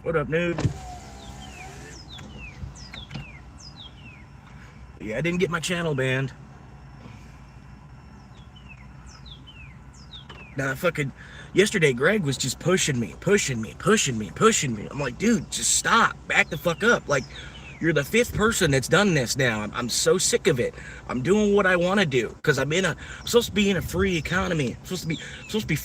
What up, noob? Yeah, I didn't get my channel banned. Now, fucking yesterday, Greg was just pushing me. I'm like, dude, just stop. Back the fuck up. Like, you're the 5th person that's done this now. I'm so sick of it. I'm doing what I want to do because I'm supposed to be in a free economy. I'm supposed to be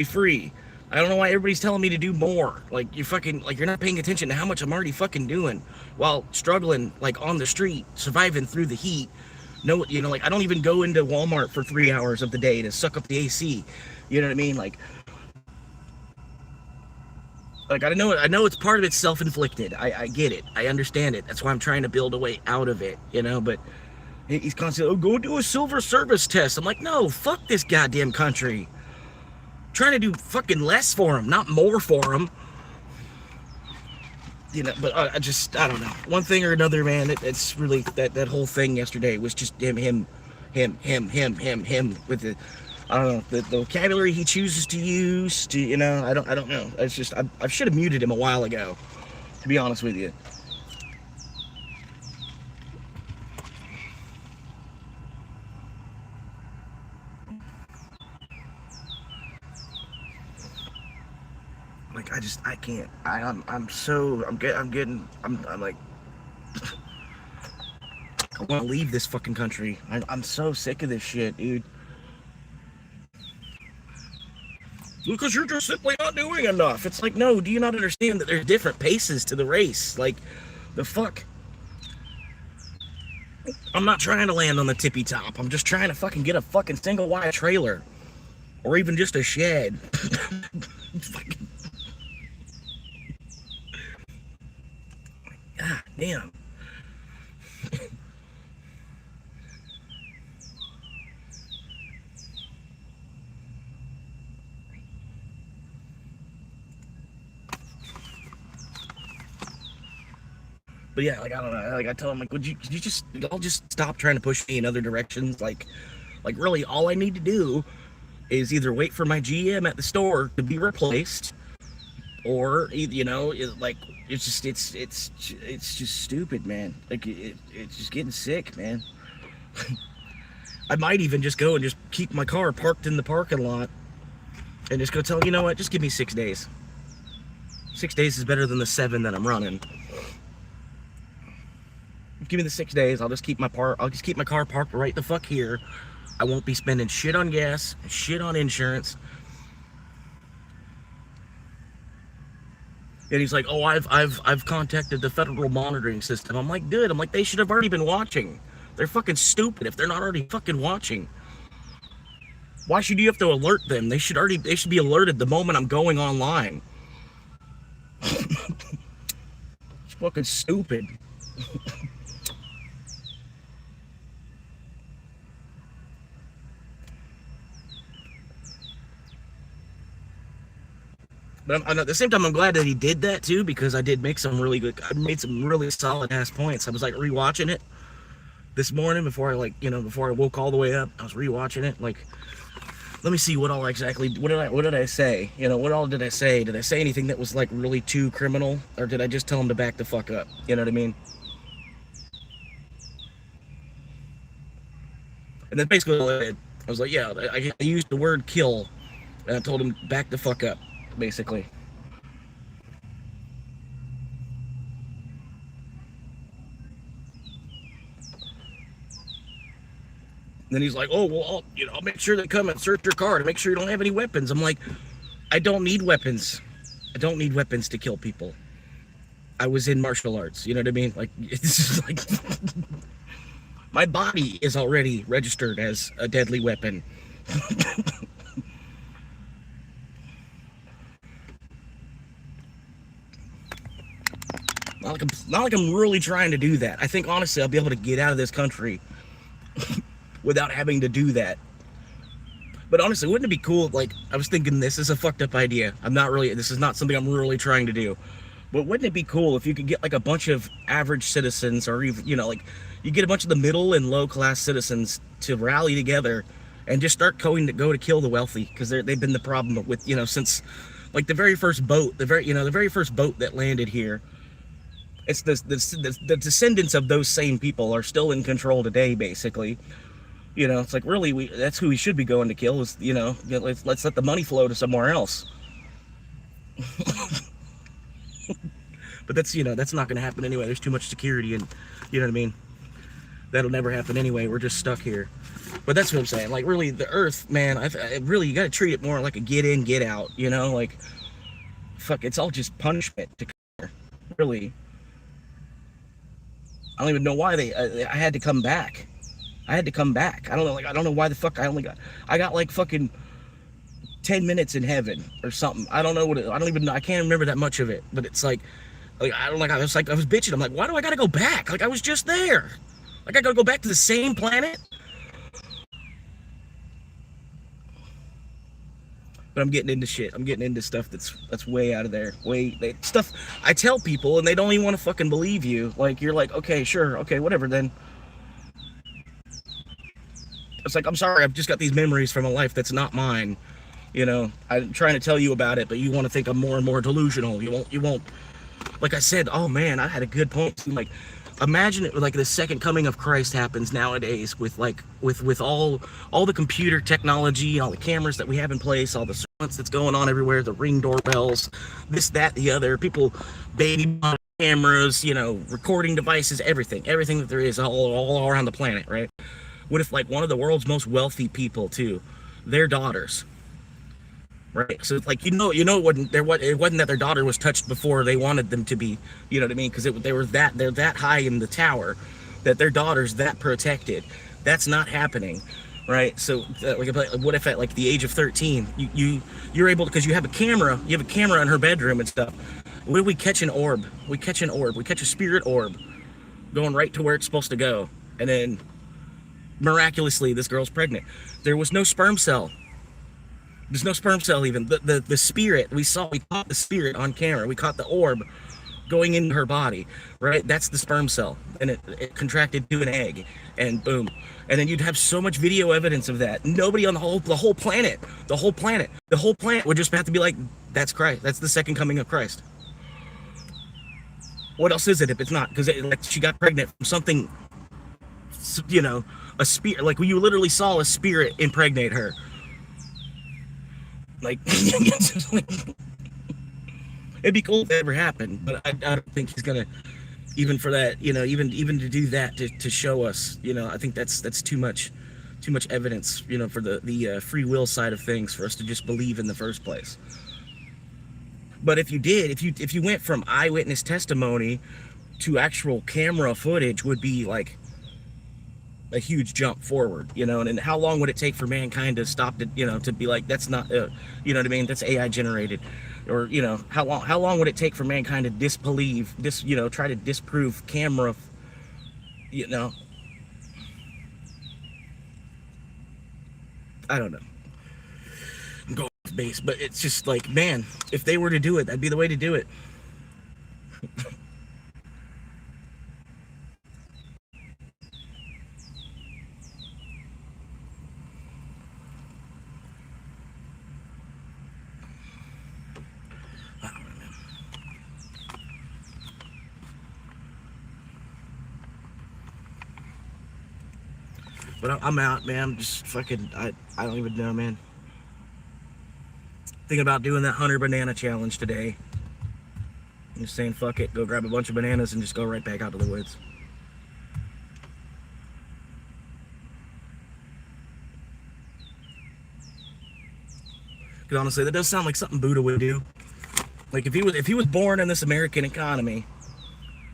free. I don't know why everybody's telling me to do more. Like, you're not paying attention to how much I'm already fucking doing while struggling, like, on the street, surviving through the heat. No, like, I don't even go into Walmart for 3 hours of the day to suck up the AC. You know what I mean? Like I know it's part of it's self-inflicted. I get it. I understand it. That's why I'm trying to build a way out of it, but he's constantly, go do a silver service test. I'm like, no, fuck this goddamn country. I'm trying to do fucking less for him, not more for him. But I don't know. One thing or another, man, it's really, that whole thing yesterday was just him with the, I don't know, the vocabulary he chooses to use to, I don't know. It's just, I should have muted him a while ago, to be honest with you. Like, I can't. I'm like, I want to leave this fucking country. I'm so sick of this shit, dude. Because you're just simply not doing enough. It's like, no, do you not understand that there's different paces to the race? Like, the fuck? I'm not trying to land on the tippy top. I'm just trying to fucking get a fucking single wide trailer. Or even just a shed. Fucking. God damn. But yeah, like, I don't know. Like, I tell him, like, could you just stop trying to push me in other directions? Like really, all I need to do is either wait for my GM at the store to be replaced, or like, it's just stupid, man. Like, it's just getting sick, man. I might even just go and just keep my car parked in the parking lot and just go tell him, you know what? Just give me 6 days. 6 days is better than the 7 that I'm running. Give me the 6 days. I'll just keep my car parked right the fuck here. I won't be spending shit on gas, shit on insurance. And he's like, oh, I've contacted the federal monitoring system. I'm like, good. I'm like, they should have already been watching. They're fucking stupid if they're not already fucking watching. Why should you have to alert them? They should be alerted the moment I'm going online. It's fucking stupid. But at the same time, I'm glad that he did that too, because I made some really solid ass points. I was like rewatching it this morning before I woke all the way up. I was rewatching it. Like, let me see what did I say? What all did I say? Did I say anything that was like really too criminal, or did I just tell him to back the fuck up? You know what I mean? And then basically I was like, yeah, I used the word kill, and I told him back the fuck up, basically. Then he's like, oh, well, I'll make sure they come and search your car to make sure you don't have any weapons. I'm like, I don't need weapons. I don't need weapons to kill people. I was in martial arts, you know what I mean? Like, it's like, my body is already registered as a deadly weapon. Not like I'm really trying to do that. I think, honestly, I'll be able to get out of this country without having to do that. But honestly, wouldn't it be cool? Like, I was thinking, this is a fucked up idea. This is not something I'm really trying to do. But wouldn't it be cool if you could get like a bunch of average citizens, or even, like, you get a bunch of the middle and low class citizens to rally together and just start go to kill the wealthy, because they've been the problem with, since Like the very first boat, the very first boat that landed here. It's the descendants of those same people are still in control today, basically. It's like, really, that's who we should be going to kill. Is, let's let the money flow to somewhere else. But that's not going to happen anyway. There's too much security, and you know what I mean. That'll never happen anyway. We're just stuck here. But that's what I'm saying. Like, really, the Earth, man. Really, you got to treat it more like a get in, get out. Like, fuck, it's all just punishment to come. Really. I don't even know why I had to come back. I had to come back. I don't know. Like, I don't know why the fuck I got like fucking 10 minutes in heaven or something. I don't know what I don't even know. I can't remember that much of it. But it's like I was bitching. I'm like, why do I got to go back? Like, I was just there. Like, I got to go back to the same planet. But I'm getting into shit. I'm getting into stuff that's way out of there. Stuff I tell people and they don't even want to fucking believe you. Like, you're like, okay, sure, okay, whatever then. It's like, I'm sorry, I've just got these memories from a life that's not mine. I'm trying to tell you about it, but you want to think I'm more and more delusional. You won't. Like I said, oh man, I had a good point. Like, imagine it like the second coming of Christ happens nowadays with all the computer technology, all the cameras that we have in place, all the surveillance that's going on everywhere, the Ring doorbells, this, that, the other, people, baby cameras, recording devices, everything that there is all around the planet, right? What if like one of the world's most wealthy people too, their daughters, right? So like, it wasn't that their daughter was touched before they wanted them to be, you know what I mean? Because they're that high in the tower that their daughter's that protected. That's not happening, right? So what if at like the age of 13, you're able to, because you have a camera in her bedroom and stuff. What if we catch an orb? We catch a spirit orb going right to where it's supposed to go, and then miraculously this girl's pregnant. There was no sperm cell. There's no sperm cell even. The spirit, we caught the spirit on camera. We caught the orb going into her body, right? That's the sperm cell. And it contracted to an egg, and boom. And then you'd have so much video evidence of that. Nobody on the whole planet would just have to be like, that's Christ. That's the second coming of Christ. What else is it if it's not? Because like, she got pregnant from something, a spirit. Like, you literally saw a spirit impregnate her. Like, it'd be cool if it ever happened, but I don't think he's gonna, even for that, even to do that to show us, I think that's too much evidence, for the free will side of things for us to just believe in the first place. But if you went from eyewitness testimony to actual camera footage, would be like a huge jump forward, and how long would it take for mankind to stop it, to be like, that's not, you know what I mean, that's AI generated, or how long would it take for mankind to disbelieve this, try to disprove camera, I don't know, I'm going off base, but it's just like, man, if they were to do it, that'd be the way to do it. But I'm out, man. I'm just fucking, I don't even know, man. Thinking about doing that 100 banana challenge today. I'm just saying, fuck it. Go grab a bunch of bananas and just go right back out to the woods. Because honestly, that does sound like something Buddha would do. Like, if he was born in this American economy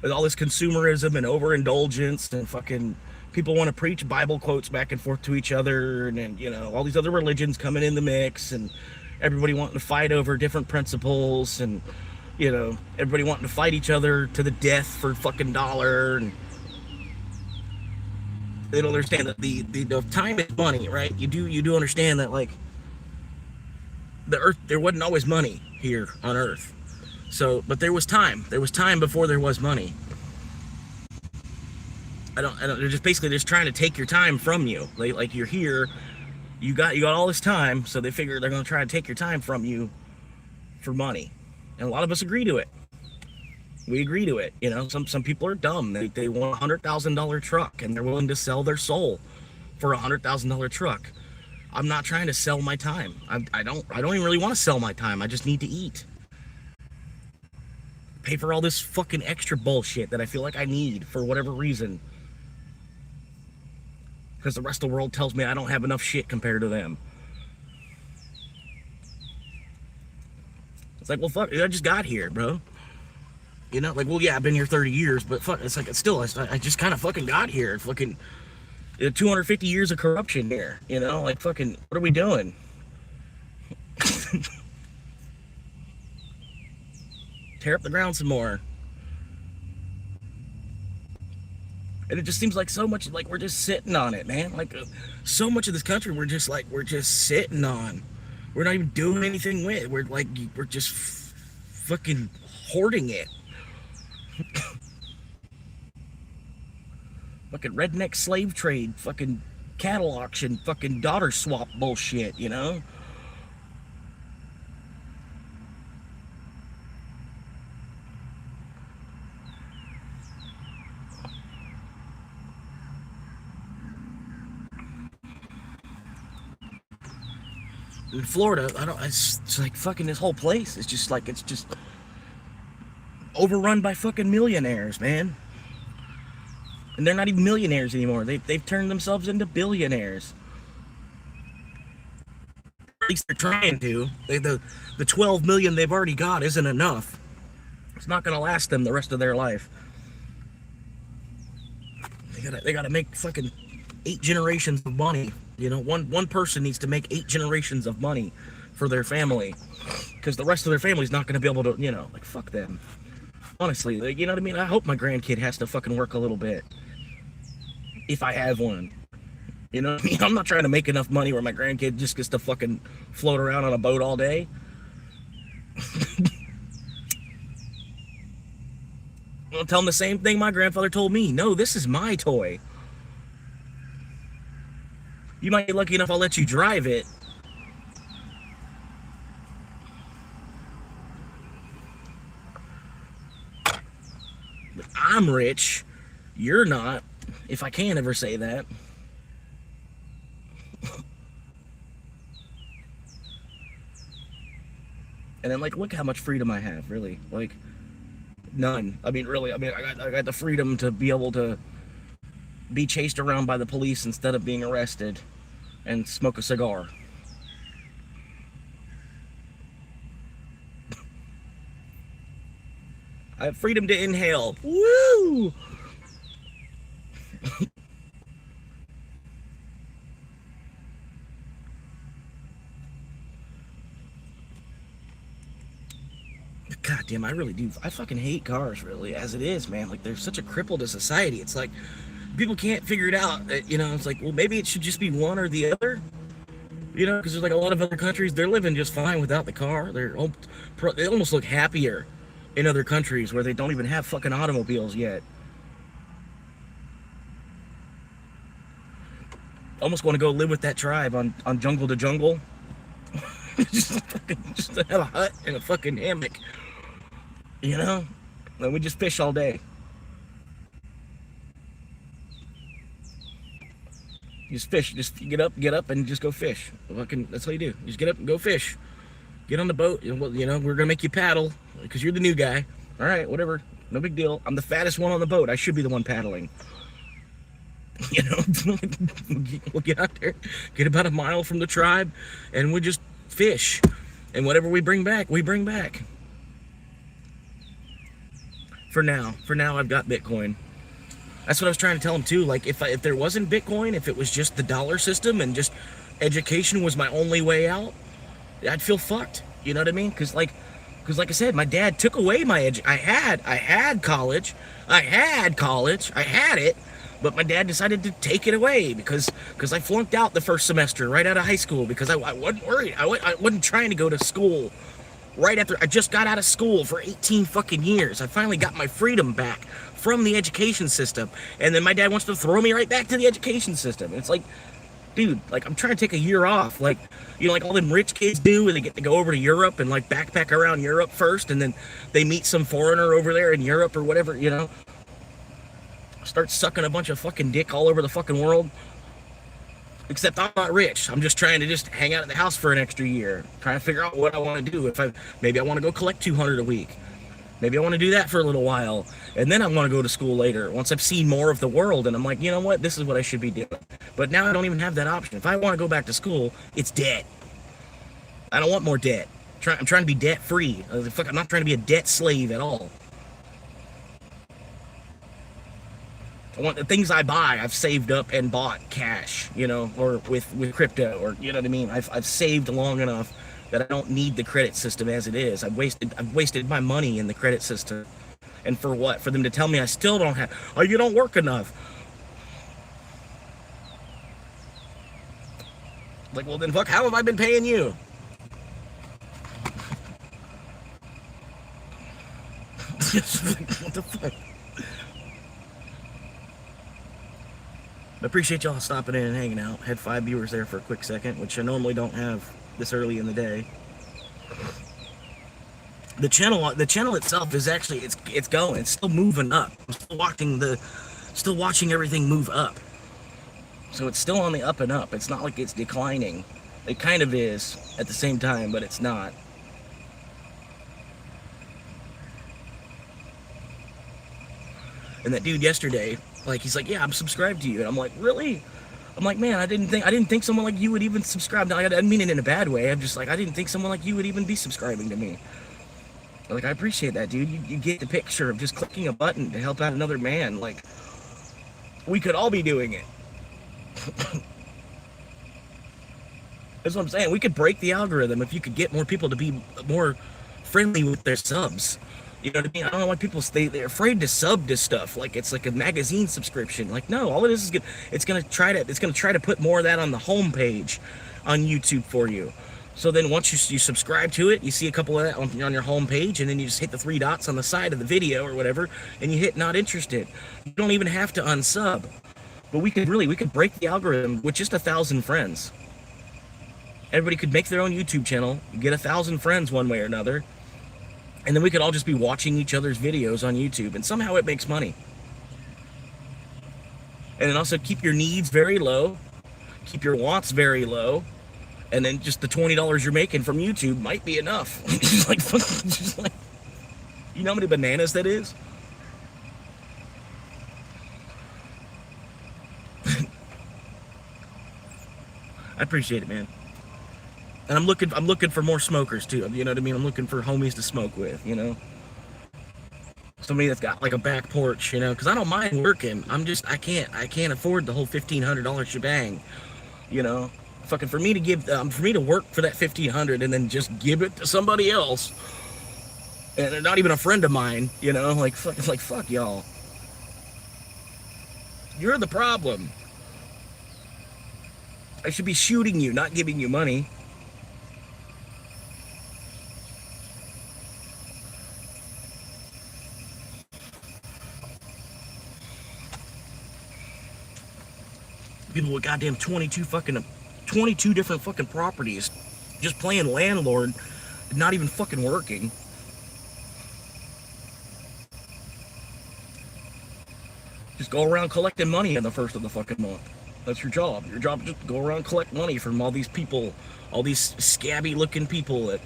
with all this consumerism and overindulgence and fucking people want to preach Bible quotes back and forth to each other, and then, all these other religions coming in the mix, and everybody wanting to fight over different principles, and everybody wanting to fight each other to the death for fucking dollar, and they don't understand that the time is money, right? You do understand that, like, the earth, there wasn't always money here on earth. So, but there was time before there was money. I don't, they're just basically just trying to take your time from you. Like you're here, you got all this time, so they figure they're going to try to take your time from you for money. And a lot of us agree to it. We agree to it. You know, some people are dumb. They want a $100,000 truck and they're willing to sell their soul for a $100,000 truck. I'm not trying to sell my time. I don't even really want to sell my time. I just need to eat. Pay for all this fucking extra bullshit that I feel like I need for whatever reason. Because the rest of the world tells me I don't have enough shit compared to them. It's like, well, fuck, I just got here, bro. You know, like, well, yeah, I've been here 30 years, but fuck, it's like, it's still, I just kind of fucking got here. Fucking 250 years of corruption here, you know, like, fucking, what are we doing? Tear up the ground some more. And it just seems like so much, like, we're just sitting on it, man. Like, so much of this country, we're just sitting on. We're not even doing anything with it. We're just fucking hoarding it. Fucking redneck slave trade, fucking cattle auction, fucking daughter swap bullshit, you know? In Florida, it's like fucking this whole place. It's just overrun by fucking millionaires, man. And they're not even millionaires anymore. They've turned themselves into billionaires. At least they're trying to. The 12 million they've already got isn't enough. It's not gonna last them the rest of their life. They gotta make fucking 8 generations of money. You know, one person needs to make 8 generations of money for their family, because the rest of their family's not going to be able to, you know, like, fuck them. Honestly, like, you know what I mean? I hope my grandkid has to fucking work a little bit, if I have one. You know what I mean? I'm not trying to make enough money where my grandkid just gets to fucking float around on a boat all day. I'll tell him the same thing my grandfather told me. No, this is my toy. You might be lucky enough I'll let you drive it. But I'm rich. You're not. If I can ever say that. And then, like, look how much freedom I have, really. Like, none. I mean, really, I got the freedom to be able to be chased around by the police instead of being arrested and smoke a cigar. I have freedom to inhale. Woo! God damn, I really do. I fucking hate cars, really, as it is, man. Like, they're such a cripple to society. It's like, people can't figure it out. You know, it's like, well, maybe it should just be one or the other. You know, because there's like a lot of other countries, they're living just fine without the car. They almost look happier in other countries where they don't even have fucking automobiles yet. Almost want to go live with that tribe on Jungle to Jungle. just to have a hut and a fucking hammock. You know? And we just fish all day. Just fish. Just get up, and just go fish. Fucking, that's all you do. Just get up and go fish. Get on the boat. You know, we're gonna make you paddle because you're the new guy. All right, whatever. No big deal. I'm the fattest one on the boat. I should be the one paddling. You know, we'll get out there, get about a mile from the tribe, and we just fish. And whatever we bring back, we bring back. For now, I've got Bitcoin. That's what I was trying to tell him too. Like, if there wasn't Bitcoin, if it was just the dollar system and just education was my only way out, I'd feel fucked. You know what I mean? Because like I said, my dad took away my I had college, I had it, but my dad decided to take it away because I flunked out the first semester right out of high school because I wasn't worried. I wasn't trying to go to school. Right after I just got out of school for 18 fucking years, I finally got my freedom back from the education system, and then my dad wants to throw me right back to the education system. It's like, dude, like, I'm trying to take a year off. Like, you know, like all them rich kids do, and they get to go over to Europe and like backpack around Europe first, and then they meet some foreigner over there in Europe or whatever, you know. Start sucking a bunch of fucking dick all over the fucking world. Except I'm not rich. I'm just trying to just hang out at the house for an extra year, trying to figure out what I want to do. Maybe I want to go collect 200 a week. Maybe I want to do that for a little while, and then I want to go to school later once I've seen more of the world, and I'm like, you know what, this is what I should be doing. But now I don't even have that option. If I want to go back to school, it's debt. I don't want more debt. I'm trying to be debt free. I'm not trying to be a debt slave at all. I want the things I buy, I've saved up and bought cash, you know, or with crypto, or you know what I mean. I've saved long enough that I don't need the credit system as it is. I've wasted my money in the credit system, and for what? For them to tell me I still don't have. Oh, you don't work enough. Like, well then, fuck. How have I been paying you? What the fuck? I appreciate y'all stopping in and hanging out. Had 5 viewers there for a quick second, which I normally don't have this early in the day. The channel itself is actually it's going. It's still moving up. I'm still watching everything move up. So it's still on the up and up. It's not like it's declining. It kind of is at the same time, but it's not. And that dude yesterday, like, he's like, yeah, I'm subscribed to you. And I'm like, really? I'm like, man, I didn't think someone like you would even subscribe. Now, I didn't mean it in a bad way. I'm just like, I didn't think someone like you would even be subscribing to me. Like, I appreciate that, dude. You get the picture of just clicking a button to help out another man. Like, we could all be doing it. That's what I'm saying. We could break the algorithm if you could get more people to be more friendly with their subs. You know what I mean? I don't know why people they're afraid to sub to stuff like it's like a magazine subscription. Like, no, all it is good. It's gonna try to put more of that on the home page on YouTube for you. So then once you subscribe to it, you see a couple of that on your home page, and then you just hit the 3 dots on the side of the video or whatever, and you hit not interested. You don't even have to unsub. But we could break the algorithm with just 1,000 friends. Everybody could make their own YouTube channel, get 1,000 friends one way or another. And then we could all just be watching each other's videos on YouTube, and somehow it makes money. And then also keep your needs very low, keep your wants very low, and then just the $20 you're making from YouTube might be enough. just like, you know how many bananas that is? I appreciate it, man. And I'm looking for more smokers too. You know what I mean? I'm looking for homies to smoke with, you know? Somebody that's got like a back porch, you know, because I don't mind working. I can't afford the whole $1,500 shebang, you know? Fucking for me to work for that $1,500 and then just give it to somebody else, and they're not even a friend of mine, you know? Like fuck y'all. You're the problem. I should be shooting you, not giving you money. People with goddamn 22 different fucking properties, just playing landlord, not even fucking working. Just go around collecting money in the first of the fucking month. That's your job. Your job is just to go around and collect money from all these people, all these scabby looking people that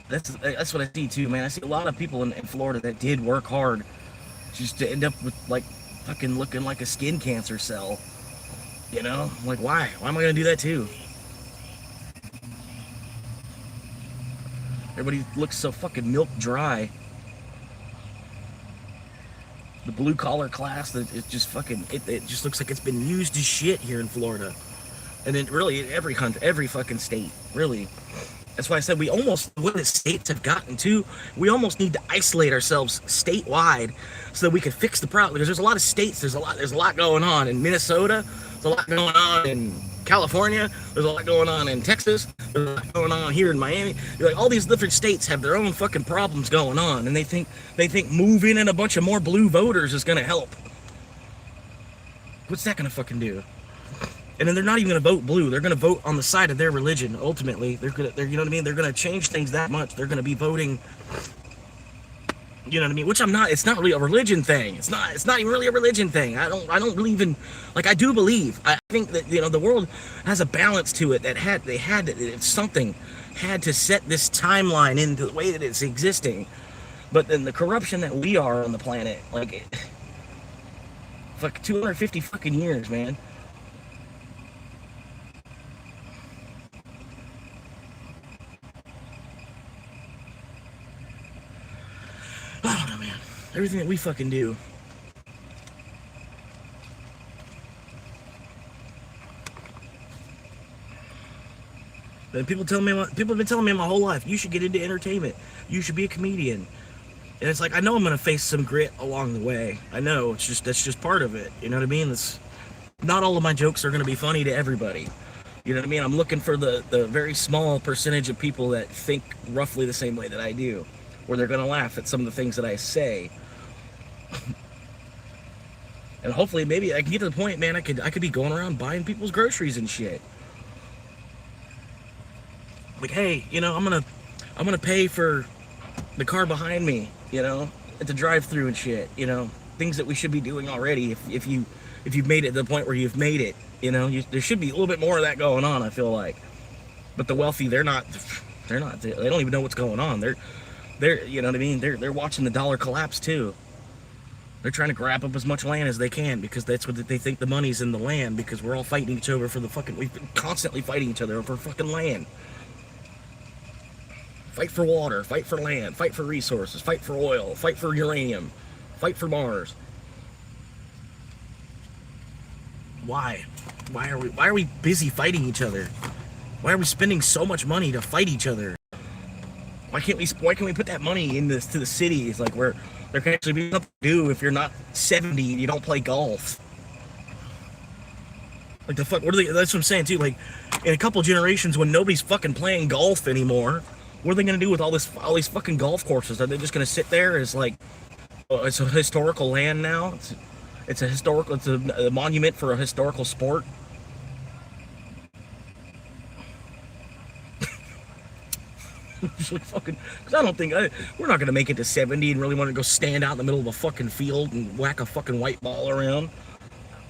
That's what I see too, man. I see a lot of people in Florida that did work hard just to end up with like fucking looking like a skin cancer cell. You know? Like, why? Why am I gonna do that too? Everybody looks so fucking milk dry. The blue collar class, that it just fucking it just looks like it's been used as shit here in Florida. And then really every country, every fucking state, really. That's why I said what the states have gotten to, we almost need to isolate ourselves statewide so that we can fix the problem. Because there's a lot of states, there's a lot going on in Minnesota, there's a lot going on in California, there's a lot going on in Texas, there's a lot going on here in Miami. Like, all these different states have their own fucking problems going on, and they think moving in a bunch of more blue voters is gonna help. What's that gonna fucking do? And then they're not even gonna vote blue. They're gonna vote on the side of their religion. Ultimately, you know what I mean? They're gonna change things that much. They're gonna be voting. You know what I mean? Which I'm not. It's not really a religion thing. It's not even really a religion thing. I don't believe in. Like, I do believe. I think that, you know, the world has a balance to it that something had to set this timeline into the way that it's existing. But then the corruption that we are on the planet, like, fuck, 250 fucking years, man. I don't know, man. Everything that we fucking do. And people have been telling me my whole life, you should get into entertainment. You should be a comedian. And it's like, I know I'm gonna face some grit along the way. I know, that's just part of it. You know what I mean? Not all of my jokes are gonna be funny to everybody. You know what I mean? I'm looking for the very small percentage of people that think roughly the same way that I do, where they're gonna laugh at some of the things that I say. And hopefully, maybe I can get to the point, man, I could be going around buying people's groceries and shit. Like, hey, you know, I'm gonna pay for the car behind me, you know, at the drive-through and shit, you know, things that we should be doing already. If you've made it to the point where you've made it, you know, there should be a little bit more of that going on, I feel like. But the wealthy, they don't even know what's going on. They're you know what I mean? They're watching the dollar collapse too. They're trying to grab up as much land as they can because that's what they think the money's in the land, because we're all fighting each other for we've been constantly fighting each other over fucking land. Fight for water, fight for land, fight for resources, fight for oil, fight for uranium, fight for Mars. Why? Why are we busy fighting each other? Why are we spending so much money to fight each other? Why can't we put that money to the cities, like, where there can actually be something to do if you're not 70 and you don't play golf? Like, the fuck, that's what I'm saying too. Like, in a couple generations when nobody's fucking playing golf anymore, what are they gonna do with all these fucking golf courses? Are they just gonna sit there as, like, it's a historical land now? It's a monument for a historical sport. Like, fucking, because I don't think we're not gonna make it to 70 and really want to go stand out in the middle of a fucking field and whack a fucking white ball around.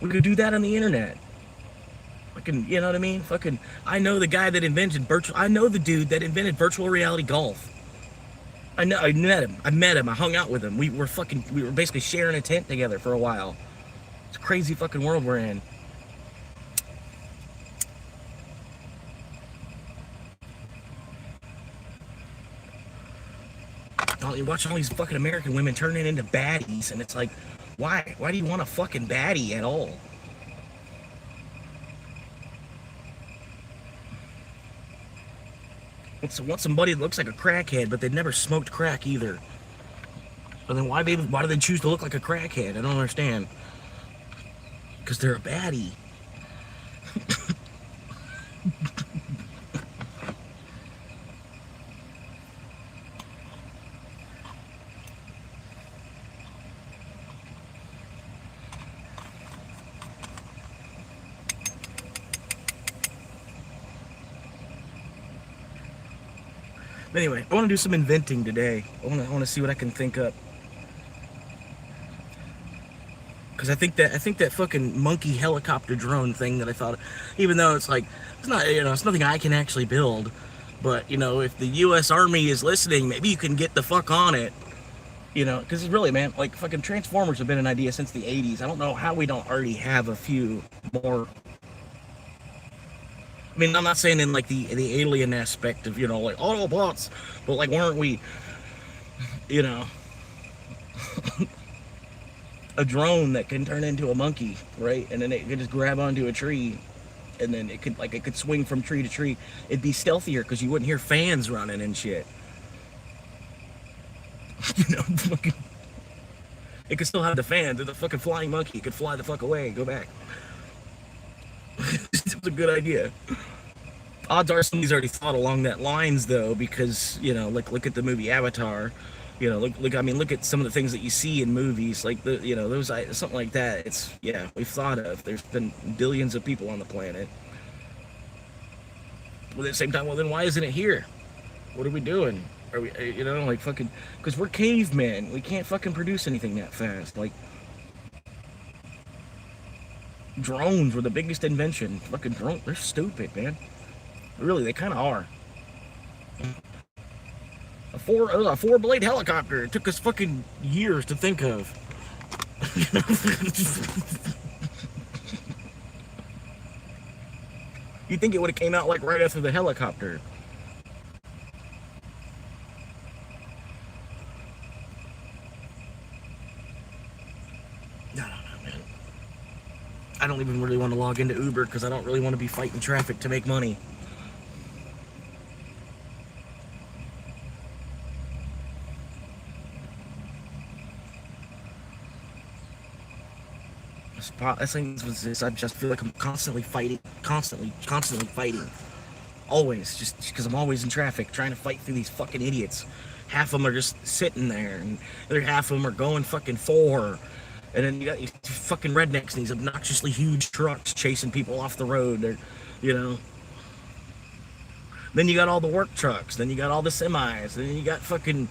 We could do that on the internet. Fucking, you know what I mean? Fucking, I know the guy that invented I know the dude that invented virtual reality golf. I met him. I hung out with him. We were basically sharing a tent together for a while. It's a crazy fucking world we're in. You're watching all these fucking American women turning into baddies, and it's like, why? Why do you want a fucking baddie at all? Want somebody that looks like a crackhead, but they've never smoked crack either. But then why do they choose to look like a crackhead? I don't understand. Because they're a baddie. Anyway, I want to do some inventing today. I want to see what I can think up. Because I think that fucking monkey helicopter drone thing that I thought, even though it's like, it's not, you know, it's nothing I can actually build, but, you know, if the U.S. Army is listening, maybe you can get the fuck on it. You know, because really, man, like, fucking Transformers have been an idea since the 80s. I don't know how we don't already have a few more. I mean, I'm not saying in, like, the alien aspect of, you know, like, Autobots, but, like, weren't we, you know, a drone that can turn into a monkey, right? And then it could just grab onto a tree, and then it could swing from tree to tree. It'd be stealthier because you wouldn't hear fans running and shit. You know, it could still have the fans. The fucking flying monkey could fly the fuck away and go back. a good idea. Odds are somebody's already thought along that lines, though, because, you know, like, look at the movie Avatar. You know, I mean, look at some of the things that you see in movies, like the, you know, those, something like that. It's, yeah, we've thought of. There's been billions of people on the planet. But at the same time, well, then why isn't it here? What are we doing? Are we, you know, like fucking, because we're cavemen. We can't fucking produce anything that fast. Like, drones were the biggest invention. Fucking drones, they're stupid, man. Really, they kind of are. A four-blade helicopter. It took us fucking years to think of. You'd think it would have came out like right after the helicopter. No, man. I don't even really want to log into Uber because I don't really want to be fighting traffic to make money. That's things I just feel like I'm constantly fighting, constantly fighting. Always, just because I'm always in traffic trying to fight through these fucking idiots. Half of them are just sitting there, and the other half of them are going fucking for. And then you got these fucking rednecks and these obnoxiously huge trucks chasing people off the road. They're, you know. Then you got all the work trucks. Then you got all the semis. Then you got fucking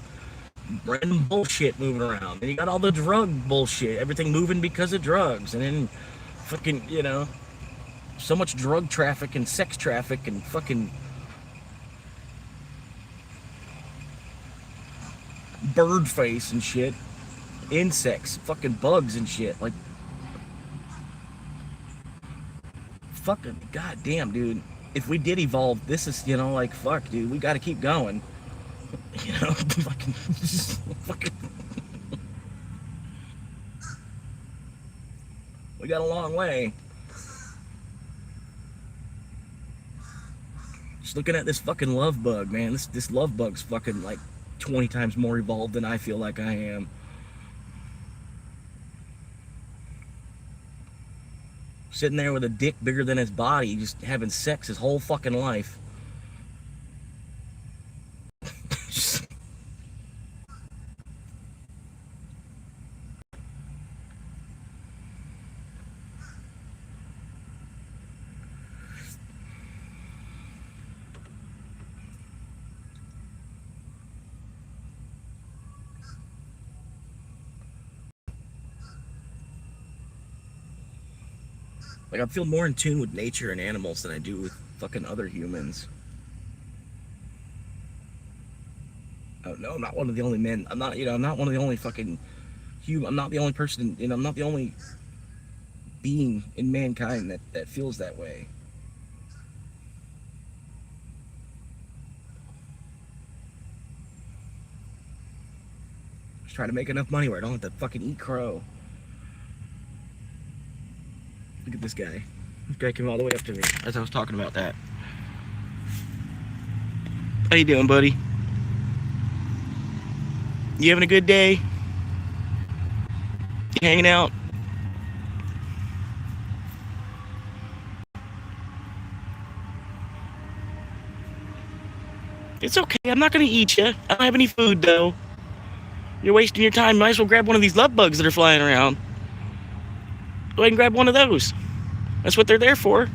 random bullshit moving around. And you got all the drug bullshit. Everything moving because of drugs. And then fucking, you know, so much drug traffic and sex traffic and fucking bird face and shit. Insects, fucking bugs and shit. Like, fucking goddamn, dude. If we did evolve, this is, you know, like, fuck, dude. We gotta keep going. You know, fucking. We got a long way. Just looking at this fucking love bug, man. This love bug's fucking like 20 times more evolved than I feel like I am. Sitting there with a dick bigger than his body, just having sex his whole fucking life. Like, I feel more in tune with nature and animals than I do with fucking other humans. Oh, no, I'm not one of the only men. I'm not, you know, I'm not one of the only fucking human. I'm not the only person, you know, I'm not the only being in mankind that feels that way. Just trying to make enough money where I don't have to fucking eat crow. Look at this guy. This guy came all the way up to me as I was talking about that. How you doing, buddy? You having a good day? You hanging out? It's okay. I'm not gonna eat you. I don't have any food though. You're wasting your time. Might as well grab one of these love bugs that are flying around. Go ahead and grab one of those. That's what they're there for.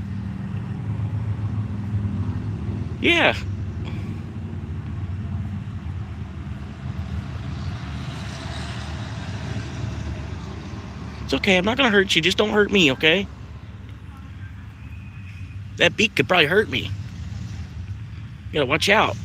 Yeah. It's okay. I'm not going to hurt you. Just don't hurt me, okay? That beak could probably hurt me. You gotta watch out.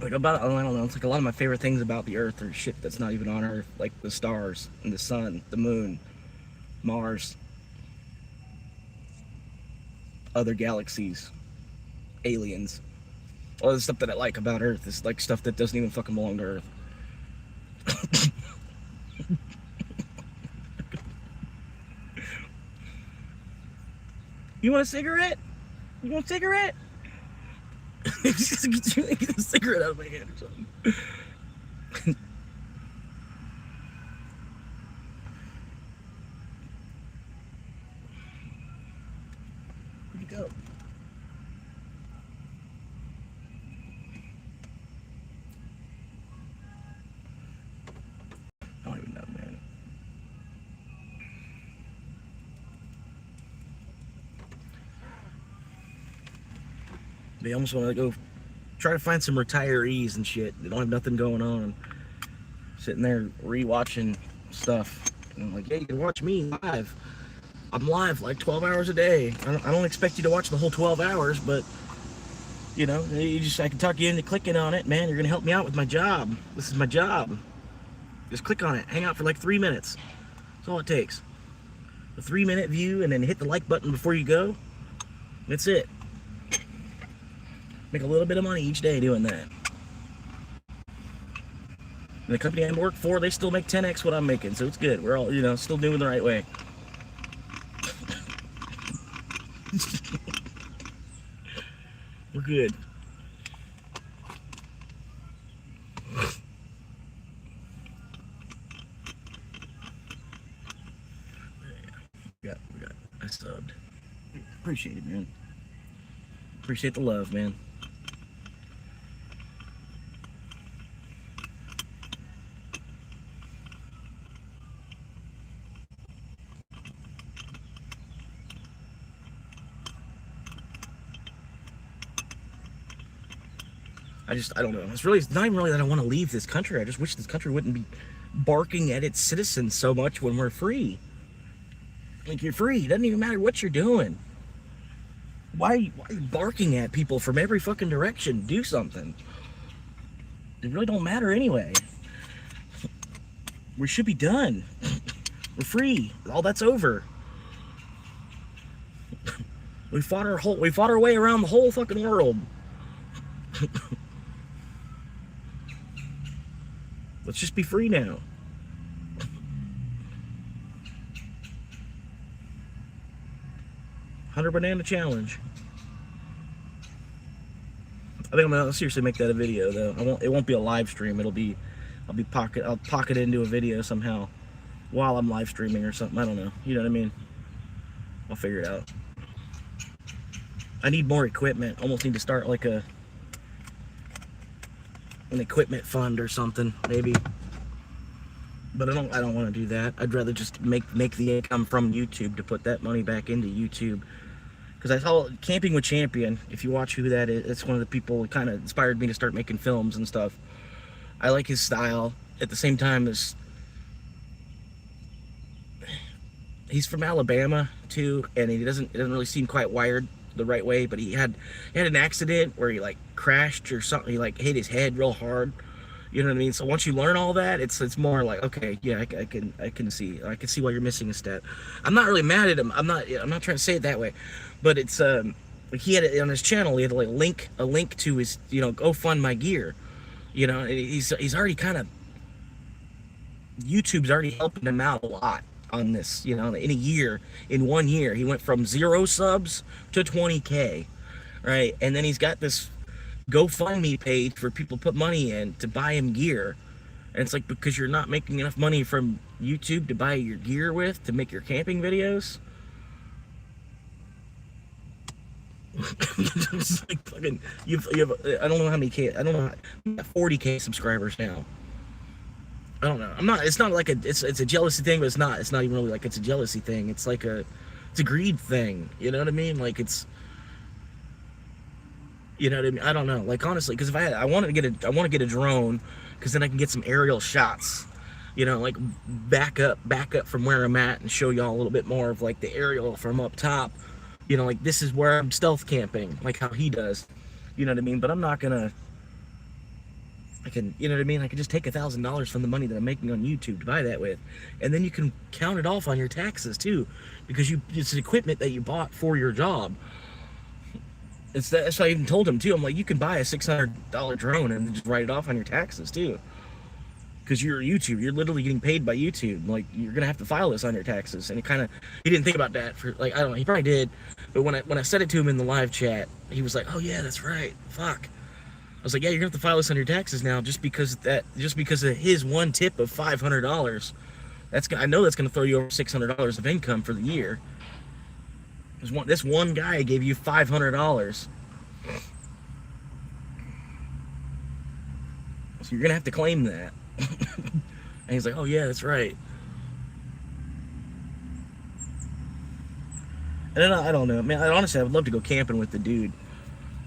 Like, about, I don't know, it's like a lot of my favorite things about the Earth are shit that's not even on Earth, like the stars and the sun, the moon, Mars, other galaxies, aliens. All the stuff that I like about Earth is like stuff that doesn't even fucking belong to Earth. You want a cigarette? You want a cigarette? Get a cigarette out of my hand or something. Where'd you go? I don't even know, man. They almost want to go try to find some retirees and shit. They don't have nothing going on. Sitting there rewatching stuff. And I'm like, yeah, you can watch me live. I'm live like 12 hours a day. I don't expect you to watch the whole 12 hours, but you know, I can talk you into clicking on it. Man, you're gonna help me out with my job. This is my job. Just click on it. Hang out for like 3 minutes. That's all it takes. A 3-minute view, and then hit the like button before you go. That's it. Make a little bit of money each day doing that. And the company I work for, they still make 10x what I'm making, so it's good. We're all, you know, still doing the right way. We're good. We got. I subbed. Appreciate it, man. Appreciate the love, man. I don't know. It's not even really that I want to leave this country. I just wish this country wouldn't be barking at its citizens so much when we're free. Like, you're free. It doesn't even matter what you're doing. Why are you barking at people from every fucking direction? Do something. It really don't matter anyway. We should be done. We're free. All that's over. We fought our way around the whole fucking world. Let's just be free now. $100 banana challenge. I think I'm gonna seriously make that a video though. It won't be a live stream. I'll pocket it into a video somehow while I'm live streaming or something. I don't know. You know what I mean? I'll figure it out. I need more equipment. Almost need to start like an equipment fund or something, maybe. But I don't want to do that. I'd rather just make the income from YouTube to put that money back into YouTube. Because I saw Camping with Champion, if you watch who that is, it's one of the people who kind of inspired me to start making films and stuff. I like his style. At the same time, he's from Alabama too, and it doesn't really seem quite wired the right way. But he had an accident where he like crashed or something. He like hit his head real hard. You know what I mean? So once you learn all that, it's more like, okay, yeah, I can see why you're missing a step. I'm not really mad at him. I'm not trying to say it that way, but it's he had it on his channel. He had like a link to his, you know, go fund my gear. You know, he's already kind of, YouTube's already helping him out a lot on this. You know, in 1 year, he went from 0 subs to 20K, right? And then he's got this GoFundMe page for people to put money in to buy him gear. And it's like, because you're not making enough money from YouTube to buy your gear with to make your camping videos. It's like fucking, you have I don't know how many K, I don't know, I'm at 40K subscribers now. I don't know. It's not like it's a jealousy thing, but it's not even really like it's a jealousy thing. It's like it's a greed thing. You know what I mean? Like you know what I mean? I don't know. Like, honestly, because if I want to get a drone, because then I can get some aerial shots. You know, like back up from where I'm at and show y'all a little bit more of like the aerial from up top. You know, like this is where I'm stealth camping, like how he does. You know what I mean? But I'm not gonna. You know what I mean? I can just take $1,000 from the money that I'm making on YouTube to buy that with, and then you can count it off on your taxes too, because it's equipment that you bought for your job. That's what I even told him too. I'm like, you can buy a $600 drone and just write it off on your taxes too. because you're YouTube. You're literally getting paid by YouTube. Like, you're gonna have to file this on your taxes. And he didn't think about that for, like, I don't know. He probably did, but when I said it to him in the live chat, he was like, "Oh yeah, that's right. Fuck." I was like, "Yeah, you're gonna have to file this on your taxes now, just because of his one tip of $500. I know that's gonna throw you over $600 of income for the year. This one guy gave you $500." So you're gonna have to claim that. And he's like, "Oh yeah, that's right." And then I don't know, man. Honestly, I would love to go camping with the dude.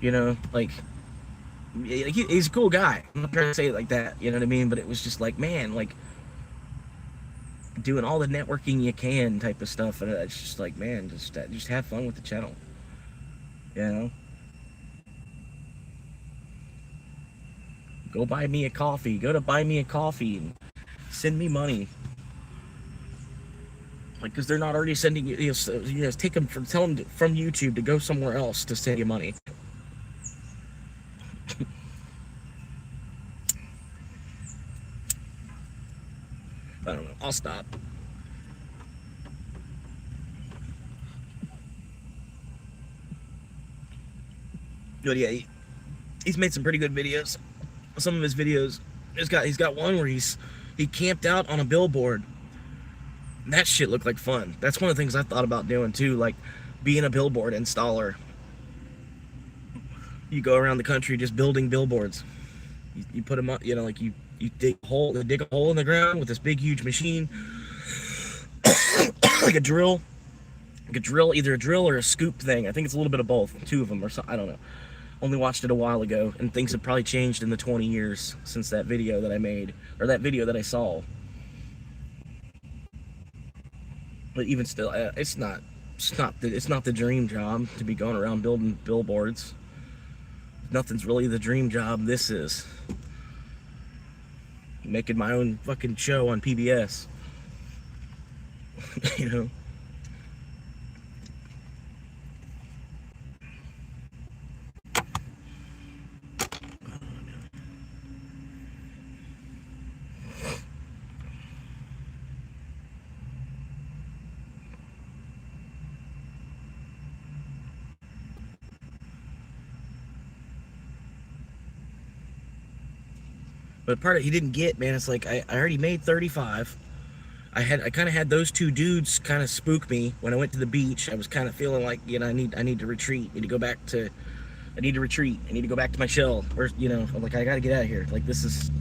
You know, like, he's a cool guy. I'm not trying to say it like that. You know what I mean? But it was just like, man, like, doing all the networking you can type of stuff, and it's just like, man, just have fun with the channel. You know? Go buy me a coffee. Go to buy me a coffee and send me money. Like, because they're not already sending you, take them tell them from YouTube to go somewhere else to send you money. I don't know. I'll stop. But yeah, he's made some pretty good videos. Some of his videos, he's got one where he camped out on a billboard. That shit looked like fun. That's one of the things I thought about doing too, like being a billboard installer. You go around the country just building billboards. You put them up, you know, like you dig a hole in the ground with this big huge machine, like a drill, either a drill or a scoop thing. I think it's a little bit of both, two of them or something. I don't know. Only watched it a while ago, and things have probably changed in the 20 years since that video that I made, or that video that I saw. But even still, it's not the dream job to be going around building billboards. Nothing's really the dream job. This is making my own fucking show on PBS. You know. But part of he didn't get, man, it's like I already made 35. I kind of had those two dudes kind of spook me when I went to the beach. I was kind of feeling like, you know, I need to retreat. I need to retreat. I need to go back to my shell. Where, you know, I'm like, I gotta get out of here. Like, this is,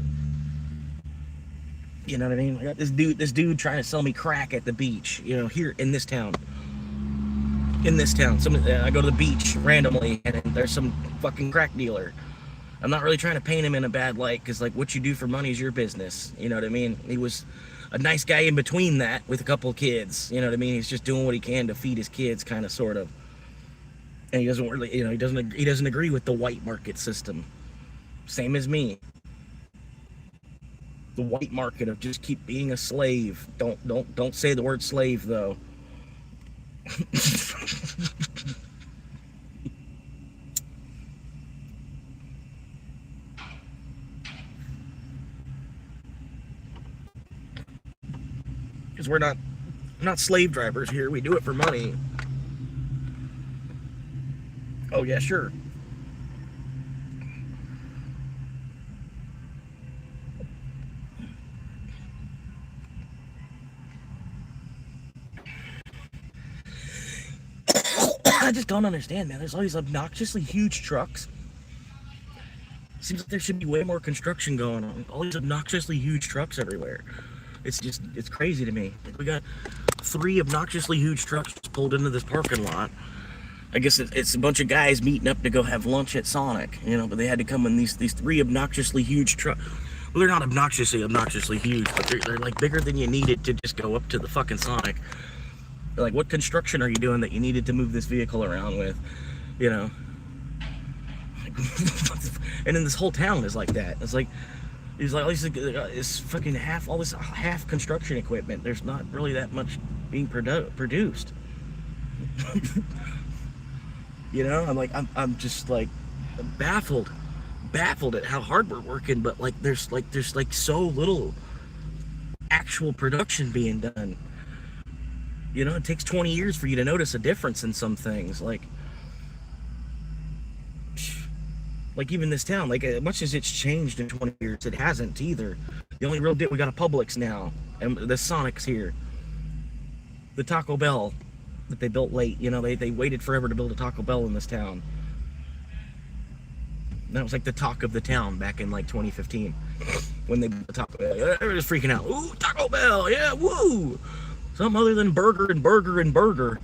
you know what I mean? I got this dude trying to sell me crack at the beach, you know, here in this town. I go to the beach randomly, and there's some fucking crack dealer. I'm not really trying to paint him in a bad light, because, like, what you do for money is your business. You know what I mean? He was a nice guy in between that with a couple of kids. You know what I mean? He's just doing what he can to feed his kids, kind of, sort of. And he doesn't really, you know, he doesn't agree with the white market system. Same as me. The white market of just keep being a slave. Don't say the word slave, though. Because we're not slave drivers here. We do it for money. Oh yeah, sure. I just don't understand, man. There's all these obnoxiously huge trucks. Seems like there should be way more construction going on. All these obnoxiously huge trucks everywhere. It's crazy to me. We got 3 obnoxiously huge trucks pulled into this parking lot. I guess it's a bunch of guys meeting up to go have lunch at Sonic, you know, but they had to come in these 3 obnoxiously huge trucks. Well, they're not obnoxiously huge, but they're like bigger than you needed to just go up to the fucking Sonic. They're like, what construction are you doing that you needed to move this vehicle around with, you know? And then this whole town is like that. It's like, he's like, it's fucking all this half construction equipment. There's not really that much being produced. You know, I'm just like baffled baffled at how hard we're working, but like there's so little actual production being done. You know, it takes 20 years for you to notice a difference in some things. Like even this town, like as much as it's changed in 20 years, it hasn't either. The only real deal, we got a Publix now, and the Sonic's here. The Taco Bell that they built late, you know, they waited forever to build a Taco Bell in this town. That was like the talk of the town back in like 2015 when they built the Taco Bell. Everybody's freaking out. Ooh, Taco Bell, yeah, woo! Something other than burger and burger and burger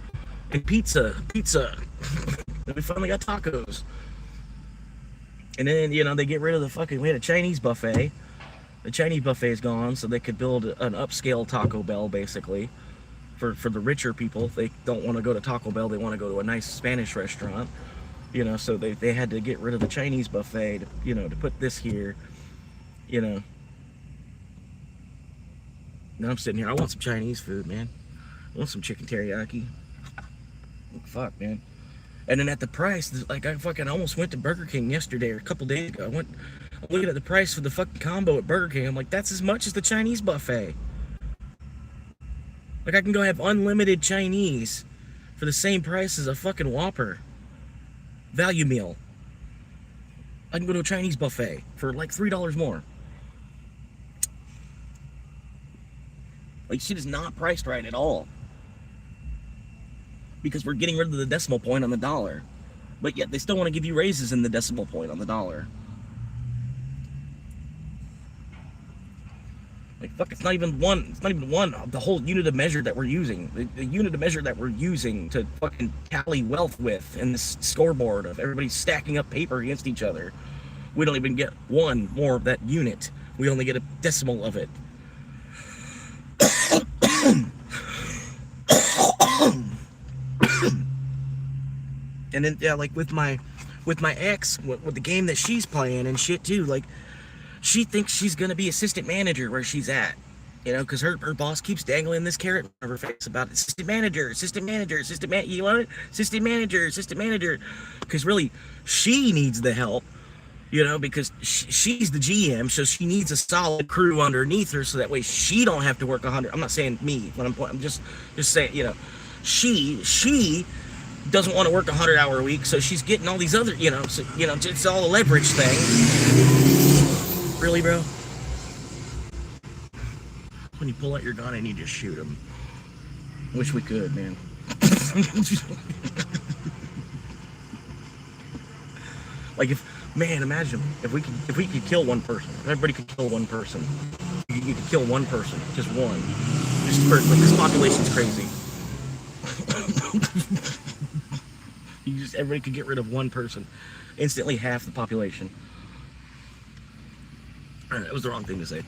and pizza. And we finally got tacos. And then, you know, they get rid of we had a Chinese buffet. The Chinese buffet is gone, so they could build an upscale Taco Bell, basically, for the richer people. They don't want to go to Taco Bell, they want to go to a nice Spanish restaurant. You know, so they had to get rid of the Chinese buffet, to put this here, you know. Now I'm sitting here, I want some Chinese food, man. I want some chicken teriyaki. Fuck, man. And then at the price, like I fucking almost went to Burger King yesterday or a couple days ago. I'm looking at the price for the fucking combo at Burger King. I'm like, that's as much as the Chinese buffet. Like I can go have unlimited Chinese for the same price as a fucking Whopper. Value meal. I can go to a Chinese buffet for like $3 more. Like shit is not priced right at all. Because we're getting rid of the decimal point on the dollar. But yet they still want to give you raises in the decimal point on the dollar. Like fuck, it's not even one, the whole unit of measure that we're using. The unit of measure that we're using to fucking tally wealth with in this scoreboard of everybody stacking up paper against each other. We don't even get one more of that unit. We only get a decimal of it. And then, yeah, like with my ex, with the game that she's playing and shit too, like, she thinks she's gonna be assistant manager where she's at, you know, because her boss keeps dangling this carrot in her face about assistant manager, you want it? Assistant manager, because really, she needs the help, you know, because she's the GM, so she needs a solid crew underneath her, so that way she don't have to work 100. I'm not saying me, when I'm just saying, you know, she doesn't want to work 100-hour week, so she's getting all these other, it's all a leverage thing. Really, bro? When you pull out your gun and you just shoot him. Wish we could, man. Like imagine if we could kill one person. If everybody could kill one person. You could kill one person, just one. Just for, like, this population's crazy. Everybody could get rid of one person, instantly half the population. That was the wrong thing to say,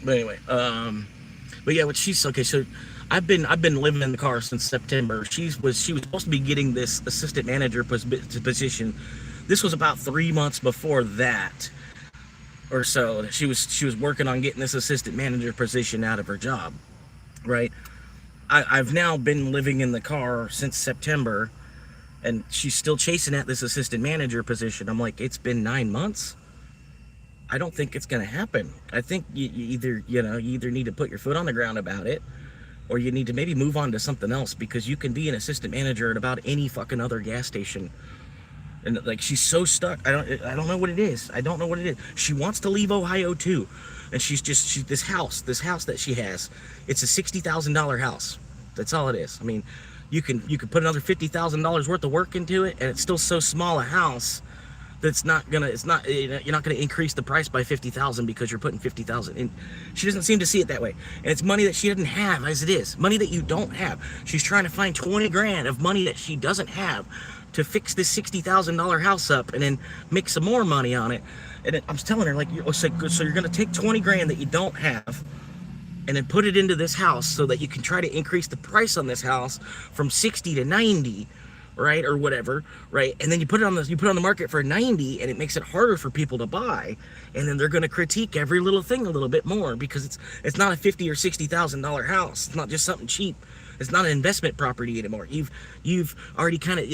but anyway, but yeah, what she's okay. So I've been living in the car since September. She was supposed to be getting this assistant manager position. This was about 3 months before that, or so. She was working on getting this assistant manager position out of her job, right? I've now been living in the car since September. And she's still chasing at this assistant manager position. I'm like, it's been 9 months. I don't think it's going to happen. I think you either need to put your foot on the ground about it, or you need to maybe move on to something else, because you can be an assistant manager at about any fucking other gas station. And like, she's so stuck. I don't know what it is. She wants to leave Ohio too. And she's this house that she has, it's a $60,000 house. That's all it is. I mean, you can put another $50,000 worth of work into it, and it's still so small a house that's you're not gonna increase the price by $50,000 because you're putting $50,000 in. She doesn't seem to see it that way, and it's money that she doesn't have as it is, money that you don't have. She's trying to find 20 grand of money that she doesn't have to fix this $60,000 house up, and then make some more money on it. And I'm telling her, like, so you're gonna take 20 grand that you don't have, and then put it into this house so that you can try to increase the price on this house from 60 to 90, right, or whatever, right? And then you put it on the market for 90, and it makes it harder for people to buy, and then they're going to critique every little thing a little bit more, because it's not a $50,000 or $60,000 house. It's not just something cheap. It's not an investment property anymore. You've already kind of,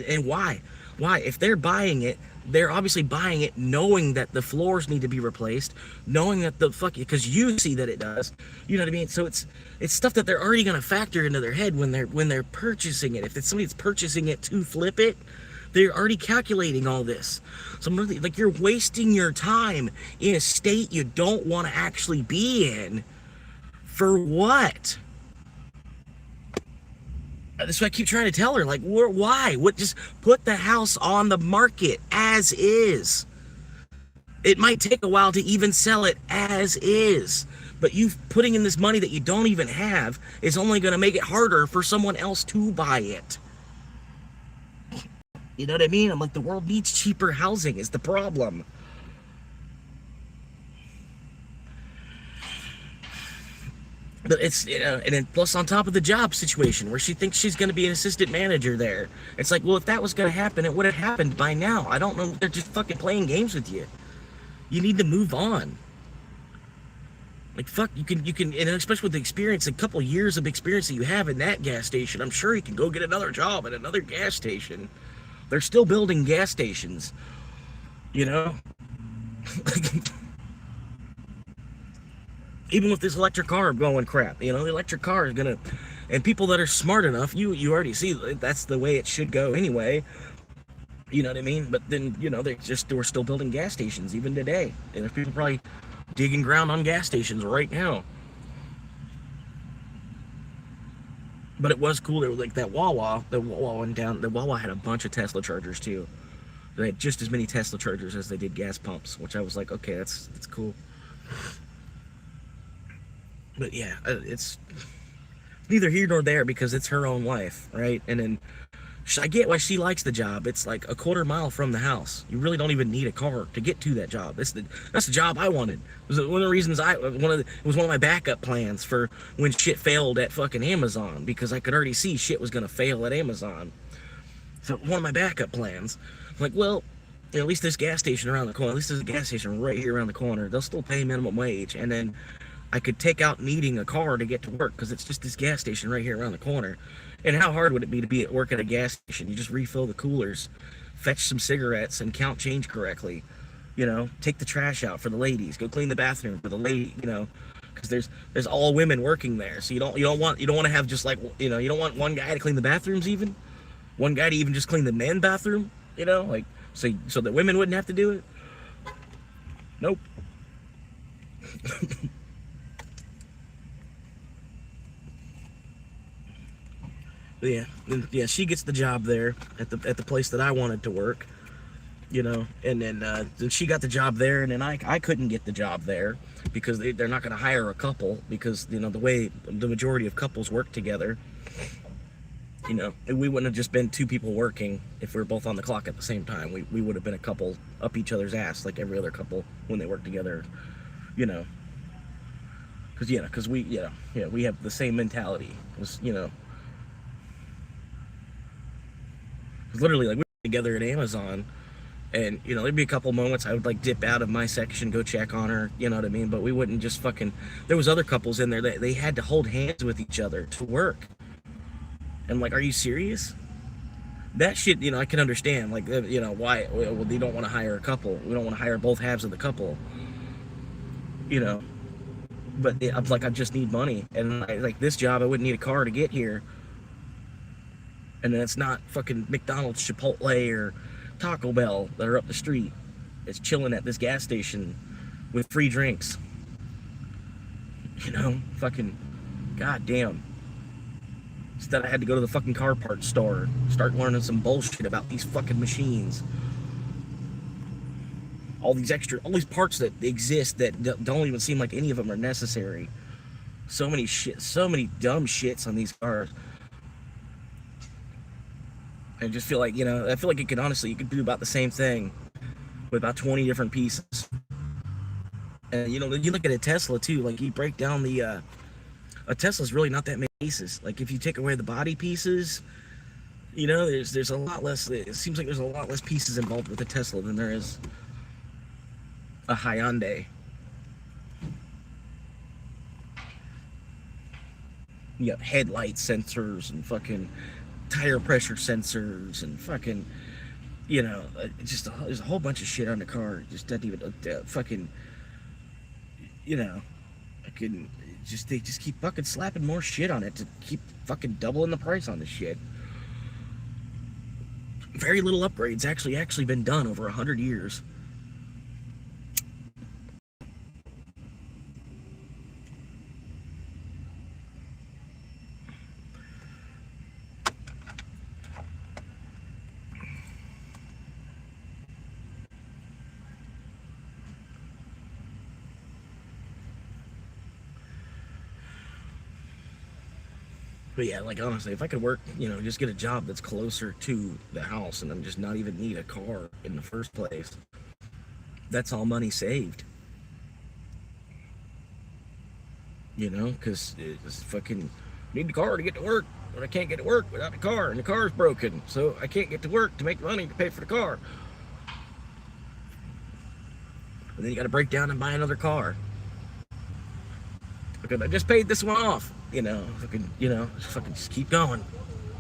and why? If they're buying it, they're obviously buying it knowing that the floors need to be replaced, knowing that the fuck, because you see that it does. You know what I mean? So it's stuff that they're already going to factor into their head when they're purchasing it. If it's somebody that's purchasing it to flip it, they're already calculating all this. So I'm really, like, you're wasting your time in a state you don't want to actually be in. For what? That's what I keep trying to tell her. Like, why? What? Just put the house on the market as is. It might take a while to even sell it as is. But you putting in this money that you don't even have is only going to make it harder for someone else to buy it. You know what I mean? I'm like, the world needs cheaper housing is the problem. But it's, you know, and then plus on top of the job situation where she thinks she's going to be an assistant manager there. It's like, well, if that was going to happen, it would have happened by now. I don't know. They're just fucking playing games with you. You need to move on. Like, fuck, you can, and especially with the experience, a couple of years of experience that you have in that gas station, I'm sure you can go get another job at another gas station. They're still building gas stations, you know? Even with this electric car going crap, you know, the electric car is gonna, and people that are smart enough, you already see that's the way it should go anyway. You know what I mean? But then, you know, we're still building gas stations even today, and there's people probably digging ground on gas stations right now. But it was cool. There was like that Wawa, the Wawa went down. The Wawa had a bunch of Tesla chargers too. They had just as many Tesla chargers as they did gas pumps, which I was like, okay, that's cool. But yeah, it's neither here nor there because it's her own life, right? And then I get why she likes the job. It's like a quarter mile from the house. You really don't even need a car to get to that job. That's the job I wanted. It was one of the reasons it was one of my backup plans for when shit failed at fucking Amazon, because I could already see shit was gonna fail at Amazon. So one of my backup plans, I'm like, well, at least this gas station around the corner. At least there's a gas station right here around the corner. They'll still pay minimum wage, and then I could take out needing a car to get to work because it's just this gas station right here around the corner. And how hard would it be at work at a gas station? You just refill the coolers, fetch some cigarettes, and count change correctly. You know, take the trash out for the ladies, go clean the bathroom for the lady. You know, because there's all women working there, so you don't want to have just like, you know, you don't want one guy to clean the bathrooms, even one guy to even just clean the men's bathroom. You know, like so that women wouldn't have to do it. Nope. Yeah, she gets the job there at the place that I wanted to work, you know, and then she got the job there, and then I couldn't get the job there because they're not going to hire a couple, because, you know, the way the majority of couples work together, you know, we wouldn't have just been two people working if we were both on the clock at the same time. We would have been a couple up each other's ass like every other couple when they work together, you know, because we have the same mentality. You know. Literally, like, we were together at Amazon, and, you know, there'd be a couple moments I would like dip out of my section, go check on her, you know what I mean? But we wouldn't just fucking, there was other couples in there that they had to hold hands with each other to work. And like, are you serious? That shit, you know, I can understand, like, you know, why, well, they don't want to hire a couple. We don't want to hire both halves of the couple, you know. But I'm like, I just need money, and like this job, I wouldn't need a car to get here. And then it's not fucking McDonald's, Chipotle, or Taco Bell that are up the street. It's chilling at this gas station with free drinks. You know, fucking goddamn. Instead, I had to go to the fucking car parts store, start learning some bullshit about these fucking machines. All these parts that exist that don't even seem like any of them are necessary. So many dumb shits on these cars. I just feel like, you know, I feel like you could do about the same thing with about 20 different pieces. And, you know, you look at a Tesla too, like, you break down a Tesla's really not that many pieces. Like, if you take away the body pieces, you know, there's a lot less, it seems like there's a lot less pieces involved with a Tesla than there is a Hyundai. You got headlight sensors and fucking tire pressure sensors and fucking You know, there's a whole bunch of shit on the car. It just doesn't even fucking, you know, I couldn't. They just keep fucking slapping more shit on it to keep fucking doubling the price on this shit. Very little upgrades actually been done over 100 years. But yeah, like honestly, if I could work, you know, just get a job that's closer to the house and I'm just not even need a car in the first place, that's all money saved. You know, because it's fucking need the car to get to work, but I can't get to work without the car, and the car's broken, so I can't get to work to make money to pay for the car. And then you got to break down and buy another car because I just paid this one off. You know, fucking, just keep going,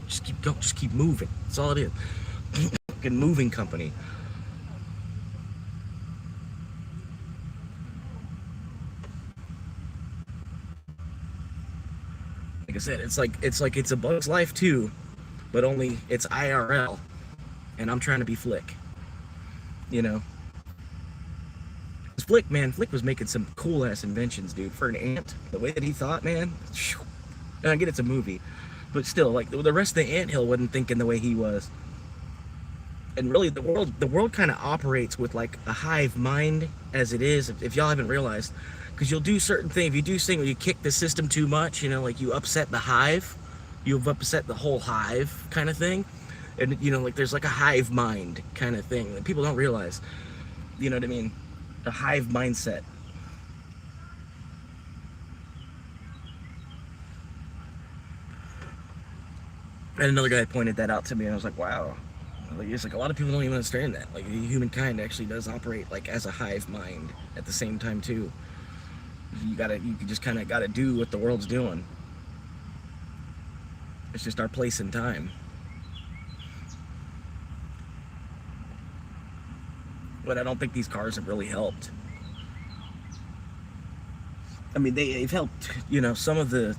just keep going, just keep moving. That's all it is. Fucking moving company. Like I said, it's a Bug's Life too, but only it's IRL, and I'm trying to be Flick. You know, Flick was making some cool ass inventions, dude. For an ant, the way that he thought, man. And I get it's a movie, but still, like the rest of the anthill wasn't thinking the way he was. And really, the world kind of operates with like a hive mind as it is. If y'all haven't realized, because you'll do certain things. If you do things where you kick the system too much, you know, like you upset the hive, you've upset the whole hive kind of thing. And you know, like there's like a hive mind kind of thing that people don't realize. You know what I mean? A hive mindset. And another guy pointed that out to me, and I was like, wow. Like, it's like a lot of people don't even understand that. Like humankind actually does operate like as a hive mind at the same time too. You just kind of gotta do what the world's doing. It's just our place and time. But I don't think these cars have really helped. I mean, they've helped. You know, some of the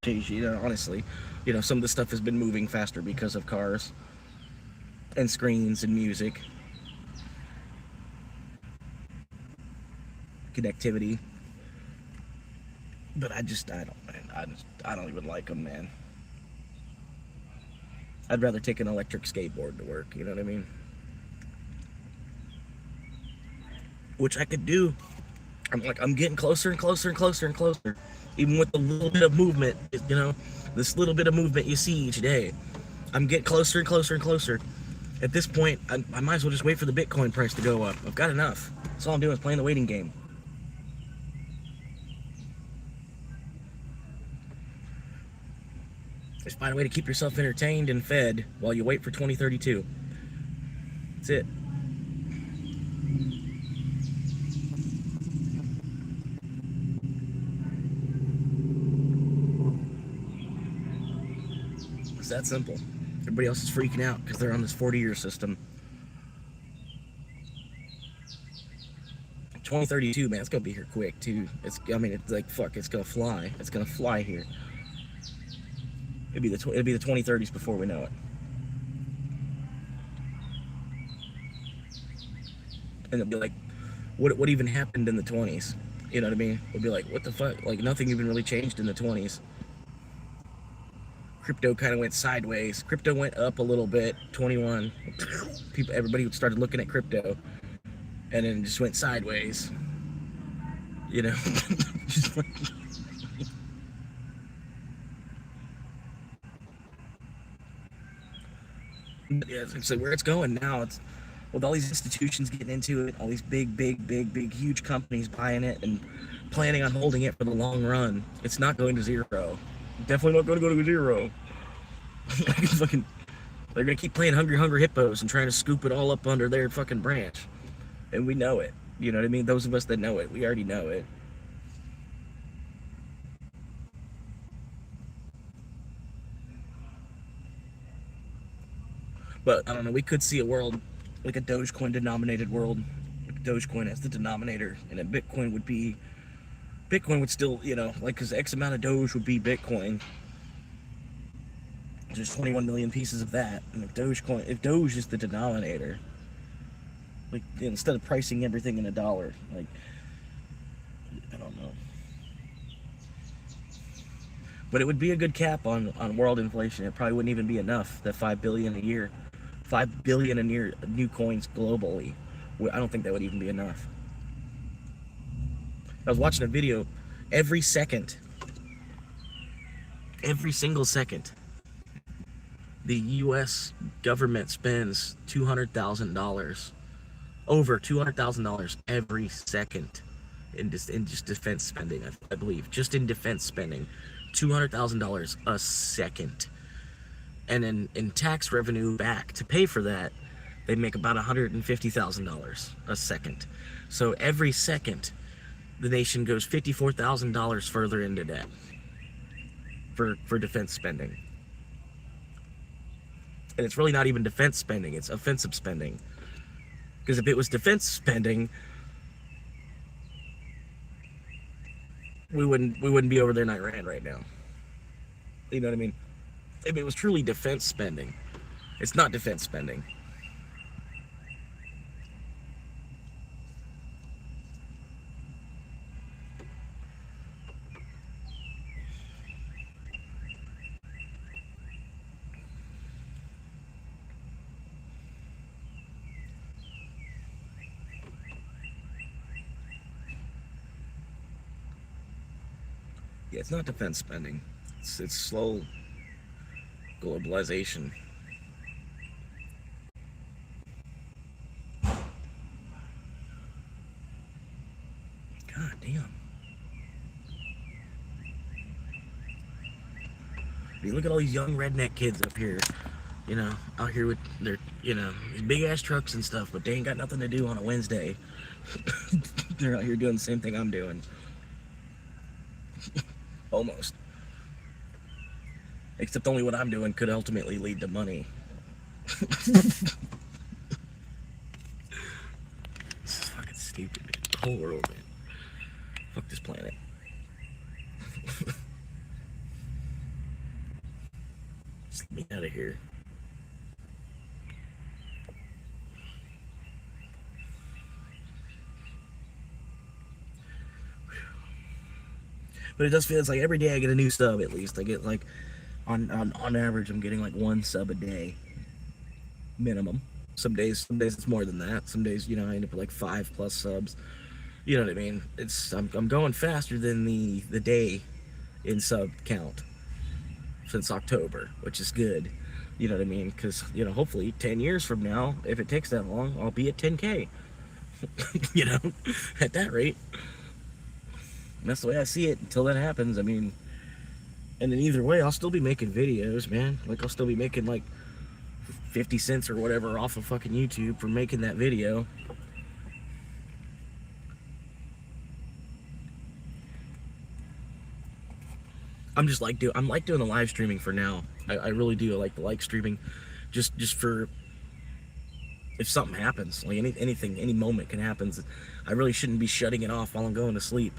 you know, honestly, you know, some of the stuff has been moving faster because of cars and screens and music, connectivity. But I don't, man. I don't even like them, man. I'd rather take an electric skateboard to work. You know what I mean? Which I could do. I'm getting closer and closer and closer and closer. Even with the little bit of movement, you know, this little bit of movement you see each day, I'm getting closer and closer and closer. At this point, I might as well just wait for the Bitcoin price to go up. I've got enough. That's all I'm doing is playing the waiting game. Just find a way to keep yourself entertained and fed while you wait for 2032. That's it. It's that simple. Everybody else is freaking out because they're on this 40-year system. 2032, man, it's gonna be here quick too. It's like fuck, it's gonna fly. It's gonna fly here. It'll be the 2030s before we know it. And it'll be like, what even happened in the 20s? You know what I mean? We'll be like, what the fuck? Like nothing even really changed in the 20s. Crypto kind of went sideways. Crypto went up a little bit. 21, everybody started looking at crypto, and then it just went sideways. You know, just like, yeah, so where it's going now, it's with all these institutions getting into it, all these big, huge companies buying it and planning on holding it for the long run. It's not going to zero. Definitely not going to go to zero. Fucking, they're gonna keep playing hungry hippos and trying to scoop it all up under their fucking branch, and we know it. You know what I mean? Those of us that know it, we already know it. But I don't know, we could see a world like a Dogecoin denominated world. Like Dogecoin as the denominator, and then Bitcoin would still, you know, like, because X amount of Doge would be Bitcoin. There's 21 million pieces of that, and if Doge is the denominator, like, instead of pricing everything in a dollar, like, I don't know. But it would be a good cap on world inflation. It probably wouldn't even be enough. That 5 billion a year, 5 billion a year new coins globally. I don't think that would even be enough. I was watching a video. Every single second, the U.S. government spends $200,000, over $200,000 every second in just defense spending. I believe just in defense spending, $200,000 a second, and in tax revenue back to pay for that, they make about $150,000 a second. So every second, the nation goes $54,000 further into debt for defense spending. And it's really not even defense spending, it's offensive spending. Because if it was defense spending, we wouldn't be over there in Iran right now. You know what I mean? If it was truly defense spending, it's not defense spending. Yeah, it's not defense spending. It's slow globalization. God damn. I mean, look at all these young redneck kids up here, you know, out here with their, you know, these big ass trucks and stuff, but they ain't got nothing to do on a Wednesday. They're out here doing the same thing I'm doing. Almost. Except only what I'm doing could ultimately lead to money. This is fucking stupid, man. The whole world, man. Fuck this planet. Just get me out of here. But it does feel, it's like every day I get a new sub at least. I get like, on average, I'm getting like 1 sub a day. Minimum. Some days it's more than that. Some days, you know, I end up with like 5+ subs. You know what I mean? I'm going faster than the day in sub count since October, which is good. You know what I mean? Because, you know, hopefully 10 years from now, if it takes that long, I'll be at 10K. You know, at that rate. And that's the way I see it until that happens. I mean, and then either way, I'll still be making videos, man. Like, I'll still be making like 50 cents or whatever off of fucking YouTube for making that video. I'm like doing the live streaming for now. I really do. I like the streaming, just for if something happens, like any moment can happen. I really shouldn't be shutting it off while I'm going to sleep.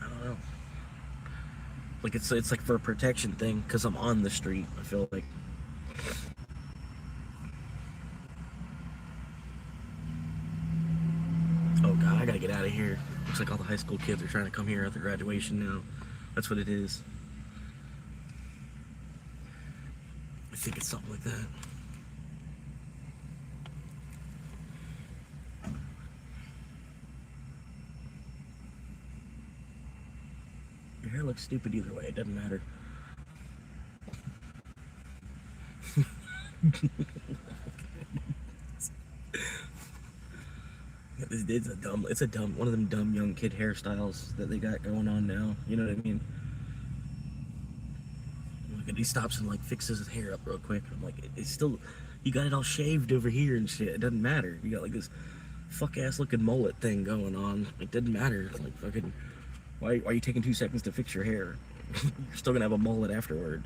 I don't know. Like it's like for a protection thing because I'm on the street. I feel like. Oh god, I gotta get out of here. Looks like all the high school kids are trying to come here after graduation now. That's what it is. I think it's something like that. Your hair looks stupid either way, it doesn't matter. It's a dumb, one of them dumb young kid hairstyles that they got going on now. You know what I mean? Look, he stops and like fixes his hair up real quick. I'm like, it's still, you got it all shaved over here and shit. It doesn't matter. You got like this fuck ass looking mullet thing going on. It doesn't matter. Like fucking, Why are you taking 2 seconds to fix your hair? You're still gonna have a mullet afterward.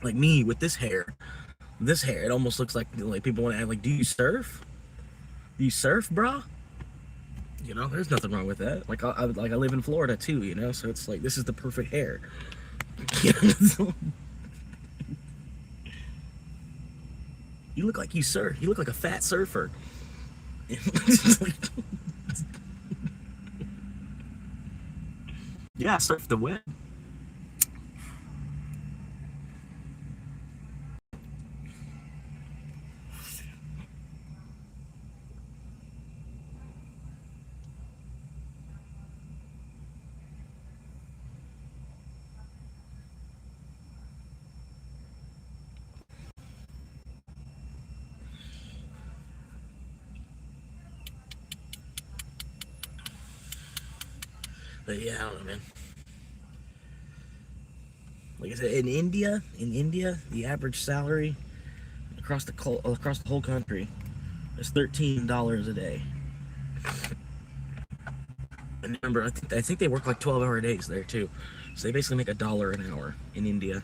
Like me with this hair. This hair, it almost looks like people want to ask, like, do you surf? Do you surf, bro? You know, there's nothing wrong with that. Like I live in Florida too, you know, so it's like this is the perfect hair. You look like you surf. You look like a fat surfer. Yeah, I surf the web. But yeah, I don't know, man. Like I said, in India, the average salary across the whole country is $13 a day. And remember, I think they work like 12-hour days there too, so they basically make $1 an hour in India.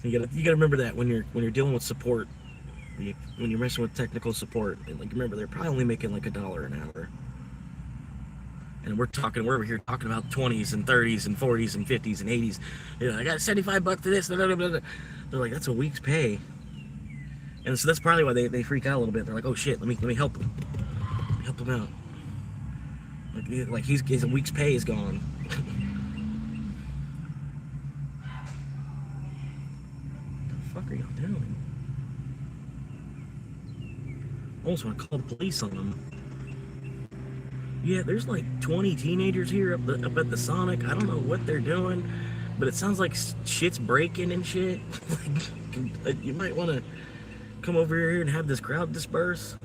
You gotta remember that when you're dealing with support, when you're messing with technical support, and like remember they're probably only making like $1 an hour. And we're over here talking about 20s and 30s and 40s and 50s and 80s. You know, I got $75 to this. Blah, blah, blah, blah. They're like, that's a week's pay. And so that's probably why they freak out a little bit. They're like, oh shit, let me help him. Let me help him out. Like his week's pay is gone. What the fuck are y'all doing? I almost want to call the police on them. Yeah, there's like 20 teenagers here up at the Sonic. I don't know what they're doing, but it sounds like shit's breaking and shit. Like, you might want to come over here and have this crowd disperse.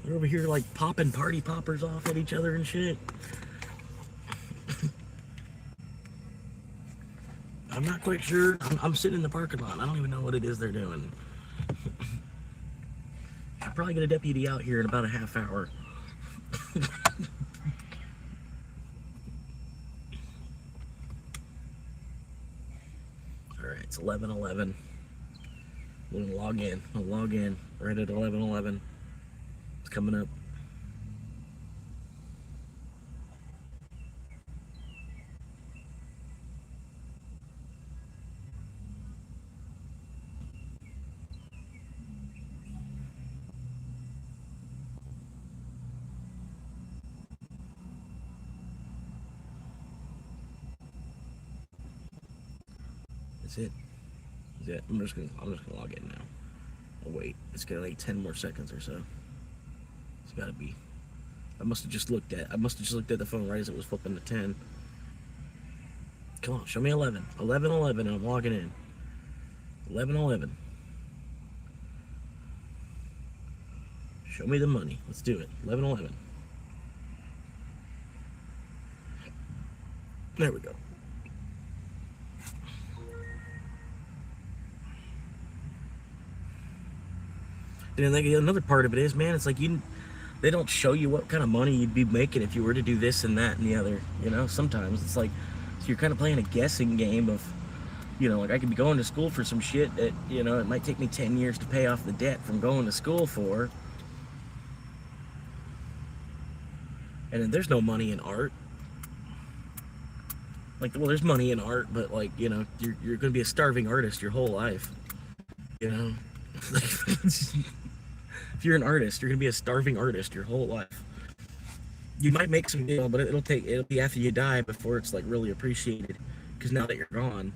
They're over here like popping party poppers off at each other and shit. I'm not quite sure. I'm sitting in the parking lot. I don't even know what it is they're doing. I'll probably get a deputy out here in about a half hour. Alright, it's 11:11. I'm gonna log in. I'll log in right at 11:11. It's coming up. That's it. That's it. I'm just gonna log in now. I'll wait. It's gonna take 10 more seconds or so. It's gotta be. I must have just looked at the phone right as it was flipping to 10. Come on, show me 11. 11:11 and I'm logging in. 11:11. Show me the money. Let's do it. 11:11. There we go. And then another part of it is, man, it's like they don't show you what kind of money you'd be making if you were to do this and that and the other. You know, sometimes it's like, so you're kind of playing a guessing game of, you know, like I could be going to school for some shit that, you know, it might take me 10 years to pay off the debt from going to school for. And then there's no money in art. Like, well, there's money in art, but like, you know, you're going to be a starving artist your whole life. You know? If you're an artist, you're gonna be a starving artist your whole life. You might make some deal, but it'll be after you die before it's like really appreciated. Because now that you're gone.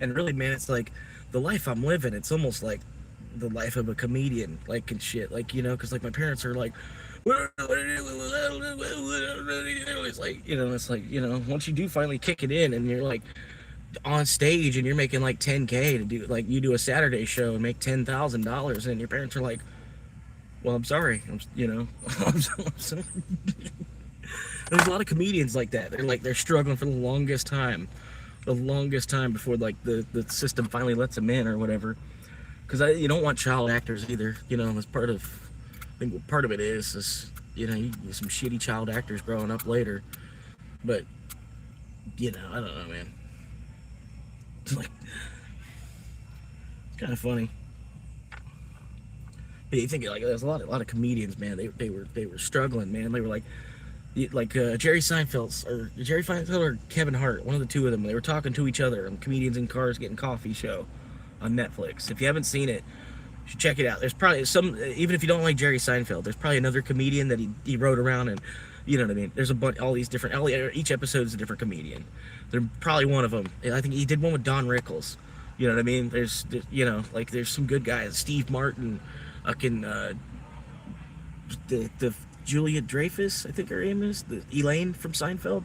And really, man, it's like the life I'm living. It's almost like the life of a comedian, like and shit, like, you know, because like my parents are like. It's like, you know, once you do finally kick it in and you're like, on stage and you're making like 10K to do, like, you do a Saturday show and make $10,000, and your parents are like, well, I'm sorry, I'm sorry. There's a lot of comedians like that. They're struggling for the longest time before like the system finally lets them in or whatever. Because you don't want child actors either. That's part of, I think what part of it is you get some shitty child actors growing up later. But I don't know, man. It's like, it's kind of funny. But you think like there's a lot of comedians, man. They were struggling, man. They were like Jerry Seinfeld or Kevin Hart, one of the two of them. They were talking to each other on Comedians in Cars Getting Coffee show on Netflix. If you haven't seen it, you should check it out. There's probably some, even if you don't like Jerry Seinfeld, there's probably another comedian that he wrote around, and you know what I mean. There's a bunch, all these different, each episode is a different comedian. They're probably one of them. I think he did one with Don Rickles. You know what I mean? There's like there's some good guys. Steve Martin, the Julia Dreyfus, I think her name is, the Elaine from Seinfeld.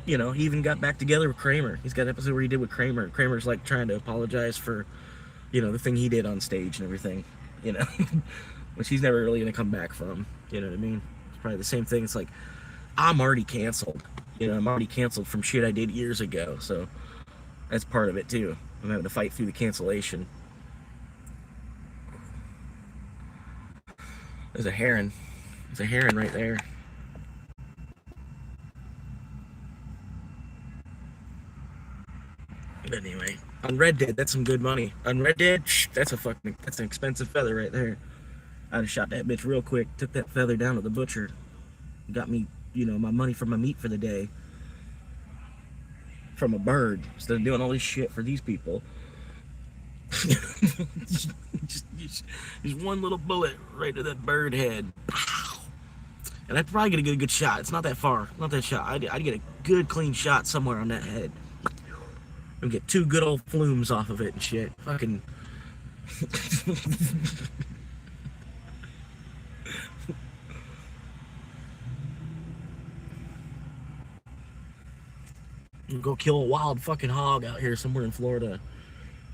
He even got back together with Kramer. He's got an episode where he did with Kramer. Kramer's like trying to apologize for, the thing he did on stage and everything, which he's never really gonna come back from. You know what I mean? It's probably the same thing. It's like, I'm already canceled. I'm already canceled from shit I did years ago. So that's part of it too. I'm having to fight through the cancellation. There's a heron. There's a heron right there. But anyway, on Red Dead, that's some good money. On Red Dead, that's an expensive feather right there. I'd have shot that bitch real quick, took that feather down to the butcher, got me, my money for my meat for the day from a bird, instead of doing all this shit for these people. just one little bullet right to that bird head. And I'd probably get a good shot. It's not that far, not that shot. I'd get a good clean shot somewhere on that head. And get two good old flumes off of it and shit. Fucking. Go kill a wild fucking hog out here somewhere in Florida.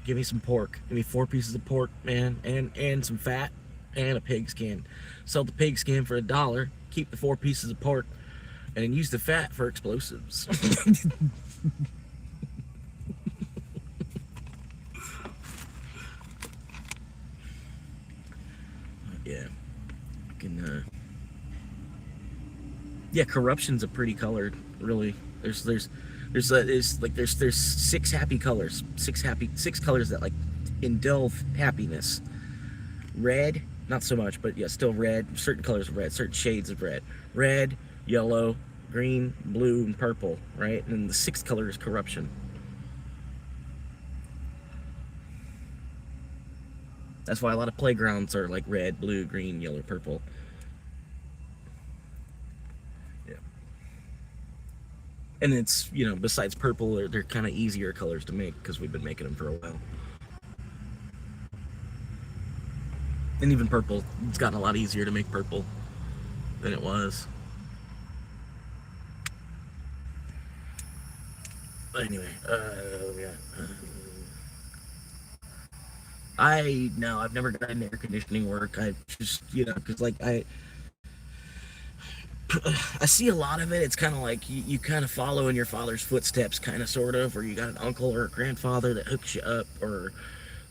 Give me some pork. Give me 4 pieces of pork, man, and some fat and a pig skin. Sell the pig skin for $1. Keep the 4 pieces of pork, and then use the fat for explosives. Yeah, corruption's a pretty color, really. There's 6 happy colors, 6 colors that like indulge happiness. Red, not so much, but yeah, still red. Certain colors of red, certain shades of red. Red, yellow, green, blue, and purple, right? And the 6th color is corruption. That's why a lot of playgrounds are like red, blue, green, yellow, purple. Yeah. And it's, besides purple, they're kind of easier colors to make because we've been making them for a while. And even purple, it's gotten a lot easier to make purple than it was. But anyway, I've never gotten air conditioning work. I just, because like I see a lot of it. It's kind of like you kind of follow in your father's footsteps, kind of, sort of, or you got an uncle or a grandfather that hooks you up, or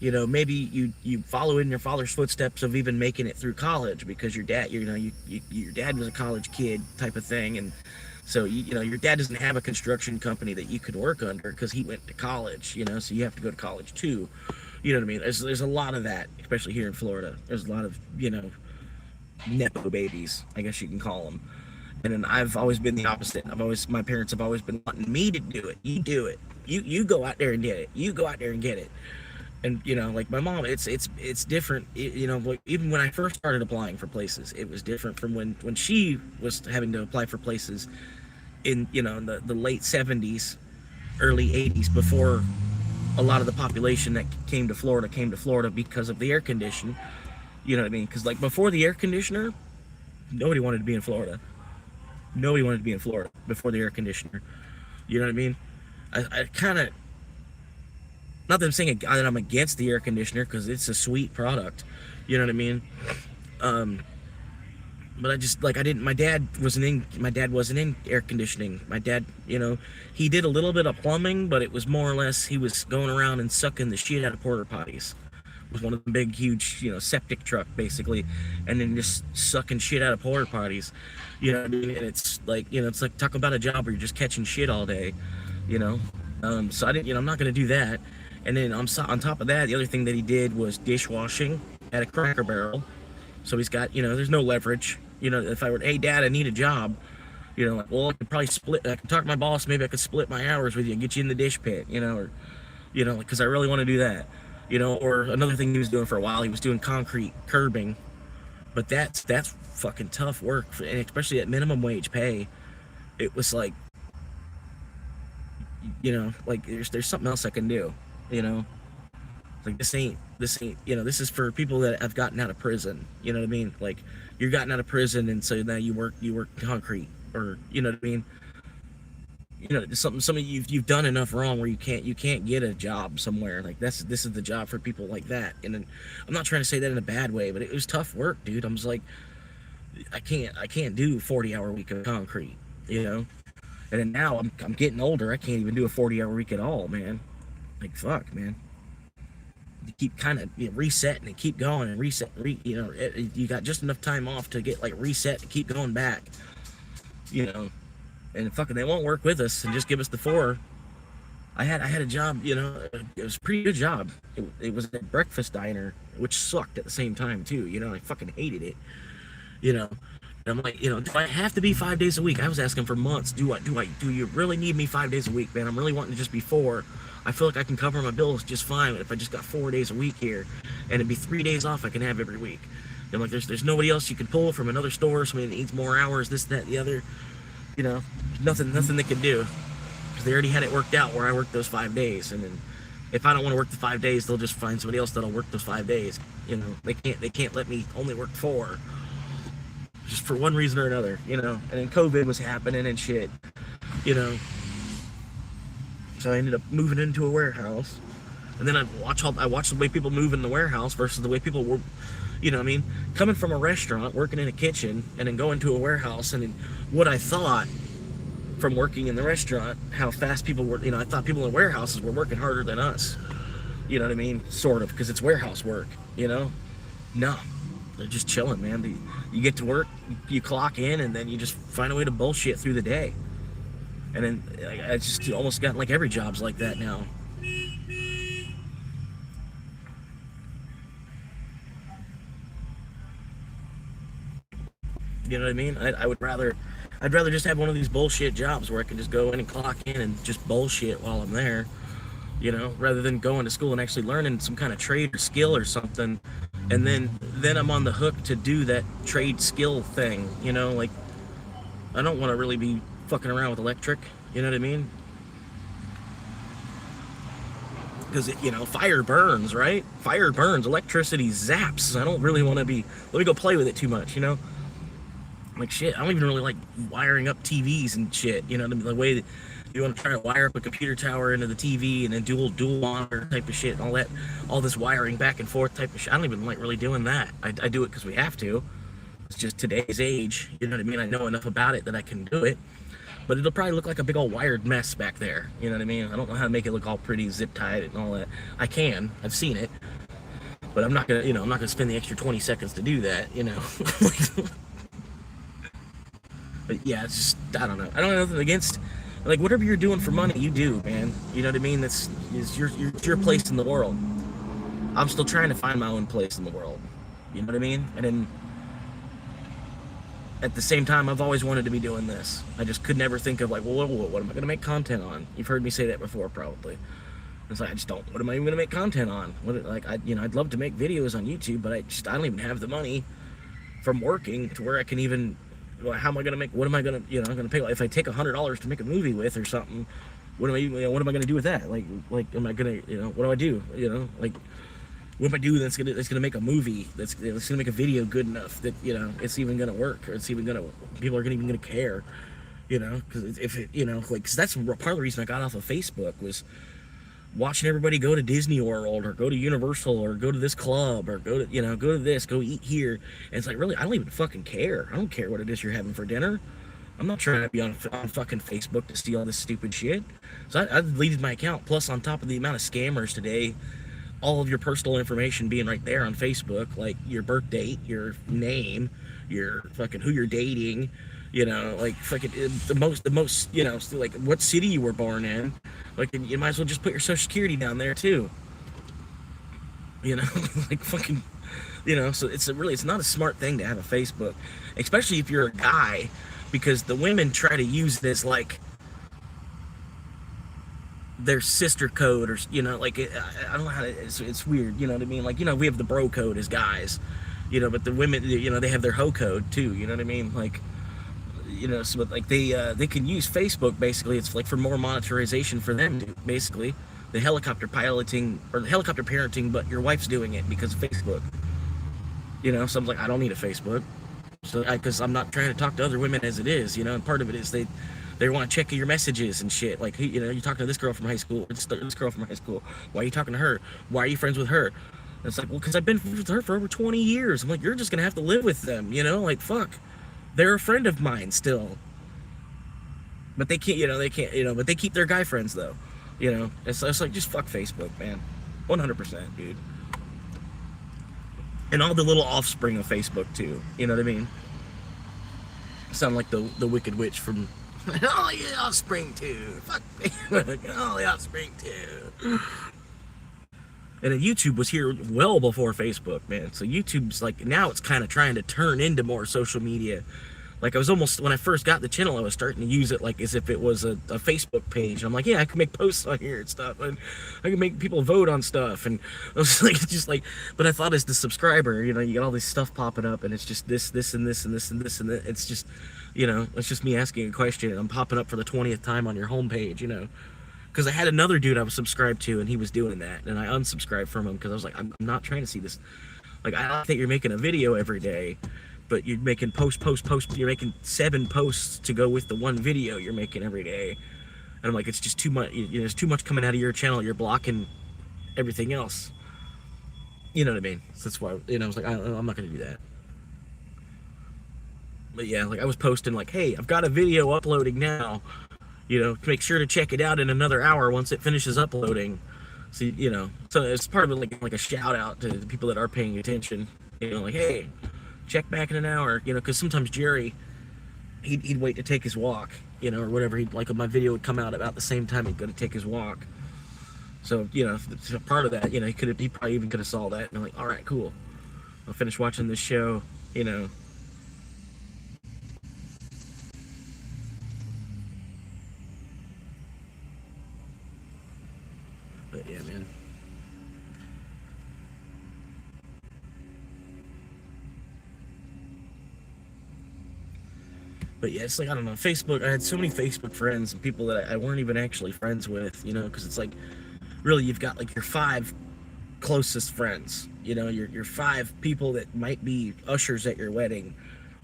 maybe you follow in your father's footsteps of even making it through college because your dad, your dad was a college kid type of thing, and so your dad doesn't have a construction company that you could work under because he went to college, so you have to go to college too. You know what I mean? There's a lot of that, especially here in Florida. There's a lot of nepo babies, I guess you can call them. And then I've always been the opposite. My parents have always been wanting me to do it. You do it. You go out there and get it. You go out there and get it. And like my mom, it's different. Like even when I first started applying for places, it was different from when she was having to apply for places in the late 70s, early 80s, before a lot of the population that came to Florida because of the air condition. You know what I mean? Because like before the air conditioner, nobody wanted to be in Florida. Nobody wanted to be in Florida before the air conditioner. You know what I mean? I kind of Not that I'm saying that I'm against the air conditioner, because it's a sweet product. You know what I mean? Um, but I just, like, I didn't. My dad wasn't in air conditioning. My dad, he did a little bit of plumbing, but it was more or less he was going around and sucking the shit out of porta potties. It was one of the big, huge, septic truck basically, and then just sucking shit out of porta potties. You know what I mean? And it's like, it's like, talk about a job where you're just catching shit all day. You know, so I didn't. I'm not gonna do that. And then on top of that, the other thing that he did was dishwashing at a Cracker Barrel. So he's got, there's no leverage. If I were, hey, Dad, I need a job. Like, well, I could probably I could talk to my boss. Maybe I could split my hours with you and get you in the dish pit, or, because I really want to do that. Or another thing he was doing for a while, he was doing concrete curbing. But that's fucking tough work, and especially at minimum wage pay. It was like, like there's something else I can do, like this ain't, this is for people that have gotten out of prison. You know what I mean? Like, you're gotten out of prison, and so now you work concrete, or you know what I mean? Some of you've done enough wrong where you can't get a job somewhere. Like, this is the job for people like that. And then, I'm not trying to say that in a bad way, but it was tough work, dude. I was like, I can't do 40-hour week of concrete, And then now I'm getting older. I can't even do a 40-hour week at all, man. Like, fuck, man. You keep kind of resetting and keep going and reset. You got just enough time off to get like reset to keep going back. And fucking they won't work with us and just give us the 4. I had a job. It was a pretty good job. It was a breakfast diner, which sucked at the same time too. I fucking hated it. And I'm like, do I have to be 5 days a week? I was asking for months. Do you really need me 5 days a week, man? I'm really wanting to just be 4. I feel like I can cover my bills just fine if I just got 4 days a week here, and it'd be 3 days off I can have every week. And like, there's nobody else you can pull from another store. Somebody that needs more hours, this, that, the other. Nothing they can do, because they already had it worked out where I worked those 5 days. And then if I don't want to work the 5 days, they'll just find somebody else that'll work those 5 days. They can't let me only work 4. Just for one reason or another, And then COVID was happening and shit, So I ended up moving into a warehouse, and then I watched the way people move in the warehouse versus the way people were, coming from a restaurant, working in a kitchen, and then going to a warehouse, and then what I thought from working in the restaurant, how fast people were, I thought people in warehouses were working harder than us. You know what I mean? Sort of, because it's warehouse work, No, they're just chilling, man. You get to work, you clock in, and then you just find a way to bullshit through the day. And then I just almost got like every job's like that now. You know what I mean? I'd rather just have one of these bullshit jobs where I can just go in and clock in and just bullshit while I'm there. Rather than going to school and actually learning some kind of trade or skill or something, and then I'm on the hook to do that trade skill thing. Like, I don't want to really be fucking around with electric. You know what I mean? Because fire burns, right? Fire burns. Electricity zaps. I don't really want to be. Let me go play with it too much. Like, shit. I don't even really like wiring up TVs and shit. The way that you want to try to wire up a computer tower into the TV and then dual monitor type of shit and all that, all this wiring back and forth type of shit. I don't even like really doing that. I do it because we have to. It's just today's age. You know what I mean? I know enough about it that I can do it. But it'll probably look like a big old wired mess back there. You know what I mean? I don't know how to make it look all pretty zip tied and all that. I can. I've seen it. But I'm not gonna, I'm not gonna spend the extra 20 seconds to do that. But yeah, it's just, I don't know. I don't have nothing against, like, whatever you're doing for money, you do, man. You know what I mean? It's your place in the world. I'm still trying to find my own place in the world. You know what I mean? And then at the same time, I've always wanted to be doing this. I just could never think of, like, well, what am I going to make content on? You've heard me say that before, probably. It's like, I just don't, what am I even going to make content on? I'd love to make videos on YouTube, but I don't even have the money from working to where I can even, how am I going to make, what am I going to, I'm going to pay, if I take $100 to make a movie with or something, what am I going to do with that? Like, am I going to, what do I do? What am I doing that's gonna make a movie that's gonna make a video good enough that it's even gonna work, or it's even gonna, people are even gonna care, because if it, because that's part of the reason I got off of Facebook was watching everybody go to Disney World or go to Universal or go to this club or go to, go to this, go eat here. And it's like, really, I don't even fucking care. I don't care what it is you're having for dinner. I'm not trying to be on fucking Facebook to see all this stupid shit. So I deleted my account. Plus, on top of the amount of scammers today, all of your personal information being right there on Facebook, like your birth date, your name, your fucking who you're dating, like fucking the most, like what city you were born in. Like, you might as well just put your social security down there too. Like fucking, so it's not a smart thing to have a Facebook, especially if you're a guy, because the women try to use this like their sister code, or like I don't know how to, it's weird, you know what I mean? Like, we have the bro code as guys, but the women, they have their hoe code too, you know what I mean? Like, so like they can use Facebook, basically. It's like for more monetization for them, basically. The helicopter piloting or the helicopter parenting, but your wife's doing it because of Facebook. So I'm like, I don't need a Facebook, so because I'm not trying to talk to other women as it is, and part of it is they want to check your messages and shit. Like, you're talking to this girl from high school, this girl from high school. Why are you talking to her? Why are you friends with her? And it's like, well, because I've been with her for over 20 years. I'm like, you're just gonna have to live with them, like, fuck. They're a friend of mine still. But they can't, but they keep their guy friends though. It's like, just fuck Facebook, man. 100%, dude. And all the little offspring of Facebook too. You know what I mean? Sound like the Wicked Witch from all the offspring too. Fuck Facebook. All the offspring too. And then YouTube was here well before Facebook, man. So YouTube's like, now it's kind of trying to turn into more social media. Like, I was almost, when I first got the channel, I was starting to use it like as if it was a Facebook page. And I'm like, yeah, I can make posts on here and stuff, and I can make people vote on stuff. And I was like, just like, but I thought as the subscriber, you get all this stuff popping up, and it's just this and this and this and this, and it's just, it's just me asking a question, and I'm popping up for the 20th time on your homepage, Because I had another dude I was subscribed to, and he was doing that, and I unsubscribed from him because I was like, I'm not trying to see this. Like, I like that you're making a video every day, but you're making post. You're making 7 posts to go with the one video you're making every day, and I'm like, it's just too much. There's too much coming out of your channel. You're blocking everything else. You know what I mean? So that's why, I was like, I'm not gonna do that. But yeah, like, I was posting like, hey, I've got a video uploading now. Make sure to check it out in another hour once it finishes uploading. So, so it's part of it, like a shout out to the people that are paying attention. Like, hey, check back in an hour. Because sometimes Jerry, he'd wait to take his walk, or whatever. He'd like, my video would come out about the same time he'd go to take his walk. So, part of that, he probably even could have saw that. And I'm like, all right, cool. I'll finish watching this show, But yeah, man. But yeah, it's like, I don't know, Facebook, I had so many Facebook friends and people that I weren't even actually friends with, because it's like, really, you've got like your 5 closest friends, your 5 people that might be ushers at your wedding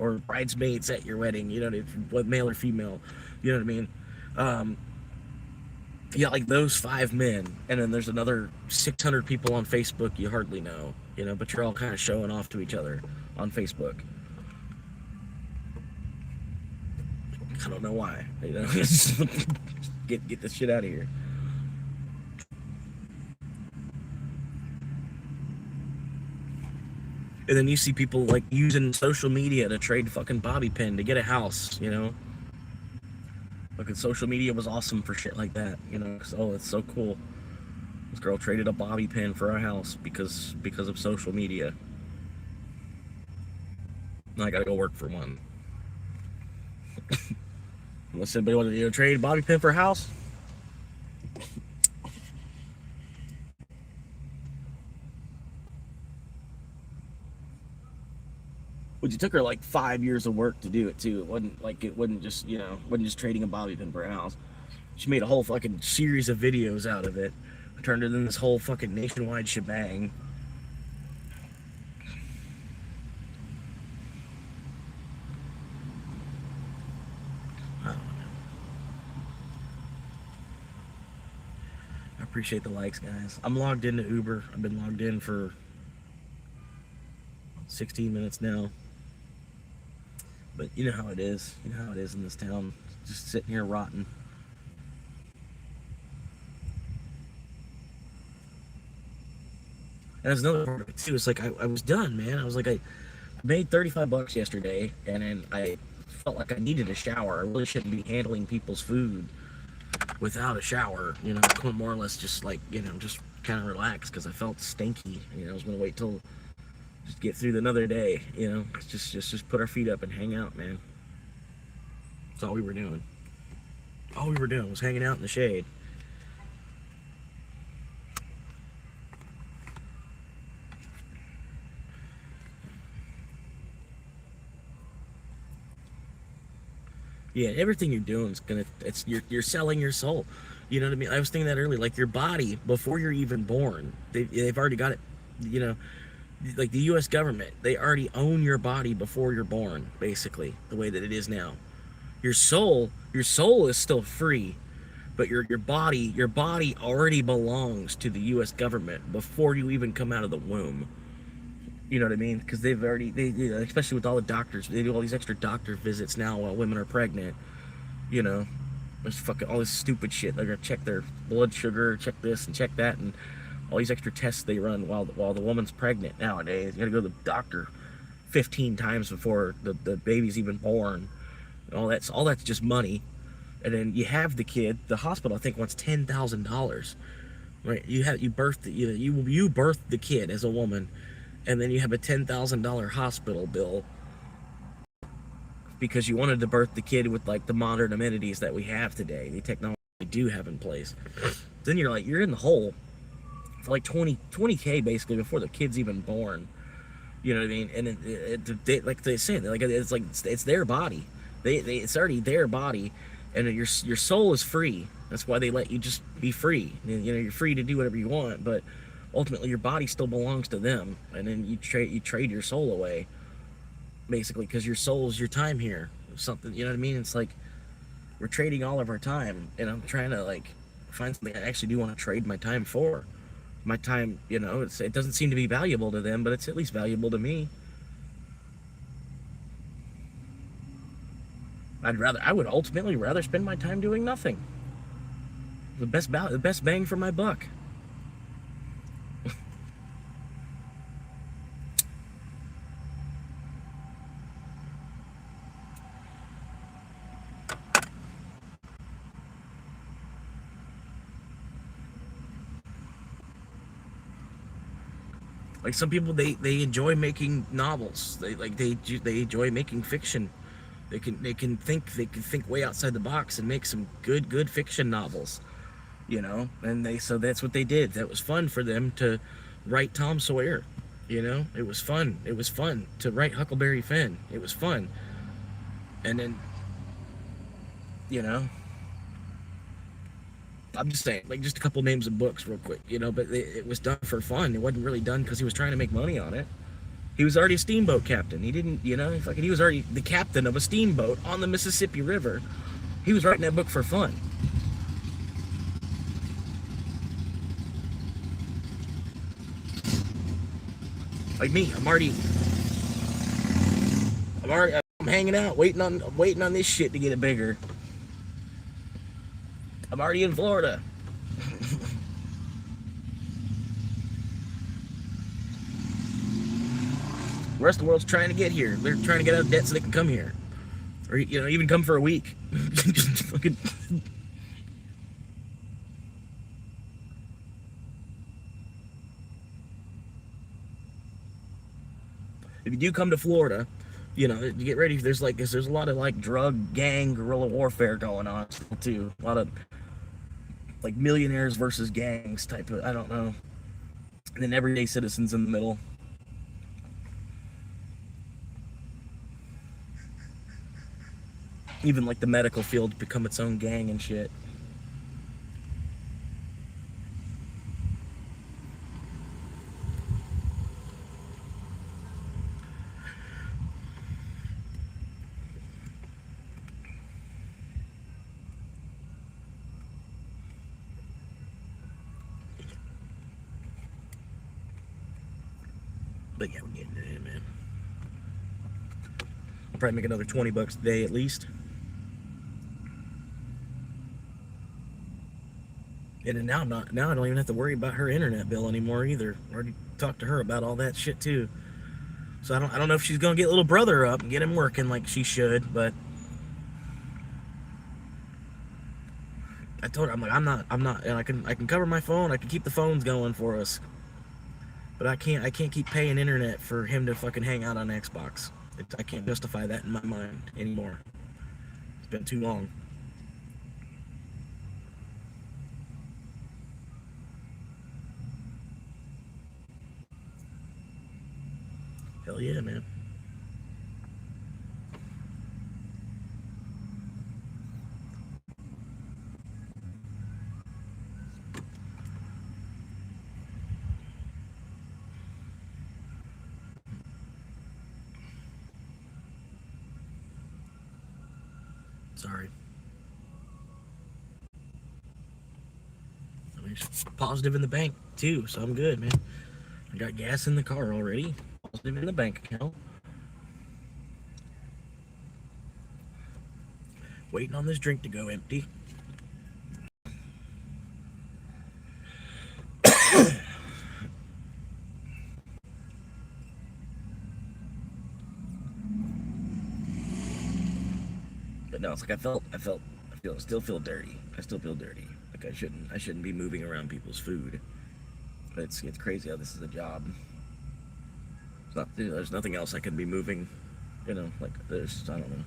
or bridesmaids at your wedding, what, male or female, you know what I mean? Yeah, like those 5 men, and then there's another 600 people on Facebook you hardly know, but you're all kind of showing off to each other on Facebook. I don't know why, get this shit out of here. And then you see people like using social media to trade fucking bobby pin to get a house, Like, social media was awesome for shit like that, because, oh, it's so cool. This girl traded a bobby pin for a house because of social media. Now I gotta go work for one. Unless anybody wanted to trade a bobby pin for a house. Which it took her like 5 years of work to do it too. It wasn't just trading a bobby pin for a house. She made a whole fucking series of videos out of it. Turned it into this whole fucking nationwide shebang. Appreciate the likes, guys. I'm logged into Uber. I've been logged in for 16 minutes now. But you know how it is. You know how it is in this town. Just sitting here rotting. And that's another part of it too. It's like I was done, man. I was like, I made $35 yesterday, and then I felt like I needed a shower. I really shouldn't be handling people's food without a shower. You know, more or less just like, you know, just kind of relax because I felt stinky. You know, I was gonna wait till just get through another day. You know, just put our feet up and hang out, man. That's all we were doing. All we were doing was hanging out in the shade. Yeah, everything you're doing is gonna. You're selling your soul. You know what I mean? I was thinking that earlier. Like your body before you're even born, they've already got it. You know, like the U.S. government, they already own your body before you're born. Basically, the way that it is now, your soul is still free, but your body already belongs to the U.S. government before you even come out of the womb. You know what I mean? Because they've already, you know, especially with all the doctors, they do all these extra doctor visits now while women are pregnant. You know, there's fucking all this stupid shit. They're gonna check their blood sugar, check this and check that, and all these extra tests they run while the woman's pregnant nowadays. You gotta go to the doctor 15 times before the baby's even born. All that's just money. And then you have the kid. The hospital I think wants $10,000. Right? You birth the kid as a woman, and then you have a $10,000 hospital bill because you wanted to birth the kid with like the modern amenities that we have today, the technology we do have in place. Then you're in the hole for like 20K basically before the kid's even born. You know what I mean? And like they say, like it's their body. It's already their body, and your soul is free. That's why they let you just be free. You know, you're free to do whatever you want, but ultimately your body still belongs to them, and then you trade your soul away, basically, because your soul is your time here. Something, you know what I mean? It's like we're trading all of our time, and I'm trying to like find something I actually do want to trade my time for. My time, you know, it doesn't seem to be valuable to them, but it's at least valuable to me. I would ultimately rather spend my time doing nothing. The best bang for my buck. Like some people, they enjoy making novels. They enjoy making fiction. They can think way outside the box and make some good fiction novels. You know, and so that's what they did. That was fun for them to write Tom Sawyer. You know, it was fun. It was fun to write Huckleberry Finn. It was fun. And then, you know, I'm just saying, like, just a couple names of books real quick, you know, but it was done for fun. It wasn't really done because he was trying to make money on it. He was already a steamboat captain. He didn't, you know, he was already the captain of a steamboat on the Mississippi River. He was writing that book for fun. Like me, I'm hanging out, waiting on this shit to get it bigger. I'm already in Florida. The rest of the world's trying to get here. They're trying to get out of debt so they can come here, or you know, even come for a week. Just fucking. If you do come to Florida, you know, you get ready. There's a lot of like drug gang guerrilla warfare going on too. A lot of like millionaires versus gangs type of, I don't know, and then everyday citizens in the middle. Even like the medical field become its own gang and shit. But yeah, we're getting it in, man. I'll probably make another 20 bucks a day at least. And then now I don't even have to worry about her internet bill anymore either. I already talked to her about all that shit too. So I don't know if she's gonna get little brother up and get him working like she should, but I told her, I'm like, I'm not, and I can cover my phone, I can keep the phones going for us, but I can't keep paying internet for him to fucking hang out on Xbox. I can't justify that in my mind anymore. It's been too long. Hell yeah, man. Sorry. I mean, it's positive in the bank too, so I'm good, man. I got gas in the car already. Positive in the bank account. Waiting on this drink to go empty. But no, it's like I still feel dirty. I still feel dirty. Like I shouldn't be moving around people's food. But it's crazy how this is a job. It's not, there's nothing else I could be moving. You know, like there's, I don't know.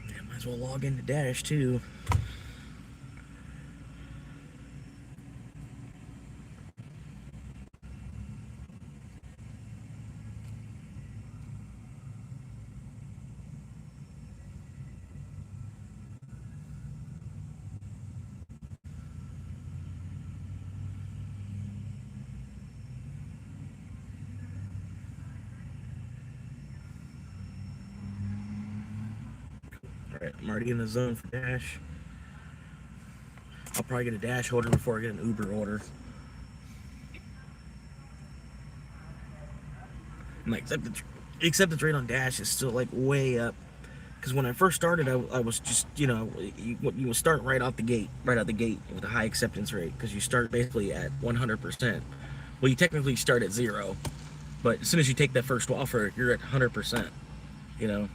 Yeah, might as well log into Dash too. Alright, I'm already in the zone for Dash. I'll probably get a Dash order before I get an Uber order. My acceptance rate on Dash is still like way up. Because when I first started, I was just, you know, you start right out the gate with a high acceptance rate. Because you start basically at 100%. Well, you technically start at 0. But as soon as you take that first offer, you're at 100%. You know?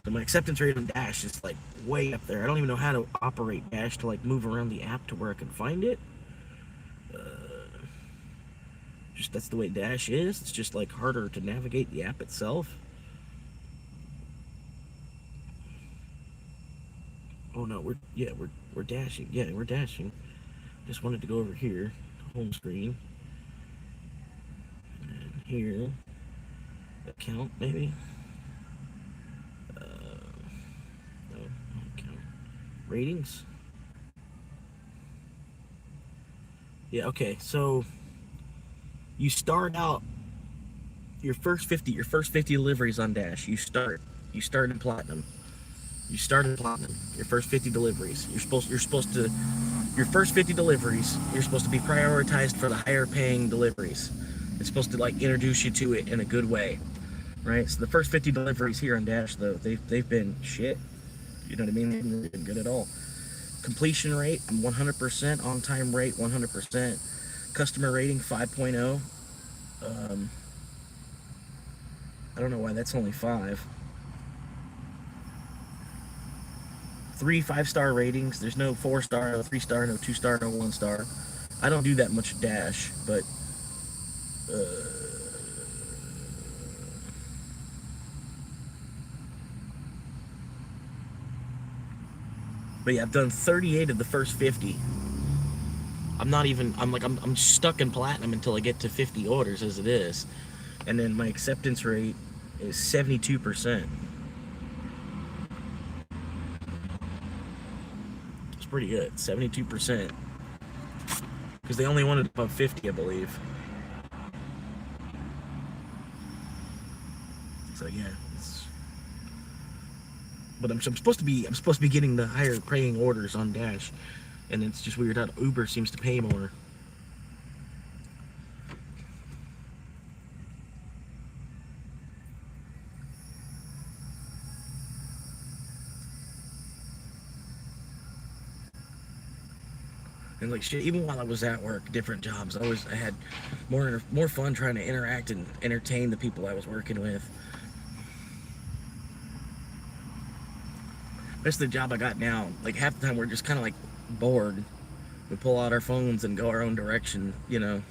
So my acceptance rate on Dash is like way up there. I don't even know how to operate Dash to like move around the app to where I can find it. Just that's the way Dash is. It's just like harder to navigate the app itself. Oh no, we're dashing. Yeah, we're dashing. Just wanted to go over here, home screen, and here, account maybe. No account. Ratings. Yeah. Okay. So you start out your first 50 deliveries on Dash. You start in platinum. You start in platinum. Your first 50 deliveries. Your first 50 deliveries. You're supposed to be prioritized for the higher paying deliveries. It's supposed to like introduce you to it in a good way, right? So the first 50 deliveries here on Dash, though, they've been shit. You know what I mean? They haven't really been good at all. Completion rate 100%. On time rate 100%. Customer rating 5.0. I don't know why that's only 5. 3 5-star ratings. There's no 4-star, no 3-star, no 2-star, no 1-star. I don't do that much Dash, but yeah, I've done 38 of the first 50. I'm stuck in platinum until I get to 50 orders as it is. And then my acceptance rate is 72%. It's pretty good, 72%. Because they only wanted above 50, I believe. So yeah, But I'm supposed to be getting the higher paying orders on Dash, and it's just weird how Uber seems to pay more. And like shit, even while I was at work, different jobs, I had more fun trying to interact and entertain the people I was working with. That's the job I got now. Like half the time we're just kind of like bored. We pull out our phones and go our own direction, you know.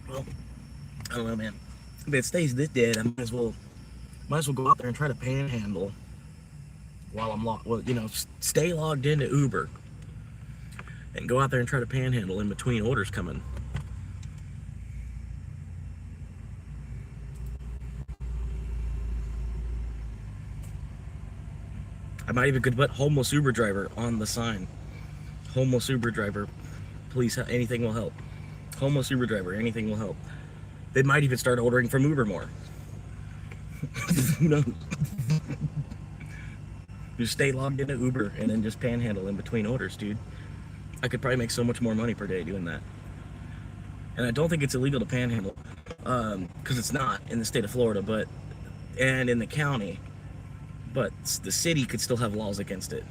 Well, I don't know, man. If it stays this dead, I might as well go out there and try to panhandle while I'm logged. Well, you know, stay logged into Uber and go out there and try to panhandle in between orders coming. I might even could put homeless Uber driver on the sign. Homeless Uber driver, please, anything will help. Homeless Uber driver, anything will help. They might even start ordering from Uber more. Who knows? Just stay logged into Uber and then just panhandle in between orders, dude. I could probably make so much more money per day doing that. And I don't think it's illegal to panhandle, because it's not in the state of Florida, and in the county, but the city could still have laws against it.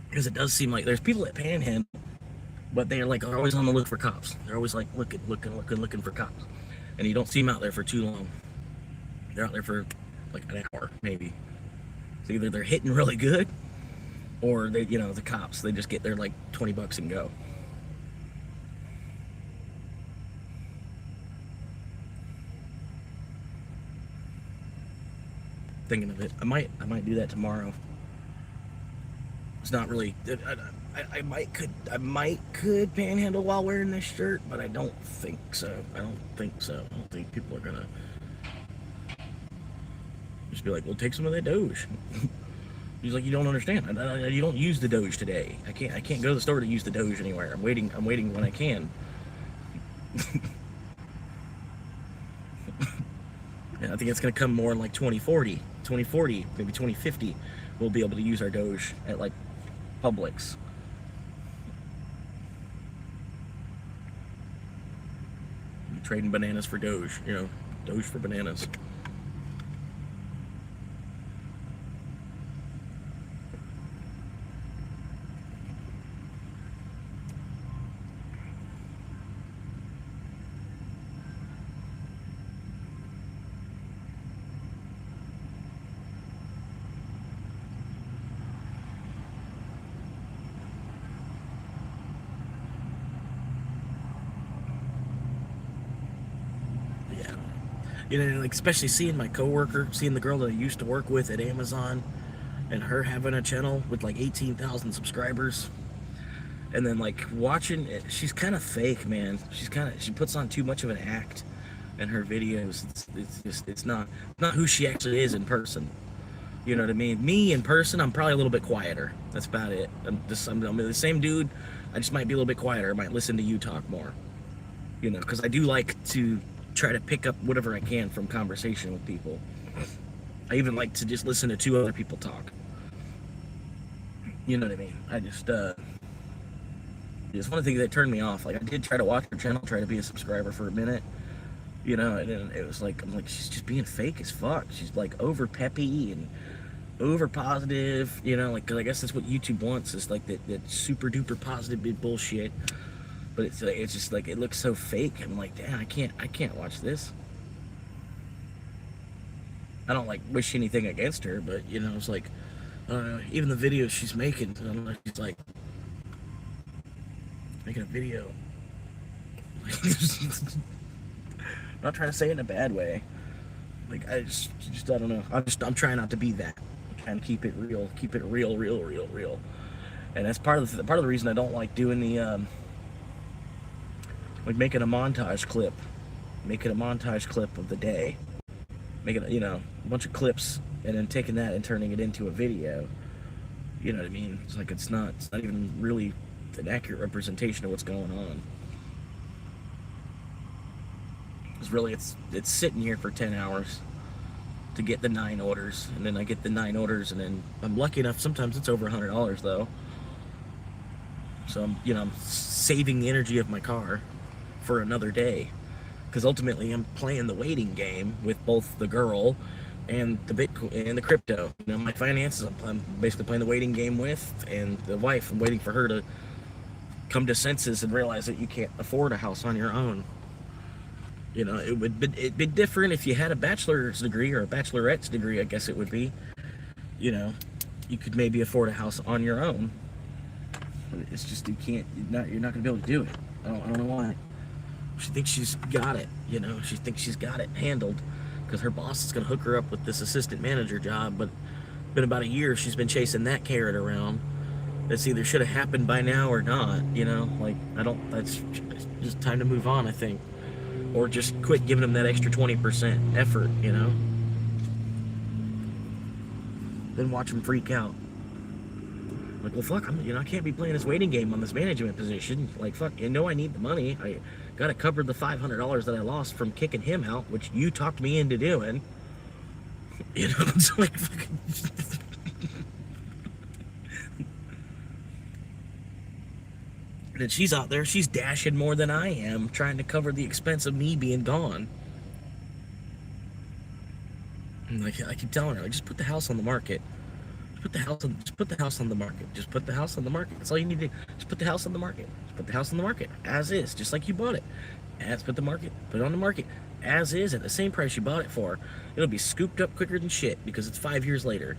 Because it does seem like there's people that panhandle, but they're like always on the look for cops. They're always like looking for cops, and you don't see them out there for too long. They're out there for like an hour, maybe. So either they're hitting really good, or they, you know, the cops, they just get their like $20 and go. Thinking of it, I might do that tomorrow. It's not really. I might could panhandle while wearing this shirt, but I don't think so. I don't think people are gonna just be like, "Well, take some of that Doge." He's like, "You don't understand. You don't use the Doge today. I can't go to the store to use the Doge anywhere. I'm waiting when I can." Yeah, I think it's gonna come more in like 2040, maybe 2050. We'll be able to use our Doge at like Publix. Trading bananas for Doge, you know, Doge for bananas. Yeah. You know, like especially seeing my coworker, seeing the girl that I used to work with at Amazon, and her having a channel with like 18,000 subscribers, and then like watching it, she's kind of fake, man. She puts on too much of an act in her videos. It's not who she actually is in person. You know what I mean? Me in person, I'm probably a little bit quieter. That's about it. I'm the same dude. I just might be a little bit quieter. I might listen to you talk more. You know, because I do like to try to pick up whatever I can from conversation with people. I even like to just listen to two other people talk. You know what I mean? It's one of the things that turned me off. Like, I did try to watch her channel, try to be a subscriber for a minute, you know, and then it was like, I'm like, she's just being fake as fuck. She's like over peppy and over positive, you know, like, 'cause I guess that's what YouTube wants, is like that super duper positive big bullshit. But it's just like, it looks so fake. I'm like, damn, I can't watch this. I don't like wish anything against her, but you know, it's like, even the videos she's making, I don't know, she's like making a video. Not trying to say it in a bad way. Like, I just I don't know. I'm trying not to be that. I'm trying to keep it real, real. And that's part of the reason I don't like doing the like making a montage clip, of the day, making, you know, a bunch of clips, and then taking that and turning it into a video. You know what I mean? It's like, it's not even really an accurate representation of what's going on. Because really, it's sitting here for 10 hours to get the 9 orders, and then I get the 9 orders, and then I'm lucky enough, sometimes it's over $100 though. So I'm, you know, I'm saving the energy of my car for another day, because ultimately I'm playing the waiting game with both the girl and the Bitcoin and the crypto. You know, my finances, I'm basically playing the waiting game with, and the wife, I'm waiting for her to come to senses and realize that you can't afford a house on your own. You know, it'd be different if you had a bachelor's degree or a bachelorette's degree, I guess it would be. You know, you could maybe afford a house on your own. But it's just, you're not gonna be able to do it. I don't know why. She thinks she's got it, you know. She thinks she's got it handled because her boss is gonna hook her up with this assistant manager job. But been about a year she's been chasing that carrot around. That's either should have happened by now or not. You know, like, that's just time to move on, I think. Or just quit giving them that extra 20% effort, you know? Then watch them freak out. Like, well, fuck, I can't be playing this waiting game on this management position. Like, fuck, you know I need the money. I gotta cover the $500 that I lost from kicking him out, which you talked me into doing. You know, it's like, fucking... And she's out there, she's dashing more than I am, trying to cover the expense of me being gone. And like, I keep telling her, like, just put the house on the market. Just put the house on the market. Just put the house on the market. That's all you need to do. Just put the house on the market. Just put the house on the market as is, just like you bought it. Put it on the market as is at the same price you bought it for. It'll be scooped up quicker than shit because it's 5 years later.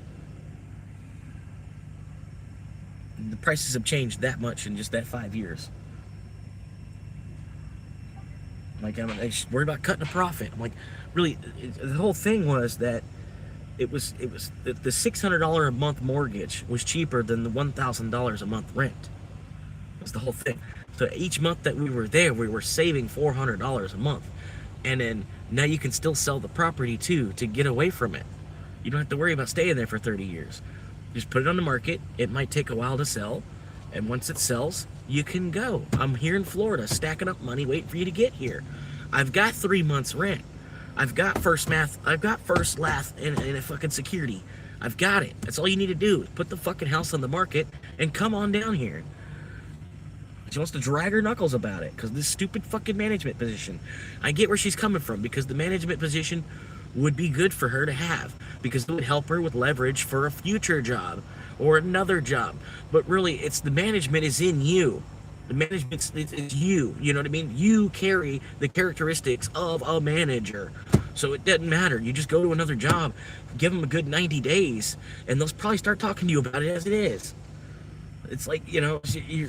And the prices have changed that much in just that 5 years. Like, I'm worried about cutting a profit. I'm like, really, the whole thing was that it was the $600 a month mortgage was cheaper than the $1,000 a month rent. That's the whole thing. So each month that we were there, we were saving $400 a month. And then now you can still sell the property too to get away from it. You don't have to worry about staying there for 30 years. Just put it on the market. It might take a while to sell. And once it sells, you can go. I'm here in Florida stacking up money waiting for you to get here. I've got 3 months rent. I've got first lath and a fucking security. I've got it. That's all you need to do. Put the fucking house on the market and come on down here. She wants to drag her knuckles about it because this stupid fucking management position. I get where she's coming from, because the management position would be good for her to have, because it would help her with leverage for a future job or another job. But really, it's the management is in you. The management is you. You know what I mean? You carry the characteristics of a manager. So it doesn't matter. You just go to another job, give them a good 90 days, and they'll probably start talking to you about it as it is. It's like, you know,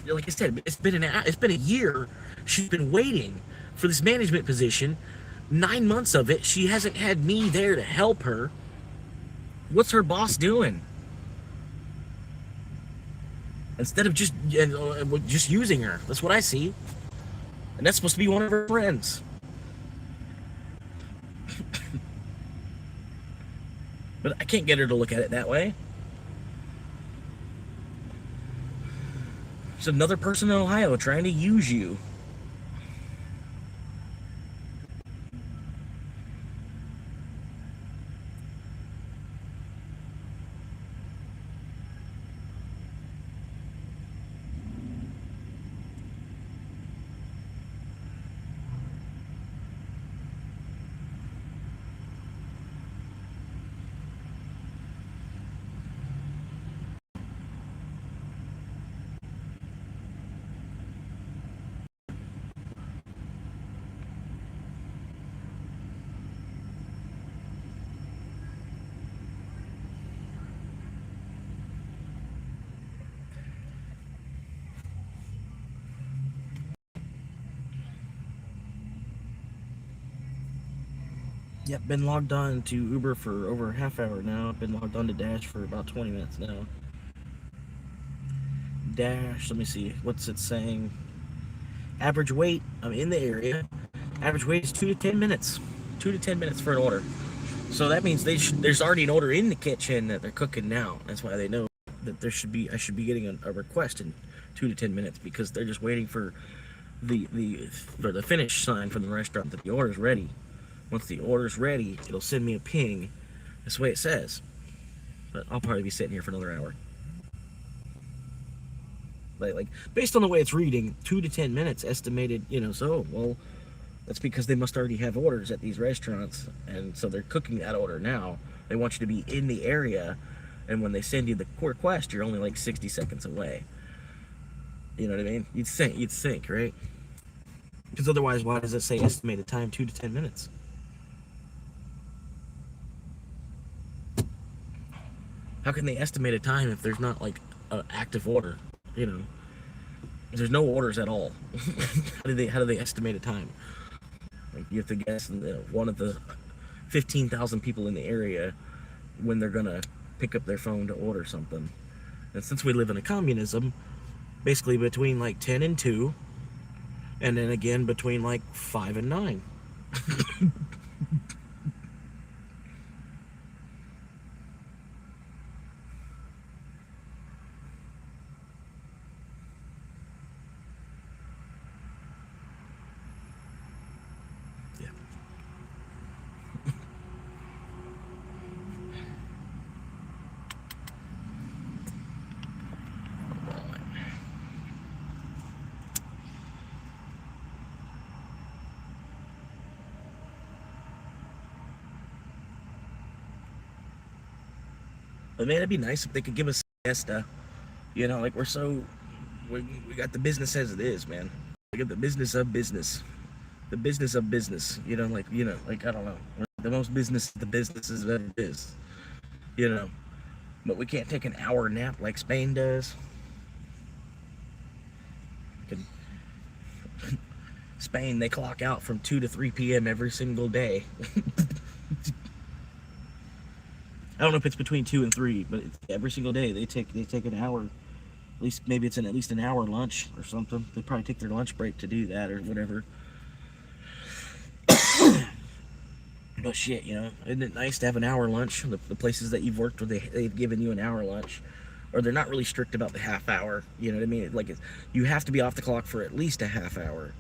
like I said, it's been a year. She's been waiting for this management position. 9 months of it, she hasn't had me there to help her. What's her boss doing? Instead of just using her. That's what I see. And that's supposed to be one of her friends. But I can't get her to look at it that way. It's another person in Ohio trying to use you. Yep, been logged on to Uber for over a half hour now. I've been logged on to Dash for about 20 minutes now. Dash, let me see, what's it saying? Average wait, I'm in the area. Average wait is 2 to 10 minutes. 2 to 10 minutes for an order. So that means there's already an order in the kitchen that they're cooking now. That's why they know that I should be getting a request in 2 to 10 minutes, because they're just waiting for the finish sign from the restaurant that the order's ready. Once the order's ready, it'll send me a ping. That's the way it says. But I'll probably be sitting here for another hour. Like based on the way it's reading, 2 to 10 minutes estimated. So well, that's because they must already have orders at these restaurants, and so they're cooking that order now. They want you to be in the area, and when they send you the request, you're only like 60 seconds away. You know what I mean? You'd think, right? Because otherwise, why does it say estimated time 2 to 10 minutes? How can they estimate a time if there's not like an active order? There's no orders at all. How do they estimate a time? Like, you have to guess one of the 15,000 people in the area when they're gonna pick up their phone to order something. And since we live in a communism, basically between like 10 and 2, and then again between like 5 and 9. Yeah. But man, it'd be nice if they could give us a siesta. Like we got the business as it is, man. We got the business of business. The business of business. Like I don't know. The most business the business is that it is. But we can't take an hour nap like Spain does. Spain, they clock out from 2 to 3 p.m. every single day. I don't know if it's between 2 and 3, but every single day they take an hour. At least maybe it's at least an hour lunch or something. They probably take their lunch break to do that or whatever. But shit, isn't it nice to have an hour lunch? The places that you've worked with, they've given you an hour lunch, or they're not really strict about the half hour. You know what I mean? Like, you have to be off the clock for at least a half hour.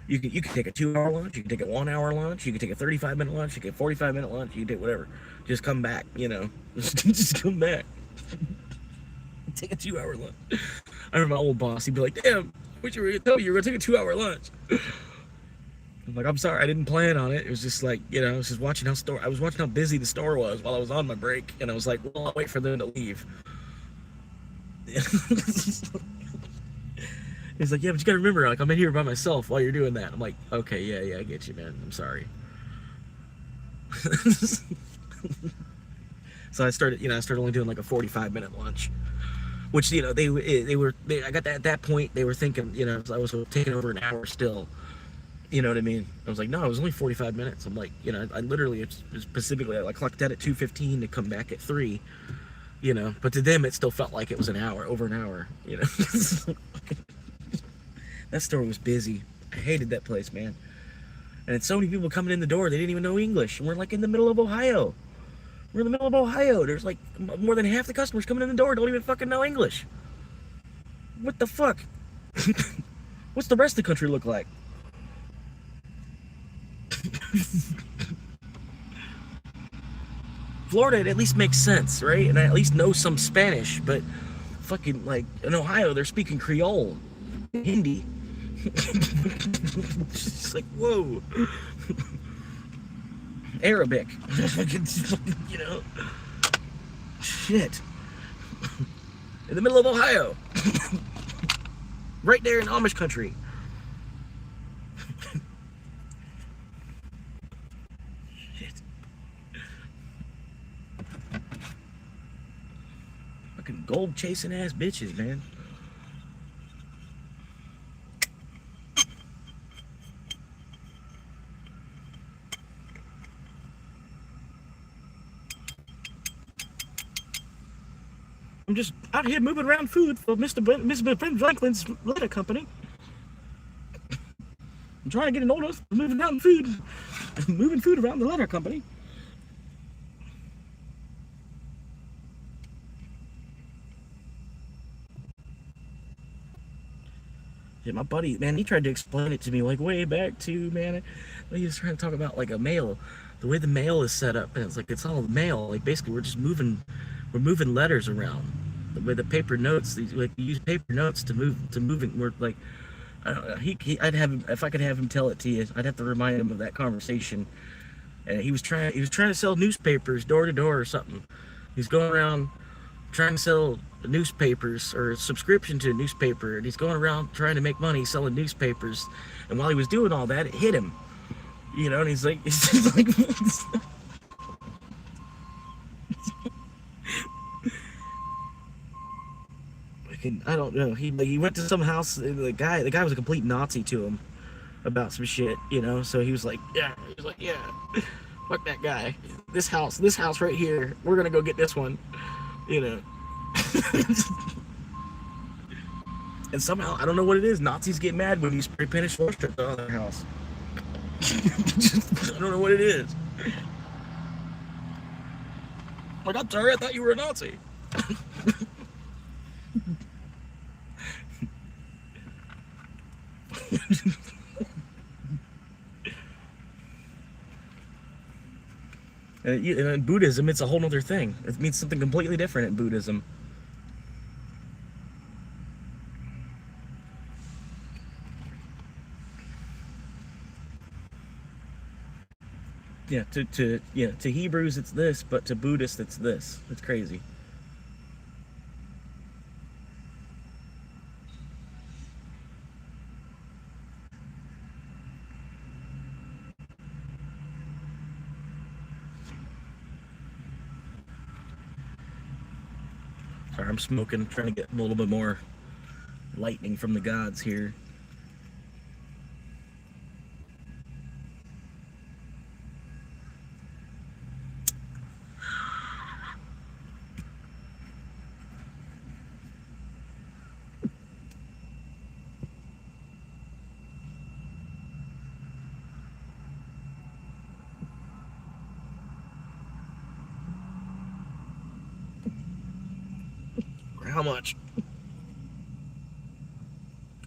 You can take a 2-hour lunch. You can take a 1-hour lunch. You can take a 35-minute lunch. You can take a 45-minute lunch. You can take whatever. Just come back. Just come back. Take a 2-hour lunch. I remember my old boss. He'd be like, "Damn, what you were gonna tell me? You were gonna take a 2-hour lunch." I'm like, "I'm sorry, I didn't plan on it. It was just like, I was just watching I was watching how busy the store was while I was on my break, and I was like, well, I'll wait for them to leave." He's like, "Yeah, but you gotta remember, like, I'm in here by myself while you're doing that." I'm like, "Okay, yeah, I get you, man. I'm sorry." So I started only doing like a 45-minute lunch, which I got that at that point they were thinking, I was taking over an hour still. You know what I mean? I was like, no, it was only 45 minutes. I'm like, I literally, specifically, I clocked out at 2:15 to come back at 3, but to them, it still felt like it was over an hour, That store was busy. I hated that place, man. And it's so many people coming in the door, they didn't even know English. And we're like in the middle of Ohio. We're in the middle of Ohio. There's like more than half the customers coming in the door don't even fucking know English. What the fuck? What's the rest of the country look like? Florida, it at least makes sense, right? And I at least know some Spanish, but fucking, like, in Ohio, they're speaking Creole, Hindi. It's like, whoa. Arabic. Shit. In the middle of Ohio. Right there in Amish country. Shit. Fucking gold chasing ass bitches, man. I'm just out here moving around food for Mr. Ben Franklin's letter company. I'm trying to get an order for moving around food, moving food around the letter company. Yeah, my buddy, man, he tried to explain it to me like way back too, man. He was trying to talk about like a mail, the way the mail is set up, and it's like it's all mail. Like basically, we're moving letters around. The way the paper notes, like you use paper notes to moving. We're like, I don't know. I'd have him, if I could have him tell it to you, I'd have to remind him of that conversation. And he was trying to sell newspapers door to door or something. He's going around trying to sell newspapers or a subscription to a newspaper, and he's going around trying to make money selling newspapers. And while he was doing all that, it hit him, you know. And he's like, it's like I don't know. He went to some house. The guy was a complete Nazi to him about some shit, you know. So he was like, yeah, fuck that guy. This house right here, we're gonna go get this one, you know. And somehow, I don't know what it is, Nazis get mad when you spray paint a short strip on their house. I don't know what it is. Like, I'm sorry, I thought you were a Nazi. And in Buddhism, it's a whole other thing. It means something completely different in Buddhism. Yeah, to Hebrews it's this, but to Buddhists it's this. It's crazy. Sorry, I'm smoking, trying to get a little bit more lightning from the gods here. How much?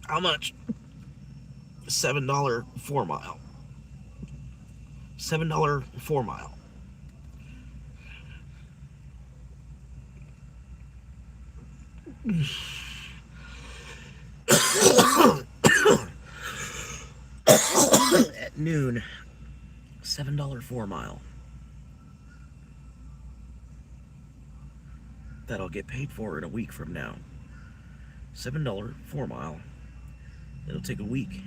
How much? $7 4 mile. $7 4 mile. At noon, $7 4 mile. That I'll get paid for in a week from now. $7 4 mile. It'll take a week.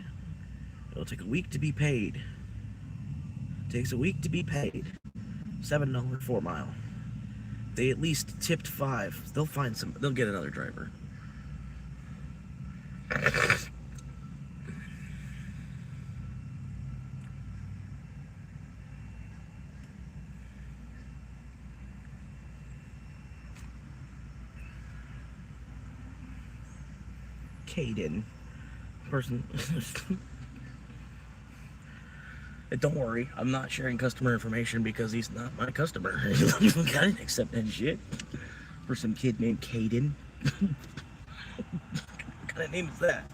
It'll take a week to be paid. It takes a week to be paid. $7 4 mile. They at least tipped $5. They'll find some. They'll get another driver. Caden. Person. Don't worry, I'm not sharing customer information because he's not my customer. I didn't accept that shit for some kid named Caden. What kind of name is that?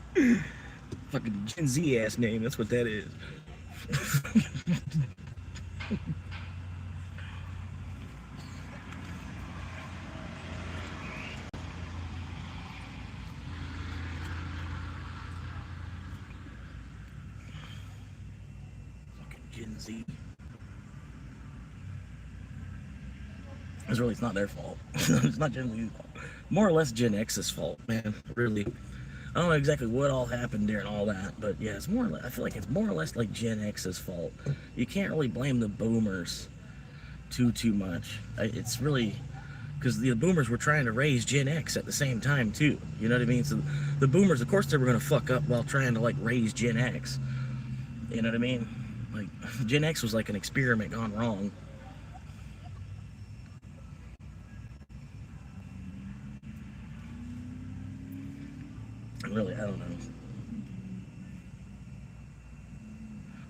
Fucking Gen Z ass name, that's what that is. Gen Z. It's not their fault. It's not Gen Z's fault. More or less Gen X's fault, man. Really. I don't know exactly what all happened during all that, but yeah, it's more or less, I feel like it's more or less like Gen X's fault. You can't really blame the boomers too much. It's really because the boomers were trying to raise Gen X at the same time too. You know what I mean? So the boomers, of course, they were gonna fuck up while trying to like raise Gen X. You know what I mean? Like, Gen X was like an experiment gone wrong. really, I don't know.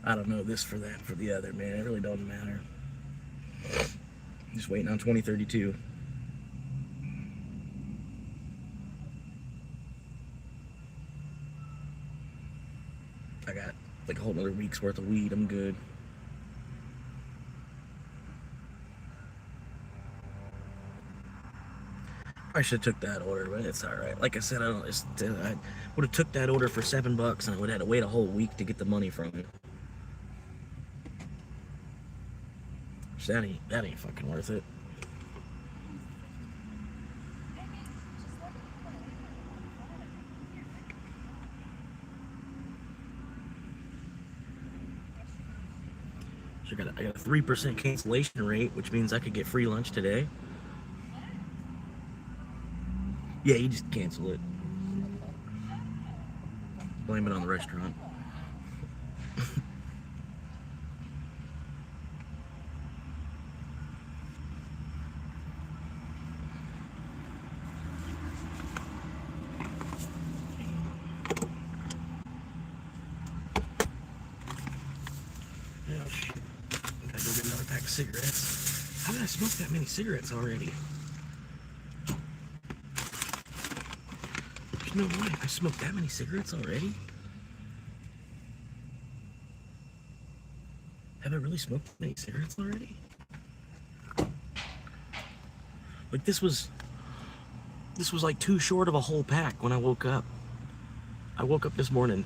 I don't know this for that for the other, man. It really doesn't matter. Just waiting on 2032. I got like a whole another week's worth of weed. I'm good. I should have took that order, but it's all right. Like I said, I would have took that order for $7, and I would have had to wait a whole week to get the money from it. So that ain't fucking worth it. So I got a 3% cancellation rate, which means I could get free lunch today. Yeah, you just cancel it. Blame it on the restaurant. Oh shit. I gotta go get another pack of cigarettes. How did I smoke that many cigarettes already? There's no way. I smoked that many cigarettes already? Have I really smoked that many cigarettes already? Like this was like too short of a whole pack when I woke up. I woke up this morning.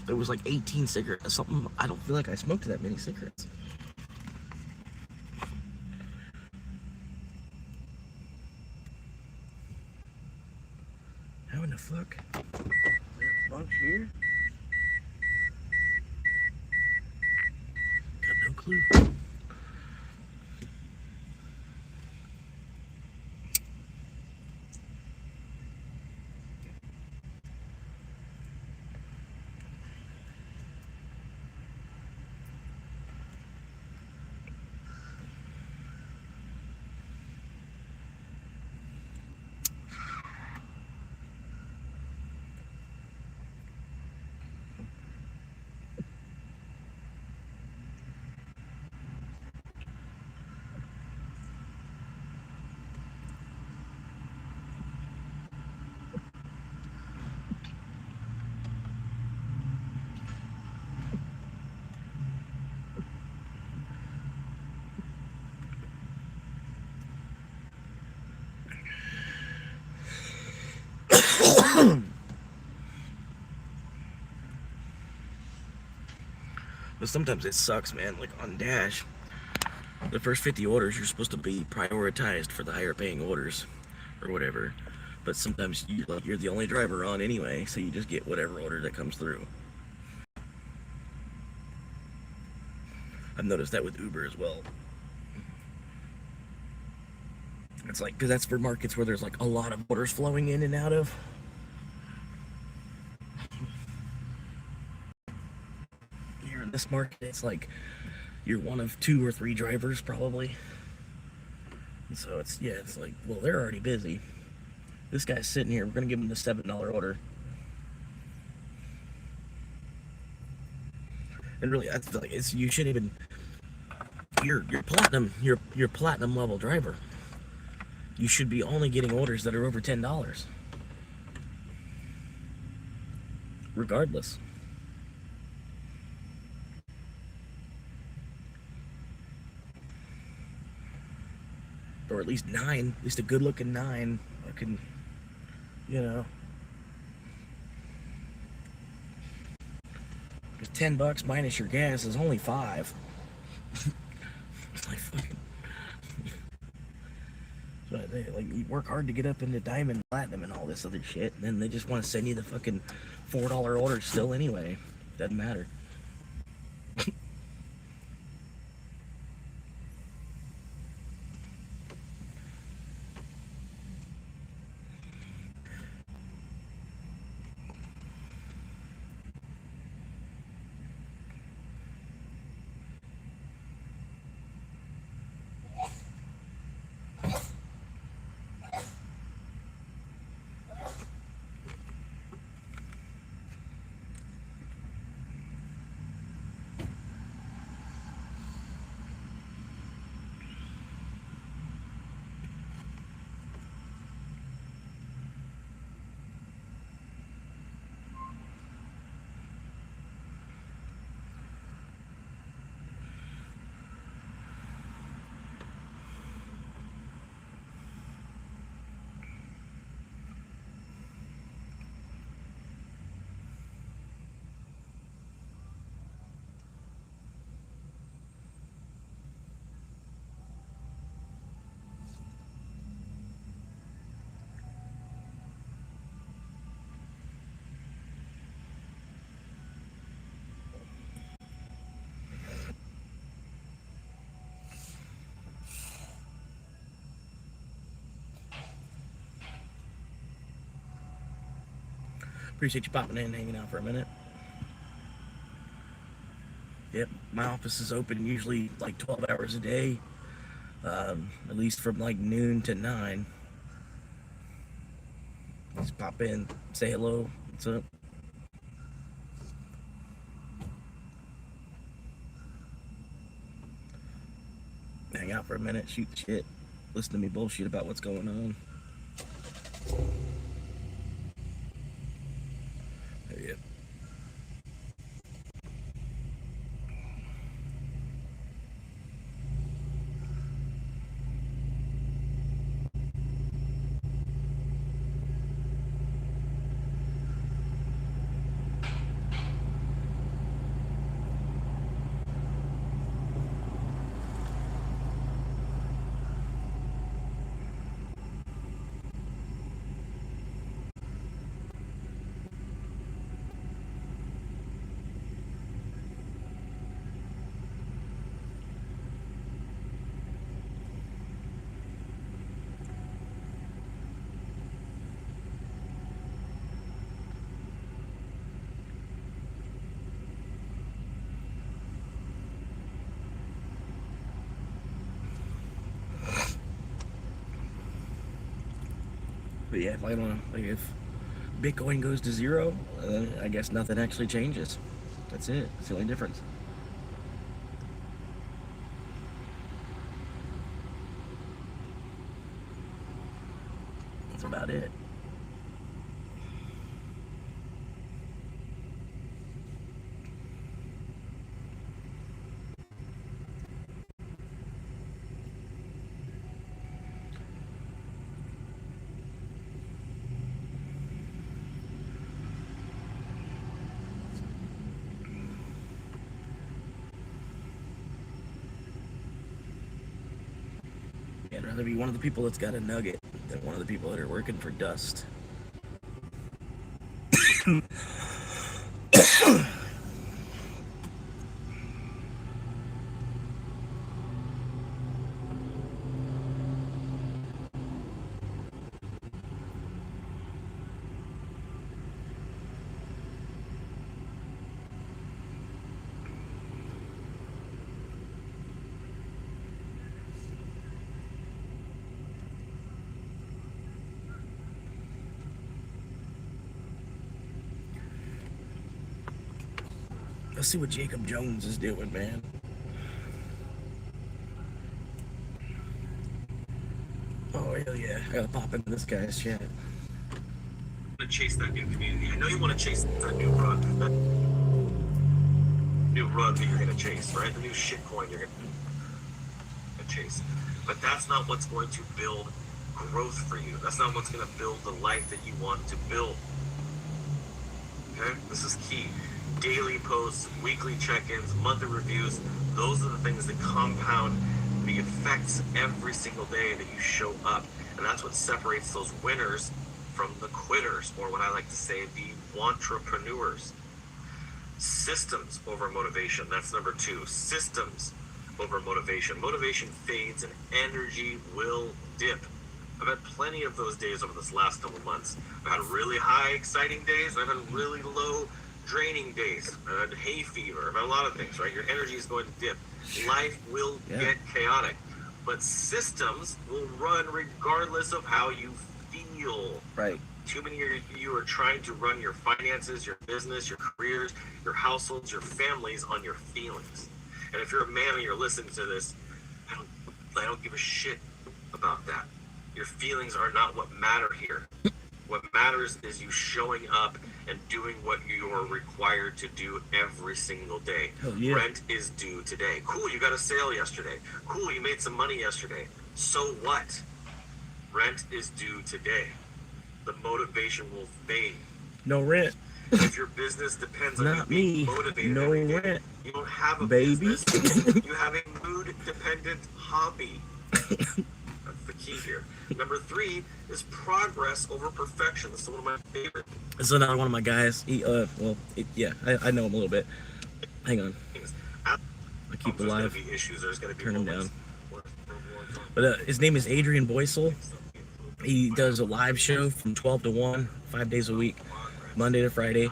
It was like 18 cigarettes. Something. I don't feel like I smoked that many cigarettes. How in the fuck? Is there a bunch here? Got no clue. But sometimes it sucks, man. Like on Dash, the first 50 orders, you're supposed to be prioritized for the higher paying orders or whatever. But sometimes you're the only driver on anyway, so you just get whatever order that comes through. I've noticed that with Uber as well. It's like, because that's for markets where there's like a lot of orders flowing in and out of. Here in this market, it's like you're one of 2 or 3 drivers probably. And so it's like, well, they're already busy. This guy's sitting here. We're gonna give him the $7 order. And really, I feel like you shouldn't even. You're platinum level driver. You should be only getting orders that are over $10. Regardless. Or at least 9. At least a good looking 9. I can, you know. $10 minus your gas is only 5. Like fucking. But they like you work hard to get up into diamond, platinum, and all this other shit, and then they just want to send you the fucking $4 orders still anyway. Doesn't matter. Appreciate you popping in and hanging out for a minute. Yep, my office is open usually like 12 hours a day, at least from like noon to 9. Just pop in, say hello, what's up? Hang out for a minute, shoot the shit, listen to me bullshit about what's going on. Yep. But yeah, if Bitcoin goes to zero, I guess nothing actually changes. That's it. That's the only difference. That's about it. I'd rather be one of the people that's got a nugget than one of the people that are working for dust. Let's see what Jacob Jones is doing, man. Oh, hell yeah. I gotta pop into this guy's chat. To chase that new community. I know you want to chase that new run. That new run that you're going to chase, right? The new shitcoin you're going to chase. But that's not what's going to build growth for you. That's not what's going to build the life that you want to build. Okay? This is key. Daily posts, weekly check-ins, monthly reviews, those are the things that compound the effects every single day that you show up. And that's what separates those winners from the quitters, or what I like to say, the entrepreneurs. Systems over motivation. That's number 2. Systems over motivation. Motivation fades and energy will dip. I've had plenty of those days over this last couple of months. I've had really high, exciting days. I've had really low, draining days. I've had hay fever. I've had a lot of things, right? Your energy is going to dip. Life will get chaotic. But systems will run regardless of how you feel. Right. Too many of you are trying to run your finances, your business, your careers, your households, your families on your feelings. And if you're a man and you're listening to this, I don't give a shit about that. Your feelings are not what matter here. What matters is you showing up and doing what you're required to do every single day. Yeah. Rent is due today. Cool, you got a sale yesterday. Cool, you made some money yesterday. So what? Rent is due today. The motivation will fade. No rent. If your business depends on you being motivated no every day, rent. you don't have a Baby. business. You have a mood-dependent hobby. That's the key here. Number 3 is progress over perfection. This is one of my favorites. This is another one of my guys. I know him a little bit. Hang on. I keep There's alive. going to be issues. There's going to be Turn him moments. down. But his name is Adrian Boysel. He does a live show from 12 to 1, 5 days a week. Monday to Friday.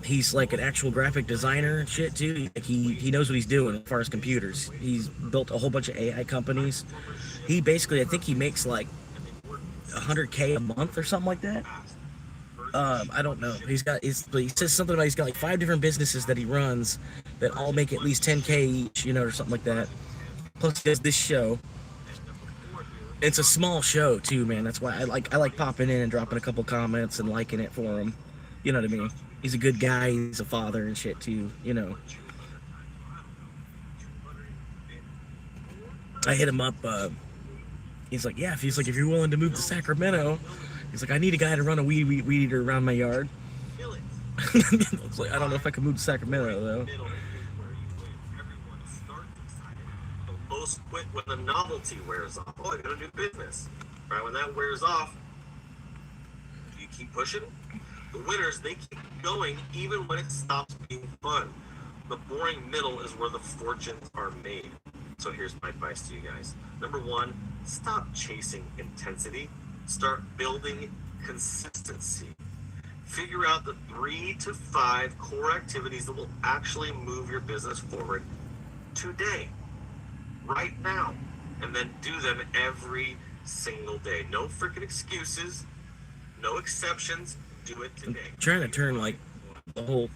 He's like an actual graphic designer and shit too. Like he knows what he's doing as far as computers. He's built a whole bunch of AI companies. He basically, I think he makes like 100K a month or something like that. I don't know. He says something about he's got like 5 different businesses that he runs that all make at least 10K each, or something like that. Plus he does this show. It's a small show too, man. That's why I like popping in and dropping a couple comments and liking it for him. You know what I mean? He's a good guy. He's a father and shit too. I hit him up. He's like, yeah. If you're willing to move to Sacramento, he's like, I need a guy to run a weed eater around my yard. I was like, I don't know if I can move to Sacramento though. Most quit when the novelty wears off. Oh, I got a new business. Right when that wears off, you keep pushing. The winners, they keep going even when it stops being fun. The boring middle is where the fortunes are made. So here's my advice to you guys. Number 1, stop chasing intensity. Start building consistency. Figure out the 3 to 5 core activities that will actually move your business forward today, right now, and then do them every single day. No freaking excuses, no exceptions. Do it today. I'm trying to turn like the whole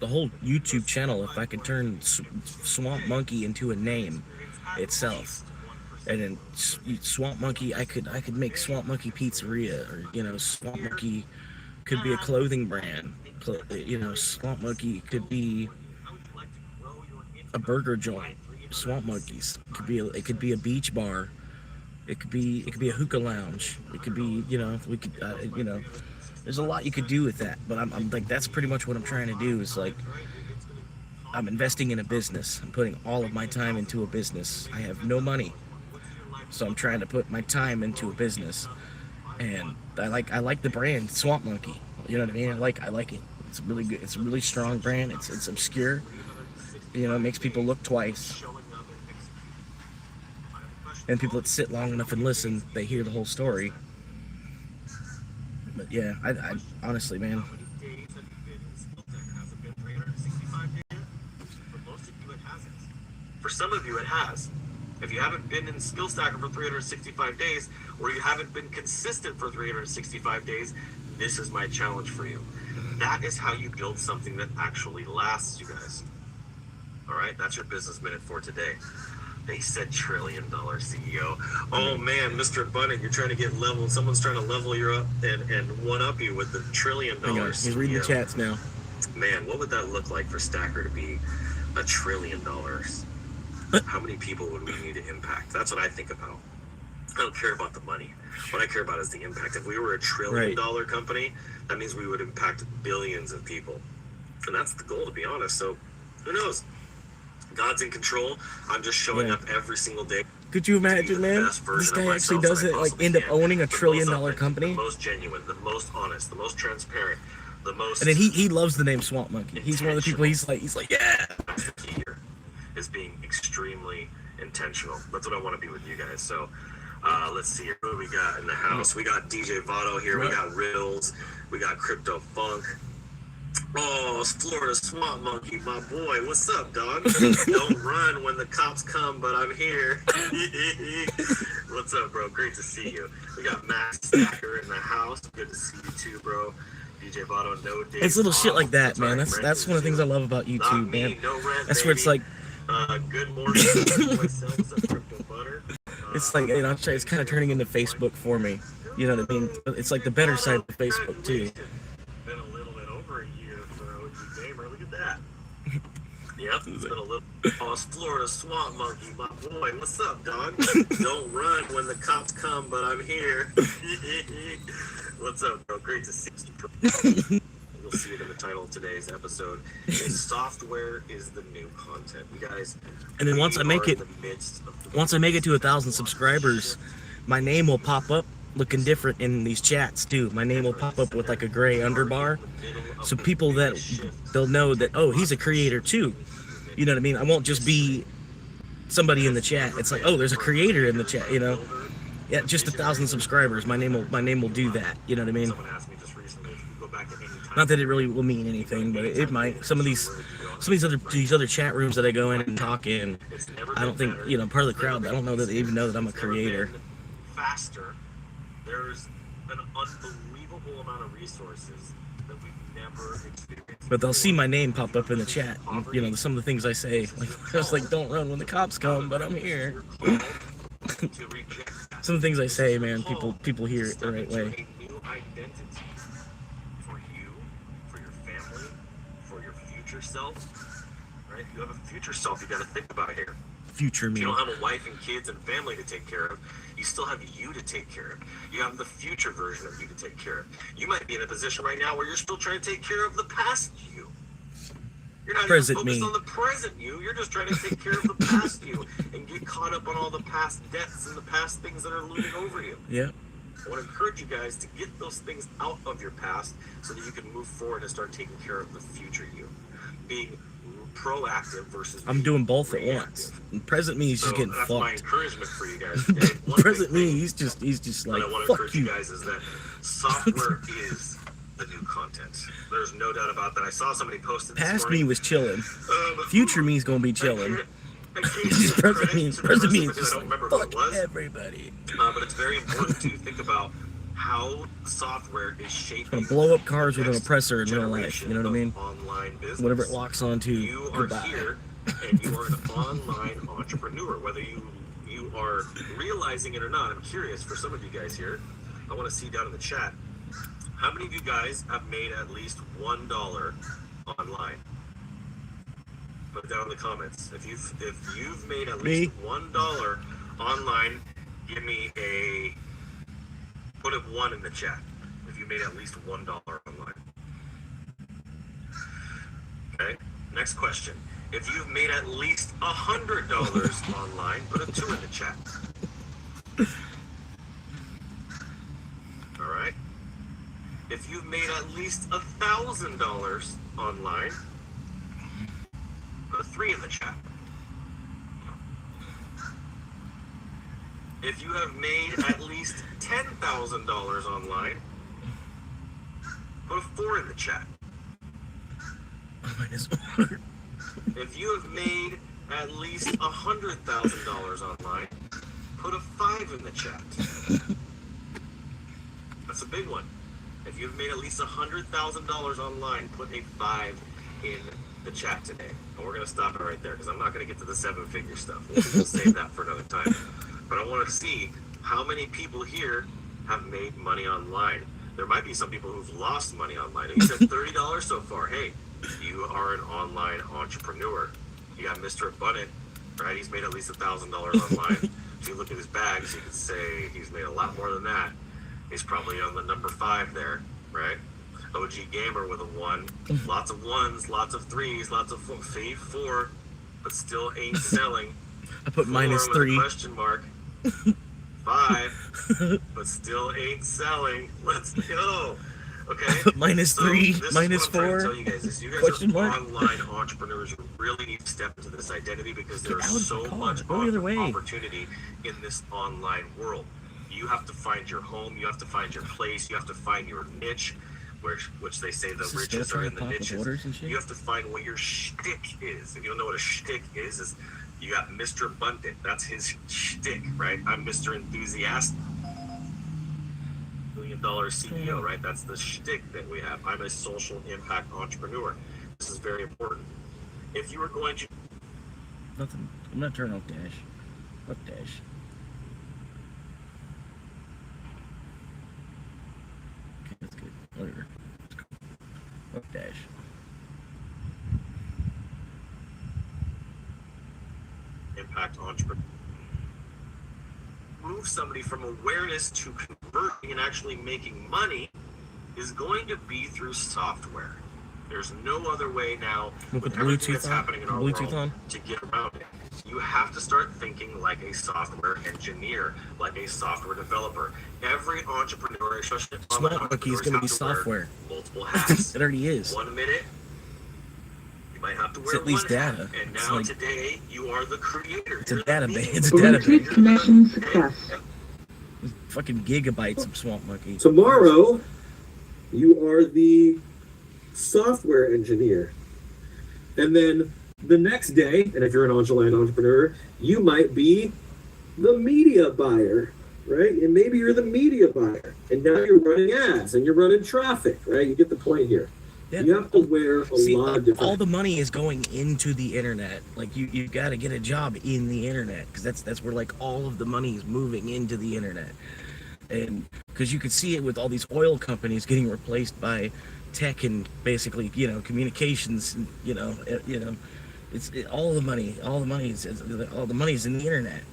YouTube channel, if I could turn Swamp Monkey into a name itself, and then Swamp Monkey, I could make Swamp Monkey Pizzeria, or Swamp Monkey could be a clothing brand. Swamp Monkey could be a burger joint. Swamp Monkeys. It could be a beach bar. It could be a hookah lounge. It could be we could there's a lot you could do with that. But I'm like, that's pretty much what I'm trying to do. Is like, I'm investing in a business. I'm putting all of my time into a business. I have no money, so I'm trying to put my time into a business. And I like the brand Swamp Monkey. You know what I mean? I like it. It's really good. It's a really strong brand. It's obscure. It makes people look twice. And people that sit long enough and listen, they hear the whole story. But yeah, I honestly, man. For some of you, it has. If you haven't been in Skill Stacker for 365 days, or you haven't been consistent for 365 days, this is my challenge for you. That is how you build something that actually lasts, you guys. All right, that's your business minute for today. They said $1 trillion CEO. Oh man, Mr. Bunning, you're trying to get leveled. Someone's trying to level you up and one up you with the $1 trillion CEO. He's reading the chats now. Man, what would that look like for Stacker to be $1 trillion? How many people would we need to impact? That's what I think about. I don't care about the money. What I care about is the impact. If we were $1 trillion company, that means we would impact billions of people. And that's the goal, to be honest. So who knows? God's in control. I'm just showing up every single day. Could you imagine, man? This guy actually does it, like end up owning $1 trillion company. The most genuine, the most honest, the most transparent, the most. And then he loves the name Swamp Monkey. He's one of the people. He's like, yeah. Here is being extremely intentional. That's what I want to be with you guys. So let's see here. Who we got in the house? We got DJ Votto here. We got Riddles. We got Crypto Funk. Oh, Florida Swamp Monkey, my boy. What's up, dog? Don't run when the cops come, but I'm here. What's up, bro? Great to see you. We got Max Stacker in the house. Good to see you too, bro. DJ Votto, no days. It's little shit like that, man. That's one of the things I love about YouTube, man. That's where it's like. Good morning. Crypto Butter. It's like, it's kind of turning into Facebook for me. You know what I mean? It's like the better side of Facebook too. Been a little bit over a year for OG Gamer. Look at that. Yep, it's been a little. Oh, Florida Swamp Monkey, my boy. What's up, dog? Don't run when the cops come, but I'm here. What's up, bro? Great to see you. You'll see it in the title of today's episode. Software is the new content, you guys. And then once I make it to 1,000 subscribers, my name will pop up looking different in these chats too. My name will pop up with like a gray underbar, so people they'll know that, oh, he's a creator too. You know what I mean? I won't just be somebody in the chat. It's like, oh, there's a creator in the chat. Yeah, just 1,000 subscribers. My name will do that. You know what I mean? Not that it really will mean anything, but it might. Some of these other chat rooms that I go in and talk in, I don't think, you know, part of the crowd, I don't know that they even know that I'm a creator. Faster. There's an unbelievable amount of resources that we've never experienced. But they'll see my name pop up in the chat. And, you know, some of the things I say, like, I was like, don't run when the cops come, but I'm here. Some of the things I say, man, people hear it the right way. A new identity for you, for your family, for your future self. Right? You have a future self you got to think about here. Future me. You don't have a wife and kids and family to take care of. You still have you to take care of. You have the future version of you to take care of. You might be in a position right now where you're still trying to take care of the past you. You're not even focused on the present you. You're just trying to take care of the past you and get caught up on all the past debts and the past things that are looming over you. Yeah. I want to encourage you guys to get those things out of your past so that you can move forward and start taking care of the future you. Being proactive versus I'm doing both reactive. at once. And present me is just getting that's fucked. my encouragement for you guys today. Present me, he's just like, I want to fuck encourage you. you guys is that software is the new content. There's no doubt about that. I saw somebody posted this Past morning. me was chilling. Future me is gonna be chilling. I can't give Present me is because just I don't like, remember who fuck it was. everybody. But it's very important to think about how software is shaping. Gonna blow up cars with an oppressor in real life. You know what I mean? Online business. Whatever it locks onto. You are Goodbye. here, and you are an online entrepreneur. Whether you are realizing it or not, I'm curious for some of you guys here. I want to see down in the chat. How many of you guys have made at least $1 online? Put it down in the comments. If you've made at least $1 online, give me a put a 1 in the chat. If you made at least $1 online. Okay. Next question. If you've made at least $100 online, put a 2 in the chat. All right. If you've made at least $1,000 online, put a 3 in the chat. If you have made at least $10,000 online, put a 4 in the chat. If you have made at least $100,000 online, put a 5 in the chat. That's a big one. If you've made at least $100,000 online, put a 5 in the chat today. And we're going to stop it right there because I'm not going to get to the 7-figure stuff. We'll save that for another time. But I want to see how many people here have made money online. There might be some people who've lost money online. You said $30 so far. Hey, you are an online entrepreneur. You got Mr. Abundant, right? He's made at least $1,000 online. If you look at his bags, you could say he's made a lot more than that. He's probably on the number 5 there, right? OG Gamer with a 1. Lots of 1s, lots of 3s, lots of 4, but still ain't selling. I put 4 minus with 3. a question mark. 5, but still ain't selling. Let's go. Okay. I put minus 3, minus 4. Tell you guys is you guys Question are mark. online entrepreneurs who really need to step into this identity because Get there's out of so the car. much Go the other way. opportunity in this online world. You have to find your home. You have to find your place. You have to find your niche, which they say the Is this riches still are in trying the to pop with niches. orders and shit? You have to find what your shtick is. If you don't know what a shtick is you got Mr. Abundant. That's his shtick, right? I'm Mr. Enthusiast. $1 million CEO, right? That's the shtick that we have. I'm a social impact entrepreneur. This is very important. If you are going to... Nothing. I'm not turning off Dash. Fuck Dash. Okay, that's good. Whatever. Let's go. Fuck Dash. impact entrepreneur. Move somebody from awareness to converting and actually making money is going to be through software. There's no other way now with everything that's happening in our world to get around it. You have to start thinking like a software engineer, like a software developer. Every entrepreneur, especially Smart Monkey, is going to be software. Multiple hats. It already is. 1 minute, you might have to wear it's at least data. Hat. And it's now like, today, you are the creator. It's a database. It's a Bluetooth database. connection success. Fucking gigabytes of Swamp Monkey. Tomorrow, you are the software engineer. And then the next day, and if you're an online entrepreneur, you might be the media buyer, right? And maybe you're the media buyer, and now you're running ads and you're running traffic, right? You get the point here. Yeah. You have to wear a lot of different. All the money is going into the internet. Like you got to get a job in the internet, because that's where like all of the money is moving into the internet. And because you could see it with all these oil companies getting replaced by tech and basically, you know, communications. It's all the money is in the internet.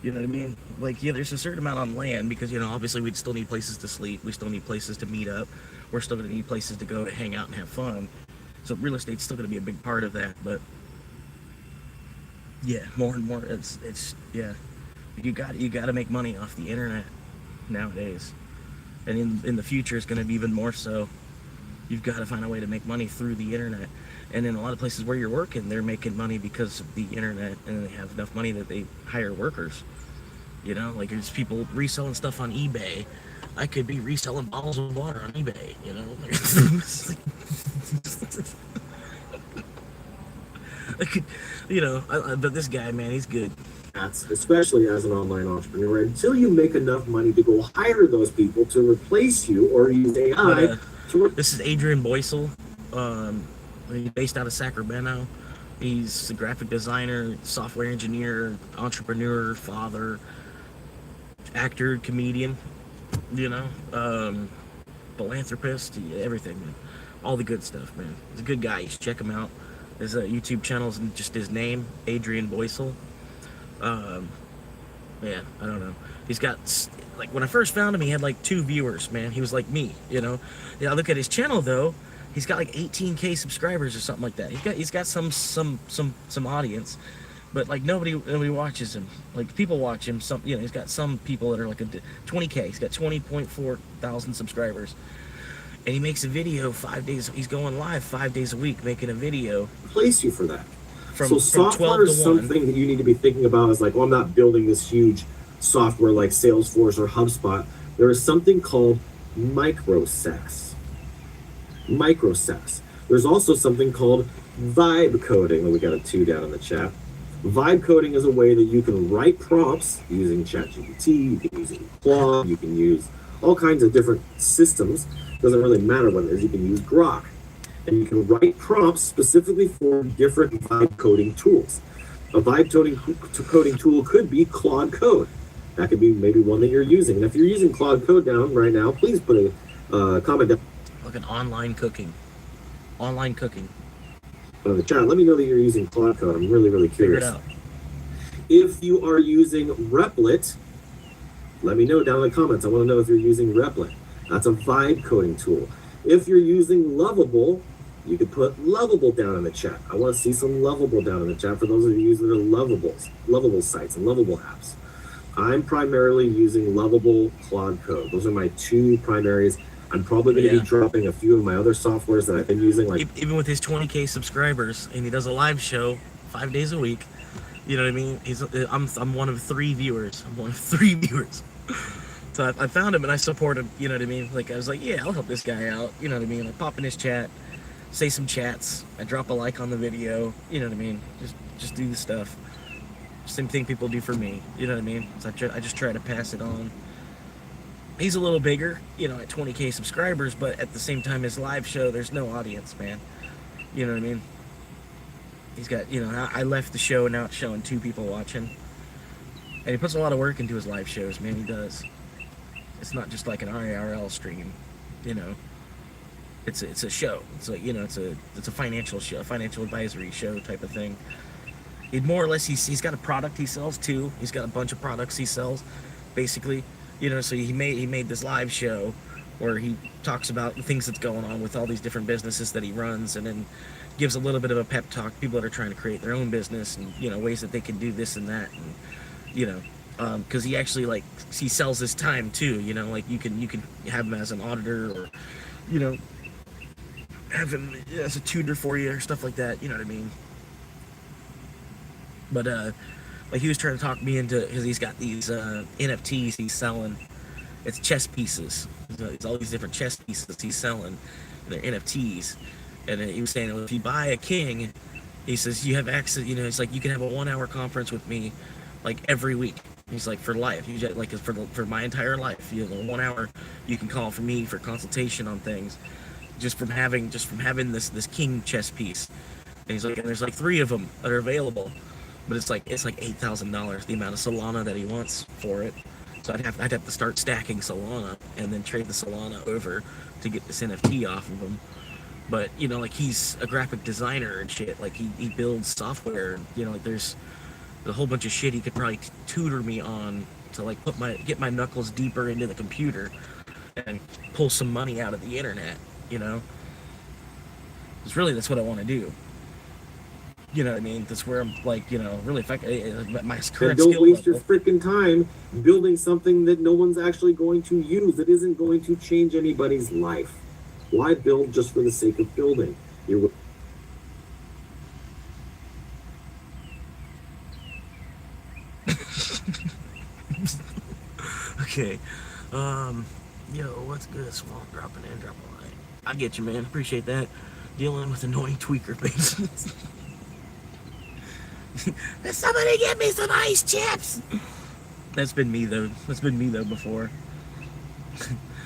You know what I mean? Like, yeah, there's a certain amount on land, because, you know, obviously we'd still need places to sleep. We still need places to meet up. We're still going to need places to go hang out and have fun. So real estate's still going to be a big part of that. But yeah, more and more, it's yeah, you got to make money off the internet nowadays, and in the future it's going to be even more so. You've got to find a way to make money through the internet. And in a lot of places where you're working, they're making money because of the internet, and they have enough money that they hire workers. You know, like there's people reselling stuff on eBay. I could be reselling bottles of water on eBay, you know? I could, you know, but this guy, man, he's good. That's especially as an online entrepreneur, until you make enough money to go hire those people to replace you or use AI. This is Adrian Boycel. He's based out of Sacramento. He's a graphic designer, software engineer, entrepreneur, father, actor, comedian, you know, philanthropist, everything, man. All the good stuff, man. He's a good guy. You should check him out. His YouTube channel is just his name, Adrian Boycel. Yeah, I don't know. He's got, like, when I first found him, he had like 2 viewers, man. He was like me, you know. Yeah, I look at his channel though. He's got like 18K subscribers or something like that. He's got some audience, but like nobody watches him. Like people watch him. Some, you know, he's got some people that are like 20K. He's got 20.4 thousand subscribers, and he makes a video 5 days. He's going live 5 days a week making a video. Place you for that. From software is something that you need to be thinking about. Is like, well, I'm not building this huge software like Salesforce or HubSpot. There is something called micro SaaS. There's also something called vibe coding. We got a 2 down in the chat. Vibe coding is a way that you can write prompts using ChatGPT, you can use Claude, you can use all kinds of different systems. Doesn't really matter what it is. You can use Grok. And you can write prompts specifically for different vibe coding tools. A vibe coding tool could be Claude Code. That could be maybe one that you're using. And if you're using Claude Code down right now, please put a comment down. Like an online cooking. In the chat. Let me know that you're using Claude Code. I'm really, really curious. Figure it out. If you are using Replit, let me know down in the comments. I want to know if you're using Replit. That's a vibe coding tool. If you're using Lovable, you could put Lovable down in the chat. I want to see some Lovable down in the chat for those of you that are Lovable sites and Lovable apps. I'm primarily using Lovable, Claude Code. Those are my 2 primaries. I'm probably going to be dropping a few of my other softwares that I've been using. Like, even with his 20K subscribers, and he does a live show 5 days a week. You know what I mean? I'm one of 3 viewers. So I found him and I support him. You know what I mean? Like I was like, yeah, I'll help this guy out. You know what I mean? I pop in his chat, say some chats. I drop a like on the video. You know what I mean? Just do the stuff. Same thing people do for me. You know what I mean? So I just try to pass it on. He's a little bigger, you know, at 20K subscribers, but at the same time, his live show, there's no audience, man. You know what I mean? He's got, you know, I left the show and now it's showing 2 people watching. And he puts a lot of work into his live shows, man, he does. It's not just like an IRL stream, you know. It's a show. It's like, you know, it's a financial show, a financial advisory show type of thing. He more or less, he's got a product he sells too. He's got a bunch of products he sells, basically. You know, so he made this live show where he talks about the things that's going on with all these different businesses that he runs, and then gives a little bit of a pep talk. People that are trying to create their own business, and, you know, ways that they can do this and that, and, you know, because he actually, like, he sells his time too. You know, like you can have him as an auditor, or, you know, have him as a tutor for you or stuff like that. You know what I mean? But like he was trying to talk me into, because he's got these NFTs he's selling. It's chess pieces. It's all these different chess pieces he's selling, they're NFTs. And then he was saying, well, if you buy a king, he says you have access. You know, it's like you can have a 1 hour conference with me, like every week. He's like for life. You just, like for my entire life. You know, 1 hour you can call for me for consultation on things, just from having this king chess piece. And he's like, and there's like 3 of them that are available, but it's like $8,000 the amount of Solana that he wants for it. So I'd have to start stacking Solana and then trade the Solana over to get this NFT off of him. But you know, like he's a graphic designer and shit. Like he builds software. You know, like there's a whole bunch of shit he could probably tutor me on to like get my knuckles deeper into the computer and pull some money out of the internet. You know, because really that's what I want to do. You know what I mean? That's where I'm like, you know, really, if I my current don't skill waste level, your freaking time building something that no one's actually going to use. It isn't going to change anybody's life. Why build just for the sake of building? You're okay. Yo, what's good? Swamp dropping in, dropping line. I get you, man. Appreciate that. Dealing with annoying tweaker patients. Somebody get me some ice chips. That's been me though. Before.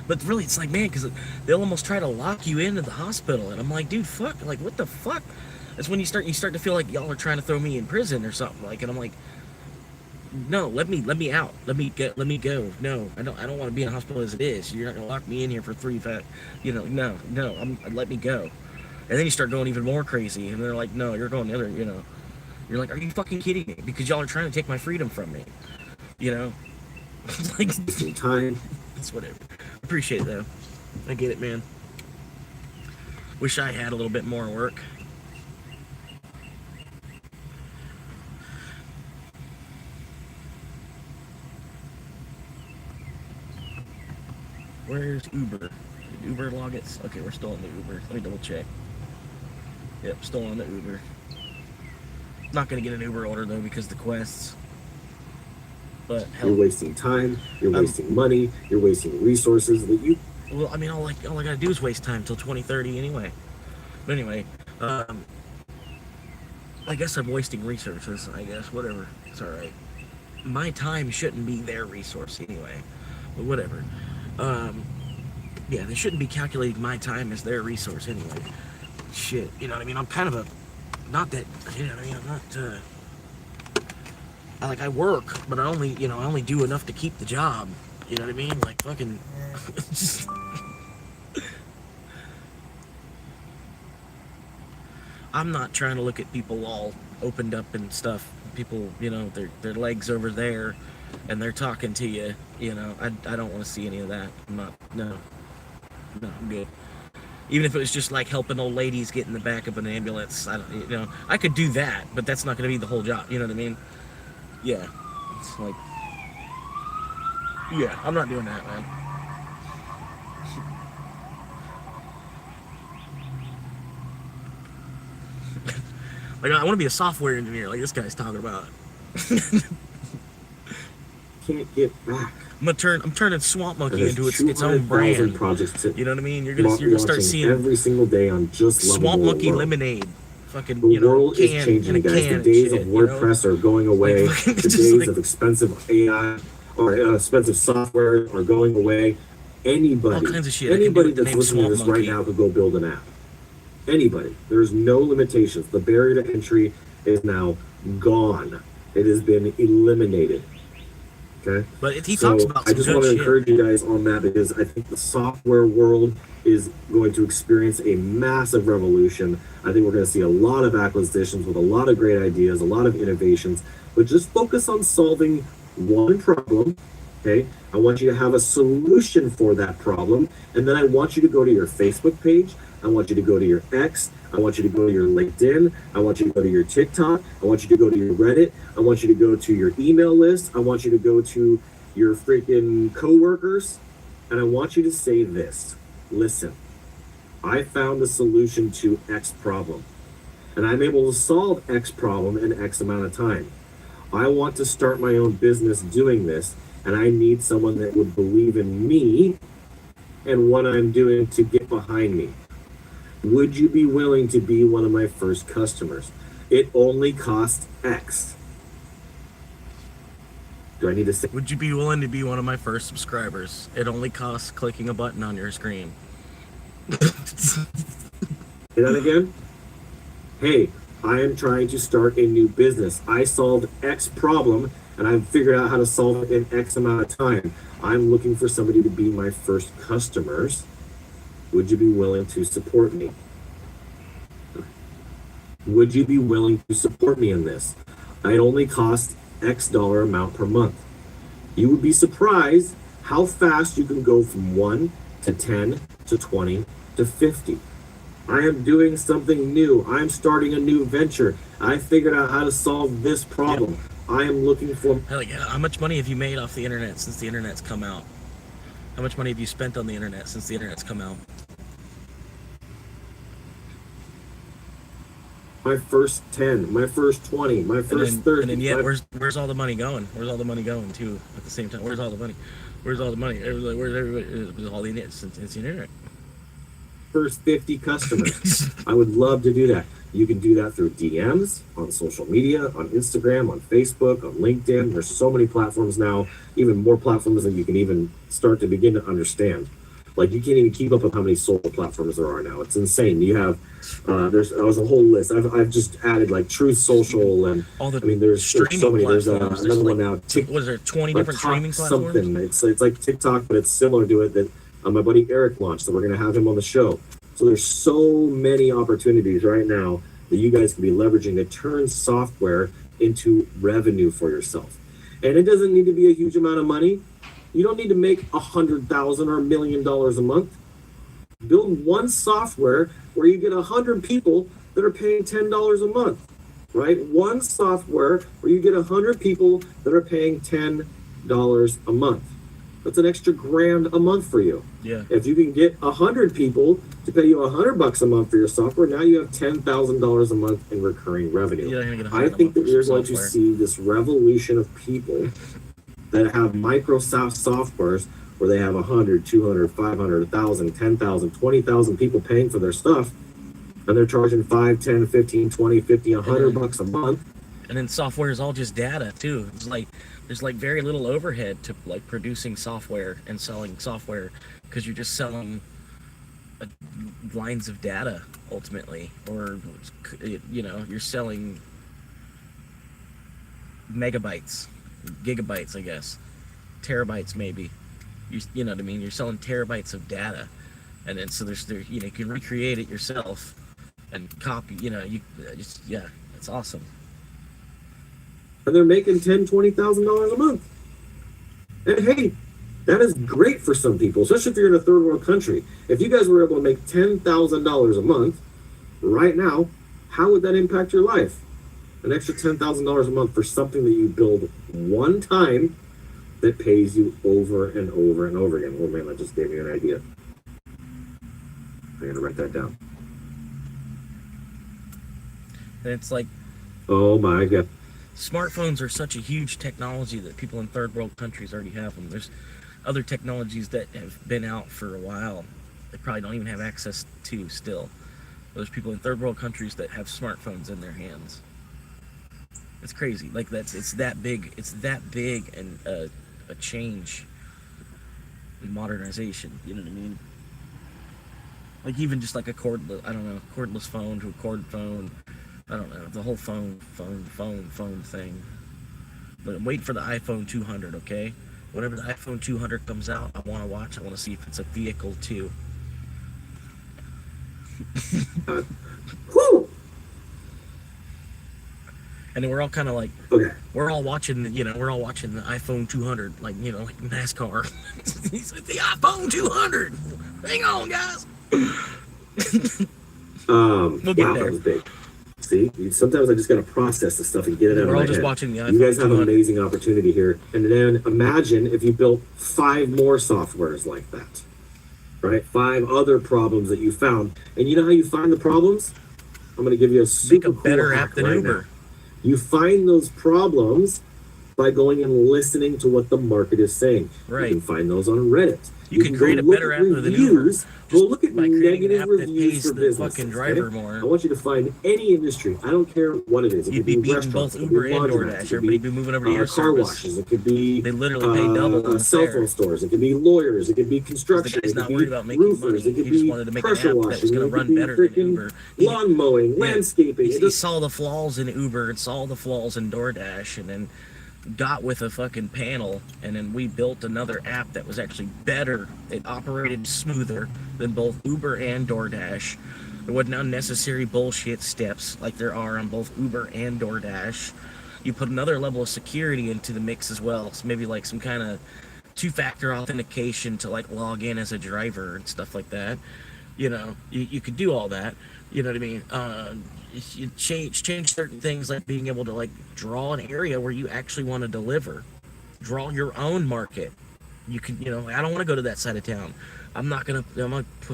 But really, it's like, man, because they'll almost try to lock you into the hospital, and I'm like, dude, fuck, like, what the fuck? That's when you start to feel like y'all are trying to throw me in prison or something, like, and I'm like, no, let me out, let me go. No, I don't want to be in a hospital as it is. You're not gonna lock me in here for 3 you know, no, let me go. And then you start going even more crazy, and they're like, no, you're going the other, you know. You're like, are you fucking kidding me? Because y'all are trying to take my freedom from me, you know? Like, wasting time. It's whatever. Appreciate it though. I get it, man. Wish I had a little bit more work. Where's Uber? Did Uber log it? Okay, we're still in the Uber. Let me double check. Yep, still on the Uber. Not gonna get an Uber order though because the quests. But hell, you're wasting time. You're wasting money. You're wasting resources that you. Well, I mean, all I gotta do is waste time till 2030 anyway. But anyway, I guess I'm wasting resources. I guess whatever. It's all right. My time shouldn't be their resource anyway. But whatever. Yeah, they shouldn't be calculating my time as their resource anyway. Shit, you know what I mean? I'm kind of a, not that, you know what I mean? I'm not. I work, but I only do enough to keep the job. You know what I mean? Like fucking. I'm not trying to look at people all opened up and stuff. People, you know, their legs over there, and they're talking to you. You know, I don't want to see any of that. I'm not. No, I'm good. Even if it was just like helping old ladies get in the back of an ambulance, I could do that, but that's not going to be the whole job. You know what I mean? Yeah, it's like, yeah, I'm not doing that, man. Like, I want to be a software engineer, like this guy's talking about. Can't get back. I'm turning Swamp Monkey into its own brand. Projects you know what I mean? You're gonna start seeing every single day on just Swamp Monkey Lemonade. Fucking, the world is changing, guys. The days of WordPress are going away. The days of expensive AI or expensive software are going away. Anybody, all kinds of shit. Anybody that's listening to this right now could go build an app. Anybody. There's no limitations. The barrier to entry is now gone. It has been eliminated. Okay. But he talks about some I just want to encourage you guys on that because I think the software world is going to experience a massive revolution. I think we're going to see a lot of acquisitions with a lot of great ideas, a lot of innovations, but just focus on solving one problem. Okay. I want you to have a solution for that problem. And then I want you to go to your Facebook page. I want you to go to your X. I want you to go to your LinkedIn. I want you to go to your TikTok. I want you to go to your Reddit. I want you to go to your email list. I want you to go to your freaking coworkers. And I want you to say this. Listen, I found a solution to X problem. And I'm able to solve X problem in X amount of time. I want to start my own business doing this. And I need someone that would believe in me and what I'm doing to get behind me. Would you be willing to be one of my first customers? It only costs X. Do I need to say? Would you be willing to be one of my first subscribers? It only costs clicking a button on your screen. Say that again? Hey, I am trying to start a new business. I solved X problem and I've figured out how to solve it in X amount of time. I'm looking for somebody to be my first customers. Would you be willing to support me? Would you be willing to support me in this? It only costs X dollar amount per month. You would be surprised how fast you can go from 1 to 10 to 20 to 50. I am doing something new. I'm starting a new venture. I figured out how to solve this problem. Yep. I am looking for... Hell yeah. How much money have you made off the internet since the internet's come out? How much money have you spent on the internet since the internet's come out? My first 10, my first 20, my first 30. And then yet, where's all the money going? Where's all the money going too at the same time? Where's all the money? Where's all the money? Where's everybody? All the internet. It's the internet. First 50 customers. I would love to do that. You can do that through DMs, on social media, on Instagram, on Facebook, on LinkedIn. There's so many platforms now, even more platforms that you can even start to begin to understand. Like, you can't even keep up with how many social platforms there are now. It's insane. You have, there's a whole list. I've just added like Truth Social and all the there's so many. There's another like, one now. Was there 20 different streaming platforms? Something. It's like TikTok, but it's similar to it that my buddy Eric launched. So we're gonna have him on the show. So there's so many opportunities right now that you guys can be leveraging to turn software into revenue for yourself. And it doesn't need to be a huge amount of money. You don't need to make $100,000 or $1 million a month. Build one software where you get 100 people that are paying $10 a month, right? One software where you get 100 people that are paying $10 a month. That's an extra $1,000 a month for you. Yeah. If you can get 100 people to pay you $100 a month for your software, now you have $10,000 a month in recurring revenue. I think that we're going to see this revolution of people that have Microsoft softwares where they have 100, 200, 500, 1,000, 10,000, 20,000 people paying for their stuff, and they're charging 5, 10, 15, 20, 50, $100 a month. And then software is all just data too. It's like there's like very little overhead to like producing software and selling software because you're just selling lines of data ultimately, or you're selling megabytes, gigabytes, I guess, terabytes maybe. You know what I mean? You're selling terabytes of data, and then so you can recreate it yourself and copy. It's awesome. And they're making $10,000, $20,000 a month. And hey, that is great for some people, especially if you're in a third world country. If you guys were able to make $10,000 a month right now, how would that impact your life? An extra $10,000 a month for something that you build one time that pays you over and over and over again. Oh man, that just gave me an idea. I gotta write that down. And it's like, oh my God. Smartphones are such a huge technology that people in third world countries already have them. There's other technologies that have been out for a while they probably don't even have access to still. There's people in third world countries that have smartphones in their hands. It's crazy. Like it's that big and a change in modernization. You know what I mean? Like even just like a cordless phone to a cord phone. I don't know, the whole phone thing. But I'm waiting for the iPhone 200, okay? Whenever the iPhone 200 comes out, I want to watch. I want to see if it's a vehicle too. Woo! And then we're all kind of like, okay. We're all watching the iPhone 200, like NASCAR. He's like, the iPhone 200. Hang on, guys. We'll get there. That was big. See, sometimes I just got to process the stuff and get it out of my head. We're all just watching the iPhone. You guys have 200. an amazing opportunity here. And then imagine if you built 5 more softwares like that, right? 5 other problems that you found. And you know how you find the problems? I'm going to give you a super Make a better cool app than right Uber. now. You find those problems by going and listening to what the market is saying. Right. You can find those on Reddit. You can create a better app than Uber. Go look at by creating an negative app that reviews pays for the businesses. fucking driver Okay? more. I want you to find any industry. I don't care what it is. It You'd could be be beating restaurants, both it could Uber be and laundromats, DoorDash. it could Everybody be be moving over to your car service. washes. It could be They literally pay double on cell fare. phone stores. It could be lawyers. It could be construction. The guy's It not could worried be about making roofers. money. It could He just be wanted to make an pressure app that washing. was going It to run could be better than freaking Uber. lawn mowing, Yeah. landscaping. He saw the flaws in Uber and saw the flaws in DoorDash, and then got with a fucking panel, and then we built another app that was actually better. It operated smoother than both Uber and DoorDash. There wasn't unnecessary bullshit steps like there are on both Uber and DoorDash. You put another level of security into the mix as well, so maybe like some kind of two-factor authentication to like log in as a driver and stuff like that. You know, you could do all that. You know what I mean? You change certain things, like being able to like draw an area where you actually want to deliver, draw your own market. You can, you know, I don't want to go to that side of town. I'm gonna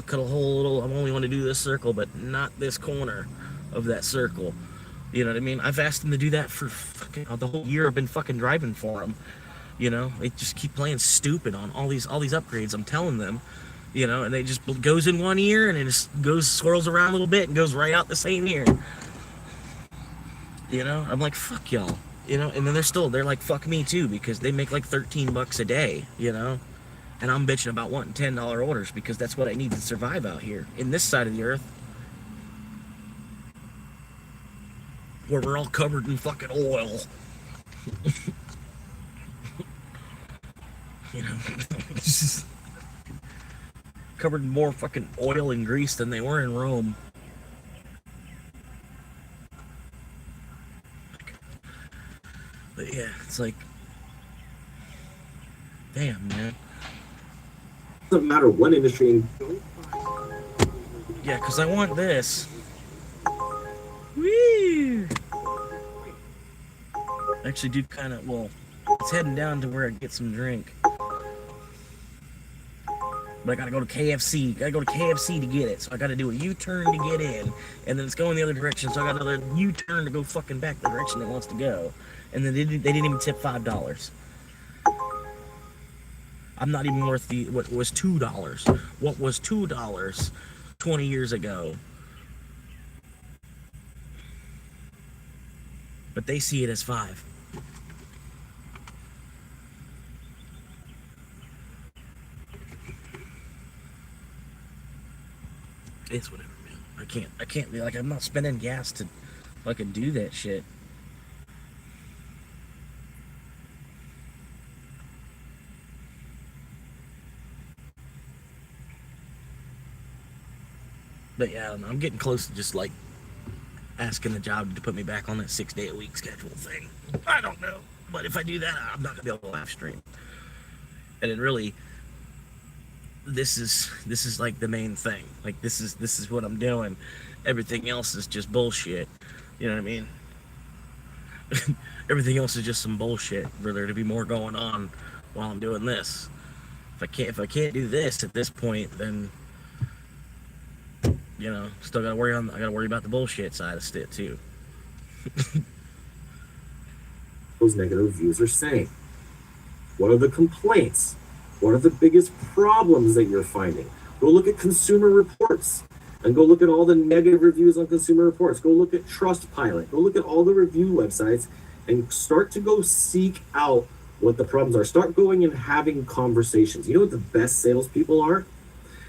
cut a whole little. I only want to do this circle, but not this corner of that circle. You know what I mean? I've asked them to do that for fucking the whole year I've been fucking driving for them. You know, they just keep playing stupid on all these upgrades. I'm telling them. You know, and they just goes in one ear and it just swirls around a little bit and goes right out the same ear. You know, I'm like, fuck y'all. You know, and then they're like, fuck me too, because they make like $13 a day, you know? And I'm bitching about wanting $10 orders because that's what I need to survive out here in this side of the earth. Where we're all covered in fucking oil. You know, just covered in more fucking oil and grease than they were in Rome. But yeah, it's like, damn, man. Doesn't matter what industry. Yeah, because I want this. Woo! Actually, do kind of, well, it's heading down to where I get some drink. But I gotta go to KFC. Gotta go to KFC to get it. So I gotta do a U-turn to get in. And then it's going the other direction. So I got another U-turn to go fucking back the direction it wants to go. And then they didn't even tip $5. I'm not even worth what was $2. What was $2 20 years ago. But they see it as $5. It's whatever, man. I can't be like, I'm not spending gas to fucking do that shit. But yeah, I don't know. I'm getting close to just like asking the job to put me back on that 6-day-a-week schedule thing. I don't know. But if I do that, I'm not gonna be able to live stream. And it really, this is like the main thing. Like this is what I'm doing. Everything else is just bullshit. You know what I mean? Everything else is just some bullshit for there to be more going on while I'm doing this. If I can't do this at this point, then you know, I gotta worry about the bullshit side of it too. Those negative reviews are saying? What are the complaints? What are the biggest problems that you're finding? Go look at Consumer Reports and go look at all the negative reviews on Consumer Reports. Go look at Trustpilot. Go look at all the review websites and start to go seek out what the problems are. Start going and having conversations. You know what the best salespeople are?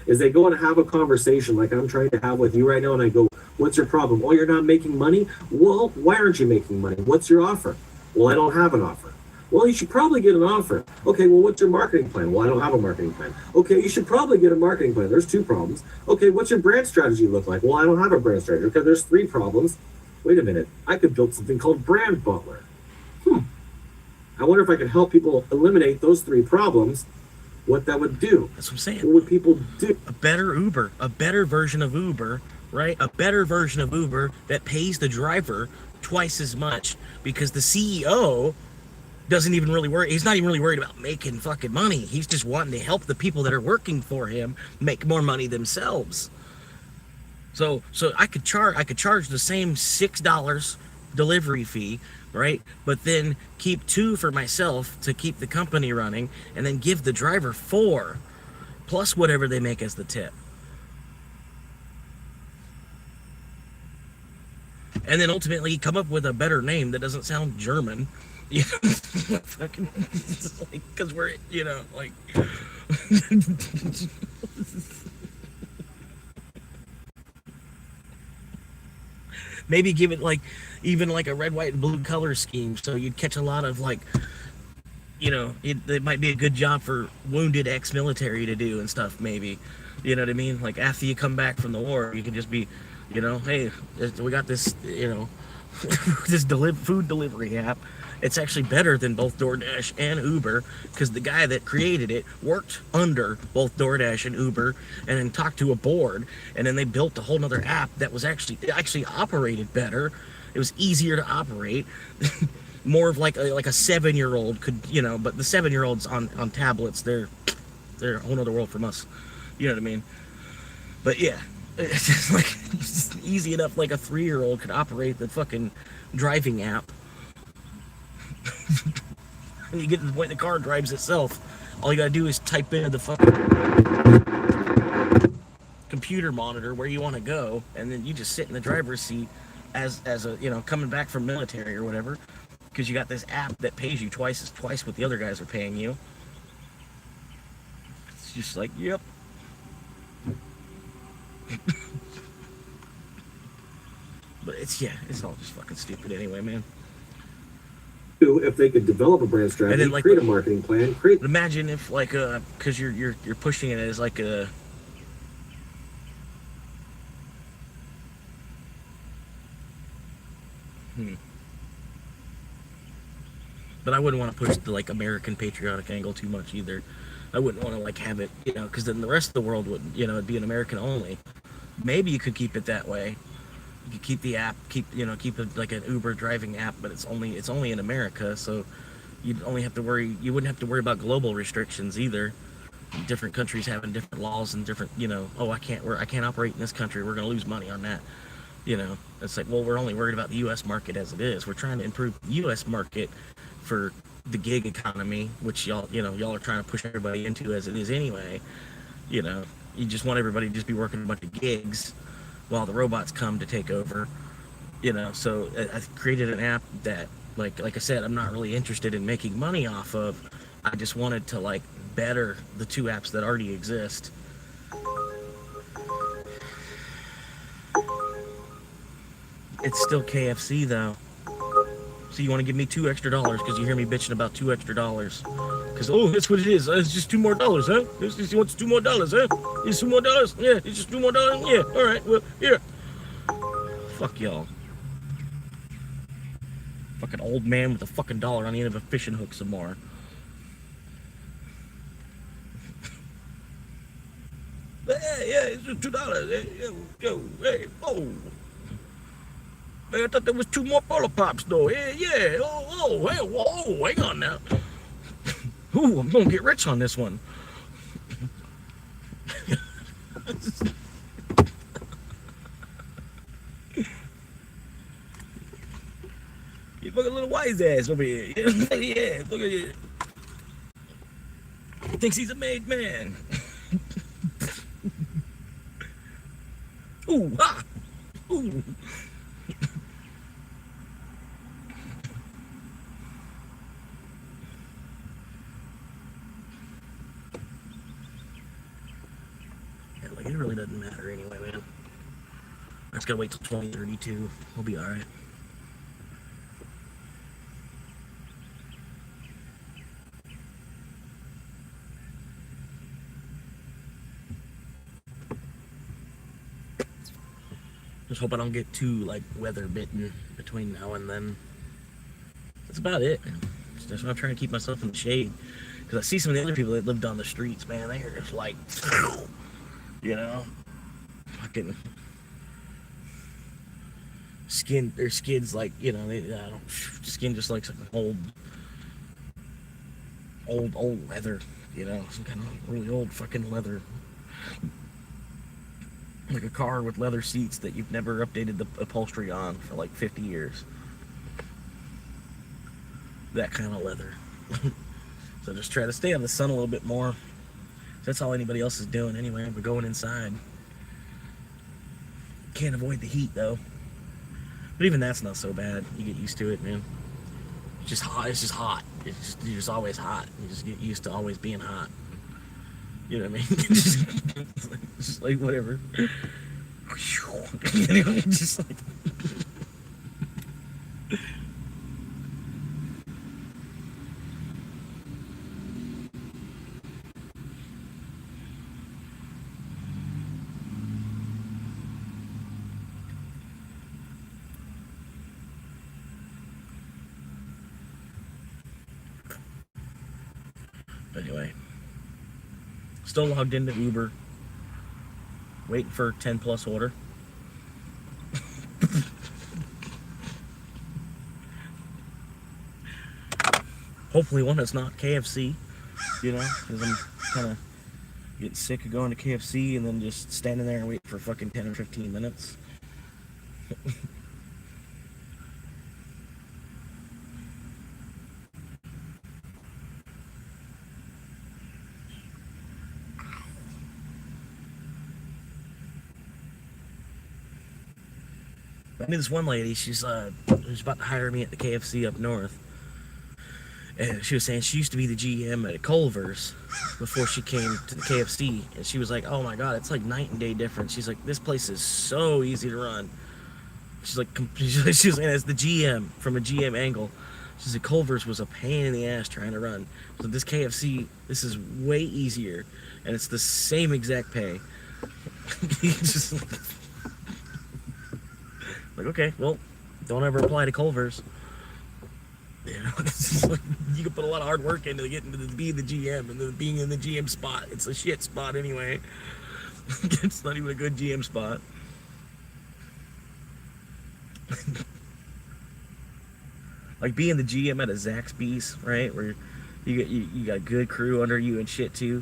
Is they go and have a conversation like I'm trying to have with you right now, and I go, what's your problem? Oh, you're not making money? Well, why aren't you making money? What's your offer? Well, I don't have an offer. Well, you should probably get an offer. Okay, well, what's your marketing plan? Well, I don't have a marketing plan. Okay, you should probably get a marketing plan. There's 2 problems. Okay, what's your brand strategy look like? Well, I don't have a brand strategy. Okay, there's 3 problems. Wait a minute. I could build something called Brand Butler. I wonder if I could help people eliminate those 3 problems, what that would do. That's what I'm saying. What would people do? A better Uber, a better version of Uber, right? A better version of Uber that pays the driver twice as much, because the CEO doesn't even really worry. He's not even really worried about making fucking money. He's just wanting to help the people that are working for him make more money themselves. So I could charge the same $6 delivery fee, right? But then keep 2 for myself to keep the company running, and then give the driver 4 plus whatever they make as the tip. And then ultimately come up with a better name that doesn't sound German. You know, fucking, because we're, you know, like, maybe give it like even like a red, white, and blue color scheme, so you'd catch a lot of like, you know, it might be a good job for wounded ex-military to do and stuff. Maybe, you know what I mean? Like after you come back from the war, you can just be, you know, hey, we got this, you know, this food delivery app. It's actually better than both DoorDash and Uber, because the guy that created it worked under both DoorDash and Uber, and then talked to a board, and then they built a whole nother app that was actually operated better. It was easier to operate. More of like a 7-year-old could, you know, but the 7-year-olds on tablets, they're a whole nother world from us. You know what I mean? But yeah, it's just like it's just easy enough. Like a 3-year-old could operate the fucking driving app. And you get to the point the car drives itself. All you gotta do is type in the fucking computer monitor where you want to go, and then you just sit in the driver's seat as a, you know, coming back from military or whatever, because you got this app that pays you twice what the other guys are paying you. It's just like, yep. But it's all just fucking stupid anyway, man. If they could develop a brand strategy, then, like, create a marketing plan, imagine if like because you're pushing it as like a But I wouldn't want to push the like American patriotic angle too much either. I wouldn't want to like have it, you know, because then the rest of the world would, you know, it'd be an American only. Maybe you could keep it that way. You could keep the app, keep it like an Uber driving app, but it's only in America, so you wouldn't have to worry about global restrictions either. Different countries having different laws and different, you know, oh, I can't operate in this country, we're gonna lose money on that. You know, it's like, well, we're only worried about the U.S. market as it is. We're trying to improve the U.S. market for the gig economy, which y'all are trying to push everybody into as it is anyway. You know, you just want everybody to just be working a bunch of gigs while the robots come to take over. You know, so I created an app that, like I said, I'm not really interested in making money off of. I just wanted to like better the 2 apps that already exist. It's still KFC though. So you want to give me $2 extra because you hear me bitching about $2 extra. Because, oh, that's what it is. It's just $2 more, huh? He wants $2 more, huh? It's $2 more? Yeah, it's just $2 more? Yeah, all right, well, here. Fuck y'all. Fucking old man with a fucking dollar on the end of a fishing hook some more. Yeah, it's just $2. Hey, yo, hey, oh. Hey, I thought there was 2 more Polar Pops, though. Yeah. Oh, hey, whoa, hang on now. Ooh, I'm gonna get rich on this one. You fucking little wise ass over here. Yeah, look at it. He thinks he's a made man. Ooh, ha! Ooh. Yeah, like, it really doesn't matter anyway, man. I just gotta wait till 2032. We'll be alright. Just hope I don't get too, like, weather bitten between now and then. That's about it. That's why I'm trying to keep myself in the shade. Because I see some of the other people that lived on the streets, man. They're just like, you know, fucking skin. Their skin's like, you know, skin just like some old leather, you know, some kind of really old fucking leather. Like a car with leather seats that you've never updated the upholstery on for like 50 years. that kind of leather. So just try to stay out of the sun a little bit more. That's all anybody else is doing anyway. We're going inside. Can't avoid the heat though. But even that's not so bad. You get used to it, man. It's just hot. It's just hot. You're just always hot. You just get used to always being hot. You know what I mean? just like whatever. You know, just like. Anyway, still logged into Uber, waiting for 10 plus order. Hopefully one that's not KFC, you know, because I'm kind of getting sick of going to KFC and then just standing there and waiting for fucking 10 or 15 minutes. I knew this one lady, she's about to hire me at the KFC up north. And she was saying she used to be the GM at Culver's before she came to the KFC. And she was like, oh my God, it's like night and day difference. She's like, this place is so easy to run. She's like, she was saying as the GM, from a GM angle, she's like, Culver's was a pain in the ass trying to run. So this KFC, this is way easier. And it's the same exact pay. Just like, okay, well, don't ever apply to Culver's. You know, like, you can put a lot of hard work into getting to being the GM, and then being in the GM spot, it's a shit spot anyway. It's not even a good GM spot. Like being the GM at a Zaxby's, right, where you got a good crew under you and shit too.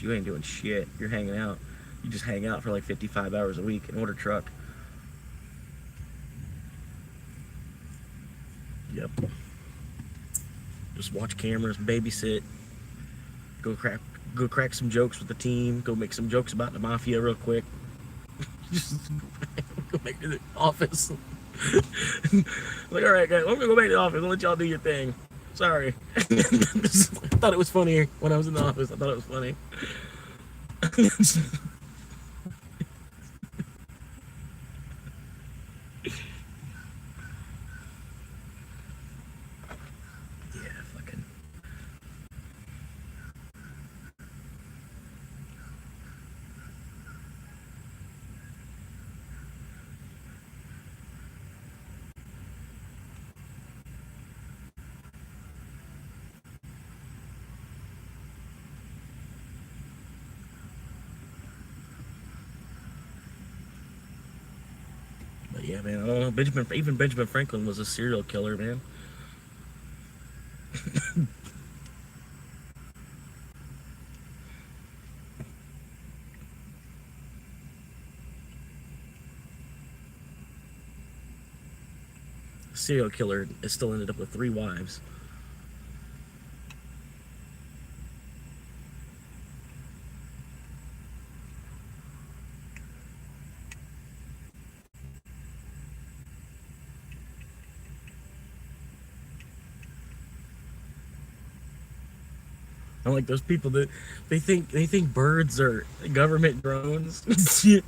You ain't doing shit. You're hanging out. You just hang out for like 55 hours a week and order truck. Yep. Just watch cameras, babysit, go crack some jokes with the team, go make some jokes about the mafia real quick. Just go back to the office. Like, all right, guys, I'm gonna go back to the office. I'll let y'all do your thing. Sorry. I thought it was funny when I was in the office. I thought it was funny. But yeah, man, I don't know. Even Benjamin Franklin was a serial killer, man. Serial killer is still ended up with 3 wives. I'm like those people that they think birds are government drones. They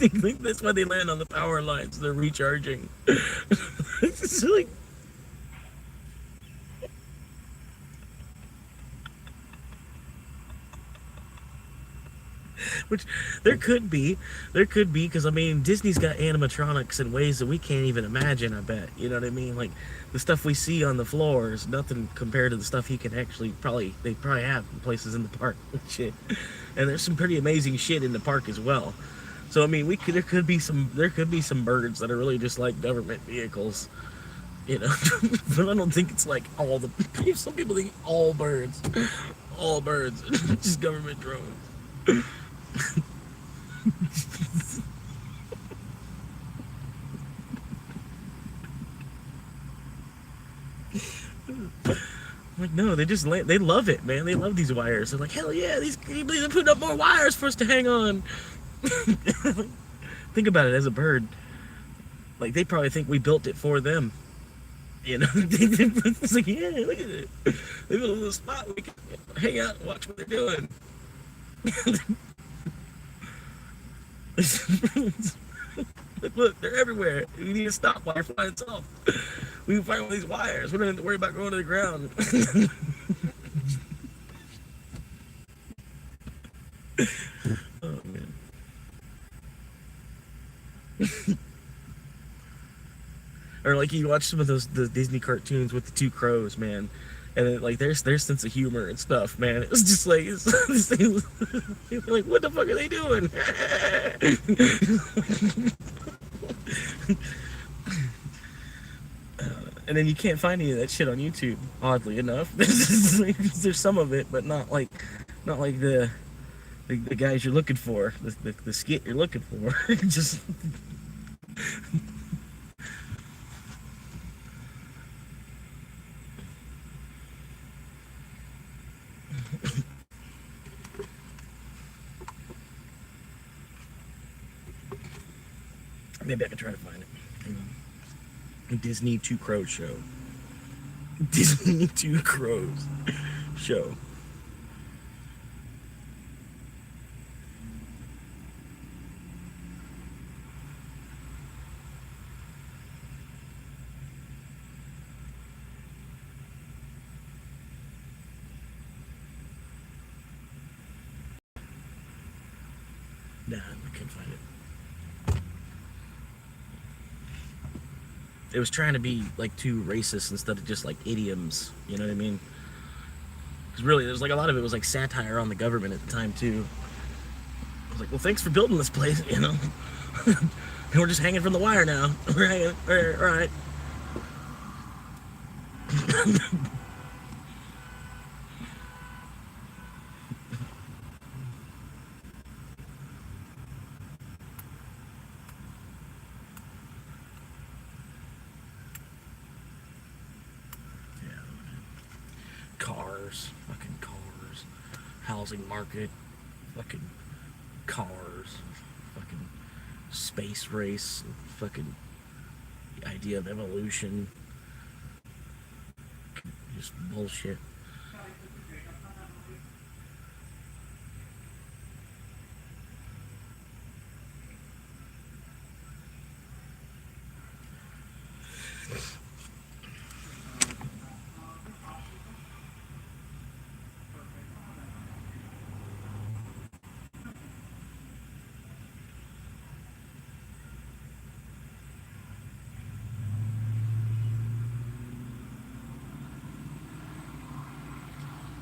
think that's why they land on the power lines. They're recharging. It's like, which there could be, because I mean Disney's got animatronics in ways that we can't even imagine. I bet, you know what I mean. Like the stuff we see on the floor is nothing compared to the stuff he can actually they probably have in places in the park and shit. And there's some pretty amazing shit in the park as well. So I mean, there could be some birds that are really just like government vehicles, you know. But I don't think it's like all the. Some people think all birds, just government drones. Like, no, they just they love it, man. They love these wires. They're like, hell yeah, these people are putting up more wires for us to hang on. Think about it as a bird. Like, they probably think we built it for them. You know, it's like, yeah, look at it. They built a little spot we can hang out and watch what they're doing. Look, they're everywhere. We need to stop while you're flying off. We can find all these wires. We don't have to worry about going to the ground. Oh, man. Or like you watch some of the Disney cartoons with the two crows, man, and then, like their sense of humor and stuff, man. It's just like like, what the fuck are they doing? And then you can't find any of that shit on YouTube, oddly enough. There's some of it, but not like the guys you're looking for, the skit you're looking for. Just maybe I can try to find it. Disney Two Crows show. Disney Two Crows show. Nah, I can't find it. It was trying to be like too racist instead of just like idioms. You know what I mean? Because really, there's like a lot of it was like satire on the government at the time too. I was like, well, thanks for building this place, you know. And we're just hanging from the wire now. We're hanging. All right. Cars, fucking cars, housing market, fucking cars, fucking space race, fucking the idea of evolution, just bullshit.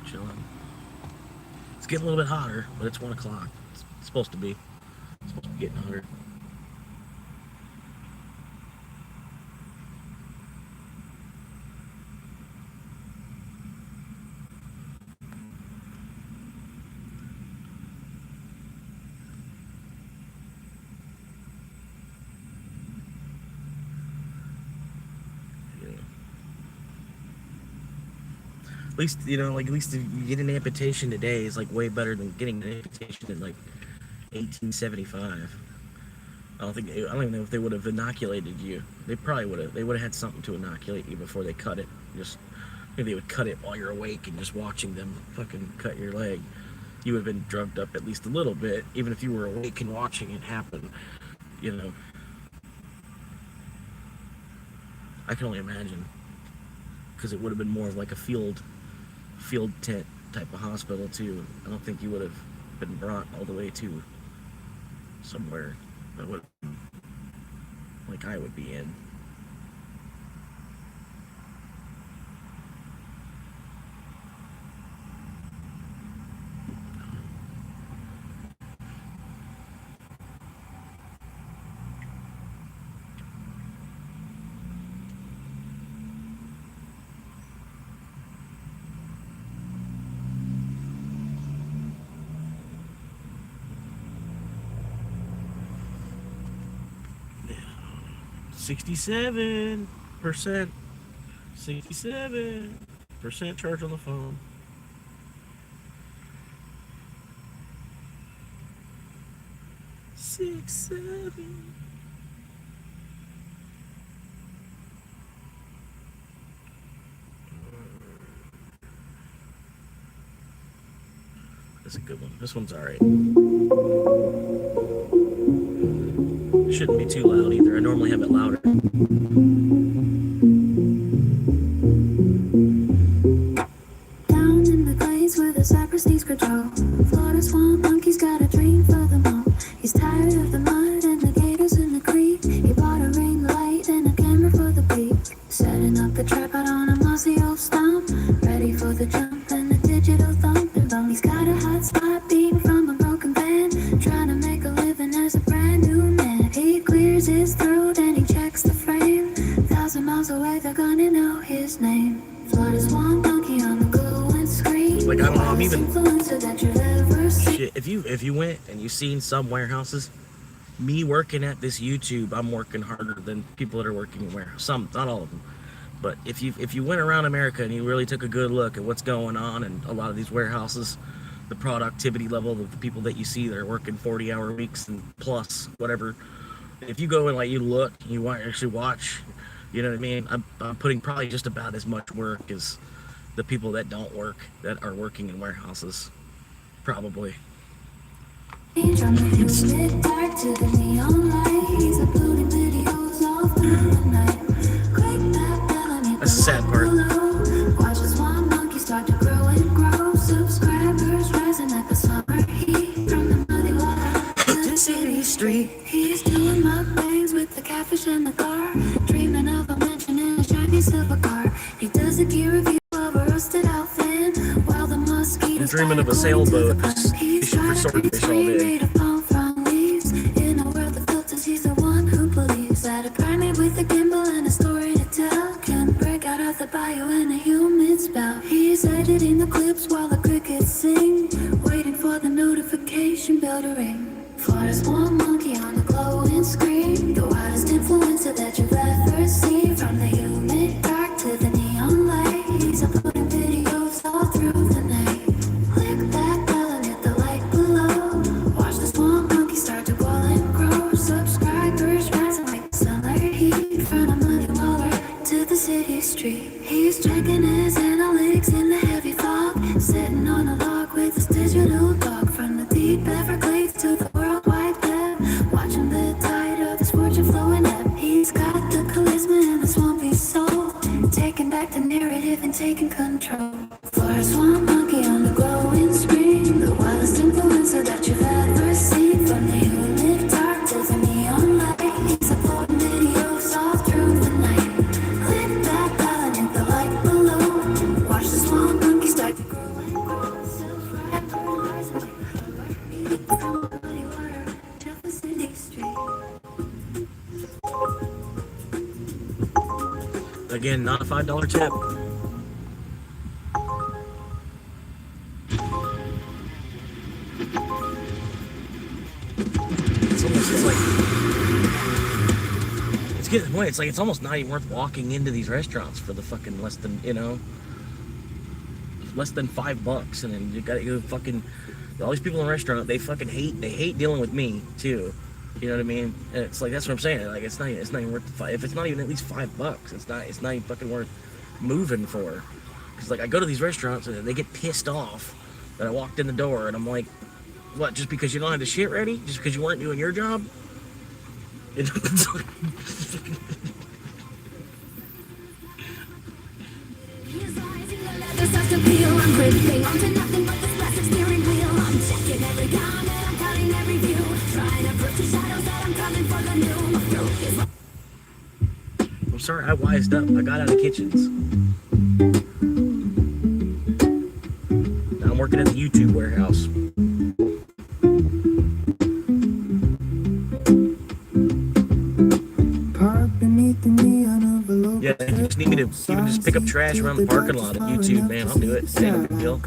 Chilling. It's getting a little bit hotter, but it's 1 o'clock. It's supposed to be. It's supposed to be getting hotter. At least, you know, like, at least if you get an amputation today is like way better than getting an amputation in like 1875. I don't even know if they would have inoculated you. They probably would have. They would have had something to inoculate you before they cut it. Just maybe they would cut it while you're awake and just watching them fucking cut your leg. You would have been drugged up at least a little bit, even if you were awake and watching it happen. You know, I can only imagine, because it would have been more of like a field tent type of hospital too. I don't think you would have been brought all the way to somewhere that would, like I would be in. Yeah. 67%. 67. Percent charge on the phone. Six, seven. That's a good one. This one's alright. Shouldn't be too loud either. I normally have it louder. Down in the glades where the cypress needs control, Florida swamp monkey's got a dream for the moon. He's tired of the mud and the gators in the creek. He bought a ring light and a camera for the beat. Setting up the trap out on a mossy old stump, ready for the jump and the digital thump and bump. He's got a hot spot beating from a broken van, trying to make a living as a brand new man. He clears his throat and he checks the frame. 1,000 miles away, they're gonna know his name. Florida swamp monkey on the glowing screen. Like, I don't know, I'm even... Influencer that you've ever seen. Shit, if you went and you seen some warehouses, me working at this YouTube, I'm working harder than people that are working in warehouses. Some, not all of them. But if you went around America and you really took a good look at what's going on in a lot of these warehouses, the productivity level of the people that you see that are working 40-hour weeks and plus, whatever. If you go and like you look, you want actually watch, you know what I mean? I'm putting probably just about as much work as the people that don't work, that are working in warehouses, probably. From the humid dark to the neon light, he's uploading videos all through the night. Click that bell and hit That's the sad part. Watch the swamp monkey start to grow and grow. Subscribers rising like the summer heat. From the muddy water to the city street, he's doing mukbangs with the catfish in the car, dreaming of a mansion in a shiny silver car. He does a gear review of a roasted out fin, while the mosquitoes I'm dreaming of a sailboat, just fishing for swordfish all day. made of palm frond leaves. In a world of filters, he's the one who believes that a primate with a gimbal and a story to tell can break out of the bayou in a humid spell. He's editing the clips while the crickets sing, waiting for the notification bell to ring. Florida swamp monkey on the glowing screen, the wildest influencer that you've ever seen. From the humid dark to the neon light, he's uploading videos all through the night. Click that bell and hit the like below. Watch the swamp monkey start to grow and grow. Subscribers rising like the summer heat. From a muddy water to the city street, he's checking his analytics in the heavy fog, sitting on a log with his digital dog. From the deep Everglades to the World Wide Web, watching the tide of his fortune flowing up. He's got the charisma and the swampy soul, taking back the narrative and taking control. For a swamp monkey on the glowing screen, the wildest influencer that you've ever seen. From the humid dark to the neon light, he's uploading videos all through the night. Click that bell and hit the like below. Watch the swamp monkey start to grow and grow. Subscribe to ours and from muddy water to the city street. Again, not a $5 tip. It's almost it's getting to the point. It's like it's almost not even worth walking into these restaurants for the fucking less than $5, and then you gotta go fucking. All these people in the restaurant, they fucking hate dealing with me too. You know what I mean? And it's like, that's what I'm saying. Like, it's not even worth the fight. If it's not even at least $5, it's not even fucking worth moving for. Because like, I go to these restaurants and they get pissed off that I walked in the door, and I'm like, what? Just because you don't have the shit ready? Just because you weren't doing your job? It's like, His eyes in the leather starts to peel. I'm gripping onto nothing but this plastic steering wheel. I'm checking every comment, I'm counting every view, trying to prove to shadows that I'm coming for the new. My throat is I'm sorry, I wised up. I got out of kitchens. Now I'm working at the YouTube warehouse. Yeah, if you just need me to even just pick up trash around the parking lot at YouTube, man, I'll do it. It ain't no big deal.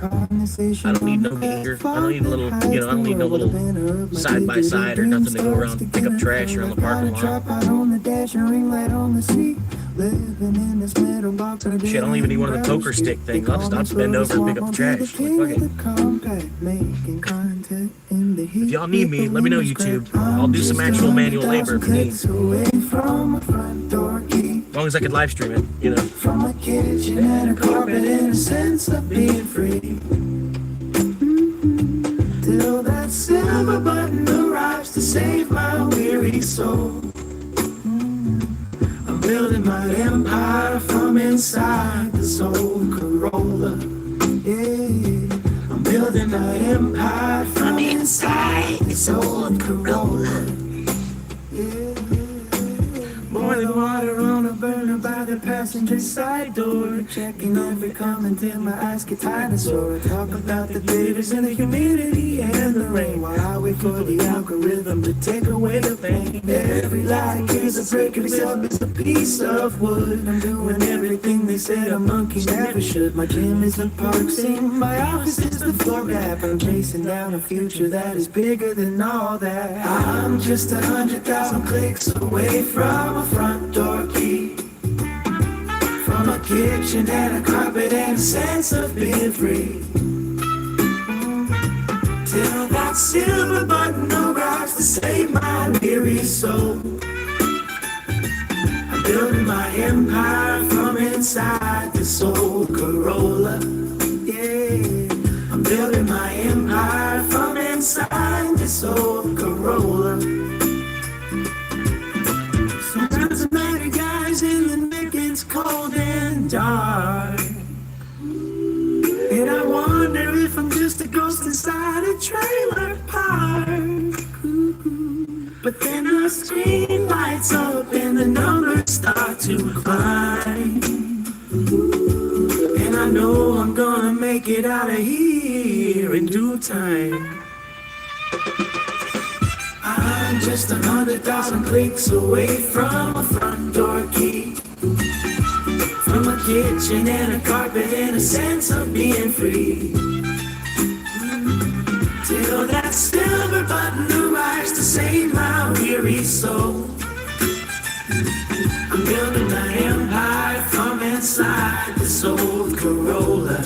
I don't need no gear. I don't need a little, I don't need no little side by side or nothing to go around and pick up trash around the parking lot. Shit, I don't even need one of the poker stick things. I'll just bend over and pick up the trash. Like, fuck it. If y'all need me, let me know, YouTube. I'll do some actual manual labor if you need. As long as I could live stream it, you know. From a kitchen and a carpet and a sense of being free. Till that silver button arrives to save my weary soul. I'm building my empire from inside this old Corolla. Yeah, I'm building my empire from inside this old Corolla. Boiling water on a burner by the passenger side door. Checking every comment in my eyes get tired and sore. Talk about the glitters and the humidity and the rain, while I wait for the algorithm to take away the pain. Every like is a brick, every sub is a piece of wood. I'm doing everything they said a monkey never should. My gym is the park scene, my office is the floor gap. I'm chasing down a future that is bigger than all that. I'm just 100,000 clicks away from a front door key, from a kitchen and a carpet and a sense of being free. Till that silver button arrives to save my weary soul. I'm building my empire from inside this old Corolla. Yeah, I'm building my empire from inside this old Corolla. Sometimes the night of guys in the nick, it's cold and dark, and I wonder if I'm just a ghost inside a trailer park. But then the screen lights up and the numbers start to climb, and I know I'm gonna make it out of here in due time. I'm just 100,000 clicks away from a front door key, from a kitchen and a carpet and a sense of being free. Till that silver button arrives to save my weary soul. I'm building my empire from inside this old Corolla.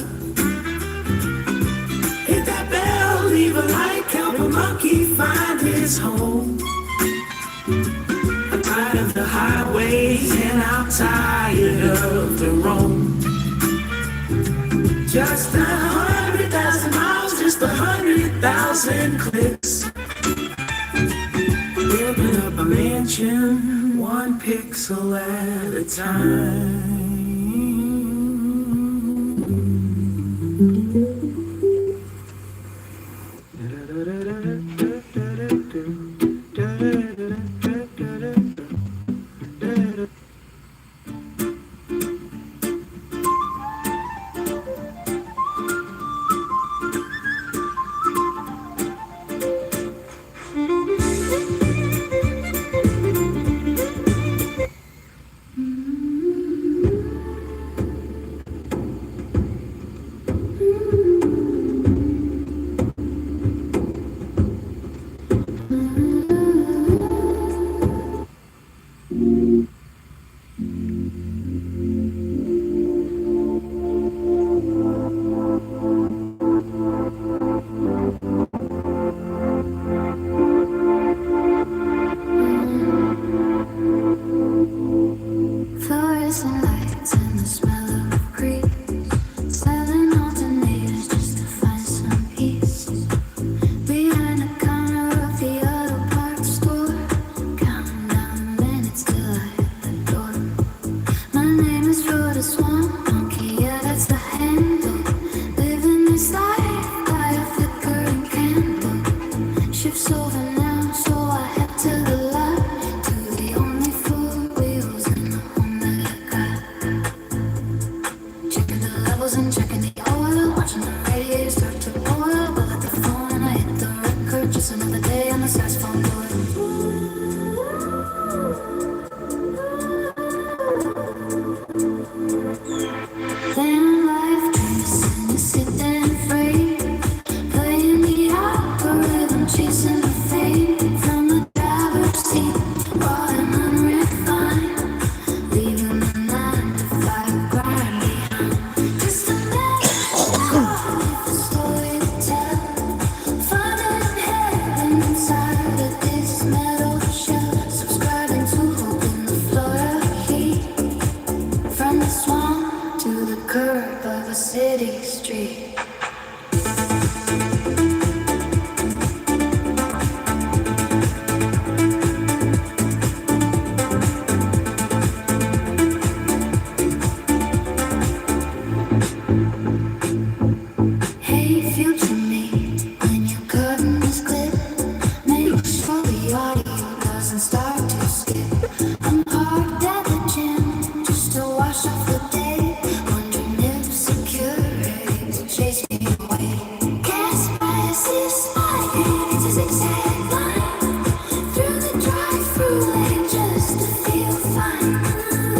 Hit that bell, leave a like, help a monkey find his home. I'm tired of the highways and I'm tired of the roam. Just 100,000 miles, just 100,000 clicks. Building up a mansion, one pixel at a time. chase me away. Gas prices spotted into zigzag line through the drive-through lane just to feel fine.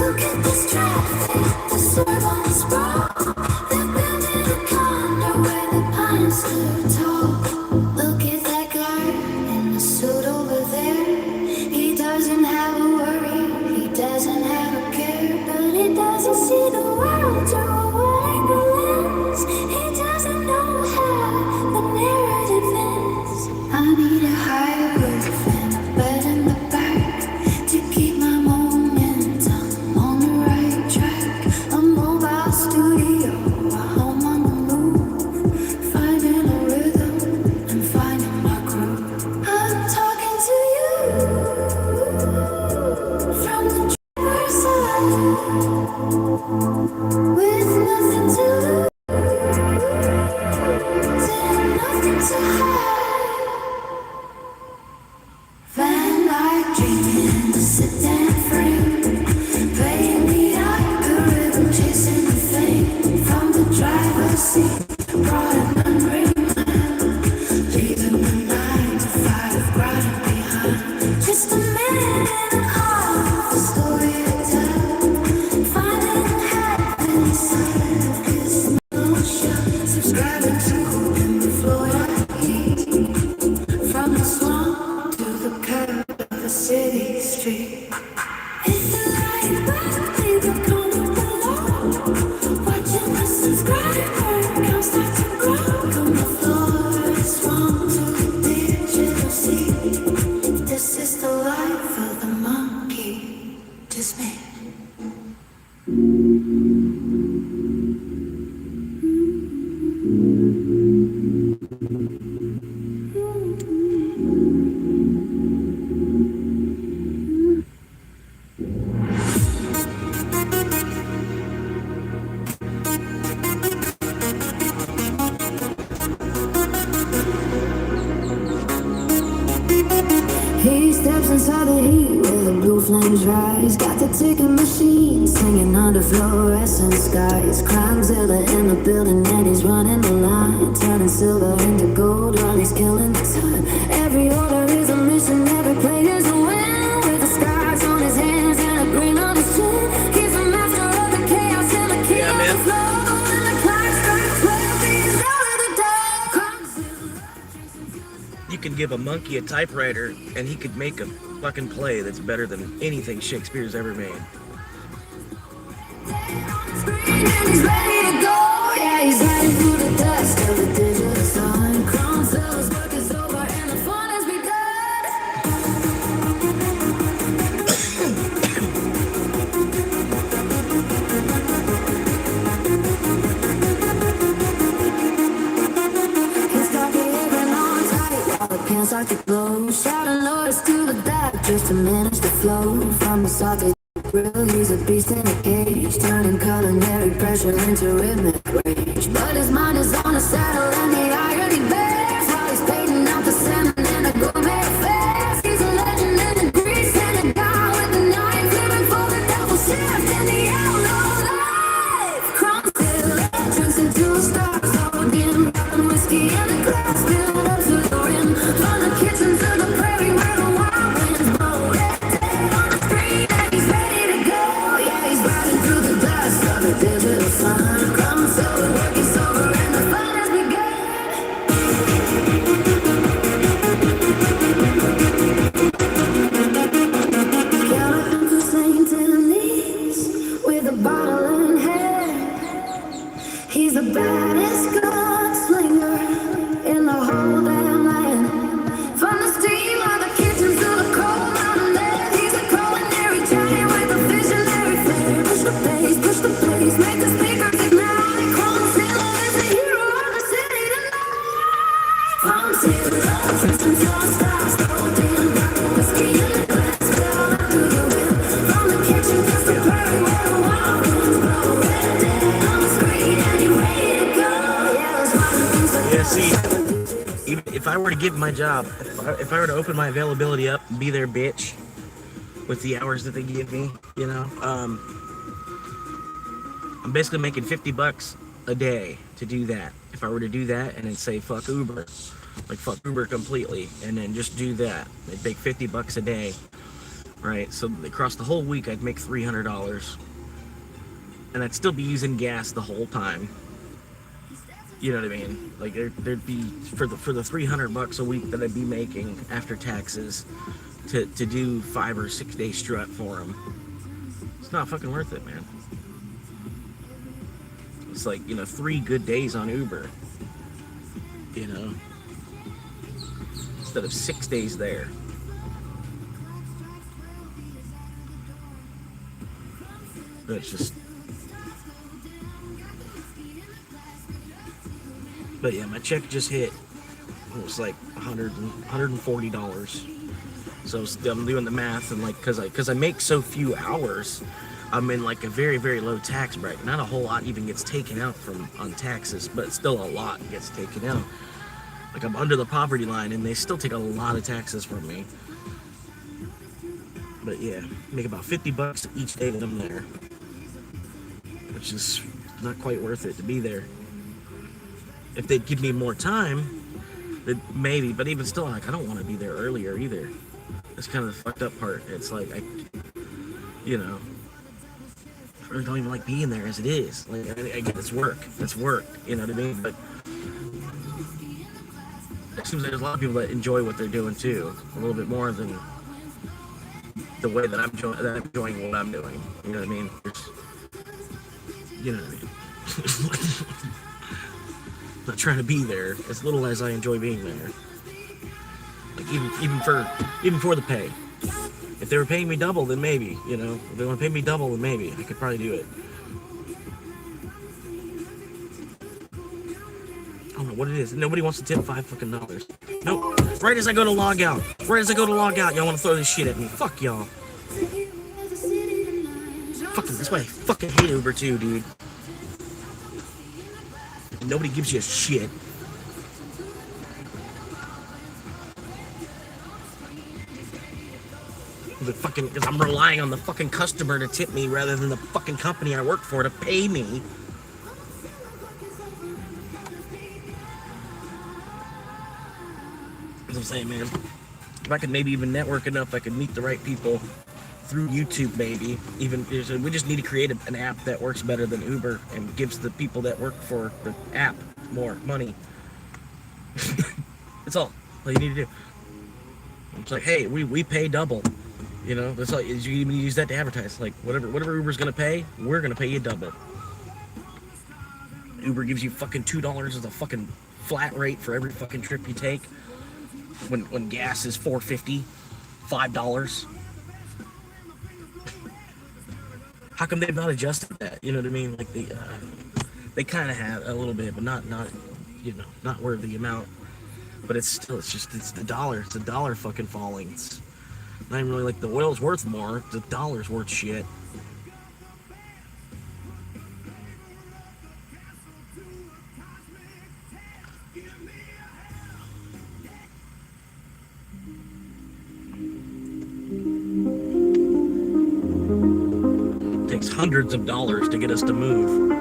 Look at this traffic, the servant sprawl. They're building a condo where the pines stood tall. Look at that guy in the suit over there. He doesn't have a worry, he doesn't have a care, but he doesn't see the world through a wide lens. He doesn't know how the narrative ends. I need a higher roof and a bed in the back to keep my momentum on the right track. A mobile studio, a home on the move, finding a rhythm and finding my groove. I'm talking to you from the driver's side with nothing to lose and nothing to hide. Van light dreaming in the sedan frame, playing the algorithm, chasing the fame from the driver's seat. Brought an unring man, leaving the 9 to 5 grinding behind. Just a minute and a half, the story to tell. Finding happiness inside of this no shell. Subscribing to in the Florida heat, from the swamp to the curb of the city street. It's the right back, leave it going below. Watching the subscriber count start to grow. From the Florida swamp to the digital sea. This is the life of the monkey, just me. He steps inside the heat where the blue flames rise. Got the ticket machine singing under fluorescent skies. Crimezilla in the building and he's running the line, turning silver into gold while he's killing the time. Every order is a mission, every play is a win. With the scars on his hands and a grin on his chin, he's the master of the chaos and the king of the flow. When the clock strikes 12, he's out of the door. You could give a monkey a typewriter and he could make a fucking play that's better than anything Shakespeare's ever made. And he's ready to go. Yeah, he's riding through the dust of the digital sun. Chronicles work is over and the fun has begun. He's got the apron on tight while the pants start to blow. Shouting orders to the back just to manage the flow. From the salty grill, he's a beast in a cage, turning culinary pressure into rhythmic rage. But his mind is on a saddle and the irony bears while he's painting out the salmon and a gourmet fest. He's a legend in the grease and a guy with a knife, living for the double shift in the outlaw life. Chronicles drinks into a star, so again, popping whiskey in the glass, filled up to the rim. From the kitchen to the prairie where the wild winds blow. Red dead on the street and he's ready to go. Yeah, he's riding through the dust of the digital sun. Crumbs over, work is over, and the fun has begun. Counting for Saint Denis with a bottle in hand. He's the baddest gunslinger in the whole damn land. From the steam of the kitchen to the cold mountain air, he's a culinary giant with a visionary flair. Push the pace, make the speakers ignite. Chronicles is the hero of the city tonight. Chronicles, drinks until it stops, rolled in, rockin' whiskey in the glass, filled up to the rim. From the kitchen to the prairie where the wild winds blow. Red dead on the screen and he's ready to go. Yeah, let's run things like Yeah, see, even if I were to give my job, if I were to open my availability up and be their bitch with the hours that they give me, you know, I'm basically making $50 a day to do that. If I were to do that and then say fuck Uber, like fuck Uber completely, and then just do that, I'd make $50 a day, right? So across the whole week, I'd make $300, and I'd still be using gas the whole time. You know what I mean? Like there'd be for the $300 a week that I'd be making after taxes to do 5 or 6 day strut for them. It's not fucking worth it, man. It's like, 3 good days on Uber, instead of 6 days there. But it's just, but yeah, my check just hit. It was like $140. So I'm doing the math, and like, cause I make so few hours, I'm in like a very, very low tax bracket. Not a whole lot even gets taken out on taxes, but still a lot gets taken out. Like, I'm under the poverty line, and they still take a lot of taxes from me. But yeah, make about $50 each day that I'm there, which is not quite worth it to be there. If they'd give me more time, then maybe. But even still, like, I don't want to be there earlier either. That's kind of the fucked up part. It's like, I really don't even like being there as it is. Like, I get it's work. It's work. You know what I mean? But it seems like there's a lot of people that enjoy what they're doing too, a little bit more than the way that I'm enjoying what I'm doing. You know what I mean? You know what I mean? Not trying to be there as little as I enjoy being there. Like even for the pay. If they were paying me double, then maybe, if they want to pay me double, then maybe I could probably do it. I don't know what it is. Nobody wants to tip $5 Nope. Right as I go to log out, y'all want to throw this shit at me. Fuck y'all. Fucking, that's why I fucking hate Uber too, dude. Nobody gives you a shit. Because I'm relying on the fucking customer to tip me rather than the fucking company I work for to pay me. As I'm saying, man, if I could maybe even network enough, I could meet the right people through YouTube, maybe. We just need to create an app that works better than Uber and gives the people that work for the app more money. That's all you need to do. It's like, hey, we pay double. That's all. You even use that to advertise. Like, whatever Uber's gonna pay, we're gonna pay you double. Uber gives you fucking $2 as a fucking flat rate for every fucking trip you take. When gas is $4.50, $5. How come they've not adjusted that? You know what I mean? Like they kind of have a little bit, but not worth the amount. But it's the dollar. It's the dollar fucking falling. It's not even really like the oil's worth more. The dollar's worth shit. It takes hundreds of dollars to get us to move.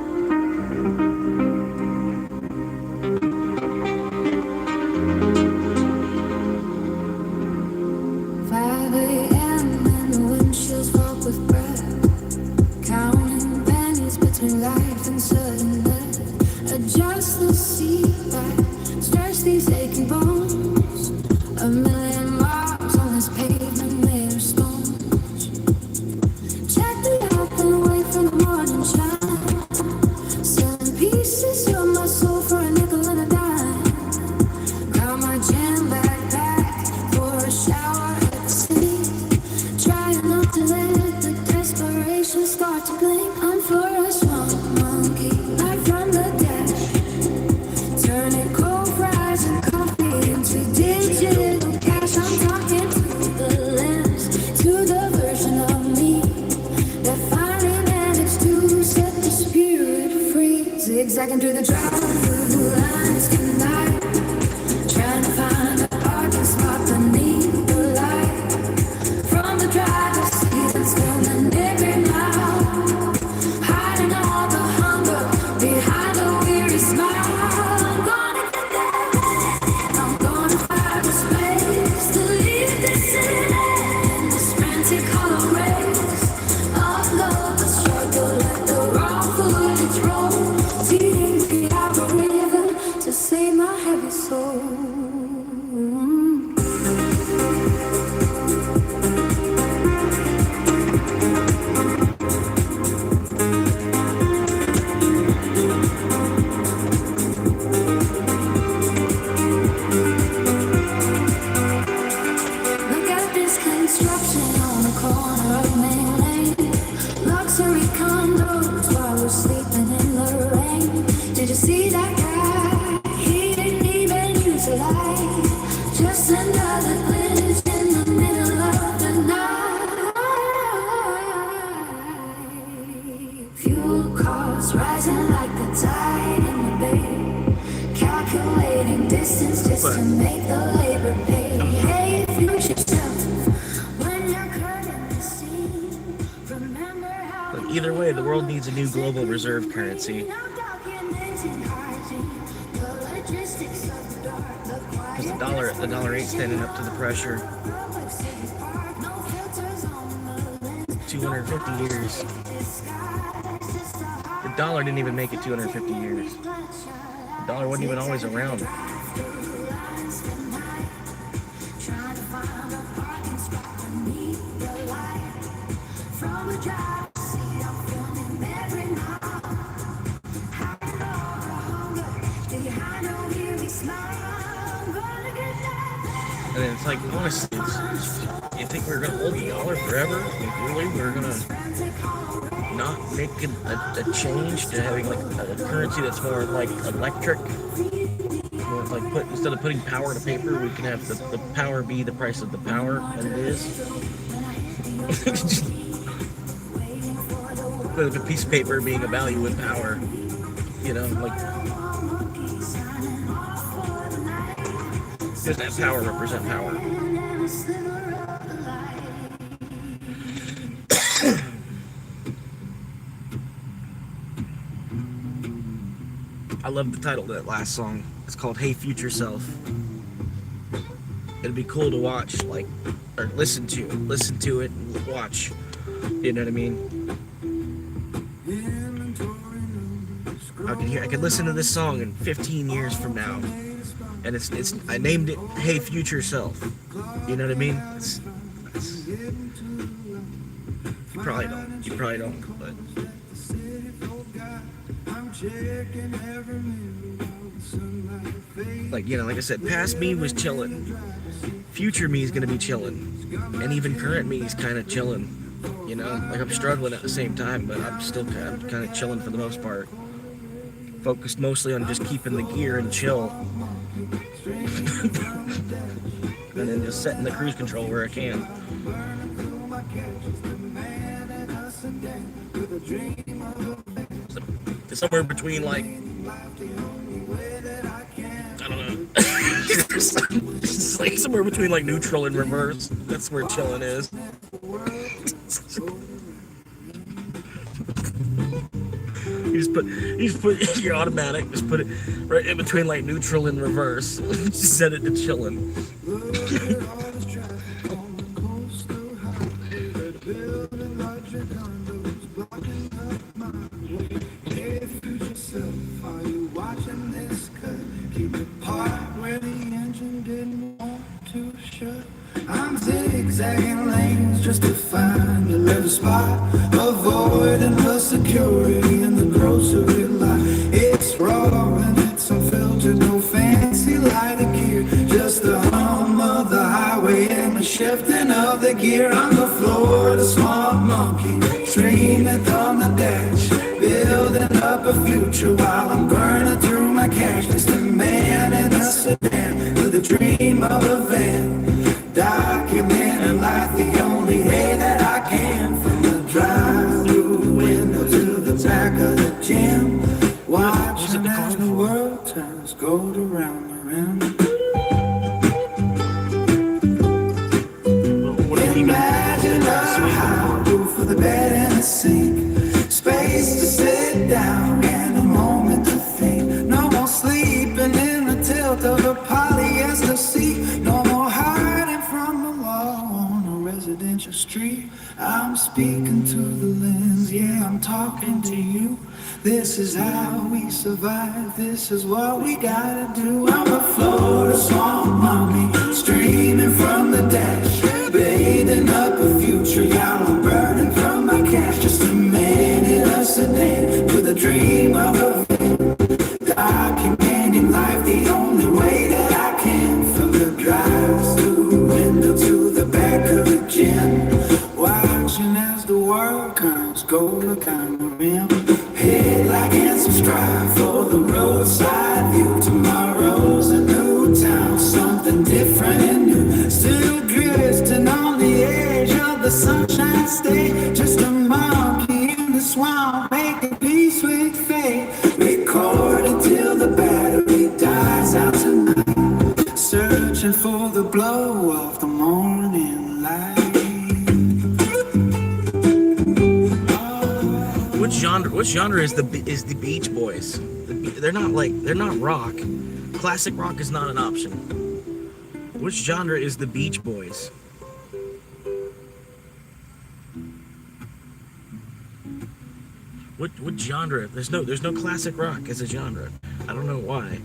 Zigzagging through the drought, through the lines tonight, trying to find a parking spot beneath the light. From the driver's seat that's coming every mile, hiding all the hunger behind the save my heavy soul. Look at this construction on the corner of Main Lane. Luxury condos while we're sleeping in the rain. Did you see that guy? He didn't even use a light. Just another glitch in the middle of the night. Fuel costs rising like the tide in the bay. Calculating distance just to make the labor pay. Hey, future self, when you're cutting the scene, remember how But either way, the world needs a new global reserve currency. Because the dollar ain't standing up to the pressure. 250 years. The dollar didn't even make it 250 years. The dollar wasn't even always around. And then it's like, honestly, you think we're gonna hold the dollar forever? Like, really? We're gonna not make a change to having like a currency that's more like electric? More like instead of putting power to paper, we can have the power be the price of the power, and it is. But a piece of paper being a value in power, you know, like. Does that power represent power? I love the title of that last song. It's called Hey Future Self. It'd be cool to watch, like, or listen to it and watch. You know what I mean? I could listen to this song in 15 years from now. And it's I named it Hey Future Self. You know what I mean? You probably don't, but like, you know, like I said, past me was chilling. Future me is gonna be chilling. And even current me is kinda chilling. You know? Like, I'm struggling at the same time, but I'm still kinda chilling for the most part. Focused mostly on just keeping the gear and chill. And then just setting the cruise control where I can. So, somewhere between, like, I don't know. It's like somewhere between like neutral and reverse. That's where chilling is. You just put your automatic, just put it right in between like neutral and reverse. Just set it to chilling. I'm zigzagging lanes just to find a little spot, avoiding the security in the grocery lot. It's raw and it's unfiltered, no fancy lighter gear, just the hum of the highway and the shifting of the gear. On the floor, the smart monkey streaming on the dash, building up a future while I'm burning through my cash. Just a man in a sedan with a dream of a van, documenting life the only way that I can. From the drive-through window to the back of the gym, watching as the world turns gold around the rim. Imagine a high roof with a bed and a sink, space to sit down and a moment to think. No more sleeping in the tilt of a polyester seat, no more hiding from the law on a residential street. I'm speaking to the lens, yeah, I'm talking to you. This is how we survive, this is what we gotta do. I'm a Florida swamp mommy, streaming from the dash, bathing up a future, y'all. I'm burning from my cash, just a minute of sedan with a dream of a documenting life the only way that I can. From the drive-through window to the back of the gym, watching as the world comes, go look on the rim. Hit like and subscribe for the roadside view. Tomorrow's a new town, something different and new. Still drifting on the edge of the sunshine state. Just a monkey in the swamp, making peace with fate. Record until the battery dies out tonight. Searching for the blow of the morning light. What genre is the Beach Boys? They're not rock. Classic rock is not an option. Which genre is the Beach Boys? What genre? There's no classic rock as a genre. I don't know why,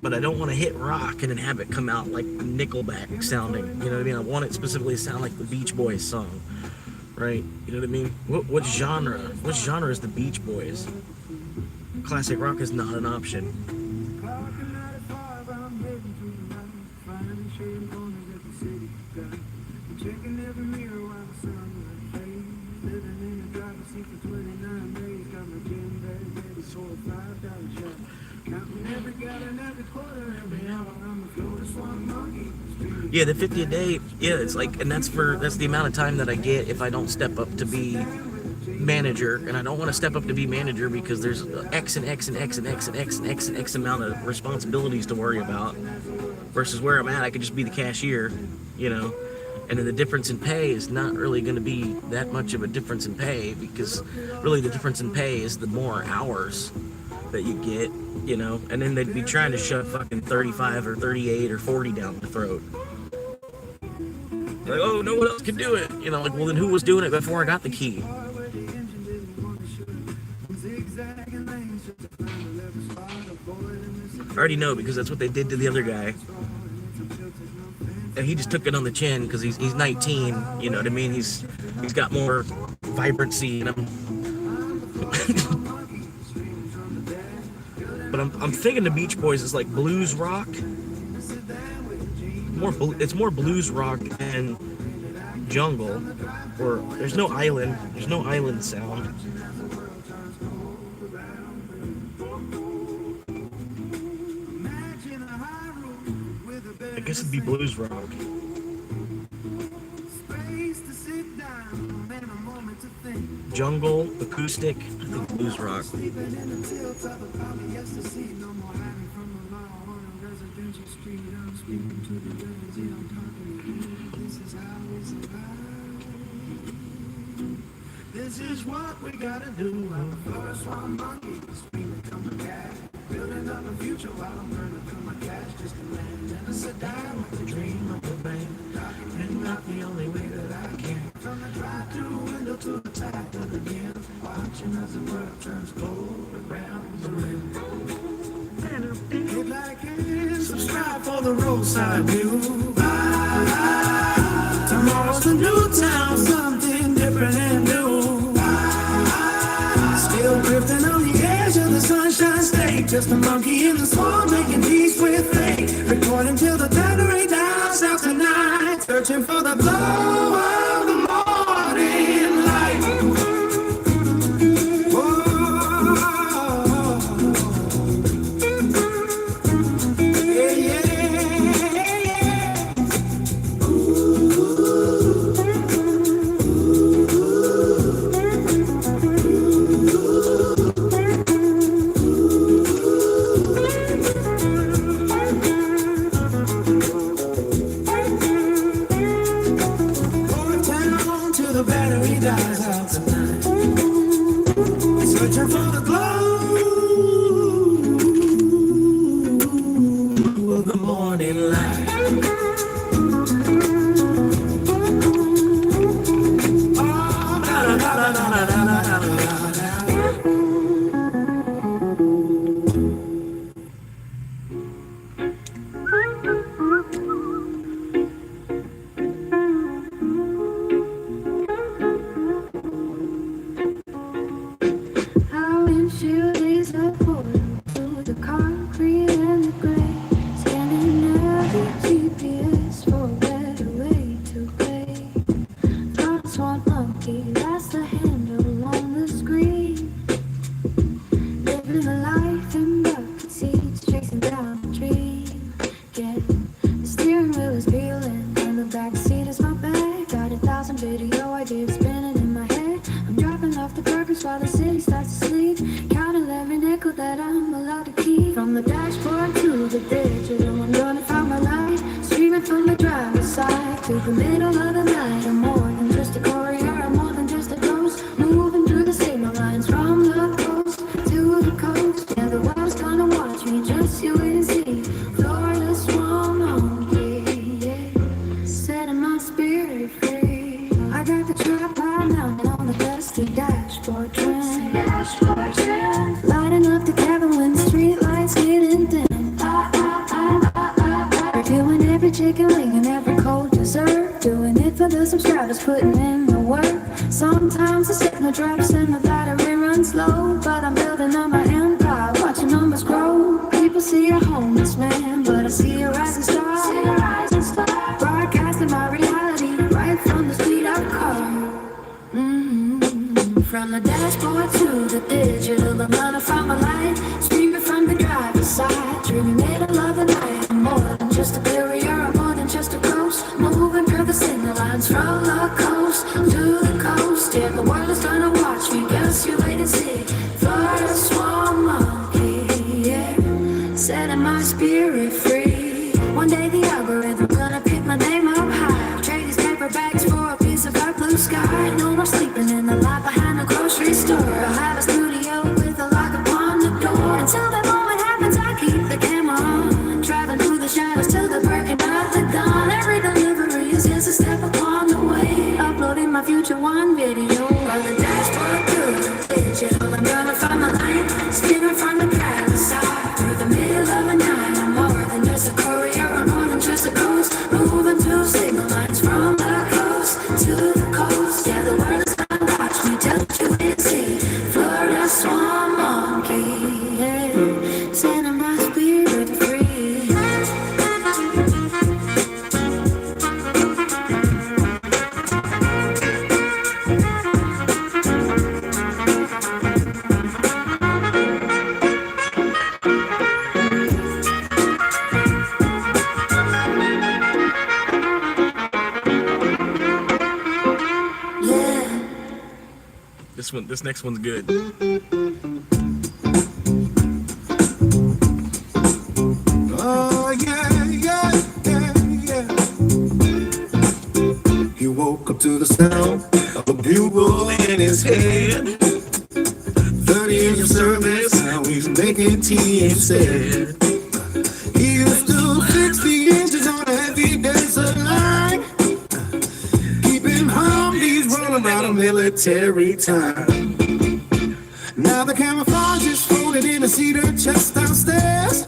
but I don't want to hit rock and then have it come out like Nickelback sounding. You know what I mean? I want it specifically to sound like the Beach Boys song. Right? You know what I mean? What genre? What genre is the Beach Boys? Classic rock is not an option. Yeah, the 50 a day, yeah, it's like, and that's the amount of time that I get if I don't step up to be manager, and I don't want to step up to be manager because there's X and X and X and X and X and X and X amount of responsibilities to worry about, versus where I'm at, I could just be the cashier, you know, and then the difference in pay is not really going to be that much of a difference in pay, because really the difference in pay is the more hours that you get, you know, and then they'd be trying to shove fucking 35 or 38 or 40 down the throat. Like, oh, no one else can do it. You know, like, well, then who was doing it before I got the key? I already know, because that's what they did to the other guy. And he just took it on the chin because he's 19, you know what I mean? He's got more vibrancy in him. But I'm thinking the Beach Boys is like blues rock. It's more blues rock and jungle, or there's no island sound. I guess it'd be blues rock. Jungle, acoustic, I think blues rock. This is what we gotta do. I'm the first one monkey, screaming from the cat, building up a future while I'm burning through my cash, just a land and a sedan with a dream of the bank, documenting not the only way that I can. From the drive-through window to the top of the gym, watching as the world turns cold around the rim. Hit like and subscribe for the roadside view. Tomorrow's a new town, something different and new. Still drifting on the edge of the sunshine state. Just a monkey in the swamp making peace with fate. Recording till the battery dies out tonight. Searching for the glow of the morning light. with some strappers putting in the work. Sometimes the signal drops and the battery runs low, but I'm building on my empire, watching numbers grow. People see a homeless man, but I see a rising star. Broadcasting my reality right from the speed of car. From the dashboard to the digital, I'm running from a light, screaming from the driver's side, dreaming middle of the night. I'm more than just a courier, I'm more than just a ghost, moving through the signal lines from the coast to the coast. Yeah, the world is gonna watch me, guess you wait and see. Florida swarm monkey, yeah, setting my spirit free. One day the algorithm gonna pick my name up high, trade these paper bags for a piece of dark blue sky. No more sleeping in the lot behind the grocery store. I'll have a studio with a lock upon the door. Until that moment happens, I keep the camera on, driving through the shadows till the breaking of the dawn. Every delivery is just a step upon the way, uploading my future one video on the dashboard to the digital. I'm running from the light, spinning from the driver's side, through the middle of the night. I'm more than just a courier, I'm more than just a ghost, moving through signal lines from the coast to the coast. Yeah, the world is gonna watch me till you can see. Florida swarm monkey, yeah, setting my spirit free. This next one's good. Oh, yeah, yeah, yeah, yeah. He woke up to the sound of a bugle in his head. 30 years of service, now he's making tea instead. He used to fix the engines on a heavy desert line, keeping Humvees rolling out of military time. Now the camouflage is folded in a cedar chest downstairs.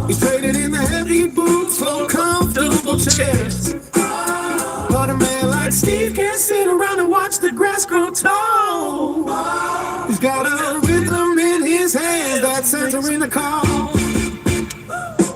He's traded in the heavy boots for comfortable chairs. But a man like Steve can't sit around and watch the grass grow tall. He's got a rhythm in his hands that's answering the call.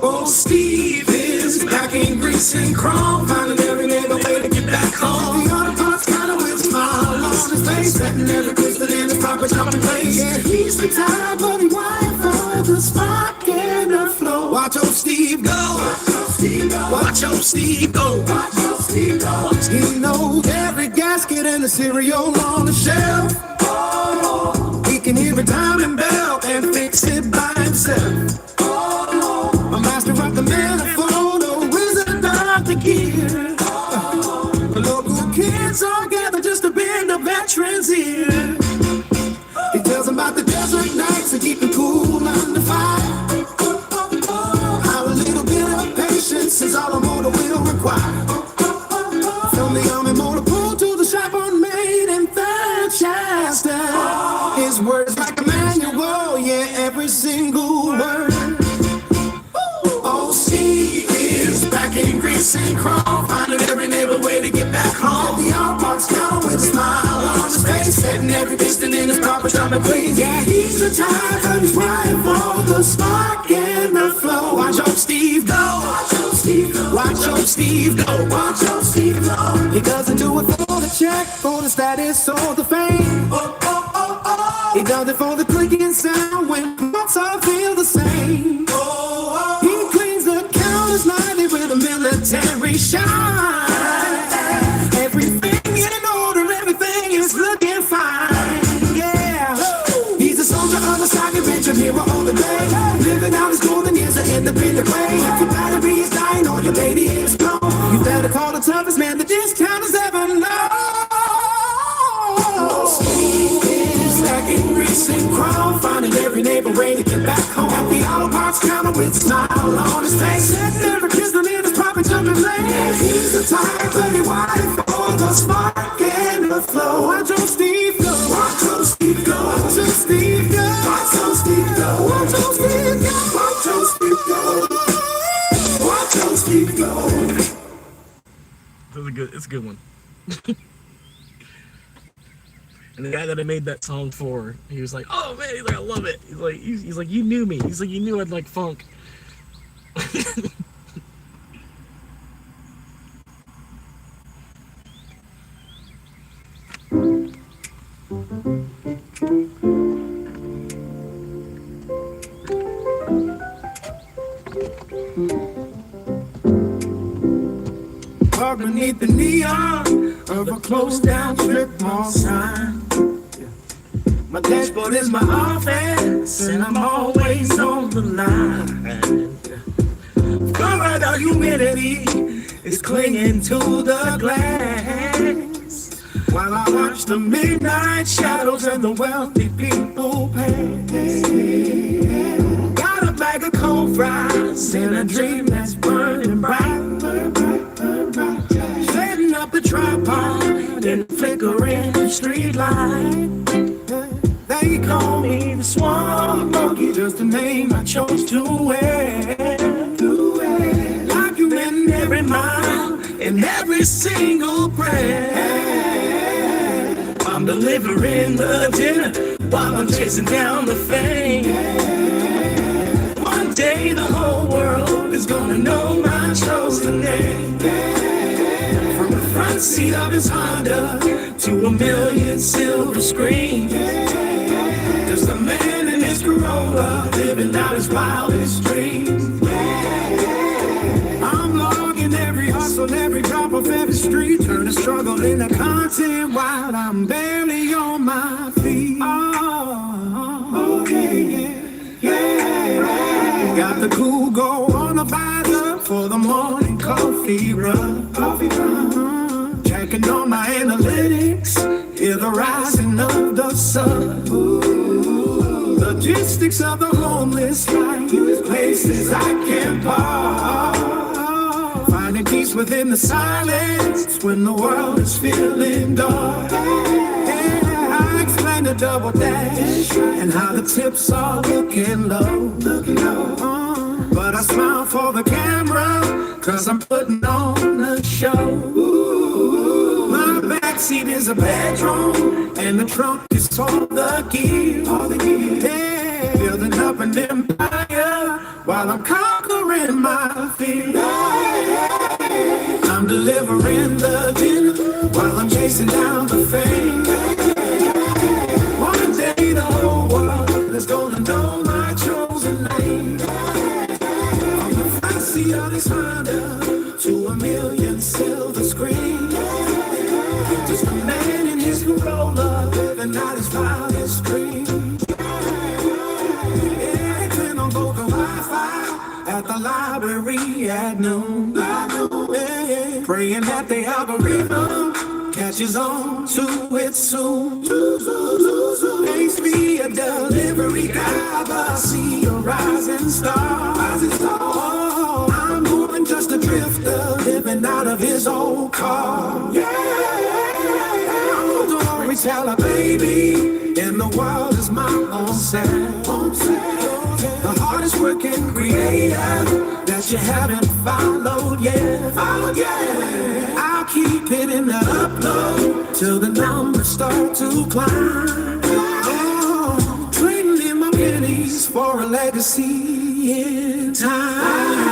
Oh, Steve is back in grease and chrome, finding every neighbor way to get back home. The auto parts counter with a smile on his face, setting every crystal in his proper jumping place. Yeah, he's retired, but he wired for the spark and the flow. Watch old Steve go. Watch old Steve go. Watch old Steve go. Watch old Steve go. He knows every gasket and the cereal on the shelf. He can hear a diamond bell and fix it by himself. A master of the manifold, a wizard of the gear. The local kids all gather just to bend a veteran's ear. He tells them about the desert nights and keep them cool under fire. How a little bit of patience is all a motor will require. From the army motor pool to the shop on Main and Third Chester. His words like a manual, yeah, every single word. Oh, Steve is back in grease and chrome, finding every neighbor way to get back home. The all parts counter with a smile on his face, setting every piston in his proper jumping place. Yeah, he's retired, but he's riding for the spark and the flow. Watch old Steve go. Watch old Steve go. Watch old Steve go. Watch old Steve go. He doesn't do it for the check, for the status or the fame. Oh, oh, oh, oh. He does it for the clicking sound when parts all feel the same. Oh, oh. He cleans the counters nightly with a military shine. Everything in order, everything is looking fine. Yeah, he's a soldier of the Socket Benjamin hero all the day, living out his golden years an independent way. If your battery is dying or your lady is gone, you better call the toughest man the discount has ever known. Steve is stacking grease and chrome, finding every neighbor ready to get back home. At the auto parts counter with a smile on his face, setting every crystal in his proper jumping lane. Yeah, he's the type that he wanted for the spark and the flow. Watch old Steve go. Watch old Steve go. Watch old Steve go. Watch old Steve go. Watch old Steve go. Watch old Steve go. Watch old Steve go. The It's a good one. And the guy that I made that song for, he was like, "Oh man," he's like, "I love it." He's like, "You knew me." He's like, "You knew I'd like funk." Parked beneath the neon of a closed down strip mall sign. My dashboard is my office, and I'm always on the line. Florida humidity is clinging to the glass, while I watch the midnight shadows and the wealthy people pass. Got a bag of cold fries and a dream that's burning bright. Setting up the tripod and flickering the street light. They call me the Swan Monkey, just a name I chose to wear. Like you in every mile, in every single prayer. I'm delivering the dinner while I'm chasing down the fame. One day the whole world is gonna know my chosen name. From the front seat of his Honda to a million silver screens. Just a man in his Corolla, living out his wildest dreams. I'm logging every hustle, every drop of every street, turning struggle into content while I'm barely on my feet. Oh, yeah. Got the cool go on the visor for the morning coffee run. Checking on my analytics, hear the rising of the sun. Ooh, logistics of the homeless life, places I can park. Finding peace within the silence when the world is feeling dark. Yeah, I explain the double dash and how the tips are looking low. But I smile for the camera, cause I'm putting on a show. Ooh, my backseat is a bedroom, and the trunk is all the gear. Yeah, building up an empire while I'm conquering my fear. I'm delivering the dinner while I'm chasing down the fame. One day the whole world is gonna know my chosen name. See all this Honda to a million silver screens. Just a man in his Corolla, living out his wildest dreams. Yeah, turn on vocal Wi-Fi at the library at noon. Yeah, praying that the algorithm catches on to it soon. Makes me a delivery guy, but I see a rising star. Oh, I'm moving just a drifter, living out of his old car. Yeah, don't tell a baby in the world is my own sound. The hardest working creator that you haven't followed yet. I'll keep hitting the upload till the numbers start to climb. Oh, trading in my pennies for a legacy in time.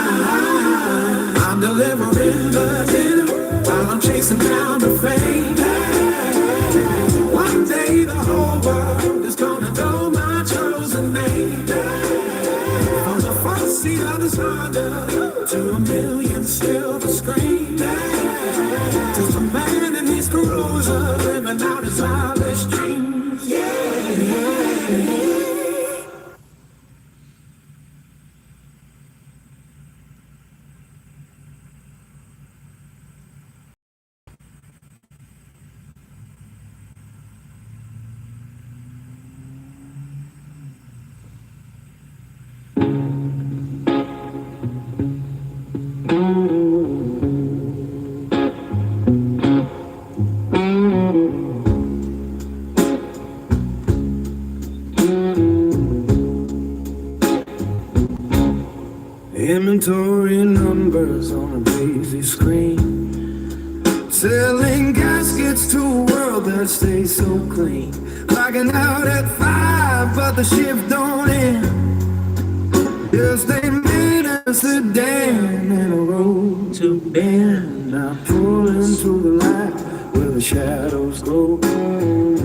I'm delivering the dinner while I'm chasing down the fame. One day the whole world is gonna know my chosen name. From the front seat of this Honda to a million silver screens. Just a man in his Corolla, living out his wildest dreams. Yeah. Inventory numbers on a busy screen. Selling gaskets to a world that stays so clean. Clocking out at 5, but the shift don't end. Just a minute, a sedan and a road to bend. I pull into the light where the shadows glow.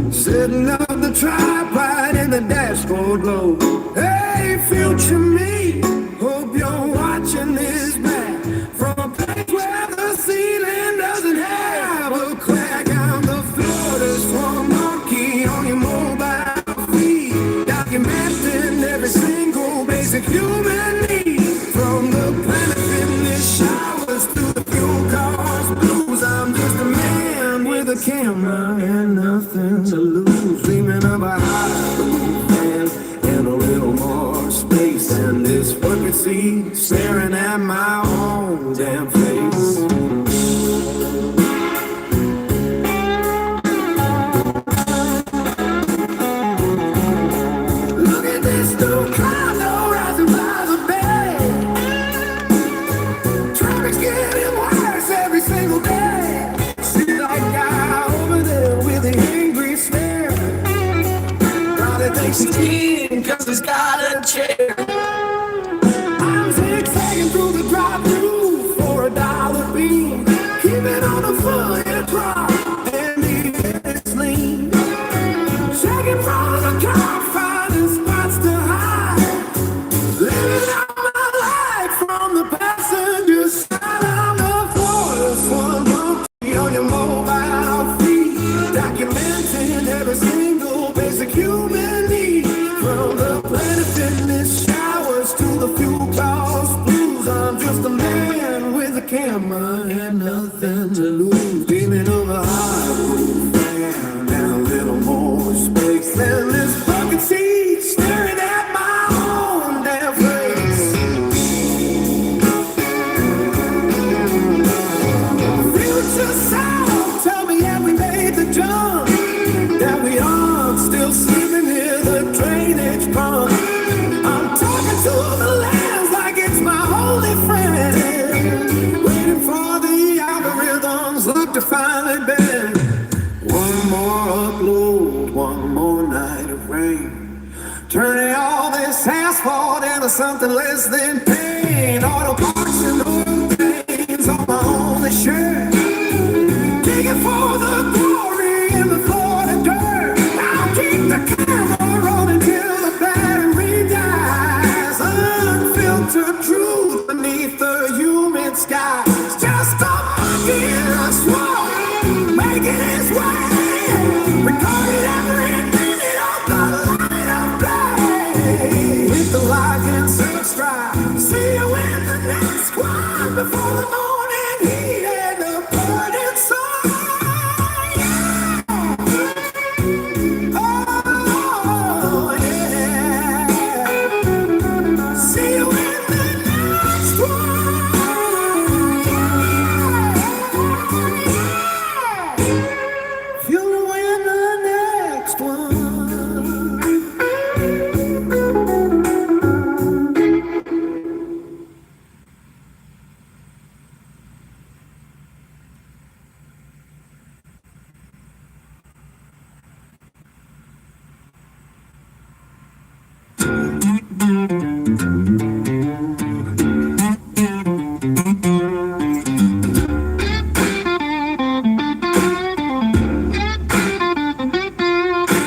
Setting up the tripod in the dashboard low. Hey, future me, hope you're watching this back from a place where the ceiling doesn't have a crack. On the floor, there's one monkey on your mobile feed, documenting every single basic human need. From the planet fitness showers to the fuel cars blues, I'm just a man with a camera and nothing to lose. Dreaming of a higher man and a little more space than this fucking sea, staring at my own damn face. Look at this new condo rising by the bay. Traffic's getting worse every single day. See that guy over there with the angry stare. Probably thinks he's king cause he's got a chair. I'm zigzagging through the drive-thru for $1 bean. Keeping on the foot drop and it's lean. Checking from the car, finding spots to hide. Living out my life from the passenger side. On the floor, there's one monkey on your mobile feed, documenting every single basic human need. From the planet fitness showers to the fuel cost blues, I'm just a man with a camera and nothing to lose. Dreaming of a Hollywood fan and a little more space than this fucking seat, staring at my own damn face. Future sound, tell me have we made the jump? That we aren't still sleeping near the drainage pump. I'm talking to the lands like it's my holy friend, waiting for the algorithms look to finally bend. One more upload, one more night of rain, turning all this asphalt into something less than pain. Auto parts and oil pains on my only shirt, digging for the glory in the Florida dirt. I'll keep the camera rolling till the battery dies. Unfiltered truth beneath the humid sky. It's just a monkey in a swamp, making his way. Recorded every minute of the light of day. Hit the like and subscribe. See you in the next one before the morning heat and the burning sun. Oh, yeah. See you in the next one. You'll win the next one.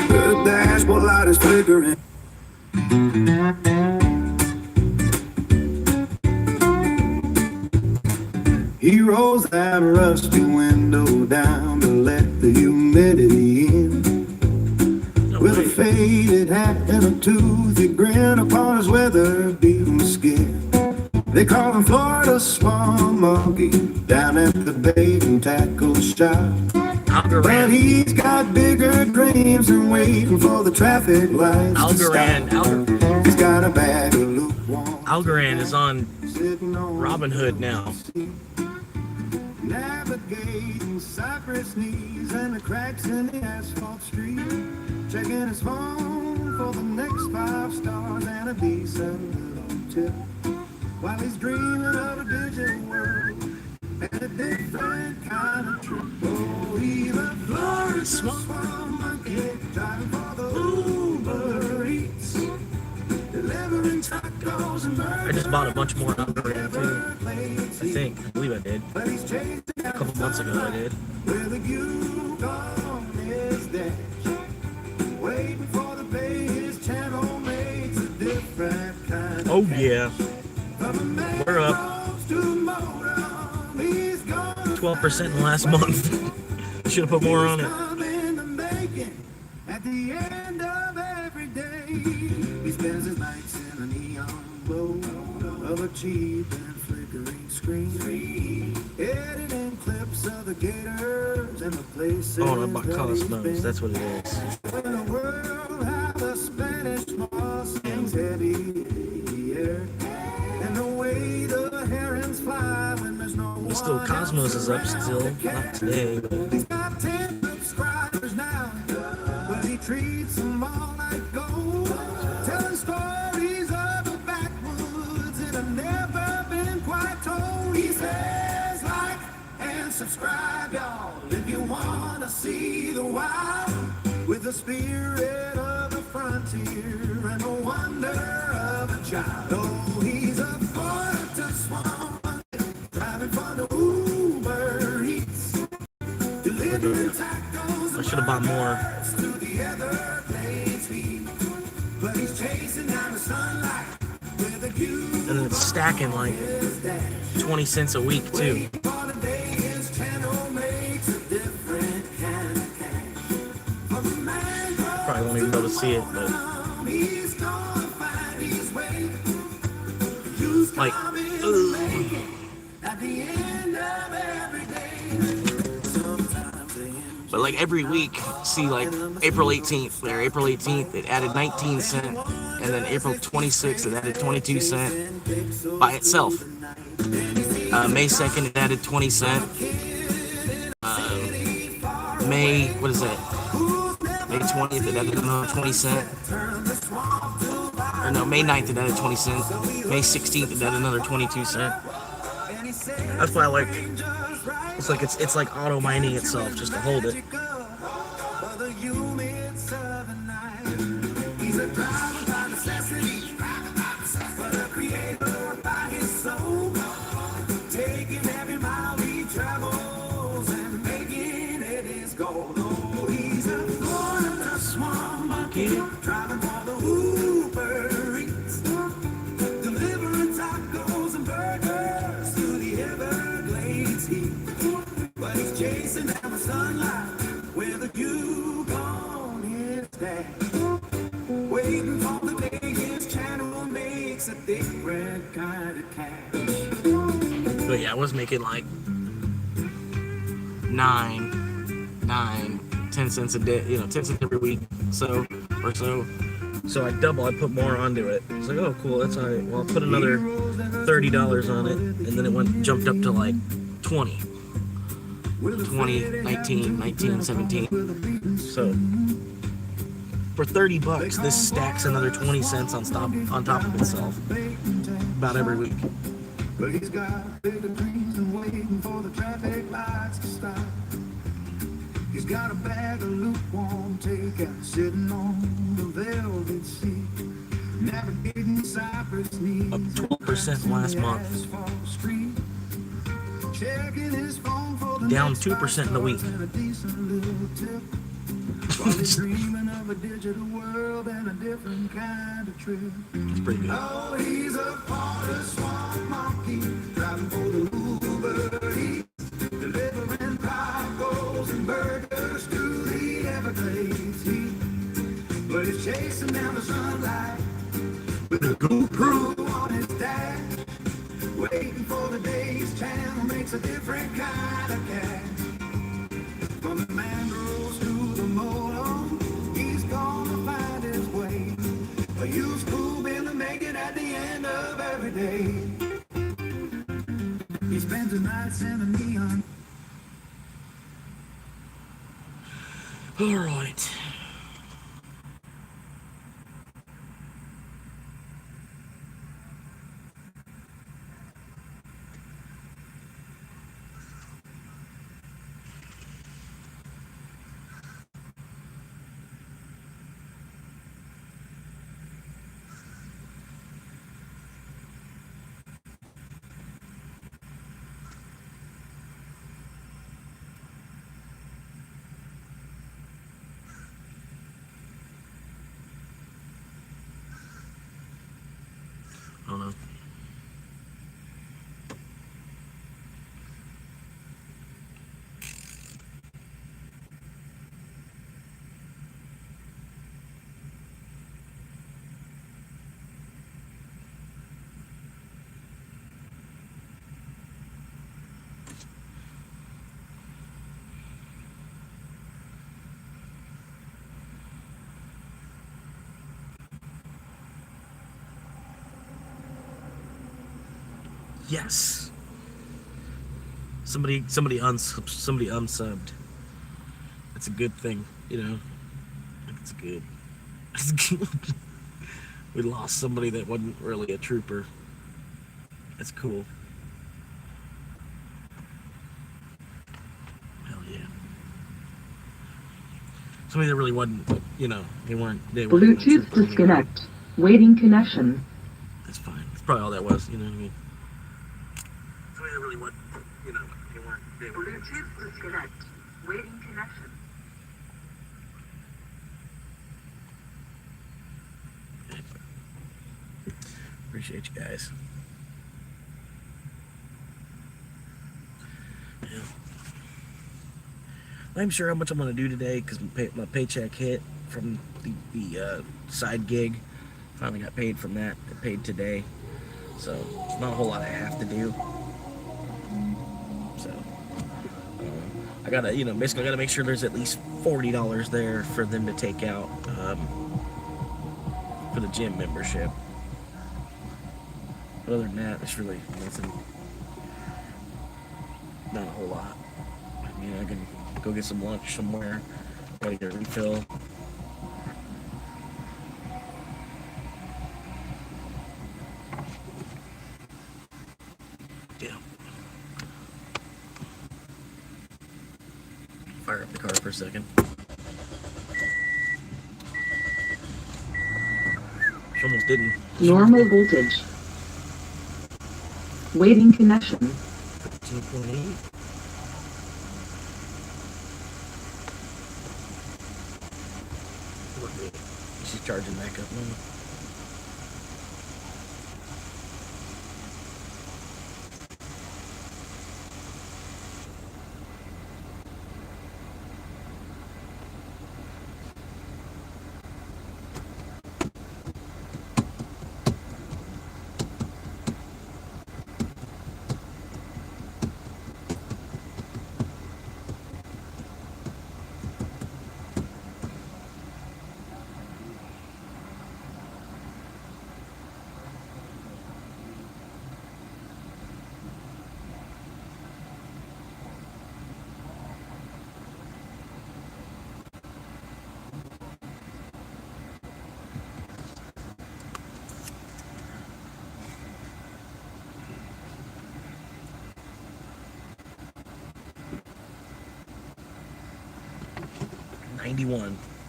The dashboard light is flickering. He rolls that rusty window down to let the humidity in. With a faded hat and a toothy grin upon his weather-beaten skin. They call him Florida Swamp Monkey down at the bait and tackle shop. But he's got bigger dreams than waiting for the traffic lights to stop. He's got a bag of lukewarm. Algorand is on Robin Hood now. Navigating cypress knees and the cracks in the asphalt street. Checking his phone for the next 5 stars and a decent little tip. While he's dreaming of a digital world and a different kind of trip. Swamp monkey driving for the Uber Eats, delivering tacos and burgers. I just bought a bunch more underwear too. I believe I did. But he's chasing A couple months ago I did. where the Yukon is dead. Waiting for the pay, his channel makes a different kind. Oh yeah. We're up 12% in the last month. Should have put more on it. At the end of every day, he spends his nights in a neon glow of a cheap and flickering screen, editing clips of the gators and the places. Oh, and I bought Cosmos. That's what it is. When the world had a Spanish moss hangs heavy in the air, and the way the herons fly when there's no one. Still, Cosmos is up still. Not today, but He's got 10 subscribers now, but he treats them all like gold, telling stories of the backwoods that have never been quite told. He says, like and subscribe, y'all, if you want to see the wild, with the spirit of the frontier and the wonder of a child. Oh, he's a fourth to swamp, driving for the Uber Eats, delivering tacos. I should have bought more. To the Everglades feet, but he's chasing down the sunlight with a view. And then it's stacking like 20 cents a week too. For the day his channel makes a different kind of cash. For the man Probably won't even be able to see it, but he's gonna find his way. Use like, at the end of every day. Sometimes they end. but like every week, see like April 18th, there, April 18th, it added 19 cents, and then April 26th, it added 22 cents by itself. May 2nd, it added 20 cents. May, what is that? May 20th, it added another 20 cents. Or no, May 9th, it added 20 cents. May 16th, it added another 22 cents. That's why I like, it's like auto mining itself just to hold it. He's a driver by necessity, but a creator by his soul. Taking every mile he travels and making it his goal. Oh, he's a born of the swamp monkey, driving for the Uber Eats, delivering tacos and burgers to the Everglades heat. But he's chasing down the sunlight where the Yukon is dead. Waiting for the day his channel makes a different kind of cash. But yeah, I was making like 10 cents a day, 10 cents every week, so. So I put more onto it. It's like, oh cool, that's alright. Well, I'll put another $30 on it, and then it jumped up to like 20, 19, 17. So for $30, this stacks another 20 cents on top of itself about every week. But he's got bigger dreams than waiting for the traffic lights to stop. He's got a bag of lukewarm takeout sitting on the velvet seat, navigating Cypress knees. Up 12% last month. Checking his phone for the Down next 2% in the week. and a decent little tip. While he's dreaming of a digital world and a different kind of trip. It's pretty good. Oh, he's a part of swamp monkey, driving for the Uber Eats, delivering tacos and burgers to the Everglades heat. But he's chasing down the sunlight with a GoPro on his dash, waiting for the day his channel makes a different kind of cash. From the mangroves to the moto, he's gonna find his way. A used cool bill to make it at the end of every day. He spends the nights in the neon. All right. Yes. Somebody unsubbed. It's a good thing, you know. It's good. It's good. We lost somebody that wasn't really a trooper. That's cool. Hell yeah. Somebody that really wasn't, you know, they weren't a Bluetooth trooper anyway. disconnect. Waiting connection. That's fine. That's probably all that was, you know what I mean? Somebody that really wasn't, you know, they weren't Bluetooth disconnect. Waiting connection. Appreciate you guys. Yeah. I'm sure how much I'm gonna do today because my paycheck hit from the side gig. Finally got paid from that. Got paid today, so it's not a whole lot I have to do. So I gotta, you know, basically I gotta make sure there's at least $40 there for them to take out for the gym membership. But other than that, it's really nothing. Not a whole lot. I mean, I can go get some lunch somewhere. Gotta get a refill. Yeah. Fire up the car for a second. She almost didn't. Normal voltage. Waiting connection. 2.8. She's charging back up now.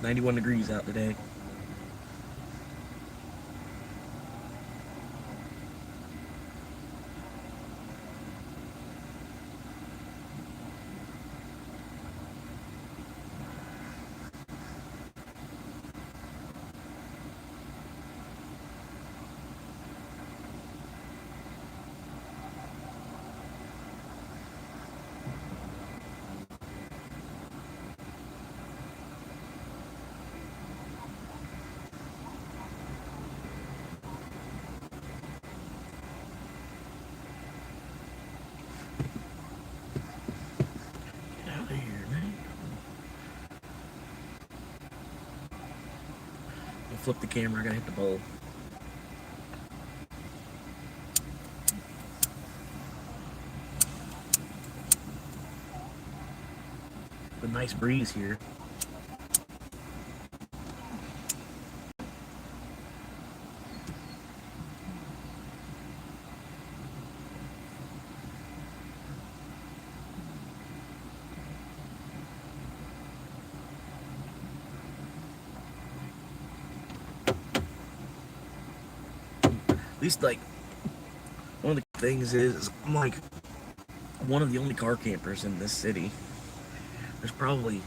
Ninety-one degrees out today. Get out of here, man. I'll flip the camera. I gotta hit the bowl. A nice breeze here. At least, like, one of the things is I'm like one of the only car campers in this city. There's probably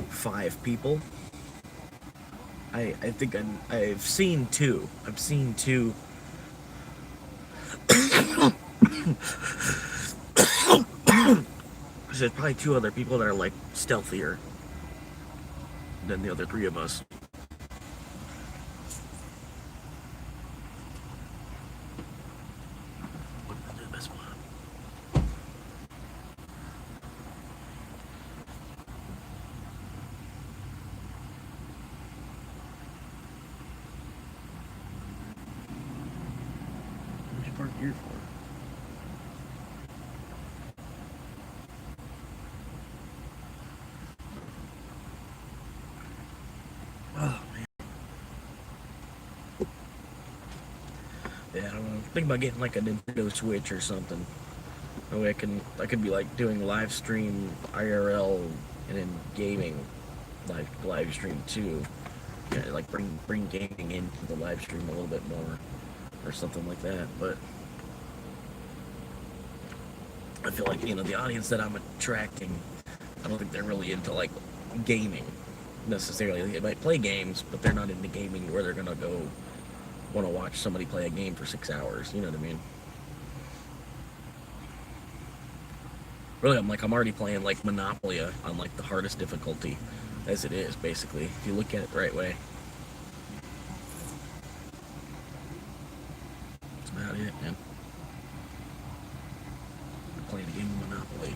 5 people. I think I've seen 2. I've seen 2. There's probably 2 other people that are like stealthier than the other 3 of us. Park here for? Yeah, I don't know. Think about getting like a Nintendo Switch or something. That way I could be like doing live stream IRL and then gaming live stream too. Yeah, like bring gaming into the live stream a little bit more or something like that. But I feel like, the audience that I'm attracting, I don't think they're really into like gaming necessarily. They might play games, but they're not into gaming where they're gonna go want to watch somebody play a game for 6 hours. You know what I mean? Really, I'm already playing like Monopoly on like the hardest difficulty as it is, basically, if you look at it the right way. That's about it, man. I'm playing a game of Monopoly.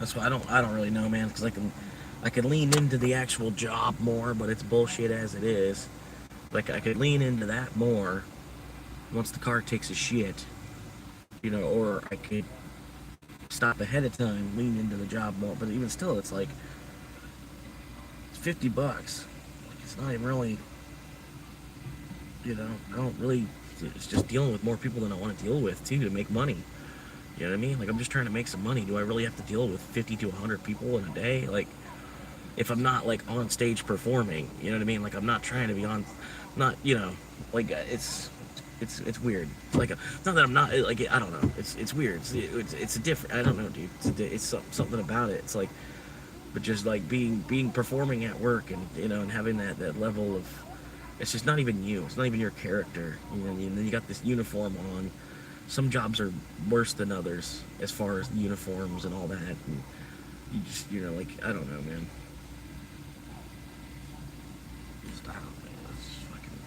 That's why I don't really know, man, because I can lean into the actual job more, but it's bullshit as it is. Like, I could lean into that more once the car takes a shit, or I could stop ahead of time, lean into the job more. But even still, it's like, it's $50. Like, it's not even really, I don't really, it's just dealing with more people than I want to deal with, too, to make money. You know what I mean? Like, I'm just trying to make some money. Do I really have to deal with 50 to 100 people in a day? Like, if I'm not, like, on stage performing, you know what I mean? Like, I'm not trying to be on, not, like, it's weird. Like, it's not that I'm not, like, I don't know. It's weird. It's a different, I don't know, dude. It's something about it. It's like, but just, like, being performing at work and, and having that level of, it's just not even you. It's not even your character. You know what I mean? And then you got this uniform on. Some jobs are worse than others as far as uniforms and all that. And you just, like, I don't know, man. Just, I don't know. It's fucking...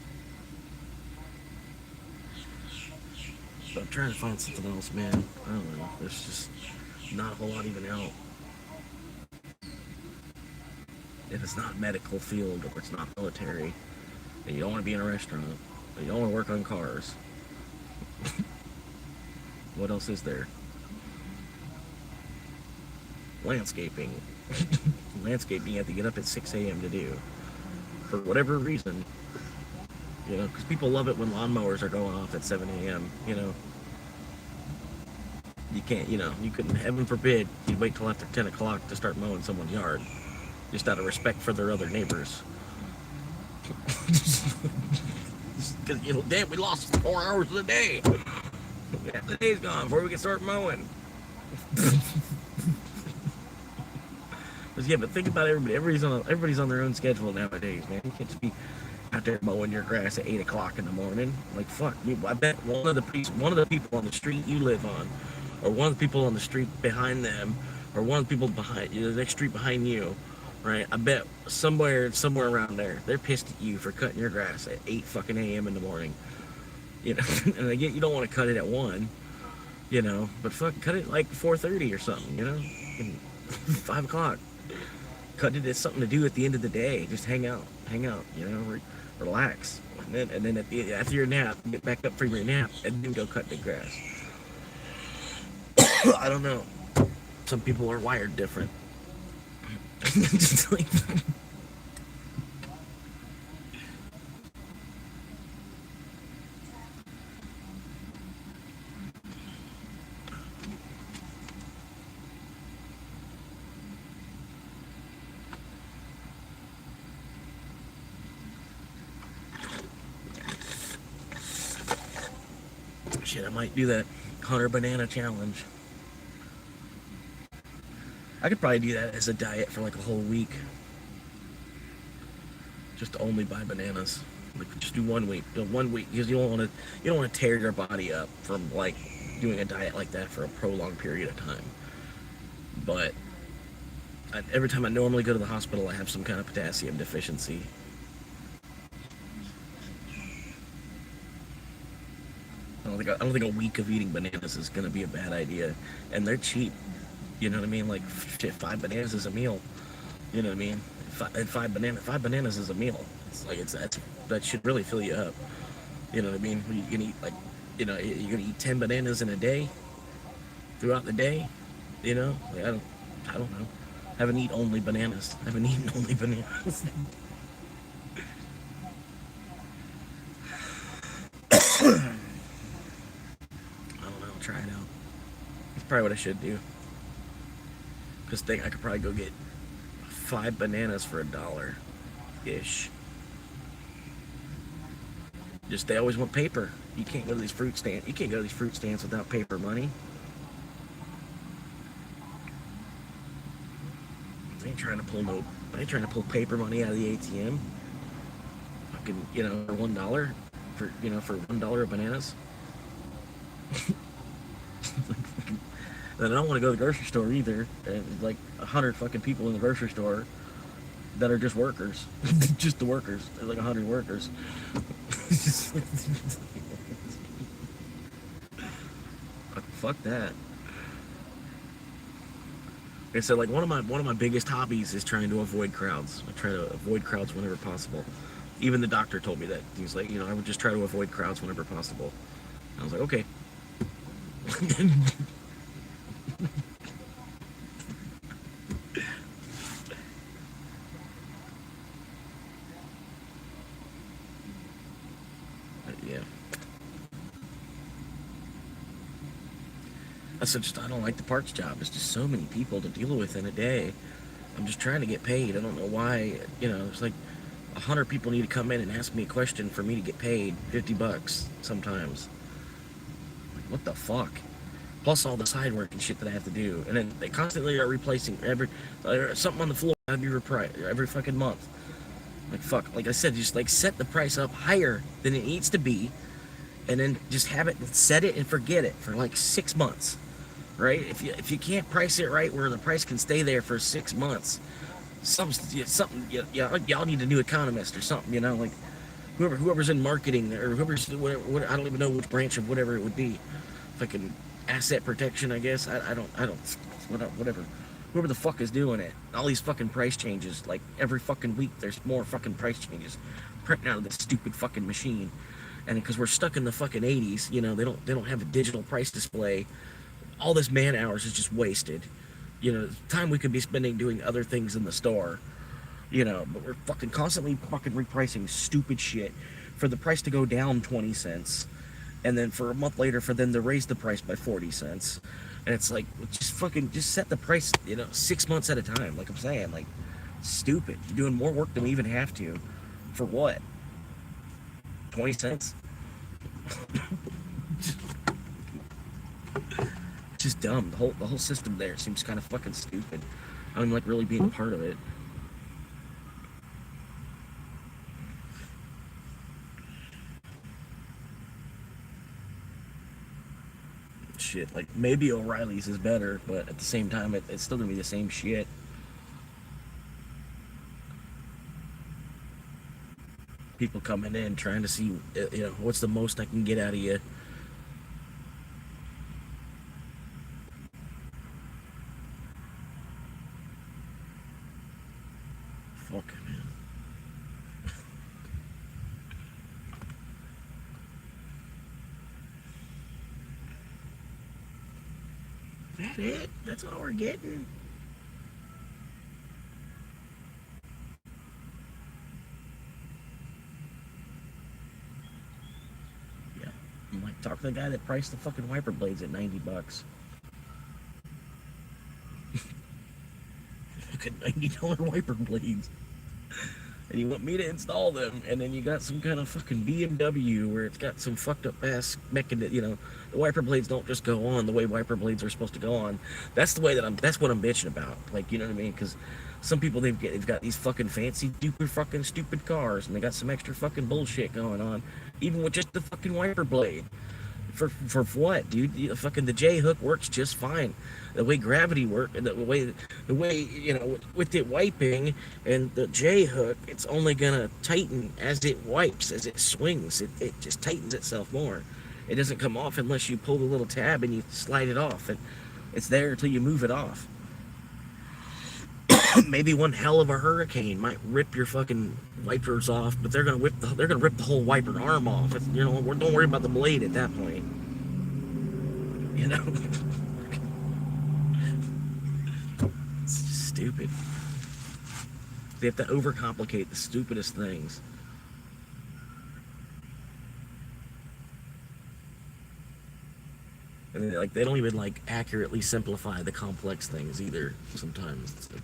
So I'm trying to find something else, man. I don't know. There's just not a whole lot even out. If it's not medical field or it's not military, and you don't want to be in a restaurant, or you don't want to work on cars. What else is there? Landscaping. Landscaping you have to get up at 6 a.m. to do. For whatever reason. Because people love it when lawnmowers are going off at 7 a.m., You can't, you couldn't, heaven forbid, you'd wait till after 10 o'clock to start mowing someone's yard. Just out of respect for their other neighbors. Because, damn, we lost 4 hours of the day. Half the day's gone before we can start mowing. But think about everybody. Everybody's on their own schedule nowadays, man. You can't just be out there mowing your grass at 8 o'clock in the morning. Like, fuck. I bet one of the people on the street you live on, or one of the people on the street behind them, or one of the people behind the next street behind you, right? I bet somewhere around there, they're pissed at you for cutting your grass at 8 fucking a.m. in the morning. And I get you don't want to cut it at 1, but fuck, cut it like 4:30 or something, and 5 o'clock. Cut it as something to do at the end of the day. Just hang out, relax. And then after your nap, get back up for your nap, and then go cut the grass. I don't know. Some people are wired different. Just like... Shit, I might do that 100 banana challenge. I could probably do that as a diet for like a whole week. Just to only buy bananas. Like, just do 1 week. Do 1 week, because you don't want to tear your body up from like doing a diet like that for a prolonged period of time. But every time I normally go to the hospital, I have some kind of potassium deficiency. I don't think a week of eating bananas is gonna be a bad idea, and they're cheap. You know what I mean? Like, shit, 5 bananas is a meal. You know what I mean? 5 bananas is a meal. It's like that should really fill you up. You know what I mean? You can eat like, you're gonna eat 10 bananas in a day, throughout the day. Like, I don't know. Haven't eaten only bananas. Haven't eaten only bananas. I don't know. I'll try it out. That's probably what I should do. Because I could probably go get 5 bananas for $1-ish. Just they always want paper. You can't go to these fruit stands. You can't go to these fruit stands without paper money. I ain't trying to pull paper money out of the ATM. Fucking, for $1 for $1 of bananas. Then I don't want to go to the grocery store either. And like 100 fucking people in the grocery store that are just workers. Just the workers. There's like 100 workers. Fuck that. Like I said, like one of my biggest hobbies is trying to avoid crowds. I try to avoid crowds whenever possible. Even the doctor told me that. He was like, I would just try to avoid crowds whenever possible. I was like, okay. Yeah. I don't like the parts job. It's just so many people to deal with in a day. I'm just trying to get paid. I don't know why. It's like 100 people need to come in and ask me a question for me to get paid $50 sometimes. Like, what the fuck? Plus all the side work and shit that I have to do. And then they constantly are replacing something on the floor every fucking month. Like, fuck. Like I said, just like set the price up higher than it needs to be. And then just have it, set it and forget it for like 6 months. Right? If you can't price it right where the price can stay there for 6 months, y'all need a new economist or something, like whoever's in marketing or whoever's whatever, I don't even know which branch of whatever it would be. Fucking asset protection, I guess. I don't whatever. Whoever the fuck is doing it. All these fucking price changes, like every fucking week there's more fucking price changes printing out of this stupid fucking machine. And because we're stuck in the fucking 80s, they don't have a digital price display. All this man hours is just wasted. Time we could be spending doing other things in the store. But we're fucking constantly fucking repricing stupid shit for the price to go down 20 cents. And then for a month later for them to raise the price by 40 cents. And it's like, just set the price, 6 months at a time. Like I'm saying, like, stupid. You're doing more work than we even have to. For what? 20 cents? Just dumb. The whole system there seems kind of fucking stupid. I don't like really being a part of it. Shit, like maybe O'Reilly's is better, but at the same time, it's still gonna be the same shit. People coming in trying to see, what's the most I can get out of you. Fuck, man. That it? That's all we're getting? Yeah. I'm like, talk to the guy that priced the fucking wiper blades at $90. Fucking $90 wiper blades. And you want me to install them, and then you got some kind of fucking BMW where it's got some fucked up ass mechanism. The wiper blades don't just go on the way wiper blades are supposed to go on. That's the way that's what I'm bitching about. Like, you know what I mean? Because some people they've got these fucking fancy fucking stupid cars, and they got some extra fucking bullshit going on, even with just the fucking wiper blade. For what, dude? The J hook works just fine. The way gravity works, the way with it wiping and the J hook, it's only gonna tighten as it wipes, as it swings. It just tightens itself more. It doesn't come off unless you pull the little tab and you slide it off, and it's there until you move it off. Maybe one hell of a hurricane might rip your fucking wipers off, but they're gonna rip the whole wiper arm off. Don't worry about the blade at that point. It's stupid. They have to overcomplicate the stupidest things. And like they don't even like accurately simplify the complex things either sometimes. It's like,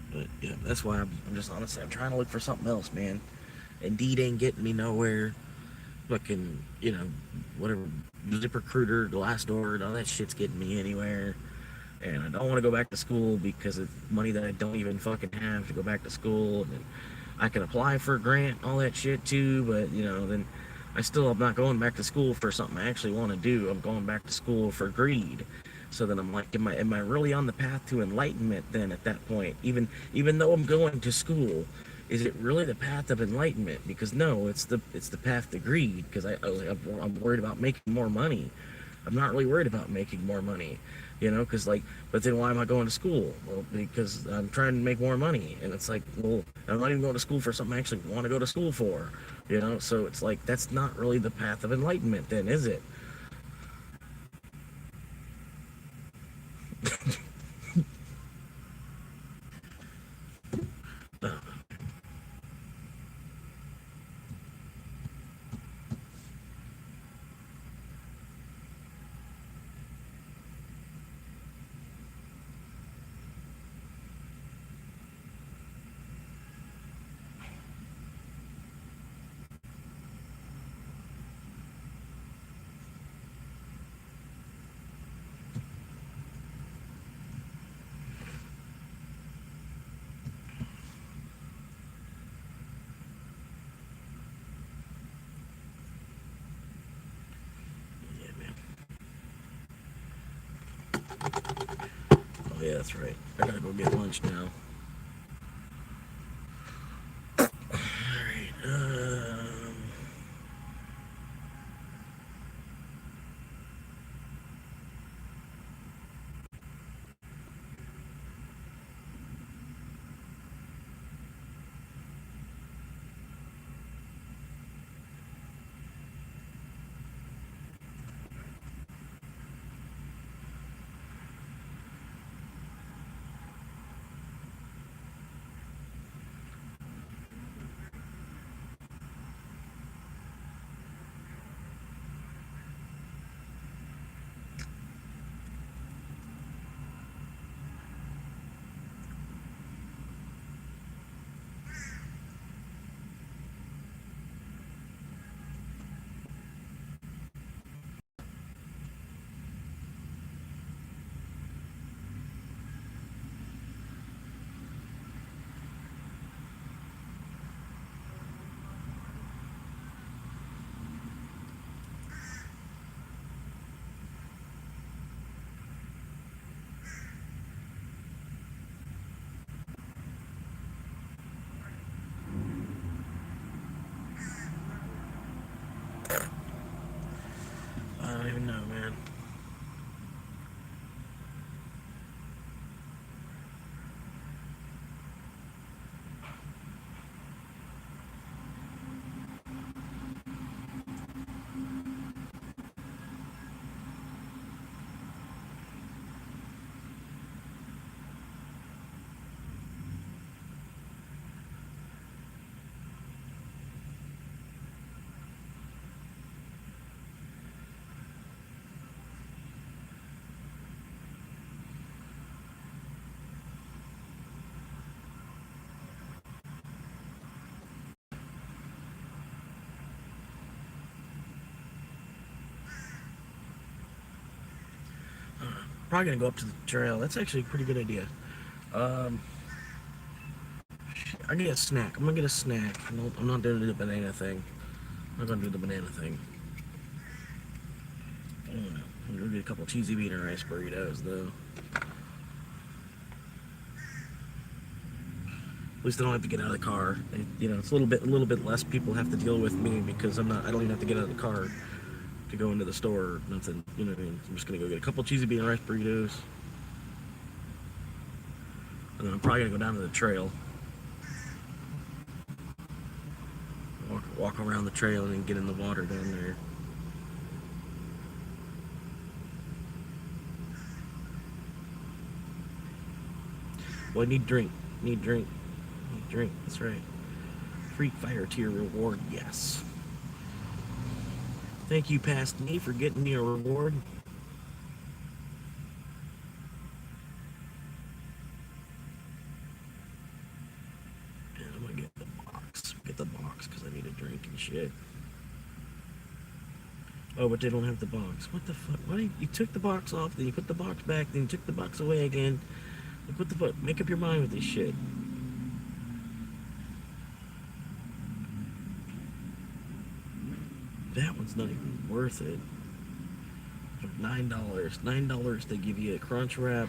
but yeah, that's why I'm just honestly I'm trying to look for something else, man. Indeed ain't getting me nowhere. Fucking, you know, whatever, ZipRecruiter, Glassdoor, all that shit's getting me anywhere. And I don't want to go back to school because of money that I don't even fucking have to go back to school. And then I can apply for a grant, all that shit too, but you know, then I'm not going back to school for something I actually want to do. I'm going back to school for greed. So then I'm like, am I really on the path to enlightenment then at that point? Even though I'm going to school, is it really the path of enlightenment? Because no, it's the path to greed. Because I'm worried about making more money. I'm not really worried about making more money, you know. Because like, but then why am I going to school? Well, because I'm trying to make more money, and it's like, well, I'm not even going to school for something I actually want to go to school for, you know. So it's like that's not really the path of enlightenment, then, is it? Yeah, man. Oh yeah, that's right. I gotta go get lunch now. All right. I don't even know, man. Probably gonna go up to the trail. That's actually a pretty good idea. Um, I get a snack. I'm gonna get a snack. I'm not doing the banana thing. I'm not gonna do the banana thing. I don't know. I'm gonna get a couple cheesy bean and rice burritos though. least I don't have to get out of the car. It's a little bit less people have to deal with me because I don't even have to get out of the car to go into the store or nothing. You know what I mean? I'm just gonna go get a couple cheesy bean rice burritos, and then I'm probably gonna go down to the trail, walk around the trail, and then get in the water down there. Well, I need drink. Need drink. Need drink. That's right. Free fire tier reward. Yes. Thank you, past me, for getting me a reward. And I'm gonna get the box. Get the box because I need a drink and shit. Oh, but they don't have the box. What the fuck? Why you took the box off, then you put the box back, then you took the box away again. Like, what the fuck? Make up your mind with this shit. That one's not even worth it. For $9. $9 they give you a crunch wrap,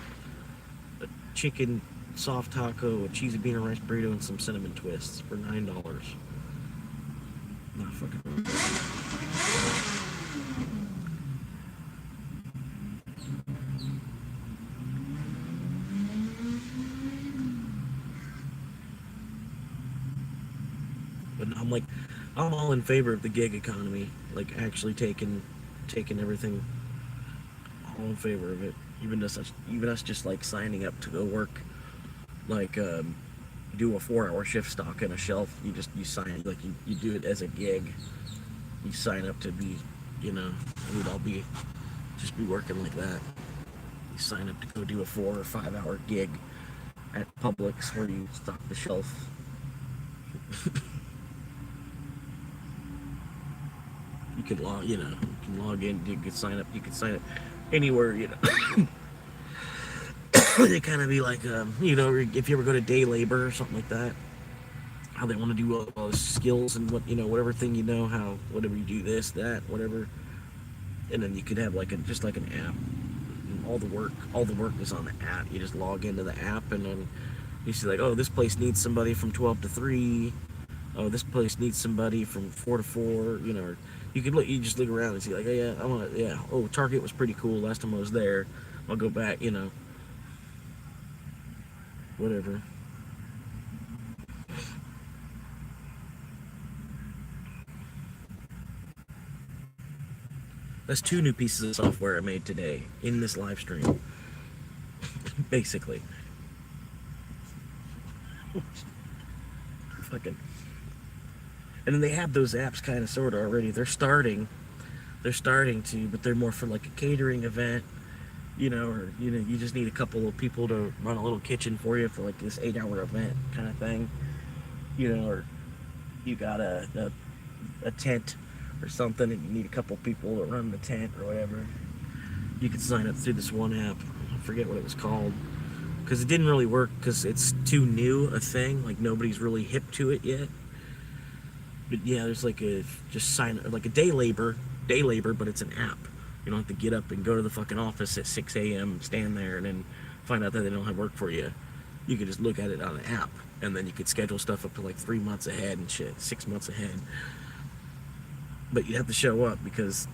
a chicken soft taco, a cheesy bean and rice burrito, and some cinnamon twists for $9. Not fucking worth it. But I'm all in favor of the gig economy, like actually taking everything, all in favor of it. Even us just like signing up to go work, like do a 4-hour shift stock in a shelf. You sign, like you do it as a gig. You sign up to be, we'd all be working like that. You sign up to go do a 4 or 5 hour gig at Publix where you stock the shelf. You can log in, you can sign up anywhere, They kind of be like, if you ever go to day labor or something like that, how they want to do all the skills and whatever thing how, whatever you do this, that, whatever. And then you could have just like an app. And all the work is on the app. You just log into the app and then you see like, oh, this place needs somebody from 12 to 3. Oh, this place needs somebody from 4 to 4, or you just look around and see like, oh yeah, oh, Target was pretty cool last time I was there. I'll go back, whatever. That's 2 new pieces of software I made today in this live stream. Basically. Fucking. And then they have those apps kind of sort of already. They're starting to, but they're more for like a catering event, or you just need a couple of people to run a little kitchen for you for like this 8-hour event kind of thing, or you got a tent or something and you need a couple people to run the tent or whatever. You could sign up through this one app. I forget what it was called because it didn't really work because it's too new a thing. Like nobody's really hip to it yet. But yeah, there's like a day labor, but it's an app. You don't have to get up and go to the fucking office at 6 a.m., stand there, and then find out that they don't have work for you. You could just look at it on an app, and then you could schedule stuff up to like 3 months ahead and shit, 6 months ahead. But you have to show up because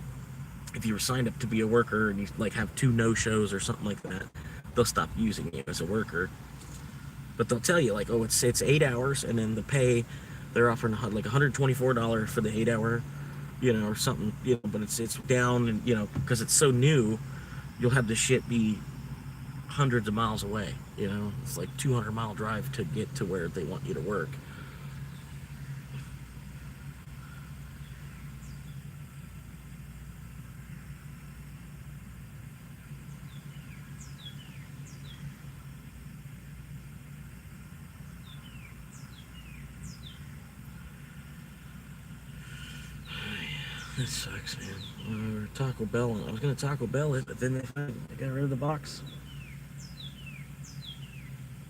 if you were signed up to be a worker and you like have 2 no-shows or something like that, they'll stop using you as a worker. But they'll tell you like, oh, it's 8 hours, and then the pay. They're offering like $124 for the 8-hour, or something, but it's down, and because it's so new, you'll have the shit be hundreds of miles away. It's like 200-mile drive to get to where they want you to work. That sucks, man. Taco Bell. I was gonna Taco Bell it, but then they got rid of the box.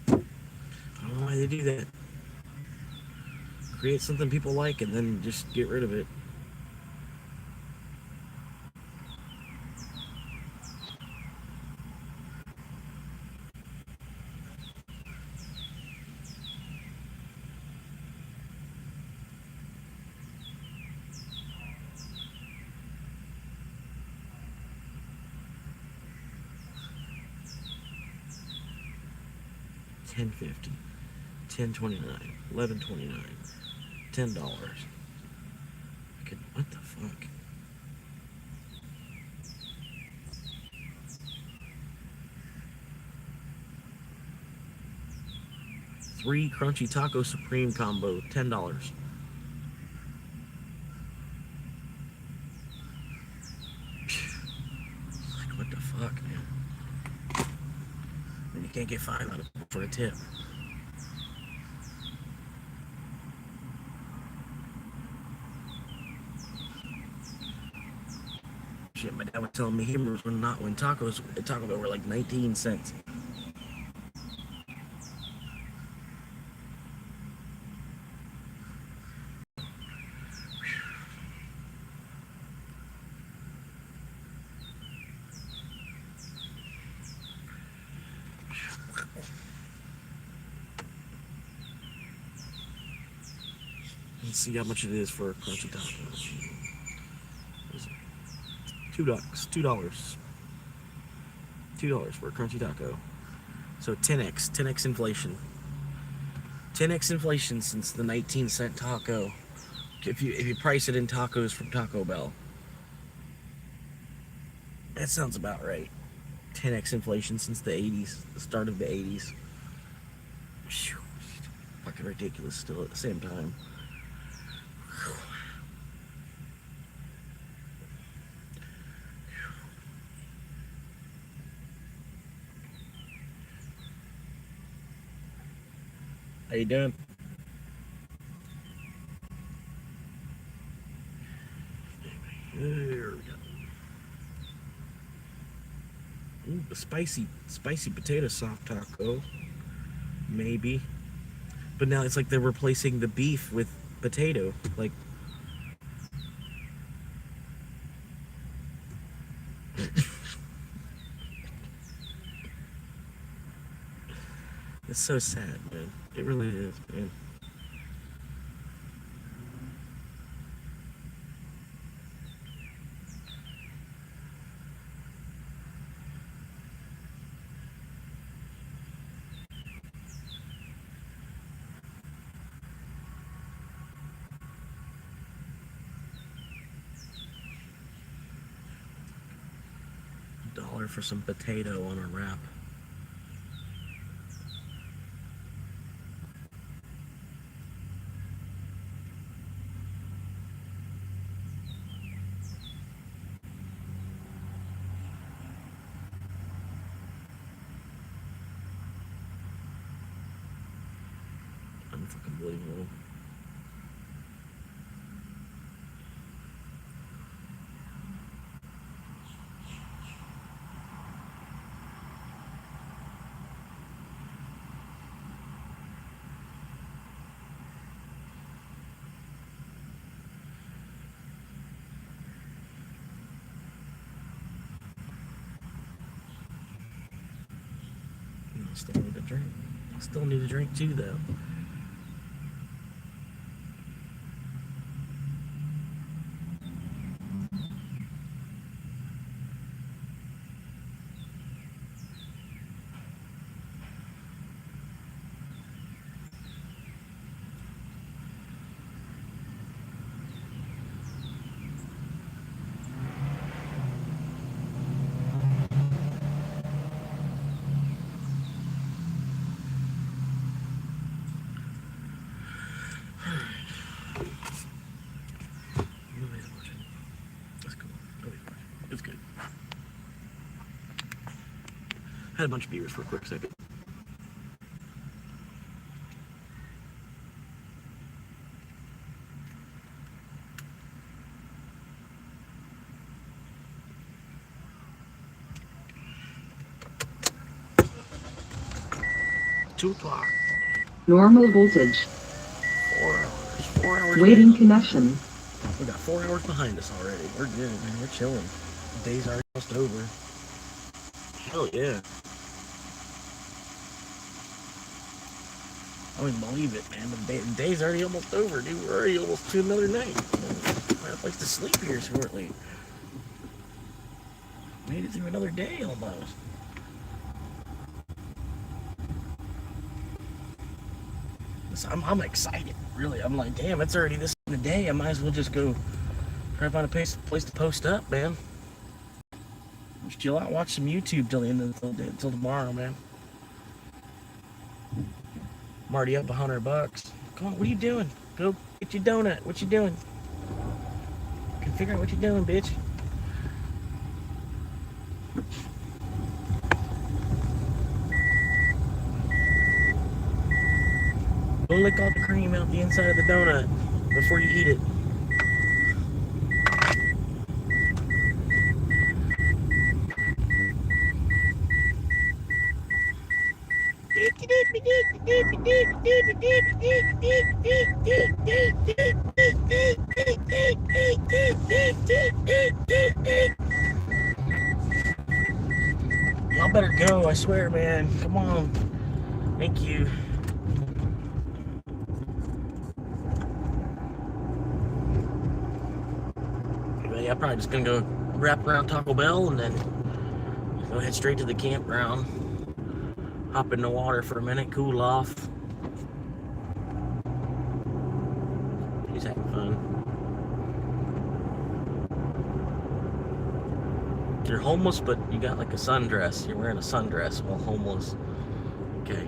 I don't know why they do that. Create something people like and then just get rid of it. $10.50, $10.29, $11.29, $10. What the fuck? Three crunchy taco supreme combo, $10. Like, what the fuck, man? And you can't get 5 out of it for a tip. Shit, my dad was telling me he remembers when tacos at Taco Bell were like 19 cents. Let's see how much it is for a crunchy taco. $2. $2 for a crunchy taco. So 10x inflation. 10x inflation since the 19-cent taco. If you price it in tacos from Taco Bell. That sounds about right. 10x inflation since the 80s, the start of the 80s. Fucking ridiculous still at the same time. How you doing? There we go. Ooh, a spicy potato soft taco. Maybe. But now it's like they're replacing the beef with potato. Like, it's so sad, man. It really is, man. $1 for some potato on a wrap. Unfucking believable. I still need a drink. I still need a drink too, though. Nobody's watching. That's cool. Nobody's watching. It's good. Had a bunch of beers for a quick second. Two o'clock. Normal voltage. 4 hours. 4 hours. Waiting now. connection. We got 4 hours behind us already. We're good, man. We're chilling. The day's already almost over. Hell yeah. I wouldn't believe it, man. The day's already almost over, dude. We're already almost to another night. I have a place to sleep here shortly. Made it through another day almost. So I'm excited, really. I'm like, damn, it's already this in the day. I might as well just go try to find a place to post up, man. Just chill out, watch some YouTube till tomorrow, man. I'm already up $100. Come on, what are you doing? Go get your donut. What you doing? Can figure out what you're doing, bitch. Go lick all the cream out the inside of the donut before you eat it. Y'all better go, I swear, man. Come on. Thank you. Yeah, I'm probably just gonna go wrap around Taco Bell and then go head straight to the campground. Hop in the water for a minute, cool off. He's having fun. You're homeless, but you got like a sundress. You're wearing a sundress while homeless. Okay.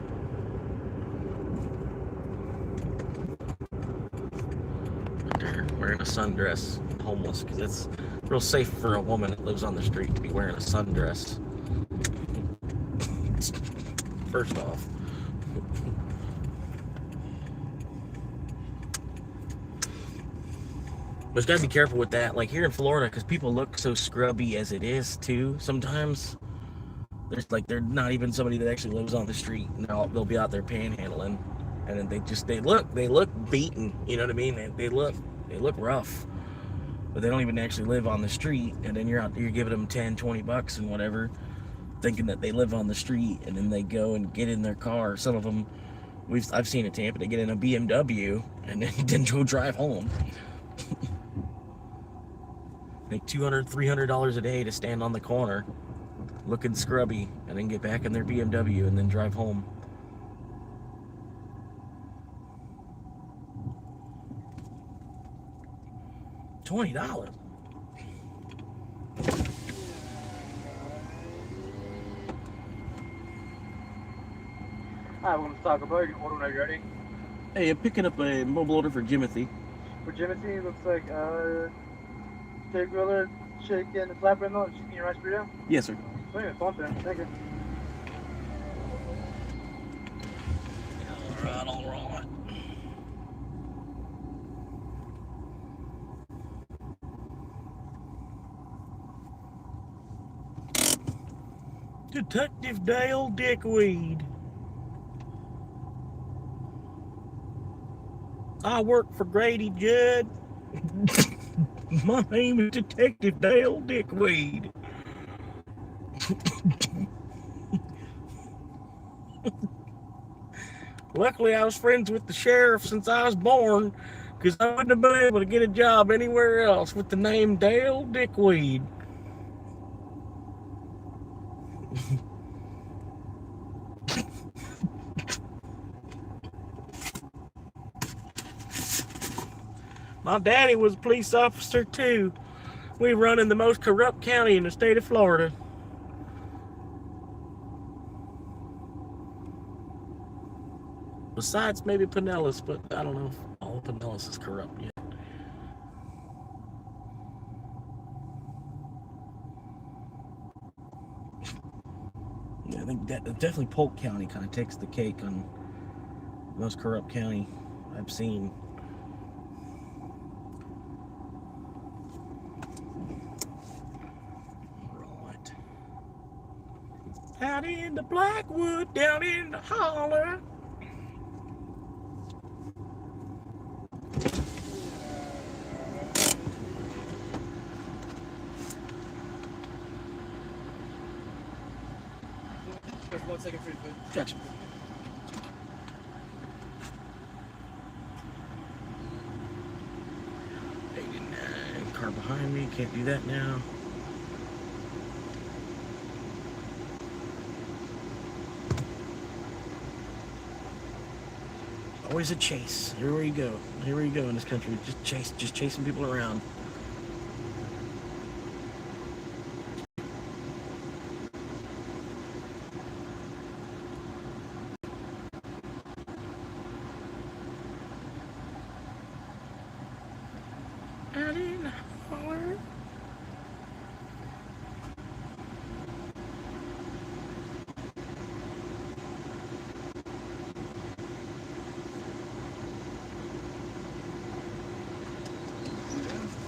Right there, wearing a sundress, homeless, because it's real safe for a woman that lives on the street to be wearing a sundress. First off. But you gotta be careful with that. Like here in Florida, because people look so scrubby as it is too. Sometimes there's like they're not even somebody that actually lives on the street, and they'll be out there panhandling, and then they look beaten. You know what I mean? They look rough, but they don't even actually live on the street. And then you're giving them $10-20 and whatever, thinking that they live on the street, and then they go and get in their car. Some of them, I've seen in Tampa, they get in a BMW and then go drive home. Make $200-300 a day to stand on the corner looking scrubby and then get back in their BMW and then drive home. $20. Hi, welcome to Taco Bell. You can order whenever you're ready. Hey, I'm picking up a mobile order for Jimothy. For Jimothy, it looks like steak griller, chicken, flatbread milk, chicken and rice burrito. Yes, sir. Oh yeah, phone there. Thank you. All right. Detective Dale Dickweed. I work for Grady Judd. My name is Detective Dale Dickweed. Luckily, I was friends with the sheriff since I was born, because I wouldn't have been able to get a job anywhere else with the name Dale Dickweed. My daddy was a police officer too. We run in the most corrupt county in the state of Florida. Besides maybe Pinellas, but I don't know if all Pinellas is corrupt yet. Yeah, I think that definitely Polk County kind of takes the cake on the most corrupt county I've seen. Right. Out in the Blackwood, down in the holler. Just 1 second for your food. Gotcha. Car behind me, can't do that now. Always a chase. Here we go. Here we go in this country. Just chasing people around.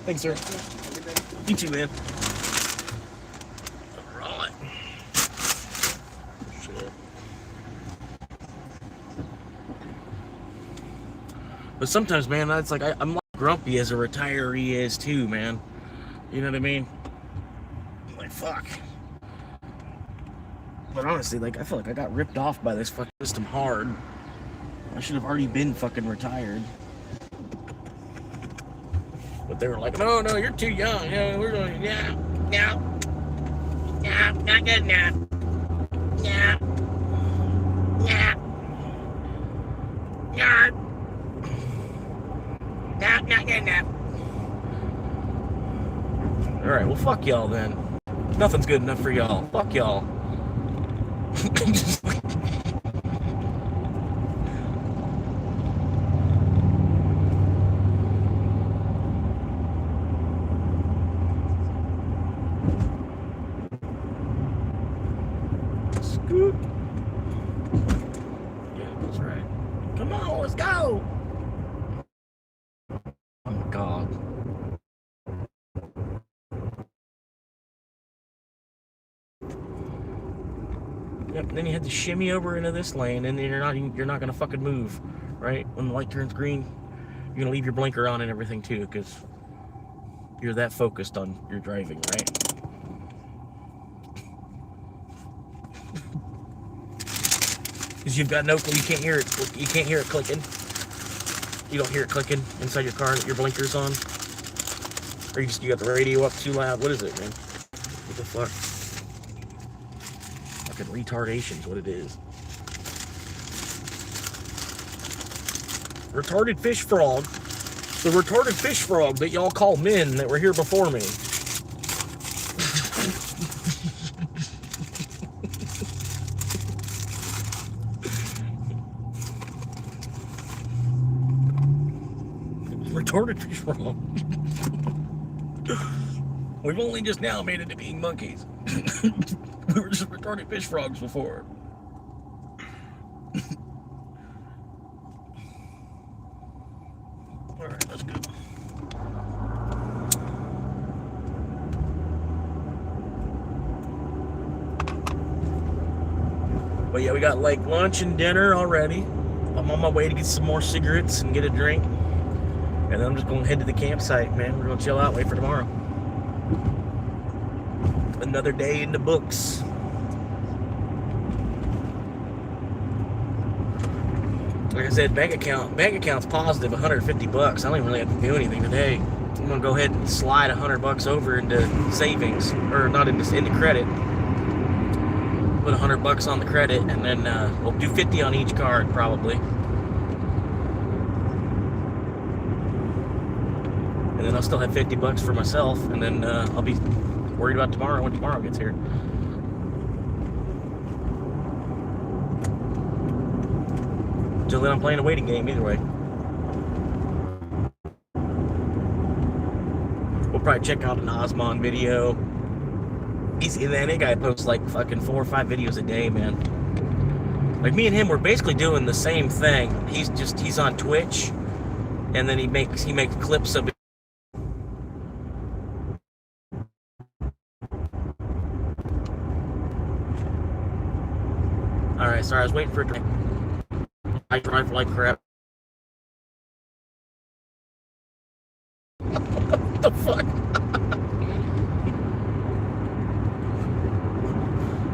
Thanks, sir. You too, man. All right. Shit. But sometimes, man, it's like I'm like grumpy as a retiree is too, man. You know what I mean? I'm like, fuck. But honestly, like, I feel like I got ripped off by this fucking system hard. I should have already been fucking retired. But they were like, no, you're too young. Yeah, we're going, no, not good enough. No, not good enough. All right, well, fuck y'all then. Nothing's good enough for y'all. Fuck y'all. Scoot. Yeah, that's right. Come on, let's go. Oh my God. Yep, and then you had to shimmy over into this lane, and then you're not gonna fucking move, right? When the light turns green, you're gonna leave your blinker on and everything too, because you're that focused on your driving, right? Because you've got no clue, you can't hear it. You can't hear it clicking. You don't hear it clicking inside your car that your blinker's on, or you got the radio up too loud. What is it, man? What the fuck? Fucking retardation is what it is. Retarded fish frog. The retarded fish frog that y'all call men that were here before me. Retarded fish frog. We've only just now made it to being monkeys. We were just retarded fish frogs before. Alright, let's go. But yeah, we got like lunch and dinner already. I'm on my way to get some more cigarettes and get a drink. And then I'm just going to head to the campsite, man. We're going to chill out, wait for tomorrow. Another day in the books. Like I said, bank account's positive $150. I don't even really have to do anything today. I'm gonna go ahead and slide $100 over into savings, or not into credit. Put $100 on the credit, and then we'll do 50 on each card probably. And then I'll still have $50 for myself, and then I'll be worried about tomorrow when tomorrow gets here. Till then, I'm playing a waiting game either way. We'll probably check out an Osmond video. That guy posts like fucking 4 or 5 videos a day, man. Like me and him, we're basically doing the same thing. He's on Twitch, and then he makes clips of it. Alright, sorry, I was waiting for a drink. I drive like crap. What the fuck?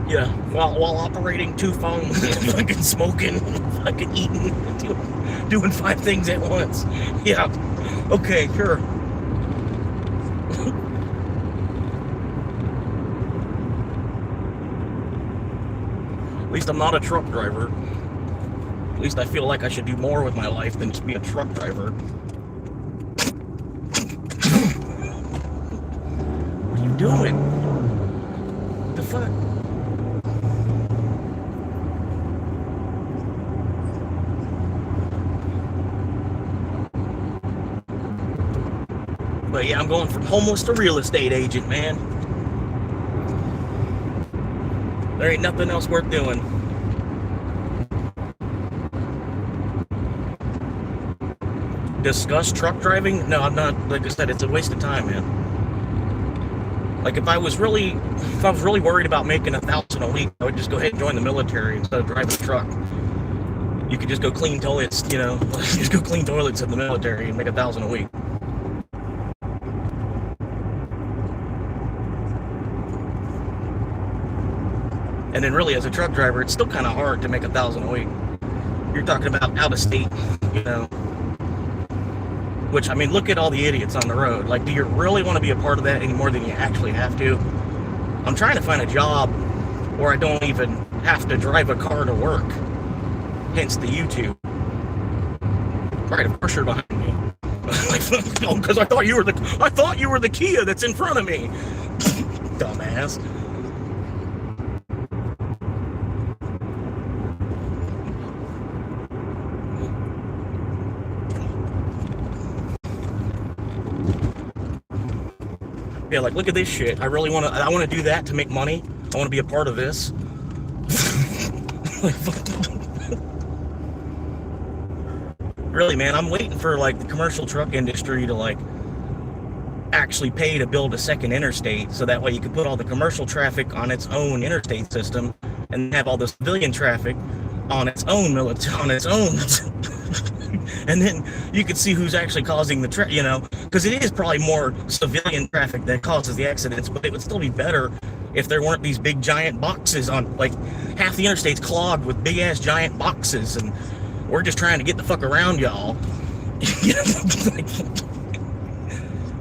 Yeah, while operating 2 phones, fucking smoking, fucking eating, doing 5 things at once. Yeah, okay, sure. At least I'm not a truck driver. At least I feel like I should do more with my life than just be a truck driver. What are you doing? What the fuck? But yeah, I'm going from homeless to real estate agent, man. There ain't nothing else worth doing. Discuss truck driving? No, I'm not. Like I said, it's a waste of time, man. Like if I was really worried about making $1,000 a week, I would just go ahead and join the military instead of driving a truck. You could just go clean toilets, you know, just go clean toilets in the military and make $1,000 a week. And then really, as a truck driver, it's still kind of hard to make $1,000 a week. You're talking about out of state, you know. Which, I mean, look at all the idiots on the road. Like, do you really want to be a part of that any more than you actually have to? I'm trying to find a job where I don't even have to drive a car to work. Hence the YouTube. Right, of course you're behind me. Because I thought you were the Kia that's in front of me. Dumbass. Yeah, like look at this shit. I want to do that to make money. I want to be a part of this. Really, man, I'm waiting for like the commercial truck industry to like actually pay to build a second interstate, so that way you can put all the commercial traffic on its own interstate system and have all the civilian traffic on its own and then you could see who's actually causing the you know, because it is probably more civilian traffic that causes the accidents, but it would still be better if there weren't these big giant boxes on, like, half the interstate's clogged with big ass giant boxes, and we're just trying to get the fuck around y'all.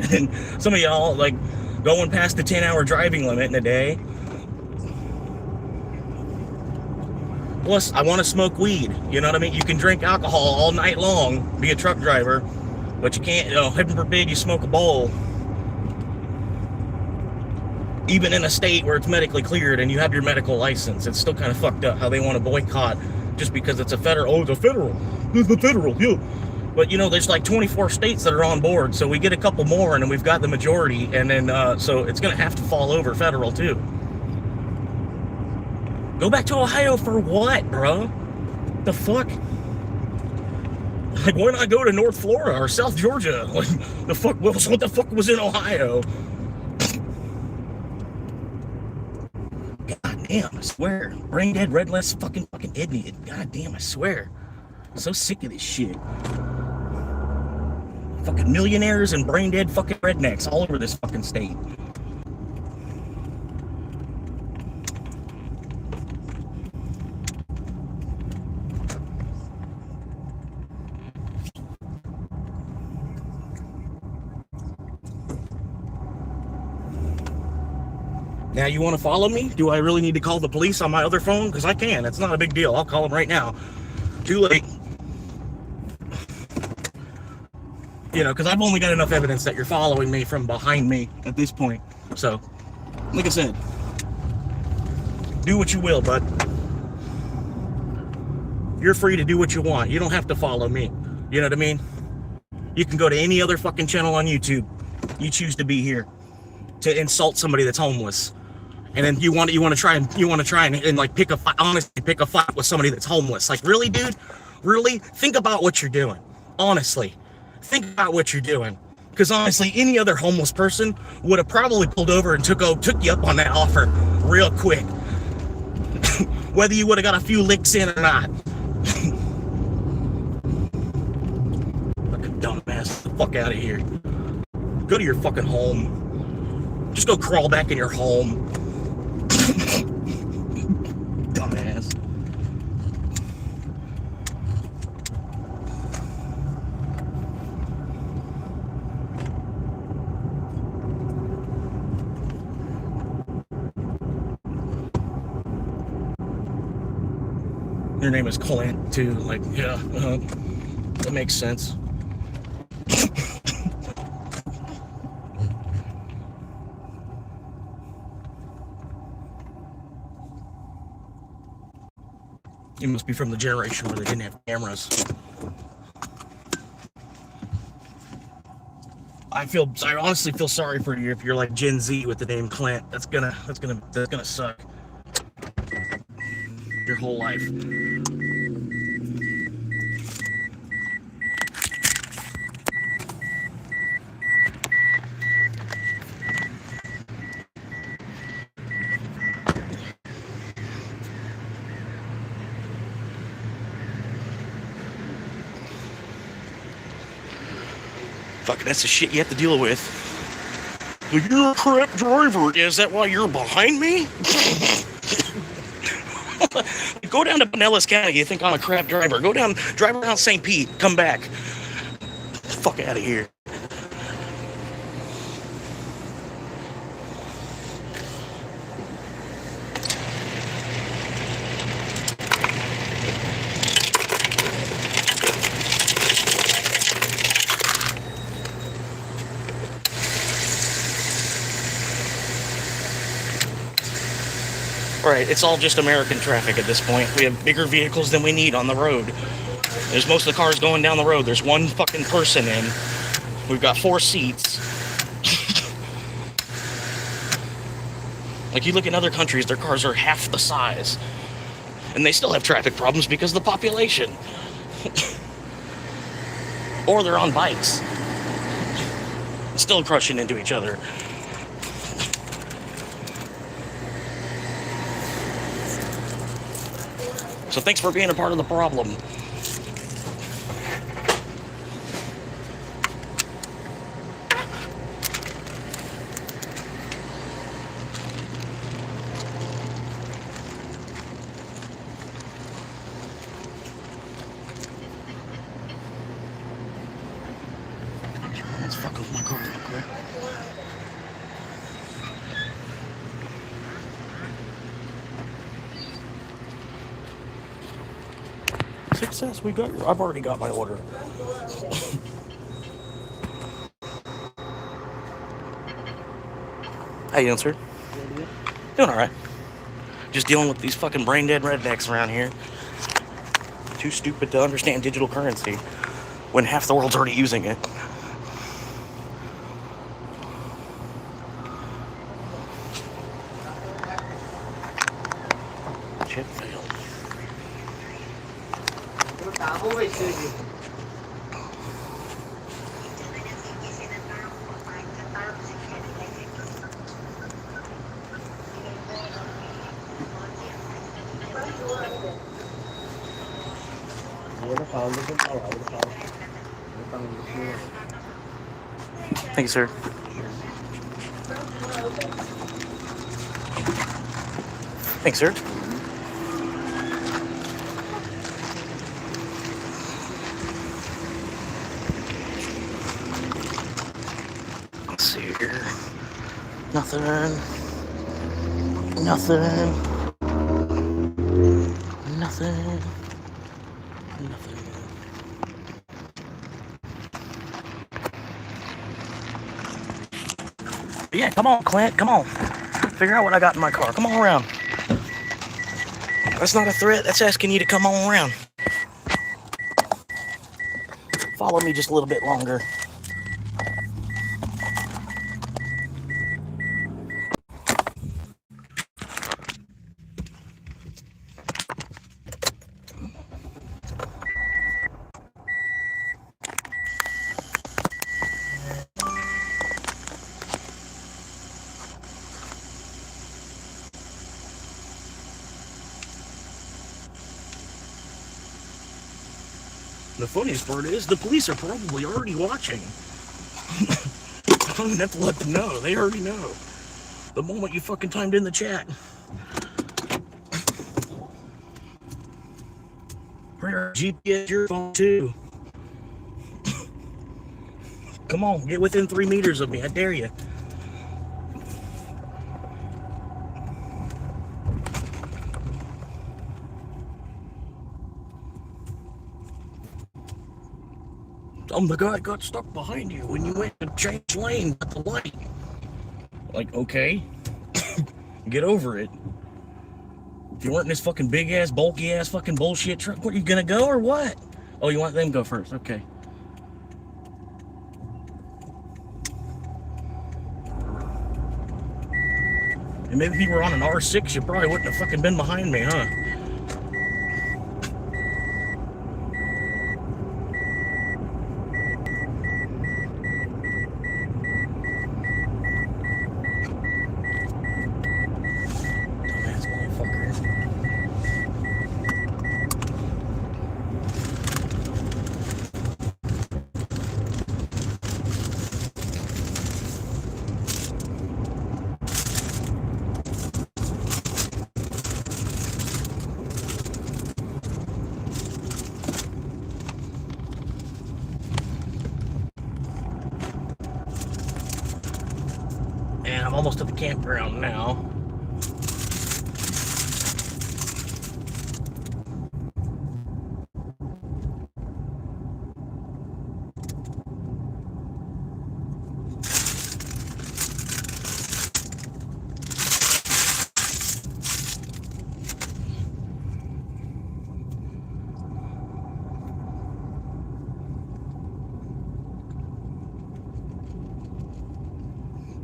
And then some of y'all like going past the 10-hour driving limit in a day. Plus, I want to smoke weed. You know what I mean? You can drink alcohol all night long, be a truck driver, but you can't, you know, heaven forbid you smoke a bowl. Even in a state where it's medically cleared and you have your medical license, it's still kind of fucked up how they want to boycott just because it's a federal. Oh, it's the federal, yeah. But, you know, there's like 24 states that are on board, so we get a couple more and then we've got the majority, and then, so it's going to have to fall over federal, too. Go back to Ohio for what, bro? The fuck? Like, why not go to North Florida or South Georgia? Like, what the fuck was in Ohio? God damn, I swear. Brain dead, redless, fucking idiot. God damn, I swear. I'm so sick of this shit. Fucking millionaires and brain dead fucking rednecks all over this fucking state. Now you want to follow me? Do I really need to call the police on my other phone? Because I can. It's not a big deal. I'll call them right now. Too late. You know, because I've only got enough evidence that you're following me from behind me at this point. So, like I said, do what you will, bud. You're free to do what you want. You don't have to follow me. You know what I mean? You can go to any other fucking channel on YouTube. You choose to be here to insult somebody that's homeless. And then you want to try and like pick a fight with somebody that's homeless. Like, really, dude? Really? Think about what you're doing. Honestly. Think about what you're doing. Because honestly, any other homeless person would have probably pulled over and took you up on that offer real quick. Whether you would have got a few licks in or not. Fucking dumbass. Get the fuck out of here. Go to your fucking home. Just go crawl back in your home. Dumbass. Your name is Clint, too. Like, yeah, that makes sense. You must be from the generation where they didn't have cameras. I honestly feel sorry for you if you're like Gen Z with the name Clint. That's gonna suck. Your whole life. Fucking, that's the shit you have to deal with. You're a crap driver. Is that why you're behind me? Go down to Pinellas County. You think I'm a crap driver? Go down, drive around St. Pete, come back. Fuck out of here. Right, it's all just American traffic at this point. We have bigger vehicles than we need on the road. There's most of the cars going down the road. There's one fucking person in. We've got 4 seats. Like, you look in other countries, their cars are half the size. And they still have traffic problems because of the population. Or they're on bikes. Still crushing into each other. So thanks for being a part of the problem. Let's fuck with my car real quick. Success, we got your, I've already got my order. How you doing, sir? Doing alright. Just dealing with these fucking brain dead rednecks around here. Too stupid to understand digital currency when half the world's already using it. Chip failed. Thank you, sir. Thanks, sir. Let's see here. Nothing. Nothing. Nothing. Nothing. Yeah, come on, Clint. Come on. Figure out what I got in my car. Come on around. That's not a threat. That's asking you to come on around. Follow me just a little bit longer. The funniest part is the police are probably already watching. I don't even have to let them know. They already know. The moment you fucking timed in the chat. GPS your phone too. Come on, get within 3 meters of me. I dare you. I'm the guy that got stuck behind you when you went to change lanes at the light. Like, okay, get over it. If you weren't in this fucking big ass, bulky ass fucking bullshit truck, what, you gonna go or what? Oh, you want them to go first? Okay. And maybe if you were on an R6, you probably wouldn't have fucking been behind me, huh? Dumbass motherfucker. And I'm almost at the campground now.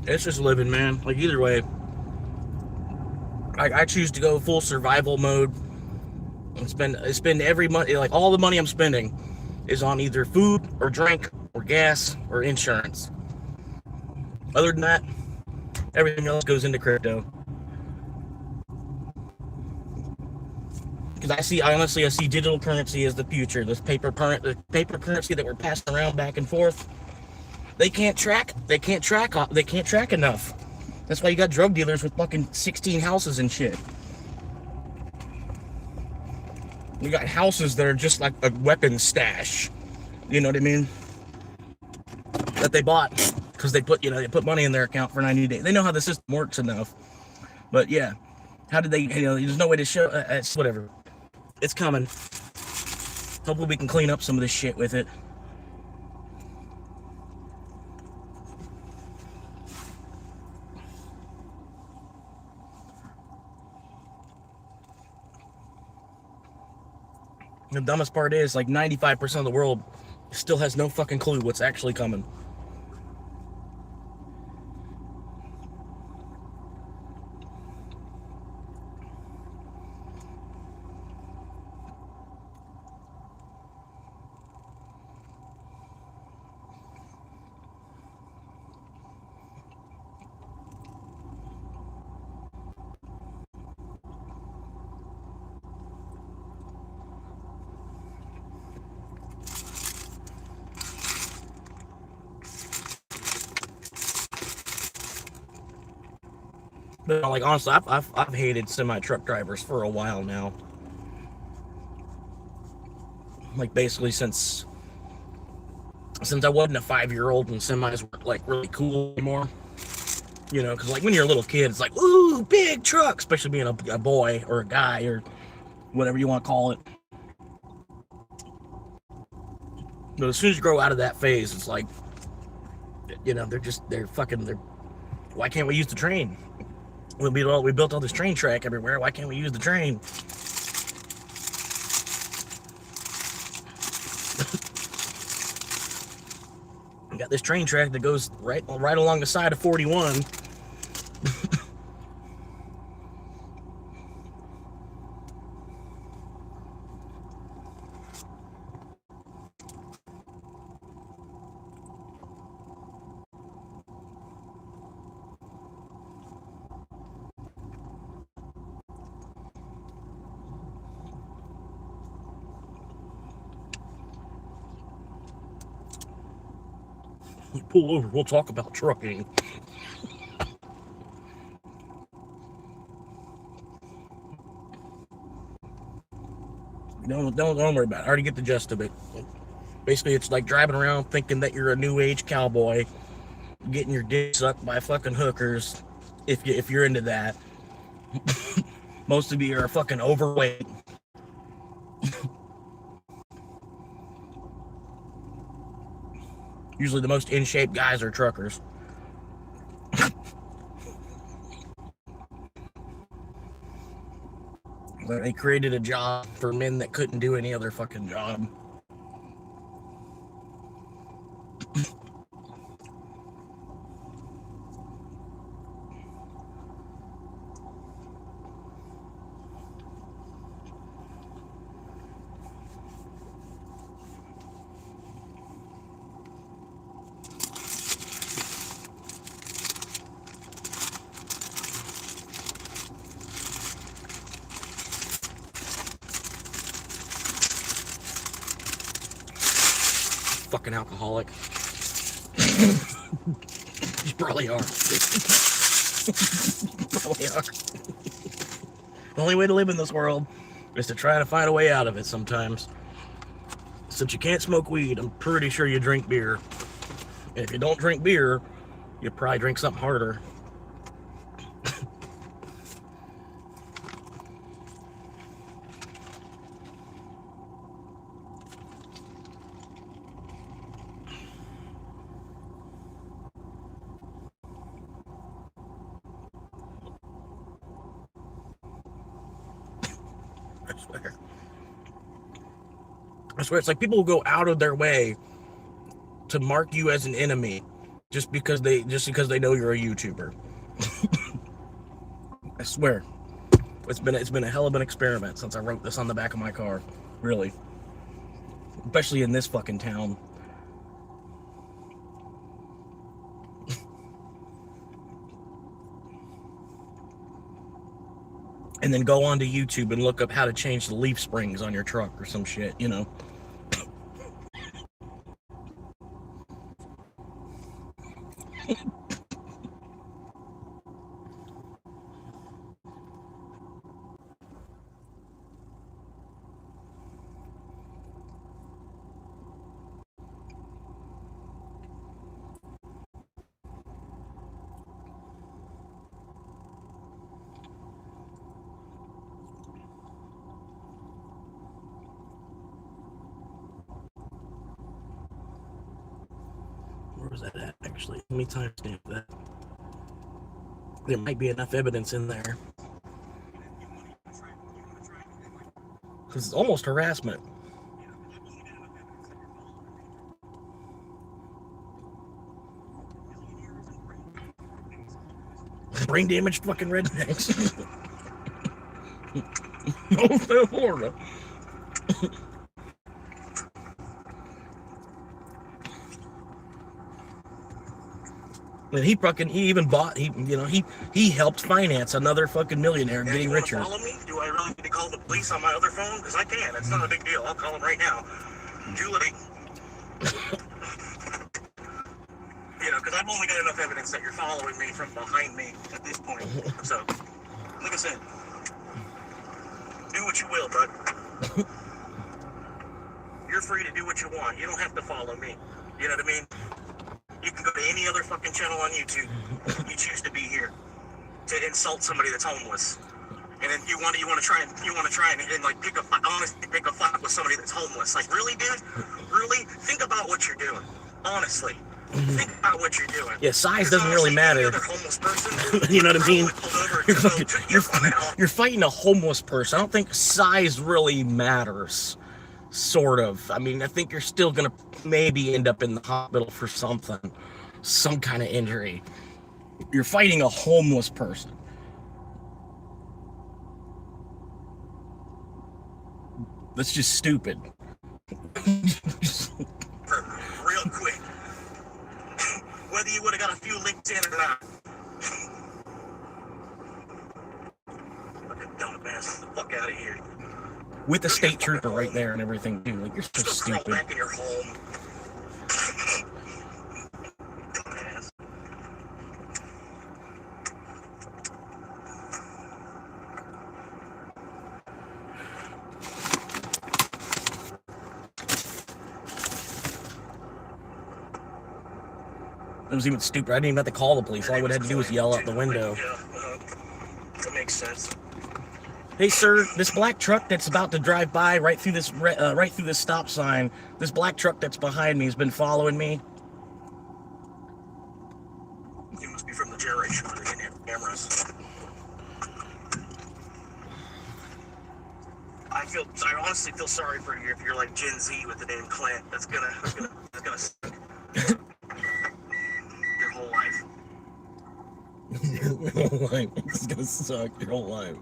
It's just living, man. Like, either way, I choose to go full survival mode and spend every money, like all the money I'm spending is on either food or drink or gas or insurance. Other than that, everything else goes into crypto. Because I honestly see digital currency as the future. This paper currency that we're passing around back and forth. They can't track enough. That's why you got drug dealers with fucking 16 houses and shit. You got houses that are just like a weapons stash. You know what I mean? That they bought because they put money in their account for 90 days. They know how the system works enough. But yeah, how did they? There's no way to show. It's whatever. It's coming. Hopefully we can clean up some of this shit with it. The dumbest part is, like, 95% of the world still has no fucking clue what's actually coming. But, like, honestly, I've hated semi-truck drivers for a while now. Like, basically since I wasn't a 5-year-old and semis were, like, really cool anymore. You know, because, like, when you're a little kid, it's like, ooh, big truck, especially being a boy or a guy or whatever you want to call it. But as soon as you grow out of that phase, it's like, you know, why can't we use the train? We built all this train track everywhere. Why can't we use the train? We got this train track that goes right along the side of 41. Pull over, we'll talk about trucking. Don't worry about it. I already get the gist of it. Basically, it's like driving around thinking that you're a new age cowboy, getting your dick sucked by fucking hookers, if you're into that. Most of you are fucking overweight. Usually the most in shape guys are truckers. They created a job for men that couldn't do any other fucking job. Fucking alcoholic. You probably are. Probably are. The only way to live in this world is to try to find a way out of it sometimes. Since you can't smoke weed, I'm pretty sure you drink beer. And if you don't drink beer, you probably drink something harder. I swear, it's like people will go out of their way to mark you as an enemy just because they know you're a YouTuber. I swear, it's been a hell of an experiment since I wrote this on the back of my car, really, especially in this fucking town. And then go onto YouTube and look up how to change the leaf springs on your truck or some shit, you know. Where was that at, actually? Let me timestamp that. There might be enough evidence in there. Because it's almost harassment. Brain damaged fucking rednecks. No, Florida. And he even bought, he helped finance another fucking millionaire getting richer. Follow me? Do I really need to call the police on my other phone? Because I can. It's not a big deal. I'll call them right now. Too late. Because I've only got enough evidence that you're following me from behind me at this point. So, like I said, do what you will, bud. You're free to do what you want. You don't have to follow me. You know what I mean? You can go to any other fucking channel on YouTube. You choose to be here to insult somebody that's homeless, and then you want to try and like pick a fight with somebody that's homeless. Like, really, dude? Really? Think about what you're doing. Honestly, think about what you're doing. Yeah, size doesn't really matter. You know what I mean? You're fighting a homeless person. I don't think size really matters. Sort of. I mean, I think you're still gonna maybe end up in the hospital for something, some kind of injury. You're fighting a homeless person. That's just stupid. Real quick. Whether you would have got a few links in or not. Fucking dumbass. Get the fuck out of here. With the state trooper right there and everything, dude. Like, you're so stupid. Back in your home. Dumbass. It was even stupid. I didn't even have to call the police. All I would have to do was yell out the window. Yeah, that makes sense. Hey, sir, this black truck that's about to drive by right through this stop sign, this black truck that's behind me has been following me. I honestly feel sorry for you if you're like Gen Z with the name Clint. That's gonna suck your whole life. Your whole life. It's gonna suck your whole life.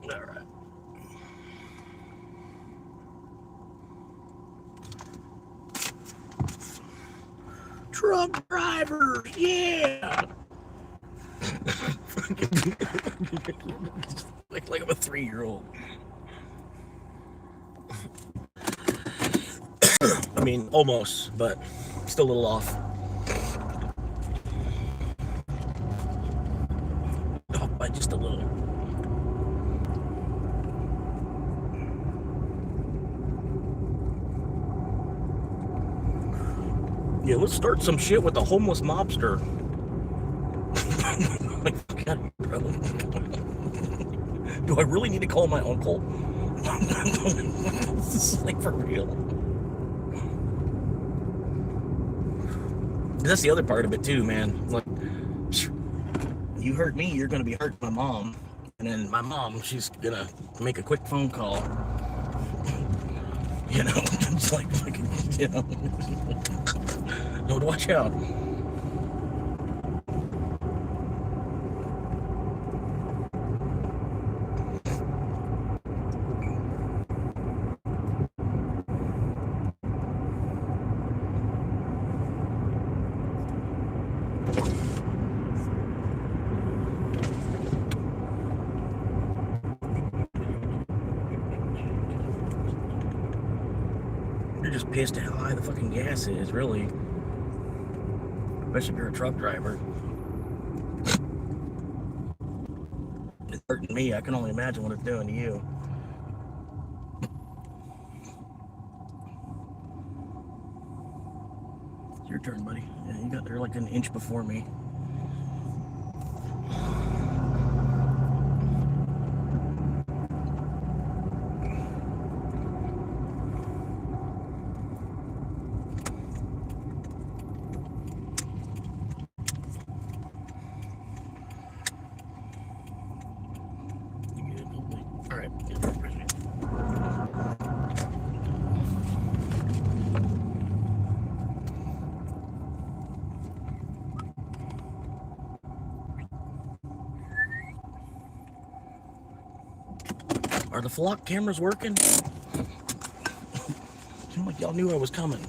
All right. Truck driver, yeah. like I'm a 3-year-old. I mean, almost, but still a little off. Off by just a little. Yeah, let's start some shit with a homeless mobster. Like, God, bro. Do I really need to call my uncle? This is like for real. That's the other part of it too, man. Like, you hurt me, you're gonna be hurting my mom, and then my mom, she's gonna make a quick phone call. You know, it's like fucking, you know. Lord, watch out. You're just pissed at how high the fucking gas is, really. Especially if you're a truck driver. It's hurting me. I can only imagine what it's doing to you. It's your turn, buddy. Yeah, you got there like an inch before me. Are the flock cameras working? Seemed like y'all knew I was coming.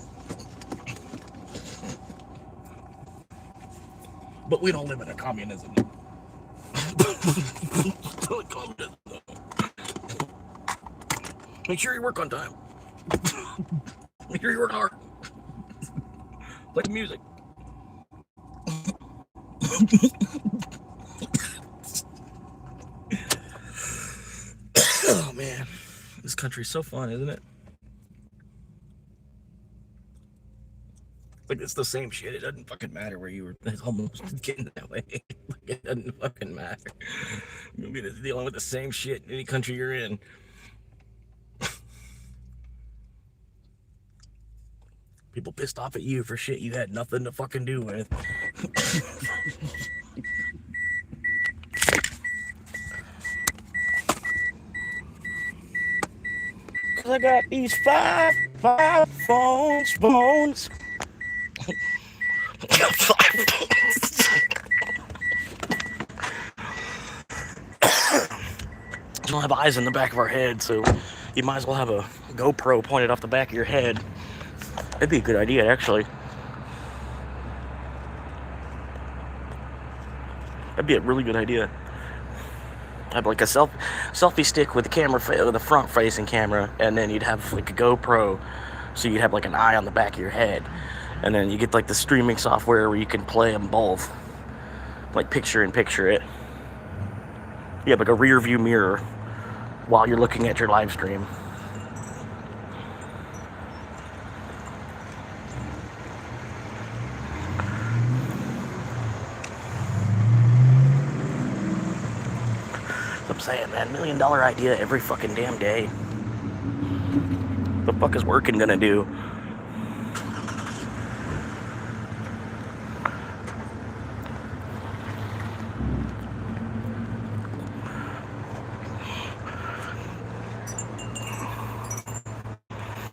But we don't live in a communism. Communism. Make sure you work on time. Make sure you work hard. Play music. Oh man, this country's so fun, isn't it? Like, it's the same shit. It doesn't fucking matter where you were. It's almost getting that way. Like, it doesn't fucking matter. You'll be dealing with the same shit in any country you're in. People pissed off at you for shit you had nothing to fucking do with. Cause I got these five phones. I got 5 phones. We don't have eyes in the back of our head, so you might as well have a GoPro pointed off the back of your head. That'd be a good idea, actually. That'd be a really good idea. Have like a selfie stick with the camera, with a front-facing camera, and then you'd have like a GoPro, so you'd have like an eye on the back of your head, and then you get like the streaming software where you can play them both, like picture-in-picture it. You have like a rear-view mirror while you're looking at your live stream. I'm saying, man, $1 million idea every fucking damn day. What the fuck is working gonna do?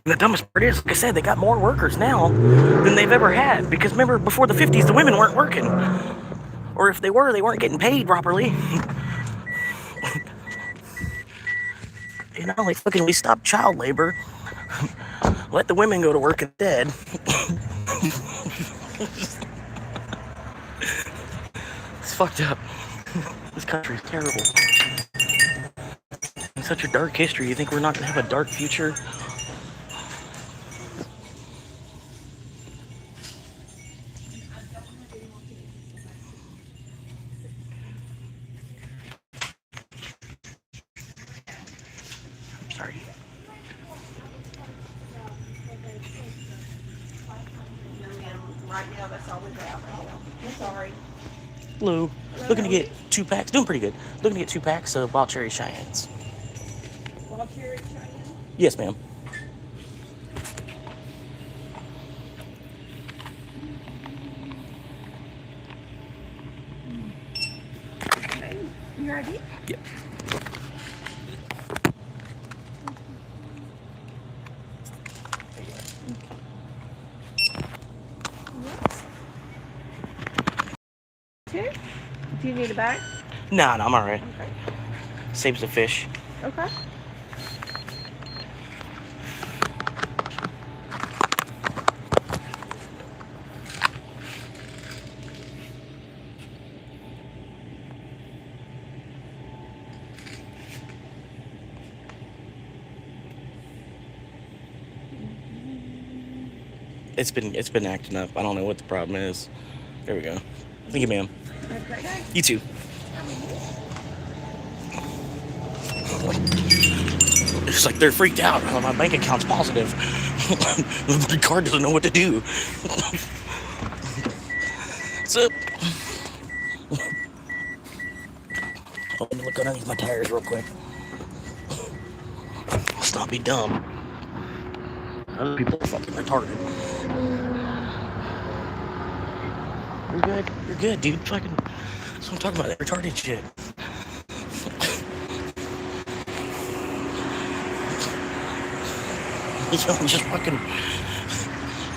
And the dumbest part is, like I said, they got more workers now than they've ever had. Because remember, before the 50s, the women weren't working. Or if they were, they weren't getting paid properly. You know, like fucking, we stopped child labor. Let the women go to work instead. It's fucked up. This country is terrible. It's such a dark history. You think we're not gonna have a dark future? Sorry. Right now, that's all we have. I'm sorry. Hello. Looking to get 2 packs. Doing pretty good. Looking to get 2 packs of wild cherry Cheyennes. Wild cherry Cheyenne? Yes, ma'am. Okay. You ready? Yep. Two? Do you need a bag? Nah, I'm alright. Okay. Saves the fish. Okay. It's been acting up. I don't know what the problem is. There we go. Thank you, ma'am. Have a great day. You too. It's like they're freaked out. Oh, my bank account's positive. The card doesn't know what to do. What's up? Oh, let me look underneath my tires real quick. Let's not be dumb. Other people are fucking retarded. You're good. You're good, dude. Fucking. That's what I'm talking about. That retarded shit. I'm just fucking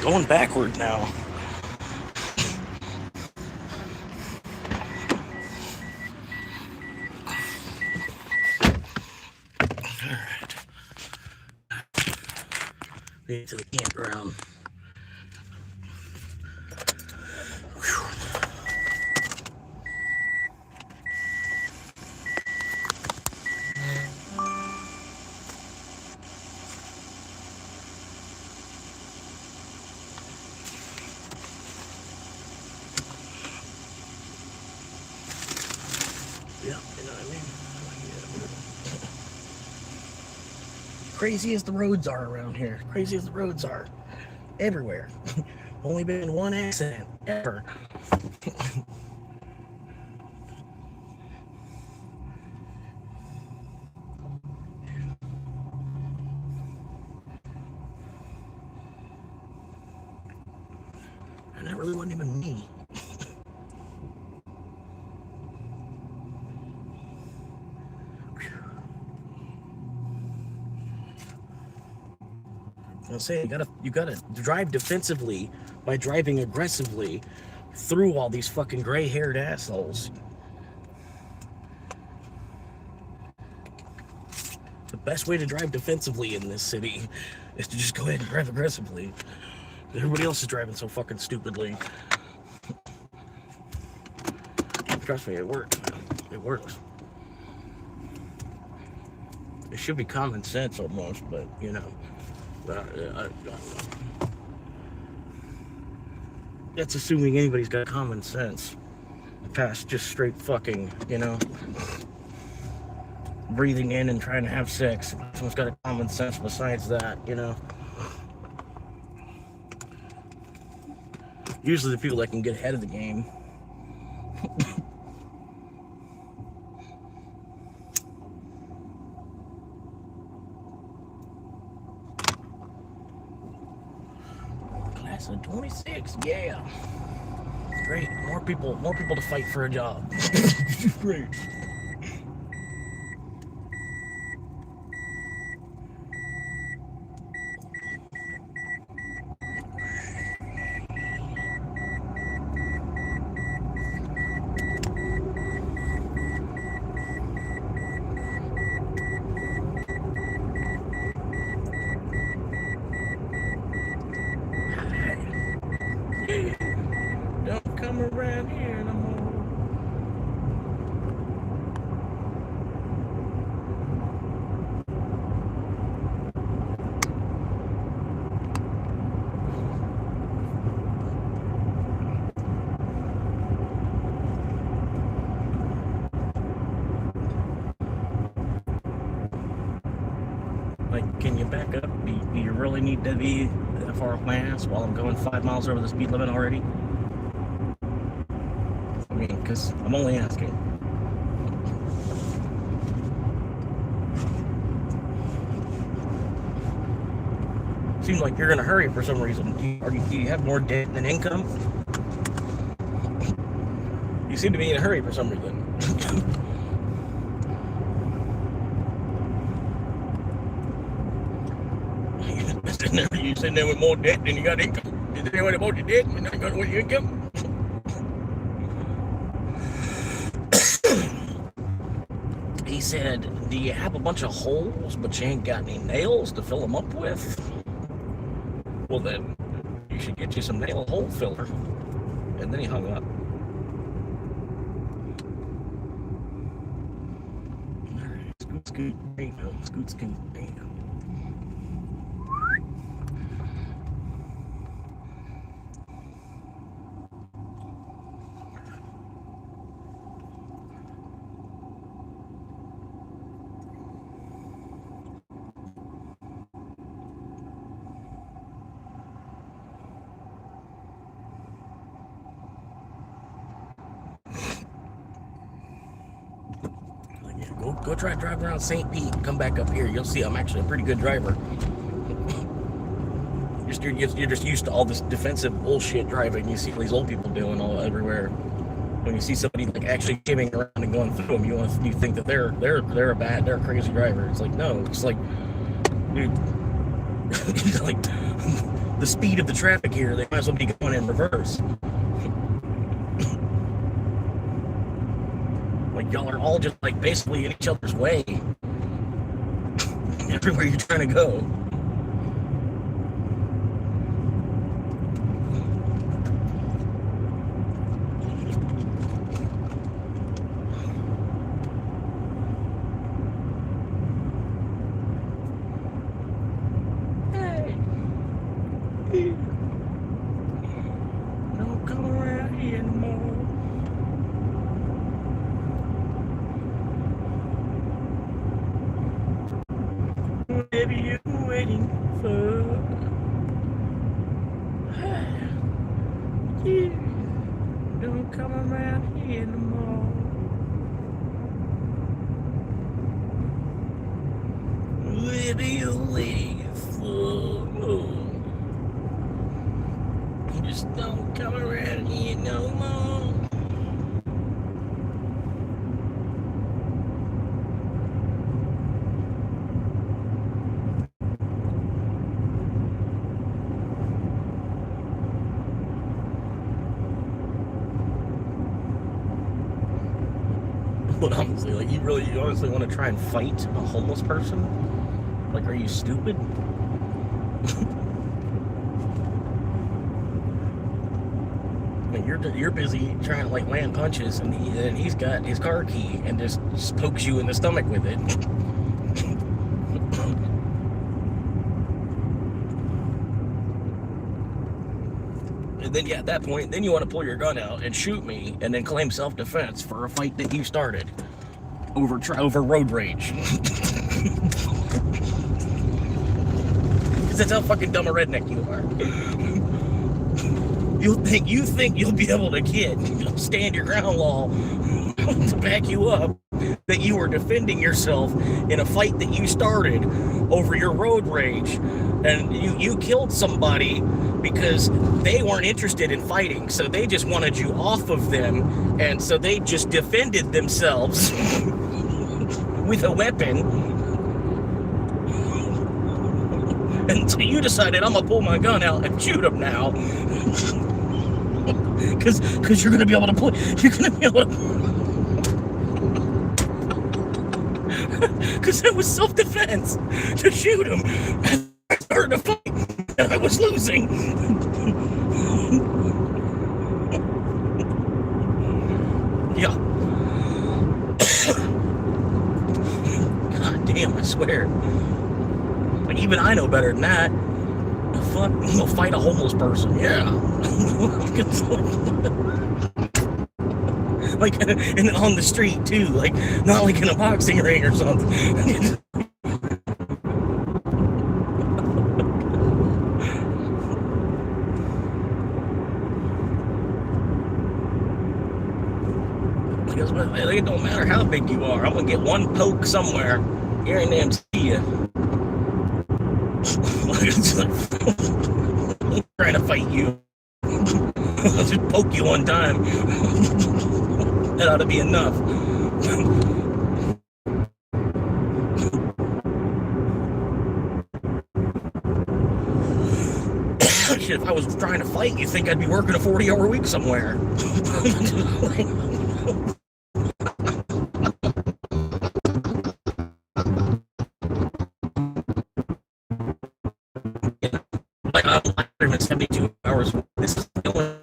going backward now. Alright. Get to the campground. Yeah, you know what I mean? Crazy as the roads are around here. Crazy as the roads are. Everywhere. Only been one accident ever. And that really wasn't even me. I'm saying you gotta drive defensively by driving aggressively through all these fucking gray-haired assholes. The best way to drive defensively in this city is to just go ahead and drive aggressively. Everybody else is driving so fucking stupidly. Trust me, it works, man. It works. It should be common sense almost, but you know. That's assuming anybody's got common sense. Past just straight fucking, you know, breathing in and trying to have sex. Someone's got a common sense besides that, you know. Usually the people that can get ahead of the game. Class of 26, yeah. Great. More people to fight for a job. Great. really need to be that far off my ass while I'm going 5 miles over the speed limit already? I mean, because I'm only asking. Seems like you're in a hurry for some reason. Do you have more debt than income? You seem to be in a hurry for some reason. You sitting there with more debt than you got income. You sitting there with more debt and not got your income. He said, do you have a bunch of holes but you ain't got any nails to fill them up with? Well then, you should get you some nail hole filler. And then he hung up. Alright, scoot, bam, scoot, bam. Go try to drive around St. Pete and come back up here. You'll see I'm actually a pretty good driver. You're just used to all this defensive bullshit driving you see these old people doing all everywhere. When you see somebody like actually shimming around and going through them, you think that they're a crazy driver. It's like, no, it's like, dude, it's like the speed of the traffic here, they might as well be going in reverse. Like, y'all are all just like basically in each other's way everywhere you're trying to go. Hey, don't come around here anymore. Maybe you're waiting for you. Don't come around here no more. Maybe you're waiting for. Just don't come around here no more. But honestly, like, you honestly want to try and fight a homeless person? Like, are you stupid? I mean, you're busy trying to like land punches, and he's got his car key and just pokes you in the stomach with it. And then, yeah, at that point, then you want to pull your gun out and shoot me, and then claim self-defense for a fight that you started over road rage. Because that's how fucking dumb a redneck you are. You think you'll be able to stand your ground law to back you up, that you were defending yourself in a fight that you started over your road rage, and you killed somebody because they weren't interested in fighting, so they just wanted you off of them, and so they just defended themselves with a weapon. And so you decided, I'm gonna pull my gun out and shoot them now. Because you're gonna be able to because it was self-defense to shoot him. I started a fight and I was losing. Yeah. God damn, I swear. Like, even I know better than that. The fuck? You'll fight a homeless person. Yeah. Like, and on the street too, like, not like in a boxing ring or something. It don't matter how big you are. I'm gonna get one poke somewhere. You ain't damn see you. I'm trying to fight you. I'll just poke you one time. That ought to be enough. Shit, if I was trying to fight, you'd think I'd be working a 40-hour week somewhere. Like, I'm 72 hours. This is the only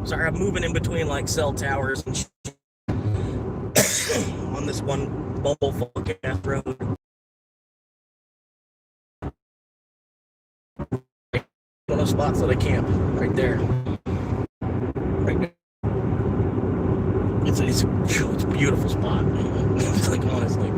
sorry, I'm moving in between like cell towers and on this one bumblefuck ass road. One of the spots that I camp right there. Right there. It's a beautiful spot. It's like, honestly.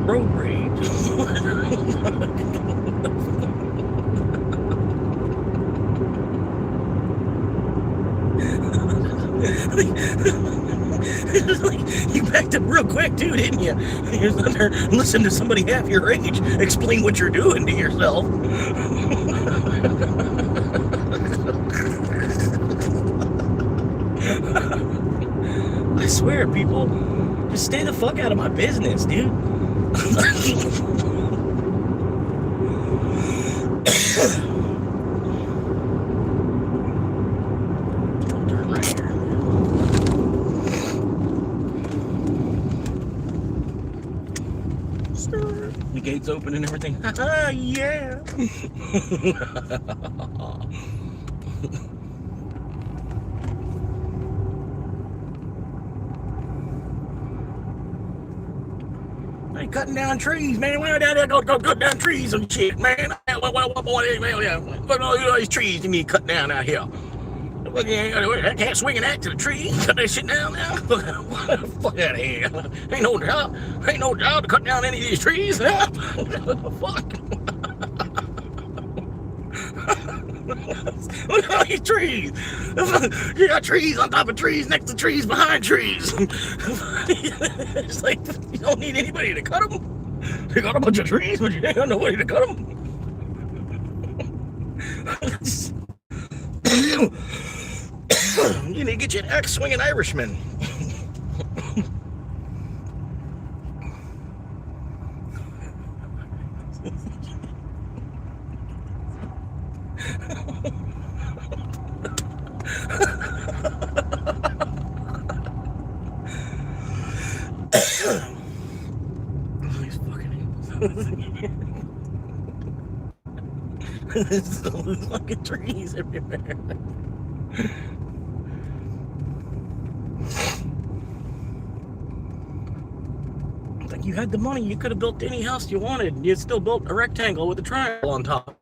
Road rage. Like, you backed up real quick too, didn't you? You're there, listen to somebody half your age explain what you're doing to yourself. I swear, people, just stay the fuck out of my business, dude. Turn right here. The gates open and everything. Yeah. Hey, cutting down trees, man. We're down there go cut down trees and shit, man. Look at all these trees you need cut down out here. I can't swing an axe to the tree. Cut that shit down now. Fuck out of here. Ain't no job to cut down any of these trees. What the fuck? Look at all these trees. You got trees on top of trees, next to trees, behind trees. It's like, you don't need anybody to cut them. You got a bunch of trees, but you ain't got nobody to cut them. You need to get you an axe-swinging Irishman. These fucking trees everywhere. Like, you had the money, you could have built any house you wanted. You'd still built a rectangle with a triangle on top.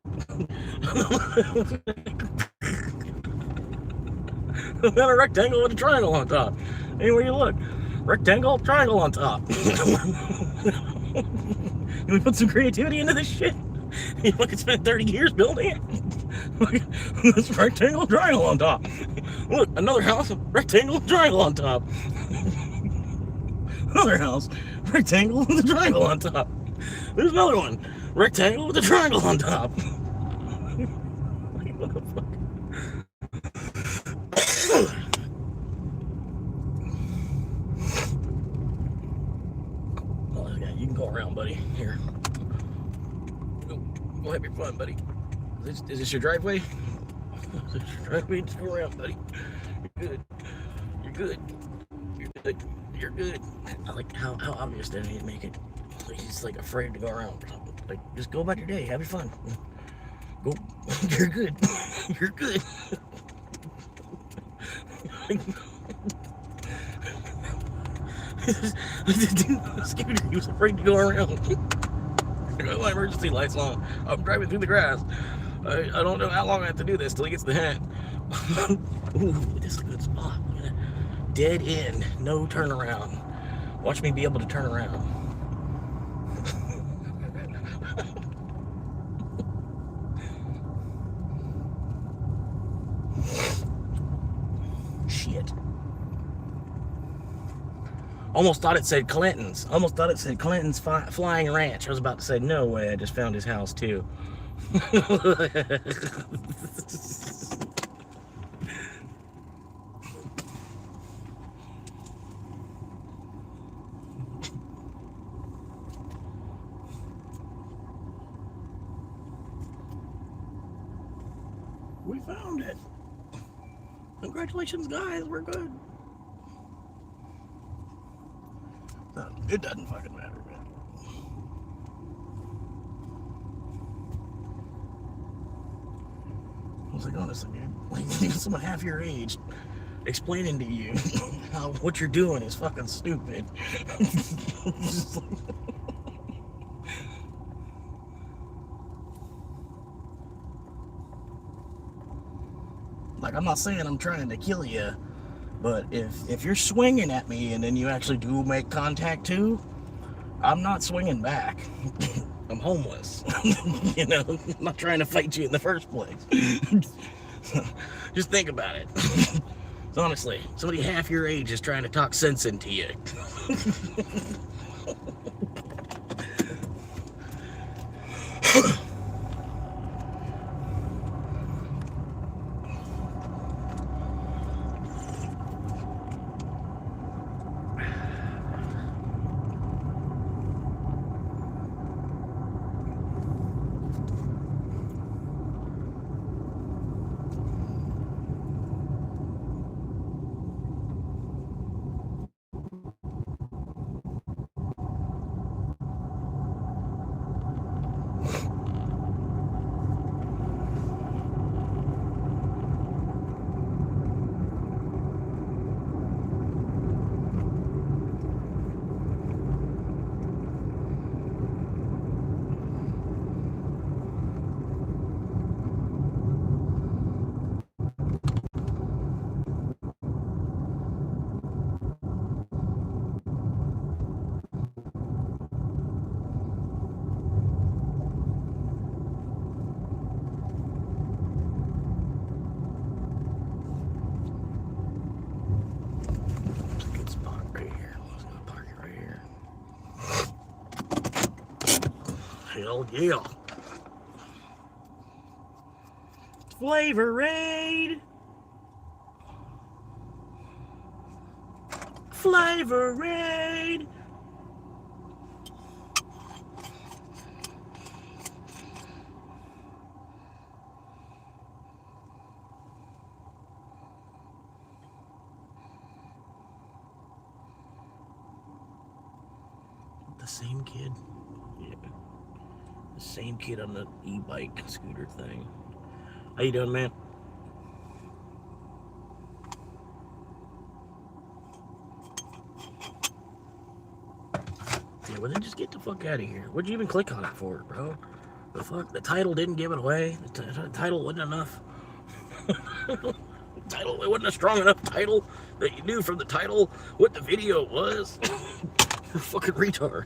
Not a rectangle with a triangle on top. Anywhere you look, rectangle, triangle on top. Can we put some creativity into this shit? You fucking spent 30 years building it. This rectangle, triangle on top. Look, another house, rectangle, triangle on top. Another house, rectangle with a triangle on top. There's another one, rectangle with a triangle on top. What the fuck? Oh, yeah, you can go around, buddy. Here. Go have your fun, buddy. Is this your driveway? Is this your driveway? Just go around, buddy. You're good. You're good. You're good. You're good. I like how obvious that he make it. Like he's like afraid to go around or something. Like, just go about your day. Have your fun. Go. You're good. You're good. The dude on the scooter, he was afraid to go around. got my emergency lights on. I'm driving through the grass. I don't know how long I have to do this till he gets the hint. Ooh, this is a good spot. Look at that. Dead end, no turnaround. Watch me be able to turn around. Shit. Almost thought it said Clinton's. Almost thought it said Clinton's Flying Ranch. I was about to say, no way, I just found his house too. We found it. Congratulations, guys. We're good. No, it doesn't fucking matter, man. I was like, honestly, dude, like, someone half your age explaining to you how what you're doing is fucking stupid. Like, I'm not saying I'm trying to kill you, but if you're swinging at me and then you actually do make contact too, I'm not swinging back. I'm homeless. You know, I'm not trying to fight you in the first place. Just think about it. Honestly, somebody half your age is trying to talk sense into you. Good spot right here. I'm just gonna park it right here. Hell yeah. Flavorade. Flavorade. The same kid? Yeah. The same kid on the e-bike scooter thing. How you doing, man? Yeah, well then just get the fuck out of here. What'd you even click on it for, bro? The fuck? The title didn't give it away. The title wasn't enough. Title, it wasn't a strong enough title that you knew from the title what the video was. You're a fucking retard.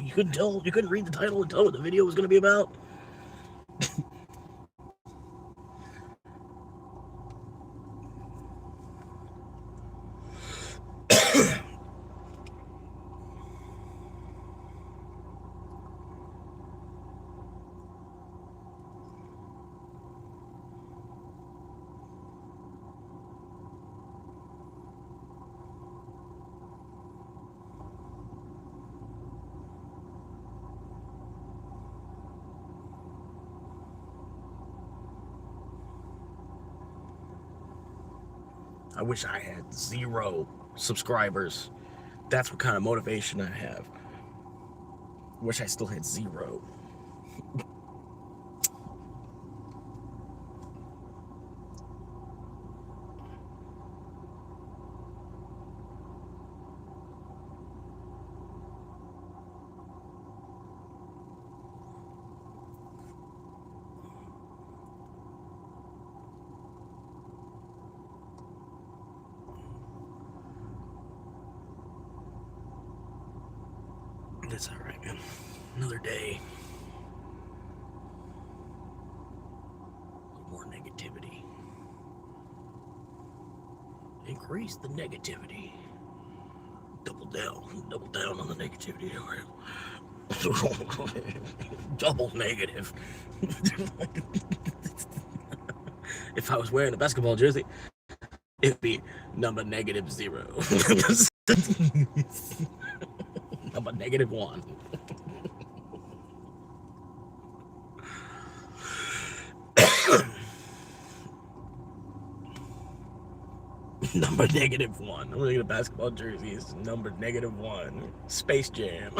You couldn't tell, you couldn't read the title and tell what the video was gonna be about. I wish I had 0 subscribers. That's what kind of motivation I have. Wish I still had 0. it's all right, man. Another day. More negativity. Increase the negativity. Double down on the negativity. Double negative. If I was wearing a basketball jersey, it'd be number -0. Number -1. Number -1. I'm looking at basketball jerseys. Number -1. Space Jam.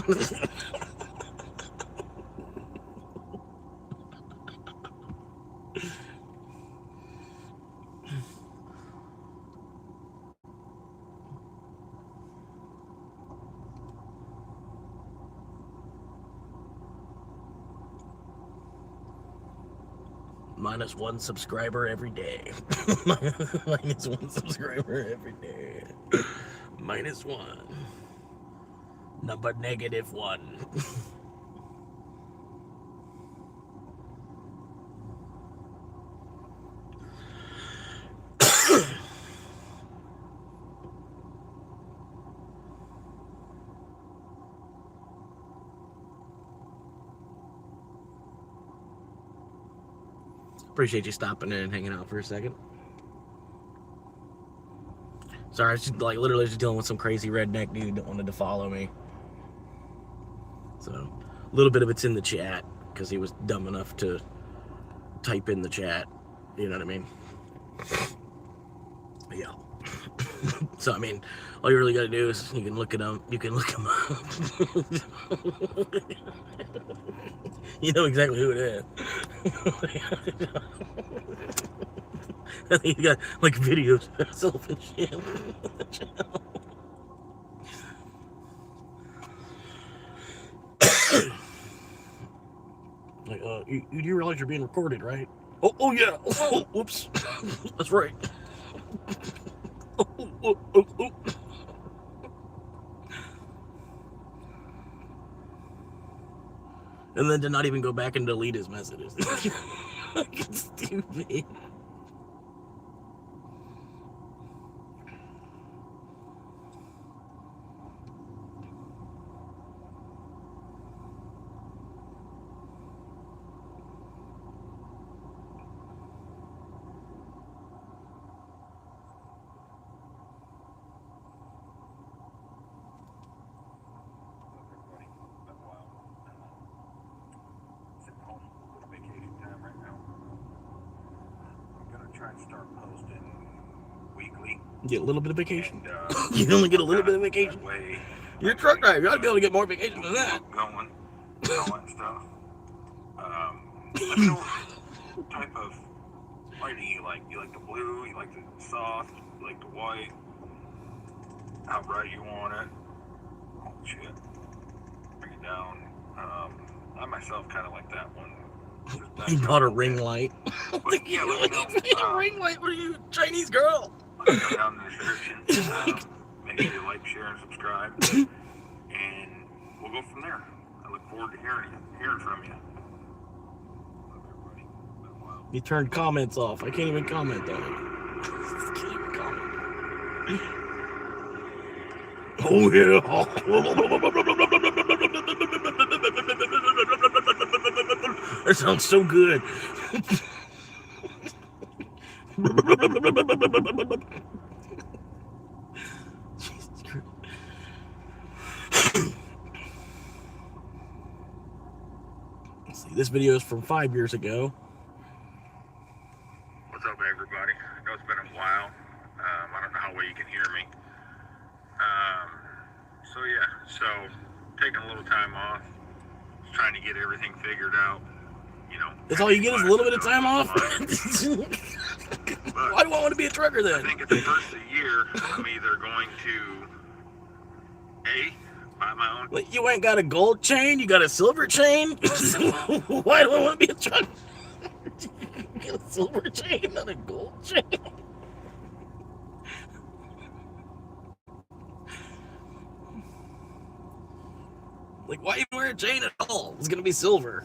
-1 subscriber every day. -1 subscriber every day. -1. Number -1. Appreciate you stopping in and hanging out for a second. Sorry, I was just, like, literally just dealing with some crazy redneck dude that wanted to follow me. So, a little bit of it's in the chat, because he was dumb enough to type in the chat. You know what I mean? Yeah. So, I mean, all you really got to do is you can look at him. You can look him up. You know exactly who it is. I think he got like videos of himself and shit. Like, you do realize you're being recorded, right? Oh yeah. Oh, whoops. That's right. Oh. And then to not even go back and delete his messages. Fucking stupid. Start posting weekly. Get a little bit of vacation. And, you only get a little bit of vacation. Way, you're a truck driver. You ought to be able to get more vacation than that. Going, all that stuff. Let me know what type of lighting you like. You like the blue? You like the soft? You like the white? How bright you want it? Oh shit! Bring it down. I myself kind of like that one. He bought a ring light. But, yeah, let me know. A ring light? What are you, Chinese girl? Go down in the description. Make sure you like, share, and subscribe. And we'll go from there. I look forward to hearing from you. Love everybody. Been a while. You turned comments off. I can't even comment on it. Can't even comment. Oh yeah. That sounds so good. Jesus Christ. Let's see, this video is from 5 years ago. What's up, everybody? I know it's been a while. I don't know how well you can hear me. So taking a little time off, just trying to get everything figured out. You know, that's all you get is a little bit of time off? Why do I want to be a trucker then? I think at the first of the year, I'm either going to buy my own. Like, you ain't got a gold chain, you got a silver chain? Why do I want to be a trucker? Get a silver chain, not a gold chain. Like, why even wear a chain at all? It's gonna be silver.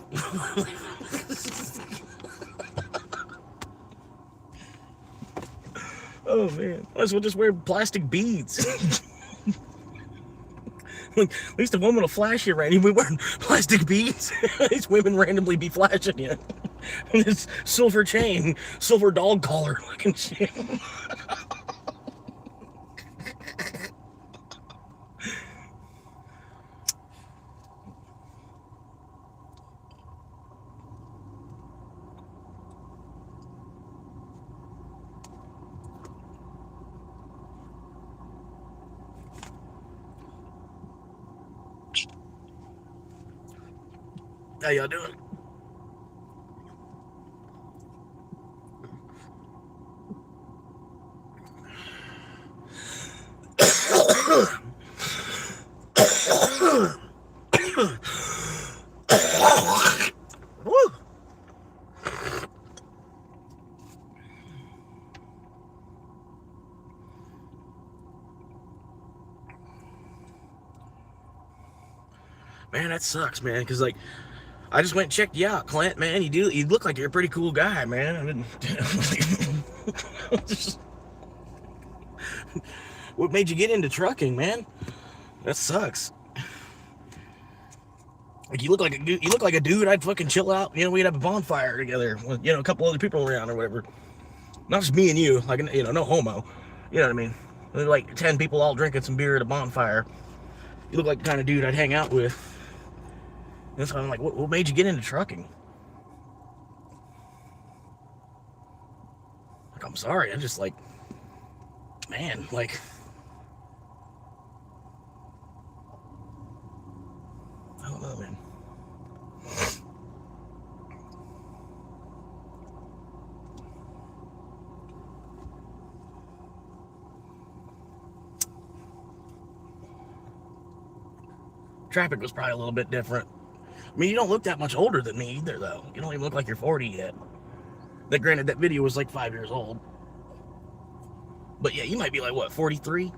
Oh man, might as well just wear plastic beads. Like, at least a woman will flash you, Randy. We wearing plastic beads. These women randomly be flashing you. This silver chain, silver dog collar looking shit. How y'all doing? Woo. Man, that sucks, man, because like I just went and checked you out, Clint, man. You look like you're a pretty cool guy, man. I didn't what made you get into trucking, man? That sucks. Like you look like a dude I'd fucking chill out, you know, we'd have a bonfire together with, you know, a couple other people around or whatever. Not just me and you, like, you know, no homo. You know what I mean? Like 10 people all drinking some beer at a bonfire. You look like the kind of dude I'd hang out with. And so I'm like, what made you get into trucking? Like, I'm sorry, I'm just like, man, like, I don't know, man. Traffic was probably a little bit different. I mean, you don't look that much older than me either, though. You don't even look like you're 40 yet. That, granted, that video was like 5 years old. But yeah, you might be like, what, 43?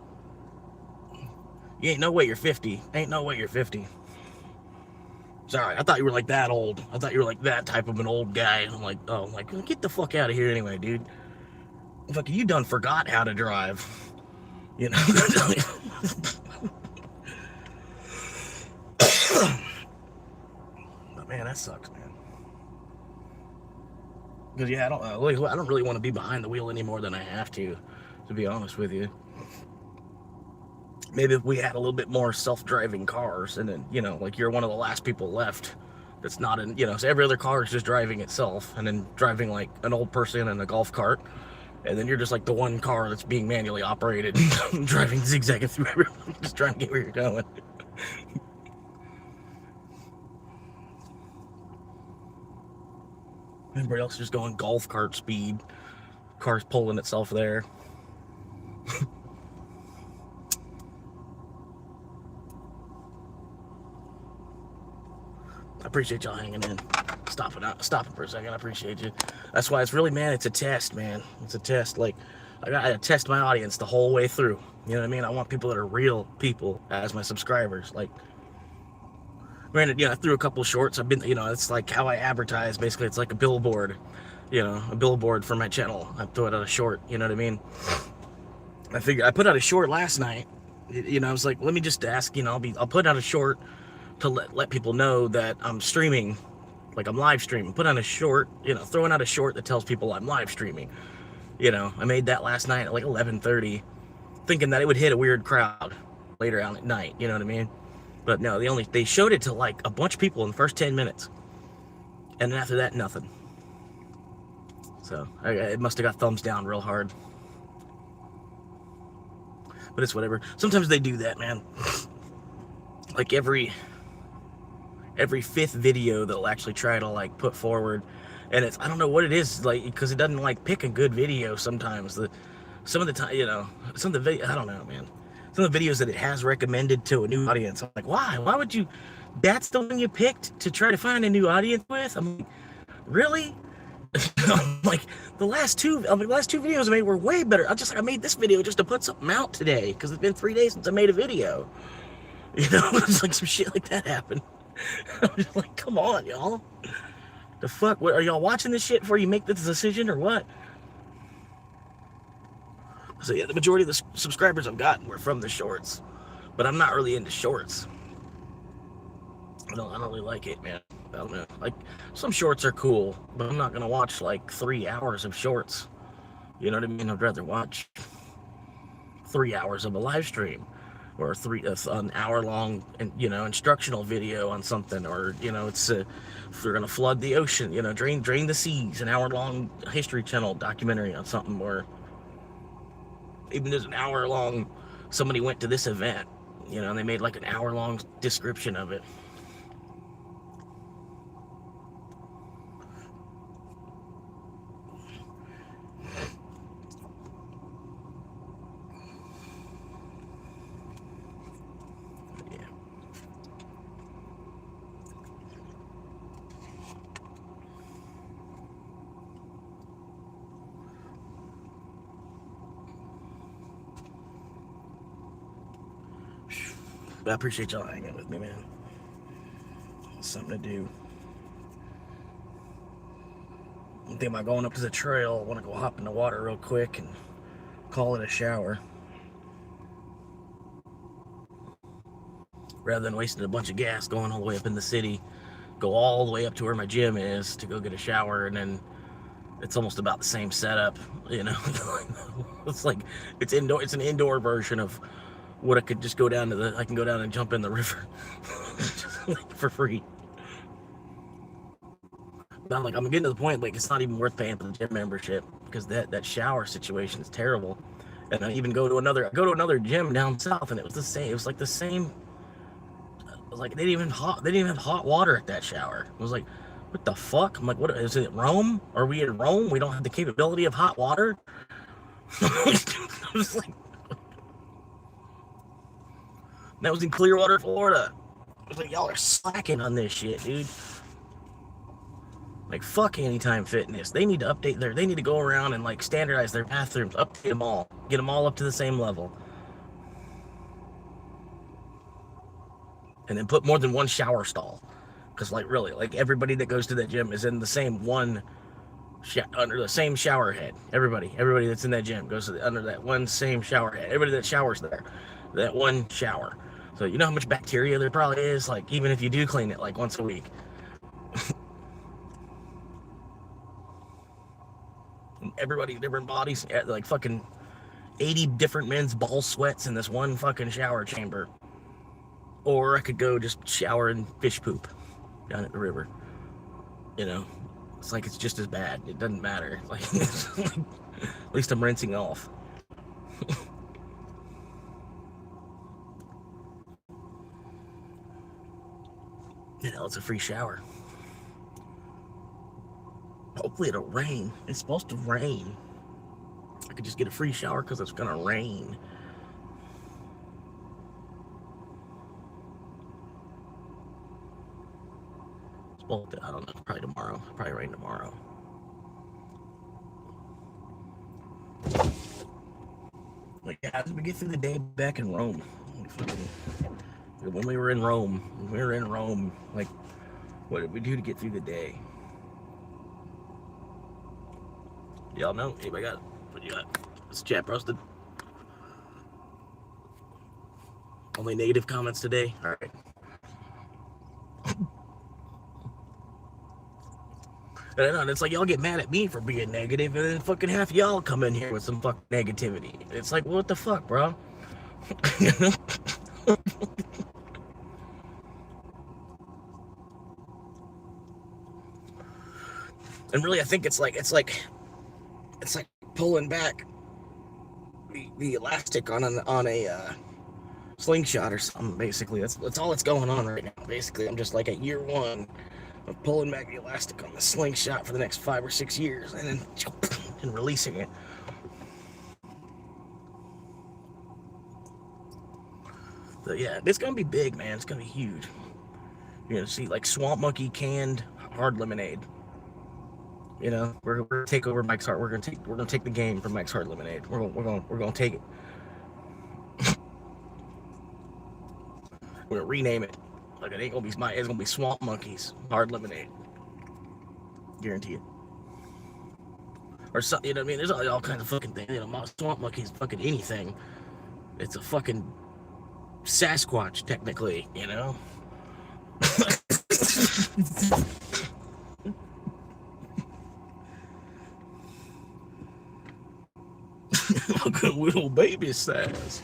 You ain't no way you're 50. Ain't no way you're 50. Sorry, I thought you were like that old. I thought you were like that type of an old guy. I'm like, oh, like, get the fuck out of here anyway, dude. Fucking, you done forgot how to drive. You know? But man, that sucks, man. Because yeah, I don't really want to be behind the wheel any more than I have to be honest with you. Maybe if we had a little bit more self-driving cars, and then, you know, like you're one of the last people left that's not in, you know, so every other car is just driving itself, and then driving like an old person in a golf cart, and then you're just like the one car that's being manually operated, driving zigzagging through everyone, just trying to get where you're going. Everybody else is just going golf cart speed. Car's pulling itself there. I appreciate y'all hanging in. Stopping for a second. I appreciate you. That's why it's really, man, it's a test, man. It's a test. Like, I gotta test my audience the whole way through. You know what I mean? I want people that are real people as my subscribers. Like, granted, you know, I threw a couple shorts. I've been, you know, it's like how I advertise. Basically, it's like a billboard. You know, a billboard for my channel. I throw it out a short. You know what I mean? I figured I put out a short last night. You know, I was like, let me just ask. You know, I'll put out a short to let people know that I'm streaming, like I'm live streaming. Put on a short. You know, throwing out a short that tells people I'm live streaming. You know, I made that last night at like 11:30, thinking that it would hit a weird crowd later on at night. You know what I mean? But no, they showed it to like a bunch of people in the first 10 minutes, and then after that, nothing. So it must have got thumbs down real hard. But it's whatever. Sometimes they do that, man. Like every fifth video they'll actually try to like put forward, and it's, I don't know what it is, like, because it doesn't like pick a good video sometimes. Some of the time, you know, some of the I don't know, man. Some of the videos that it has recommended to a new audience, I'm like, why would you, that's the one you picked to try to find a new audience with? I'm like, really? I'm like, the last two videos I made were way better. I made this video just to put something out today because it's been 3 days since I made a video. You know, it's like some shit like that happened. I'm just like, come on, y'all. The fuck? What, are y'all watching this shit before you make this decision or what? So yeah, the majority of the subscribers I've gotten were from the shorts, but I'm not really into shorts. I don't really like it, man. I don't know. Like, some shorts are cool, but I'm not gonna watch like 3 hours of shorts. You know what I mean? I'd rather watch 3 hours of a live stream, or an hour long, instructional video on something, or it's if they're gonna flood the ocean, drain the seas, an hour long History Channel documentary on something, or even just an hour long. Somebody went to this event, and they made like an hour long description of it. But I appreciate y'all hanging with me, man. It's something to do. I'm thinking about going up to the trail. I want to go hop in the water real quick and call it a shower, rather than wasting a bunch of gas going all the way up in the city. Go all the way up to where my gym is to go get a shower, and then it's almost about the same setup, It's like it's indoor. It's an indoor version of what I could just go down to I can go down and jump in the river for free. I'm getting to the point, like, it's not even worth paying for the gym membership, because that shower situation is terrible. And I even go to another gym down south, and it was the same. It was like the same. It was like they didn't even have hot water at that shower. It was like, what the fuck? I'm like, what is it, Rome? Are we in Rome? We don't have the capability of hot water? I was like, that was in Clearwater, Florida. I was like, y'all are slacking on this shit, dude. Like, fuck Anytime Fitness. They need to they need to go around and, like, standardize their bathrooms, update them all, get them all up to the same level. And then put more than one shower stall. Because, like, really, like, everybody that goes to that gym is in the same under the same shower head. Everybody that's in that gym goes under that one same shower head. Everybody that showers there, that one shower. So you know how much bacteria there probably is, like, even if you do clean it, like, once a week. Everybody's different bodies, like fucking 80 different men's ball sweats in this one fucking shower chamber. Or I could go just shower in fish poop down at the river. It's like, it's just as bad. It doesn't matter. Like, at least I'm rinsing off. It's a free shower. Hopefully it'll rain. It's supposed to rain. I could just get a free shower because it's gonna rain. It's supposed to, I don't know, probably tomorrow. Probably rain tomorrow. Like, how did we get through the day back in Rome? When we were in Rome, like, what did we do to get through the day? Y'all know? Anybody got it? What you got? This chat roasted. Only negative comments today? Alright. And I know, it's like, y'all get mad at me for being negative, and then fucking half y'all come in here with some fucking negativity. It's like, what the fuck, bro? And really, I think it's like pulling back the elastic on a slingshot or something. Basically, that's all that's going on right now. Basically, I'm just like at year one of pulling back the elastic on the slingshot for the next 5 or 6 years, and then releasing it. So yeah, it's gonna be big, man. It's gonna be huge. You're gonna see like Swamp Monkey canned hard lemonade. We're gonna take over Mike's Hard. We're gonna take the game from Mike's Hard Lemonade. We're gonna take it. We're gonna rename it. Like it ain't gonna be it's gonna be Swamp Monkeys Hard Lemonade. Guarantee it. Or something, you know what I mean? There's all kinds of fucking things. You know, Swamp Monkeys fucking anything. It's a fucking Sasquatch, technically, you know? Look at little baby size.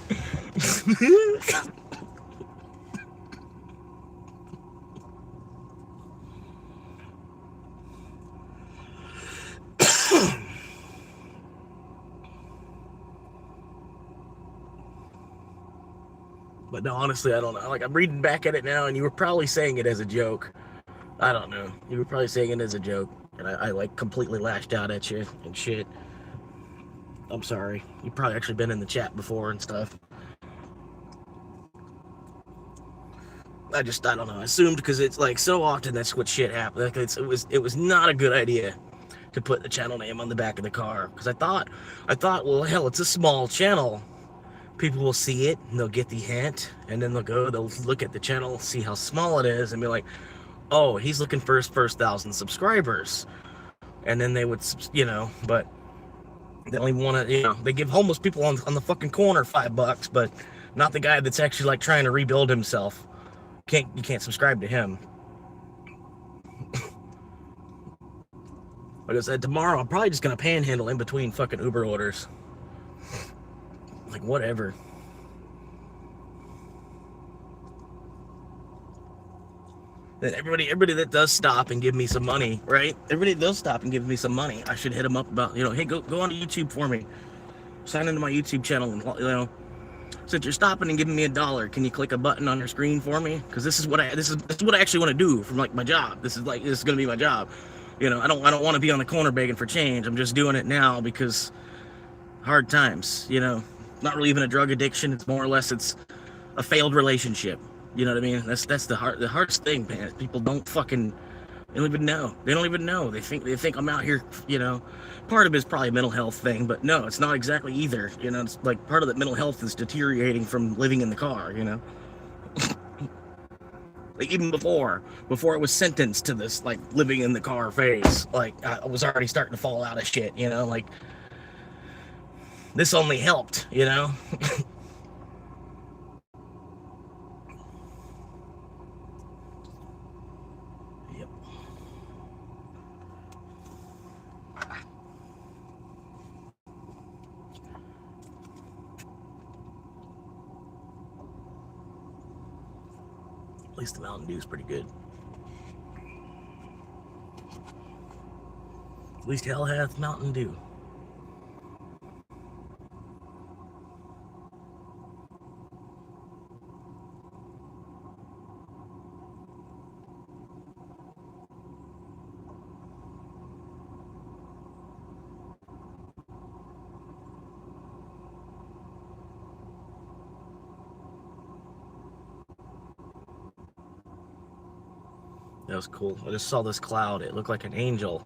But no, honestly, I don't know. Like, I'm reading back at it now, and you were probably saying it as a joke. I don't know. You were probably saying it as a joke, and I like completely lashed out at you and shit. I'm sorry. You've probably actually been in the chat before and stuff. I don't know. I assumed because it's like so often that's what shit happens. Like it was not a good idea to put the channel name on the back of the car, because I thought, well, hell, it's a small channel. People will see it and they'll get the hint, and then they'll look at the channel, see how small it is, and be like, oh, he's looking for his first 1,000 subscribers. And then they would, you know, but they don't even want to, you know, they give homeless people on the fucking corner $5, but not the guy that's actually like trying to rebuild himself. You can't subscribe to him. Like I said, tomorrow I'm probably just gonna panhandle in between fucking Uber orders. Like, whatever. Then everybody that does stop and give me some money, right? Everybody that does stop and give me some money, I should hit them up about, you know, hey, go on to YouTube for me. Sign into my YouTube channel, and, you know, since you're stopping and giving me $1, can you click a button on your screen for me? Because this is what I actually want to do from like my job. This is gonna be my job. You know, I don't want to be on the corner begging for change. I'm just doing it now because hard times, you know. Not really even a drug addiction. It's more or less it's a failed relationship. You know what I mean? That's the hardest thing, man. People don't even know. They don't even know. They think I'm out here, you know. Part of it is probably a mental health thing, but no, it's not exactly either. You know, it's like part of the mental health is deteriorating from living in the car, you know. Like even before it was sentenced to this like living in the car phase, like I was already starting to fall out of shit, you know, like this only helped, you know. Yep. At least the Mountain Dew is pretty good. At least hell hath Mountain Dew. That was cool. I just saw this cloud. It looked like an angel.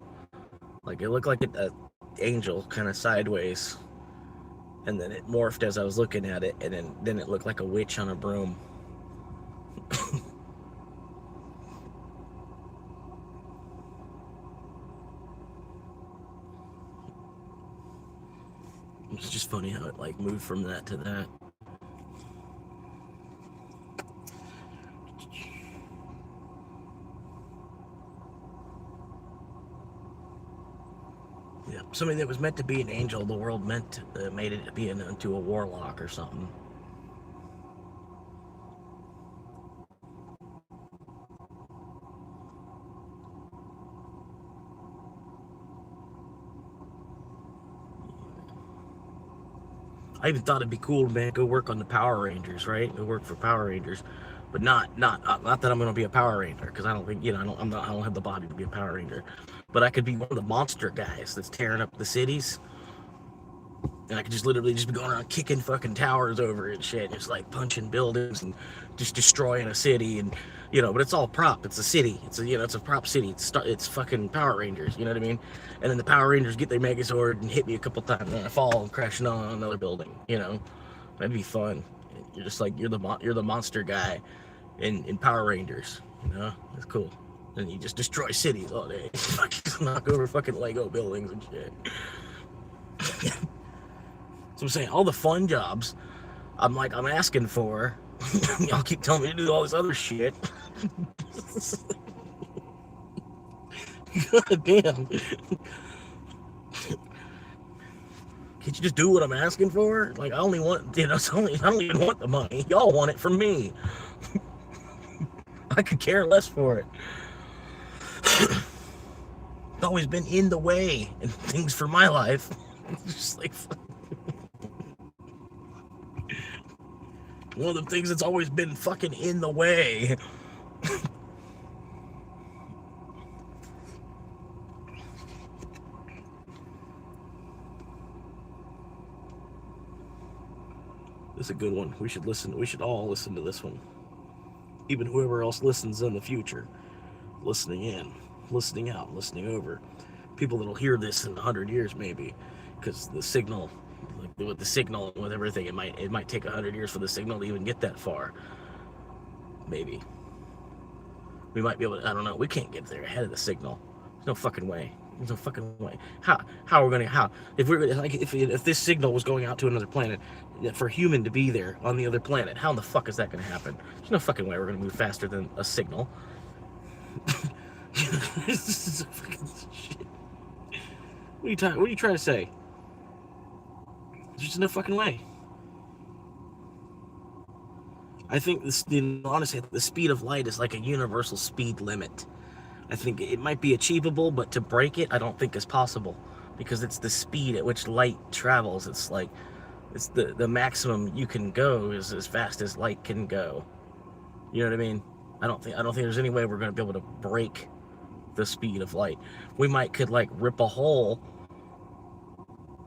Like it looked like an angel kind of sideways. And then it morphed as I was looking at it, and then it looked like a witch on a broom. It's just funny how it like moved from that to that. Yeah, something that was meant to be an angel, the world made it to be into a warlock or something. I even thought it'd be cool, man, go work on the Power Rangers, right? Go work for Power Rangers, but not that I'm gonna be a Power Ranger, because I don't think, you know, I don't have the body to be a Power Ranger, but I could be one of the monster guys that's tearing up the cities, and I could just literally just be going around kicking fucking towers over and shit, just like punching buildings and just destroying a city, and you know, but it's all prop. It's a city. It's a prop city. It's fucking Power Rangers. You know what I mean? And then the Power Rangers get their Megazord and hit me a couple times, and I fall and crashing on another building. You know, that'd be fun. You're just like you're the monster guy, in Power Rangers. You know, it's cool. And you just destroy cities all day. Knock over fucking Lego buildings and shit. So I'm saying all the fun jobs I'm asking for. Y'all keep telling me to do all this other shit. God damn. Can't you just do what I'm asking for? Like, I only want, I don't even want the money. Y'all want it from me. I could care less for it. It's always been in the way and things for my life. Just like one of the things that's always been fucking in the way. This is a good one. We should all listen to this one. Even whoever else listens in the future. Listening in, listening out, listening over. People that'll hear this in 100 years maybe. Because the signal, like with the signal and with everything, it might take 100 years for the signal to even get that far. Maybe. We might be able to, I don't know, we can't get there ahead of the signal. There's no fucking way. There's no fucking way. How are we gonna, how? If we're like, if this signal was going out to another planet, for a human to be there on the other planet, how in the fuck is that gonna happen? There's no fucking way we're gonna move faster than a signal. This is fucking shit. What are you trying to say? There's just no fucking way. I think honestly, the speed of light is like a universal speed limit. I think it might be achievable, but to break it, I don't think is possible, because it's the speed at which light travels. It's like, it's the maximum you can go is as fast as light can go. You know what I mean? I don't think there's any way we're going to be able to break the speed of light. We could like rip a hole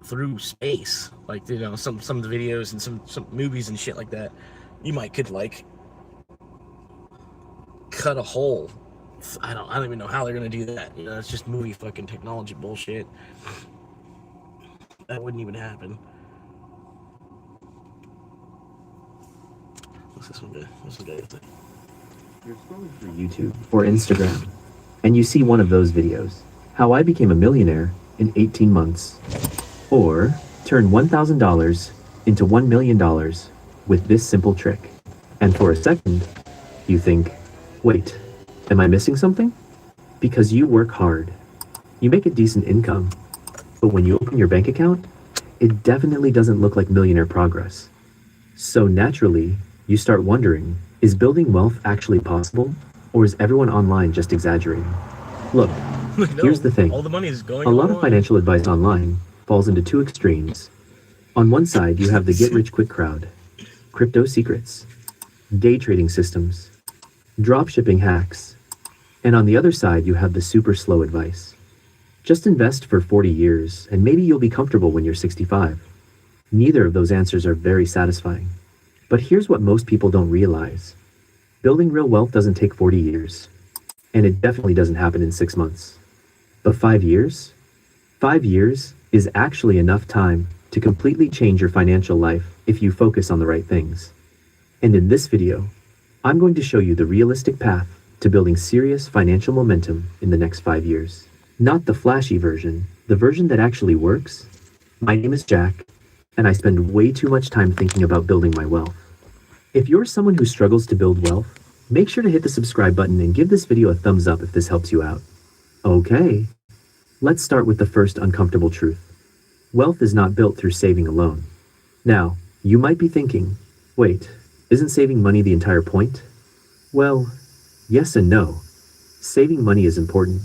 through space, like, you know, some of the videos and some movies and shit like that. You could like cut a hole. I don't even know how they're gonna do that. You know, it's just movie fucking technology bullshit. That wouldn't even happen. What's this one do? You're scrolling through YouTube or Instagram, and you see one of those videos. How I became a millionaire in 18 months. Or turn $1,000 into $1 million with this simple trick. And for a second, you think, wait, am I missing something? Because you work hard. You make a decent income. But when you open your bank account, it definitely doesn't look like millionaire progress. So naturally, you start wondering, is building wealth actually possible? Or is everyone online just exaggerating? Look, No, here's the thing. all the money is going A lot online. of financial advice online falls into two extremes. On one side, you have the get-rich-quick crowd, crypto secrets, day trading systems, drop shipping hacks, and on the other side, you have the super slow advice. Just invest for 40 years, and maybe you'll be comfortable when you're 65. Neither of those answers are very satisfying. But here's what most people don't realize. Building real wealth doesn't take 40 years, and it definitely doesn't happen in 6 months. But 5 years? 5 years is actually enough time to completely change your financial life if you focus on the right things. And in this video, I'm going to show you the realistic path to building serious financial momentum in the next 5 years. Not the flashy version, the version that actually works. My name is Jack, and I spend way too much time thinking about building my wealth. If you're someone who struggles to build wealth, make sure to hit the subscribe button and give this video a thumbs up if this helps you out. Okay, let's start with the first uncomfortable truth. Wealth is not built through saving alone. Now, you might be thinking, wait, isn't saving money the entire point? Well, yes and no. Saving money is important,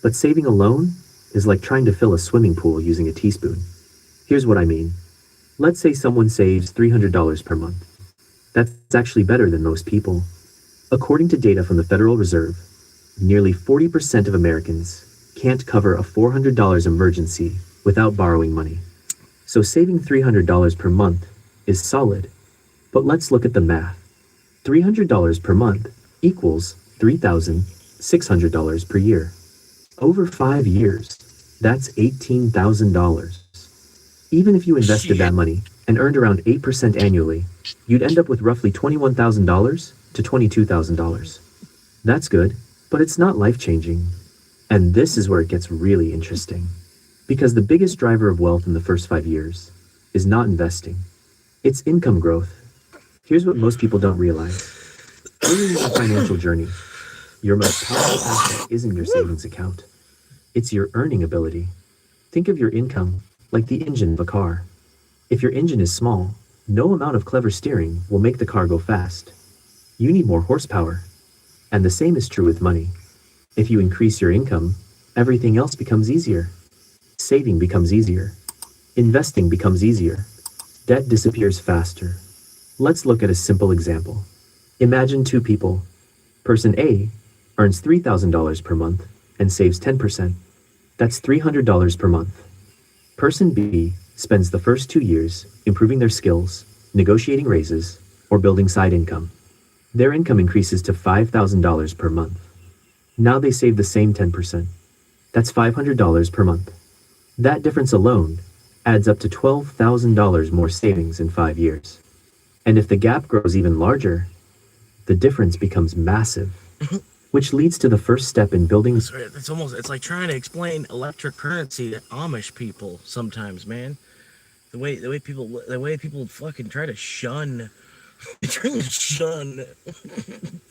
but saving alone is like trying to fill a swimming pool using a teaspoon. Here's what I mean. Let's say someone saves $300 per month. That's actually better than most people. According to data from the Federal Reserve, nearly 40% of Americans can't cover a $400 emergency without borrowing money. So saving $300 per month is solid. But let's look at the math. $300 per month equals $3,600 per year. Over 5 years, that's $18,000. Even if you invested that money and earned around 8% annually, you'd end up with roughly $21,000 to $22,000. That's good, but it's not life-changing. And this is where it gets really interesting. Because the biggest driver of wealth in the first 5 years is not investing. It's income growth. Here's what most people don't realize. Early in your financial journey, your most powerful asset isn't your savings account. It's your earning ability. Think of your income like the engine of a car. If your engine is small, no amount of clever steering will make the car go fast. You need more horsepower. And the same is true with money. If you increase your income, everything else becomes easier. Saving becomes easier. Investing becomes easier. Debt disappears faster. Let's look at a simple example. Imagine two people. Person A earns $3,000 per month and saves 10%. That's $300 per month. Person B spends the first 2 years improving their skills, negotiating raises, or building side income. Their income increases to $5,000 per month. Now they save the same 10%. That's $500 per month. That difference alone adds up to $12,000 more savings in 5 years. And if the gap grows even larger, the difference becomes massive, which leads to the first step in building. It's like trying to explain electric currency to Amish people sometimes, man. The way people fucking try to shun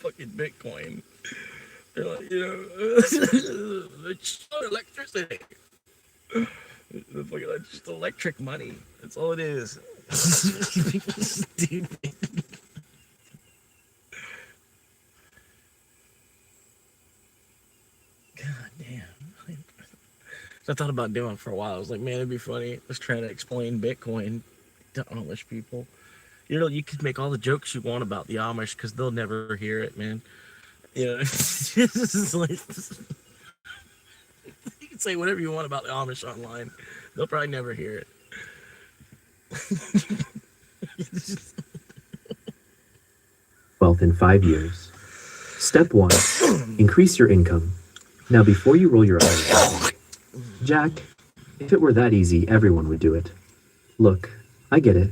fucking Bitcoin. They're like, it's electricity. It's just electric money. That's all it is. Dude. God damn. I thought about doing it for a while. I was like, man, it'd be funny. Just trying to explain Bitcoin to Amish people. You could make all the jokes you want about the Amish because they'll never hear it, man. It's just like, you can say whatever you want about the Amish online. They'll probably never hear it. Wealth in 5 years. Step 1, increase your income. Now before you roll your eyes, Jack, if it were that easy, everyone would do it. Look, I get it.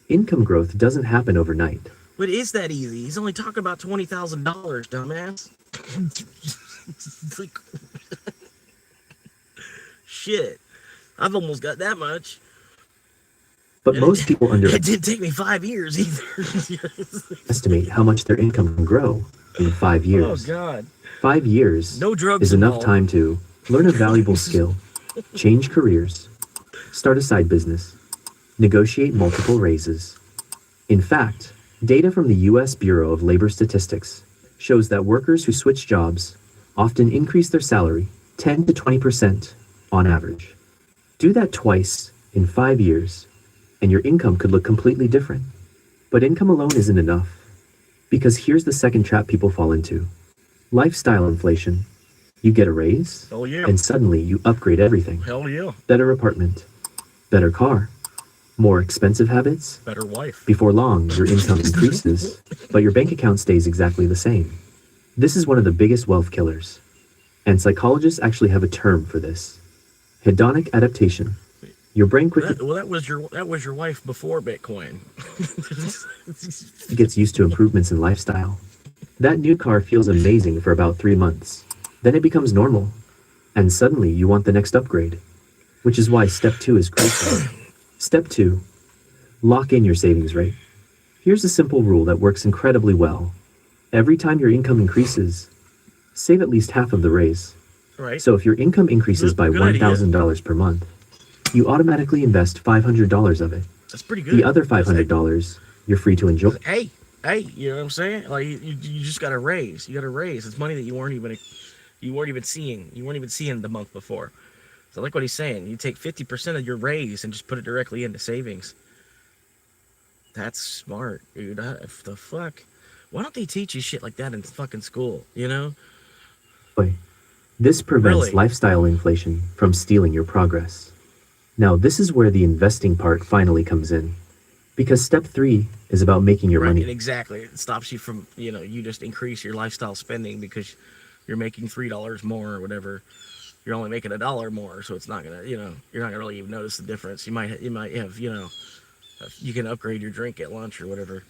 Income growth doesn't happen overnight. But is that easy? He's only talking about $20,000, dumbass. It's like, shit. I've almost got that much. But most people It didn't take me 5 years either. estimate how much their income can grow in 5 years. Oh, God. 5 years No drugs is enough involved. time to learn a valuable skill, change careers, start a side business, negotiate multiple raises. In fact, data from the U.S. Bureau of Labor Statistics shows that workers who switch jobs often increase their salary 10 to 20% on average. Do that twice in 5 years, and your income could look completely different. But income alone isn't enough, because here's the second trap people fall into. Lifestyle inflation. You get a raise, Oh, yeah. and suddenly you upgrade everything. Hell yeah. Better apartment, better car, more expensive habits. Better wife. Before long, your income increases, but your bank account stays exactly the same. This is one of the biggest wealth killers. And psychologists actually have a term for this. Hedonic adaptation. Your brain quickly That was your wife before Bitcoin. gets used to improvements in lifestyle. That new car feels amazing for about 3 months. Then it becomes normal. And suddenly you want the next upgrade. Which is why step 2 is crucial. Step 2. Lock in your savings rate. Here's a simple rule that works incredibly well. Every time your income increases, save at least half of the raise. Right. So if your income increases by Good idea. $1,000 per month, you automatically invest $500 of it. That's pretty good. The other $500 you're free to enjoy. Hey, you know what I'm saying? Like you just got to raise. You got to raise. It's money that you weren't even seeing. You weren't even seeing the month before. So I like what he's saying. You take 50% of your raise and just put it directly into savings. That's smart, dude. If the fuck, why don't they teach you shit like that in fucking school? You know? This prevents Really? lifestyle inflation from stealing your progress. Now, this is where the investing part finally comes in. Because step 3 is about making your Right. money. And exactly. It stops you from, you just increase your lifestyle spending because you're making $3 more or whatever. You're only making $1 more, so it's not gonna, you're not gonna really even notice the difference. You might have, you can upgrade your drink at lunch or whatever.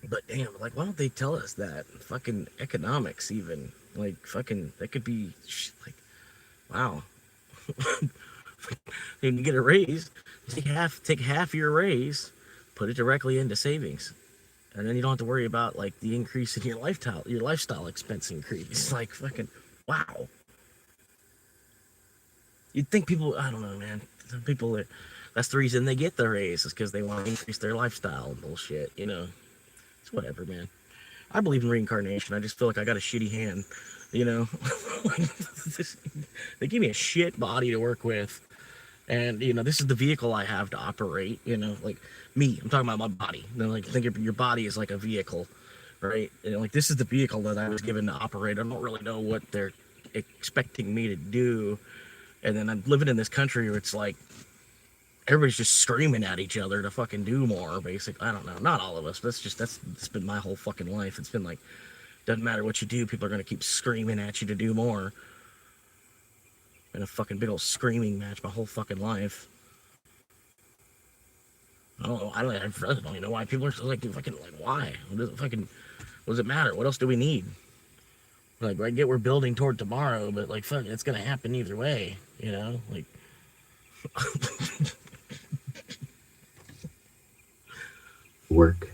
But damn, like, why don't they tell us that? Fucking economics, even. Like, fucking, that could be, like, wow. And you get a raise, take half your raise, put it directly into savings. And then you don't have to worry about, like, the increase in your lifestyle expense increase. Like, fucking, wow. You'd think people, I don't know, man. Some people, that's the reason they get the raise, is because they want to increase their lifestyle and bullshit, you know? It's whatever, man. I believe in reincarnation. I just feel like I got a shitty hand, you know? They give me a shit body to work with. And, you know, this is the vehicle I have to operate, you know? Like, me, I'm talking about my body. You know, like, think of your body as like a vehicle, right? And, like, this is the vehicle that I was given to operate. I don't really know what they're expecting me to do. And then I'm living in this country where it's like, everybody's just screaming at each other to fucking do more, basically. I don't know. Not all of us, but that's been my whole fucking life. It's been like, doesn't matter what you do, people are going to keep screaming at you to do more. In a fucking big old screaming match my whole fucking life. I don't know. I don't even know why people are so like, fucking, like, why? What does it matter? What else do we need? Like, I get we're building toward tomorrow, but like, fuck, it's going to happen either way, you know? Like, Work.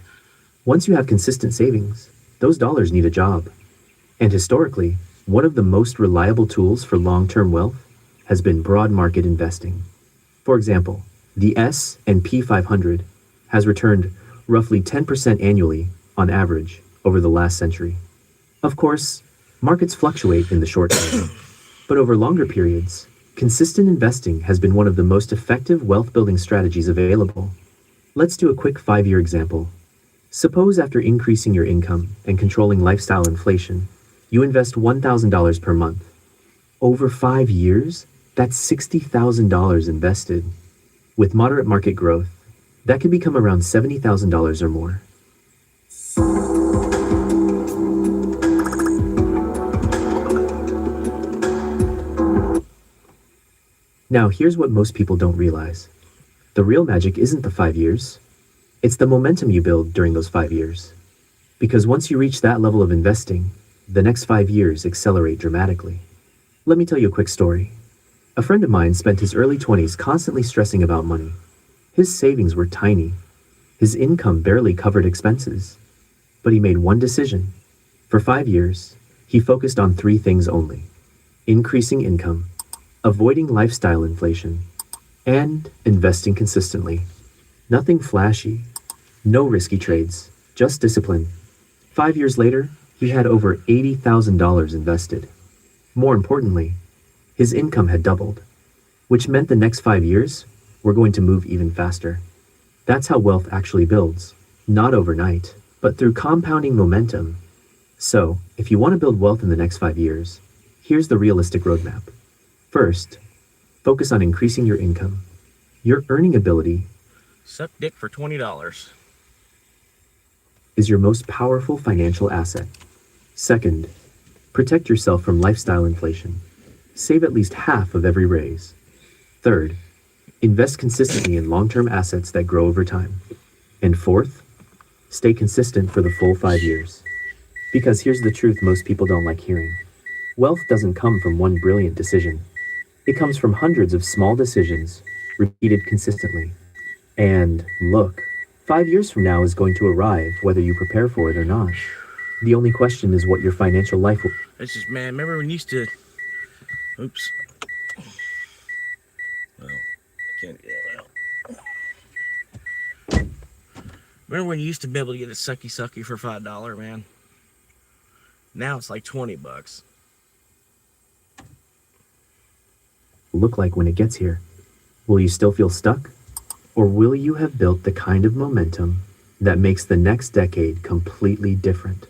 Once you have consistent savings, those dollars need a job. And historically, one of the most reliable tools for long-term wealth has been broad market investing. For example, the S&P 500 has returned roughly 10% annually on average over the last century. Of course, markets fluctuate in the short term, but over longer periods, consistent investing has been one of the most effective wealth-building strategies available. Let's do a quick 5-year example. Suppose after increasing your income and controlling lifestyle inflation, you invest $1,000 per month. Over 5 years, that's $60,000 invested. With moderate market growth, that could become around $70,000 or more. Now, here's what most people don't realize. The real magic isn't the 5 years. It's the momentum you build during those 5 years. Because once you reach that level of investing, the next 5 years accelerate dramatically. Let me tell you a quick story. A friend of mine spent his early 20s constantly stressing about money. His savings were tiny. His income barely covered expenses. But he made one decision. For 5 years, he focused on 3 things only: increasing income, avoiding lifestyle inflation, and investing consistently. Nothing flashy, no risky trades, just discipline. 5 years later, he had over $80,000 invested. More importantly, his income had doubled, which meant the next 5 years were going to move even faster. That's how wealth actually builds, not overnight, but through compounding momentum. So, if you want to build wealth in the next 5 years, here's the realistic roadmap. First, focus on increasing your income. Your earning ability suck dick for $20. Is your most powerful financial asset. Second, protect yourself from lifestyle inflation. Save at least half of every raise. Third, invest consistently in long-term assets that grow over time. And fourth, stay consistent for the full 5 years. Because here's the truth most people don't like hearing. Wealth doesn't come from one brilliant decision. It comes from hundreds of small decisions, repeated consistently. And look, 5 years from now is going to arrive whether you prepare for it or not. The only question is what your financial life will... It's just, man, remember when you used to... Oops. Well, I can't... Yeah, well. Remember when you used to be able to get a sucky for $5, man? Now it's like $20. Look like when it gets here. Will you still feel stuck? Or will you have built the kind of momentum that makes the next decade completely different?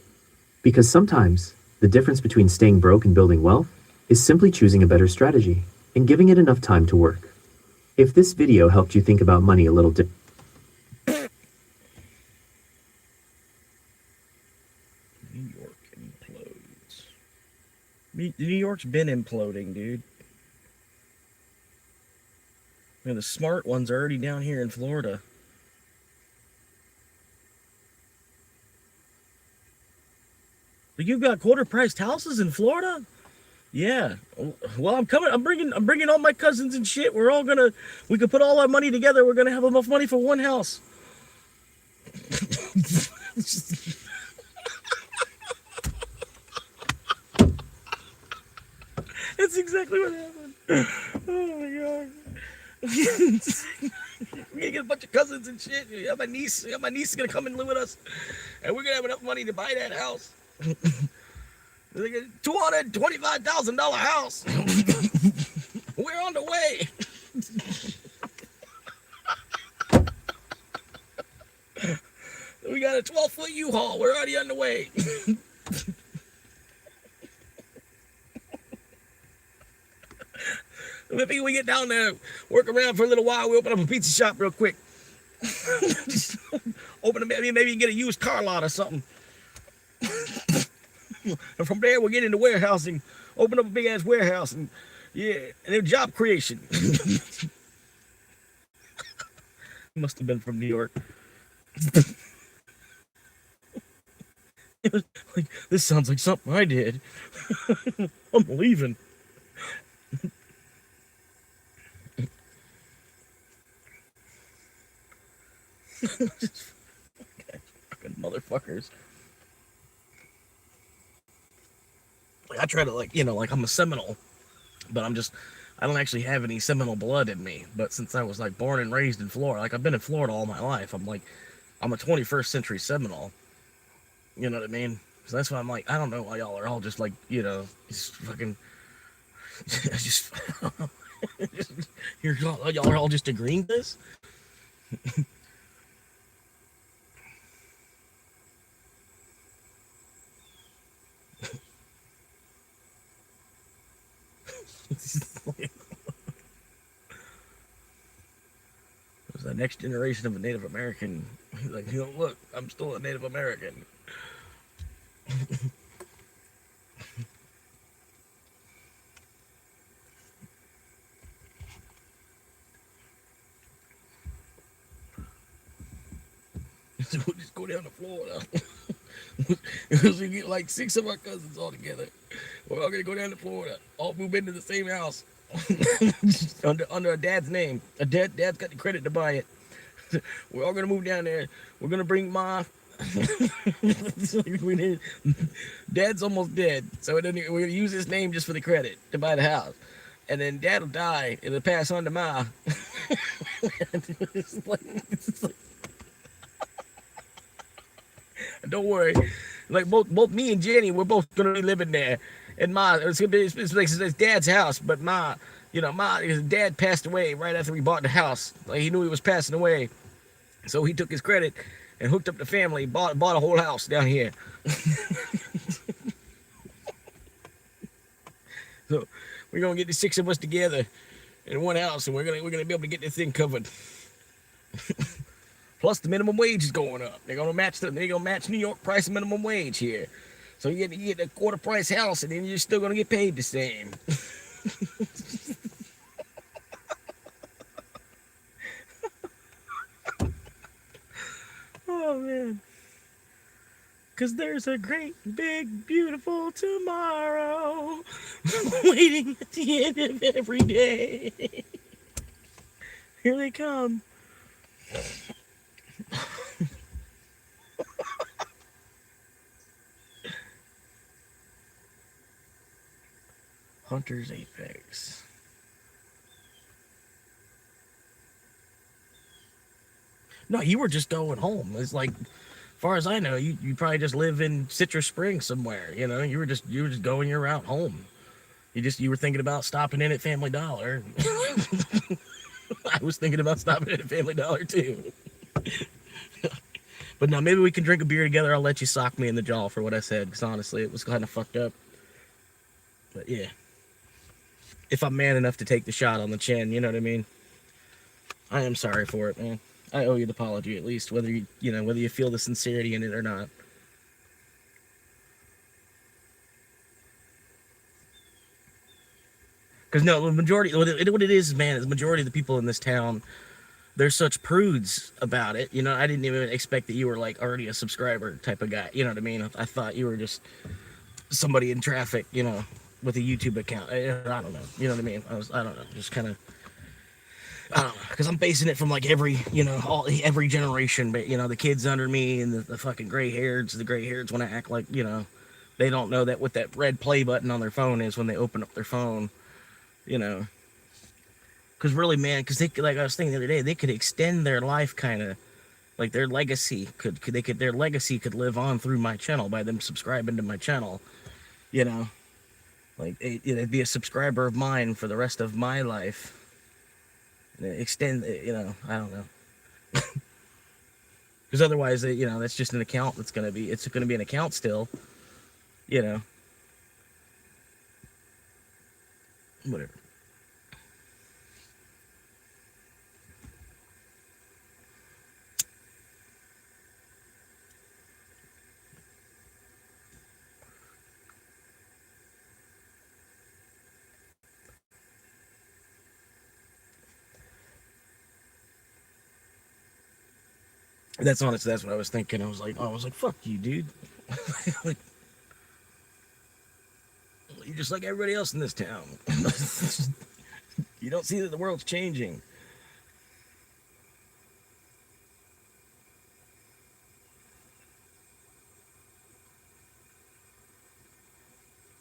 Because sometimes the difference between staying broke and building wealth is simply choosing a better strategy and giving it enough time to work. If this video helped you think about money a little differently, New York implodes. New York's been imploding, dude. Man, the smart ones are already down here in Florida. You've got quarter-priced houses in Florida? Yeah. Well, I'm coming. I'm bringing all my cousins and shit. We could put all our money together. We're gonna have enough money for one house. That's exactly what happened. Oh my god. We're gonna get a bunch of cousins and shit. Yeah, my niece is gonna come and live with us, and we're gonna have enough money to buy that house. $225,000 house. We're on the way. We got a 12-foot U-Haul. We're already on the way. Maybe we get down there, work around for a little while. We open up a pizza shop real quick. Maybe get a used car lot or something. And from there, we'll get into warehousing, open up a big ass warehouse, and then job creation. Must have been from New York. It was like, this sounds like something I did. I'm leaving. Fucking motherfuckers. I try to like I'm a Seminole, but I don't actually have any Seminole blood in me. But since I was like born and raised in Florida, like I've been in Florida all my life, I'm a 21st century Seminole. You know what I mean? So that's why I'm like, I don't know why y'all are all just like, just fucking, y'all are all just agreeing to this. It was the next generation of a Native American. He's like, look, I'm still a Native American. So we'll just go down to Florida. We get like 6 of our cousins all together. We're all gonna go down to Florida. All move into the same house. under a dad's name. Dad's got the credit to buy it. We're all gonna move down there. We're gonna bring Ma. Dad's almost dead, so we're gonna use his name just for the credit to buy the house. And then Dad will die. It'll pass on to Ma. It's like, don't worry. Like both me and Jenny, we're both gonna be living there. And Ma, it's Dad's house, but Ma, his dad passed away right after we bought the house. Like he knew he was passing away, so he took his credit and hooked up the family, bought a whole house down here. So we're gonna get the 6 of us together in one house, and we're gonna be able to get this thing covered. Plus the minimum wage is going up. They're gonna match New York price minimum wage here. So you get a quarter price house, and then you're still gonna get paid the same. Oh man. 'Cause there's a great, big, beautiful tomorrow waiting at the end of every day. Here they come. Hunter's Apex. No, you were just going home. It's like, as far as I know, you probably just live in Citrus Springs somewhere. You were just going your route home. You were thinking about stopping in at Family Dollar. I was thinking about stopping in at Family Dollar too. But now maybe we can drink a beer together. I'll let you sock me in the jaw for what I said, because honestly, it was kind of fucked up. But yeah, if I'm man enough to take the shot on the chin, you know what I mean? I am sorry for it, man. I owe you the apology, at least, whether you feel the sincerity in it or not. Because no, the majority, what it is, man, is the majority of the people in this town, they're such prudes about it. I didn't even expect that you were like already a subscriber type of guy. You know what I mean? I thought you were just somebody in traffic, you know, with a YouTube account. I don't know. You know what I mean? I don't know. Just kind of, I don't know. Because I'm basing it from like every, you know, every generation. But, you know, the kids under me and the fucking gray hairs want to act like, you know, they don't know that what that red play button on their phone is when they open up their phone, you know. Because really, man, because they, like I was thinking the other day, they could extend their life kind of. Like their legacy their legacy could live on through my channel by them subscribing to my channel, you know. Like it'd be a subscriber of mine for the rest of my life. And extend, you know, I don't know. Because otherwise, you know, that's just an account it's gonna be an account still, you know. Whatever. That's honest. That's what I was thinking. I was like, fuck you, dude. Like, you're just like everybody else in this town. You don't see that the world's changing.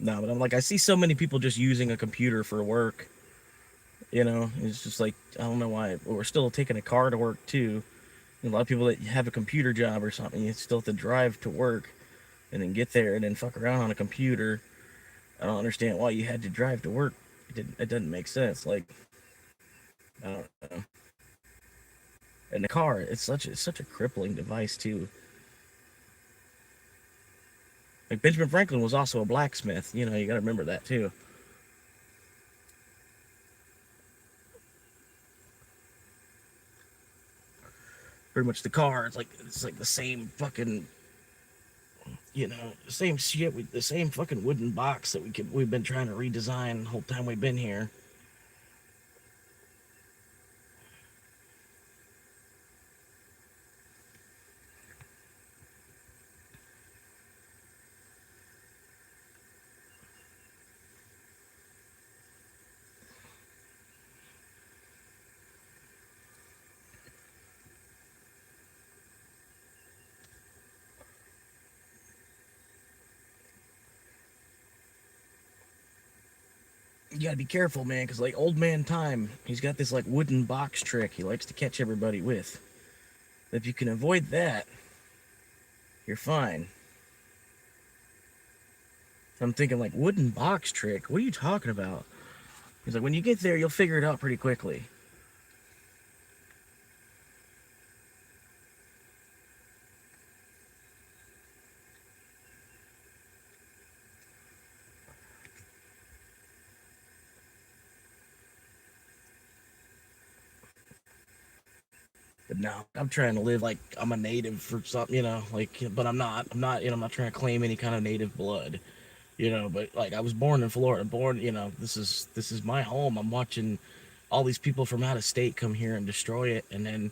No, but I'm like, I see so many people just using a computer for work. You know, it's just like, I don't know why. We're still taking a car to work too. A lot of people that have a computer job or something, you still have to drive to work and then get there and then fuck around on a computer. I don't understand why you had to drive to work. It doesn't make sense. Like, I don't know. And the car, it's such a crippling device too. Like Benjamin Franklin was also a blacksmith. You know, you got to remember that too. Pretty much the car, it's like the same fucking, you know, same shit. The same fucking wooden box that we've been trying to redesign the whole time we've been here. You gotta be careful, man, because like old man time, he's got this like wooden box trick he likes to catch everybody with. If you can avoid that, you're fine. I'm thinking like wooden box trick. What are you talking about? He's like, when you get there, you'll figure it out pretty quickly. But no, I'm trying to live like I'm a native for something, you know, like, but I'm not, you know, I'm not trying to claim any kind of native blood, you know, but like I was born in Florida, you know, this is my home. I'm watching all these people from out of state come here and destroy it. And then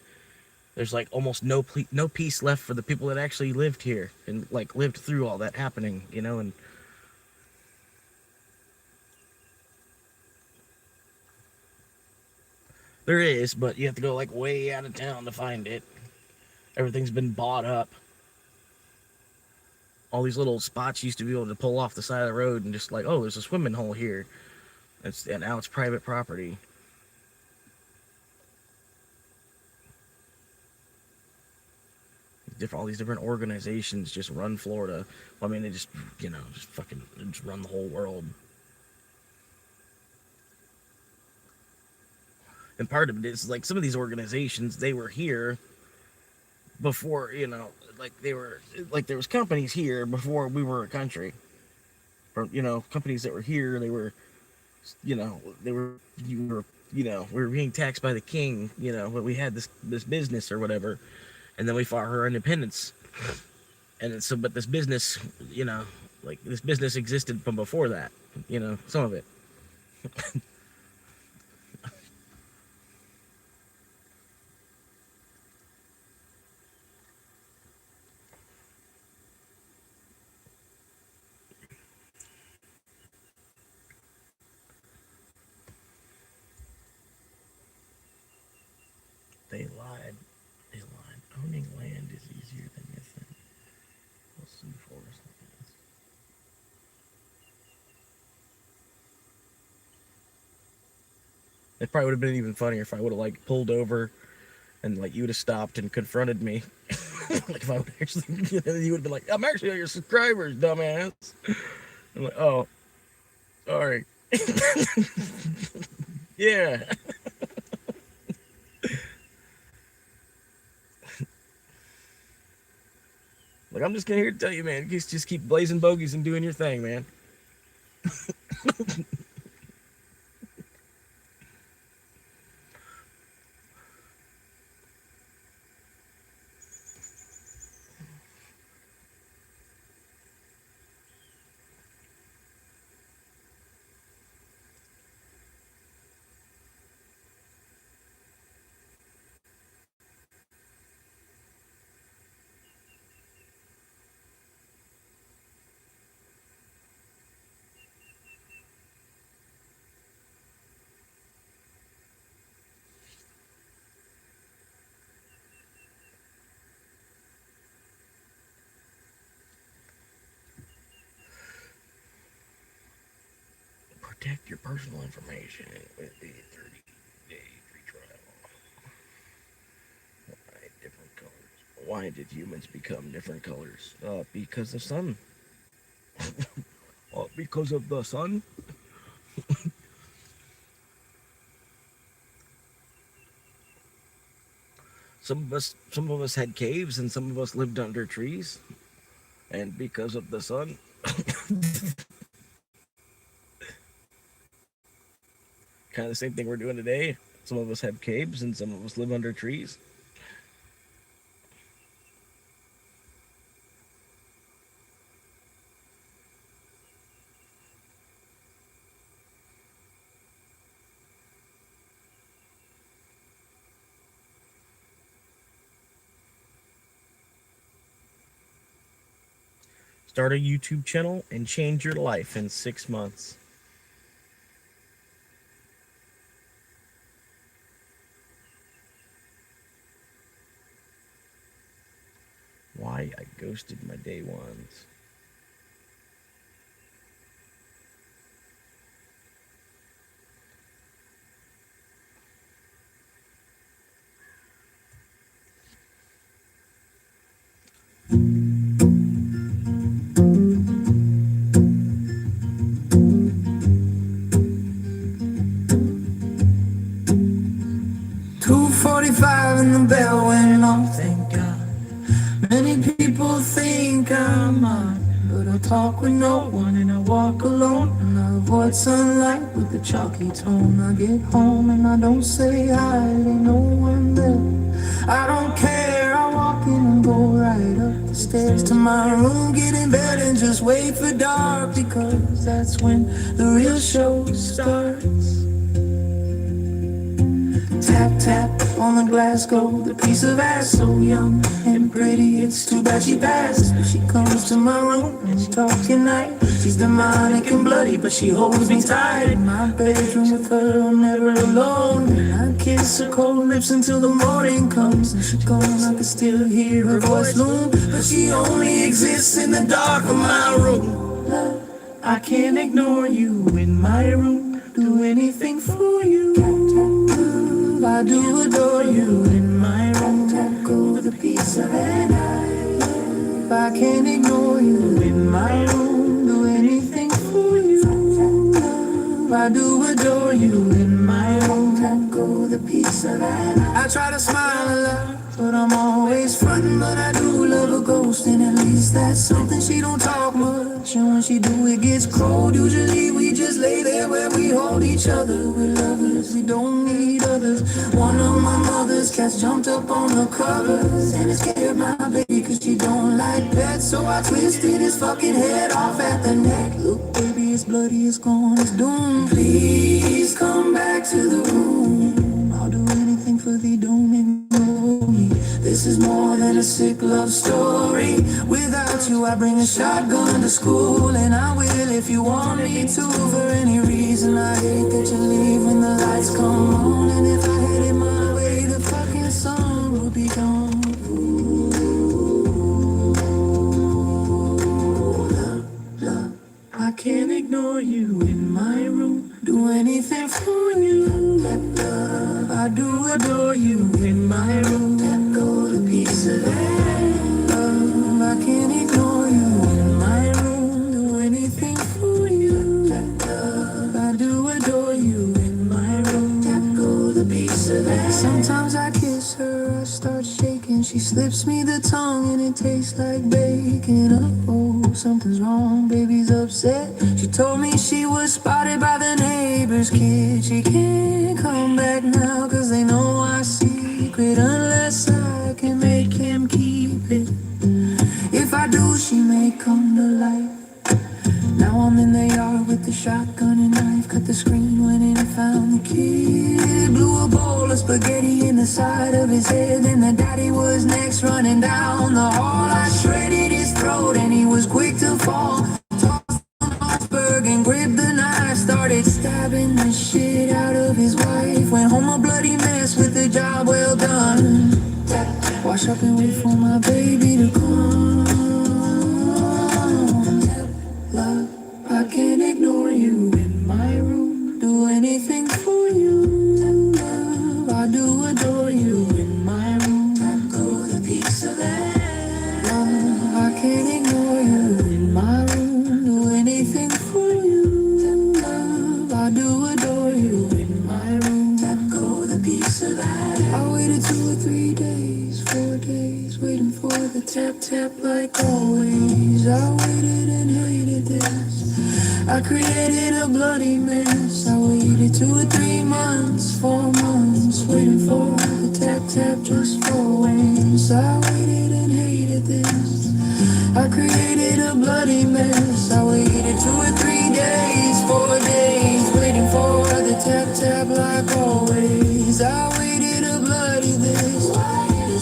there's like almost no peace left for the people that actually lived here and like lived through all that happening, you know. And there is, but you have to go like way out of town to find it. Everything's been bought up. All these little spots used to be able to pull off the side of the road and just like, oh, there's a swimming hole here. And now it's private property. All these different organizations just run Florida. Well, I mean, they just, you know, just fucking just run the whole world. And part of it is like some of these organizations, they were here before, you know, like they were like there was companies here before we were a country. Or, you know, companies that were here, they were, you know, you know, we were being taxed by the king, you know, but we had this business or whatever, and then we fought our independence. And so, but this business, you know, like this business existed from before that, you know, some of it. Owning land is easier than you think. We'll see forest lands. It probably would have been even funnier if I would have like pulled over and like you would have stopped and confronted me. Like if I would actually, you would have been like, "I'm actually on your subscribers, dumbass." I'm like, "Oh, sorry." Yeah. Like I'm just here to tell you, man. Just keep blazing bogeys and doing your thing, man. Protect your personal information with the 30-day free trial. Why different colors? Why did humans become different colors? Because the sun. Because of the sun. Some of us had caves, and some of us lived under trees, and because of the sun. Kind of the same thing we're doing today. Some of us have caves, and some of us live under trees. Start a YouTube channel and change your life in 6 months. Why I ghosted my day ones. And the bell went off, thank God. Many people think I'm on, but I talk with no one and I walk alone. And I avoid sunlight with the chalky tone. I get home and I don't say hi, they know I'm there. I don't care, I walk in and go right up the stairs to my room, get in bed and just wait for dark, because that's when the real show starts. Tap, tap on the glass, gold, a piece of ass so young and pretty. It's too bad she passed. She comes to my room and she talks at night. She's demonic and bloody, but she holds me tight. In my bedroom with her, I'm never alone. And I kiss her cold lips until the morning comes. And she's gone, I can still hear her voice loom, but she only exists in the dark of my room. Love, I can't ignore you in my room. Do anything for you. I do adore you in my room. Go with a piece of that eye. I can't ignore you in my room. Do anything for you. I do adore you in my room. Go with a piece of that eye. I try to smile a lot, but I'm always frontin'. But I do love a ghost, and at least that's something. She don't talk much, and when she do it gets cold. Usually we just lay there where we hold each other. We're lovers, we don't need others. One of my mother's cats jumped up on the covers, and it scared my baby cause she don't like pets. So I twisted his fucking head off at the neck. Look baby, it's bloody, it's gone, it's doomed. Please come back to the room. I'll do anything for thee, don't ignore me. This is more than a sick love story. Without you I bring a shotgun to school, and I will if you want me to. For any reason I hate that you leave when the lights come on, and if I had it my way the fucking sun would be gone. adore you in my room. Do anything for you. I do adore you in my room. That gold piece of love, I can't ignore you in my room. Do anything for you. I do adore you in my room. That gold piece of love. Sometimes I kiss her, I start shaking. She slips me the tongue and it tastes like bacon. Oh, something's wrong, baby's upset. She told me she was spotted by the neighbor's kid. She can't come back now cause they know our secret. Unless I can make him keep it. If I do, she may come to life. Now I'm in the yard with the shotgun and knife. Cut the screen, went in and found the kid. Blew a bowl of spaghetti in the side of his head. Then the daddy was next, running down the hall. I shredded his throat and he was quick to fall. Tossed an iceberg and gripped the knife. Started stabbing the shit out of his wife. Went home a bloody mess with the job well done. Wash up and wait for my baby to come. Love, I can't ignore you in my room. Do anything for you. Love, I do adore you in my room. I go the piece of that. Love, I can't ignore you in my room. Do anything for you. Love, I do adore you in my room. I go the piece of that. I waited 2 or 3 days, 4 days, waiting for the tap tap like always. I waited and hated this. I created a bloody mess. I waited 2 or 3 months, 4 months, waiting for the tap tap just for once. I waited and hated this. I created a bloody mess. I waited 2 or 3 days, 4 days, waiting for the tap tap like always. I waited a bloody mess.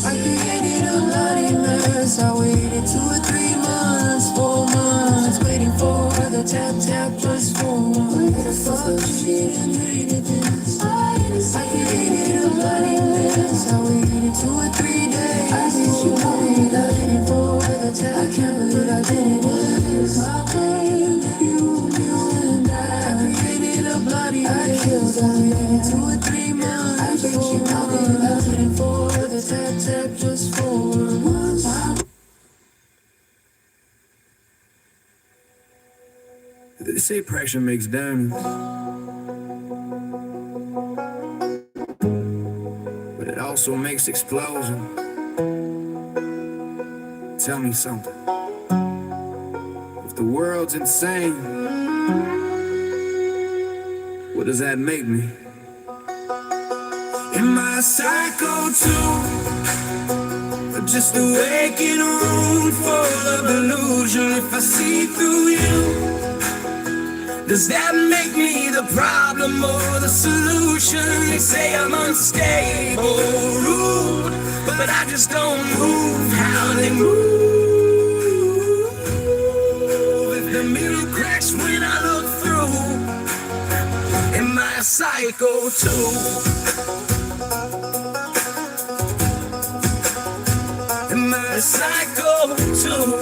I created a bloody mess. I waited 2 or 3 months, 4 months, waiting for the tap tap just for once. Fuck shit and hated this. I created a bloody mess. I waited 2 or 3 days. I did you wait, I did it for the tap. I can't believe I did it. My pain, you and I created a bloody mess. I killed her 2 or 3 months. I bet you I did it for the tap tap just for once. They say pressure makes diamonds, but it also makes explosion. Tell me something. If the world's insane, what does that make me? Am I a psycho too? Or just a waking room full of illusion? If I see through you, does that make me the problem or the solution? They say I'm unstable, rude, but I just don't move how they move. If the mirror cracks when I look through, am I a psycho too? Am I a psycho too?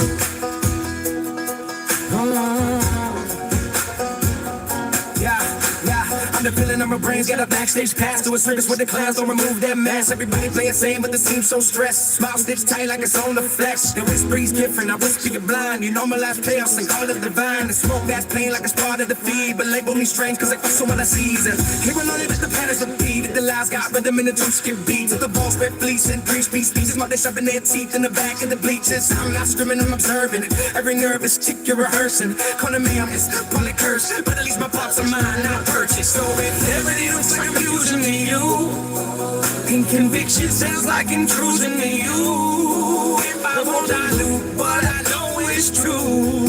The feeling of my brains got a backstage pass to a circus with the clowns. Don't remove that mask. Everybody playing same, but they seem so stressed. Smile stitched tight like it's on the flesh. The whisper's different. I whisper you're blind. You normalize chaos and call it divine. The smoke that's plain like it's part of the feed, but label me strange cause I fuck so what I season. Hearing only let the patterns repeat. The lies got rhythm in the juice skip beats. If the balls spit fleece and preach peace speeches, while they shoving their teeth in the back of the bleachers. I'm not screaming, I'm observing it. Every nervous tick you're rehearsing. Calling me, I'm just probably cursed, but at least my pops are mine, not purchased. So if everything looks like confusion to you, and conviction sounds like intrusion to you, if I won't dilute what I know is true,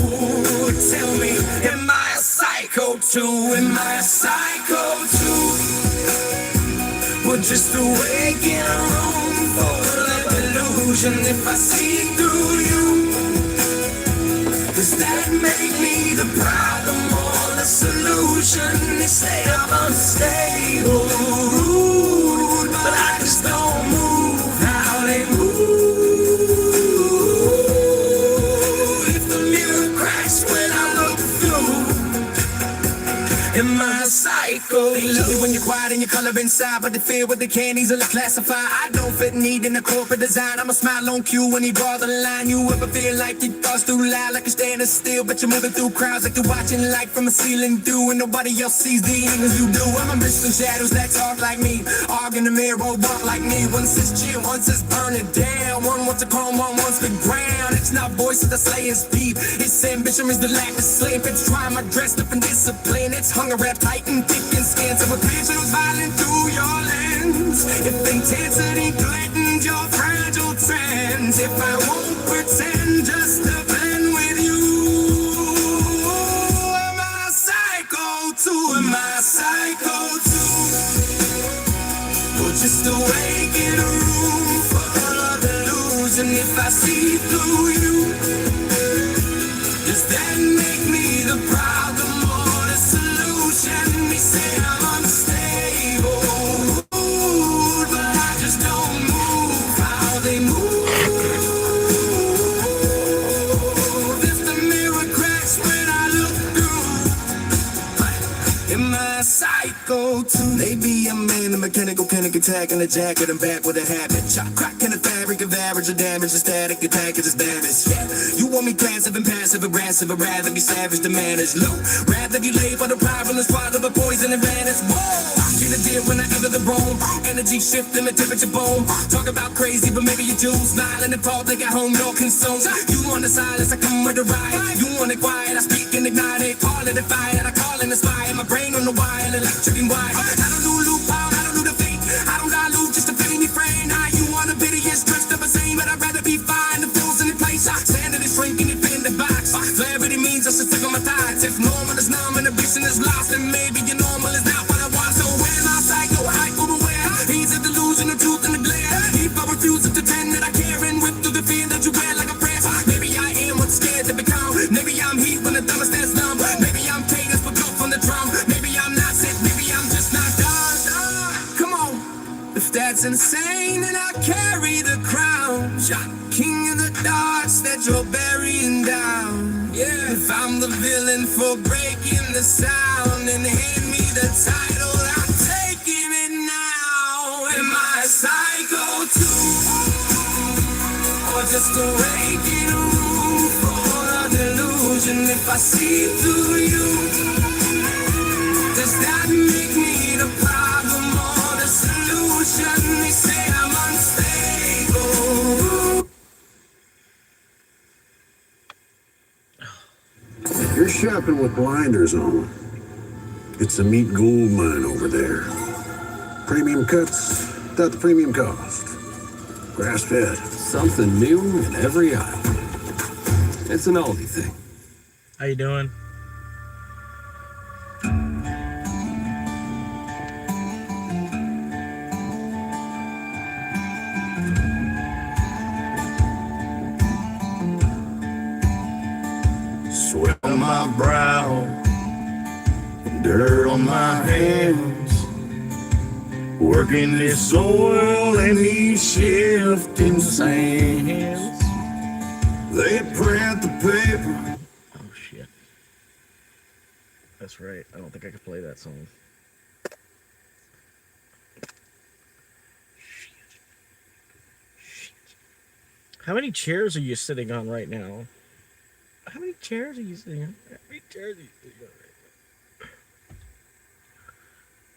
tell me, am I a psycho too? Am I a psycho too? Or just a wake in a room full of illusion? If I see through you, does that make me the problem or the solution? They say I'm unstable, rude, but I just don't move how they move. If the mirror cracks when I look through, They love you when you're quiet and your color inside, but they fear what they can't easily classify. I don't fit need in a corporate design. I'm a smile on cue when he draw the line. You ever feel like your thoughts too loud, like you're standing still, but you're moving through crowds like you're watching light from a ceiling through, and nobody else sees the angles you do. I'm a missing shadows that talk like me, argue in the mirror, walk like me. One says chill, one says burn it down. One wants to calm, one wants the ground. It's not voices that slay is deep. It's ambition is the lack of sleep. It's trying my dress up and discipline. It's hunger wrapped tight and thick and skin. So a vision's violent through your lens. If intensity threatens your fragile trends, if I won't pretend just to blend with you, am I psycho too? Am I psycho too? Or just awake in a room full of illusion? If I see through you, does that make me the problem or the solution? They say I'm unstable, but I just don't move how they move. If the mirror cracks when I look through, am I psycho too? Maybe I'm in a mechanical panic attack in a jacket and back with a habit. Chop crack in the fabric of average or damage. The static attack is damage. Yeah, you want me passive and passive aggressive. I'd rather be savage to manage low. Rather be late for the problem is part of a poison advantage. Whoa, I get a deal when I enter the room. Energy shift and the temperature boom. Talk about crazy, but maybe you do. Smiling and fall, they got home, no concerns. You want the silence, I come with a ride. You want it quiet, I speak and ignite it. Call it a fire, I call it a spy. My brain on the wire, electric and wide. I don't do loophole, I don't do the fake. I don't dilute just to fit in your frame. Now you want a pity and stretched up a same, but I'd rather be fine. The fools in the place, standing and shrinking it in the box. Clarity means I should stick on my thighs. If normal is numb and ambition is lost, then maybe your normal is not what I want. So when I psycho, hyper aware, he's a delusion of truth in the glare. If I refuse to pretend that I care and whip through the fear that you wear like a prayer, maybe I am what's scared to become. Maybe I'm heat when the thermostat's numb. Maybe I'm cadence for dope from the drum. Maybe I'm not sick, maybe I'm just not done. Come on, if that's insane, then I carry the crown. Shot king of the darks that you're burying down. Yeah, if I'm the villain for breaking the sound, and hand me the title, I'm taking it now. Am I psycho too? Or just awake in a room for a delusion? If I see through you, does that make me the problem or the solution? They say I'm unstable. You're shopping with blinders on. It's a meat gold mine over there. Premium cuts without the premium cost. Grass fed. Something new in every aisle. It's an Aldi thing. How you doing? Sweat on my brow, dirt on my hands, working this soil and these shifting sands. They print the paper. Oh shit. That's right. I don't think I could play that song. Shit. How many chairs are you sitting on right now? How many chairs are you sitting on? How many chairs are you sitting on right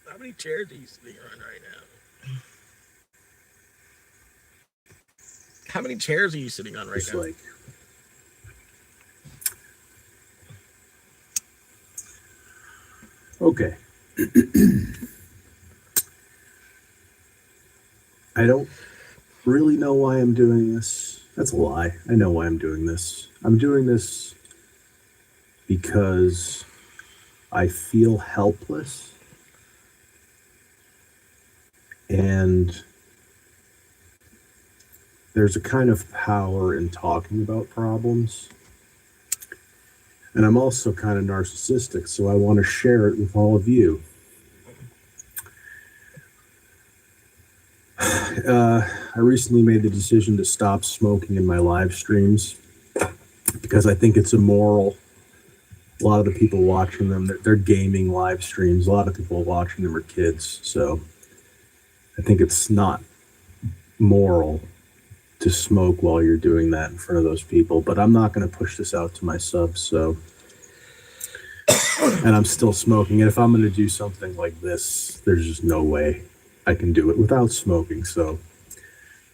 now? How many chairs are you sitting on right now? How many chairs are you sitting on right It's now? like, okay. I don't really know why I'm doing this. That's a lie. I know why I'm doing this. I'm doing this because I feel helpless. And there's a kind of power in talking about problems. And I'm also kind of narcissistic, so I want to share it with all of you. I recently made the decision to stop smoking in my live streams because I think it's immoral A lot of the people watching them, they're gaming live streams. A lot of people watching them are kids. So I think it's not moral to smoke while you're doing that in front of those people. But I'm not going to push this out to my subs. So, and I'm still smoking. And if I'm going to do something like this, there's just no way I can do it without smoking. So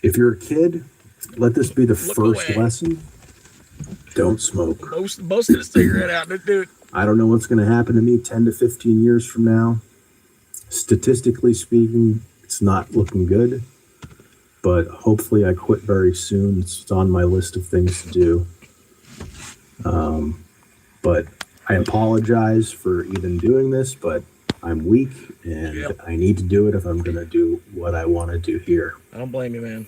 if you're a kid, let this be the first lesson. Don't smoke. Most of the cigarette out there, dude. I don't know what's going to happen to me 10 to 15 years from now. Statistically speaking, it's not looking good. But hopefully I quit very soon. It's on my list of things to do. But I apologize for even doing this, but I'm weak and I need to do it if I'm going to do what I want to do here. I don't blame you, man.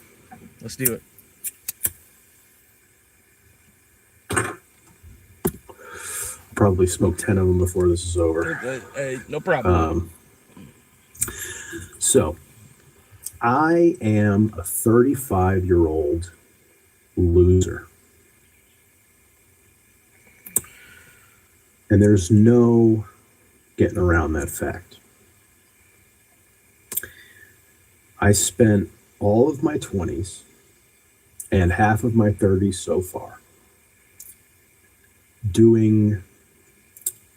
Let's do it. Probably smoke 10 of them before this is over. Hey, no problem. So I am a 35-year-old loser. And there's no getting around that fact. I spent all of my 20s and half of my 30s so far doing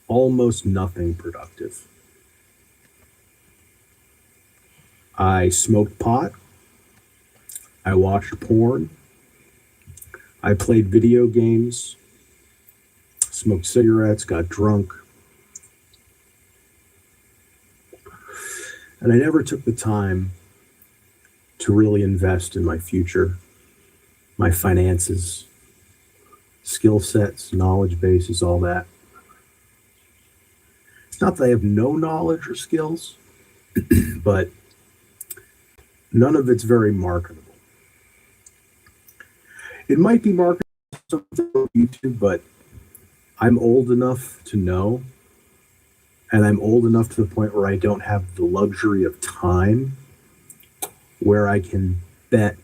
almost nothing productive. I smoked pot. I watched porn. I played video games. Smoked cigarettes, got drunk. And I never took the time to really invest in my future, my finances, skill sets, knowledge bases, all that. It's not that I have no knowledge or skills, but none of it's very marketable. It might be marketable on YouTube, but I'm old enough to know, and I'm old enough to the point where I don't have the luxury of time where I can bet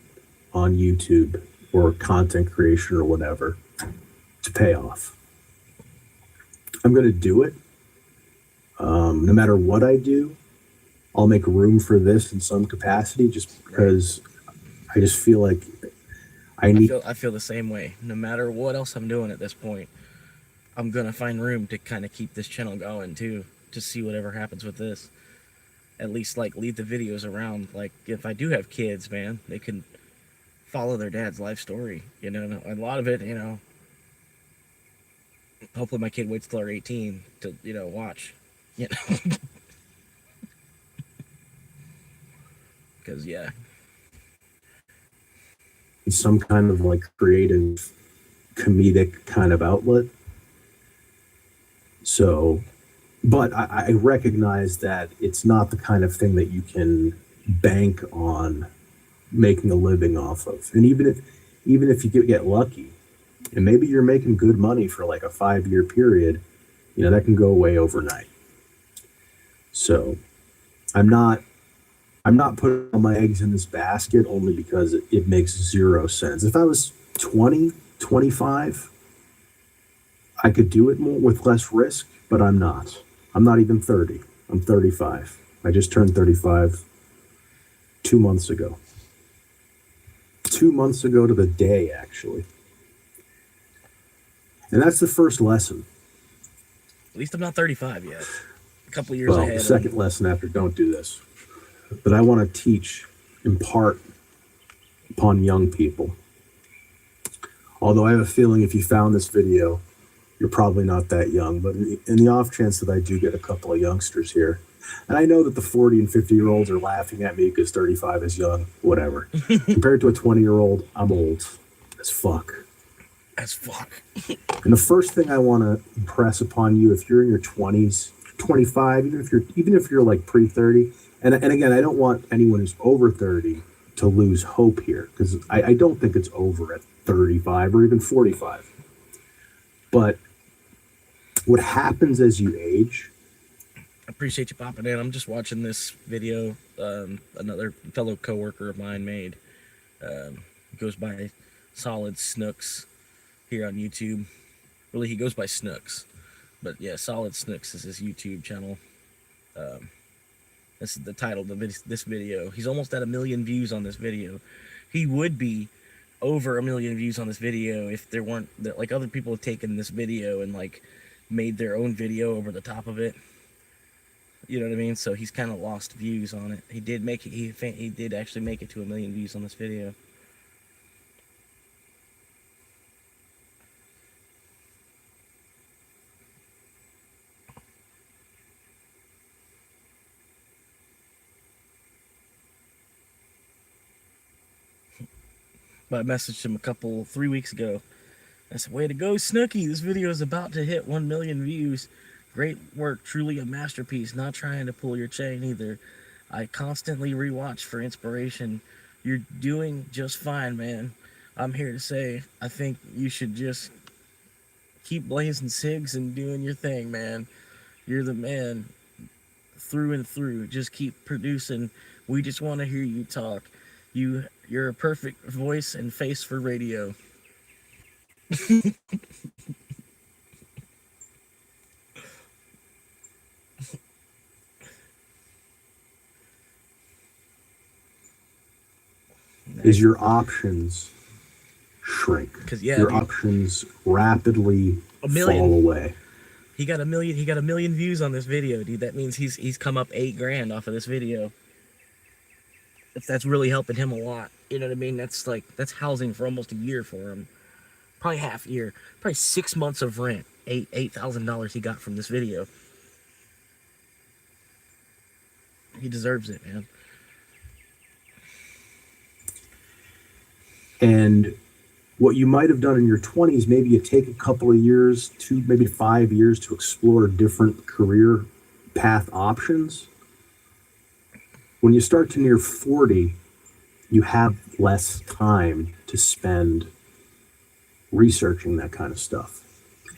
on YouTube or content creation or whatever to pay off. I'm going to do it. No matter what I do, I'll make room for this in some capacity just because I just feel like I feel the same way. No matter what else I'm doing at this point, I'm gonna find room to kind of keep this channel going too, to see whatever happens with this. At least like leave the videos around. Like if I do have kids, man, they can follow their dad's life story. You know, a lot of it, you know. Hopefully my kid waits till they're 18 to, you know, watch. You know, because yeah, it's some kind of like creative, comedic kind of outlet. So, but I recognize that it's not the kind of thing that you can bank on making a living off of. And even if you get lucky, and maybe you're making good money for like a 5-year period, you know, that can go away overnight. So I'm not putting all my eggs in this basket only because it makes zero sense. If I was 20, 25, I could do it more with less risk, but I'm not. I'm not even 30. I'm 35. I just turned 35 2 months ago. 2 months ago to the day, actually. And that's the first lesson. at least I'm not 35 yet. A couple of years Well, ahead. the second lesson after don't do this. But I want to teach, impart upon young people. Although I have a feeling if you found this video, you're probably not that young. But in the off chance that I do get a couple of youngsters here, and I know that the 40 and 50-year-olds are laughing at me because 35 is young, whatever. Compared to a 20-year-old, I'm old as fuck. As fuck. And the first thing I want to impress upon you, if you're in your 20s, 25, even if you're like pre-30, and again, I don't want anyone who's over 30 to lose hope here, because I don't think it's over at 35 or even 45. But what happens as you age? I appreciate you popping in. I'm just watching this video another fellow coworker of mine made. Goes by Solid Snooks here on YouTube. Really, he goes by Snooks. But yeah, Solid Snooks is his YouTube channel. This is the title of this video. He's almost at 1 million views on this video. He would be over 1 million views on this video if there weren't like other people have taken this video and like made their own video over the top of it. You know what I mean? So he's kind of lost views on it. He did make it. He did actually make it to 1 million views on this video. But I messaged him 3 weeks ago. I said, way to go, Snooky. This video is about to hit 1 million views. Great work. Truly a masterpiece. Not trying to pull your chain either. I constantly rewatch for inspiration. You're doing just fine, man. I'm here to say, I think you should just keep blazing cigs and doing your thing, man. You're the man through and through. Just keep producing. We just want to hear you talk. You're a perfect voice and face for radio. Is your options shrink? Because yeah, your dude, options rapidly fall away. He got 1 million. He got 1 million views on this video, dude. That means he's come up $8,000 off of this video. If that's really helping him a lot, you know what I mean? That's housing for almost a year for him. Probably half a year. Probably 6 months of rent. $8,000 he got from this video. He deserves it, man. And what you might have done in your 20s, maybe you take a couple of years, maybe 5 years to explore different career path options. When you start to near 40, you have less time to spend researching that kind of stuff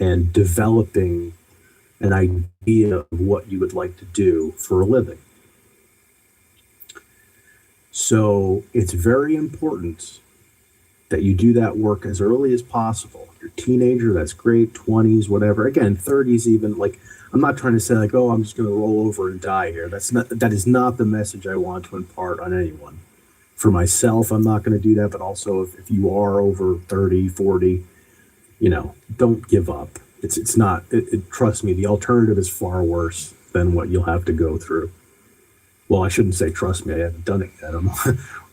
and developing an idea of what you would like to do for a living. So it's very important that you do that work as early as possible. If you're a teenager, that's great, 20s, whatever. Again, 30s even, like, I'm not trying to say like, oh, I'm just gonna roll over and die here. That is not the message I want to impart on anyone. For myself, I'm not gonna do that, but also if you are over 30, 40, don't give up. It's not, trust me, the alternative is far worse than what you'll have to go through. Well, I shouldn't say trust me, I haven't done it yet.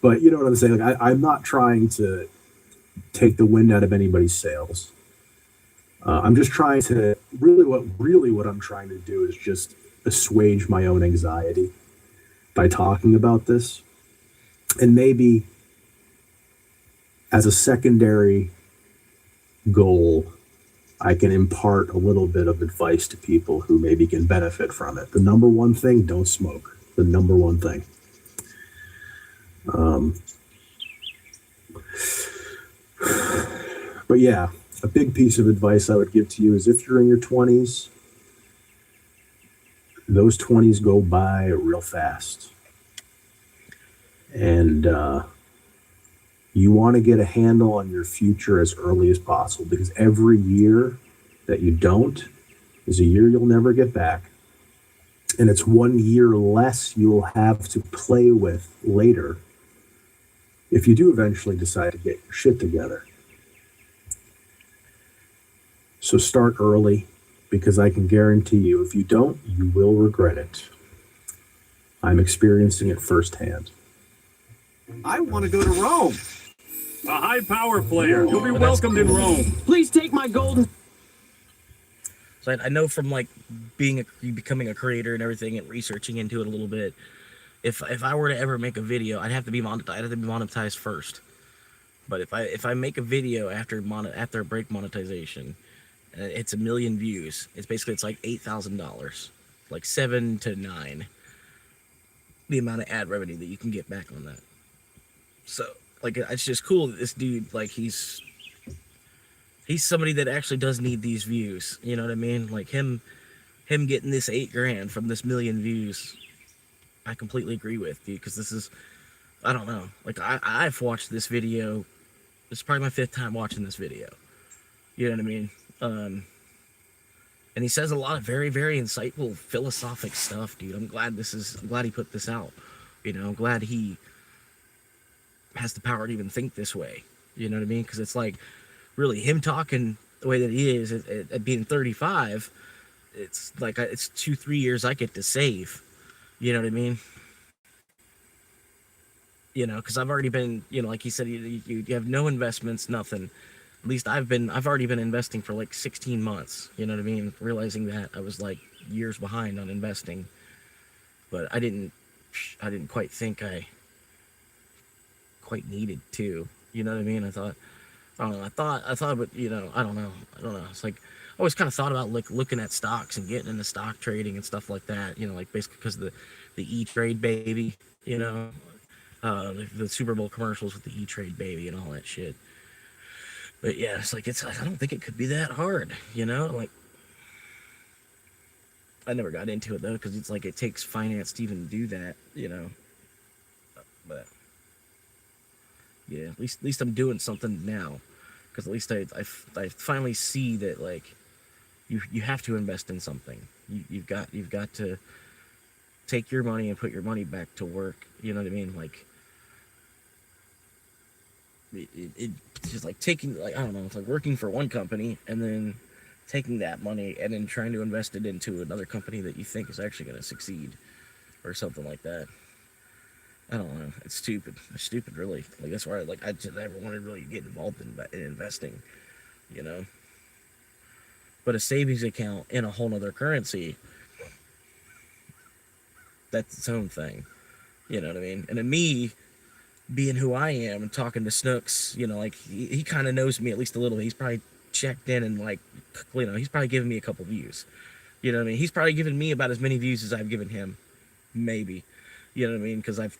But you know what I'm saying? Like, I'm not trying to take the wind out of anybody's sails. I'm just trying to, really what I'm trying to do is just assuage my own anxiety by talking about this. And maybe as a secondary goal, I can impart a little bit of advice to people who maybe can benefit from it. The number one thing, don't smoke. The number one thing. But yeah, a big piece of advice I would give to you is if you're in your 20s, those 20s go by real fast. And you want to get a handle on your future as early as possible, because every year that you don't is a year you'll never get back. And it's 1 year less you'll have to play with later if you do eventually decide to get your shit together. So start early, because I can guarantee you, if you don't, you will regret it. I'm experiencing it firsthand. I want to go to Rome. A high power player. You'll be welcomed in Rome. Please take my golden. So I know from like becoming a creator and everything and researching into it a little bit, if I were to ever make a video, I'd have to be monetized first. But if I make a video after I break monetization, and it's 1 million views, it's like $8,000, like 7 to 9, the amount of ad revenue that you can get back on that. So like, it's just cool that this dude, like, he's somebody that actually does need these views. You know what I mean? Like him getting this $8,000 from this 1 million views, I completely agree with, dude, because this is, I don't know, like I've watched this video. It's probably my 5th time watching this video. You know what I mean? And he says a lot of very, very insightful philosophic stuff, dude. I'm glad he put this out. You know, I'm glad he has the power to even think this way. You know what I mean? Because it's like, really, him talking the way that he is at being 35, it's like, it's 2-3 years I get to save. You know what I mean? You know, because I've already been, you know, like he said, you have no investments, nothing. At least I've already been investing for like 16 months. You know what I mean? Realizing that I was like years behind on investing, but I didn't quite think I quite needed to. You know what I mean? I don't know. I thought, but you know, I don't know. It's like I always kind of thought about like looking at stocks and getting into stock trading and stuff like that. You know, like basically because of the E-Trade baby. You know, the Super Bowl commercials with the E-Trade baby and all that shit. But yeah, it's like I don't think it could be that hard. You know, like I never got into it though because it's like it takes finance to even do that. You know, but yeah, at least I'm doing something now. Because at least I finally see that like you have to invest in something. You've got to take your money and put your money back to work. You know what I mean? Like it's just like taking, like, I don't know, it's like working for one company and then taking that money and then trying to invest it into another company that you think is actually going to succeed or something like that. I don't know. It's stupid. It's stupid, really. Like, that's why I just never wanted to really get involved in investing, you know? But a savings account in a whole nother currency, that's its own thing. You know what I mean? And then me being who I am and talking to Snooks, you know, like, he kind of knows me at least a little bit. He's probably checked in and, like, you know, he's probably given me a couple views. You know what I mean? He's probably given me about as many views as I've given him. Maybe. You know what I mean? Because I've,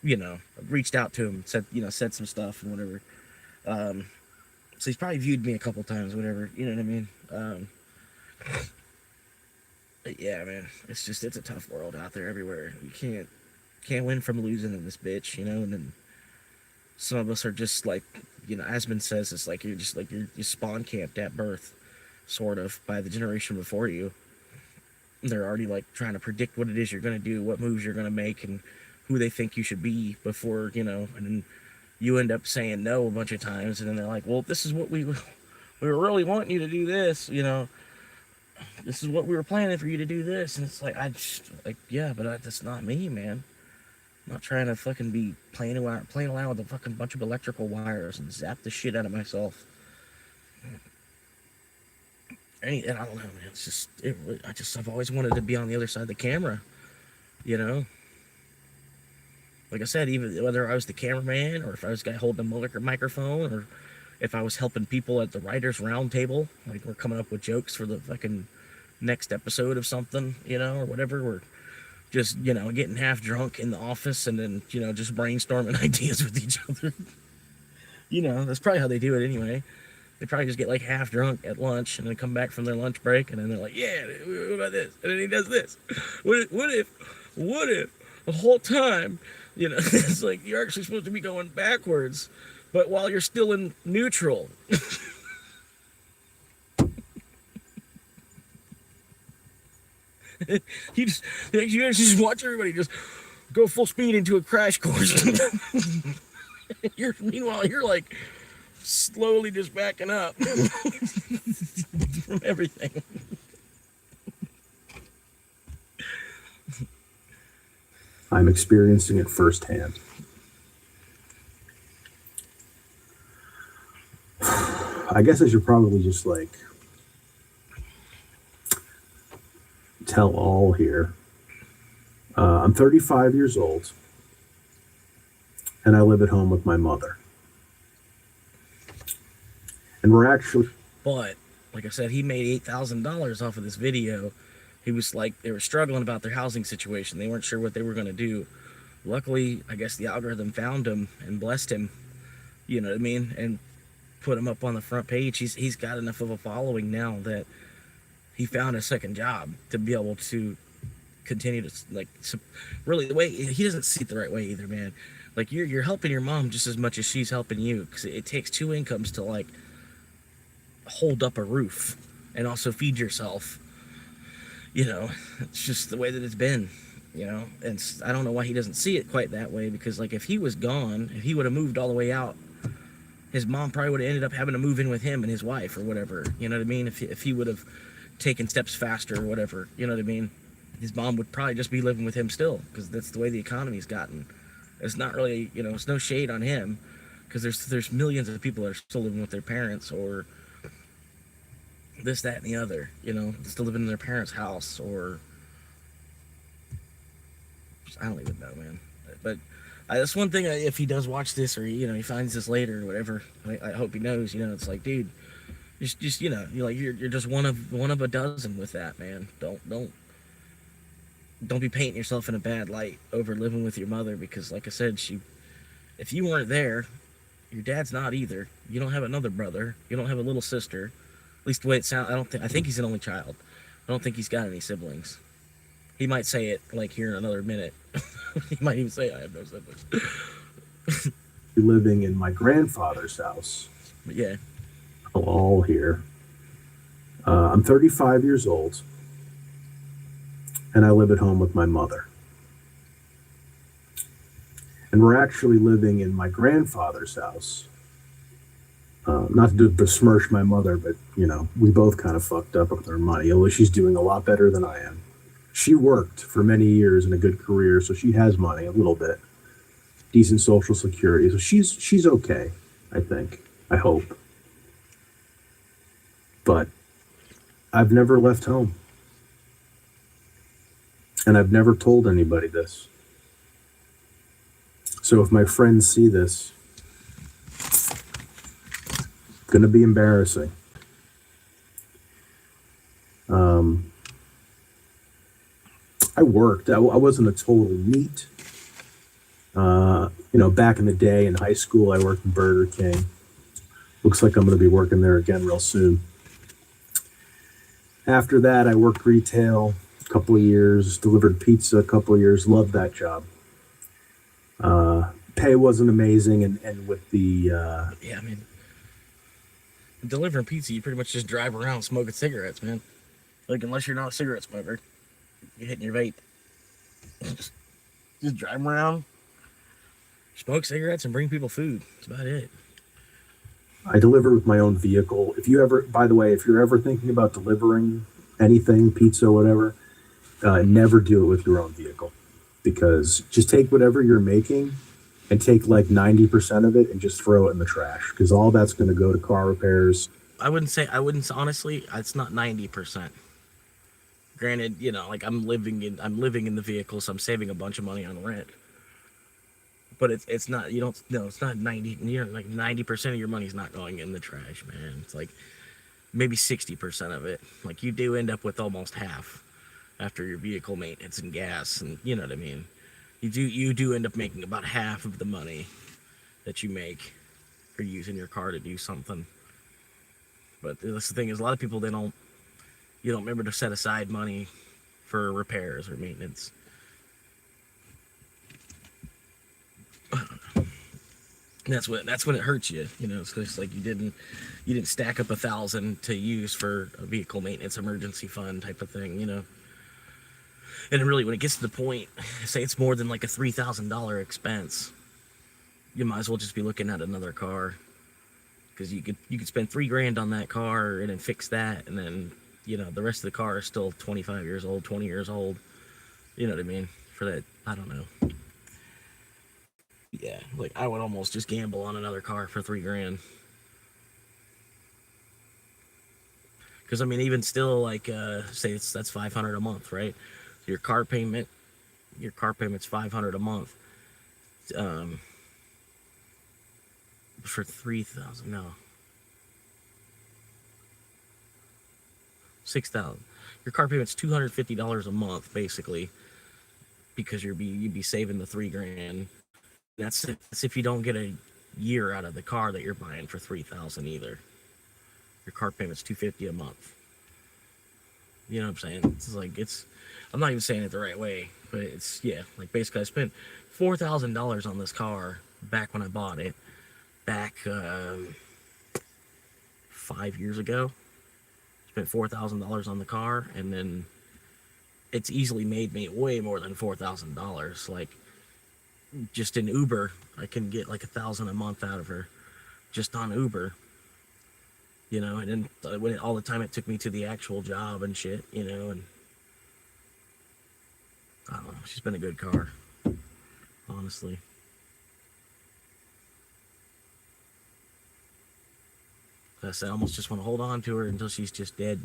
you know, reached out to him, said some stuff and whatever. So he's probably viewed me a couple times, whatever. You know what I mean? But yeah, man, it's a tough world out there everywhere. You can't win from losing in this bitch, you know. And then some of us are just like, you know, Asmund says, it's like you're spawn camped at birth, sort of, by the generation before you. They're already like trying to predict what it is you're gonna do, what moves you're gonna make, and who they think you should be before, you know. And then you end up saying no a bunch of times, and then they're like, well, this is what we were really wanting you to do, this, you know, this is what we were planning for you to do, this. And it's like, yeah, but that's not me, man. I'm not trying to fucking be playing around with a fucking bunch of electrical wires and zap the shit out of myself. And I don't know, man. It's just, I've always wanted to be on the other side of the camera, you know. Like I said, even whether I was the cameraman or if I was the guy holding a microphone or if I was helping people at the writers' round table, like we're coming up with jokes for the fucking next episode of something, you know, or whatever. We're just, you know, getting half drunk in the office and then, you know, just brainstorming ideas with each other. You know, that's probably how they do it anyway. They probably just get like half drunk at lunch and then come back from their lunch break and then they're like, yeah, what about this? And then he does this. What if the whole time, you know, it's like you're actually supposed to be going backwards, but while you're still in neutral. you just watch everybody just go full speed into a crash course. Meanwhile, you're like slowly just backing up from everything. I'm experiencing it firsthand. I guess I should probably just like tell all here. I'm 35 years old and I live at home with my mother. And we're actually... But, like I said, he made $8,000 off of this video. He was like, they were struggling about their housing situation. They weren't sure what they were going to do. Luckily, I guess the algorithm found him and blessed him, you know what I mean? And put him up on the front page. He's got enough of a following now that he found a second job to be able to continue to, like, really, the way, he doesn't see it the right way either, man. Like, you're helping your mom just as much as she's helping you, because it takes two incomes to, like, hold up a roof and also feed yourself. you know, it's just the way that it's been, you know. And I don't know why he doesn't see it quite that way, because like if he was gone, if he would have moved all the way out, his mom probably would have ended up having to move in with him and his wife or whatever, you know what I mean? If he would have taken steps faster or whatever, you know what I mean? His mom would probably just be living with him still, because that's the way the economy's gotten. It's not really, you know, it's no shade on him, because there's millions of people that are still living with their parents, or this, that, and the other, you know, still living in their parents' house, or I don't even know, man. But that's one thing. If he does watch this, or you know, he finds this later or whatever, I hope he knows. You know, it's like, dude, just you know, you're just one of a dozen with that, man. Don't be painting yourself in a bad light over living with your mother, because, like I said, if you weren't there, your dad's not either. You don't have another brother. You don't have a little sister. At least the way it sounds. I think he's an only child. I don't think he's got any siblings. He might say it like here in another minute. He might even say, I have no siblings. Living in my grandfather's house. But yeah. All here. I'm 35 years old, and I live at home with my mother. And we're actually living in my grandfather's house. Not to besmirch my mother, but, you know, we both kind of fucked up with our money, although she's doing a lot better than I am. She worked for many years in a good career, so she has money a little bit, decent social security. So she's okay, I think. I hope. But I've never left home, and I've never told anybody this. So if my friends see this, it's gonna be embarrassing. I worked. I wasn't a total NEET. You know, back in the day in high school, I worked in Burger King. Looks like I'm going to be working there again real soon. After that, I worked retail a couple of years, delivered pizza a couple of years. Loved that job. Pay wasn't amazing, and with the yeah, I mean, delivering pizza, you pretty much just drive around smoking cigarettes, man. Like, unless you're not a cigarette smoker, you're hitting your vape. Just drive around, smoke cigarettes, and bring people food. That's about it. I deliver with my own vehicle. If you ever, by the way, if you're ever thinking about delivering anything, pizza, whatever, never do it with your own vehicle, because just take whatever you're making and take like 90% of it and just throw it in the trash, because all that's going to go to car repairs. I wouldn't honestly, it's not 90%. Granted, you know, like I'm living in the vehicle, so I'm saving a bunch of money on rent. But it's not, you don't, no, it's not 90, you know, like 90% of your money's not going in the trash, man. It's like maybe 60% of it. Like, you do end up with almost half after your vehicle maintenance and gas, and you know what I mean. You do end up making about half of the money that you make for using your car to do something. But that's the thing, is a lot of people, you don't remember to set aside money for repairs or maintenance. That's when it hurts you, you know. It's just like you didn't stack up $1,000 to use for a vehicle maintenance emergency fund type of thing, you know. And really, when it gets to the point, say it's more than like a $3,000 expense, you might as well just be looking at another car, because you could spend $3,000 on that car and then fix that, and then, you know, the rest of the car is still 25 years old, 20 years old. You know what I mean? For that, I don't know. Yeah, like I would almost just gamble on another car for $3,000. Because I mean, even still, like say that's $500 a month, right? Your car payment's $500 a month. For 3,000, no, 6,000. Your car payment's $250 a month, basically, because you'd be saving the $3,000. That's if you don't get a year out of the car that you're buying for $3,000 either. Your car payment's $250 a month. You know what I'm saying? It's like, I'm not even saying it the right way, but it's, yeah, like basically I spent $4,000 on this car back when I bought it, back 5 years ago. Spent $4,000 on the car, and then it's easily made me way more than $4,000. Like, just in Uber, I can get like $1,000 a month out of her just on Uber. You know, and then all the time it took me to the actual job and shit, you know, and I don't know. She's been a good car, honestly. I said, I almost just want to hold on to her until she's just dead.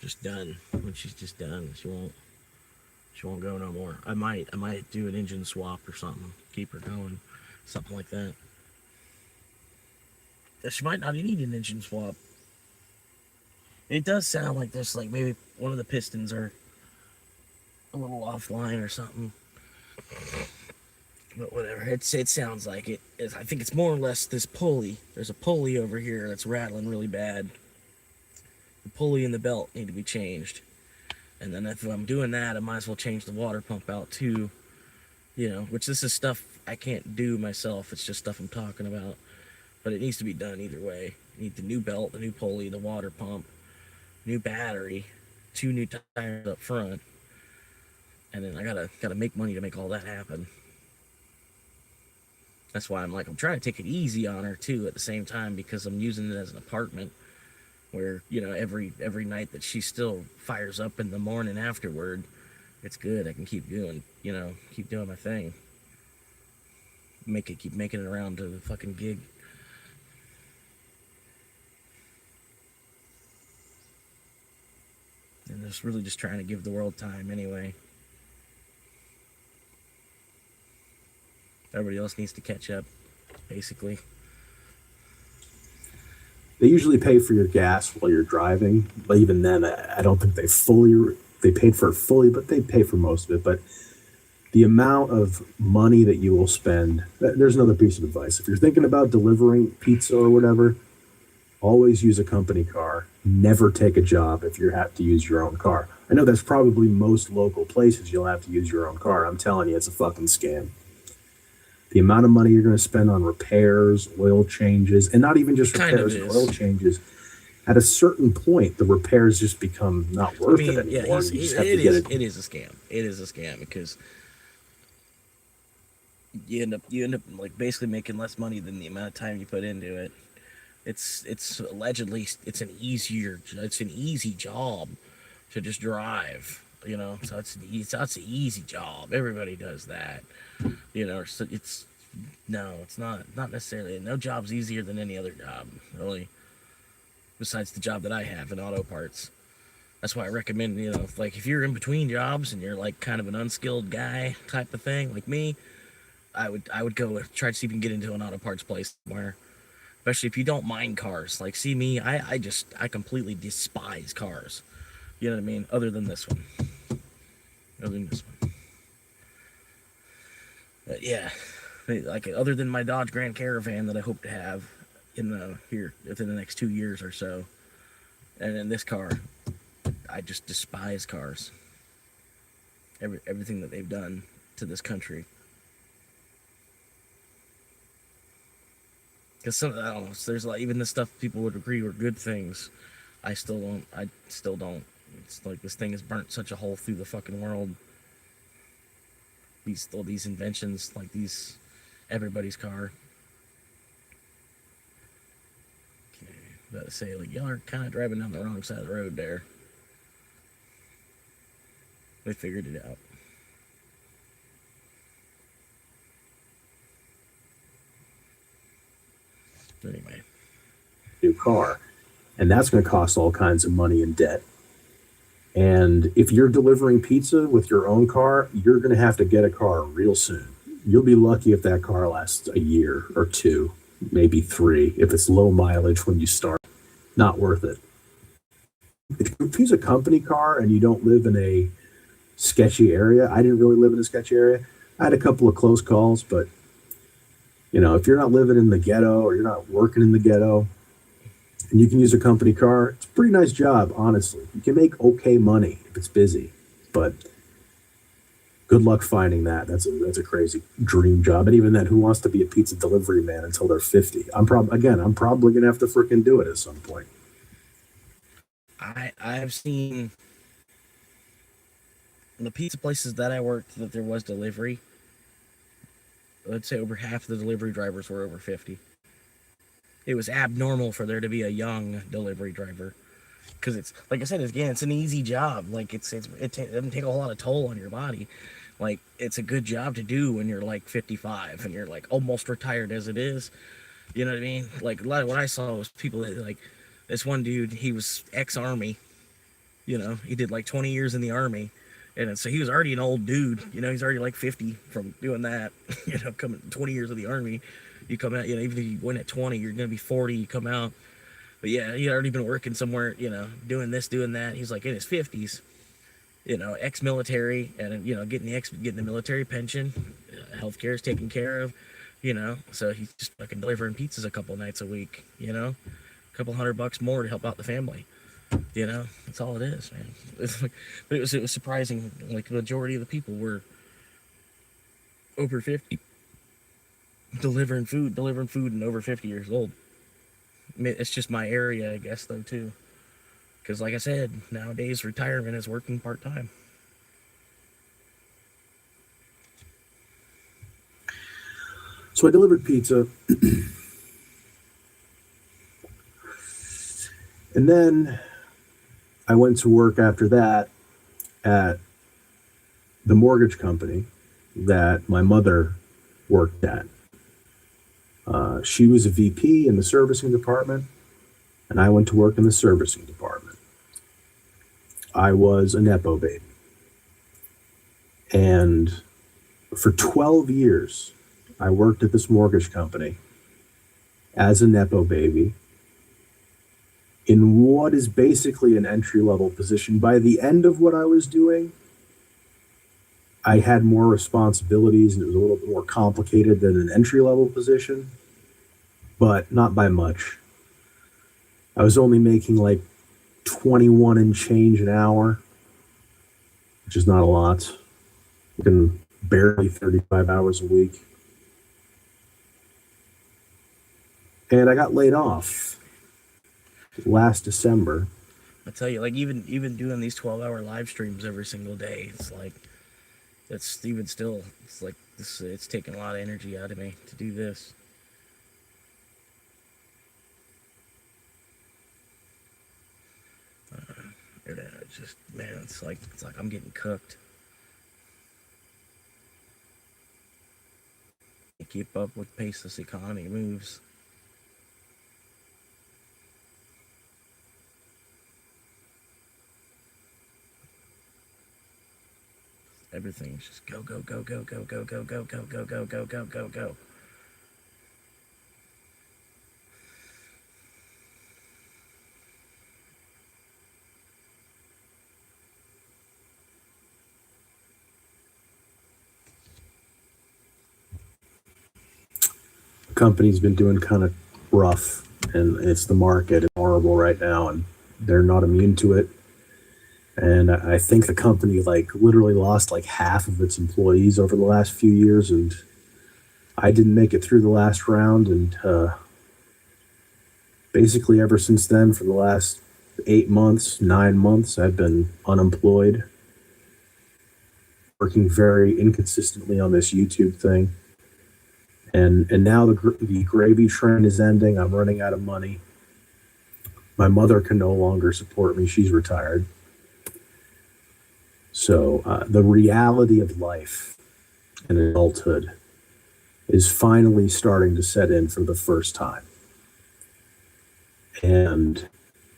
Just done. When she's just done, she won't go no more. I might do an engine swap or something, keep her going, something like that. She might not need an engine swap. It does sound like there's like maybe one of the pistons are a little offline or something. But whatever, it sounds like it. I think it's more or less this pulley. There's a pulley over here that's rattling really bad. The pulley and the belt need to be changed. And then if I'm doing that, I might as well change the water pump out too. You know, which this is stuff I can't do myself. It's just stuff I'm talking about. But it needs to be done either way. You need the new belt, the new pulley, the water pump, new battery, 2 new tires up front. And then I gotta make money to make all that happen. That's why I'm trying to take it easy on her too at the same time, because I'm using it as an apartment where, you know, every night that she still fires up in the morning afterward, it's good. I can keep doing my thing. Keep making it around to the fucking gig. And just really just trying to give the world time anyway. Everybody else needs to catch up, basically. They usually pay for your gas while you're driving, but even then, I don't think they paid for it fully, but they pay for most of it. But the amount of money that you will spend, there's another piece of advice. If you're thinking about delivering pizza or whatever, always use a company car. Never take a job if you have to use your own car. I know that's probably most local places you'll have to use your own car. I'm telling you, it's a fucking scam. The amount of money you're going to spend on repairs, oil changes, and not even just repairs and oil changes. At a certain point, the repairs just become not worth it anymore. It is a scam. It is a scam because you end up like basically making less money than the amount of time you put into it. It's allegedly it's an easy job to just drive, you know. So it's an easy job. Everybody does that, you know. So it's not necessarily. No job's easier than any other job, really. Besides the job that I have in auto parts. That's why I recommend, you know, like if you're in between jobs and you're like kind of an unskilled guy type of thing, like me, I would go try to see if you can get into an auto parts place somewhere. Especially if you don't mind cars. Like, see me, I completely despise cars. You know what I mean? Other than this one. But yeah. Like, other than my Dodge Grand Caravan that I hope to have within the next 2 years or so. And in this car, I just despise cars. Everything that they've done to this country. Because I don't know, there's like even the stuff people would agree were good things. I still don't. It's like this thing has burnt such a hole through the fucking world. All these inventions, like these, everybody's car. Okay, about to say, like, y'all are kind of driving down the wrong side of the road there. They figured it out. Anyway, new car, and that's going to cost all kinds of money and debt. And if you're delivering pizza with your own car, you're going to have to get a car real soon. You'll be lucky if that car lasts a year or 2, maybe 3. If it's low mileage when you start, not worth it. If you use a company car and you don't live in a sketchy area, I didn't really live in a sketchy area. I had a couple of close calls, but you know, if you're not living in the ghetto or you're not working in the ghetto and you can use a company car, it's a pretty nice job, honestly. You can make okay money if it's busy, but good luck finding that. That's a crazy dream job. And even then, who wants to be a pizza delivery man until they're 50? I'm probably going to have to freaking do it at some point. I've seen the pizza places that I worked that there was delivery, I'd say over half of the delivery drivers were over 50. It was abnormal for there to be a young delivery driver. Because it's, like I said, again, it's an easy job. Like, it doesn't take a whole lot of toll on your body. Like, it's a good job to do when you're like 55 and you're like almost retired as it is. You know what I mean? Like, a lot of what I saw was people that, like, this one dude, he was ex-army. You know, he did like 20 years in the army. And so he was already an old dude. You know, he's already like 50 from doing that. You know, coming 20 years of the army. You come out, you know, even if you went at 20, you're going to be 40, you come out. But yeah, he had already been working somewhere, you know, doing this, doing that. He's like in his 50s, you know, ex-military, and, you know, getting the military pension, healthcare is taken care of, you know. So he's just fucking delivering pizzas a couple nights a week, you know, a couple $100 more to help out the family, you know. That's all it is, man. But it was surprising. Like, the majority of the people were over 50, delivering food, and over 50 years old. I mean, it's just my area, I guess, though, too. Because, like I said, nowadays retirement is working part-time. So I delivered pizza. And then I went to work after that at the mortgage company that my mother worked at. She was a VP in the servicing department, and I went to work in the servicing department. I was a Nepo baby. And for 12 years, I worked at this mortgage company as a Nepo baby in what is basically an entry-level position. By the end of what I was doing, I had more responsibilities and it was a little bit more complicated than an entry-level position, but not by much. I was only making like 21 and change an hour, which is not a lot. Working barely 35 hours a week. And I got laid off last December. I tell you, like, even doing these 12-hour live streams every single day, it's like, it's even still, it's like this. It's taking a lot of energy out of me to do this. It's just, man, it's like I'm getting cooked. To keep up with the pace this economy moves. Everything's just go, go, go, go, go, go, go, go, go, go, go, go, go, go, go. The company's been doing kind of rough, and it's the market is horrible right now, and they're not immune to it. And I think the company like literally lost like half of its employees over the last few years, and I didn't make it through the last round, and basically ever since then, for the last 8 months, 9 months, I've been unemployed, working very inconsistently on this YouTube thing. And now the gravy train is ending. I'm running out of money. My mother can no longer support me. She's retired. So the reality of life and adulthood is finally starting to set in for the first time. And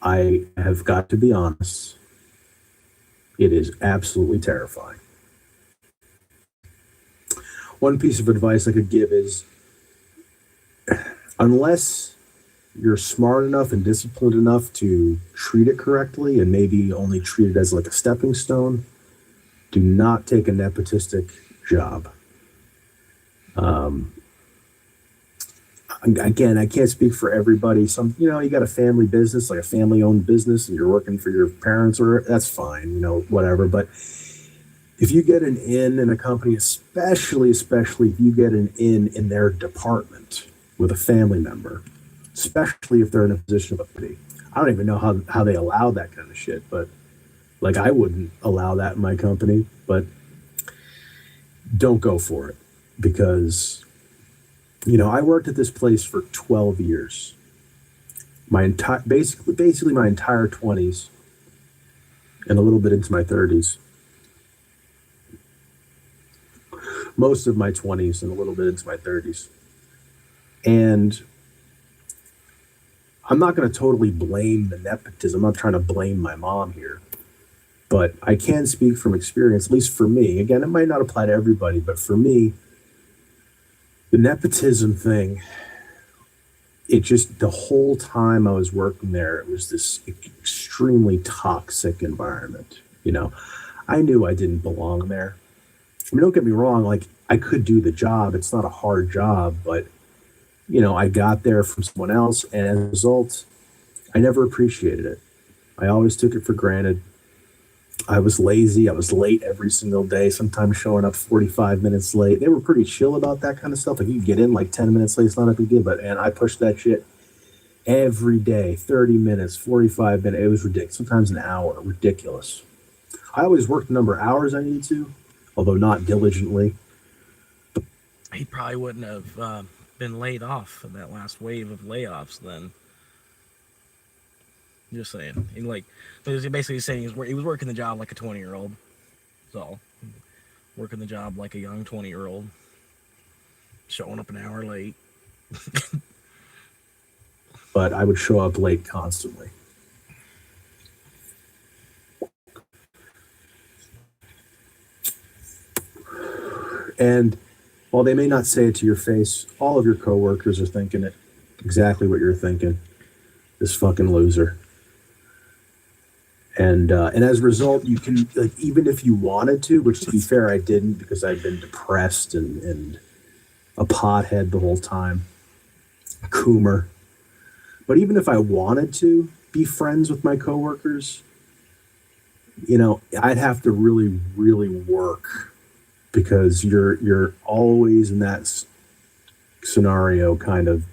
I have got to be honest, it is absolutely terrifying. One piece of advice I could give is, unless you're smart enough and disciplined enough to treat it correctly and maybe only treat it as like a stepping stone, do not take a nepotistic job. Again, I can't speak for everybody. Some, you know, you got a family business, like a family-owned business, and you're working for your parents, or that's fine, you know, whatever. But if you get an in a company, especially if you get an in their department with a family member, especially if they're in a position of authority. I don't even know how they allow that kind of shit, but Like, I wouldn't allow that in my company, but don't go for it, because, you know, I worked at this place for 12 years. My entire, basically my entire 20s and a little bit into my 30s. Most of my 20s and a little bit into my 30s. And I'm not going to totally blame the nepotism. I'm not trying to blame my mom here. But I can speak from experience, at least for me. Again, it might not apply to everybody, but for me, the nepotism thing, it just, the whole time I was working there, it was this extremely toxic environment. You know, I knew I didn't belong there. I mean, don't get me wrong, like, I could do the job. It's not a hard job, but, you know, I got there from someone else, and as a result, I never appreciated it. I always took it for granted. I was lazy. I was late every single day, sometimes showing up 45 minutes late. They were pretty chill about that kind of stuff. Like, you get in like 10 minutes late, it's not a big deal. But, and I pushed that shit every day, 30 minutes, 45 minutes. It was ridiculous. Sometimes an hour. Ridiculous. I always worked the number of hours I needed to, although not diligently. He probably wouldn't have been laid off in that last wave of layoffs then. Just saying. He was basically saying he was working the job like a 20-year-old. So, working the job like a young 20-year-old. Showing up an hour late. But I would show up late constantly. And while they may not say it to your face, all of your coworkers are thinking it exactly what you're thinking. This fucking loser. And as a result, you can, like, even if you wanted to, which to be fair, I didn't, because I'd been depressed and a pothead the whole time, a coomer. But even if I wanted to be friends with my coworkers, you know, I'd have to really, really work, because you're always in that scenario kind of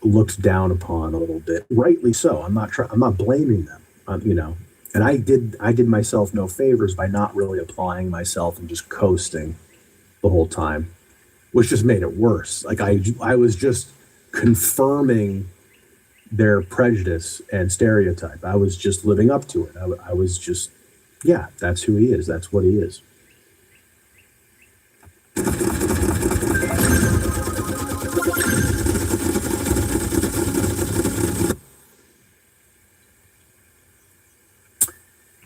looked down upon a little bit. Rightly so. I'm not blaming them. You know, and I did myself no favors by not really applying myself and just coasting the whole time, which just made it worse. Like, I was just confirming their prejudice and stereotype. I was just living up to it. I was just, yeah, that's who he is. That's what he is.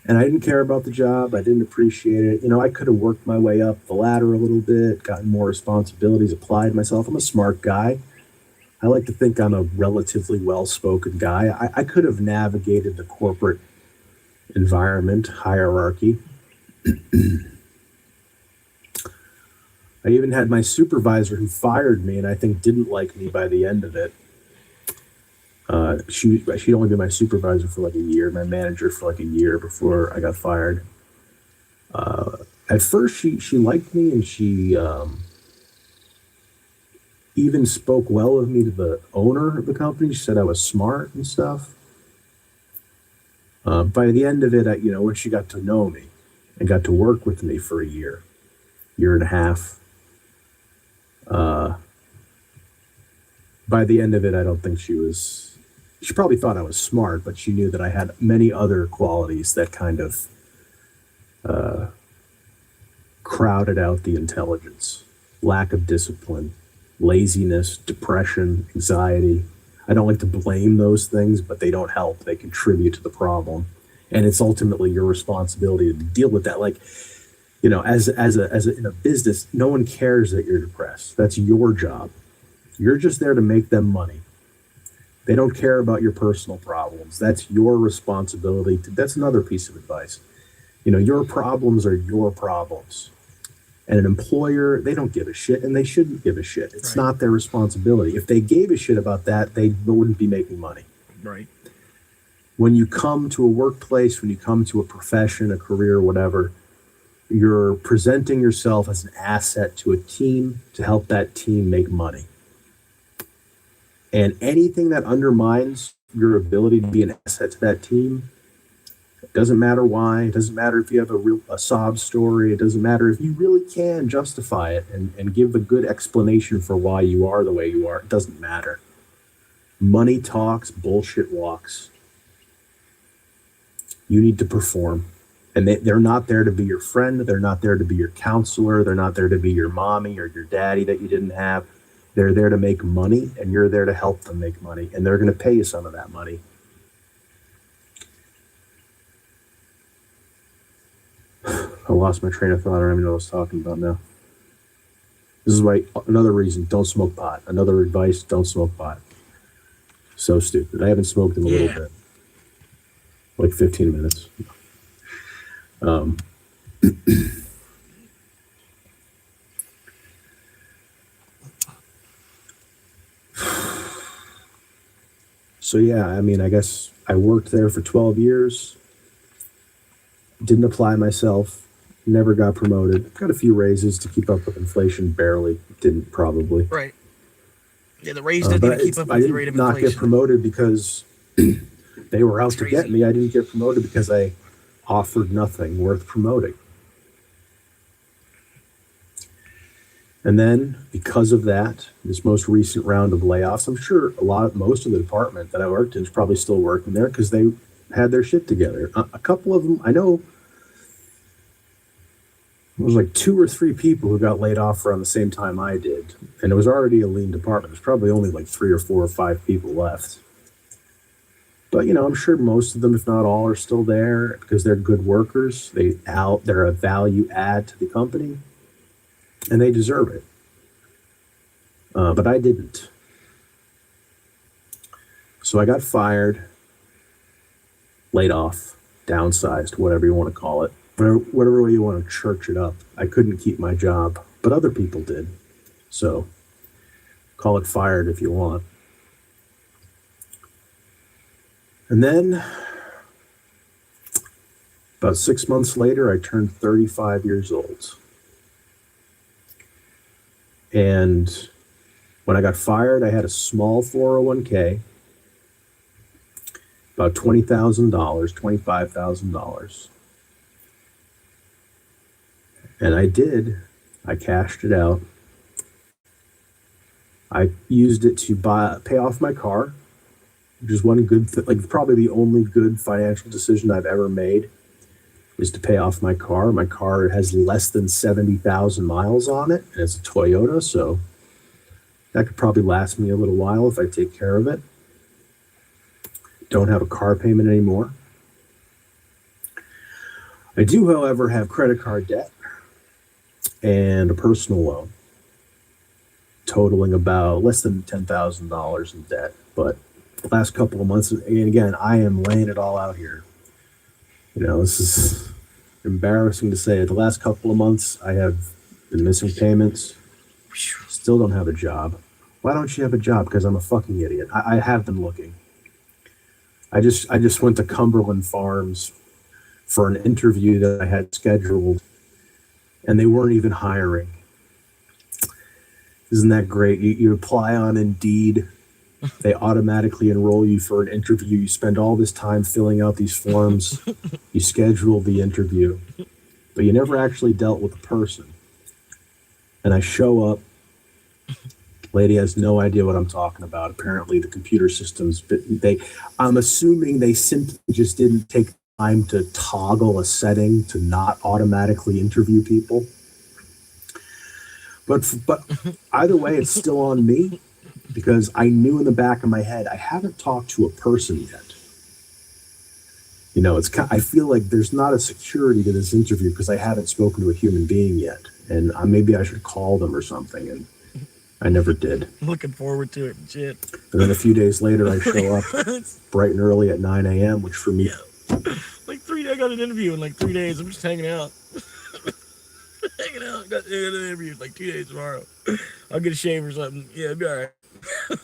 And I didn't care about the job. I didn't appreciate it. You know, I could have worked my way up the ladder a little bit, gotten more responsibilities, applied myself. I'm a smart guy. I like to think I'm a relatively well-spoken guy. I could have navigated the corporate environment, hierarchy. I even had my supervisor who fired me and I think didn't like me by the end of it. She'd only been my supervisor for like a year, my manager for like a year before I got fired. At first, she liked me, and she even spoke well of me to the owner of the company. She said I was smart and stuff. By the end of it, you know, when she got to know me and got to work with me for a year and a half, by the end of it, I don't think she probably thought I was smart, but she knew that I had many other qualities that kind of crowded out the intelligence. Lack of discipline, laziness, depression, anxiety. I don't like to blame those things, but they don't help. They contribute to the problem. And it's ultimately your responsibility to deal with that. Like, you know, as in a business, no one cares that you're depressed. That's your job. You're just there to make them money. They don't care about your personal problems. That's your responsibility. That's another piece of advice. You know, your problems are your problems. And an employer, they don't give a shit, and they shouldn't give a shit. It's not their responsibility. If they gave a shit about that, they wouldn't be making money. Right. When you come to a workplace, when you come to a profession, a career, whatever, you're presenting yourself as an asset to a team to help that team make money. And anything that undermines your ability to be an asset to that team, Doesn't matter why. It doesn't matter if you have a sob story. It doesn't matter if you really can justify it and give a good explanation for why you are the way you are. It doesn't matter. Money talks, bullshit walks. You need to perform. And they're not there to be your friend. They're not there to be your counselor. They're not there to be your mommy or your daddy that you didn't have. They're there to make money, and you're there to help them make money. And they're going to pay you some of that money. I lost my train of thought. I don't even know what I was talking about now. This is why, another reason, don't smoke pot. Another advice, don't smoke pot. So stupid. I haven't smoked in a little bit. Like 15 minutes. So yeah, I mean, I guess I worked there for 12 years. Didn't apply myself. Never got promoted. Got a few raises to keep up with inflation. Barely. Didn't probably. Right. Yeah, the raise doesn't even keep up with the rate of inflation. I did not get promoted because they were out to get me. I didn't get promoted because I offered nothing worth promoting. And then, because of that, this most recent round of layoffs, I'm sure most of the department that I worked in is probably still working there because they had their shit together. A couple of them, I know, it was like 2 or 3 people who got laid off around the same time I did. And it was already a lean department. There's probably only like 3 or 4 or 5 people left. But, I'm sure most of them, if not all, are still there because they're good workers. They're a value add to the company. And they deserve it. But I didn't. So I got fired, laid off, downsized, whatever you want to call it. Whatever way you want to church it up. I couldn't keep my job, but other people did. So call it fired if you want. And then about 6 months later, I turned 35 years old. And when I got fired, I had a small 401k, about $20,000, $25,000. And I cashed it out. I used it to pay off my car, which is one good probably the only good financial decision I've ever made is to pay off my car. My car has less than 70,000 miles on it, and it's a Toyota, so that could probably last me a little while if I take care of it. Don't have a car payment anymore. I do, however, have credit card debt and a personal loan totaling about less than $10,000 in debt. But the last couple of months, and again, I am laying it all out here. This is embarrassing to say. The last couple of months, I have been missing payments. Still don't have a job. Why don't you have a job? Because I'm a fucking idiot. I have been looking. I just went to Cumberland Farms for an interview that I had scheduled, and they weren't even hiring. Isn't that great? You apply on Indeed. They automatically enroll you for an interview. You spend all this time filling out these forms. You schedule the interview, but you never actually dealt with the person. And I show up. Lady has no idea what I'm talking about. Apparently the computer systems, I'm assuming they simply just didn't take time to toggle a setting to not automatically interview people. But either way, it's still on me. Because I knew in the back of my head, I haven't talked to a person yet. I feel like there's not a security to this interview because I haven't spoken to a human being yet. And maybe I should call them or something. And I never did. Looking forward to it and shit. And then a few days later, I show up bright and early at 9 a.m., which for me... I got an interview in 3 days. I'm just hanging out. Got an interview in 2 days tomorrow. I'll get a shave or something. Yeah, it'll be all right.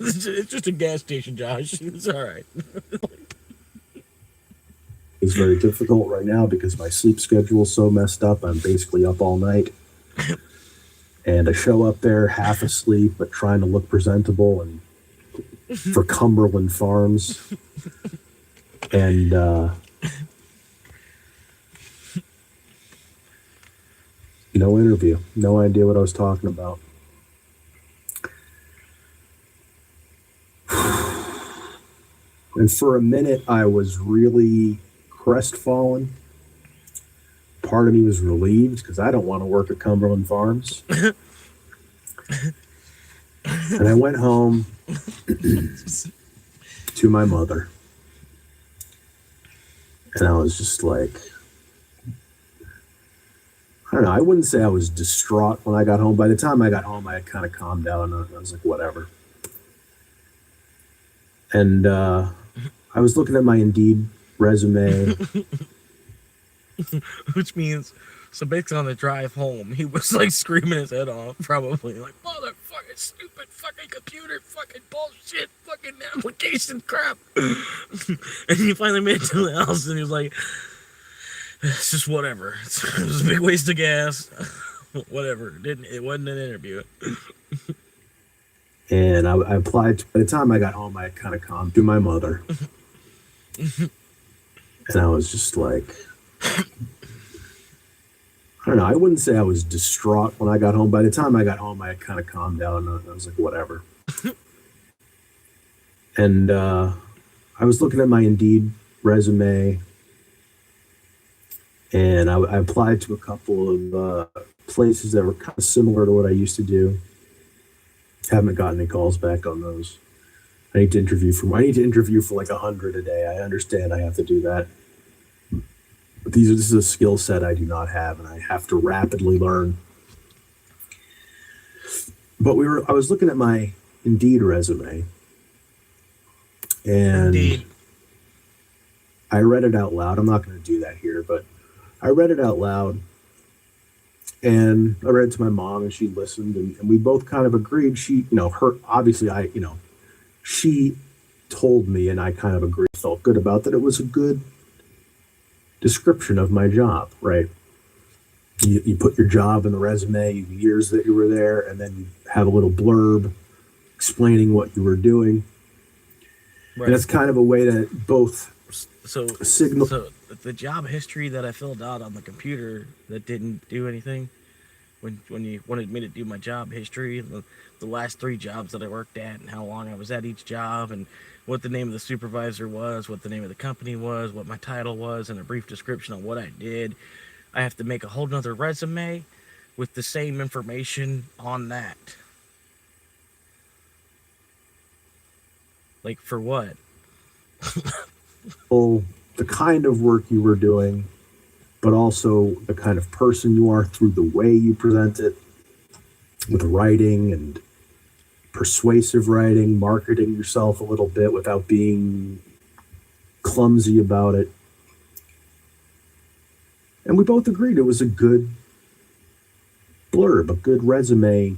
It's just a gas station, Josh. It's all right. It's very difficult right now because my sleep schedule is so messed up. I'm basically up all night. And I show up there half asleep, but trying to look presentable and for Cumberland Farms. And No interview. No idea what I was talking about. And for a minute, I was really crestfallen. Part of me was relieved because I don't want to work at Cumberland Farms. And I went home to my mother. And I was just like, I don't know. I wouldn't say I was distraught when I got home. By the time I got home, I had kind of calmed down. I was like, whatever. And I was looking at my Indeed resume. Which means, so basically on the drive home, he was like screaming his head off, probably like, motherfucking stupid fucking computer, fucking bullshit, fucking application crap. And he finally made it to the house and he was like, it's just whatever. It was a big waste of gas. Whatever. It wasn't an interview. And I applied. By the time I got home, I had kind of calmed to my mother. And I was just like, I don't know. I wouldn't say I was distraught when I got home. By the time I got home, I had kind of calmed down. I was like, whatever. And I was looking at my Indeed resume. And I applied to a couple of places that were kind of similar to what I used to do. Haven't gotten any calls back on those. I need to interview for like 100 a day. I understand I have to do that. But this is a skill set I do not have, and I have to rapidly learn. But I was looking at my Indeed resume, and Indeed. I read it out loud. I'm not going to do that here, but I read it out loud, and I read it to my mom, and she listened, and we both kind of agreed. She, she told me, and I kind of agreed, felt good about that. It was a good description of my job, right? You put your job in the resume, the years that you were there, and then you have a little blurb explaining what you were doing. Right. And it's kind of a way to both signal. So the job history that I filled out on the computer that didn't do anything, when you wanted me to do my job history, the last 3 jobs that I worked at and how long I was at each job and what the name of the supervisor was, what the name of the company was, what my title was, and a brief description of what I did. I have to make a whole nother resume with the same information on that. Like, for what? Well, the kind of work you were doing, but also the kind of person you are through the way you present it, with writing and persuasive writing, marketing yourself a little bit without being clumsy about it. And we both agreed it was a good blurb, a good resume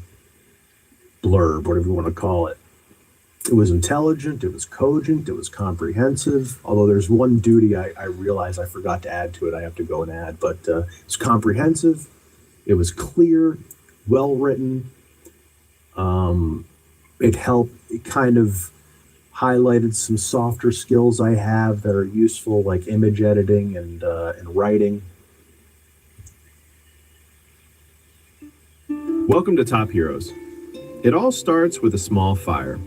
blurb, whatever you want to call it. It was intelligent, it was cogent, it was comprehensive. Although there's one duty I realized I forgot to add to it. I have to go and add, but it's comprehensive. It was clear, well written. It kind of highlighted some softer skills I have that are useful, like image editing and writing. Welcome to Top Heroes. It all starts with a small fire.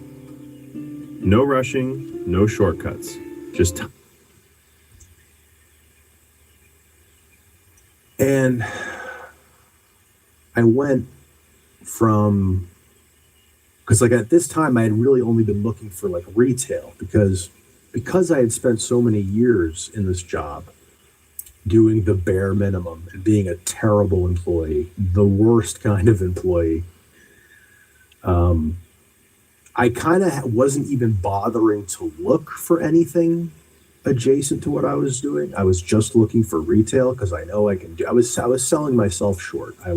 No rushing, no shortcuts, just time. And I went from, because like at this time I had really only been looking for like retail because I had spent so many years in this job doing the bare minimum and being a terrible employee, the worst kind of employee. I kind of wasn't even bothering to look for anything adjacent to what I was doing. I was just looking for retail because I know I can do. I was selling myself short. I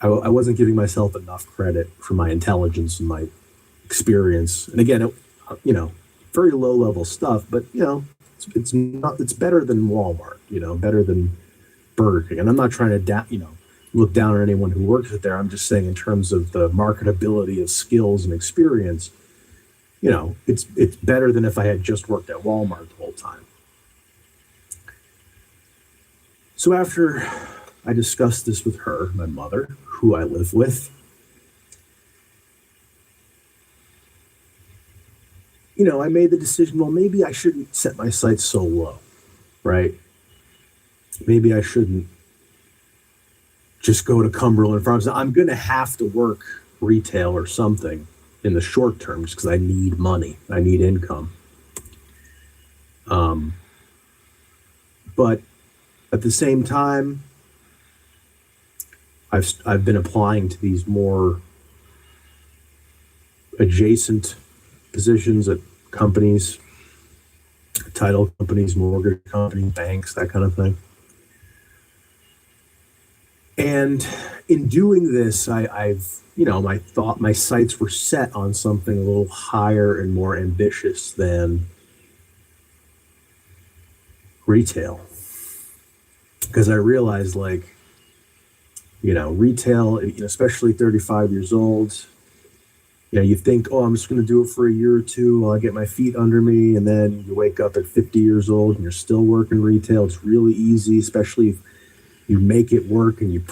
wasn't giving myself enough credit for my intelligence and my experience. And again, very low level stuff, but it's better than Walmart, better than Burger King. And I'm not trying to look down on anyone who works there. I'm just saying in terms of the marketability of skills and experience, it's better than if I had just worked at Walmart the whole time. So after I discussed this with her, my mother, who I live with. You know, I made the decision, well, maybe I shouldn't set my sights so low, right? Maybe I shouldn't just go to Cumberland Farms. I'm going to have to work retail or something in the short term just because I need money. I need income. But at the same time, I've been applying to these more adjacent positions at companies, title companies, mortgage companies, banks, that kind of thing. And in doing this, I've, you know, my sights were set on something a little higher and more ambitious than retail. Because I realized, like, you know, retail, especially 35 years old, you know, you think, oh, I'm just going to do it for a year or two while I get my feet under me. And then you wake up at 50 years old and you're still working retail. It's really easy, especially if you make it work and you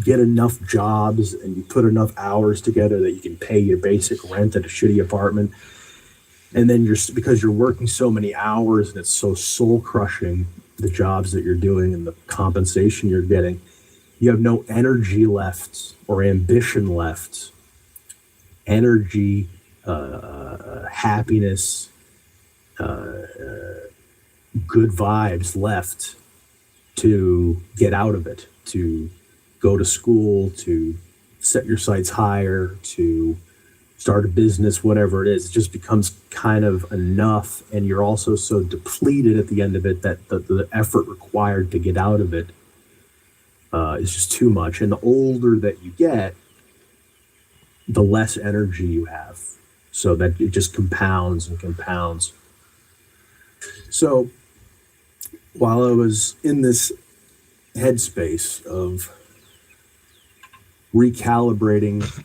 get enough jobs and you put enough hours together that you can pay your basic rent at a shitty apartment. And then because you're working so many hours and it's so soul crushing, the jobs that you're doing and the compensation you're getting, you have no energy left or ambition left, energy, happiness, good vibes left to get out of it, to go to school, to set your sights higher, to start a business, whatever it is. It just becomes kind of enough. And you're also so depleted at the end of it that the effort required to get out of it is just too much. And the older that you get, the less energy you have. So that it just compounds and compounds. So while I was in this headspace of recalibrating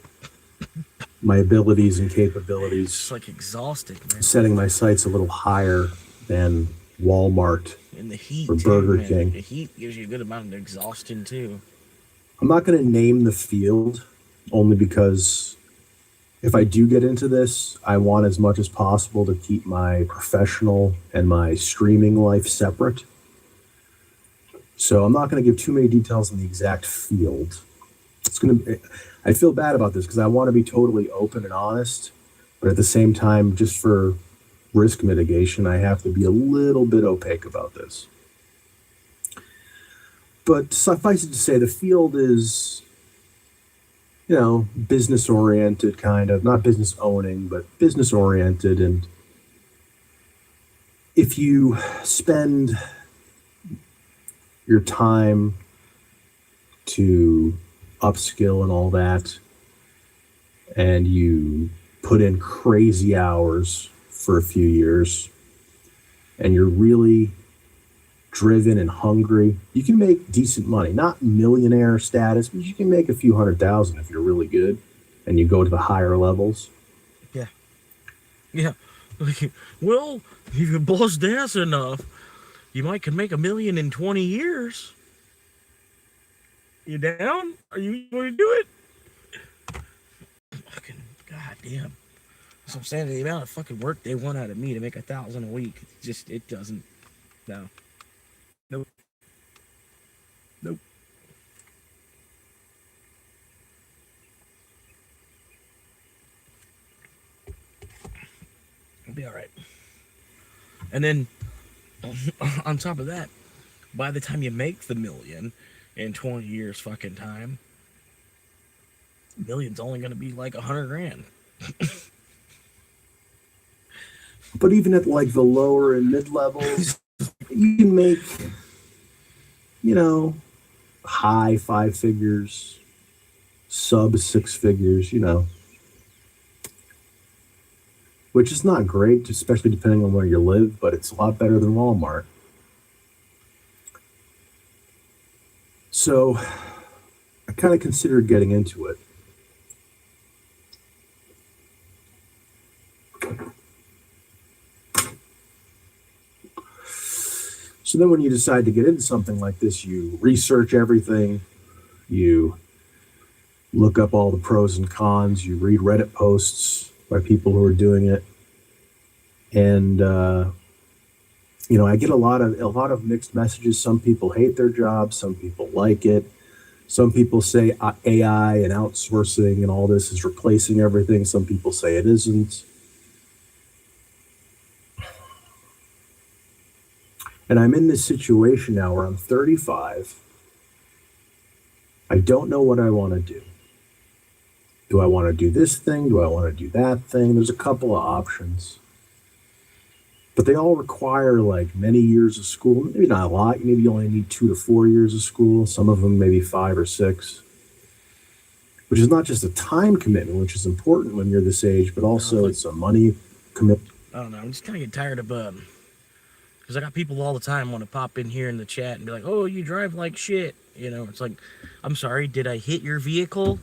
my abilities and capabilities, It's like exhausted, man. setting my sights a little higher than Walmart In the heat, or too, Burger man. King. The heat gives you a good amount of exhaustion too. I'm not going to name the field only because if I do get into this, I want as much as possible to keep my professional and my streaming life separate. So I'm not going to give too many details on the exact field. I feel bad about this because I want to be totally open and honest, but at the same time, just for risk mitigation, I have to be a little bit opaque about this. But suffice it to say, the field is, you know, business oriented, kind of, not business owning, but business oriented. And if you spend your time to upskill and all that, and you put in crazy hours for a few years, and you're really driven and hungry, you can make decent money. Not millionaire status, but you can make a few $100,000 if you're really good and you go to the higher levels. Yeah. Well, if you bust ass enough, you might can make $1 million in 20 years. You down? Are you going to do it? Fucking goddamn. That's what I'm saying. The amount of fucking work they want out of me to make $1,000 a week, it doesn't. No. Nope. Nope. It'll be all right. And then on top of that, by the time you make the $1 million in 20 years fucking time, $1 million's only going to be like $100,000. But even at like the lower and mid levels, you can make, you know, high 5 figures, sub 6 figures, you know, which is not great, especially depending on where you live, but it's a lot better than Walmart. So I kind of considered getting into it. So then when you decide to get into something like this, you research everything, you look up all the pros and cons, you read Reddit posts by people who are doing it. And I get a lot of mixed messages. Some people hate their job, some people like it. Some people say AI and outsourcing and all this is replacing everything. Some people say it isn't. And I'm in this situation now where I'm 35. I don't know what I want to do. Do I want to do this thing? Do I want to do that thing? There's a couple of options. But they all require like many years of school. Maybe not a lot. Maybe you only need 2 to 4 years of school. Some of them maybe 5 or 6. Which is not just a time commitment, which is important when you're this age, but also it's a money commitment. I don't know. I'm just kind of getting tired of because I got people all the time want to pop in here in the chat and be like, "Oh, you drive like shit." It's like, I'm sorry. Did I hit your vehicle?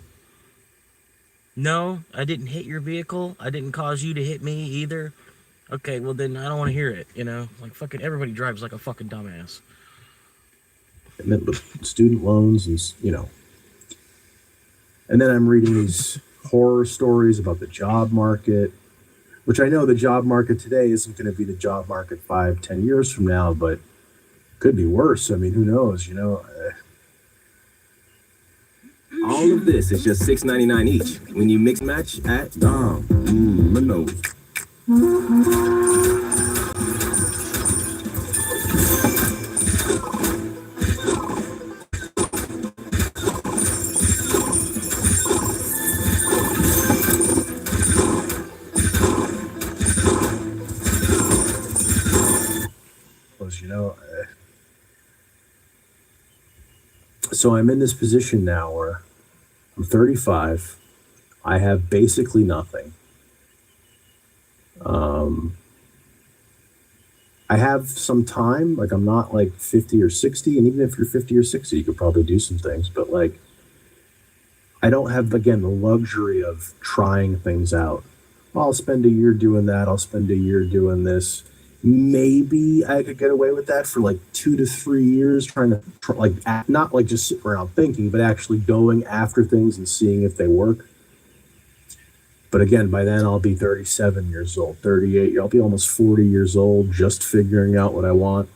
No, I didn't hit your vehicle. I didn't cause you to hit me either. Okay, well then I don't want to hear it, Like fucking everybody drives like a fucking dumbass. Student loans and, And then I'm reading these horror stories about the job market, which I know the job market today isn't going to be the job market 5-10 years from now, but could be worse. I mean, who knows, All of this is just $6.99 each when you mix match at Dom. No. So I'm in this position now where I'm 35. I have basically nothing. I have some time, like I'm not like 50 or 60, and even if you're 50 or 60, you could probably do some things, but like I don't have, again, the luxury of trying things out. I'll spend a year doing that, I'll spend a year doing this. Maybe I could get away with that for like 2 to 3 years, trying to not like just sitting around thinking, but actually going after things and seeing if they work. But again, by then I'll be 37 years old, 38. I'll be almost 40 years old, just figuring out what I want.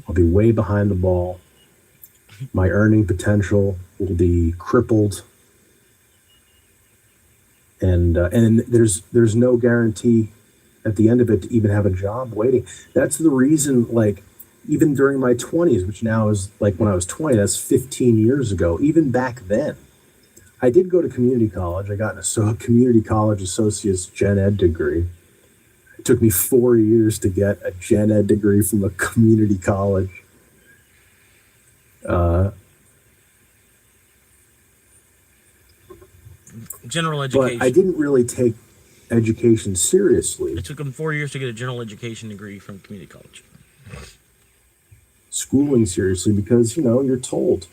I'll be way behind the ball. My earning potential will be crippled. And there's no guarantee at the end of it to even have a job waiting. That's the reason, like, even during my 20s, which now is like when I was 20, that's 15 years ago, even back then, I did go to community college. I got a community college associate's gen ed degree. It took me 4 years to get a gen ed degree from a community college. General education. But I didn't really take education seriously. It took him 4 years to get a general education degree from community college. Schooling seriously because, you're told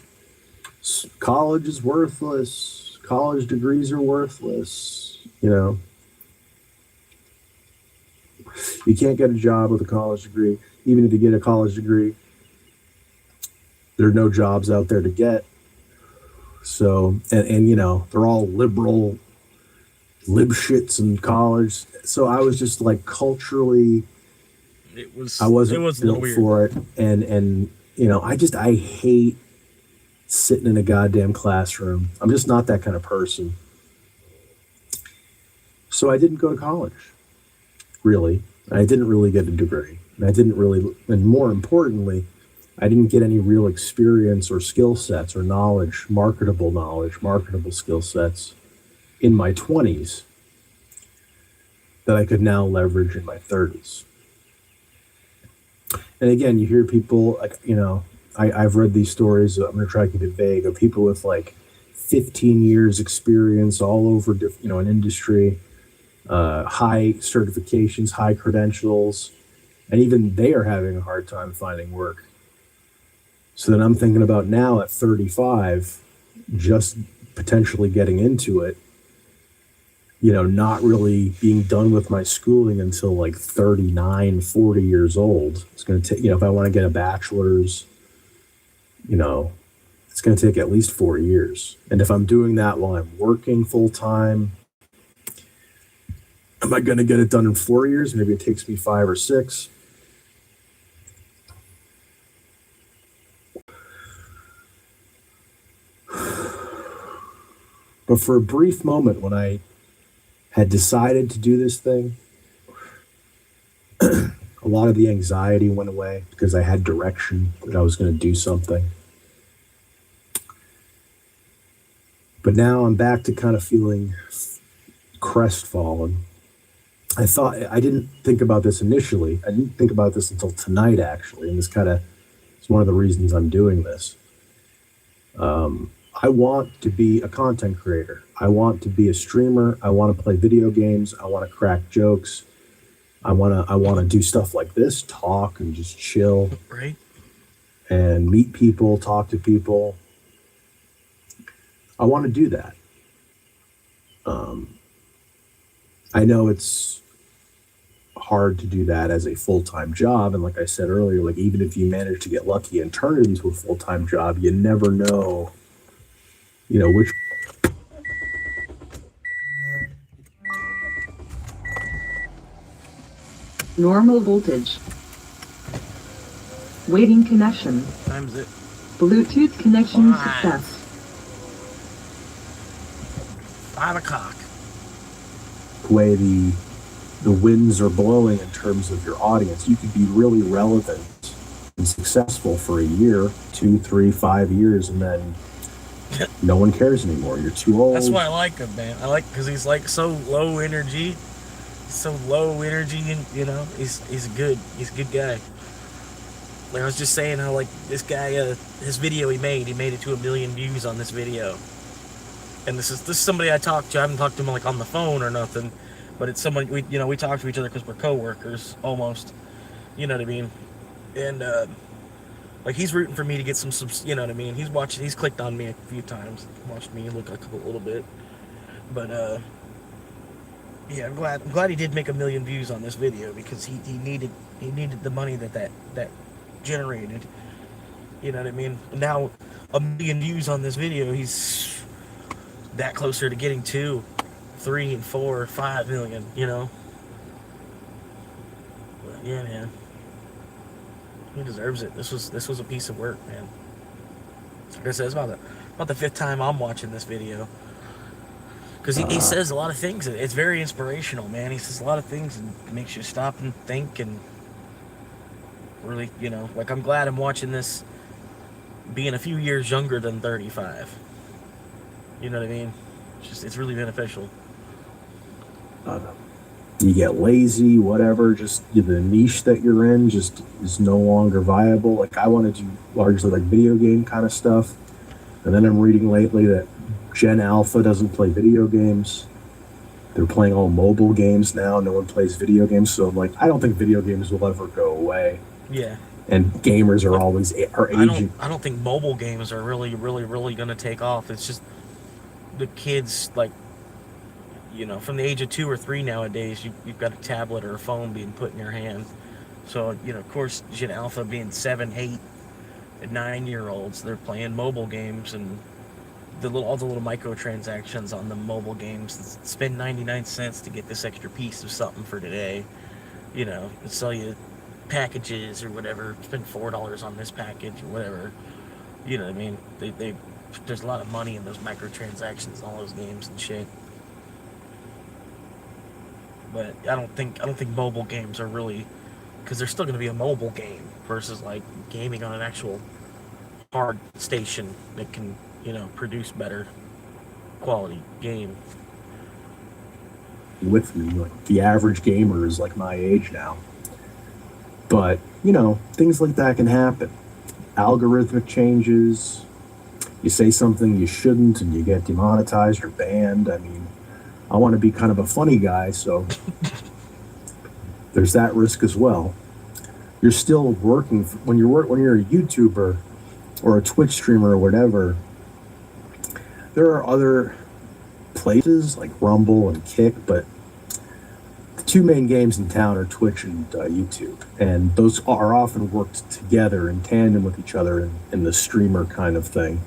college is worthless. College degrees are worthless. You can't get a job with a college degree. Even if you get a college degree, there are no jobs out there to get. So, and they're all liberal lib shits in college. So I was just like culturally, I wasn't built for it. And I hate sitting in a goddamn classroom. I'm just not that kind of person. So I didn't go to college, really. I didn't really get a degree. And more importantly, I didn't get any real experience or skill sets or marketable skill sets in my 20s that I could now leverage in my 30s. And again, you hear people like, I've read these stories. I'm going to try to keep it vague, of people with like 15 years experience all over, an industry, high certifications, high credentials, and even they are having a hard time finding work. So then I'm thinking about now at 35, just potentially getting into it. not really being done with my schooling until like 39, 40 years old. It's going to take, if I want to get a bachelor's, it's going to take at least 4 years. And if I'm doing that while I'm working full time, am I going to get it done in 4 years? Maybe it takes me 5 or 6. But for a brief moment when I had decided to do this thing, a lot of the anxiety went away because I had direction that I was going to do something. But now I'm back to kind of feeling crestfallen. I didn't think about this initially. I didn't think about this until tonight, actually. And this kind of is one of the reasons I'm doing this. I want to be a content creator. I want to be a streamer. I want to play video games. I want to crack jokes. I want to do stuff like this, talk and just chill. Right. And meet people, talk to people. I want to do that. I know it's hard to do that as a full-time job. And like I said earlier, like even if you manage to get lucky and turn it into a full-time job, you never know, which. Normal voltage. Waiting connection. Times it. Bluetooth connection success. 5 o'clock. The way the winds are blowing in terms of your audience, you could be really relevant and successful for a year, 2, 3, 5 years, and then no one cares anymore. You're too old. That's why I like him, man. I like because he's like so low energy. So low energy, and he's a good guy. Like I was just saying how like this guy, his video he made it to 1 million views on this video. And this is somebody I talked to. I haven't talked to him like on the phone or nothing, but it's someone we talk to each other because we're coworkers almost. You know what I mean? And like he's rooting for me to get some. You know what I mean? He's clicked on me a few times, watched me look a little bit, but yeah, I'm glad he did make 1 million views on this video because he needed the money that generated. You know what I mean? Now 1 million views on this video, he's that closer to getting 2, 3, and 4, 5 million. But yeah, man, he deserves it. This was a piece of work, man. Like I said, it's about the 5th time I'm watching this video. Because he says a lot of things. It's very inspirational, man. He says a lot of things and makes you stop and think and really, like I'm glad I'm watching this being a few years younger than 35. You know what I mean? It's really beneficial. You get lazy, whatever, just the niche that you're in just is no longer viable. Like I want to do largely like video game kind of stuff. And then I'm reading lately that Gen Alpha doesn't play video games. They're playing all mobile games now. No one plays video games. So I'm like, I don't think video games will ever go away. Yeah. And gamers are always aging. I don't think mobile games are really going to take off. It's just the kids, like, from the age of 2 or 3 nowadays, you've got a tablet or a phone being put in your hand. So, of course, Gen Alpha being 7, 8, and 9-year-olds, they're playing mobile games and all the little microtransactions on the mobile games. Spend 99 cents to get this extra piece of something for today. They sell you packages or whatever. Spend $4 on this package or whatever. You know what I mean? There's a lot of money in those microtransactions, all those games and shit. But I don't think mobile games are really, because there's still going to be a mobile game versus like gaming on an actual hard station that can produce better quality game. With me, like the average gamer is like my age now. But, things like that can happen. Algorithmic changes, you say something you shouldn't and you get demonetized or banned. I mean, I want to be kind of a funny guy, so there's that risk as well. You're still working when you're a YouTuber or a Twitch streamer or whatever. There are other places like Rumble and Kick, but the two main games in town are Twitch and YouTube, and those are often worked together in tandem with each other in the streamer kind of thing.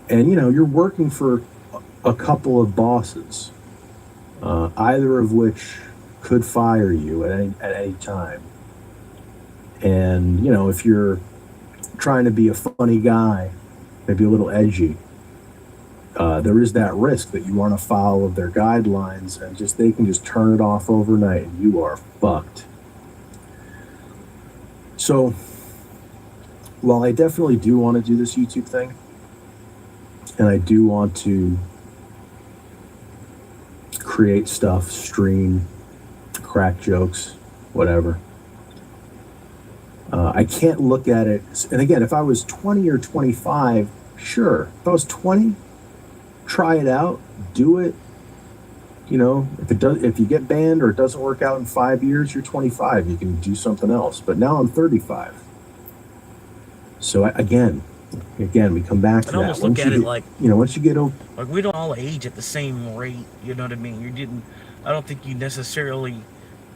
And you're working for a couple of bosses, either of which could fire you at any time. And if you're trying to be a funny guy, maybe a little edgy, there is that risk that you run afoul of their guidelines and they can just turn it off overnight and you are fucked. So while I definitely do want to do this YouTube thing, and I do want to create stuff, stream, crack jokes, whatever, I can't look at it. And again, if I was 20 or 25, sure. If I was 20, try it out, do it. If you get banned or it doesn't work out in 5 years, you're 25. You can do something else. But now I'm 35. So again, we come back to that. I almost look at it like, once you get over, like we don't all age at the same rate. You know what I mean? I don't think you necessarily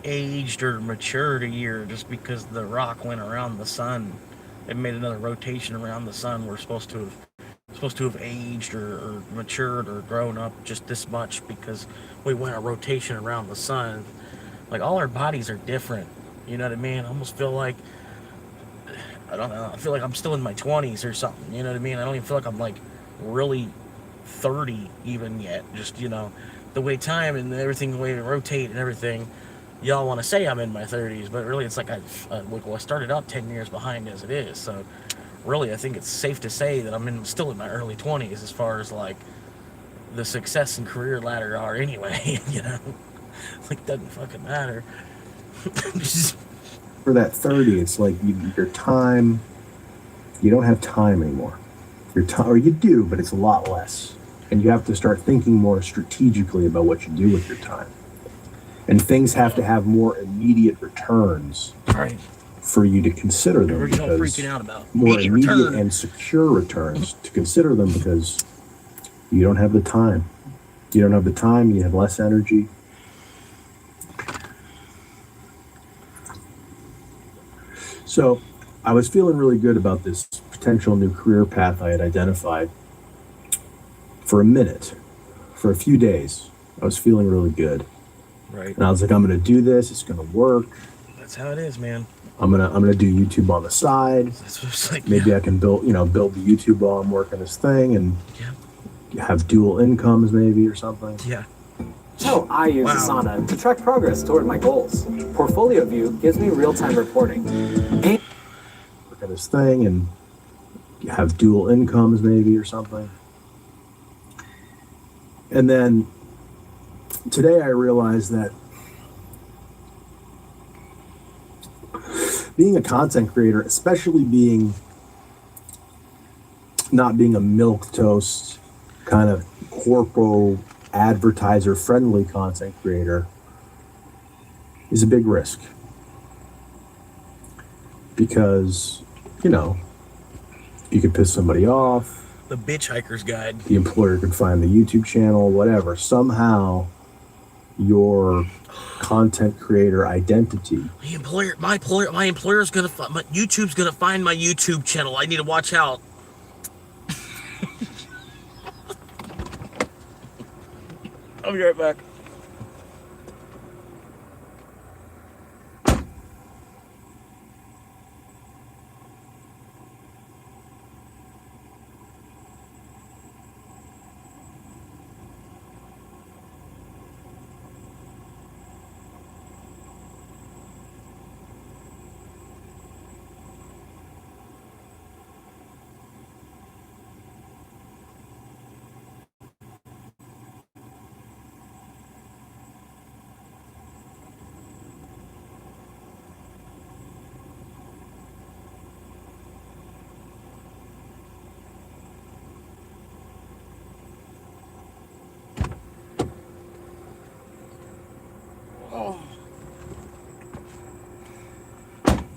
aged or matured a year just because the rock went around the sun and made another rotation around the sun. We're supposed to have aged or matured or grown up just this much because we went a rotation around the sun. Like, all our bodies are different. You know what I mean? I almost feel like, I don't know, I feel like I'm still in my 20s or something. You know what I mean? I don't even feel like I'm like really 30 even yet. Just, the way time and everything, the way we rotate and everything, y'all want to say I'm in my 30s, but really it's like I started out 10 years behind as it is. So really, I think it's safe to say that I'm still in my early 20s as far as like the success and career ladder are anyway. Like, doesn't fucking matter. for that 30, it's like your time, you don't have time anymore. Your time, or you do, but it's a lot less. And you have to start thinking more strategically about what you do with your time. And things have to have more immediate returns for you to consider them. What are you all freaking out about? More immediate and secure returns to consider them, because you don't have the time. You don't have the time, you have less energy. So I was feeling really good about this potential new career path I had identified for a minute, for a few days. I was feeling really good. Right. And I was like, I'm going to do this. It's going to work. That's how it is, man. I'm gonna do YouTube on the side. That's what it's like. Maybe I can build the YouTube while I'm working this thing, and have dual incomes maybe or something. Yeah. So I use Asana to track progress toward my goals. Portfolio View gives me real-time reporting. Work on this thing and have dual incomes maybe or something. And then today I realized that being a content creator, especially not being a milquetoast kind of corpo advertiser friendly content creator, is a big risk. Because, you could piss somebody off. The bitch hiker's guide. The employer could find the YouTube channel, whatever. Somehow your content creator identity. My employer's gonna YouTube's gonna find my YouTube channel. I need to watch out. I'll be right back.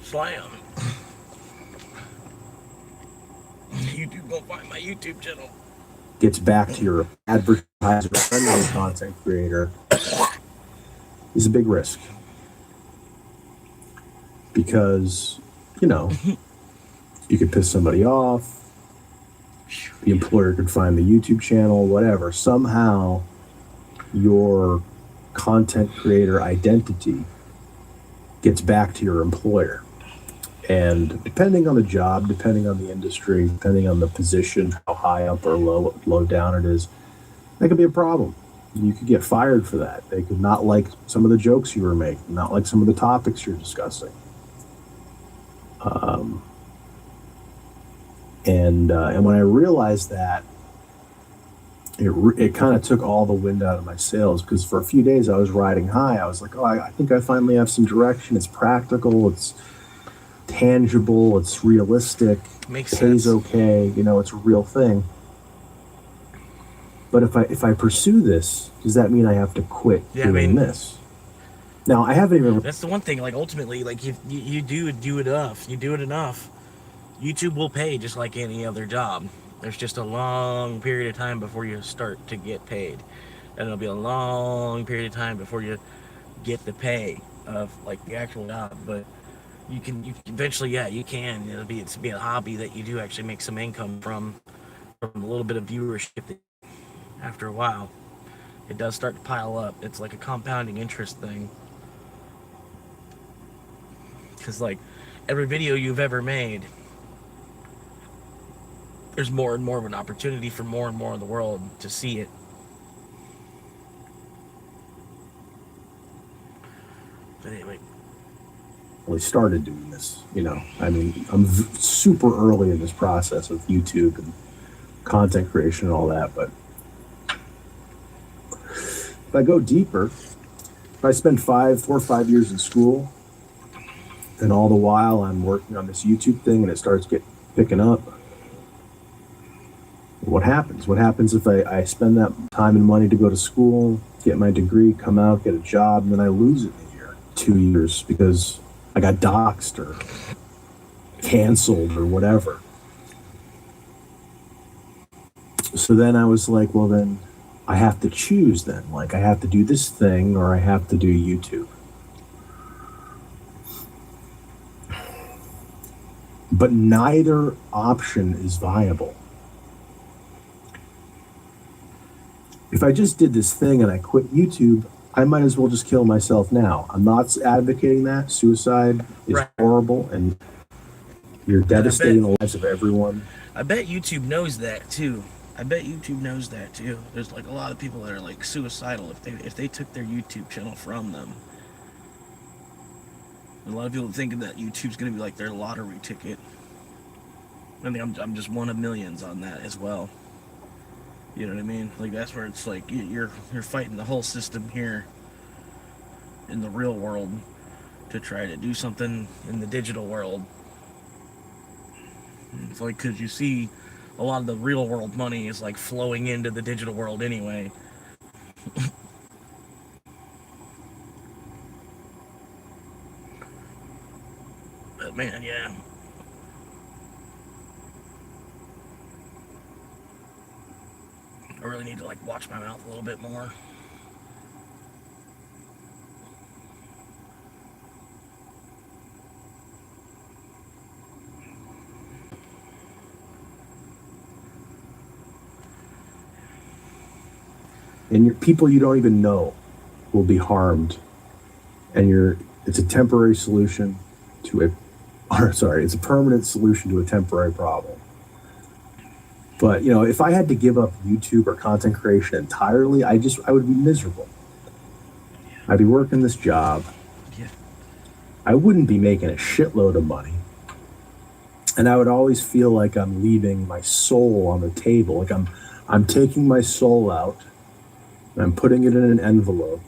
Slam. YouTube gonna find my YouTube channel. gets back to your advertiser, friendly content creator, is a big risk. Because, you know, you could piss somebody off, the employer could find the YouTube channel, whatever. Somehow your content creator identity gets back to your employer. And depending on the job, depending on the industry, depending on the position, how high up or low down it is, that could be a problem. You could get fired for that. They could not like some of the jokes you were making, not like some of the topics you're discussing. And when I realized that, it kind of took all the wind out of my sails, because for a few days I was riding high. I was like, oh, I think I finally have some direction. It's practical. It's tangible. It's realistic. Makes Pays sense. okay. You know, it's a real thing. But if I pursue this, does that mean I have to quit doing this? Now, I haven't even... That's the one thing, like, ultimately, like, if you do it enough, YouTube will pay just like any other job. There's just a long period of time before you start to get paid. And it'll be a long period of time before you get the pay of, like, the actual job. But you can eventually, yeah, you can. It's be a hobby that you do actually make some income from a little bit of viewership. After a while, it does start to pile up. It's like a compounding interest thing. Because, like, every video you've ever made, there's more and more of an opportunity for more and more of the world to see it. But anyway. Well, I started doing this, you know. I mean, I'm super early in this process of YouTube and content creation and all that, but if I go deeper, if I spend 4 or 5 years in school, and all the while I'm working on this YouTube thing and it starts picking up, what happens? What happens if I spend that time and money to go to school, get my degree, come out, get a job, and then I lose it in a year, 2 years, because I got doxxed or canceled or whatever? So then I was like, well, then I have to choose then. Like, I have to do this thing or I have to do YouTube. But neither option is viable. If I just did this thing and I quit YouTube, I might as well just kill myself now. I'm not advocating that. Suicide is horrible, and you're devastating the lives of everyone. I bet YouTube knows that too. There's like a lot of people that are like suicidal if they took their YouTube channel from them. A lot of people thinking that YouTube's gonna be like their lottery ticket. I think I'm just one of millions on that as well. You know what I mean? Like, that's where it's like you're fighting the whole system here in the real world to try to do something in the digital world. It's like, because you see a lot of the real world money is like flowing into the digital world anyway. But man, yeah. I really need to like watch my mouth a little bit more. And your people you don't even know will be harmed. And it's a temporary solution to it's a permanent solution to a temporary problem. But, you know, if I had to give up YouTube or content creation entirely, I would be miserable. I'd be working this job. I wouldn't be making a shitload of money. And I would always feel like I'm leaving my soul on the table. Like I'm taking my soul out, and I'm putting it in an envelope,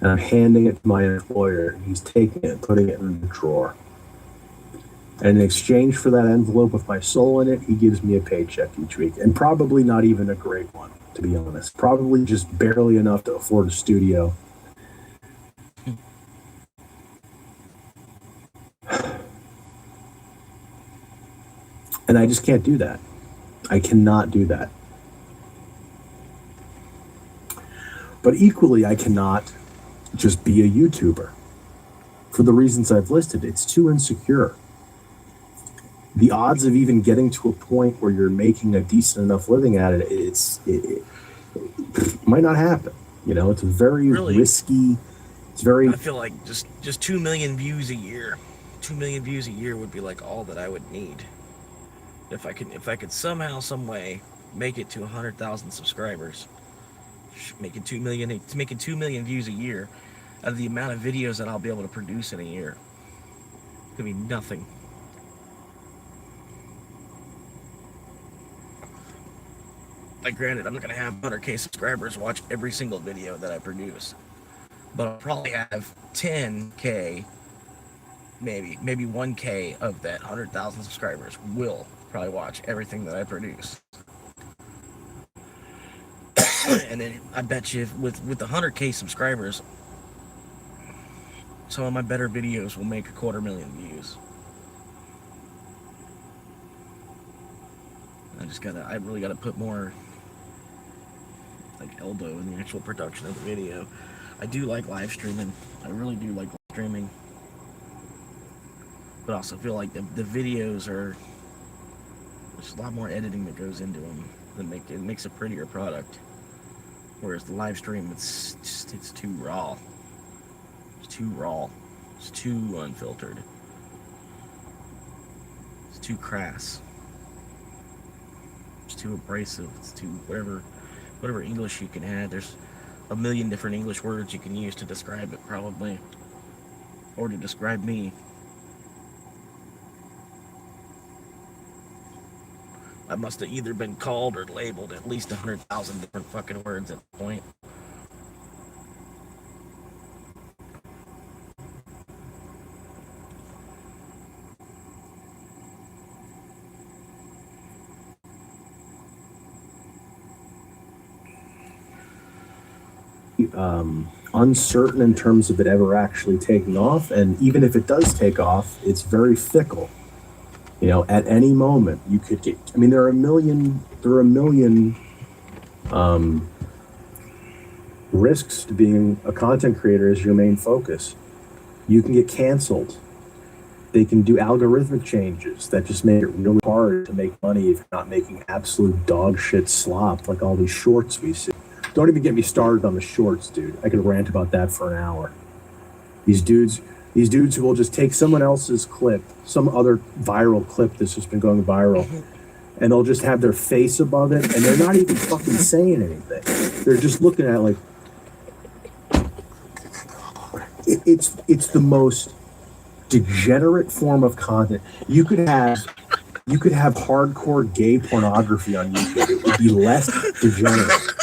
and I'm handing it to my employer, and he's taking it and putting it in the drawer. And in exchange for that envelope with my soul in it, he gives me a paycheck each week. And probably not even a great one, to be honest. Probably just barely enough to afford a studio. And I just can't do that. I cannot do that. But equally, I cannot just be a YouTuber for the reasons I've listed. It's too insecure. The odds of even getting to a point where you're making a decent enough living at it, it might not happen. You know, it's very risky. It's very. I feel like just 2 million views a year. 2 million views a year would be like all that I would need. If I could somehow, some way make it to 100,000 subscribers, making 2 million views a year, out of the amount of videos that I'll be able to produce in a year, it's gonna be nothing. Like, granted, I'm not gonna have 100K subscribers watch every single video that I produce, but I'll probably have 10K, maybe 1K of that 100,000 subscribers will probably watch everything that I produce. And then I bet you with the 100K subscribers, some of my better videos will make 250,000 views. I really gotta put more like elbow in the actual production of the video. I do like live streaming. I really do like live streaming. But I also feel like the videos there's a lot more editing that goes into them it makes a prettier product. Whereas the live stream, it's too raw. It's too raw. It's too unfiltered. It's too crass. It's too abrasive. It's too whatever English you can add. There's a million different English words you can use to describe it, probably, or to describe me. I must have either been called or labeled at least 100,000 different fucking words at the point. Uncertain in terms of it ever actually taking off, and even if it does take off, it's very fickle. You know, at any moment you could get. I mean, there are a million risks to being a content creator as your main focus. You can get canceled. They can do algorithmic changes that just make it really hard to make money if you're not making absolute dog shit slop like all these shorts we see. Don't even get me started on the shorts, dude. I could rant about that for an hour. These dudes who will just take someone else's clip, some other viral clip that's just been going viral, and they'll just have their face above it, and they're not even fucking saying anything. They're just looking at it like it's the most degenerate form of content. You could have hardcore gay pornography on YouTube. It would be less degenerate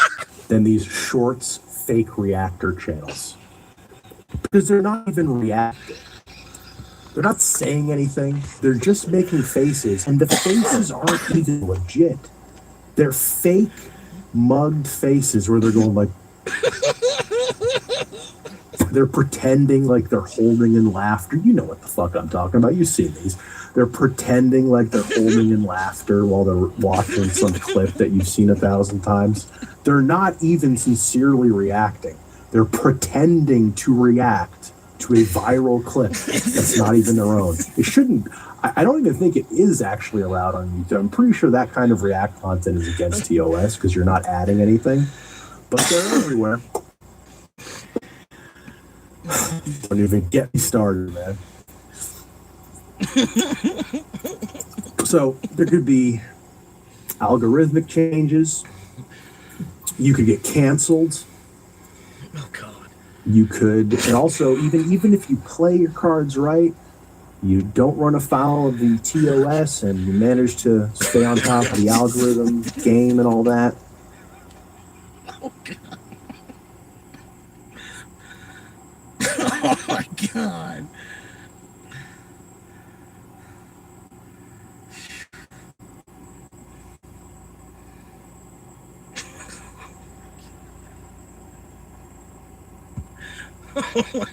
than these shorts fake reactor channels. Because they're not even reacting. They're not saying anything. They're just making faces, and the faces aren't even legit. They're fake mugged faces where they're going like they're pretending like they're holding in laughter. You know what the fuck I'm talking about. You've seen these. They're pretending like they're holding in laughter while they're watching some clip that you've seen 1,000 times. They're not even sincerely reacting. They're pretending to react to a viral clip that's not even their own. It shouldn't. I don't even think it is actually allowed on YouTube. I'm pretty sure that kind of react content is against TOS because you're not adding anything. But they're everywhere. Don't even get me started, man. So there could be algorithmic changes. You could get canceled. Oh God. You could, and also even if you play your cards right, you don't run afoul of the TOS, and you manage to stay on top of the algorithm game and all that. Oh God. Oh my God. Oh my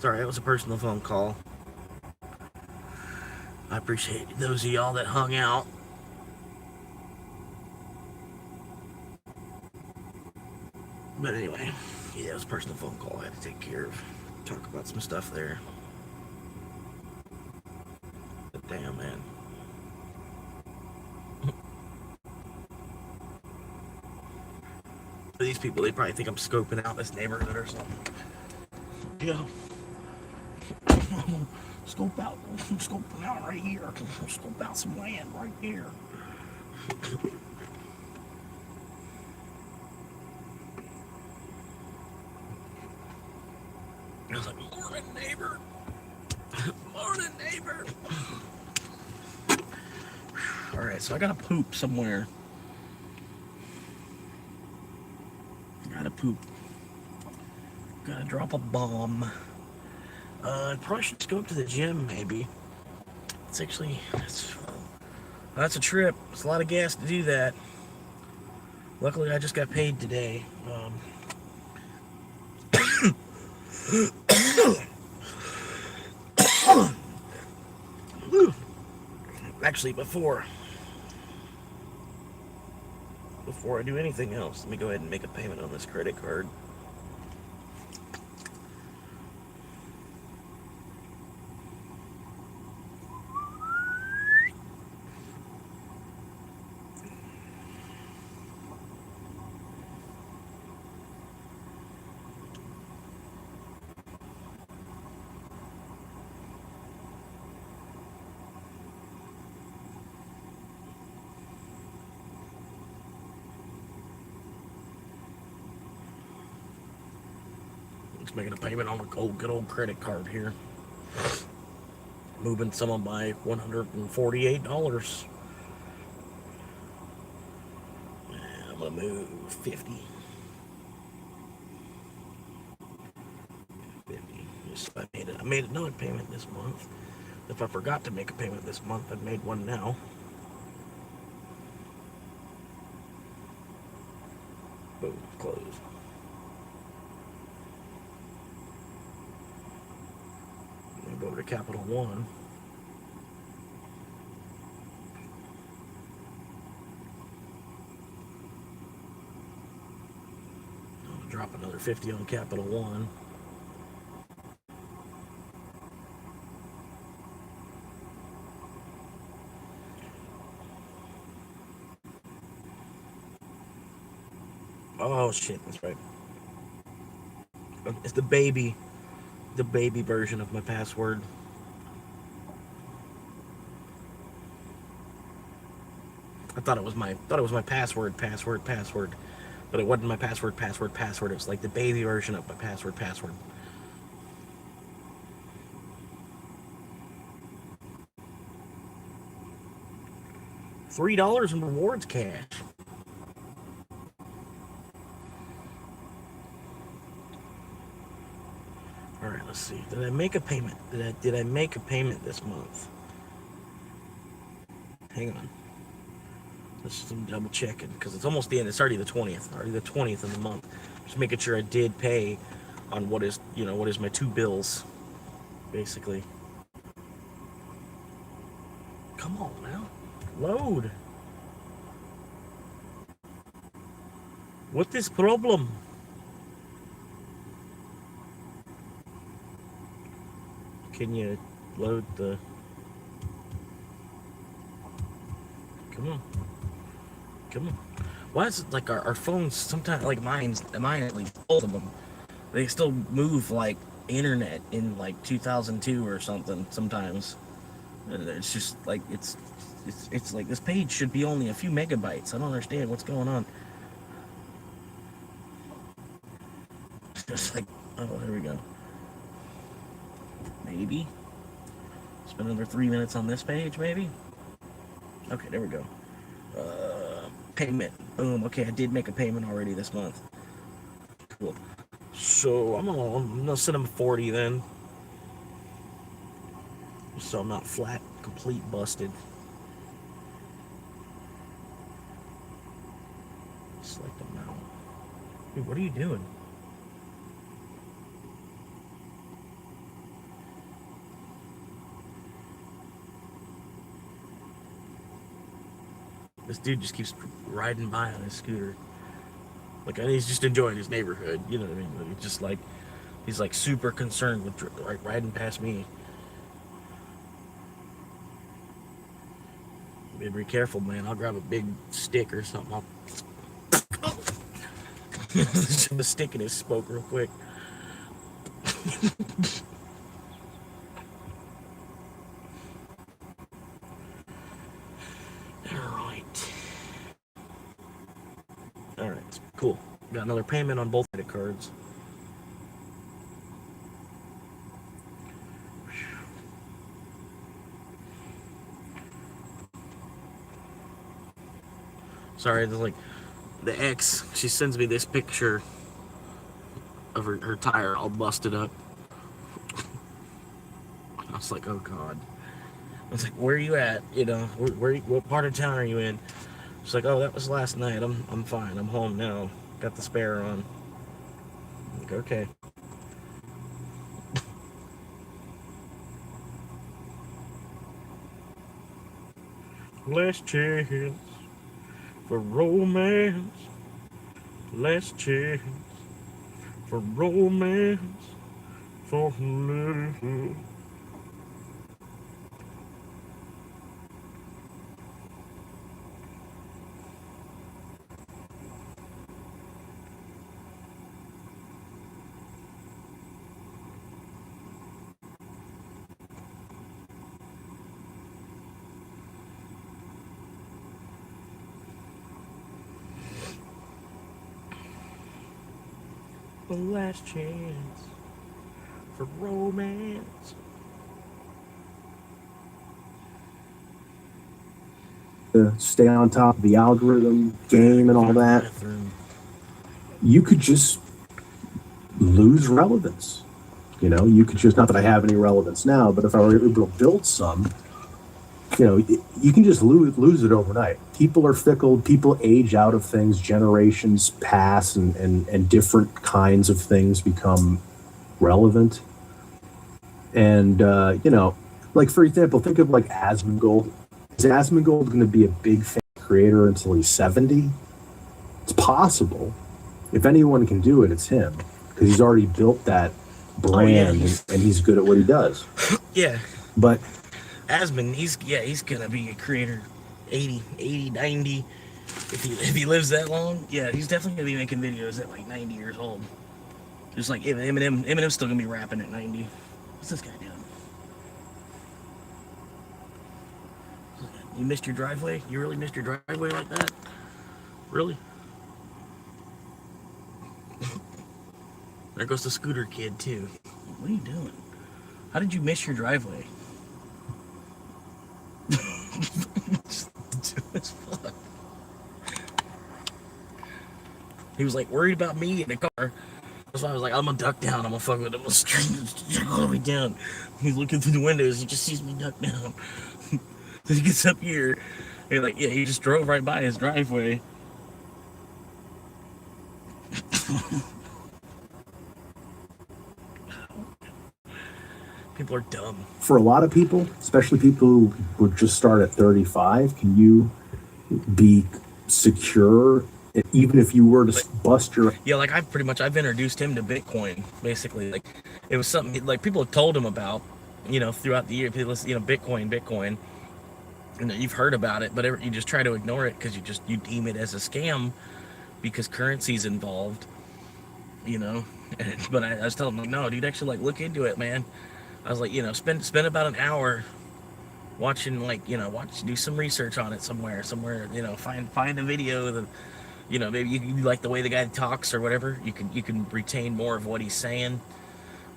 Sorry, that was a personal phone call. I appreciate those of y'all that hung out. But anyway, yeah, it was a personal phone call I had to take care of. Talk about some stuff there. But damn, man. These people, they probably think I'm scoping out this neighborhood or something. Yeah. Scope out. I'm scoping out right here. Scope out some land right here. I was like, morning, neighbor. Morning, neighbor. Alright, so I gotta poop somewhere. Gotta poop. Gotta drop a bomb. I probably should just go up to the gym, maybe. It's actually, that's a trip. It's a lot of gas to do that. Luckily, I just got paid today. Actually, before I do anything else, let me go ahead and make a payment on this credit card. Just making a payment on a good old credit card here. Moving some of my $148. I'm gonna move 50. 50. Yes, I made another payment this month. If I forgot to make a payment this month, I've made one now. Boom, close. I'm gonna go to Capital One. I'll drop another 50 on Capital One. Oh shit, that's right. It's the baby version of my password. I thought it was my password, but it wasn't my password. It was like the baby version of my password. $3 in rewards cash. All right, let's see. Did I make a payment? Did I make a payment this month? Hang on. Let's just double check it because it's almost the end. It's already the 20th. Already the 20th of the month. Just making sure I did pay on what is my two bills, basically. Come on now, load. What is problem? Can you load the? Come on. Why is it like our phones sometimes, like mine at least, both of them, they still move like internet in like 2002 or something sometimes. It's just like it's like this page should be only a few megabytes. I don't understand what's going on. It's just like, oh, there we go. Maybe spend another 3 minutes on this page, maybe. Okay, there we go. Payment. Boom. Okay, I did make a payment already this month. Cool. So I'm gonna send him 40 then. So I'm not flat, complete busted. Select amount. Dude, what are you doing? This dude just keeps riding by on his scooter. Like, he's just enjoying his neighborhood. You know what I mean? Like, it's just like, he's like super concerned with riding past me. Be careful, man. I'll grab a big stick or something. I'll shove a stick in his spoke real quick. Alright, cool. Got another payment on both credit cards. Sorry, there's like the ex, she sends me this picture of her tire all busted up. I was like, oh god. I was like, where are you at? You know, what part of town are you in? She's like, oh, that was last night. I'm fine. I'm home now. Got the spare on. I'm like, okay. Last chance for romance. Last chance for romance. For love. The last chance for romance. To stay on top of the algorithm game and all that, you could just lose relevance. You know, you could just, not that I have any relevance now, but if I were able to build some, you know, you can just lose it overnight. People are fickle. People age out of things. Generations pass, and different kinds of things become relevant. And, you know, like, for example, think of like Asmongold. Is Asmongold going to be a big fan creator until he's 70? It's possible. If anyone can do it, it's him, because he's already built that brand, and he's good at what he does. Yeah. But Asmon, he's gonna be a creator 80, 90. If he lives that long, yeah, he's definitely gonna be making videos at like 90 years old. Just like Eminem's still gonna be rapping at 90. What's this guy doing? You missed your driveway? You really missed your driveway like that? Really? There goes the scooter kid too. What are you doing? How did you miss your driveway? He was like worried about me in the car. That's why I was like, I'm gonna duck down. I'm gonna fuck with him. I'm gonna string all the way down. He's looking through the windows. He just sees me duck down. Then he gets up here. And like, yeah, he just drove right by his driveway. People are dumb. For a lot of people, especially people who would just start at 35, can you be secure even if you were to bust your... Yeah, like I've introduced him to Bitcoin, basically. Like, it was something like people have told him about, you know, throughout the year. People, you know, Bitcoin. And you've heard about it, but you just try to ignore it because you deem it as a scam because currency's involved, you know. But I was telling him, like, no, dude, actually, like, look into it, man. I was like, you know, spend about an hour watching, like, you know, do some research on it somewhere, you know, find a video that, you know, maybe you like the way the guy talks or whatever. You can retain more of what he's saying.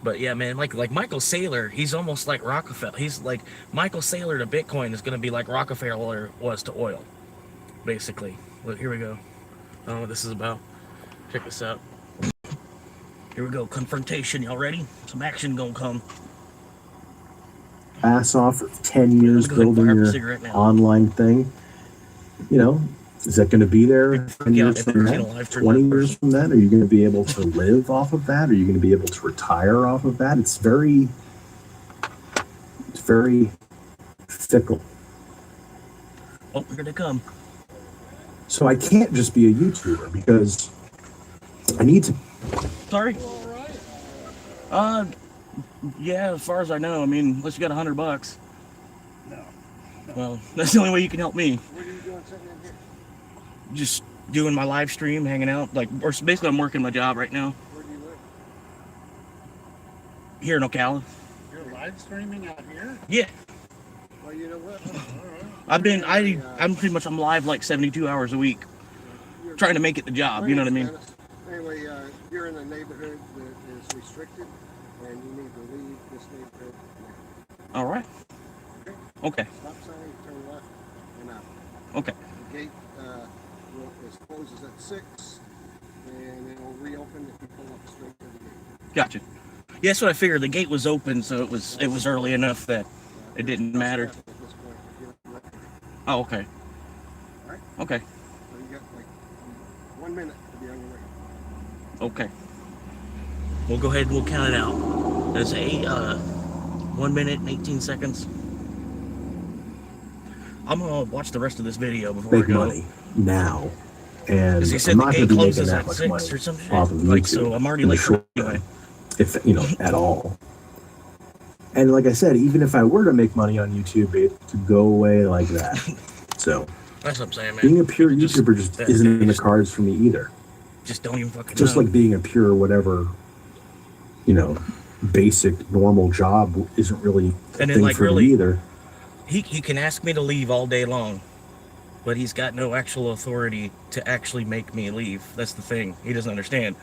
But yeah, man, like Michael Saylor, he's almost like Rockefeller. He's like Michael Saylor to Bitcoin is going to be like Rockefeller was to oil, basically. Look, here we go. I don't know what this is about. Check this out. Here we go. Confrontation. Y'all ready? Some action gonna come. Ass off for 10 years building your online thing. You know, is that going to be there 10 years from that? 20 years from that? Are you going to be able to live off of that? Are you going to be able to retire off of that? It's very fickle. Oh, here they come. So I can't just be a YouTuber because I need to. Sorry. Yeah, as far as I know, I mean, unless you got $100. No. Well, that's the only way you can help me. What are you doing sitting in here? Just doing my live stream, hanging out, like, or basically I'm working my job right now. Where do you live? Here in Ocala. You're live streaming out here? Yeah. Well, you know what? I'm pretty much, I'm live like 72 hours a week, trying to make it the job, you know what I mean? Anyway, you're in a neighborhood that is restricted, and you need to leave this neighborhood now. All right. Okay. Stop sign, turn left, and out. Okay. The gate closes at 6, and it will reopen if you pull up straight to the gate. Gotcha. Yeah, that's what I figured. The gate was open, so it was early enough that it didn't matter. Oh, okay. All right. Okay. So you got like 1 minute to be on your way. Okay. We'll go ahead and we'll count it out. There's a 1 minute and 18 seconds. I'm gonna watch the rest of this video before Make I go. money now, and He said I'm the not gate going to be making closes that at much 6 money or some shit. off of YouTube. Like, so I'm already in the late short anyway. term, if at all. And like I said, even if I were to make money on YouTube, it could go away like that. So That's what I'm saying, man. being a pure YouTuber just isn't in the cards for me either. Just don't even fucking Just know. like being a pure whatever, basic normal job isn't really a And then, thing like, for really, me either. He can ask me to leave all day long, but he's got no actual authority to actually make me leave. That's the thing. He doesn't understand.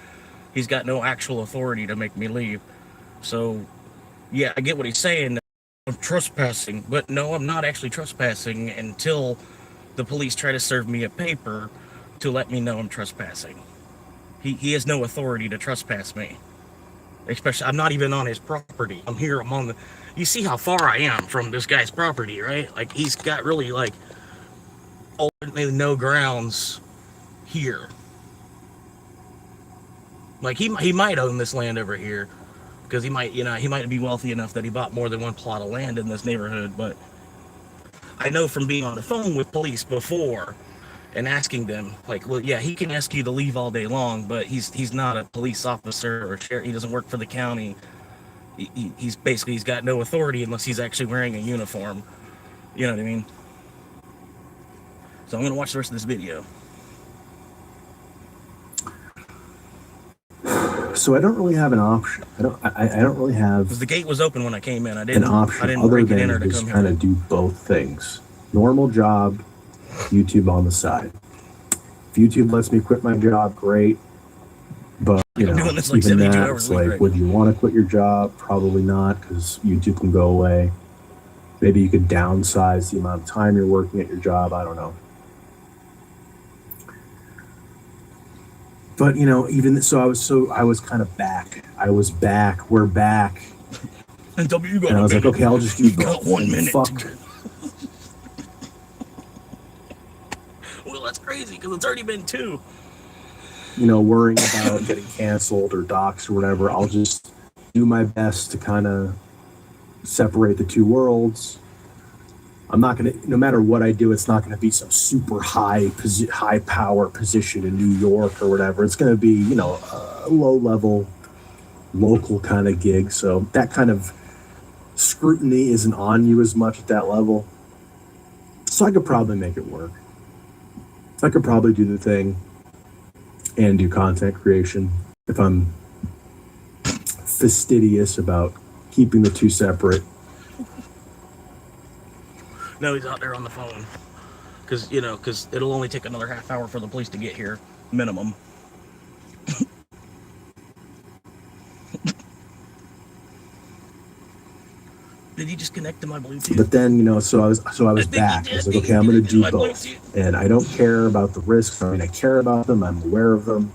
He's got no actual authority to make me leave. So, yeah, I get what he's saying. I'm trespassing, but no, I'm not actually trespassing until the police try to serve me a paper to let me know I'm trespassing. He has no authority to trespass me. Especially, I'm not even on his property. I'm here, I'm on the... You see how far I am from this guy's property, right? Like, he's got really, like, ultimately no grounds here. Like, he might own this land over here, because he might be wealthy enough that he bought more than one plot of land in this neighborhood, but I know from being on the phone with police before and asking them, like, well, yeah, he can ask you to leave all day long, but he's not a police officer or sheriff. He doesn't work for the county. He's got no authority unless he's actually wearing a uniform. You know what I mean? So I'm gonna watch the rest of this video. So I don't really have an option. I don't really have. Because the gate was open when I came in. I didn't other break it than in or to just come kind here. of do both things. Normal job, YouTube on the side. If YouTube lets me quit my job, great. But I'm doing this like even 72 that, hours it's a week, like, right? would you want to quit your job? Probably not, because YouTube can go away. Maybe you could downsize the amount of time you're working at your job. I don't know. But even so, I was kind of back. I was back. We're back. And I was like, okay, I'll just do both. Got 1 minute. Fuck. Well, that's crazy because it's already been 2. Worrying about getting canceled or doxxed or whatever. I'll just do my best to kind of separate the two worlds. I'm not going to, no matter what I do, it's not going to be some super high power position in New York or whatever. It's going to be, a low level, local kind of gig. So that kind of scrutiny isn't on you as much at that level. So I could probably make it work. I could probably do the thing and do content creation if I'm fastidious about keeping the two separate. No, he's out there on the phone. Because it'll only take another half hour for the police to get here, minimum. Did he just connect to my Bluetooth? But then, so I was back. I was like, okay, I'm going to do both. And I don't care about the risks. I mean, I care about them. I'm aware of them.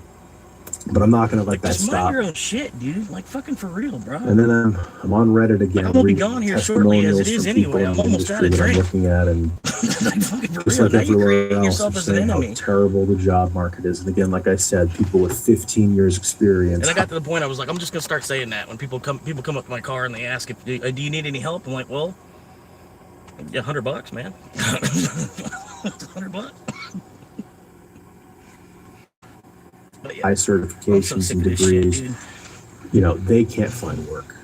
But I'm not going to let that Just stop. mind your own shit, dude. Like, fucking for real, bro. And then I'm on Reddit again. I'm gonna be reading gone here shortly as it testimonials is from people anyway. in I'm the almost out industry of that I'm drink. looking at, and Like, fucking for just real. like Now you're everywhere creating else, yourself they're as an saying how enemy. terrible the job market is. And again, like I said, people with 15 years experience. And I got to the point I was like, I'm just gonna start saying that when people come up to my car and they ask if do you need any help? I'm like, well, yeah, $100, man. $100. high certifications and degrees, you know, they can't find work.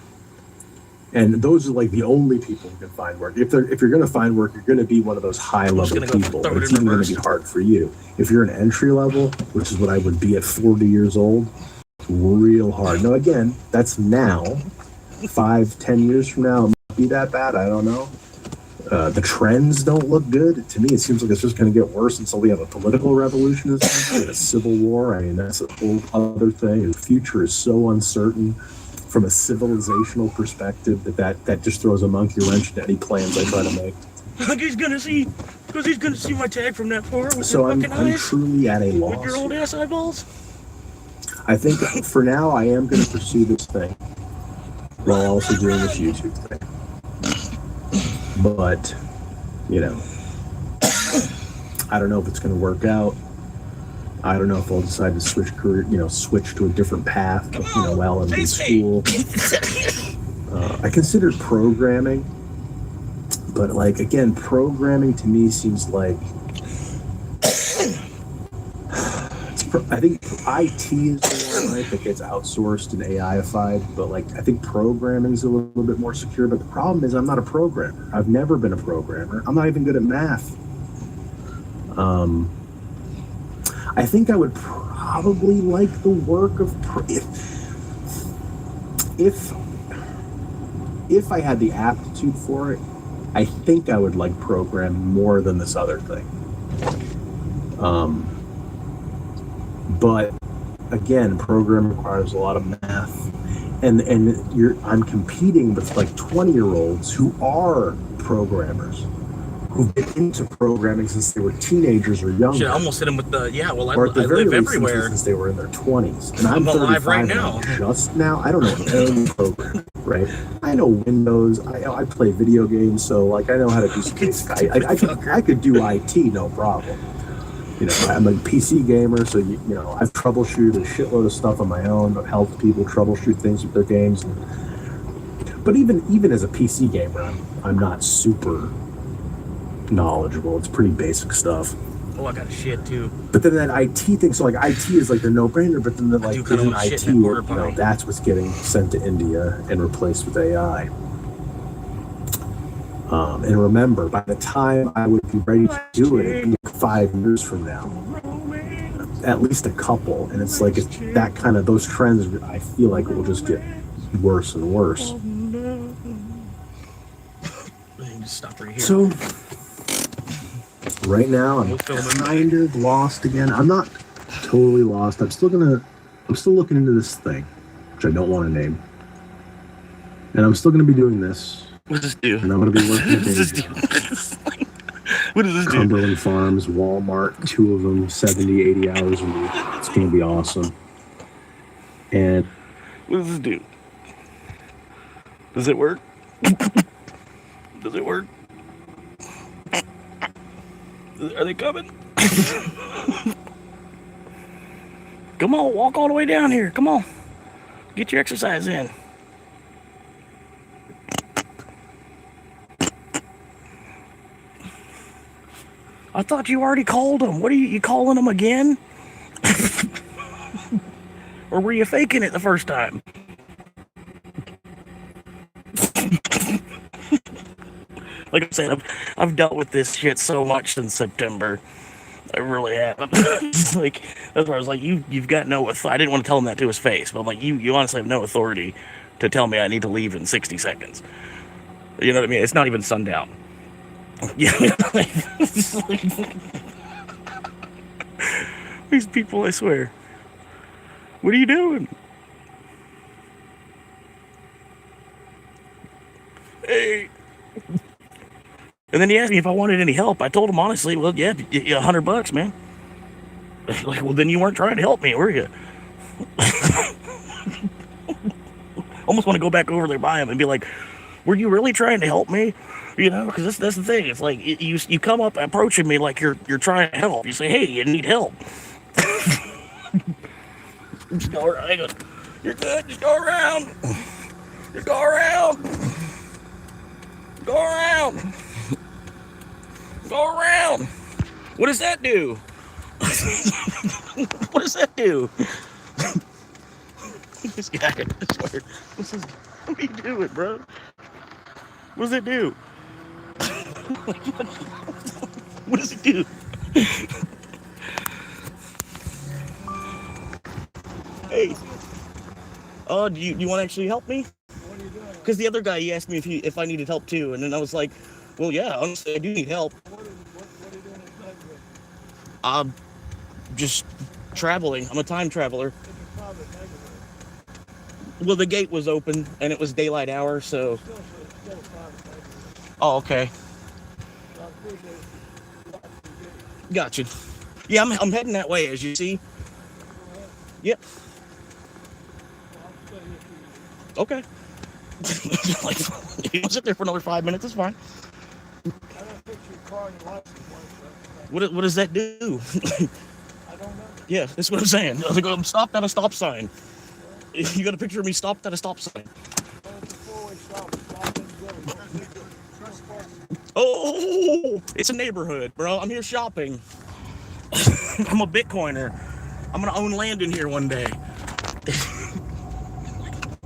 And those are like the only people who can find work. If you're going to find work, you're going to be one of those high level people. But it's even going to be hard for you. If you're an entry level, which is what I would be at 40 years old, real hard. Now, again, that's now. 5-10 years from now, it might be that bad. I don't know. The trends don't look good. To me, it seems like it's just going to get worse until we have a political revolution, a civil war. I mean, that's a whole other thing. And the future is so uncertain from a civilizational perspective that just throws a monkey wrench into any plans I try to make. Like he's gonna see my tag from that far with So your I'm fucking eyes. truly at a loss. With your old ass eyeballs. I think for now I am going to pursue this thing while also doing this YouTube thing. But, you know, I don't know if it's going to work out. I don't know if I'll decide to switch to a different path, you know, while I'm in school. I considered programming, but like, again, programming to me seems like, I think IT is the one, right, that gets outsourced and AIified, but like, I think programming is a little bit more secure, but the problem is I'm not a programmer. I've never been a programmer. I'm not even good at math. I think I would probably like the work of if I had the aptitude for it. I think I would like program more than this other thing. But again, program requires a lot of math, and I'm competing with like 20-year-olds who are programmers, who've been into programming since they were teenagers or younger. Shit, I almost hit him with the, yeah, well, I or at the very live least everywhere. Since they were in their 20s. And I'm alive 35 right now. Just now, I don't know any program, right? I know Windows. I play video games, so like I know how to do some basic. I could do IT, no problem. You know, I'm a PC gamer, so you know I've troubleshooted a shitload of stuff on my own. I've helped people troubleshoot things with their games. But even as a PC gamer, I'm not super knowledgeable. It's pretty basic stuff. Oh, I got a shit too. But then that IT thing, so like IT is like the no-brainer, but then like isn't IT, you know, that's what's getting sent to India and replaced with AI. And remember, by the time I would be ready to do it, it'd be 5 years from now, at least a couple. And it's like it's that kind of those trends. I feel like it will just get worse and worse. Stop right here. So right now I'm kind of lost again. I'm not totally lost. I'm still looking into this thing, which I don't want to name. And I'm still gonna be doing this. What does this do? And I'm gonna be working at What does this do? What does this do? Cumberland Farms, Walmart, 2 of them, 70, 80 hours a week. It's gonna be awesome. And what does this do? Does it work? Does it work? Are they coming? Come on, walk all the way down here. Come on. Get your exercise in. I thought you already called them. What are you calling them again? Or were you faking it the first time? Like I said, I've dealt with this shit so much since September. I really have. Like, that's why I was like, you've got no authority. I didn't want to tell him that to his face, but I'm like, you honestly have no authority to tell me I need to leave in 60 seconds. You know what I mean? It's not even sundown. Yeah. These people, I swear. What are you doing? Hey. And then he asked me if I wanted any help. I told him honestly, well, yeah, $100, man. Like, well, then you weren't trying to help me, were you? Almost want to go back over there by him and be like, were you really trying to help me? You know, because that's the thing. It's like you come up approaching me like you're trying to help. You say, hey, you need help. Just go around. He goes, you're good. Just go around. Just go around. Go around. Go around. What does that do? What does that do? This guy, I swear. What are you doing, bro? What does it do? What does it do? Hey. Oh, do you want to actually help me? What are you doing? Because the other guy, he asked me if I needed help too, and then I was like, well, yeah, honestly, I do need help. What are you doing inside here? I'm just traveling. I'm a time traveler. In your private neighborhood. Well, the gate was open, and it was daylight hour, so... Still a private neighborhood. Oh, okay. So I'm pretty good at watching the gate. Gotcha. Yeah, I'm heading that way, as you see. Go ahead. Yep. I'll stay here for you. Okay. Like, if you want to sit there for another 5 minutes, it's fine. I don't fix your car and your license plate, What does that do? I don't know. Yeah, that's what I'm saying. I was like, I'm stopped at a stop sign. You got a picture of me stopped at a stop sign. Well, it's a four-way stop. Stop and go. Trespass. Oh, it's a neighborhood, bro. I'm here shopping. I'm a Bitcoiner. I'm gonna own land in here one day.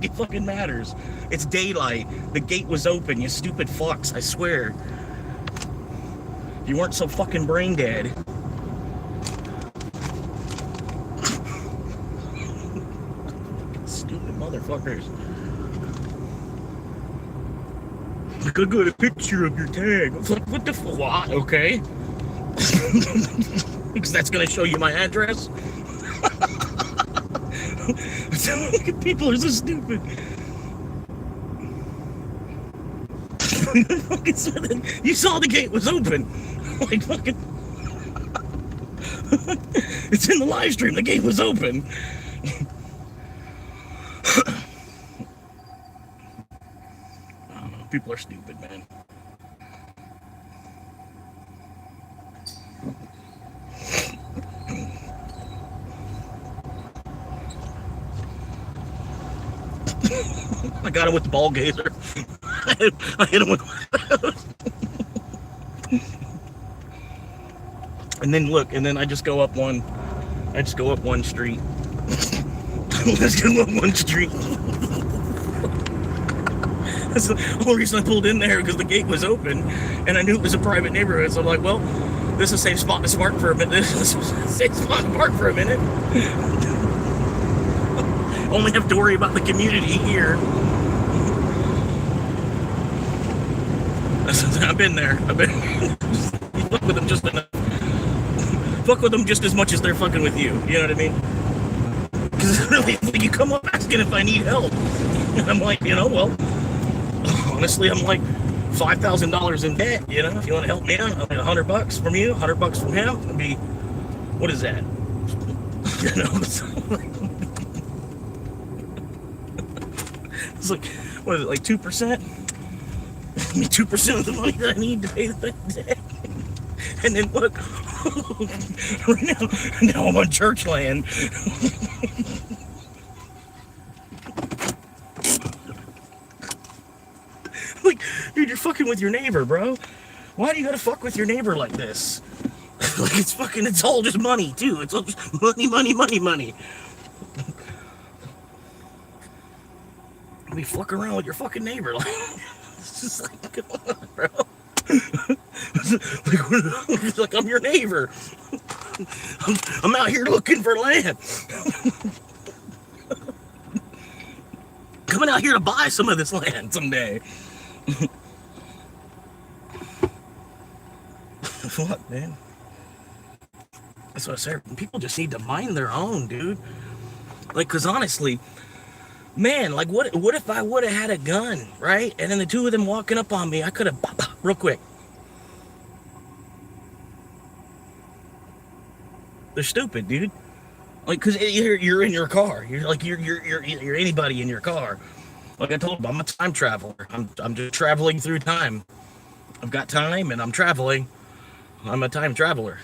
It fucking matters. It's daylight. The gate was open, you stupid fucks, I swear. If you weren't so fucking brain dead. Stupid motherfuckers. Like, I got a picture of your tag. I was like, what the fuck? Okay. Because that's gonna show you my address. People are so stupid. You saw the gate was open. Like fucking. It's in the live stream. The gate was open. I don't know. People are stupid, man. I got him with the ball gazer. I hit him with. And then look, and then I just go up one. I just go up one street. Let's go up one street. That's the whole reason I pulled in there, because the gate was open, and I knew it was a private neighborhood. So I'm like, well, this is a safe spot to park for a minute. This is a safe spot to park for a minute. Only have to worry about the community here. I've been there. I've been. You fuck with them just enough. Fuck with them just as much as they're fucking with you. You know what I mean? Because really, you come up asking if I need help, and I'm like, you know, well, honestly, I'm like $5,000 in debt. You know, if you want to help me out, I'll pay $100 from you, $100 from him. It'd be, what is that? You know, it's like, what is it, like 2%? 2% of the money that I need to pay the debt. And then look, now I'm on church land. Like, dude, you're fucking with your neighbor, bro. Why do you gotta fuck with your neighbor like this? Like, it's all just money, too. It's all just money, money, money, money. Be fucking around with your fucking neighbor. Like, it's just like, come on, bro. Like, I'm your neighbor. I'm out here looking for land. Coming out here to buy some of this land someday. Fuck, man. That's what I said. People just need to mind their own, dude. Like, cause honestly, man, like, what if I would have had a gun, right? And then the two of them walking up on me, I could have real quick. They're stupid, dude. Like, cause you're in your car. You're like you're anybody in your car. Like I told them, I'm a time traveler. I'm just traveling through time. I've got time and I'm traveling. I'm a time traveler.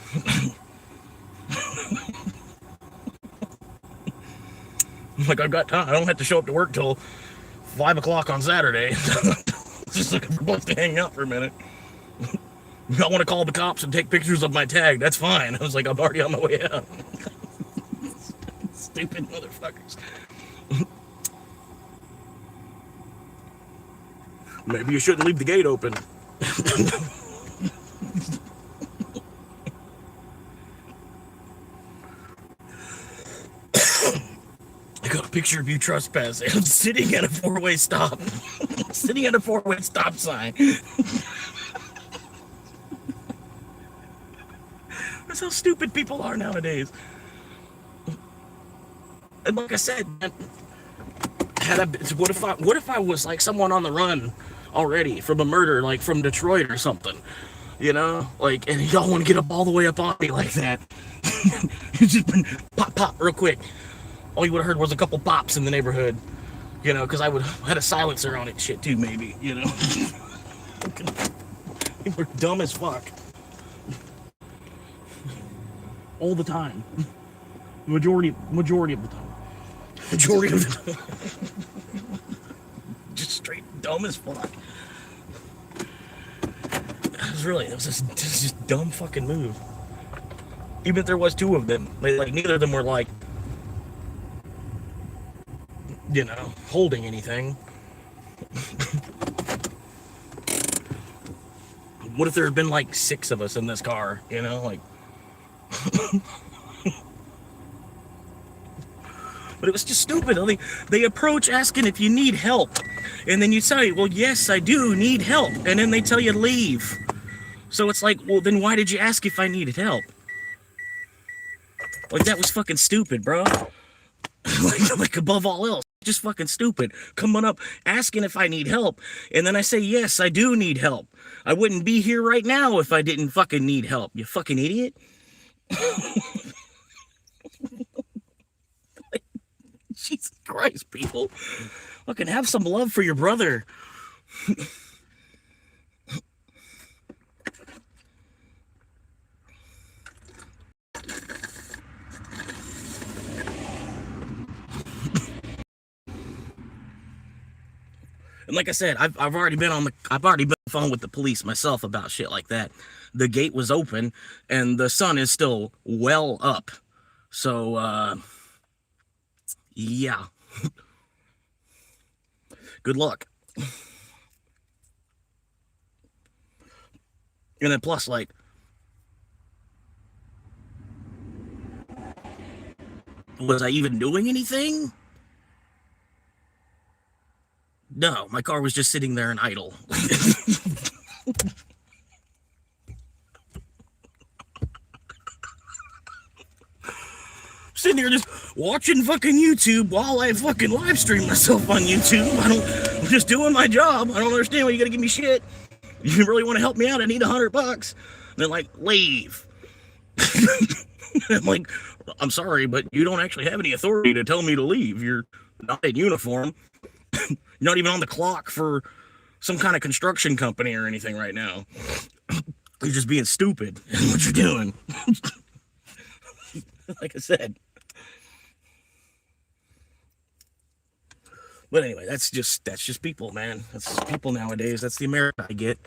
Like, I've got time. I don't have to show up to work till 5 o'clock on Saturday. Just looking for a place to hang out for a minute. If I want to call the cops and take pictures of my tag, that's fine. I was like, I'm already on my way out. Stupid motherfuckers. Maybe you shouldn't leave the gate open. I got a picture of you trespassing. I'm sitting at a four-way stop. Sitting at a four-way stop sign. That's how stupid people are nowadays. And like I said, what if I was like someone on the run already from a murder, like from Detroit or something, you know, like, and y'all want to get up all the way up on me like that? It's just been pop real quick. All you would have heard was a couple pops in the neighborhood, you know, because I would have had a silencer on it, shit too, maybe, you know. People are dumb as fuck. All the time. Majority of the time. Majority of the time. Just straight dumb as fuck. It was just dumb fucking move. Even if there was two of them, like neither of them were like, you know, holding anything. What if there had been like 6 of us in this car, you know, like. But it was just stupid. They approach asking if you need help, and then you say, well, yes, I do need help, and then they tell you to leave. So it's like, well, then why did you ask if I needed help? Like, that was fucking stupid, bro. like above all else, just fucking stupid. Coming up, asking if I need help, and then I say, yes, I do need help. I wouldn't be here right now if I didn't fucking need help. You fucking idiot. Jesus Christ, people. Fucking have some love for your brother. And like I said, I've already been on the phone with the police myself about shit like that. The gate was open and the sun is still well up. So yeah. Good luck. And then plus, like, was I even doing anything? No, my car was just sitting there and idle. Sitting here just watching fucking YouTube while I fucking live stream myself on YouTube. I'm just doing my job. I don't understand why you gotta give me shit. You really want to help me out? I need $100. And they're like, leave. I'm like, I'm sorry, but you don't actually have any authority to tell me to leave. You're not in uniform. You're not even on the clock for some kind of construction company or anything right now. You're just being stupid in what you're doing. Like I said. But anyway, that's just people, man. That's people nowadays. That's the America I get.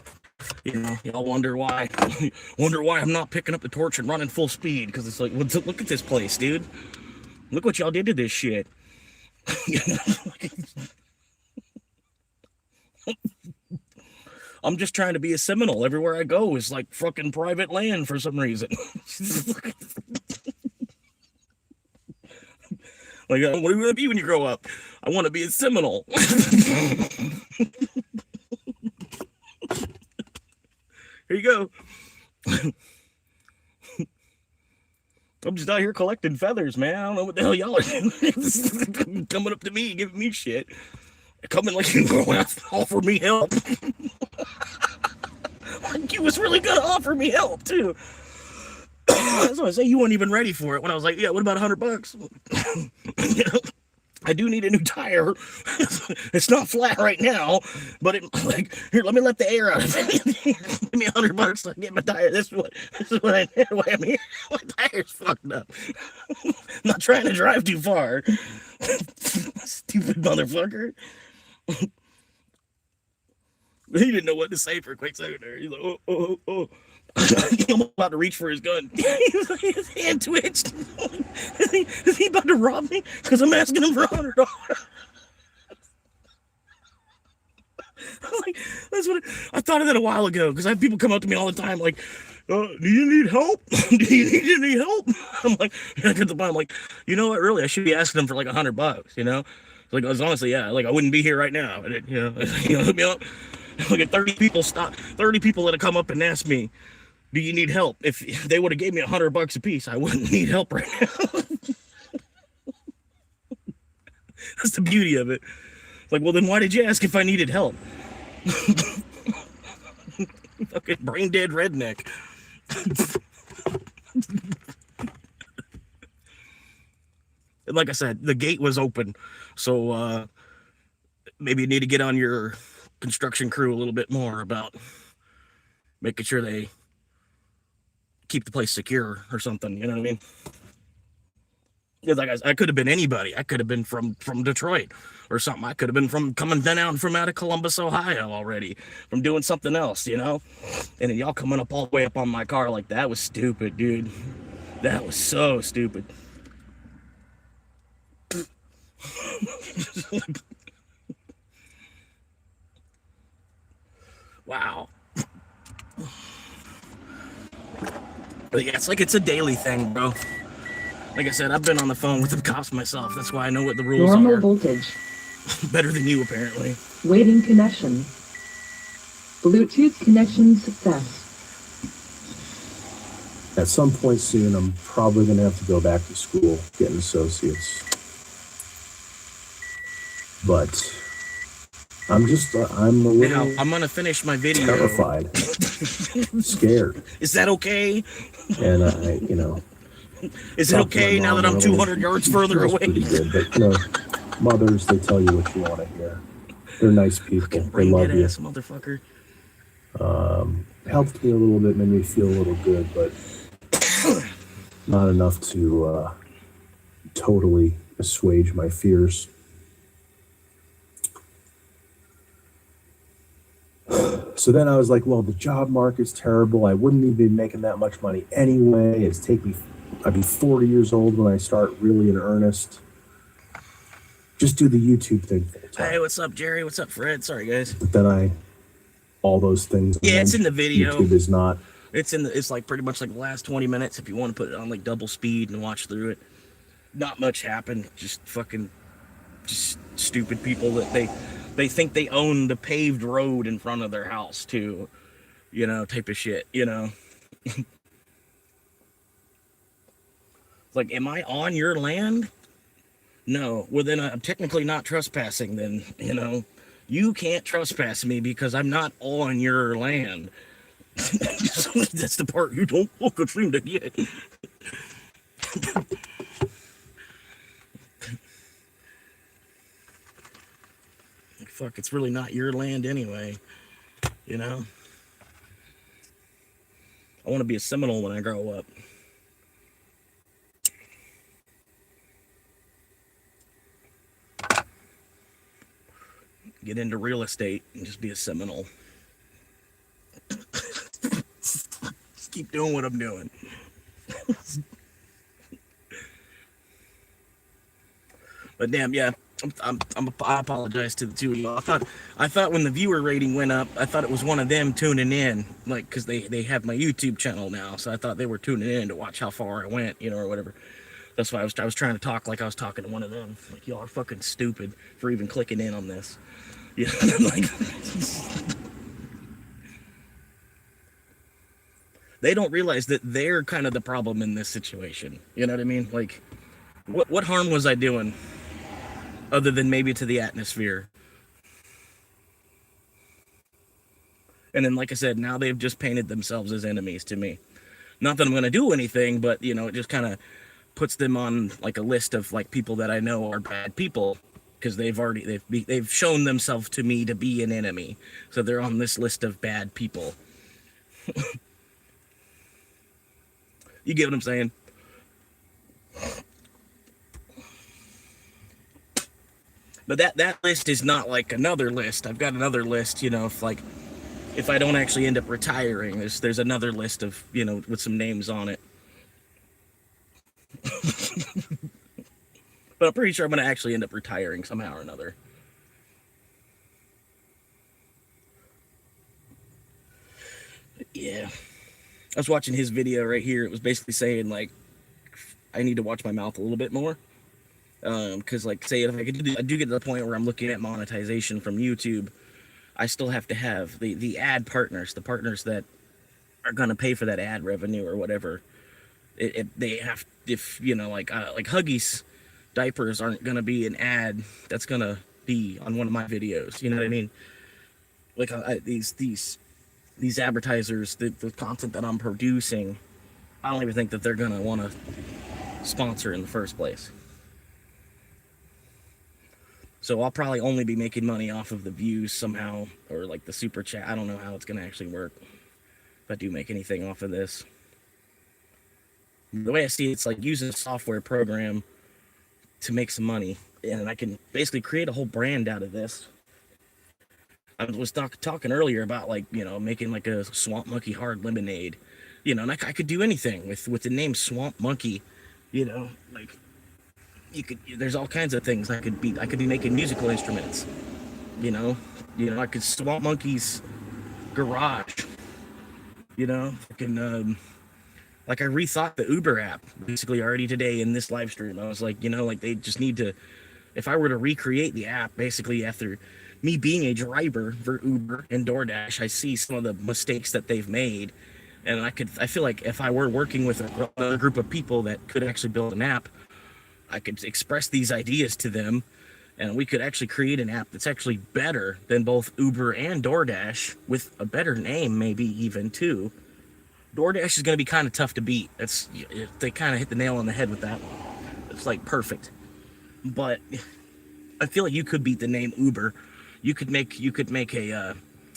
You know, y'all wonder why I'm not picking up the torch and running full speed, because it's like, look at this place, dude. Look what y'all did to this shit. I'm just trying to be a Seminole. Everywhere I go is like fucking private land for some reason. Like, what do you want to be when you grow up? I want to be a Seminole. Here you go. I'm just out here collecting feathers, man. I don't know what the hell y'all are doing. Coming up to me, giving me shit. Coming like you want to offer me help. Like you was really gonna offer me help too. That's what I say. You weren't even ready for it when I was like, yeah, what about $100? You know, I do need a new tire. It's not flat right now, but it, like, here, let me let the air out of it. Give me $100 so I can get my tire. This is what I did. Why I'm here. My tire's fucked up. I'm not trying to drive too far. Stupid motherfucker. He didn't know what to say for a quick second there. He's like, oh. I'm about to reach for his gun. His hand twitched. Is he about to rob me? Because I'm asking him for $100. Like, that's what I thought of that a while ago, because I have people come up to me all the time like, do you need help? Do you need any help? I'm like, I get the point. I'm like, you know what? Really, I should be asking them for like $100. You know, like, honestly, yeah, like I wouldn't be here right now. You know, hook me up. Look at 30 people that have come up and asked me, do you need help? If they would have gave me $100 a piece, I wouldn't need help right now. That's the beauty of it. Like, well, then why did you ask if I needed help? Fucking brain dead redneck. And like I said, the gate was open, so maybe you need to get on your construction crew a little bit more about making sure they keep the place secure or something. You know what I mean? Because like I could have been anybody. I could have been from Detroit or something. I could have been coming out of Columbus, Ohio already, from doing something else, you know? And then y'all coming up all the way up on my car like that was stupid, dude. That was so stupid. Wow. But yeah, it's like it's a daily thing, bro. Like I said, I've been on the phone with the cops myself. That's why I know what the rules Normal are. voltage. Better than you, apparently. Waiting connection. Bluetooth connection success. At some point soon, I'm probably going to have to go back to school, get an associate's. But I'm a little Now, I'm going to finish my video. Terrified. Scared. Is that okay? And is it okay now that I'm 200 yards further away? Pretty good, but mothers, they tell you what you want to hear. They're nice people. They love you. Ass motherfucker. Helped me a little bit, made me feel a little good, but not enough to totally assuage my fears. So then I was like, well, the job market's terrible. I wouldn't even be making that much money anyway. I'd be 40 years old when I start really in earnest. Just do the YouTube thing. Hey, what's up, Jerry? What's up, Fred? Sorry, guys. But then all those things. Yeah, it's in the video. YouTube is not. It's like pretty much like the last 20 minutes if you want to put it on like double speed and watch through it. Not much happened. Just stupid people that they think they own the paved road in front of their house too, you know, type of shit, you know. Like, am I on your land? No. Well, then I'm technically not trespassing then, you know. You can't trespass me because I'm not on your land. That's the part you don't fucking seem to get. Fuck, it's really not your land anyway, you know? I want to be a Seminole when I grow up. Get into real estate and just be a Seminole. Just keep doing what I'm doing. But damn, yeah. I apologize to the two of you. I thought when the viewer rating went up, I thought it was one of them tuning in, like, because they have my YouTube channel now, so I thought they were tuning in to watch how far I went, you know, or whatever. That's why I was trying to talk like I was talking to one of them. Like, y'all are fucking stupid for even clicking in on this. Yeah, like, they don't realize that they're kind of the problem in this situation. You know what I mean? Like, what harm was I doing? Other than maybe to the atmosphere. And then, like I said, now they've just painted themselves as enemies to me. Not that I'm going to do anything, but, you know, it just kind of puts them on, like, a list of, like, people that I know are bad people. Because they've shown themselves to me to be an enemy. So they're on this list of bad people. You get what I'm saying? But that list is not like another list. I've got another list, you know, if if I don't actually end up retiring, there's another list of, you know, with some names on it. But I'm pretty sure I'm going to actually end up retiring somehow or another. Yeah. I was watching his video right here. It was basically saying, like, I need to watch my mouth a little bit more. Because, like, say, if I do get to the point where I'm looking at monetization from YouTube, I still have to have the ad partners, the partners that are going to pay for that ad revenue or whatever. They have, if, you know, like Huggies diapers aren't going to be an ad that's going to be on one of my videos. You know what I mean? Like, these advertisers, the content that I'm producing, I don't even think that they're going to want to sponsor in the first place. So I'll probably only be making money off of the views somehow, or like the super chat. I don't know how it's going to actually work if I do make anything off of this. The way I see it, it's like using a software program to make some money, and I can basically create a whole brand out of this. I was talking earlier about, like, you know, making like a Swamp Monkey hard lemonade, you know, and I could do anything with the name Swamp Monkey, you know, like, there's all kinds of things I could be making musical instruments, you know, I could Swamp Monkey's garage, you know, like I rethought the Uber app basically already today in this live stream. I was like, you know, like they just need to, if I were to recreate the app basically after me being a driver for Uber and DoorDash, I see some of the mistakes that they've made, and I feel like if I were working with a group of people that could actually build an app, I could express these ideas to them, and we could actually create an app that's actually better than both Uber and DoorDash, with a better name maybe even too. DoorDash is going to be kind of tough to beat. They kind of hit the nail on the head with that one. It's like perfect. But I feel like you could beat the name Uber. You could make a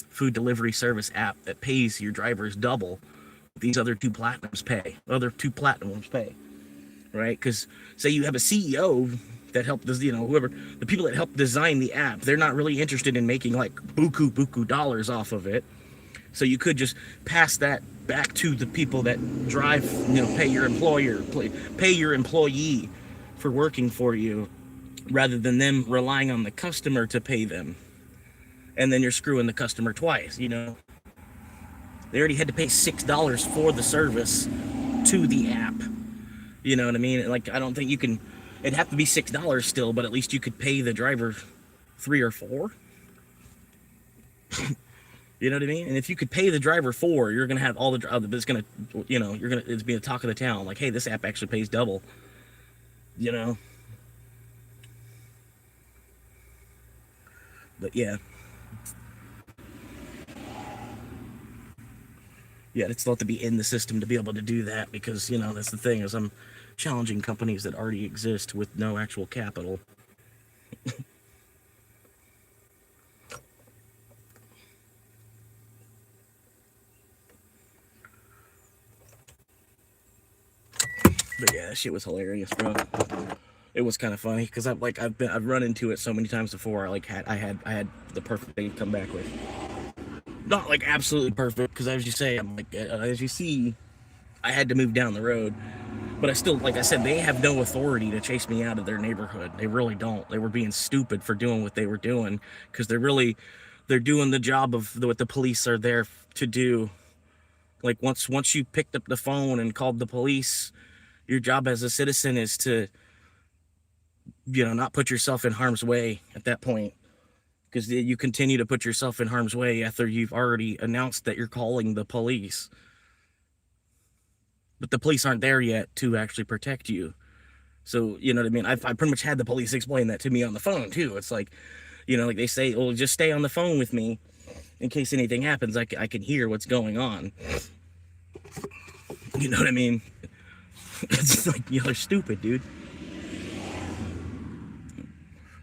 food delivery service app that pays your drivers double these other two platinums pay. Right? Because say you have a CEO that helped, you know, whoever, the people that helped design the app, they're not really interested in making like buku dollars off of it. So you could just pass that back to the people that drive, you know, pay your employee for working for you, rather than them relying on the customer to pay them. And then you're screwing the customer twice, you know. They already had to pay $6 for the service to the app. You know what I mean? Like, I don't think you can, it'd have to be $6 still, but at least you could pay the driver $3 or $4. You know what I mean? And if you could pay the driver $4, you're going to have all the, it's going to, you know, it's be the talk of the town. Like, hey, this app actually pays double, you know? But yeah. Yeah, it's not to be in the system to be able to do that, because, you know, that's the thing, is I'm challenging companies that already exist with no actual capital. But yeah, that shit was hilarious, bro. It was kind of funny because I've run into it so many times before. I had the perfect thing to come back with. Not like absolutely perfect, because as you say, I'm like, as you see, I had to move down the road. But I still, like I said, they have no authority to chase me out of their neighborhood. They really don't. They were being stupid for doing what they were doing, because they're doing the job of what the police are there to do. Like, once you picked up the phone and called the police, your job as a citizen is to, you know, not put yourself in harm's way at that point, because you continue to put yourself in harm's way after you've already announced that you're calling the police. But the police aren't there yet to actually protect you. So, you know what I mean? I pretty much had the police explain that to me on the phone too. It's like, you know, like they say, well, just stay on the phone with me in case anything happens. I can hear what's going on. You know what I mean? It's like, you know, they're stupid, dude.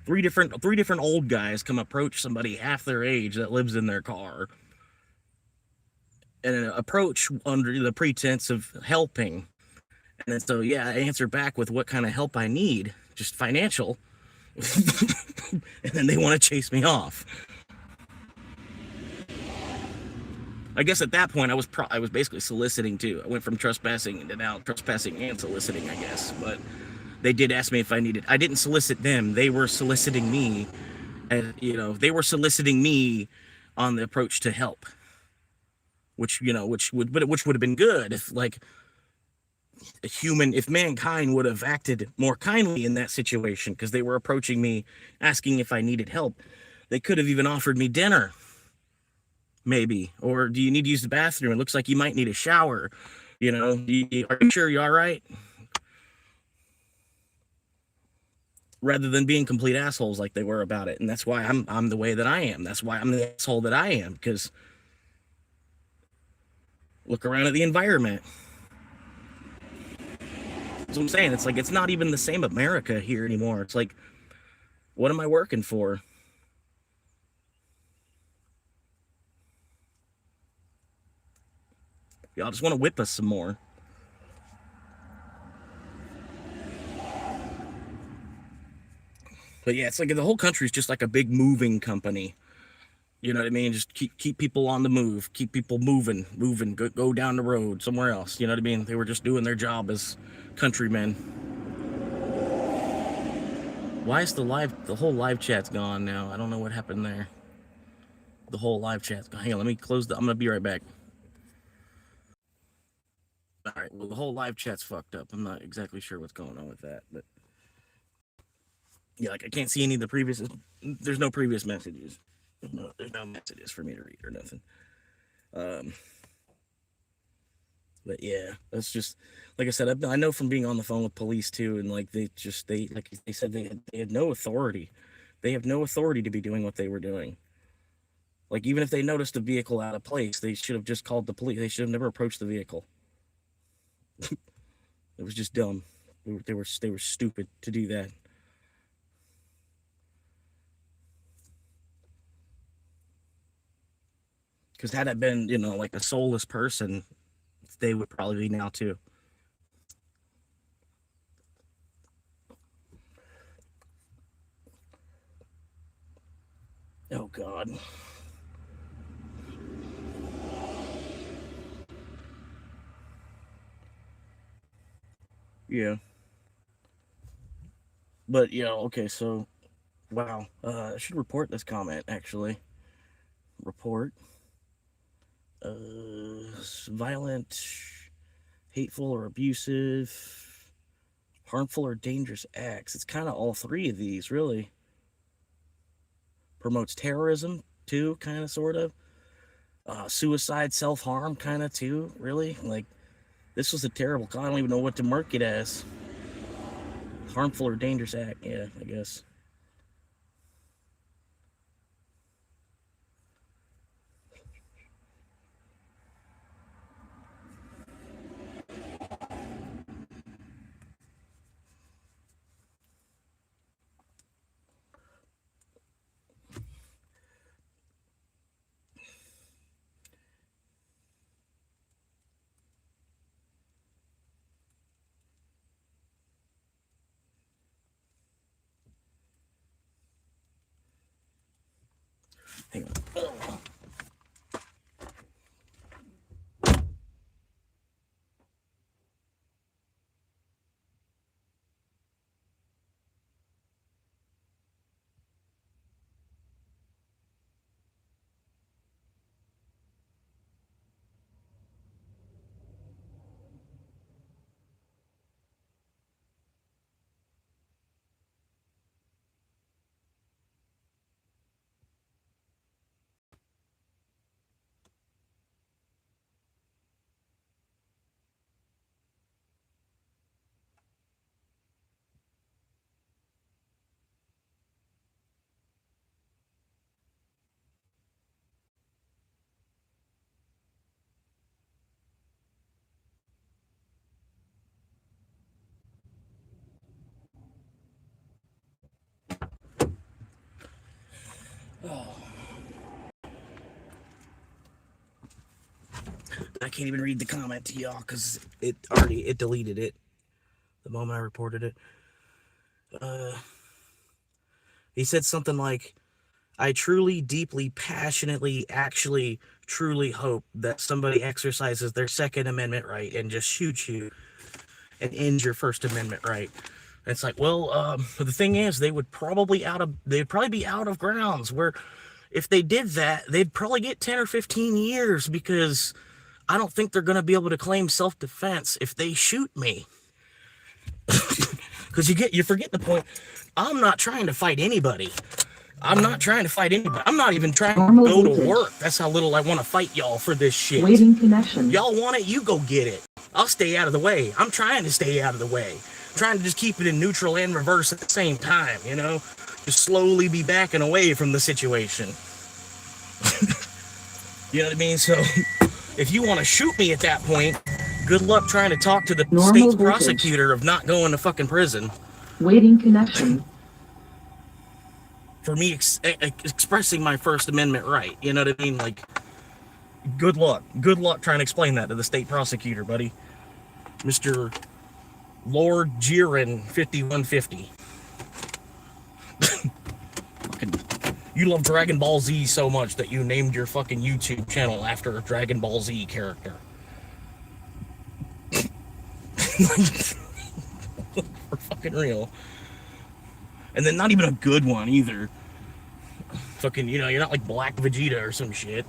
Three different old guys come approach somebody half their age that lives in their car, and approach under the pretense of helping. And then so, yeah, I answer back with what kind of help I need, just financial. And then they want to chase me off. I guess at that point I was basically soliciting too. I went from trespassing to now trespassing and soliciting, I guess. But they did ask me if I needed. I didn't solicit them. They were soliciting me, and they were soliciting me on the approach to help, which would have been good if if mankind would have acted more kindly in that situation, because they were approaching me asking if I needed help. They could have even offered me dinner, maybe, or do you need to use the bathroom? It looks like you might need a shower. Are you sure you're all right? Rather than being complete assholes like they were about it. And that's why I'm the way that I am. That's why I'm the asshole that I am, because look around at the environment. That's what I'm saying. It's like, it's not even the same America here anymore. It's like, what am I working for? Y'all just want to whip us some more. But yeah, it's like the whole country's just like a big moving company. You know what I mean? Just keep people on the move, keep people moving, go down the road somewhere else. You know what I mean? They were just doing their job as countrymen. Why is the whole live chat's gone now? I don't know what happened there. The whole live chat's gone. Hang on, let me close I'm gonna be right back. All right, well, the whole live chat's fucked up. I'm not exactly sure what's going on with that, but yeah, like I can't see any of the previous. There's no previous messages. There's no messages for me to read or nothing. But yeah, that's just like I said. I know from being on the phone with police too, and like they said they had no authority. They have no authority to be doing what they were doing. Like, even if they noticed a vehicle out of place, they should have just called the police. They should have never approached the vehicle. It was just dumb. They were stupid to do that. Because had it been, like a soulless person, they would probably be now too. Oh God. Yeah. But okay, so wow. I should report this comment actually. Report. Violent, hateful, or abusive, harmful, or dangerous acts. It's kind of all three of these, really. Promotes terrorism, too, kind of, sort of. Suicide, self-harm, kind of, too, really. Like, this was a terrible, I don't even know what to mark it as. Harmful or dangerous act, yeah, I guess. Hang on. Oh. I can't even read the comment to y'all because it deleted it the moment I reported it. He said something like, I truly, deeply, passionately, actually, truly hope that somebody exercises their Second Amendment right and just shoots you and ends your First Amendment right. And it's like, well, the thing is, they'd probably be out of grounds where if they did that, they'd probably get 10 or 15 years because I don't think they're going to be able to claim self-defense if they shoot me. Because you forget the point. I'm not trying to fight anybody. I'm not trying to fight anybody. I'm not even trying to go to work. That's how little I want to fight y'all for this shit. Waiting connection. Y'all want it, you go get it. I'll stay out of the way. I'm trying to stay out of the way. I'm trying to just keep it in neutral and reverse at the same time, you know? Just slowly be backing away from the situation. You know what I mean? So, if you want to shoot me at that point, good luck trying to talk to the state's prosecutor of not going to fucking prison. Waiting connection. For me expressing my First Amendment right. You know what I mean? Like, good luck. Good luck trying to explain that to the state prosecutor, buddy. Mr. Lord Jiren 5150. You love Dragon Ball Z so much that you named your fucking YouTube channel after a Dragon Ball Z character. For fucking real. And then not even a good one either. Fucking, you know, you're not like Black Vegeta or some shit.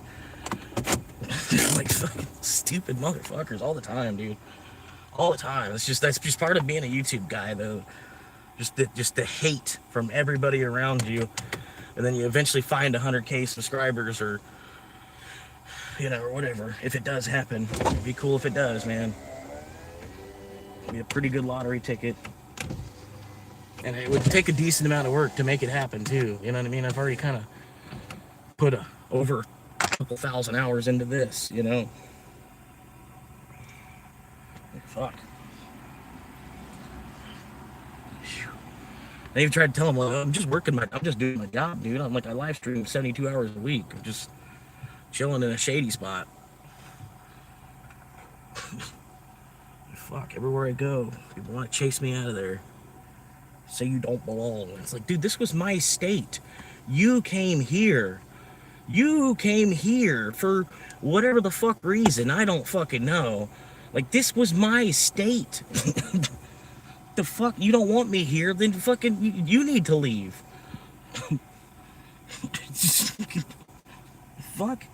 Like fucking stupid motherfuckers all the time, dude. All the time. That's just part of being a YouTube guy, though. Just the hate from everybody around you. And then you eventually find 100K subscribers or, you know, or whatever. If it does happen. It'd be cool if it does, man. It'd be a pretty good lottery ticket. And it would take a decent amount of work to make it happen, too. You know what I mean? I've already kind of put over a couple thousand hours into this, you know? Fuck. I even tried to tell him, well, I'm just doing my job, dude. I'm like, I live stream 72 hours a week. I'm just chilling in a shady spot. Fuck, everywhere I go, people want to chase me out of there. Say you don't belong. It's like, dude, this was my state. You came here. You came here for whatever the fuck reason. I don't fucking know. Like, this was my state. The fuck? You don't want me here? Then fucking, you need to leave. Fuck.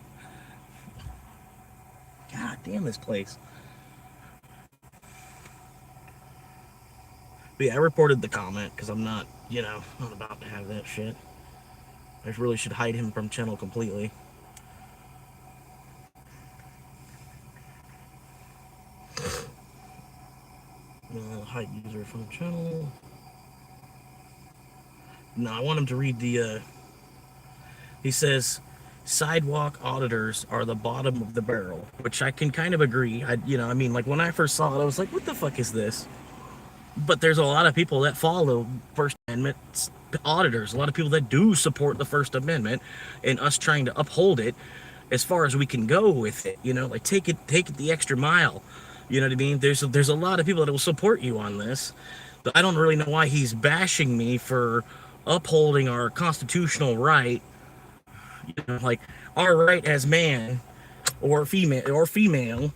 God damn this place. But yeah, I reported the comment because I'm not, you know, not about to have that shit. I really should hide him from channel completely. Hide user from channel. No, I want him to read the, he says, sidewalk auditors are the bottom of the barrel, which I can kind of agree. I mean, like when I first saw it, I was like, what the fuck is this? But there's a lot of people that follow First Amendment auditors, a lot of people that do support the First Amendment and us trying to uphold it as far as we can go with it, you know, like take it the extra mile. You know what I mean? There's a lot of people that will support you on this. But I don't really know why he's bashing me for upholding our constitutional right, you know, like our right as man or female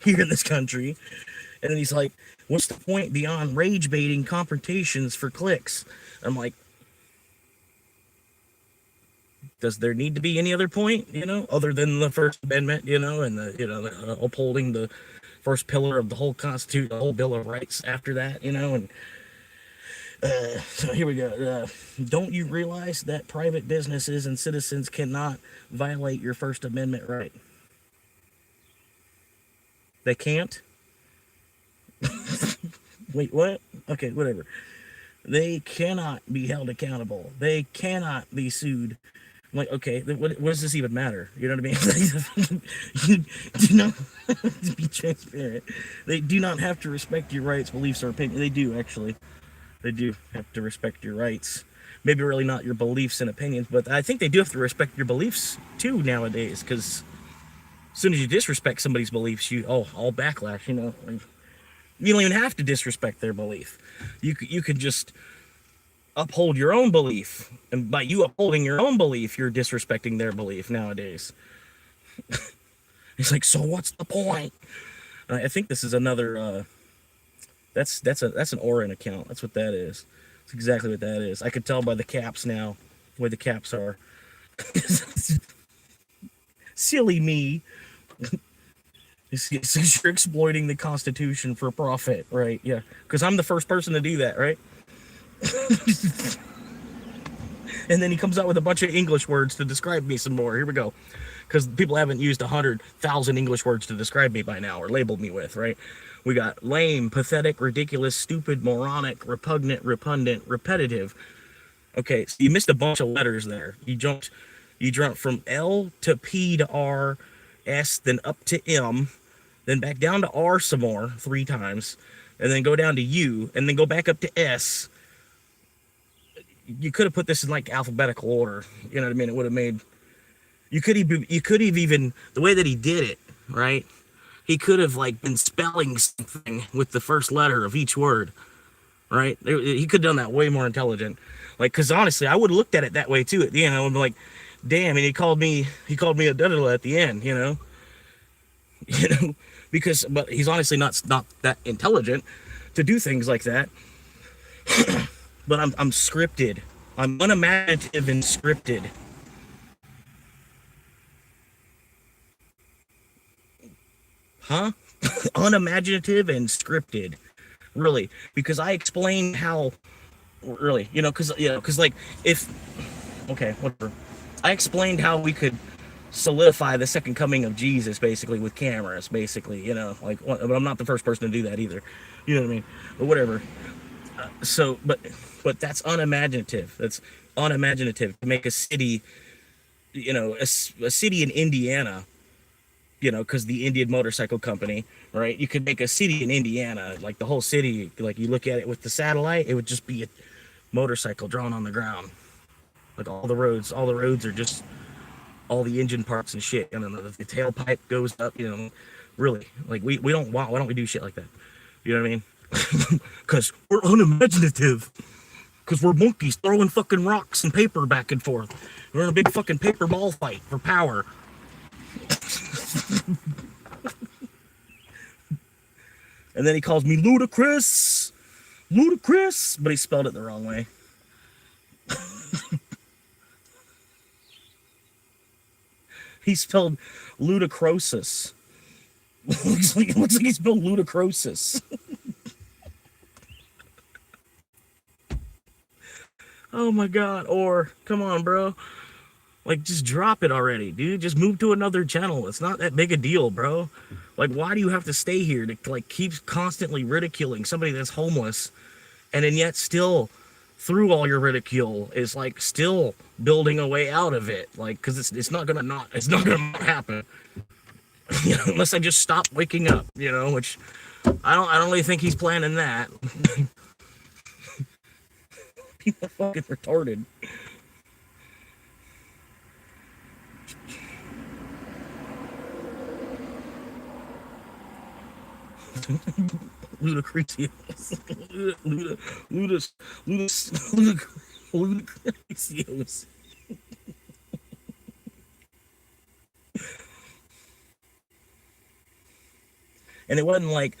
here in this country. And then he's like, what's the point beyond rage baiting confrontations for clicks? I'm like, does there need to be any other point, you know, other than the First Amendment, you know, and the upholding the first pillar of the whole Constitution, the whole Bill of Rights after that, you know? And so here we go. Don't you realize that private businesses and citizens cannot violate your First Amendment right? They can't? Wait, what? Okay, whatever. They cannot be held accountable. They cannot be sued. I'm like, okay, what does this even matter? You know what I mean? You do not have to be transparent. They do not have to respect your rights, beliefs, or opinions. They do, actually. They do have to respect your rights. Maybe really not your beliefs and opinions, but I think they do have to respect your beliefs, too, nowadays, because as soon as you disrespect somebody's beliefs, all backlash, you know. You don't even have to disrespect their belief. You could just uphold your own belief. And by you upholding your own belief, you're disrespecting their belief nowadays. He's like, so what's the point? I think this is another, that's an Orin account. That's what that is. That's exactly what that is. I could tell by the caps now, where the caps are. Silly me. You're exploiting the Constitution for profit, right? Yeah, because I'm the first person to do that, right? And then he comes out with a bunch of English words to describe me some more. Here we go. Because people haven't used 100,000 English words to describe me by now, or labeled me with, right? We got lame, pathetic, ridiculous, stupid, moronic, repugnant, repugnant, repetitive. Okay, so you missed a bunch of letters there. You jumped from L to P to R, S, then up to M, then back down to R some more, 3 times, and then go down to U, and then go back up to S. You could have put this in like alphabetical order. You know what I mean? It would have made. You could have even, the way that he did it, right? He could have like been spelling something with the first letter of each word, right? He could have done that way more intelligent. Like, because honestly, I would have looked at it that way too at the end. I would be like, damn, and he called me a duddle at the end, you know? Because, but he's honestly not that intelligent to do things like that. But I'm scripted. I'm unimaginative and scripted. Huh? Unimaginative and scripted. Really. Because I explained how, really, because like, if, okay, whatever. I explained how we could solidify the second coming of Jesus, basically, with cameras, basically, like, but I'm not the first person to do that either. You know what I mean? But whatever. But that's unimaginative. That's unimaginative to make a city, a city in Indiana, because the Indian Motorcycle Company, right? You could make a city in Indiana, like the whole city, like you look at it with the satellite, it would just be a motorcycle drawn on the ground. Like all the roads are just all the engine parts and shit. And then the tailpipe goes up, really. Like why don't we do shit like that? You know what I mean? Because we're unimaginative. Because we're monkeys throwing fucking rocks and paper back and forth. We're in a big fucking paper ball fight for power. And then he calls me ludicrous, but he spelled it the wrong way. He spelled ludicrosis. looks like he spelled ludicrosis. Oh my god, or come on, bro. Like, just drop it already, dude. Just move to another channel. It's not that big a deal, bro. Like, why do you have to stay here to, like, keep constantly ridiculing somebody that's homeless, and then yet still, through all your ridicule, is, like, still building a way out of it? Like, because it's not gonna not happen. Unless I just stop waking up, which I don't really think he's planning that. People are fucking retarded. Ludicrous. And it wasn't like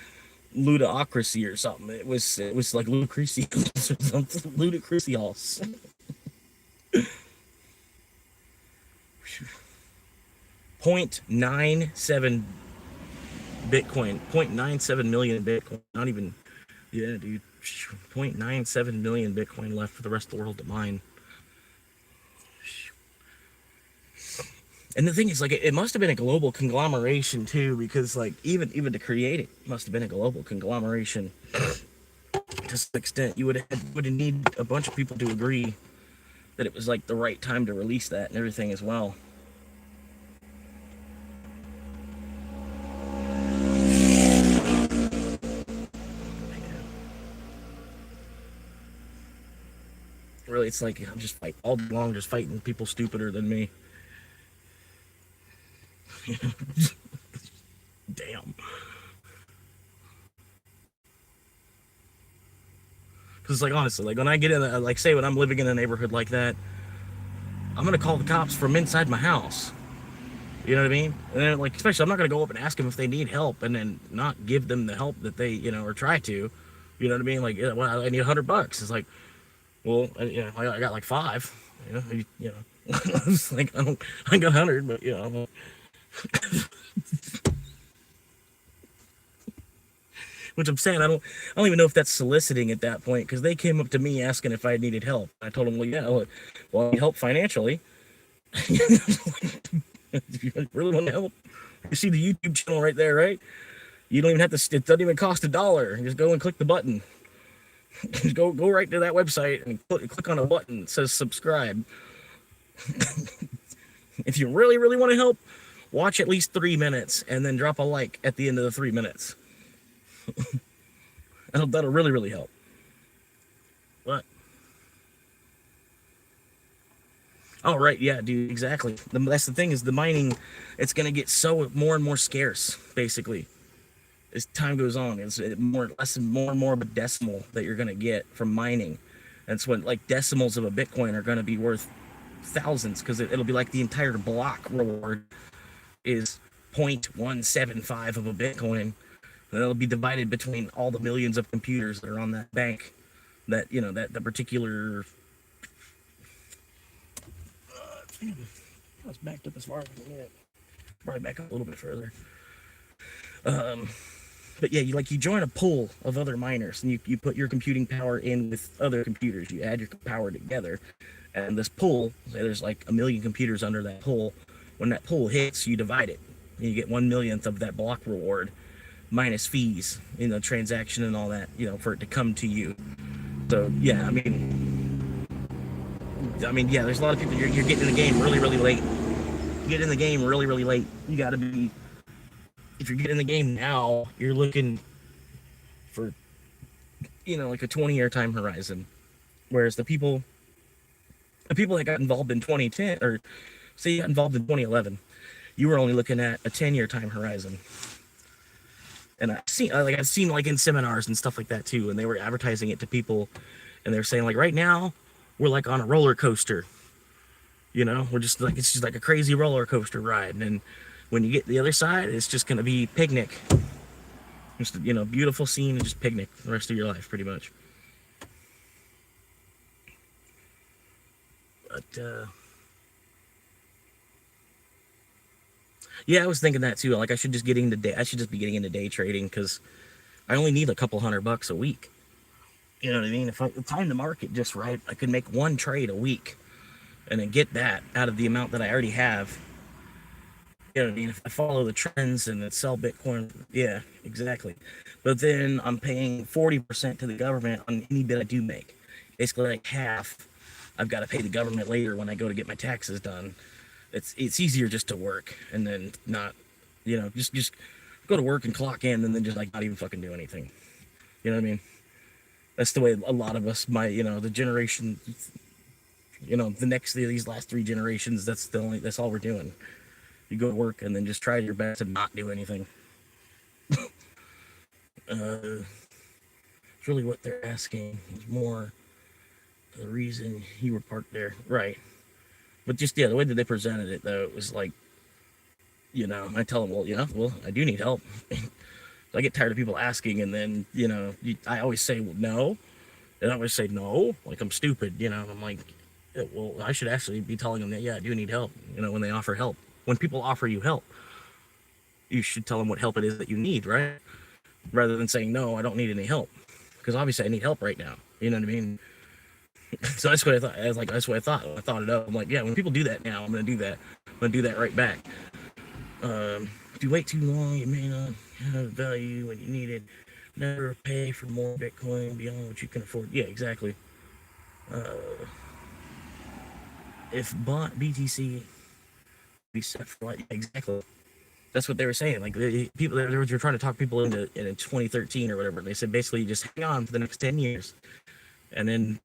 ludocracy or something. It was like ludicrousy or something. Ludicrousy. 0.97 Bitcoin, 0.97 million Bitcoin, not even, yeah, dude, 0.97 million Bitcoin left for the rest of the world to mine. And the thing is, like, it must have been a global conglomeration too, because like even to create it must have been a global conglomeration. To some extent, you would need a bunch of people to agree that it was like the right time to release that and everything as well. Really, it's like I'm just all day long, just fighting people stupider than me. Damn. Because like honestly, like when I get in, like say when I'm living in a neighborhood like that, I'm gonna call the cops from inside my house. You know what I mean? And then like especially, I'm not gonna go up and ask them if they need help and then not give them the help that they, you know, or try to. You know what I mean? Like, yeah, well, I need $100. It's like, well, you know, I got like 5. You know, it's like I got 100, but you know. Which I'm saying, I don't even know if that's soliciting at that point, because they came up to me asking if I needed help. I told them, well, yeah, well, I need help financially. If you really want to help, you see the YouTube channel right there, right? You don't even have to. It doesn't even cost $1. Just go and click the button. Just go right to that website and click on a button that says subscribe. If you really want to help, watch at least 3 minutes and then drop a like at the end of the 3 minutes. That'll really help. What? Oh, right, yeah, dude, exactly. That's the thing, is the mining, it's going to get so more and more scarce, basically. As time goes on, it's more and more of a decimal that you're going to get from mining. That's when, like, decimals of a Bitcoin are going to be worth thousands, because it'll be like the entire block reward is 0.175 of a Bitcoin. And it'll be divided between all the millions of computers that are on that bank, that, you know, that the particular... I was backed up as far as I can get. Probably back up a little bit further. But yeah, you join a pool of other miners, and you put your computing power in with other computers. You add your power together, and this pool, say there's like 1 million computers under that pool. When that pool hits, you divide it, and you get 1/1,000,000th of that block reward, minus fees, you know, transaction and all that, you know, for it to come to you. So yeah, I mean, yeah, there's a lot of people. You're getting in the game really late. You get in the game really late. You got to be. If you're getting in the game now, you're looking for, you know, like a 20-year time horizon. Whereas the people that got involved in 2010, or say you got involved in 2011, you were only looking at a 10-year time horizon. And I've seen like in seminars and stuff like that too, and they were advertising it to people, and they were saying like, right now we're like on a roller coaster. You know, it's just like a crazy roller coaster ride, and when you get to the other side, it's just gonna be picnic. Just, you know, beautiful scene and just picnic the rest of your life, pretty much. But yeah, I was thinking that too. Like I should just be getting into day trading, because I only need a couple $100 a week. You know what I mean? If I time the market just right, I could make one trade a week, and then get that out of the amount that I already have. You know what I mean? If I follow the trends and then sell Bitcoin, yeah, exactly. But then I'm paying 40% to the government on any bit I do make. Basically, like half, I've got to pay the government later when I go to get my taxes done. It's easier just to work and then not, you know, just go to work and clock in, and then just like not even fucking do anything. You know what I mean? That's the way a lot of us, you know, the generation, you know, these last 3 generations, that's all we're doing. You go to work and then just try your best to not do anything. It's really what they're asking. Is more the reason you were parked there. Right. But just, yeah, the way that they presented it, though, it was like, you know, I tell them, well, I do need help. I get tired of people asking, and then, you know, I always say, well, no. And I always say no, like I'm stupid, you know. I'm like, yeah, well, I should actually be telling them that, yeah, I do need help, you know, when they offer help. When people offer you help, you should tell them what help it is that you need, right? Rather than saying, no, I don't need any help. Because obviously I need help right now. You know what I mean? So that's what I thought. That's what I thought. I thought it up. I'm like, yeah, when people do that now, I'm going to do that. I'm going to do that right back. If you wait too long, you may not have value when you need it. Never pay for more Bitcoin beyond what you can afford. Yeah, exactly. If bought BTC be set for life, exactly. That's what they were saying. Like people, they were trying to talk people into in 2013 or whatever. They said basically just hang on for the next 10 years, and then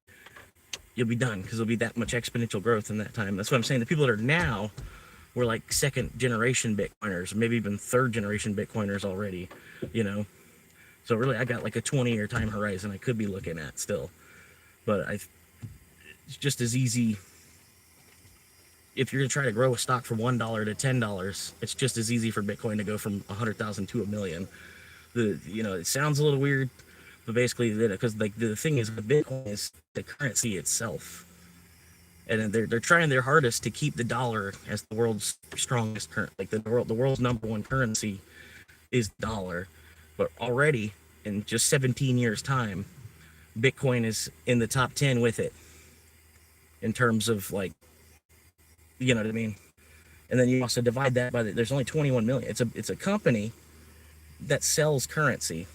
you'll be done, because there'll be that much exponential growth in that time. That's what I'm saying. The people that are now were like 2nd generation Bitcoiners, maybe even 3rd generation Bitcoiners already. You know, so really I got like a 20-year time horizon I could be looking at still. But it's just as easy. If you're gonna try to grow a stock from $1 to $10, it's just as easy for Bitcoin to go from 100,000 to 1,000,000. It sounds a little weird, but basically, because like the thing is, with Bitcoin is the currency itself, and they're trying their hardest to keep the dollar as the world's strongest currency. Like the world's number one currency is the dollar, but already in just 17 years' time, Bitcoin is in the top 10 with it in terms of like, you know what I mean? And then you also divide that by there's only 21 million. It's a company that sells currency,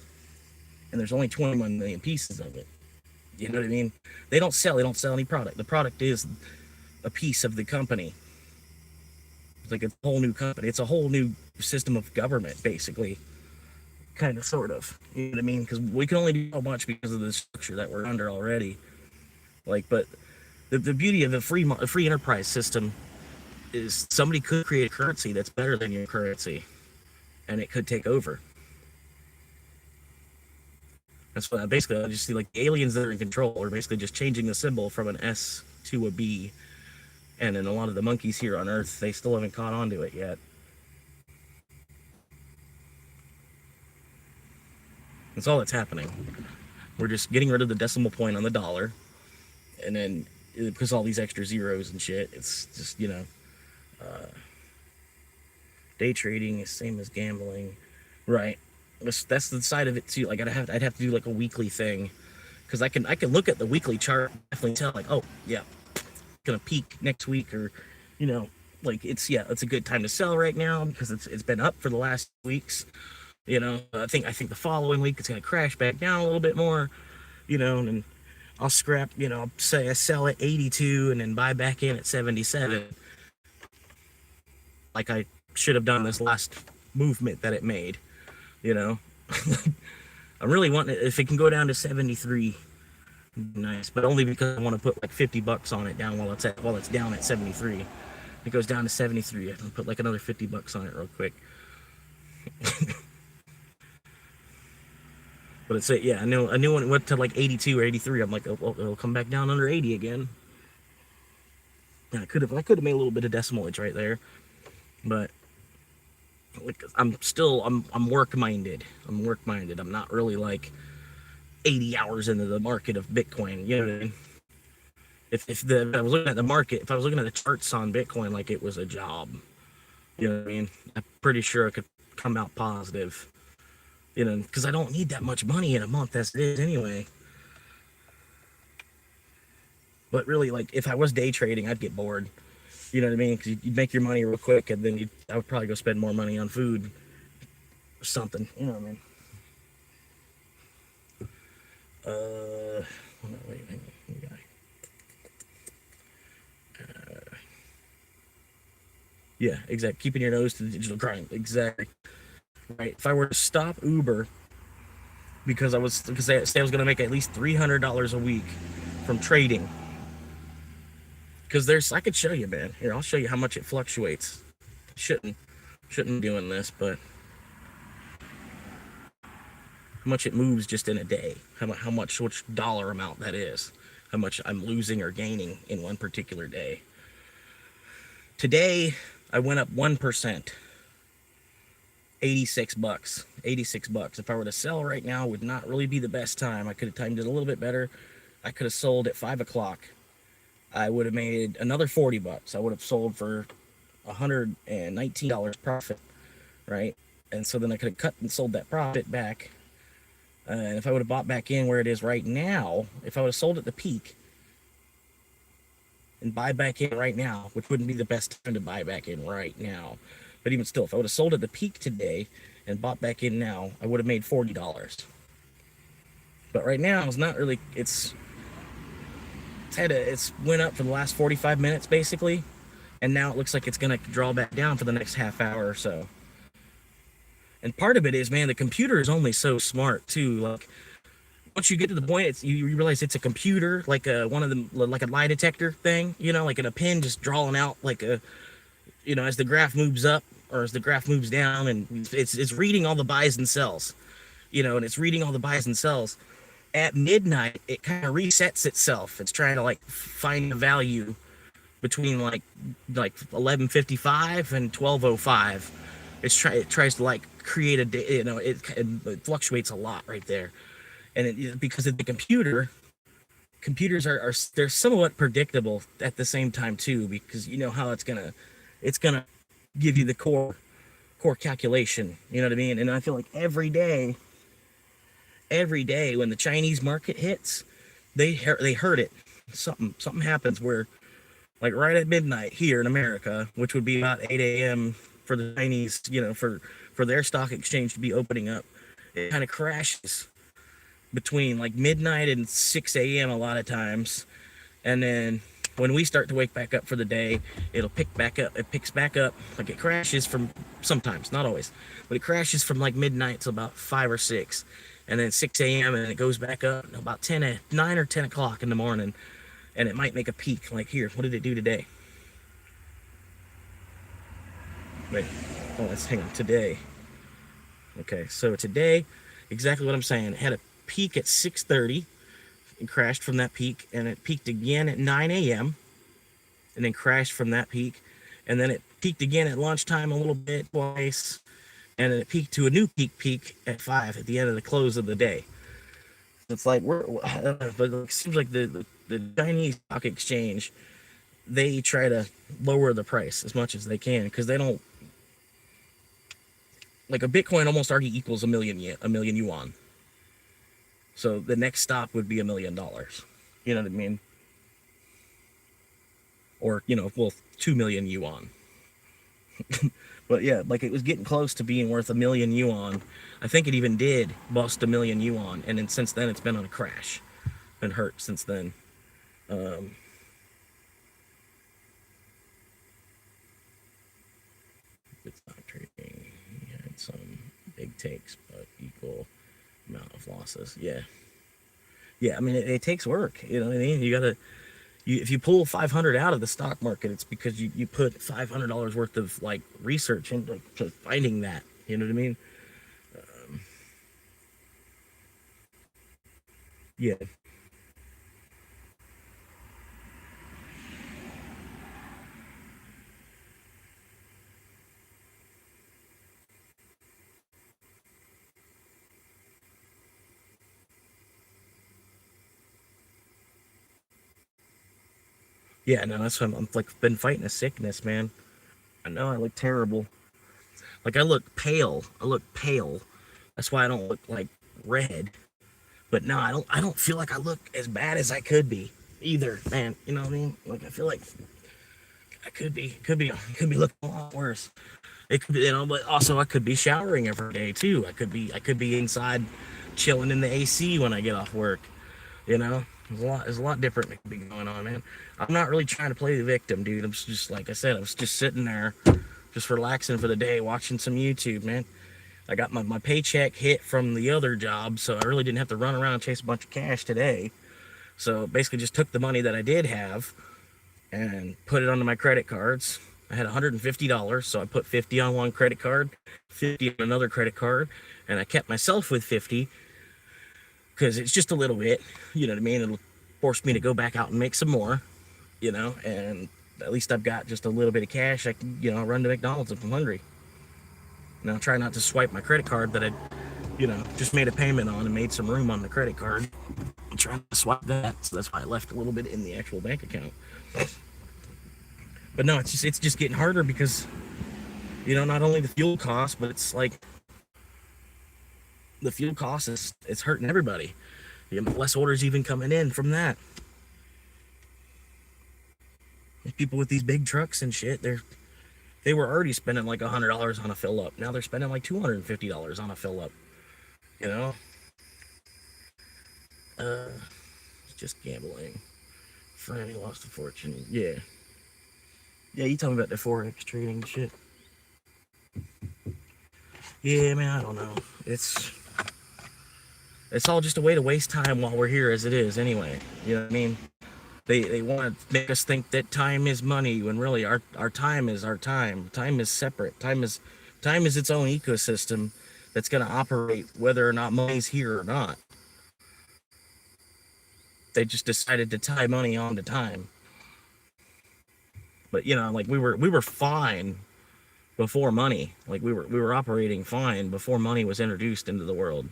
and there's only 21 million pieces of it. You know what I mean? They don't sell any product. The product is a piece of the company. It's like a whole new company. It's a whole new system of government, basically. Kind of, sort of. You know what I mean? Because we can only do so much because of the structure that we're under already. Like, but the beauty of the free enterprise system is somebody could create a currency that's better than your currency, and it could take over. That's what basically I just see, like, the aliens that are in control are basically just changing the symbol from an S to a B, and then a lot of the monkeys here on Earth, they still haven't caught on to it yet. That's all that's happening. We're just getting rid of the decimal point on the dollar, and then because all these extra zeros and shit, it's just, day trading is same as gambling, right? That's the side of it too. Like I'd have to do like a weekly thing, because I can look at the weekly chart, definitely tell like, oh yeah, gonna peak next week, or like it's a good time to sell right now because it's been up for the last weeks. I think the following week it's gonna crash back down a little bit more, and I'll scrap, say I sell at 82 and then buy back in at 77, like I should have done this last movement that it made. I'm really wanting it, if it can go down to 73, nice, but only because I want to put like $50 on it down while it's down at 73. If it goes down to 73, I can put like another $50 on it real quick. But it's I knew when it went to like 82 or 83, I'm like, it'll come back down under 80 again. Yeah, I could have made a little bit of decimalage right there, but like I'm work minded. I'm not really like 80 hours into the market of Bitcoin. You know what I mean? If I was looking at the market, if I was looking at the charts on Bitcoin like it was a job, you know what I mean? I'm pretty sure I could come out positive. Because I don't need that much money in a month as it is anyway. But really, like, if I was day trading, I'd get bored. You know what I mean? Because you'd make your money real quick, and then I would probably go spend more money on food or something. You know what I mean? Yeah, exactly. Keeping your nose to the digital grind. Exactly. Right. If I were to stop Uber because I was going to make at least $300 a week from trading, because I could show you, man. Here, I'll show you how much it fluctuates. Shouldn't be doing this, but how much it moves just in a day. How much, which dollar amount that is. How much I'm losing or gaining in one particular day. Today, I went up 1%. $86. If I were to sell right now, would not really be the best time. I could have timed it a little bit better. I could have sold at 5 o'clock. I would have made another $40. I would have sold for $119 profit, right? And so then I could have cut and sold that profit back. And if I would have bought back in where it is right now, if I would have sold at the peak and buy back in right now, which wouldn't be the best time to buy back in right now, but even still, if I would have sold at the peak today and bought back in now, I would have made $40. But right now, it's not really, it's went up for the last 45 minutes, basically. And now it looks like it's going to draw back down for the next half hour or so. And part of it is, man, the computer is only so smart, too. Like, once you get to the point, you realize it's a computer, like one of them, like a lie detector thing, like in a pin just drawing out like a, as the graph moves up or as the graph moves down, and it's reading all the buys and sells, and it's reading all the buys and sells. at midnight, it kind of resets itself. It's trying to like find a value between like 11:55 and 12:05. It tries to like create a day, you know, it fluctuates a lot right there, and because of the computers are they're somewhat predictable at the same time too, because you know how it's gonna give you the core calculation, you know what I mean? And I feel like every day when the Chinese market hits, they hurt it. Something happens where, like right at midnight here in America, which would be about 8 a.m. for the Chinese, you know, for their stock exchange to be opening up, it kind of crashes between like midnight and 6 a.m. a lot of times. And then when we start to wake back up for the day, it'll pick back up. It picks back up. Like it crashes from sometimes, not always, but it crashes from like midnight to about 5 or 6. And then 6 a.m. and it goes back up about 9 or 10 o'clock in the morning. And it might make a peak. Like here, what did it do today? Wait, oh, let's hang on. Today. Okay, so today, exactly what I'm saying. It had a peak at 6:30 and crashed from that peak, and it peaked again at 9 a.m. and then crashed from that peak, and then it peaked again at lunchtime a little bit twice, and then it peaked to a new peak at 5 at the end of the close of the day. It's like but it seems like the Chinese stock exchange, they try to lower the price as much as they can because they don't, like a Bitcoin almost already equals a million yuan. So the next stop would be $1 million. You know what I mean? Or, you know, well, 2 million yuan. But yeah, like it was getting close to being worth 1 million yuan. I think it even did bust 1 million yuan. And then since then, it's been on a crash. Been hurt since then. It's not trading. He had some big takes, but equal amount of losses. Yeah. Yeah, I mean, it takes work. You know what I mean? You gotta, if you pull 500 out of the stock market, it's because you put $500 worth of like research into finding that. You know what I mean? Yeah. Yeah, no, that's what I'm like been fighting a sickness, man. I know I look terrible. Like I look pale. I look pale. That's why I don't look like red. But no, I don't feel like I look as bad as I could be either, man. You know what I mean? Like I feel like I could be looking a lot worse. It could be, you know, but also I could be showering every day too. I could be inside chilling in the AC when I get off work. You know, there's a lot different that could be going on, man. I'm not really trying to play the victim, dude. I'm just like I said, I was just sitting there, just relaxing for the day, watching some YouTube, man. I got my paycheck hit from the other job, so I really didn't have to run around and chase a bunch of cash today. So basically just took the money that I did have and put it onto my credit cards. I had $150, so I put 50 on one credit card, 50 on another credit card, and I kept myself with 50 because it's just a little bit, you know what I mean? It'll force me to go back out and make some more, you know, and at least I've got just a little bit of cash. I can, you know, run to McDonald's if I'm hungry. Now try not to swipe my credit card that I, you know, just made a payment on and made some room on the credit card. I'm trying to swipe that, so that's why I left a little bit in the actual bank account. But no, it's just getting harder because, you know, not only the fuel cost, but it's like the fuel cost it's hurting everybody. You know, less orders even coming in from that. People with these big trucks and shit, they were already spending like $100 on a fill up. Now they're spending like $250 on a fill up. You know, just gambling. Friday lost a fortune. Yeah. Yeah, you tell me about the Forex trading shit. Yeah, man, I don't know. It's all just a way to waste time while we're here as it is anyway. You know what I mean? They want to make us think that time is money when really our time is our time. Time is separate. Time is its own ecosystem that's going to operate whether or not money's here or not. They just decided to tie money onto time. But you know, like we were fine before money. Like we were operating fine before money was introduced into the world.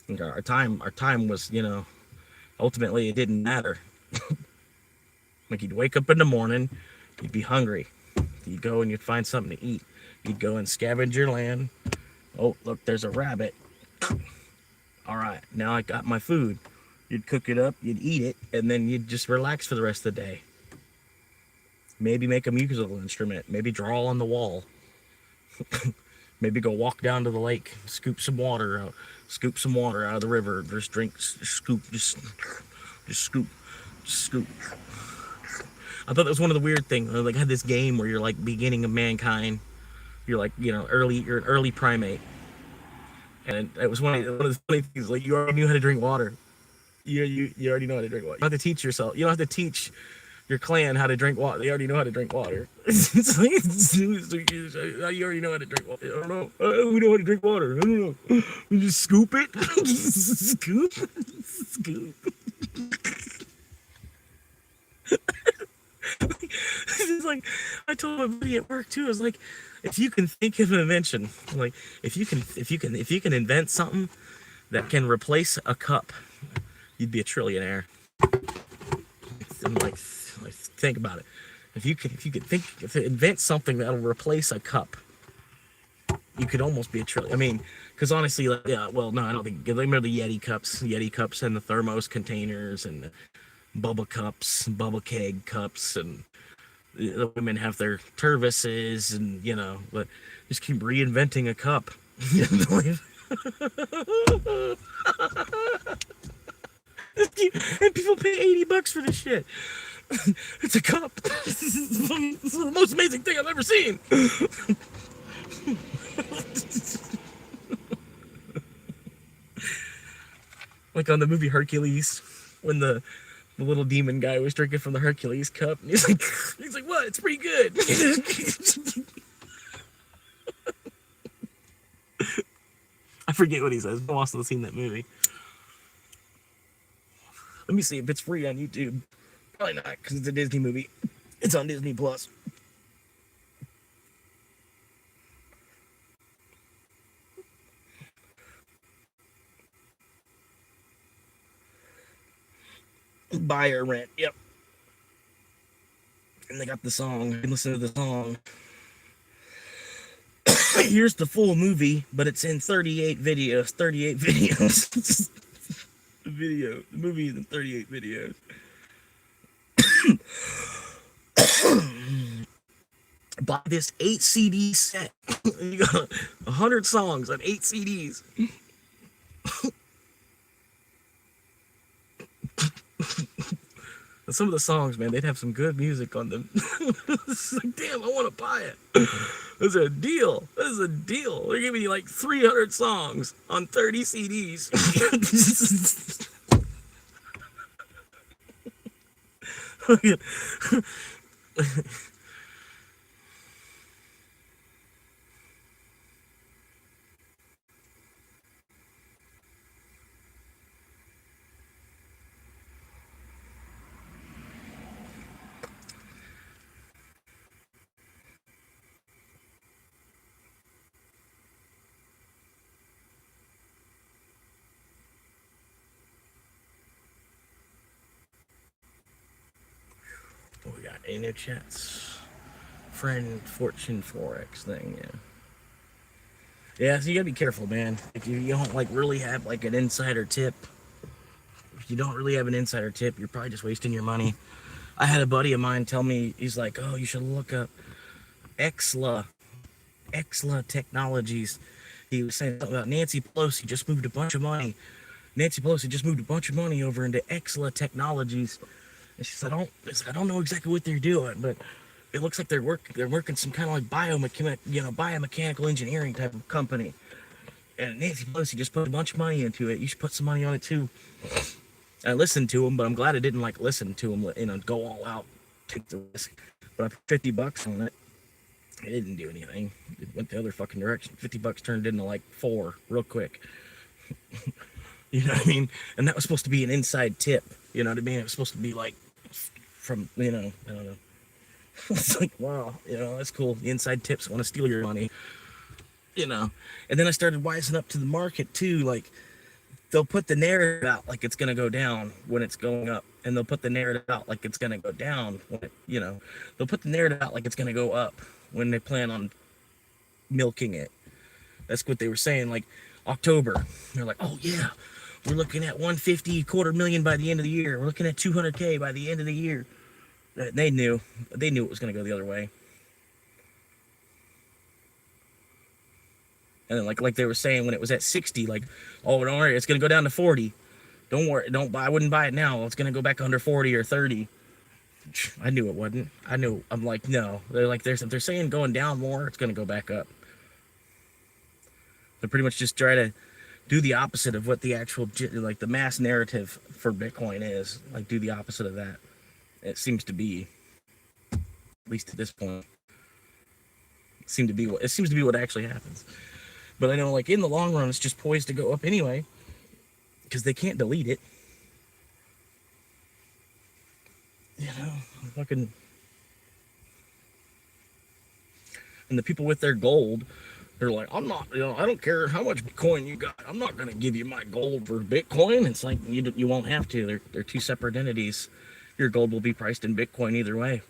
And our time was, you know, ultimately it didn't matter. Like you'd wake up in the morning, you'd be hungry. You'd go and you'd find something to eat. You'd go and scavenge your land. Oh, look, there's a rabbit. All right, now I got my food. You'd cook it up, you'd eat it, and then you'd just relax for the rest of the day. Maybe make a musical instrument. Maybe draw on the wall. Maybe go walk down to the lake, scoop some water out of the river. Just drink, scoop. I thought that was one of the weird things. Like I had this game where you're like beginning of mankind. You're like, you know, you're an early primate. And it was one of the funny things. Like you already knew how to drink water. You already know how to drink water. You don't have to teach yourself. You don't have to teach your clan how to drink water. They already know how to drink water. It's like, you already know how to drink water. I don't know. We know how to drink water. I don't know. We just scoop it. Scoop. It's like I told my buddy at work too. I was like, if you can think of an invention, like if you can invent something that can replace a cup, you'd be a trillionaire. And like think about it. If you could invent something that'll replace a cup, you could almost be a trillionaire. I mean, because honestly, like, yeah, well, no, I don't think. Remember the Yeti cups, and the thermos containers, and the bubble cups, bubble keg cups, and the women have their turvises, and you know, but just keep reinventing a cup. And people pay $80 for this shit. It's a cup. This is the most amazing thing I've ever seen. Like on the movie Hercules, when the little demon guy was drinking from the Hercules cup, and he's like, what? It's pretty good. I forget what he says. I've also seen that movie. Let me see if it's free on YouTube. Probably not, because it's a Disney movie. It's on Disney Plus. Buy or rent, yep. And they got the song. You can listen to the song. Here's the full movie, but it's in 38 videos. 38 videos. The movie is in 38 videos. Buy this 8 CD set. You got 100 songs on 8 CDs. Some of the songs, man, they'd have some good music on them. It's like, damn, I want to buy it. This is a deal. This is a deal. They're giving you like 300 songs on 30 CDs. We got any new chats? Friend Fortune Forex thing, yeah. Yeah, so you gotta be careful, man. If you don't like really have like an insider tip, if you don't really have an insider tip, you're probably just wasting your money. I had a buddy of mine tell me, he's like, oh, you should look up Exla Technologies. He was saying something about Nancy Pelosi just moved a bunch of money. Nancy Pelosi just moved a bunch of money over into Exla Technologies. And she said, I don't know exactly what they're doing, but it looks like they're working some kind of like biomechanical engineering type of company. And Nancy Pelosi just put a bunch of money into it. You should put some money on it too. I listened to him, but I'm glad I didn't like listen to him, go all out, take the risk. But I put $50 on it. It didn't do anything. It went the other fucking direction. $50 turned into like $4 real quick. You know what I mean? And that was supposed to be an inside tip. You know what I mean? It was supposed to be like from, I don't know. It's like, wow, that's cool. The inside tips want to steal your money. And then I started wising up to the market too. Like, they'll put the narrative out like it's going to go down when it's going up. And they'll put the narrative out like it's going to go down when they'll put the narrative out like it's going to go up when they plan on milking it. That's what they were saying. Like, October, they're like, oh yeah, we're looking at 150, $250,000 by the end of the year. We're looking at 200K by the end of the year. They knew it was going to go the other way. And then like they were saying when it was at 60, like, oh, don't worry, it's going to go down to 40. Don't worry, I wouldn't buy it now. It's going to go back under 40 or 30. I knew it wouldn't. I'm like, no. They're like, if they're saying going down more, it's going to go back up. They pretty much just try to do the opposite of what the actual, like, the mass narrative for Bitcoin is. Like, do the opposite of that. It seems to be, at least at this point, it seems to be what actually happens. But I know, like, in the long run, it's just poised to go up anyway, because they can't delete it. Fucking. And the people with their gold, they're like, I'm not, I don't care how much Bitcoin you got. I'm not going to give you my gold for Bitcoin. It's like, you won't have to. They're two separate entities. Your gold will be priced in Bitcoin either way.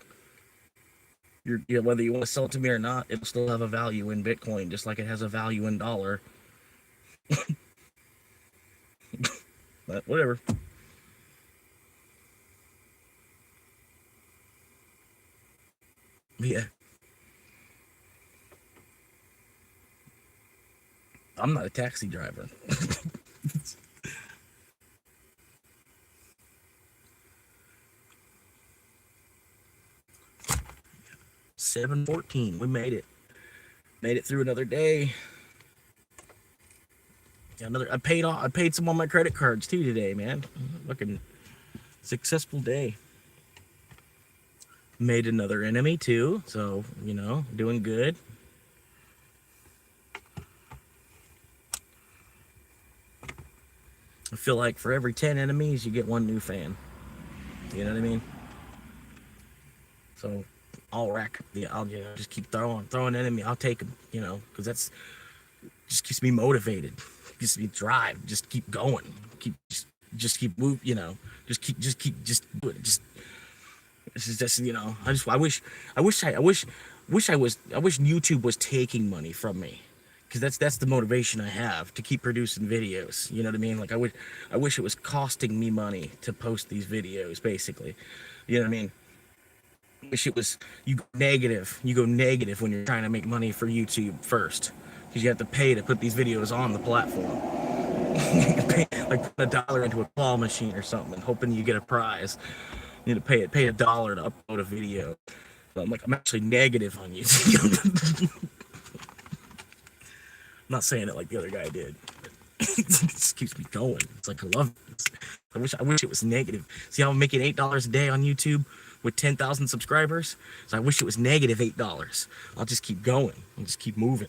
Whether you want to sell it to me or not, it'll still have a value in Bitcoin, just like it has a value in dollar. But whatever. Yeah. I'm not a taxi driver. 7:14. We made it. Made it through another day. I paid some on my credit cards too today, man. Fucking successful day. Made another enemy too, so doing good. I feel like for every 10 enemies, you get one new fan. You know what I mean? So I'll just keep throwing enemy. I'll take them, because that's just keeps me motivated, gives me drive. Just keep going, just keep move. Just keep do it. This is just I wish YouTube was taking money from me, because that's the motivation I have to keep producing videos. You know what I mean? Like, I wish it was costing me money to post these videos, basically. You know what I mean? Wish it was you go negative when you're trying to make money for YouTube first, because you have to pay to put these videos on the platform. Like, put $1 into a claw machine or something and hoping you get a prize. You need to pay $1 to upload a video. So I'm actually negative on YouTube. I'm not saying it like the other guy did. It just keeps me going. It's like, I love it. I wish it was negative. See how I'm making $8 a day on YouTube with 10,000 subscribers? So I wish it was negative $8. I'll just keep going. I'll just keep moving.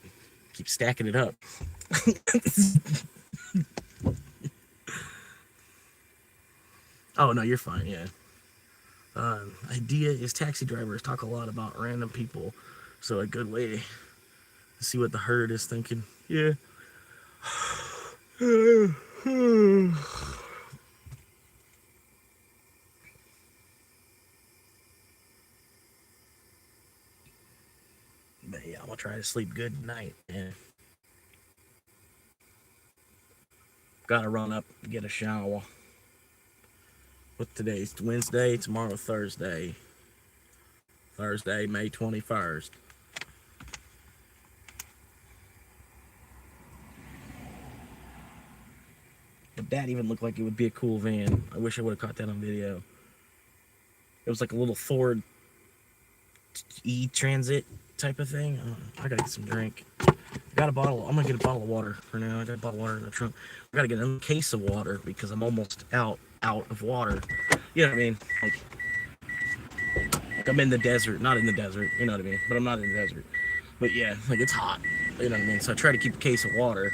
Keep stacking it up. Oh, no, you're fine, yeah. Idea is taxi drivers talk a lot about random people. So a good way to see what the herd is thinking. Yeah. But yeah, I'm gonna try to sleep good tonight. Yeah. Gotta run up and get a shower. What today's Wednesday, tomorrow Thursday. Thursday, May 21st. But that even looked like it would be a cool van. I wish I would have caught that on video. It was like a little Ford E-Transit type of thing. I gotta get some drink. I'm gonna get a bottle of water for now. I got a bottle of water in the trunk. I gotta get a case of water because I'm almost out of water. You know what I mean? Like I'm in the desert, not in the desert, you know what I mean? But I'm not in the desert. But yeah, like it's hot, you know what I mean? So I try to keep a case of water.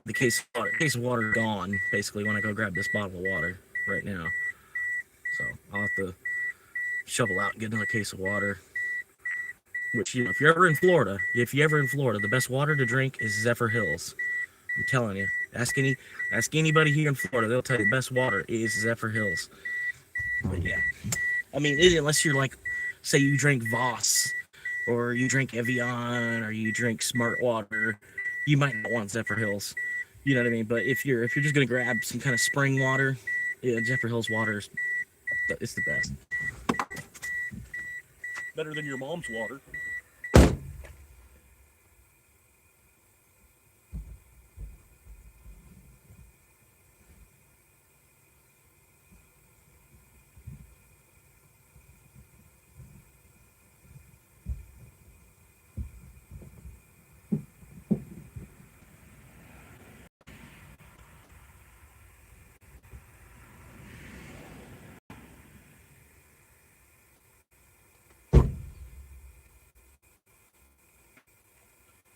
The case of water, case of water gone, basically, when I go grab this bottle of water right now. So I'll have to shovel out and get another case of water. Which, you know, if you're ever in Florida, the best water to drink is Zephyr Hills. I'm telling you. Ask anybody here in Florida, they'll tell you the best water is Zephyr Hills. But yeah. I mean, unless you're like, say you drink Voss, or you drink Evian, or you drink Smart Water, you might not want Zephyr Hills. You know what I mean? But if you're just gonna grab some kind of spring water, yeah, Zephyr Hills water it's the best. Better than your mom's water.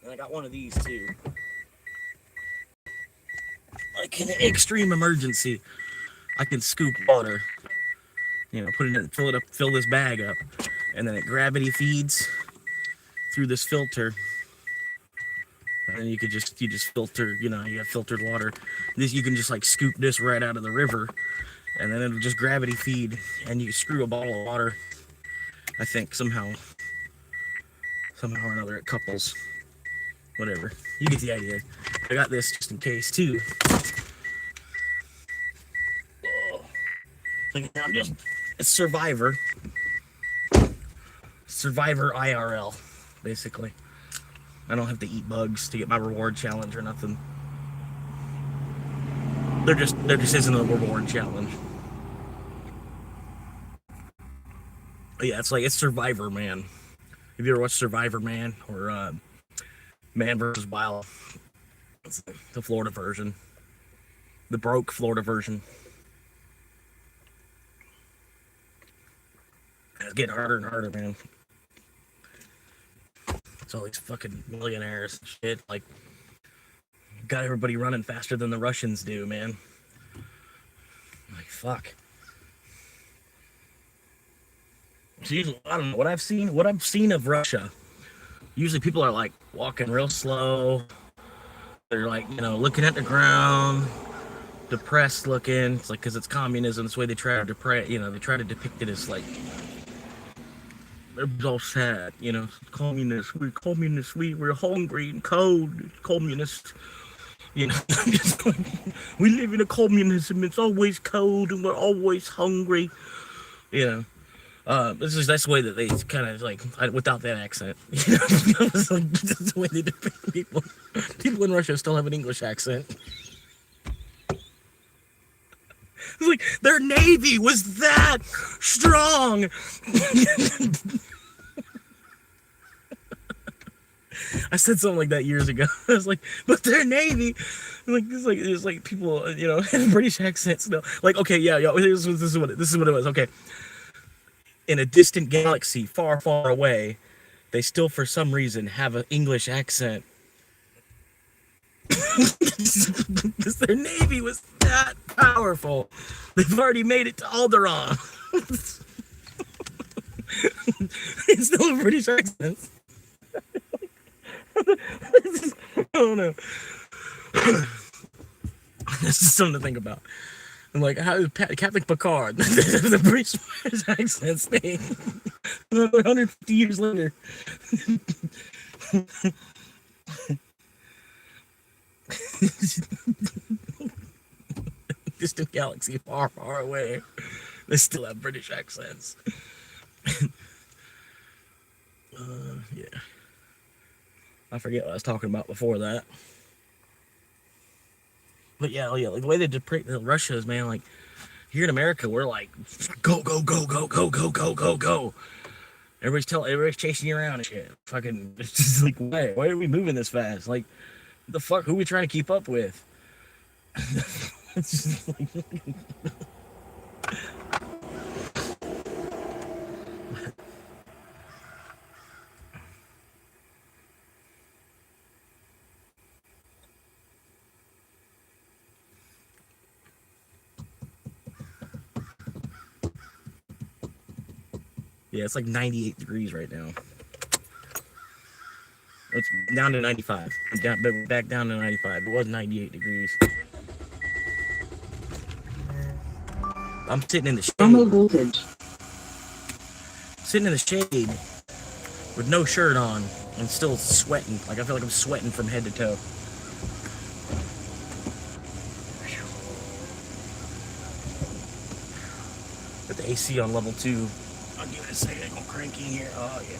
And I got one of these too. Like in an extreme emergency, I can scoop water, you know, put it in, fill this bag up, and then it gravity feeds through this filter. And then you just filter, you know, you have filtered water. This, you can just like scoop this right out of the river, and then it'll just gravity feed, and you screw a bottle of water. I think somehow or another it couples. Whatever. You get the idea. I got this just in case too. I'm just a survivor. Survivor IRL, basically. I don't have to eat bugs to get my reward challenge or nothing. There just isn't a reward challenge. But yeah, it's Survivor Man. Have you ever watched Survivor Man or Man vs. Wild? It's the Florida version. The broke Florida version. It's getting harder and harder, man. It's all these fucking millionaires and shit. Like, got everybody running faster than the Russians do, man. Like, fuck. So usually, I don't know what I've seen of Russia. Usually people are like walking real slow. They're like, you know, looking at the ground, depressed looking. It's like, because it's communism. This way they try to they try to depict it as like, they're all sad, you know, communists. We're hungry and cold, communists. You know, we live in a communism. It's always cold and we're always hungry. You know, that's the way that they kind of like without that accent. You know, it's like, that's the way they depict people. People in Russia still have an English accent. It's like their navy was that strong. I said something like that years ago. I was like, but their navy, it's like people, you know, have British accents. No, like, okay, yeah, this is what it was. Okay, in a distant galaxy, far, far away, they still, for some reason, have an English accent. Because their navy was that powerful. They've already made it to Alderaan. It's still a British accent. I don't know. This is something to think about. I'm like, how Captain Picard, the British accent thing. 150 years later. Distant galaxy far, far away. They still have British accents. Yeah. I forget what I was talking about before that. But yeah, like the way they depict Russia is, man, like here in America, we're like, go, go, go, go, go, go, go, go, go. Everybody's chasing you around and shit. Fucking, it's just like, why are we moving this fast? Like, the fuck, who are we trying to keep up with? It's just like, Yeah, it's like 98 degrees right now. It's down to 95. Back down to 95. It was 98 degrees. I'm sitting in the shade. Normal voltage. Sitting in the shade with no shirt on and still sweating. Like I feel like I'm sweating from head to toe. Put the AC on level 2. I'll give it a second. I'm gonna crank in here. Oh yeah.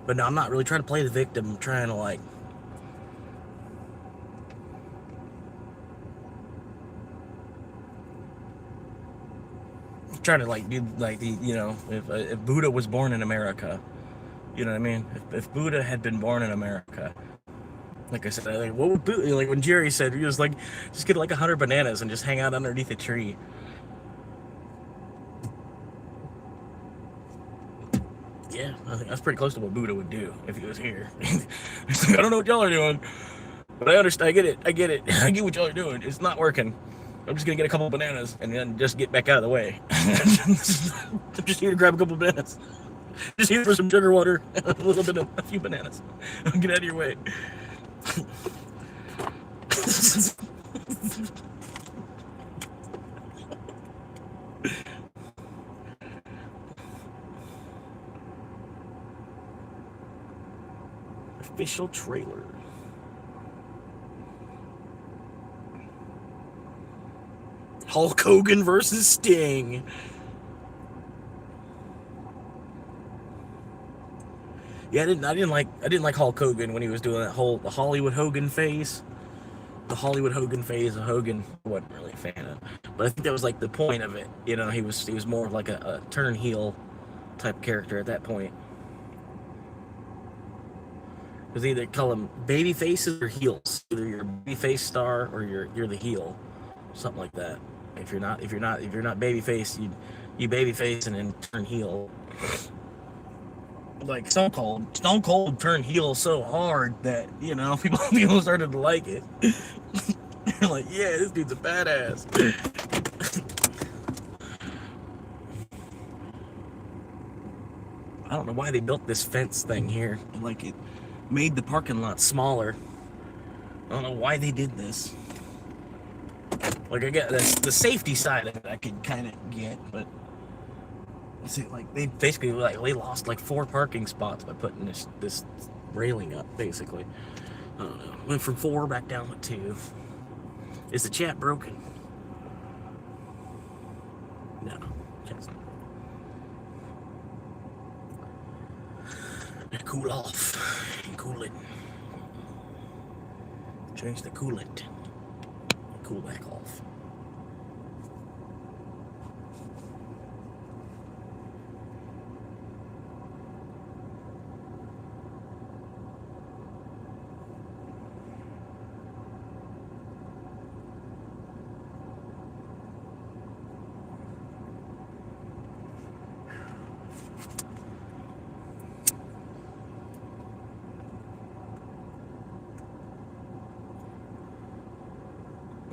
But no, I'm not really trying to play the victim. I'm trying to like do like the, you know, if Buddha was born in America, you know what I mean? If Buddha had been born in America, like I said, like what would Buddha, like when Jerry said he was like, just get like 100 bananas and just hang out underneath a tree. Yeah, I think that's pretty close to what Buddha would do if he was here. He's like, I don't know what y'all are doing, but I understand. I get it. I get what y'all are doing. It's not working. I'm just gonna get a couple of bananas and then just get back out of the way. I'm just here to grab a couple of bananas. Just here for some sugar water and a few bananas. Get out of your way. Official trailer. Hulk Hogan versus Sting. Yeah, I didn't like Hulk Hogan when he was doing the Hollywood Hogan phase. The Hollywood Hogan phase of Hogan, I wasn't really a fan of. But I think that was like the point of it. You know, he was more of like a turn heel type character at that point. Because either call them baby faces or heels. Either you're a baby face star or you're the heel, something like that. If you're not baby face, you baby face and then turn heel. Like Stone Cold turned heel so hard that, you know, people started to like it. They're like, yeah, this dude's a badass. I don't know why they built this fence thing here. Like, it made the parking lot smaller. I don't know why they did this. Like, I get the safety side of it I could kind of get, but see, like, they basically they lost like 4 parking spots by putting this railing up. Basically, I don't know. Went from 4 back down to 2. Is the chat broken? No, chat's not. Cool off. Cool it. Change the coolant. Cool back off.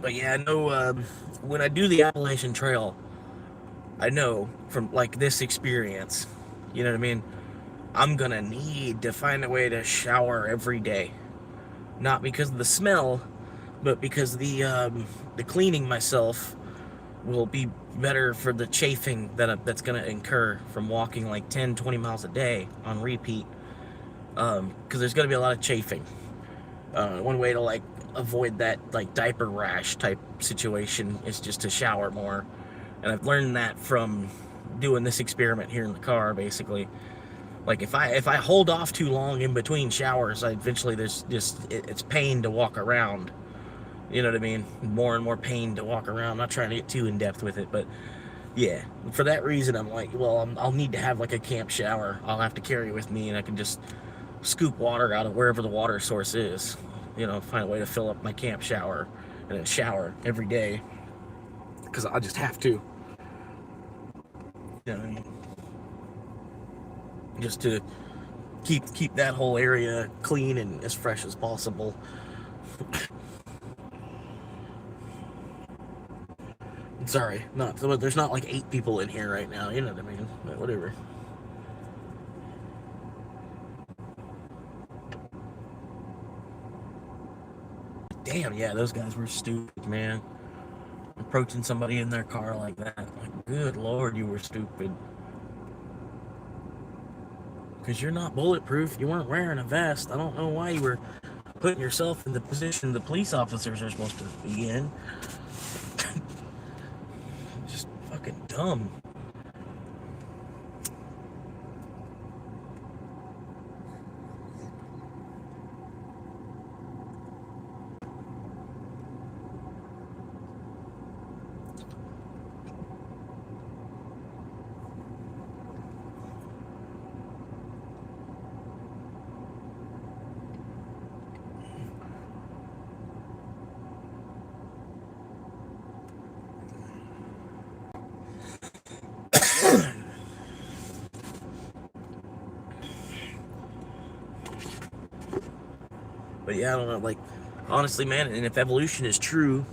But yeah, I know when I do the Appalachian Trail, I know from like this experience, you know what I mean? I'm gonna need to find a way to shower every day. Not because of the smell, but because the cleaning myself will be better for the chafing that's gonna incur from walking like 10, 20 miles a day on repeat. Because there's gonna be a lot of chafing. One way to like avoid that like diaper rash type situation is just to shower more, and I've learned that from doing this experiment here in the car. Basically, like if I hold off too long in between showers, eventually there's just it's pain to walk around. You know what I mean? More and more pain to walk around. I'm not trying to get too in depth with it, but yeah, for that reason I'm like, well, I'll need to have like a camp shower I'll have to carry with me, and I can just scoop water out of wherever the water source is. You know, find a way to fill up my camp shower and then shower every day, because I just have to. You know what I mean? just to keep that whole area clean and as fresh as possible. Sorry, there's not like 8 people in here right now, you know what I mean? But whatever. Damn, yeah, those guys were stupid, man. Approaching somebody in their car like that. Like, good Lord, you were stupid. Because you're not bulletproof. You weren't wearing a vest. I don't know why you were putting yourself in the position the police officers are supposed to be in. Just fucking dumb. But yeah, I don't know, like, honestly, man, and if evolution is true,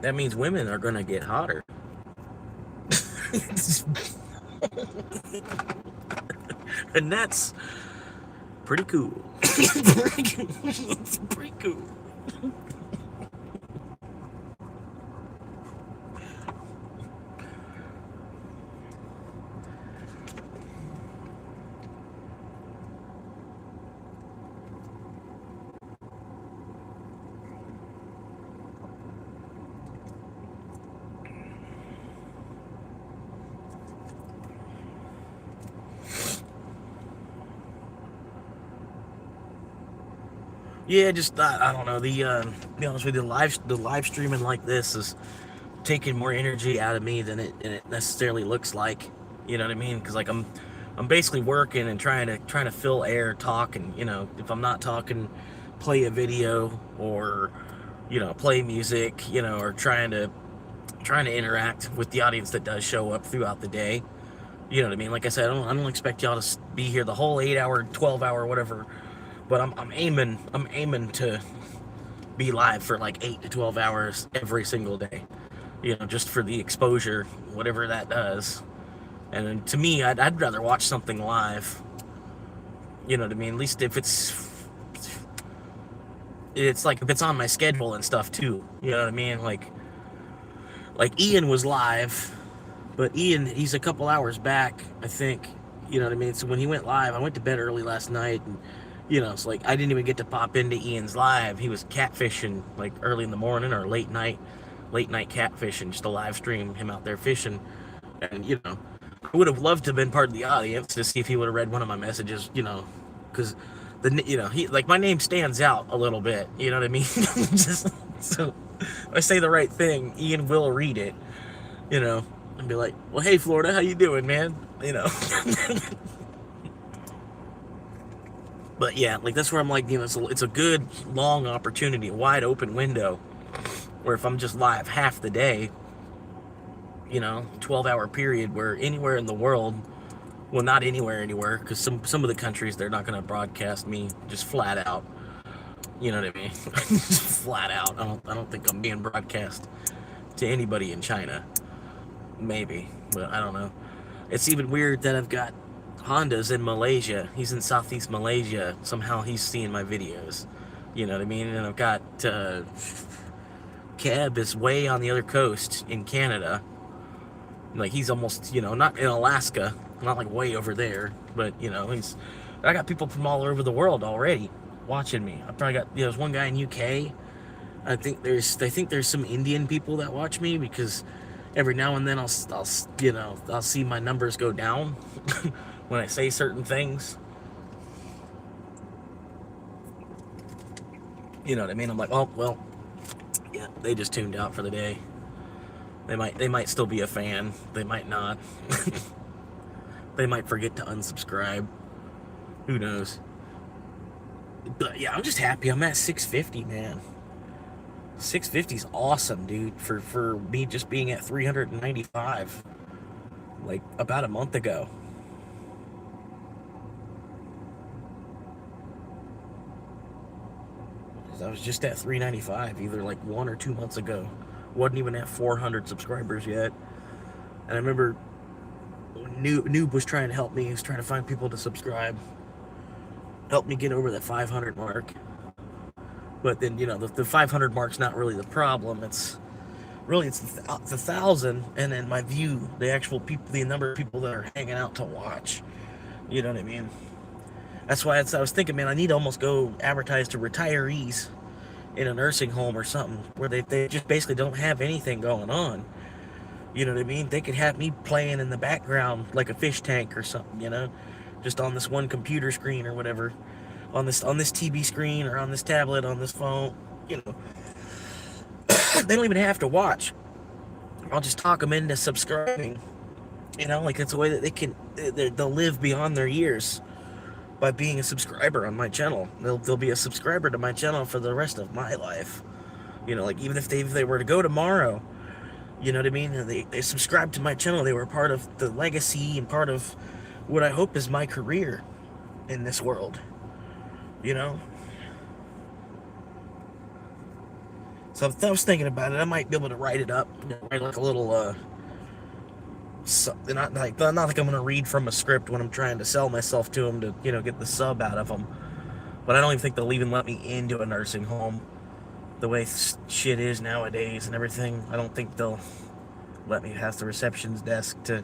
that means women are gonna get hotter. And that's pretty cool. It's pretty cool. Yeah, just I don't know. To be honest with you, the live streaming like this is taking more energy out of me than it necessarily looks like. You know what I mean? Because like I'm basically working and trying to fill air, talk, and if I'm not talking, play a video or play music, or trying to interact with the audience that does show up throughout the day. You know what I mean? Like I said, I don't expect y'all to be here the whole 8-hour, 12-hour, whatever. But I'm aiming to be live for like 8 to 12 hours every single day. Just for the exposure, whatever that does. And then to me, I'd rather watch something live. You know what I mean? At least if it's like if it's on my schedule and stuff too. You know what I mean? Like Ian was live, but Ian, he's a couple hours back, I think. You know what I mean? So when he went live, I went to bed early last night, and it's like I didn't even get to pop into Ian's live. He was catfishing like early in the morning or late night catfishing, just a live stream him out there fishing. And I would have loved to have been part of the audience to see if he would have read one of my messages, because he like my name stands out a little bit. You know what I mean? Just so if I say the right thing, Ian will read it. And be like, "Well, hey, Florida, how you doing, man?" But yeah, like that's where I'm like, it's a good long opportunity, a wide open window, where if I'm just live half the day, 12-hour period, where anywhere in the world, well, not anywhere, because some of the countries, they're not going to broadcast me just flat out. You know what I mean? Just flat out. I don't think I'm being broadcast to anybody in China. Maybe, but I don't know. It's even weird that I've got Honda's in Malaysia. He's in Southeast Malaysia. Somehow he's seeing my videos. You know what I mean? And I've got Keb is way on the other coast in Canada. Like he's almost, not in Alaska, not like way over there, but I got people from all over the world already watching me. I probably got there's one guy in UK. I think there's some Indian people that watch me, because every now and then I'll see my numbers go down when I say certain things. You know what I mean? I'm like, oh well, yeah, they just tuned out for the day. They might still be a fan. They might not. They might forget to unsubscribe. Who knows? But yeah, I'm just happy I'm at 650, man. 650 is awesome, dude, for me just being at 395 like about a month ago. I was just at 395 either like 1 or 2 months ago. Wasn't even at 400 subscribers yet. And I remember Noob was trying to help me. He was trying to find people to subscribe, help me get over that 500 mark. But then, you know, the 500 mark's not really the problem. It's the 1,000, and then my view, the actual people, the number of people that are hanging out to watch. You know what I mean? That's why I was thinking, man, I need to almost go advertise to retirees in a nursing home or something where they just basically don't have anything going on. You know what I mean? They could have me playing in the background like a fish tank or something, you know, just on this one computer screen or whatever, on this TV screen or on this tablet, on this phone, you know. They don't even have to watch. I'll just talk them into subscribing. You know, like it's a way that they'll live beyond their years by being a subscriber on my channel. They'll be a subscriber to my channel for the rest of my life. You know, like even if they were to go tomorrow, you know what I mean? They subscribed to my channel. They were part of the legacy and part of what I hope is my career in this world. You know? So I was thinking about it. I might be able to write it up, you know, write like a little, not like I'm going to read from a script when I'm trying to sell myself to them to, you know, get the sub out of them. But I don't even think they'll even let me into a nursing home. The way shit is nowadays and everything, I don't think they'll let me past the reception's desk to...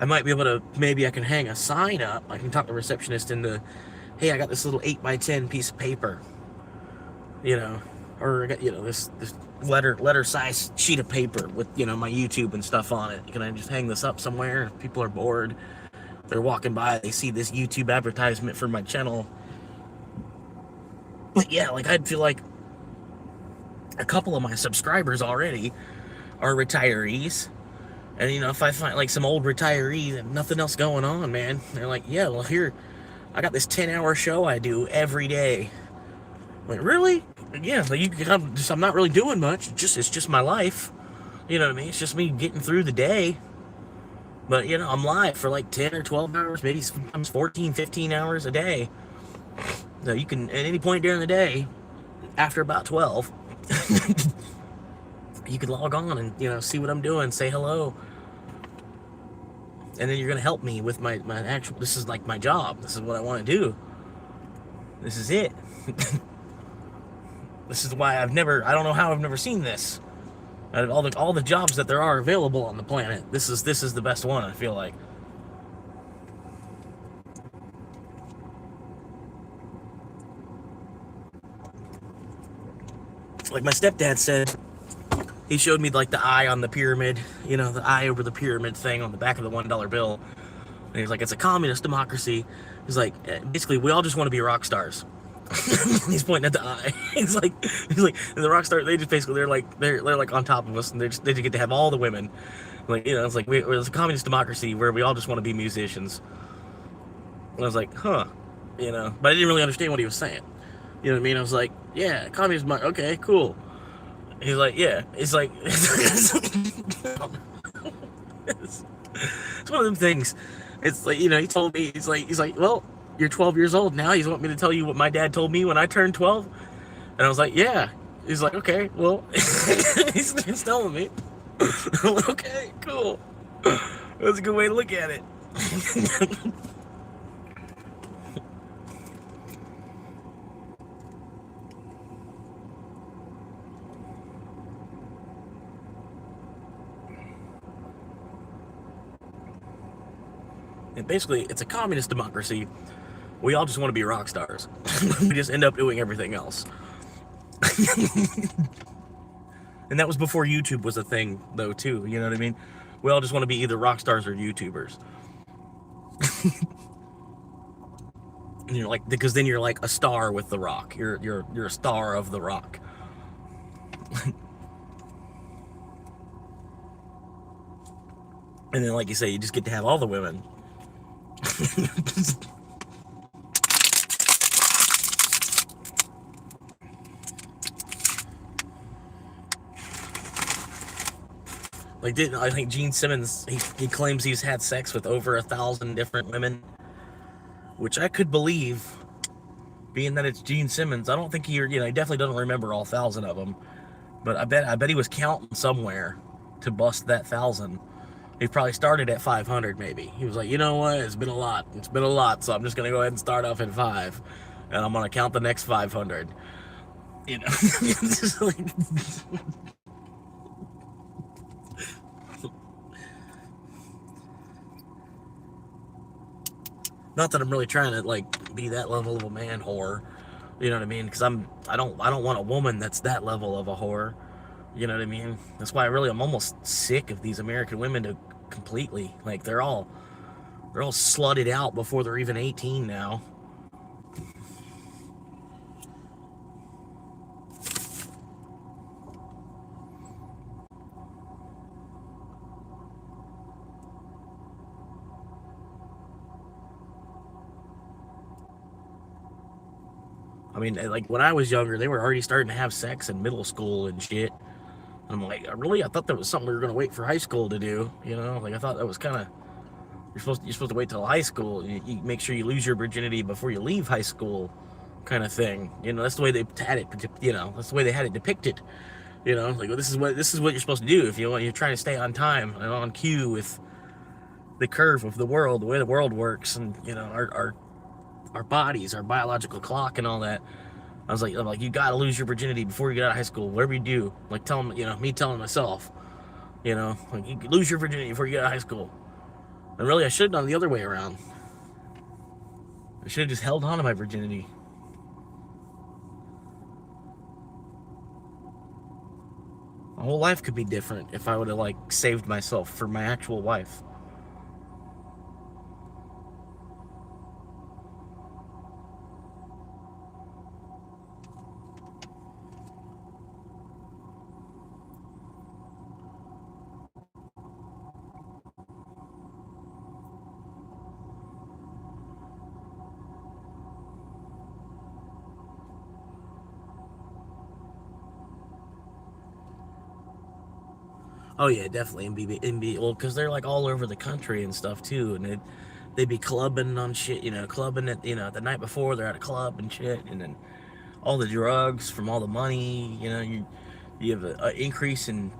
I might be able to, maybe I can hang a sign up. I can talk the receptionist into, hey, I got this little 8x10 piece of paper, you know, or I got, you know, this letter size sheet of paper with, you know, my YouTube and stuff on it. Can I just hang this up somewhere? If people are bored, they're walking by, they see this YouTube advertisement for my channel. But yeah, like I'd feel like a couple of my subscribers already are retirees. And, you know, if I find like some old retiree and nothing else going on, man, they're like, yeah, well, here, I got this 10-hour show I do every day. I'm like, really? Yeah, like I'm not really doing much. It's just my life. You know what I mean? It's just me getting through the day. But, you know, I'm live for like 10 or 12 hours, maybe sometimes 14, 15 hours a day. So you can, at any point during the day, after about 12, you can log on and, you know, see what I'm doing, say hello. And then you're going to help me with my actual, this is like my job. This is what I want to do. This is it. This is why I don't know how I've never seen this. Out of all the jobs that there are available on the planet, this is the best one, I feel like. Like my stepdad said, he showed me like the eye on the pyramid, you know, the eye over the pyramid thing on the back of the $1 bill. And he's like, it's a communist democracy. He's like, basically, we all just want to be rock stars. He's pointing at the eye. He's like, and the rock stars, they just basically, they're like on top of us, and they just get to have all the women. Like, you know, it's like, it's a communist democracy where we all just want to be musicians. And I was like, huh, you know, but I didn't really understand what he was saying. You know what I mean? I was like, yeah, communist democracy, okay, cool. He's like, yeah. It's like, it's one of them things. It's like, you know, he told me, he's like, well, you're 12 years old now. You want me to tell you what my dad told me when I turned 12? And I was like, yeah. He's like, okay, well, he's telling me. I'm like, okay, cool. That's a good way to look at it. And basically, it's a communist democracy. We all just want to be rock stars. We just end up doing everything else. And that was before YouTube was a thing, though, too. You know what I mean? We all just want to be either rock stars or YouTubers. And you're like, because then you're like a star with The Rock. You're a star of The Rock. And then, like you say, you just get to have all the women. Like, I think Gene Simmons, he claims he's had sex with over 1,000 different women, which I could believe being that it's Gene Simmons, I don't think he definitely doesn't remember all 1,000 of them. But I bet he was counting somewhere to bust that 1,000. He probably started at 500 maybe. He was like, you know what? It's been a lot. It's been a lot. So I'm just gonna go ahead and start off at 5, and I'm gonna count the next 500. You know, just like, not that I'm really trying to like be that level of a man whore. You know what I mean? Because I don't want a woman that's that level of a whore. You know what I mean? That's why I'm almost sick of these American women to completely. Like they're all slutted out before they're even 18 now. I mean, like when I was younger, they were already starting to have sex in middle school and shit. And I'm like, really? I thought that was something we were gonna wait for high school to do. You know, like I thought that was kind of you're supposed to wait till high school. You make sure you lose your virginity before you leave high school, kind of thing. You know, that's the way they had it. You know, that's the way they had it depicted. You know, like well, this is what you're supposed to do if you're trying to stay on time and on cue with the curve of the world, the way the world works, and you know our bodies, our biological clock, and all that. I'm like, you gotta lose your virginity before you get out of high school. Whatever you do, like me telling myself, like you lose your virginity before you get out of high school. And really, I should have done the other way around. I should have just held on to my virginity. My whole life could be different if I would have like saved myself for my actual wife. Oh yeah, definitely MB. Well, because they're like all over the country and stuff too, and they'd be clubbing on shit, clubbing at the night before they're at a club and shit, and then all the drugs from all the money, you have an increase in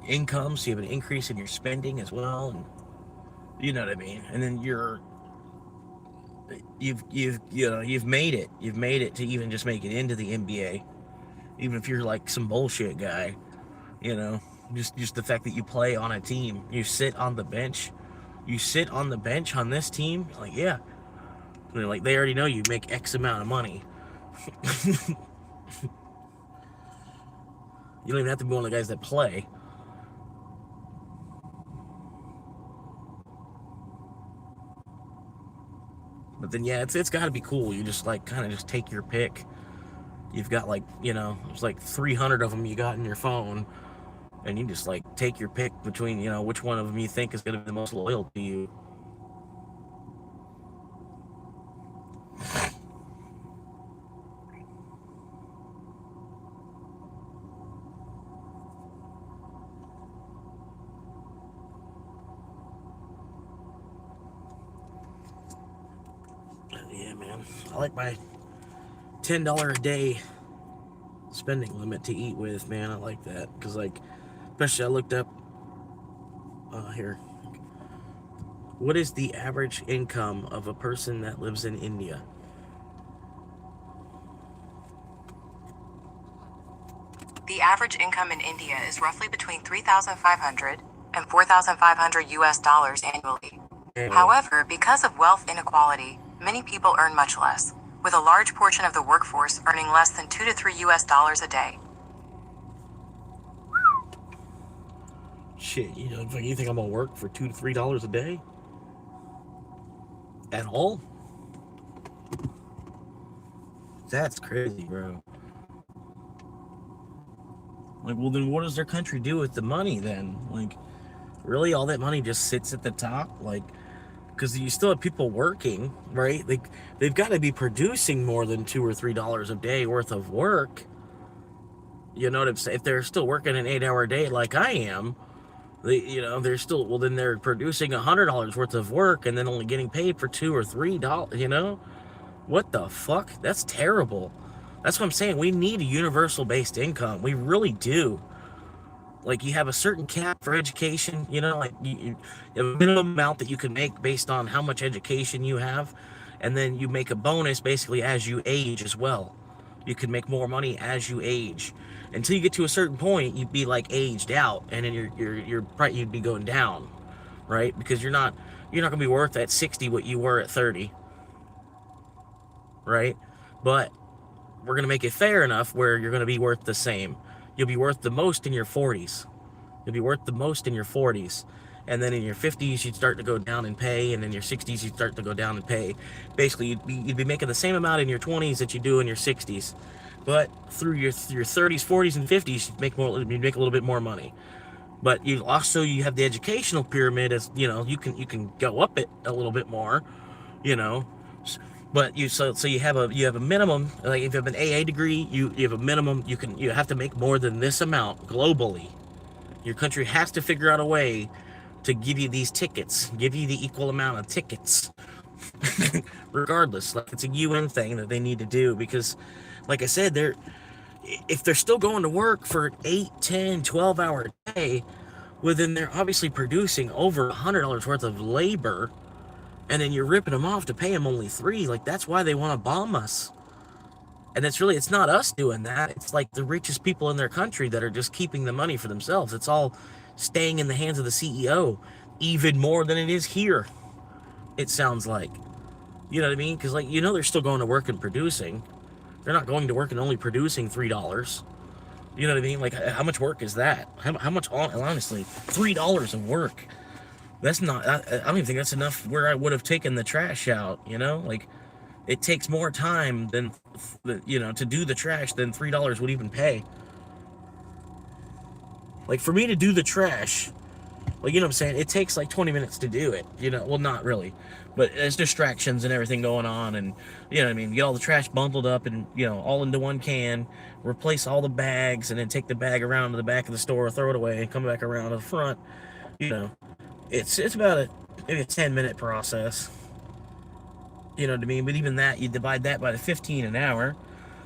income, so you have an increase in your spending as well, and you know what I mean. And then you've made it to even just make it into the NBA, even if you're like some bullshit guy, you know. Just the fact that you play on a team, you sit on the bench on this team, like yeah, like they already know you make X amount of money. You don't even have to be one of the guys that play. But then yeah, it's got to be cool. You just like kind of just take your pick. You've got like there's like 300 of them you got in your phone. And you just like take your pick between, which one of them you think is going to be the most loyal to you. Yeah, man. I like my $10 a day spending limit to eat with, man. I like that. Because, like, especially I looked up here. What is the average income of a person that lives in India? The average income in India is roughly between $3,500 and $4,500 US dollars annually. However, because of wealth inequality, many people earn much less, with a large portion of the workforce earning less than $2 to $3 US dollars a day. Shit, you think I'm gonna work for $2 to $3 a day? At all? That's crazy, bro. Like, well, then what does their country do with the money then? Like, really, all that money just sits at the top? Like, because you still have people working, right? Like, they've got to be producing more than $2 or $3 a day worth of work. You know what I'm saying? If they're still working an 8-hour day like I am, they're still, well, then they're producing $100 worth of work and then only getting paid for $2 or $3, What the fuck? That's terrible. That's what I'm saying. We need a universal based income. We really do. Like, you have a certain cap for education, you know, like you have a minimum amount that you can make based on how much education you have, and then you make a bonus basically as you age as well. You can make more money as you age. Until you get to a certain point, you'd be like aged out, and then you'd be going down, right? Because you're not gonna be worth at 60 what you were at 30, right? But we're gonna make it fair enough where you're gonna be worth the same. You'll be worth the most in your 40s. You'll be worth the most in your 40s. And then in your 50s, you'd start to go down in pay. And in your 60s, you'd start to go down in pay. Basically, you'd be making the same amount in your 20s that you do in your 60s. But through your 30s, 40s, and 50s, you'd make a little bit more money. But you have the educational pyramid, as you know, you can go up it a little bit more, you know. But you have a minimum. Like if you have an AA degree, you have a minimum. You have to make more than this amount globally. Your country has to figure out a way to give you these tickets, give you the equal amount of tickets, regardless. Like, it's a UN thing that they need to do, because, like I said, if they're still going to work for an 8, 10, 12-hour day, well, then they're obviously producing over $100 worth of labor, and then you're ripping them off to pay them only $3. Like, that's why they want to bomb us. And it's not us doing that. It's like the richest people in their country that are just keeping the money for themselves. It's all staying in the hands of the CEO, even more than it is here, it sounds like. You know what I mean? Because, like, you know, they're still going to work and producing. They're not going to work and only producing $3. You know what I mean? Like, how much work is that? How much, honestly, $3 of work? That's not, I don't even think that's enough where I would have taken the trash out, you know? Like, it takes more time than, you know, to do the trash than $3 would even pay. Like, for me to do the trash, like, you know what I'm saying? It takes like 20 minutes to do it, you know? Well, not really, but there's distractions and everything going on, and, you know what I mean? Get all the trash bundled up and, you know, all into one can, replace all the bags, and then take the bag around to the back of the store, throw it away, and come back around to the front. You know, it's about maybe a 10-minute process. You know what I mean? But even that, you divide that by the 15 an hour.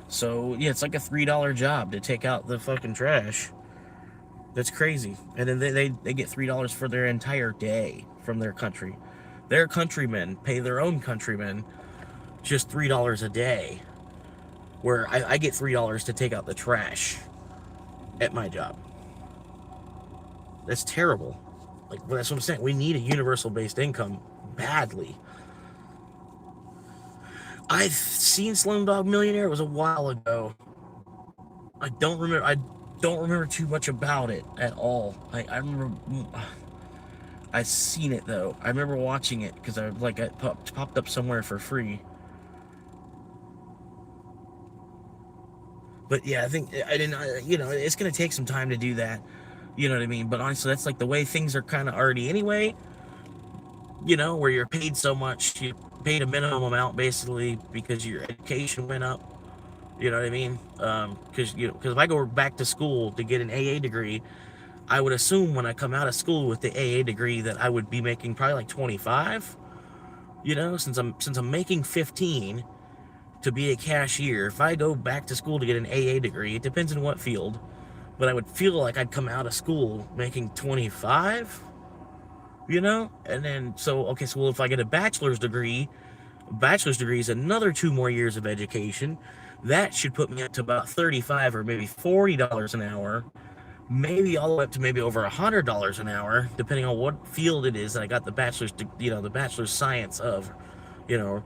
So, yeah, it's like a $3 job to take out the fucking trash. That's crazy. And then they get $3 for their entire day from their country. Their countrymen pay their own countrymen just $3 a day. Where I get $3 to take out the trash at my job. That's terrible. Like, that's what I'm saying. We need a universal based income badly. I've seen Slumdog Millionaire. It was a while ago. I don't remember too much about it at all. I remember I've seen it though. I remember watching it because it popped up somewhere for free. But yeah, I think you know, it's gonna take some time to do that. You know what I mean? But honestly, that's like the way things are kind of already anyway. You know, where you're paid so much, you paid a minimum amount basically because your education went up. You know what I mean? Because if I go back to school to get an AA degree, I would assume when I come out of school with the AA degree that I would be making probably like 25. You know, since I'm making 15 to be a cashier. If I go back to school to get an AA degree, it depends on what field, but I would feel like I'd come out of school making 25. You know, and then so if I get a bachelor's degree is another 2 more years of education. That should put me up to about $35 or maybe $40 an hour, maybe all the way up to maybe over $100 an hour, depending on what field it is that I got the bachelor's science of, you know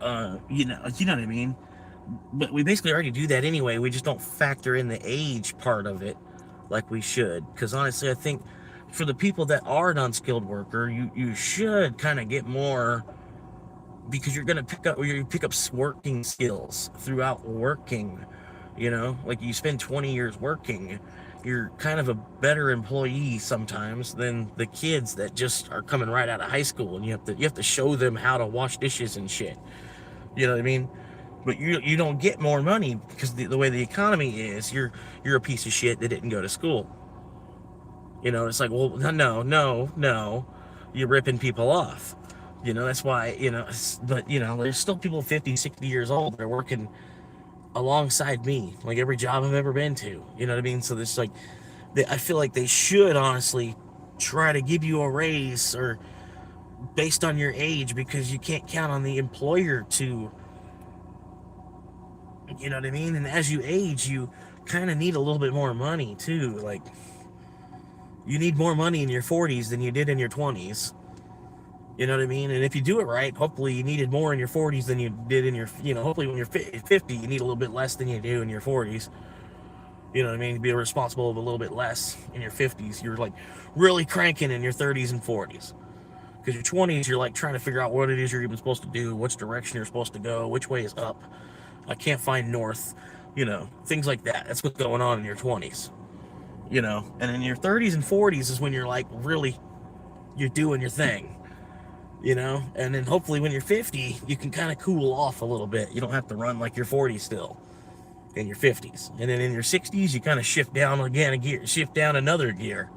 what I mean. But we basically already do that anyway. We just don't factor in the age part of it like we should, because honestly, I think for the people that are an unskilled worker, you should kind of get more, because you're gonna pick up working skills throughout working. You know, like you spend 20 years working, you're kind of a better employee sometimes than the kids that just are coming right out of high school, and you have to show them how to wash dishes and shit. You know what I mean? But you don't get more money because the way the economy is, you're a piece of shit that didn't go to school. You know, it's like, well, no, you're ripping people off. You know, that's why, you know, but, you know, there's still people 50, 60 years old that are working alongside me, like every job I've ever been to. You know what I mean? So this, like, I feel like they should honestly try to give you a raise or based on your age, because you can't count on the employer to, you know what I mean? And as you age, you kind of need a little bit more money too. Like, you need more money in your 40s than you did in your 20s. You know what I mean? And if you do it right, hopefully you needed more in your 40s than you did in your, you know, hopefully when you're 50, you need a little bit less than you do in your 40s. You know what I mean? Be responsible of a little bit less in your 50s. You're like really cranking in your 30s and 40s. Because your 20s, you're like trying to figure out what it is you're even supposed to do, which direction you're supposed to go, which way is up. I can't find north, you know, things like that. That's what's going on in your 20s, you know. And in your 30s and 40s is when you're like really, you're doing your thing. You know, and then hopefully when you're 50, you can kind of cool off a little bit. You don't have to run like you're 40 still in your 50s. And then in your 60s, you kind of shift down again a gear, shift down another gear.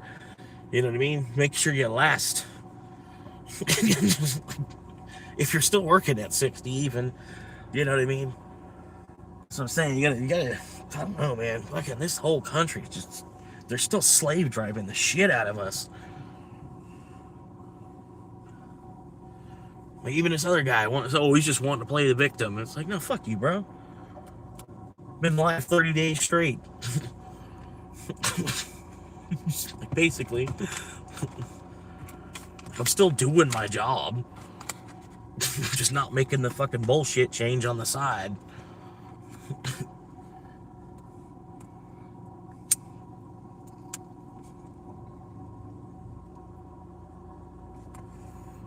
You know what I mean? Make sure you last. If you're still working at 60 even, you know what I mean? So I'm saying, you gotta, I don't know, man. Fucking this whole country, just, they're still slave driving the shit out of us. Like, even this other guy he's just wanting to play the victim. It's like, no, fuck you, bro. Been alive 30 days straight. Like, basically, I'm still doing my job. Just not making the fucking bullshit change on the side.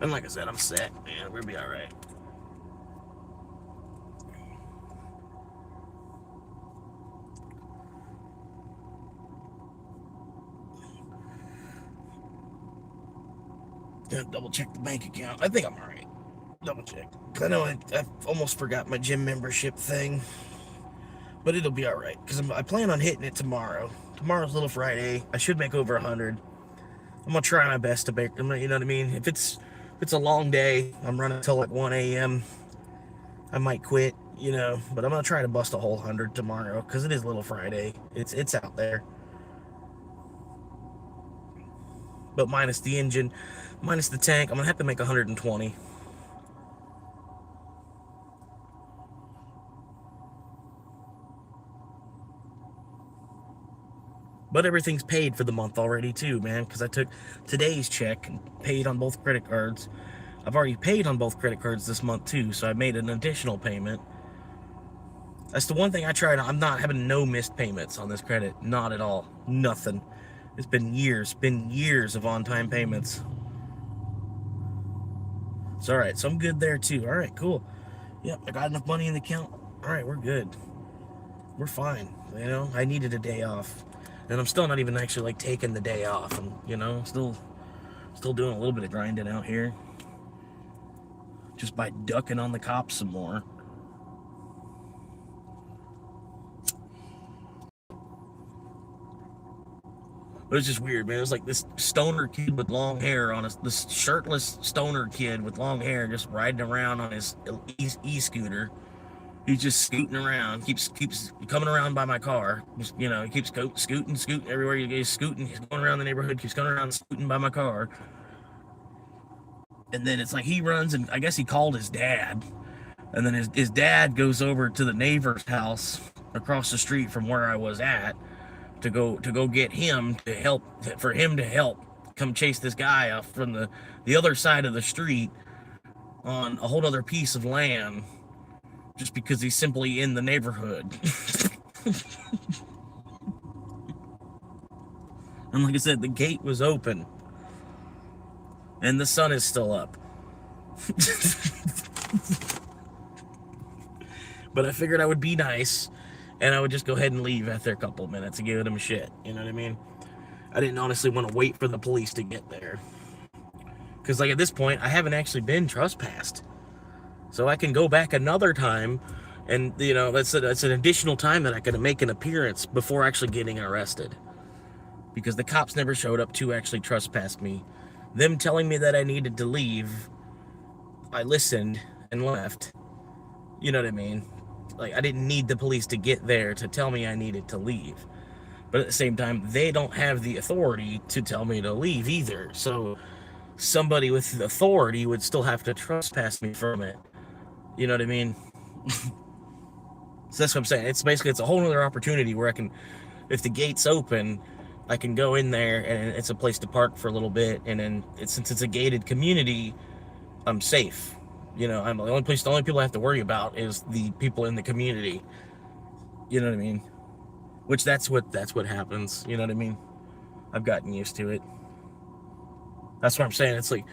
And like I said, I'm set, man. We'll be all right. Yeah, double check the bank account. I think I'm all right. Double check. I know I almost forgot my gym membership thing, but it'll be all right because I plan on hitting it tomorrow. Tomorrow's Little Friday. I should make over 100. I'm gonna try my best to make them. You know what I mean? If it's a long day, I'm running until like 1 a.m. I might quit, you know, but I'm gonna try to bust a whole 100 tomorrow because it is Little Friday. It's out there, but minus the engine, minus the tank, I'm gonna have to make 120. But everything's paid for the month already too, man, because I took today's check and paid on both credit cards. I've already paid on both credit cards this month too, so I made an additional payment. That's the one thing I tried. I'm not having no missed payments on this credit. Not at all. Nothing. It's been years of on-time payments. It's all right. So I'm good there too. All right, cool. Yep, I got enough money in the account. All right, we're good. We're fine. You know, I needed a day off. And I'm still not even actually like taking the day off. I'm, you know, still doing a little bit of grinding out here. Just by ducking on the cops some more. But it's just weird, man. It was like this stoner kid with long hair on this shirtless stoner kid with long hair just riding around on his e-scooter. He's just scooting around, keeps coming around by my car. Just, you know, he keeps scooting everywhere you go. He's scooting. He's going around the neighborhood, keeps coming around scooting by my car. And then it's like he runs, and I guess he called his dad. And then his dad goes over to the neighbor's house across the street from where I was at to go get him to help come chase this guy off from the other side of the street on a whole other piece of land. Just because he's simply in the neighborhood. And like I said, the gate was open. And the sun is still up. But I figured I would be nice. And I would just go ahead and leave after a couple of minutes and give them shit. You know what I mean? I didn't honestly want to wait for the police to get there. Because like at this point, I haven't actually been trespassed. So I can go back another time, and you know that's an additional time that I can make an appearance before actually getting arrested. Because the cops never showed up to actually trespass me. Them telling me that I needed to leave I listened and left. You know what I mean? Like, I didn't need the police to get there to tell me I needed to leave. But at the same time, they don't have the authority to tell me to leave either. So somebody with the authority would still have to trespass me from it. You know what I mean? So that's what I'm saying. It's basically, it's a whole other opportunity where I can, if the gate's open, I can go in there and it's a place to park for a little bit. And then since it's a gated community, I'm safe. You know, I'm the only people I have to worry about is the people in the community. You know what I mean? Which that's what happens. You know what I mean? I've gotten used to it. That's what I'm saying. It's like,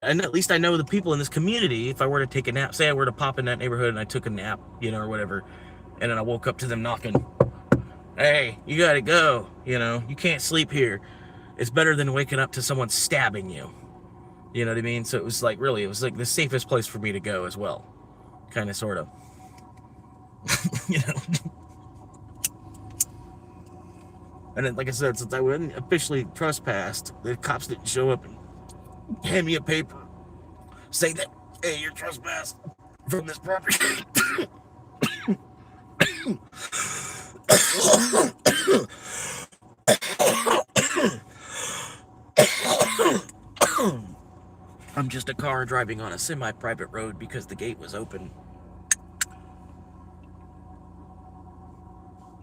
and at least I know the people in this community. If I were to take a nap, say I were to pop in that neighborhood and I took a nap, you know, or whatever, and then I woke up to them knocking, hey, you gotta go, you know, you can't sleep here. It's better than waking up to someone stabbing you. You know what I mean? So it was like, really, it was like the safest place for me to go as well. Kind of, sort of. You know? And then, like I said, since I wasn't officially trespassed, the cops didn't show up and hand me a paper, say that, hey, you're trespassed from this property. I'm just a car driving on a semi-private road because the gate was open.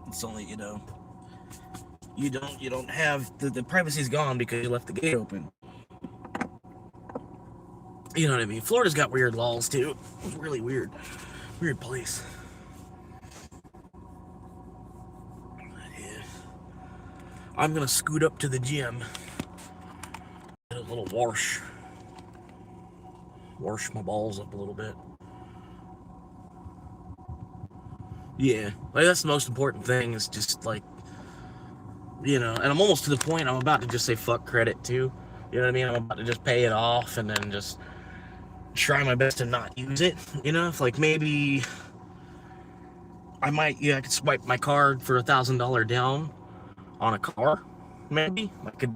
It's only, you know, you don't have the privacy's gone because you left the gate open. You know what I mean? Florida's got weird laws too. It's really weird place. Yeah. I'm gonna scoot up to the gym. Get a little wash my balls up a little bit. Yeah, like that's the most important thing, is just like, you know, and I'm almost to the point I'm about to just say fuck credit too. You know what I mean? I'm about to just pay it off and then just try my best to not use it. You know, if like maybe I might, yeah, I could swipe my card for $1,000 down on a car. Maybe I could,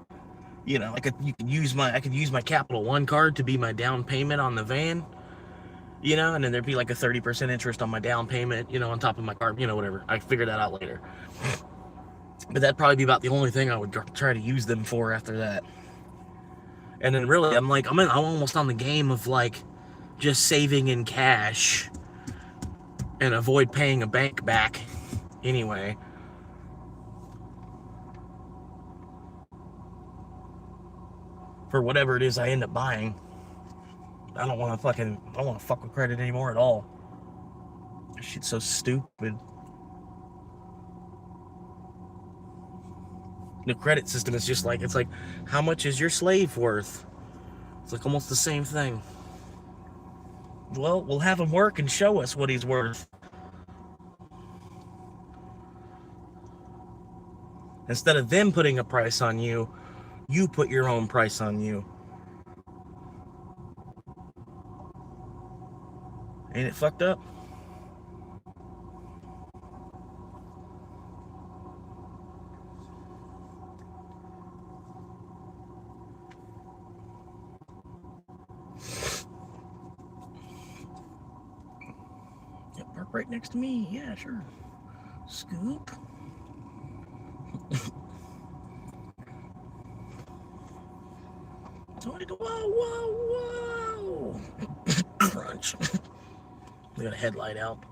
you know, I could use my Capital One card to be my down payment on the van. You know, and then there'd be like a 30% interest on my down payment, you know, on top of my car, you know, whatever. I figure that out later. But that'd probably be about the only thing I would try to use them for after that. And then really, I'm almost on the game of like just saving in cash and avoid paying a bank back anyway. For whatever it is I end up buying. I don't want to fuck with credit anymore at all. This shit's so stupid. The credit system is just like, it's like, how much is your slave worth? It's like almost the same thing. Well, we'll have him work and show us what he's worth. Instead of them putting a price on you, you put your own price on you. Ain't it fucked up? Yeah, park right next to me. Yeah, sure. Scoop. Whoa. Crunch. We got a headlight out.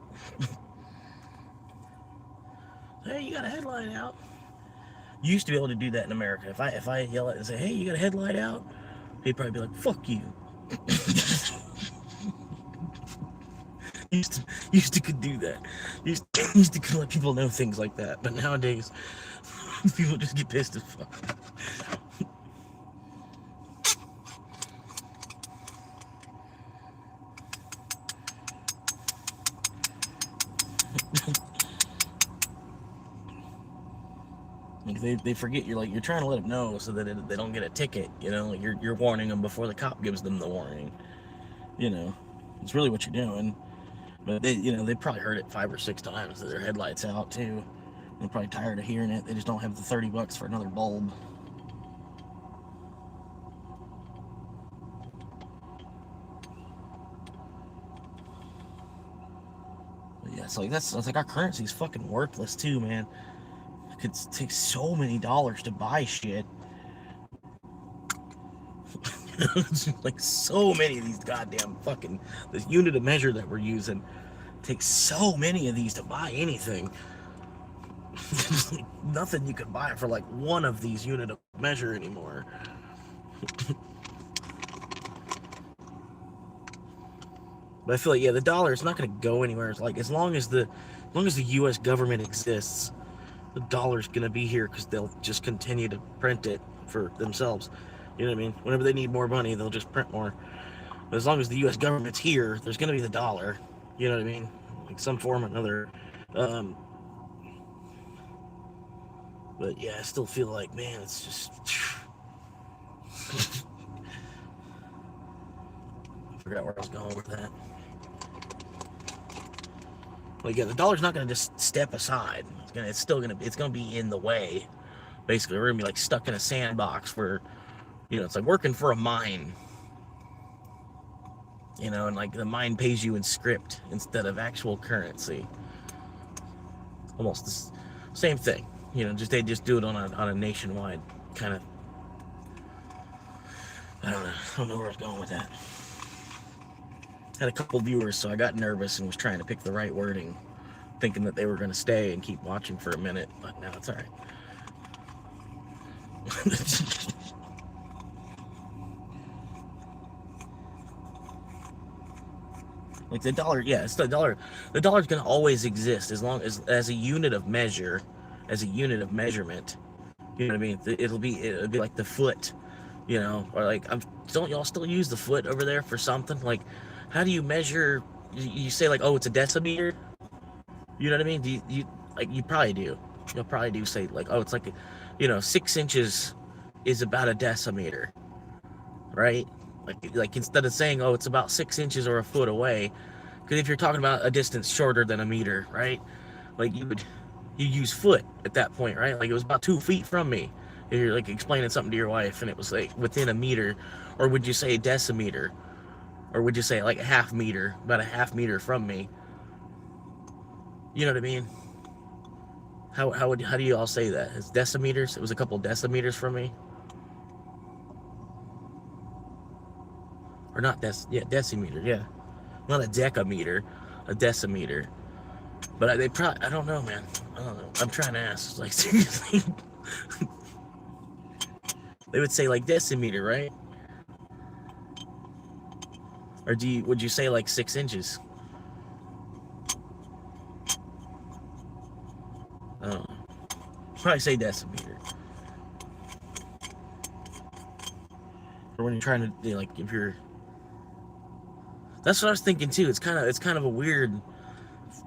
Hey, you got a headlight out. You used to be able to do that in America. If I yell at and say, hey, you got a headlight out, he'd probably be like, fuck you. used to could do that. Used to could let people know things like that. But nowadays, people just get pissed as fuck. They forget you're trying to let them know so that they don't get a ticket, you know, like you're warning them before the cop gives them the warning, you know, it's really what you're doing. But they probably heard it 5 or 6 times that their headlights out too. They're probably tired of hearing it. They just don't have the $30 for another bulb. Yeah, it's like our currency is fucking worthless too, man. It could take so many dollars to buy shit. Like so many of these goddamn fucking, this unit of measure that we're using takes so many of these to buy anything. Nothing you can buy for like one of these unit of measure anymore. But I feel like, yeah, the dollar is not going to go anywhere. It's like as long as the U.S. government exists, the dollar's going to be here because they'll just continue to print it for themselves. You know what I mean? Whenever they need more money, they'll just print more. But as long as the U.S. government's here, there's going to be the dollar. You know what I mean? Like some form or another. But yeah, I still feel like, man, it's just. I forgot where I was going with that. Like, yeah, the dollar's not going to just step aside. It's going to be in the way. Basically, we're going to be like stuck in a sandbox where, you know, it's like working for a mine. You know, and like the mine pays you in script instead of actual currency. Almost the same thing. You know, they just do it on a nationwide kind of. I don't know where I was going with that. Had a couple viewers, so I got nervous and was trying to pick the right wording, thinking that they were going to stay and keep watching for a minute, but now it's all right. Like the dollar, yeah, it's the dollar. The dollar's going to always exist as long as a unit of measure, as a unit of measurement. You know what I mean? It'll be like the foot, you know, or like don't y'all still use the foot over there for something? Like, how do you measure? You say like, oh, it's a decimeter. You know what I mean? You probably do. You'll probably do say like, oh, it's like, you know, 6 inches is about a decimeter, right? Like instead of saying, oh, it's about 6 inches or a foot away, because if you're talking about a distance shorter than a meter, right? Like you use foot at that point, right? Like it was about 2 feet from me. If you're like explaining something to your wife and it was like within a meter, or would you say a decimeter? Or would you say like a half meter, about a half meter from me? You know what I mean? How do you all say that? It's decimeters? It was a couple decimeters from me? Or not decimeter, yeah. Not a decameter, a decimeter. But I don't know, man. I don't know. I'm trying to ask, like, seriously. They would say like decimeter, right? Or would you say like 6 inches? I don't know. Probably say decimeter. Or when you're trying to, you know, like if you're. That's what I was thinking too. It's kind of a weird,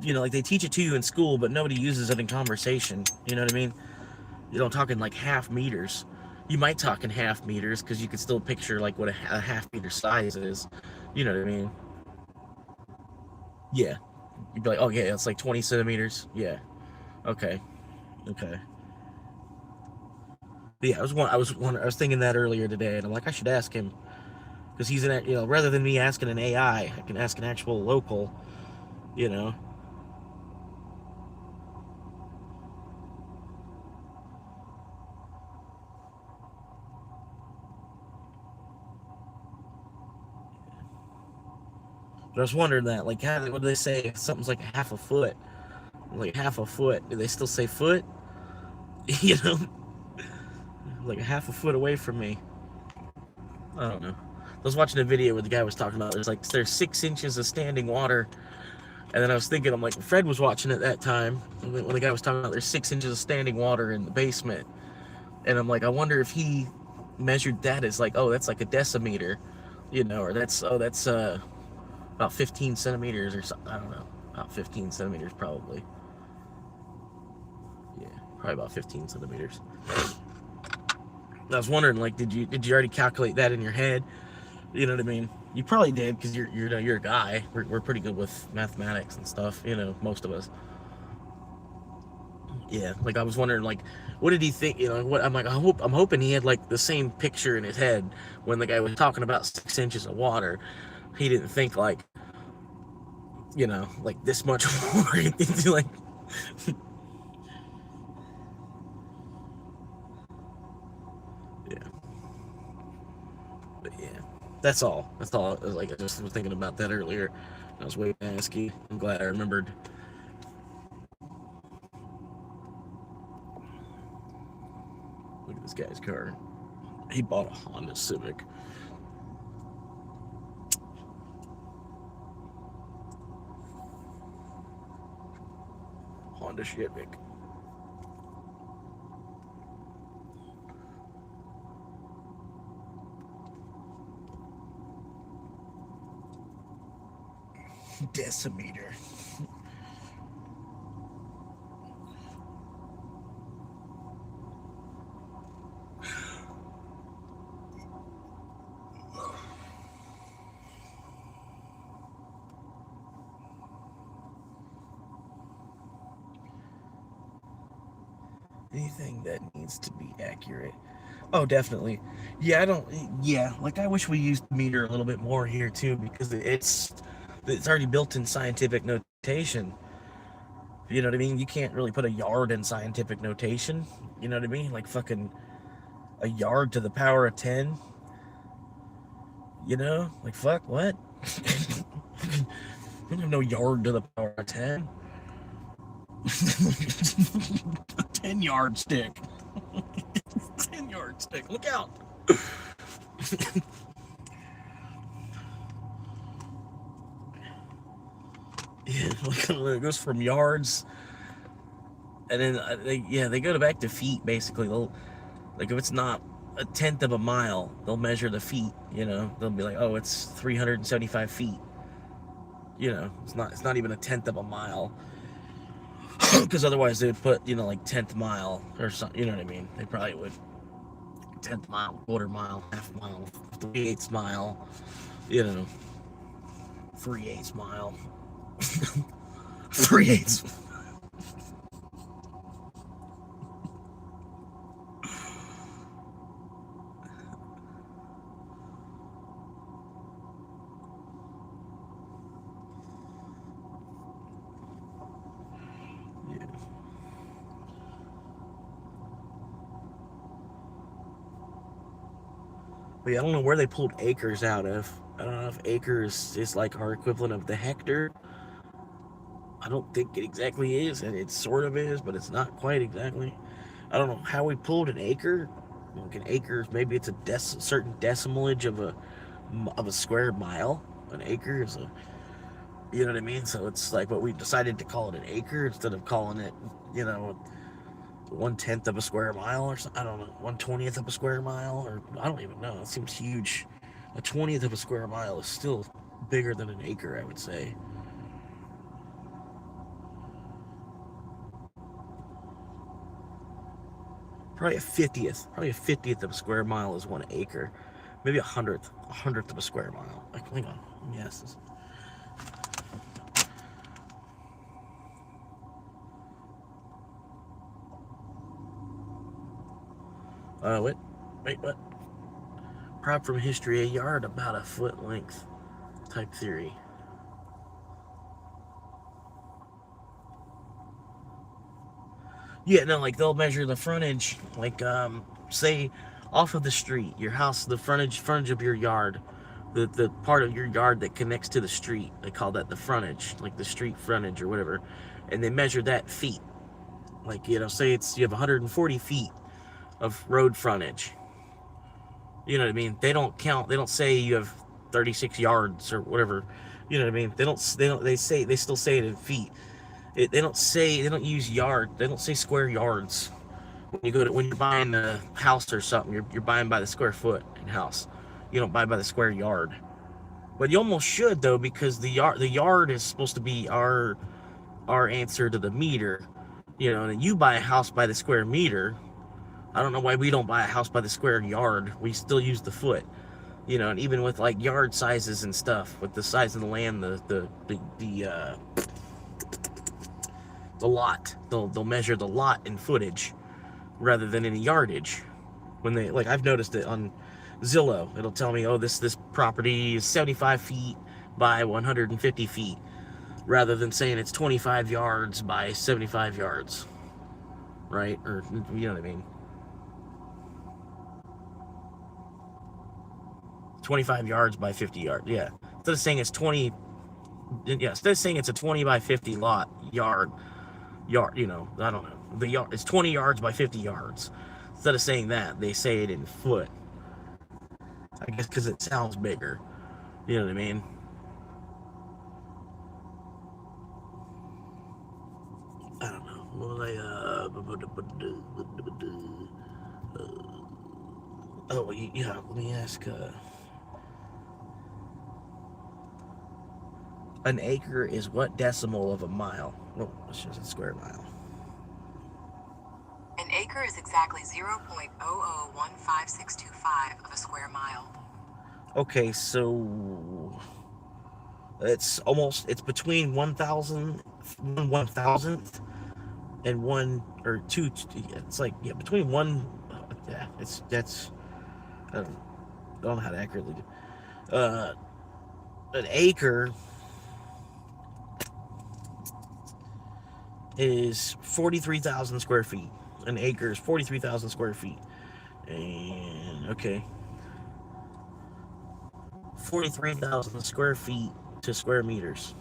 you know, like they teach it to you in school, but nobody uses it in conversation. You know what I mean? You don't talk in like half meters. You might talk in half meters because you could still picture like what a half meter size is. You know what I mean? Yeah. You'd be like, oh yeah, it's like 20 centimeters. Yeah. Okay. But yeah, I was thinking that earlier today, and I'm like, I should ask him, because he's you know, rather than me asking an AI, I can ask an actual local, you know. But I was wondering that, like, what do they say? If something's like half a foot, like half a foot. Do they still say foot? You know, like a half a foot away from me. I don't know. I was watching a video where the guy was talking about there's 6 inches of standing water, and then I was thinking, I'm like, Fred was watching it that time when the guy was talking about there's 6 inches of standing water in the basement, and I'm like, I wonder if he measured that as like, oh, that's like a decimeter, you know, or that's about 15 centimeters or something. I don't know, about 15 centimeters probably. Yeah, probably about 15 centimeters. I was wondering, like, did you already calculate that in your head? You know what I mean? You probably did, because you're a guy. We're pretty good with mathematics and stuff. You know, most of us. Yeah, like I was wondering, like, what did he think? You know, what I'm like, I'm hoping he had like the same picture in his head when the guy was talking about 6 inches of water. He didn't think like you know, like this much more. Like, yeah. But yeah, that's all. That's all. Like, I just was thinking about that earlier. I was waiting to ask you. I'm glad I remembered. Look at this guy's car. He bought a Honda Civic. Honda Civic. Decimeter. Anything that needs to be accurate. Oh, definitely. Yeah, like I wish we used the meter a little bit more here too, because it's already built in scientific notation. You know what I mean? You can't really put a yard in scientific notation. You know what I mean? Like fucking a yard to the power of 10. You know? Like, fuck, what? I don't have no yard to the power of 10. A 10 yard stick. 10 yard stick. Look out. Yeah, it goes from yards, and then they go back to feet. Basically, like if it's not a tenth of a mile, they'll measure the feet. You know, they'll be like, oh, it's 375 feet. You know, it's not even a tenth of a mile, because otherwise they would put, you know, like 10th mile or something. You know what I mean? They probably would 10th mile, quarter mile, half mile, 3/8 mile. You know, 3/8 mile. 3/8. But yeah, I don't know where they pulled acres out of. I don't know if acres is like our equivalent of the hectare. I don't think it exactly is, and it sort of is, but it's not quite exactly. I don't know how we pulled an acre. Like an acre, maybe it's a certain decimalage of a square mile. An acre is a, you know what I mean? So it's like, what we decided to call it an acre instead of calling it, you know, 1/10 of a square mile or something. I don't know, 1/20th of a square mile, or I don't even know. It seems huge. A 20th of a square mile is still bigger than an acre, I would say. Probably a 50th of a square mile is 1 acre. Maybe a hundredth of a square mile. Like, hang on, yes. Wait, what? Prop from history, a yard about a foot length type theory. Yeah, no, like they'll measure the frontage, like say off of the street, your house, the frontage of your yard, the part of your yard that connects to the street, they call that the frontage, like the street frontage or whatever, and they measure that feet. Like, you know, say you have 140 feet of road frontage. You know what I mean? They don't say you have 36 yards or whatever. You know what I mean? They still say it in feet. They don't use yard. They don't say square yards. When you're buying a house or something, you're buying by the square foot in house. You don't buy by the square yard. But you almost should, though, because the yard is supposed to be our answer to the meter. You know, and you buy a house by the square meter. I don't know why we don't buy a house by the square yard. We still use the foot. You know, and even with like yard sizes and stuff, with the size of the land, the lot, they'll measure the lot in footage rather than in yardage. When they, like, I've noticed it on Zillow, it'll tell me, oh, this property is 75 feet by 150 feet. rather than saying it's 25 yards by 75 yards, right? Or, you know what I mean? 25 yards by 50 yards, yeah. Instead of saying it's 20, yeah, instead of saying it's a 20 by 50 yard, you know, I don't know. The yard, it's 20 yards by 50 yards. Instead of saying that, they say it in foot. I guess because it sounds bigger. You know what I mean? I don't know. What was oh, yeah, let me ask. An acre is what decimal of a mile? Oh, it's just a square mile. An acre is exactly 0.0015625 of a square mile. Okay, so it's between 1,000th and 1 or 2. It's like, yeah, between 1. Yeah, that's. I don't know how to accurately do. An acre is 43,000 square feet. An acre is 43,000 square feet. And okay, 43,000 square feet to square meters.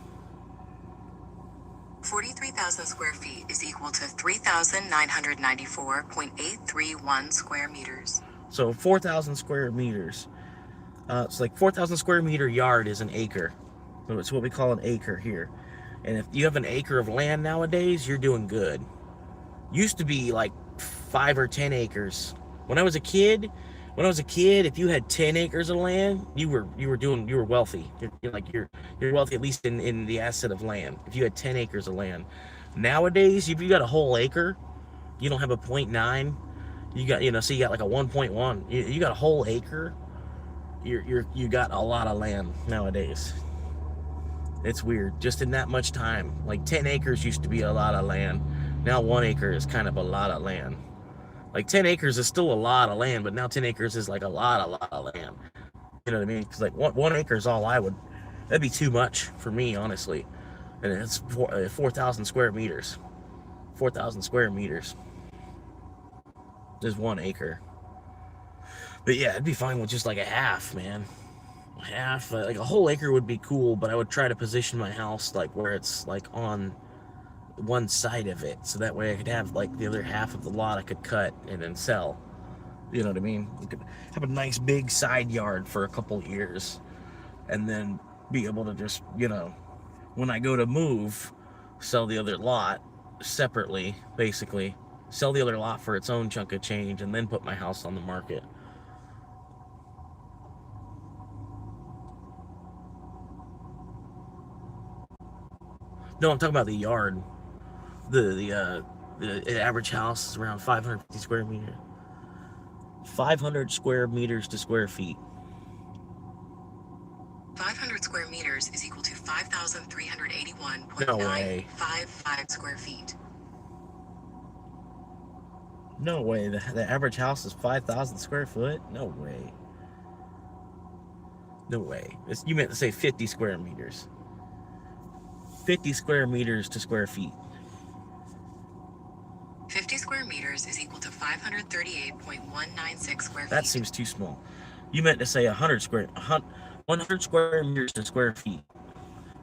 43,000 square feet is equal to 3,994.831 square meters. So 4,000 square meters. It's like 4,000 square meter yard is an acre. So it's what we call an acre here. And if you have an acre of land nowadays, you're doing good. Used to be like 5 or 10 acres. When I was a kid, if you had 10 acres of land, you were wealthy. You're wealthy, at least in the asset of land. If you had 10 acres of land. Nowadays, if you got a whole acre, you don't have a 0.9. You got, so you got like a 1.1. You got a whole acre. You got a lot of land nowadays. It's weird. Just in that much time, like 10 acres used to be a lot of land. Now 1 acre is kind of a lot of land. Like 10 acres is still a lot of land, but now 10 acres is like a lot of land. You know what I mean? Because like one acre is all that'd be too much for me, honestly. And it's 4,000 square meters. 4,000 square meters is 1 acre. But yeah, it'd be fine with just like a half, man. Half, like a whole acre would be cool, but I would try to position my house like where it's like on one side of it, so that way I could have like the other half of the lot I could cut and then sell. You know what I mean? You could have a nice big side yard for a couple years, and then be able to just, when I go to move, sell the other lot separately, basically. Sell the other lot for its own chunk of change, and then put my house on the market. No, I'm talking about the yard. The average house is around 550 square meters. 500 square meters to square feet. 500 square meters is equal to 5,381.955 square feet. No way. The average house is 5,000 square foot? No way. No way. You meant to say 50 square meters. 50 square meters to square feet. 50 square meters is equal to 538.196 square feet. That seems too small. You meant to say 100 square meters to square feet.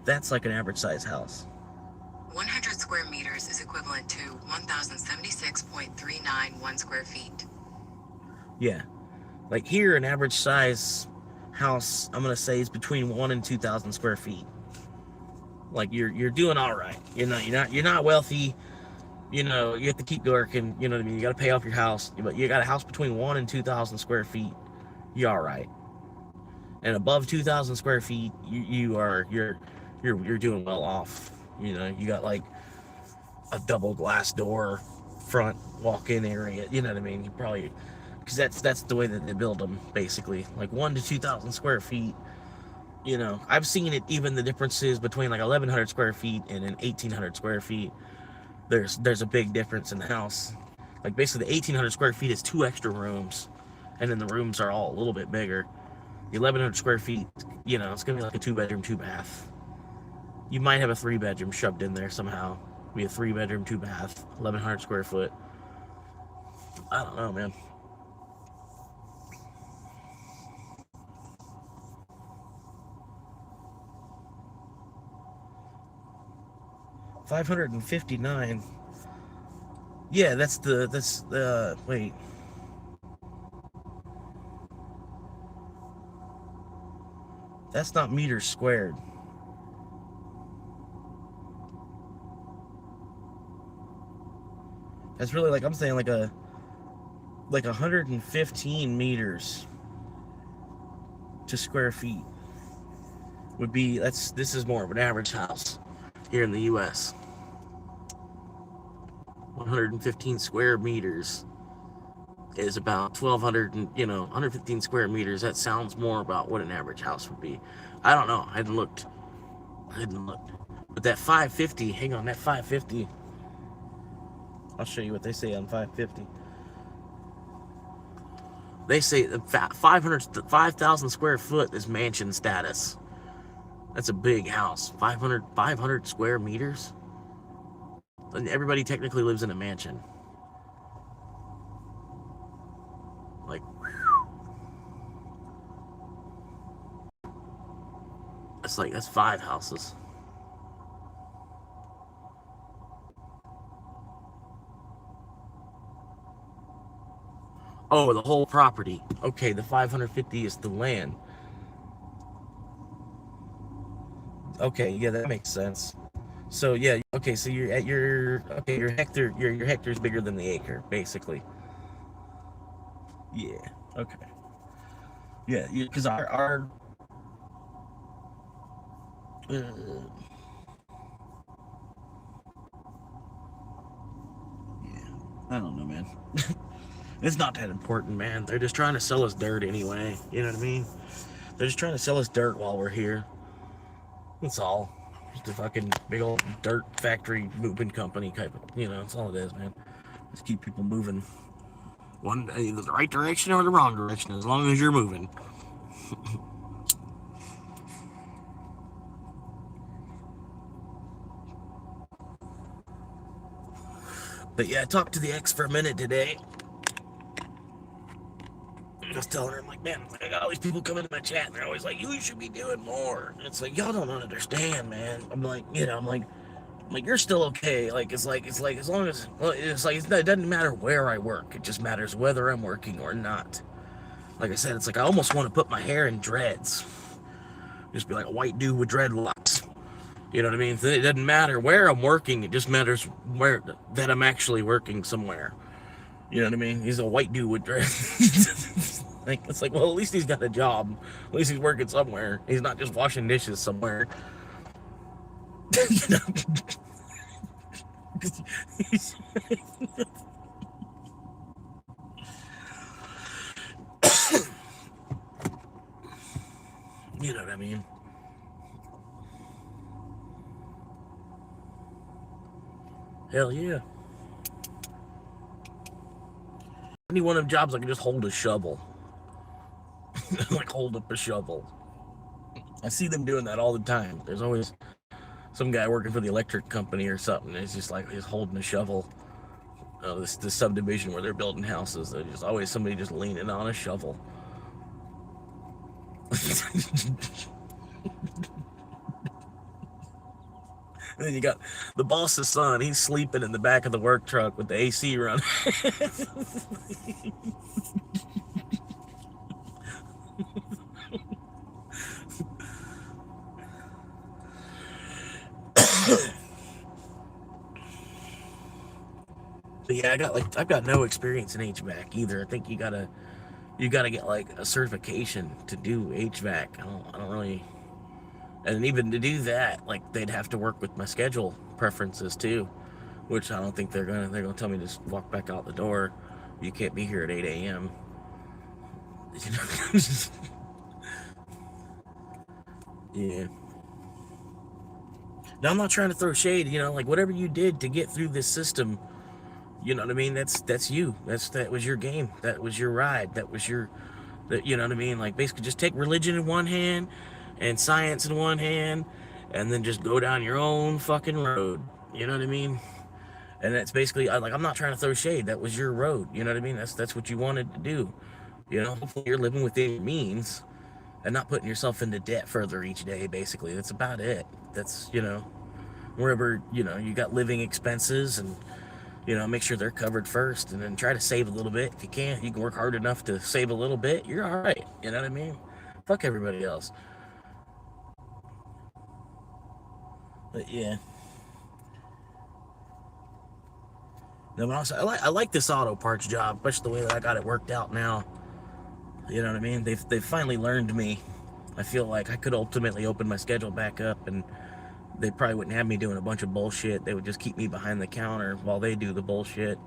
That's like an average size house. 100 square meters is equivalent to 1,076.391 square feet. Yeah. Like here, an average size house, I'm going to say, is between 1,000 and 2,000 square feet. Like you're doing all right. You're not wealthy. You have to keep working. You know what I mean? You got to pay off your house, but you got a house between 1,000 and 2,000 square feet. You're all right. And above 2,000 square feet, you're doing well off. You got like a double glass door front walk-in area. You know what I mean? You probably, because that's the way that they build them, basically. Like 1,000 to 2,000 square feet. I've seen it, even the differences between like 1,100 square feet and an 1,800 square feet. There's a big difference in the house. Like basically the 1,800 square feet is 2 extra rooms, and then the rooms are all a little bit bigger. The 1,100 square feet, it's gonna be like a 2-bedroom, 2-bath. You might have a 3-bedroom shoved in there somehow. Be a 3-bedroom, 2-bath, 1,100 square foot. I don't know, man. $559. Yeah, that's the wait. That's not meters squared. That's really like, I'm saying like 115 meters to square feet would be, this is more of an average house here in the US. 115 square meters is about 1,200, and 115 square meters. That sounds more about what an average house would be. I don't know. I hadn't looked. But that 550, hang on, that 550. I'll show you what they say on 550. They say 5,000 square foot is mansion status. That's a big house. 500 square meters. And everybody technically lives in a mansion. Like, that's 5 houses. Oh, the whole property. Okay, the 550 is the land. Okay, yeah, that makes sense. So yeah, okay, so you're at your hectare. Your hectare is bigger than the acre, basically. Yeah. Okay. Yeah, because our I don't know, man. It's not that important, man. They're just trying to sell us dirt anyway. You know what I mean? They're just trying to sell us dirt while we're here. That's all. Just a fucking big old dirt factory moving company type of, that's all it is, man. Just keep people moving. Either the right direction or the wrong direction, as long as you're moving. But yeah, I talked to the ex for a minute today. I was telling her, I'm like, man, I got all these people coming to my chat, and they're always like, you should be doing more. And it's like, y'all don't understand, man. I'm like, I'm like, you're still okay. It's like as long as, it doesn't matter where I work. It just matters whether I'm working or not. Like I said, it's like I almost want to put my hair in dreads. Just be like a white dude with dreadlocks. You know what I mean? It doesn't matter where I'm working. It just matters that I'm actually working somewhere. You know what I mean? He's a white dude with dreads. It's like, well, at least he's got a job. At least he's working somewhere. He's not just washing dishes somewhere. You know? You know what I mean? Hell yeah. Any one of them jobs I can just hold a shovel. Like hold up a shovel. I see them doing that all the time. There's always some guy working for the electric company or something. It's just like he's holding a shovel. This subdivision where they're building houses. There's just always somebody just leaning on a shovel. And then you got the boss's son. He's sleeping in the back of the work truck with the AC running. But yeah, I've got no experience in HVAC either. I think you gotta get like a certification to do HVAC. I don't really, and even to do that, like they'd have to work with my schedule preferences too, which I don't think they're gonna tell me to just walk back out the door. You can't be here at 8 a.m. Yeah. Now I'm not trying to throw shade, like whatever you did to get through this system, you know what I mean? That's you. That was your game. That was your ride. You know what I mean? Like basically just take religion in one hand and science in one hand and then just go down your own fucking road. You know what I mean? And that's basically, I'm not trying to throw shade. That was your road. You know what I mean? That's what you wanted to do. You know, hopefully you're living within your means and not putting yourself into debt further each day, basically. That's about it. That's, you know, wherever, you know, you got living expenses, and, you know, make sure they're covered first, and then try to save a little bit. If you can work hard enough to save a little bit, you're all right. You know what I mean? Fuck everybody else. But yeah. No, but also, I like this auto parts job, especially the way that I got it worked out now. You know what I mean? They've finally learned me. I feel like I could ultimately open my schedule back up, and they probably wouldn't have me doing a bunch of bullshit. They would just keep me behind the counter while they do the bullshit.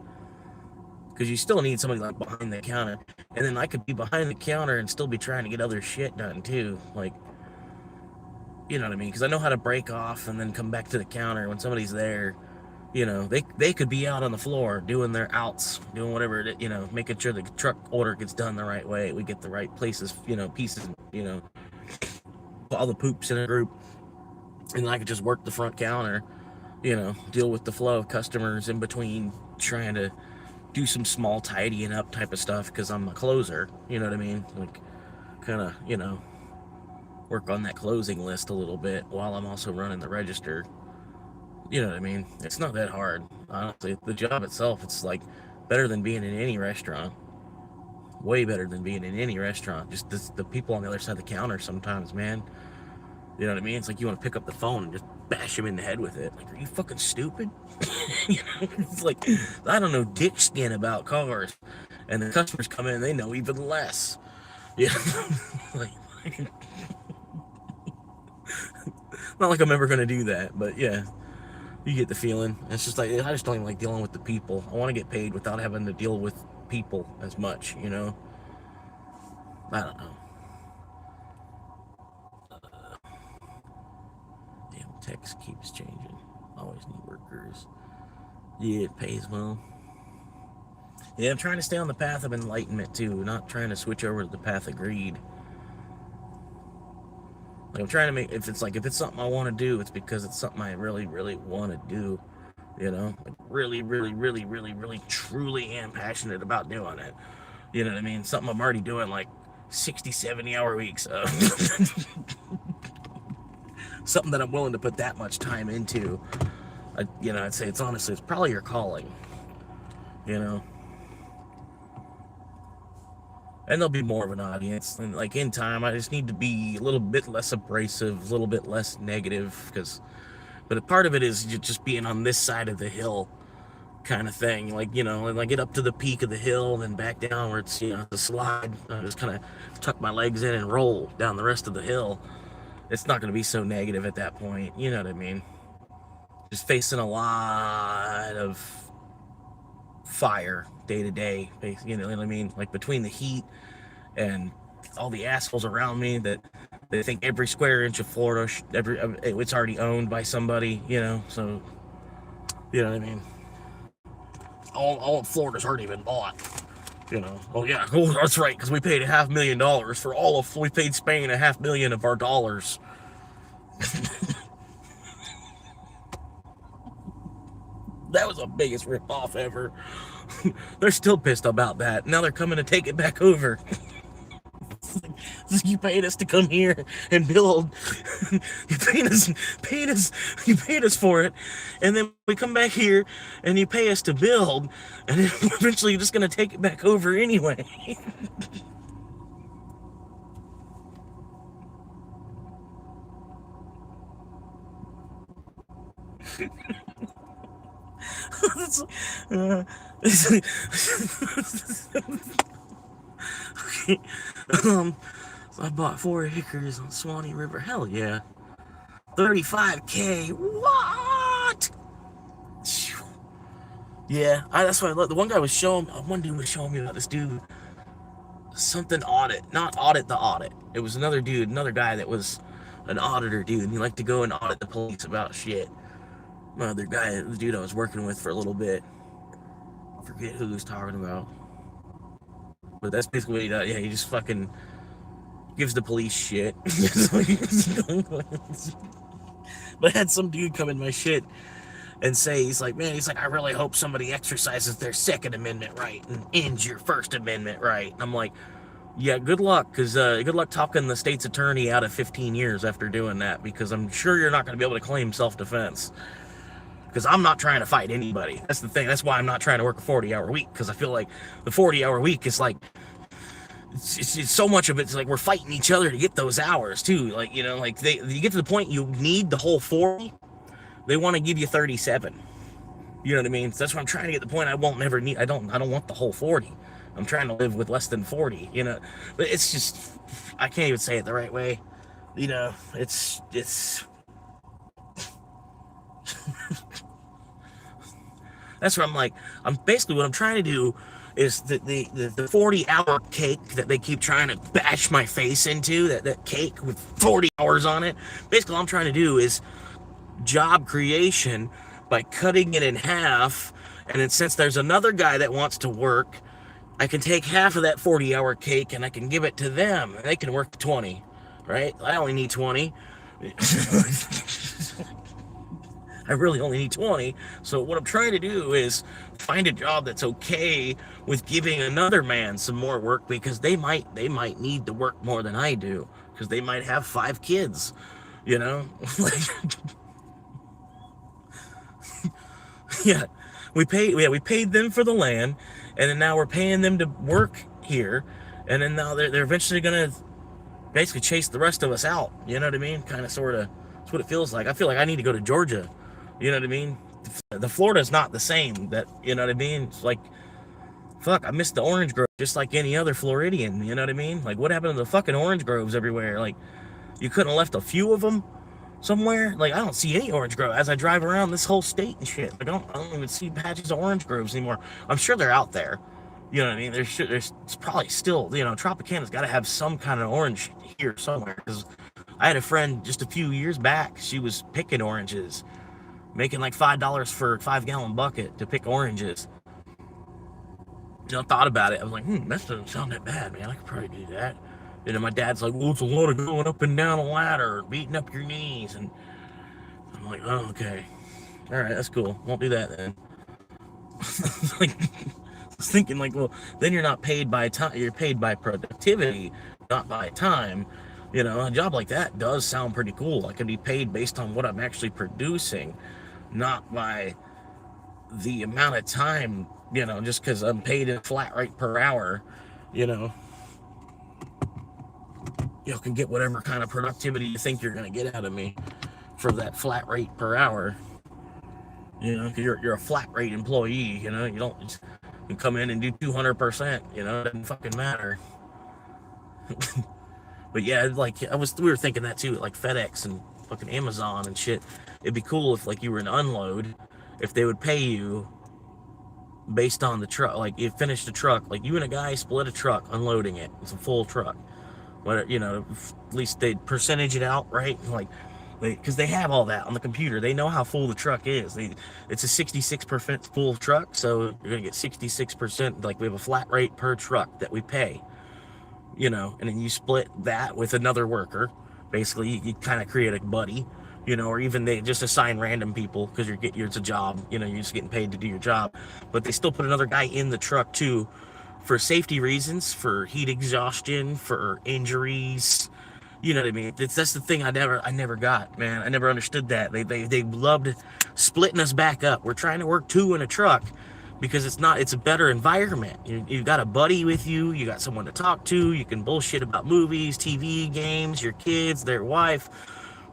Because you still need somebody like behind the counter. And then I could be behind the counter and still be trying to get other shit done too. Like, you know what I mean? Because I know how to break off and then come back to the counter when somebody's there. You know, they could be out on the floor doing their outs, doing whatever, you know, making sure the truck order gets done the right way. We get the right places, you know, pieces, you know, all the poops in a group. And I could just work the front counter, you know, deal with the flow of customers in between, trying to do some small tidying up type of stuff because I'm a closer, you know what I mean? Like, kind of, you know, work on that closing list a little bit while I'm also running the register. You know what I mean? It's not that hard, honestly. The job itself, it's like better than being in any restaurant. Way better than being in any restaurant. Just the people on the other side of the counter sometimes, man. You know what I mean? It's like you want to pick up the phone and just bash them in the head with it. Like, are you fucking stupid? You know, it's like, I don't know dick skin about cars. And the customers come in and they know even less. You know? Like, not like I'm ever going to do that, but yeah. You get the feeling. It's just like, I just don't even like dealing with the people. I want to get paid without having to deal with people as much, you know? I don't know. Damn, text keeps changing. Always need workers. Yeah, it pays well. Yeah, I'm trying to stay on the path of enlightenment too, not trying to switch over to the path of greed. Like, I'm trying to make, if it's something I want to do, it's because it's something I really, really want to do. You know, like really, really, really, really, really, truly am passionate about doing it. You know what I mean? Something I'm already doing like 60, 70 hour weeks of. Something that I'm willing to put that much time into. You know, I'd say it's probably your calling. You know? And there'll be more of an audience. And like in time, I just need to be a little bit less abrasive, a little bit less negative, but a part of it is just being on this side of the hill kind of thing. Like, you know, and I get up to the peak of the hill, then back down where it's, you know, the slide. I just kind of tuck my legs in and roll down the rest of the hill. It's not going to be so negative at that point. You know what I mean? Just facing a lot of fire day to day. You know what I mean? Like between the heat and all the assholes around me that they think every square inch of Florida, it's already owned by somebody, you know, so, you know what I mean? All of Florida's already been bought, you know. Oh yeah, oh, that's right, because we paid $500,000 for we paid Spain $500,000 of our dollars. That was the biggest ripoff ever. They're still pissed about that. Now they're coming to take it back over. You paid us to come here and build. You paid us for it, and then we come back here and you pay us to build, and then eventually you're just gonna take it back over anyway. Okay. So I bought 4 acres on Swanee River. Hell yeah. 35K. What? Yeah, that's why I love. The one guy was showing. One dude was showing me about this dude. Something audit, not audit the audit. It was another dude, another guy that was an auditor dude. And he liked to go and audit the police about shit. Another guy, the dude I was working with for a little bit. I forget who he was talking about. But that's basically what he does. Yeah, he just fucking gives the police shit. But I had some dude come in my shit and say, he's like, I really hope somebody exercises their Second Amendment right and ends your First Amendment right. And I'm like, yeah, good luck, because good luck talking the state's attorney out of 15 years after doing that, because I'm sure you're not going to be able to claim self-defense. Because I'm not trying to fight anybody. That's the thing. That's why I'm not trying to work a 40-hour week, because I feel like the 40-hour week is like, it's so much of it's like we're fighting each other to get those hours too. Like, you know, like you get to the point you need the whole 40, they want to give you 37. You know what I mean? So that's what I'm trying to get the point. I won't never need. I don't want the whole 40. I'm trying to live with less than 40. You know, but it's just I can't even say it the right way. You know, it's. That's what I'm like. I'm basically what I'm trying to do is the 40-hour cake that they keep trying to bash my face into, that cake with 40 hours on it. Basically, all I'm trying to do is job creation by cutting it in half. And then since there's another guy that wants to work, I can take half of that 40-hour cake and I can give it to them. And they can work 20, right? I only need 20. I really only need 20. So what I'm trying to do is find a job that's okay with giving another man some more work, because they might need to work more than I do, because they might have 5 kids, you know? Yeah, we paid them for the land, and then now we're paying them to work here, and then now they're eventually gonna basically chase the rest of us out. You know what I mean? Kind of, sort of. That's what it feels like. I feel like I need to go to Georgia. You know what I mean? The Florida's not the same. That, you know what I mean? It's like, fuck, I missed the orange grove just like any other Floridian. You know what I mean? Like, what happened to the fucking orange groves everywhere? Like, you couldn't have left a few of them somewhere? Like, I don't see any orange grove as I drive around this whole state and shit. I don't even see patches of orange groves anymore. I'm sure they're out there. You know what I mean? There's probably still, you know, Tropicana's got to have some kind of orange here somewhere. Because I had a friend just a few years back. She was picking oranges, making like $5 for a 5-gallon bucket to pick oranges. You know, I thought about it. I was like, that doesn't sound that bad, man. I could probably do that. You know, my dad's like, well, it's a lot of going up and down a ladder, beating up your knees. And I'm like, oh, okay. All right, that's cool. Won't do that then. Like, I was thinking, like, well, then you're not paid by time. You're paid by productivity, not by time. You know, a job like that does sound pretty cool. I can be paid based on what I'm actually producing, not by the amount of time, you know, just because I'm paid a flat rate per hour, you know. You can get whatever kind of productivity you think you're going to get out of me for that flat rate per hour. You know, you're a flat rate employee, you know, you don't just, you come in and do 200%, you know, it doesn't fucking matter. But yeah, like, we were thinking that too, like FedEx and fucking Amazon and shit. It'd be cool if, like, you were an unload, if they would pay you based on the truck. Like, you finished a truck, like you and a guy split a truck unloading it. It's a full truck. What, you know, at least they'd percentage it out, right? Like, because they have all that on the computer. They know how full the truck is. It's a 66% full truck, so you're gonna get 66%. Like, we have a flat rate per truck that we pay, you know, and then you split that with another worker. Basically, you kind of create a buddy, you know, or even they just assign random people because it's a job, you know, you're just getting paid to do your job. But they still put another guy in the truck too, for safety reasons, for heat exhaustion, for injuries. You know what I mean? That's the thing I never got, man. I never understood that. They loved splitting us back up. We're trying to work 2 in a truck because it's a better environment. You've got a buddy with you. You got someone to talk to. You can bullshit about movies, TV, games, your kids, their wife,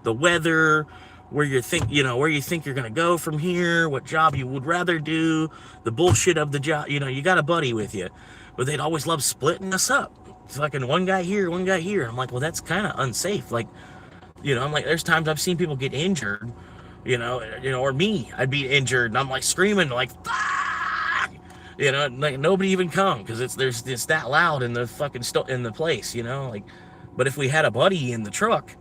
the weather, where you think you're gonna go from here, what job you would rather do, the bullshit of the job. You know, you got a buddy with you. But they'd always love splitting us up. It's fucking one guy here, one guy here. I'm like, well, that's kind of unsafe. Like, you know, I'm like, there's times I've seen people get injured, you know, or me, I'd be injured, and I'm like screaming, like, fuck! You know, like nobody even come because it's that loud in the fucking in the place, you know, like. But if we had a buddy in the truck,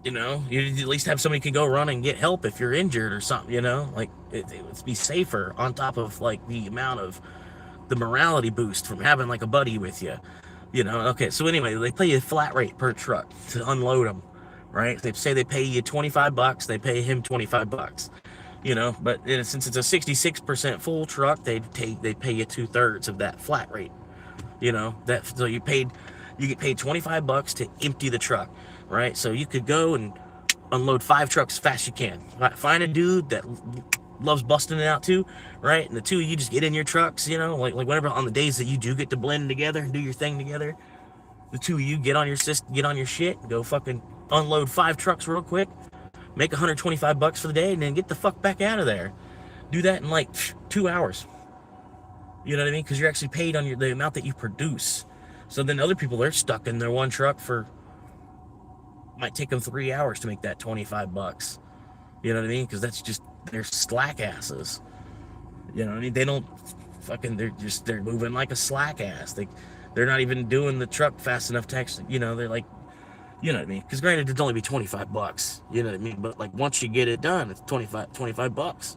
you know, you at least have somebody can go run and get help if you're injured or something, you know, like it would be safer, on top of like the amount of the morality boost from having like a buddy with you, you know. Okay, so anyway, they pay you a flat rate per truck to unload them, right? They say they pay you $25, they pay him $25, you know. But since it's a 66% full truck, they pay you 2/3 of that flat rate, you know. So you get paid $25 to empty the truck, right? So you could go and unload 5 trucks as fast as you can. Find a dude that loves busting it out too, right? And the two of you just get in your trucks, you know, like whenever on the days that you do get to blend together and do your thing together, the two of you get on your shit, go fucking unload 5 trucks real quick, make $125 for the day, and then get the fuck back out of there. Do that in like 2 hours. You know what I mean? Because you're actually paid on the amount that you produce. So then other people, they're stuck in their one truck might take them 3 hours to make that $25. You know what I mean? Because that's just, they're slack asses. You know what I mean? They don't fucking, they're moving like a slack ass. They're not even doing the truck fast enough to actually, you know, they're like, you know what I mean? Because granted, it'd only be $25. You know what I mean? But like once you get it done, it's $25.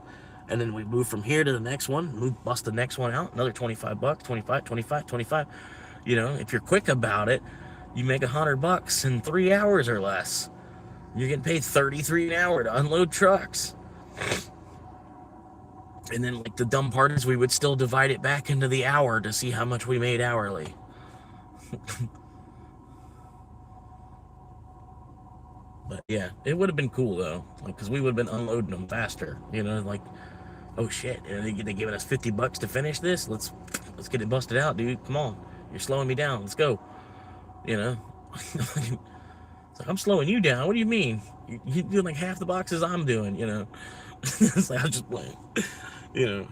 And then we move from here to the next one, bust the next one out, another $25, 25. You know, if you're quick about it, you make $100 in 3 hours or less. You're getting paid $33 an hour to unload trucks. And then like the dumb part is we would still divide it back into the hour to see how much we made hourly. But yeah, it would have been cool though, like because we would have been unloading them faster. You know, like, oh shit, they giving us $50 to finish this. Let's get it busted out, dude. Come on, you're slowing me down. Let's go. You know, it's like, I'm slowing you down. What do you mean? You're doing like half the boxes I'm doing. You know, it's like I'm just playing. You know.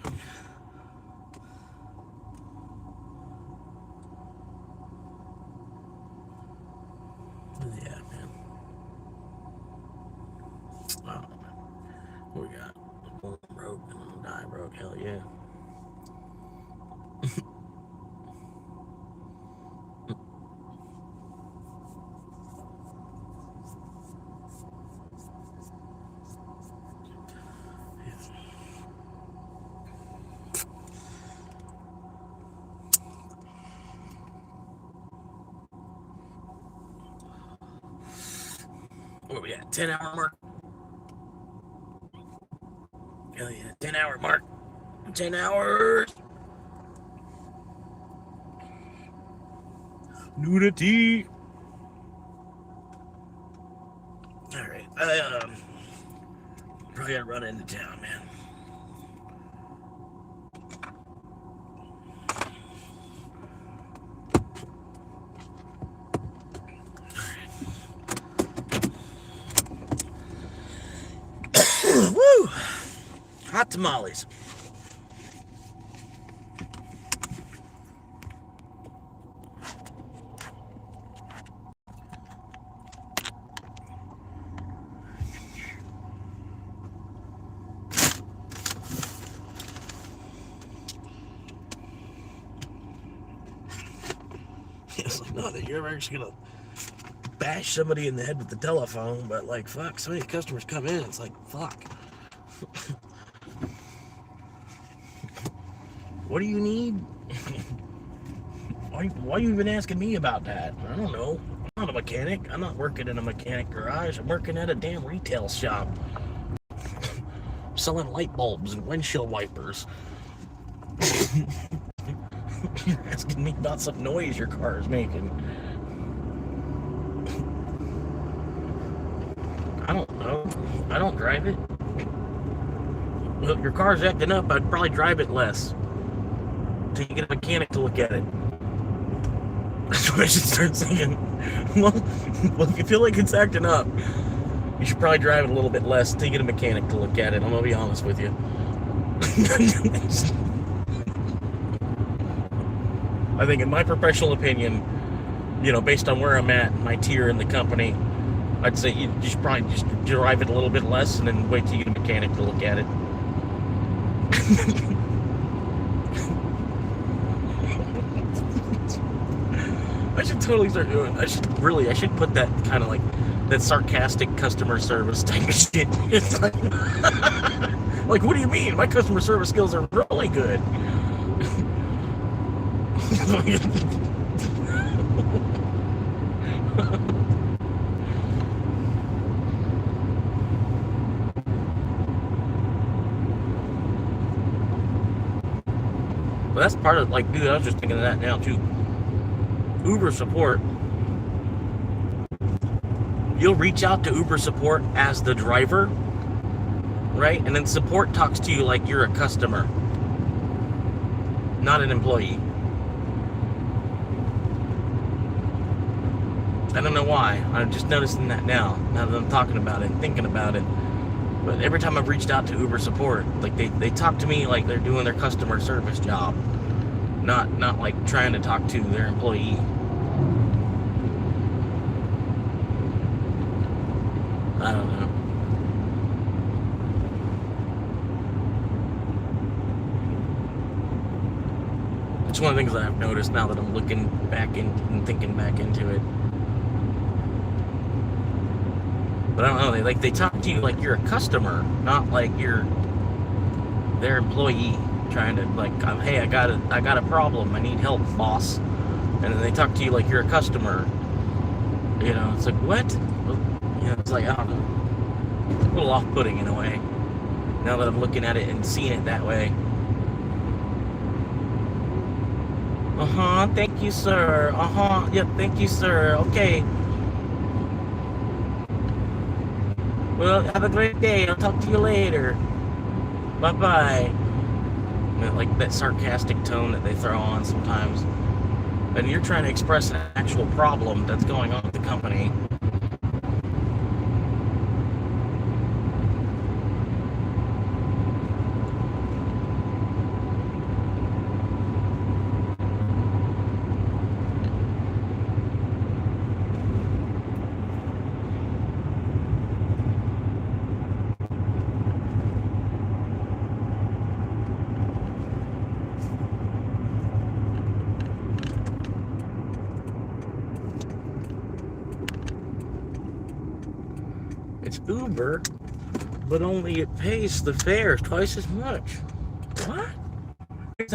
Yeah, man. Oh, we got one broke and die broke. Hell yeah. What are we at? 10-hour mark? Hell yeah, 10-hour mark. 10 hours. Nudity. All right, probably gotta run into town, man. Woo! Hot tamales. It's like, not that you're ever actually gonna bash somebody in the head with the telephone, but like, fuck, so many customers come in, it's like, fuck. What do you need? Why are you even asking me about that? I don't know. I'm not a mechanic. I'm not working in a mechanic garage. I'm working at a damn retail shop. Selling light bulbs and windshield wipers. You're asking me about some noise your car is making. I don't know. I don't drive it. Well, if your car's acting up, I'd probably drive it less. Till you get a mechanic to look at it. That's what I should start saying. Well, if you feel like it's acting up, you should probably drive it a little bit less till you get a mechanic to look at it. I'm gonna be honest with you. I think in my professional opinion, you know, based on where I'm at, my tier in the company, I'd say you should probably just drive it a little bit less and then wait till you get a mechanic to look at it. I should totally start doing it. I should put that kind of like, that sarcastic customer service type of shit. It's like, like, what do you mean? My customer service skills are really good. But that's part of, like, dude, I was just thinking of that now too. Uber support. You'll reach out to Uber support as the driver, right? And then support talks to you like you're a customer, not an employee. I don't know why. I'm just noticing that now that I'm talking about it and thinking about it. But every time I've reached out to Uber support, like they talk to me like they're doing their customer service job, not like trying to talk to their employee. I don't know. It's one of the things that I've noticed now that I'm looking back in and thinking back into it. But I don't know, they talk to you like you're a customer, not like you're their employee trying to, like, hey, I got a problem, I need help, boss. And then they talk to you like you're a customer. You know, it's like, what? You know, it's like, I don't know. It's a little off-putting in a way. Now that I'm looking at it and seeing it that way. Thank you, sir. Yep, thank you, sir. Okay. Well, have a great day. I'll talk to you later. Bye-bye. Like that sarcastic tone that they throw on sometimes. And you're trying to express an actual problem that's going on with the company. It's Uber, but only it pays the fare twice as much. What? There's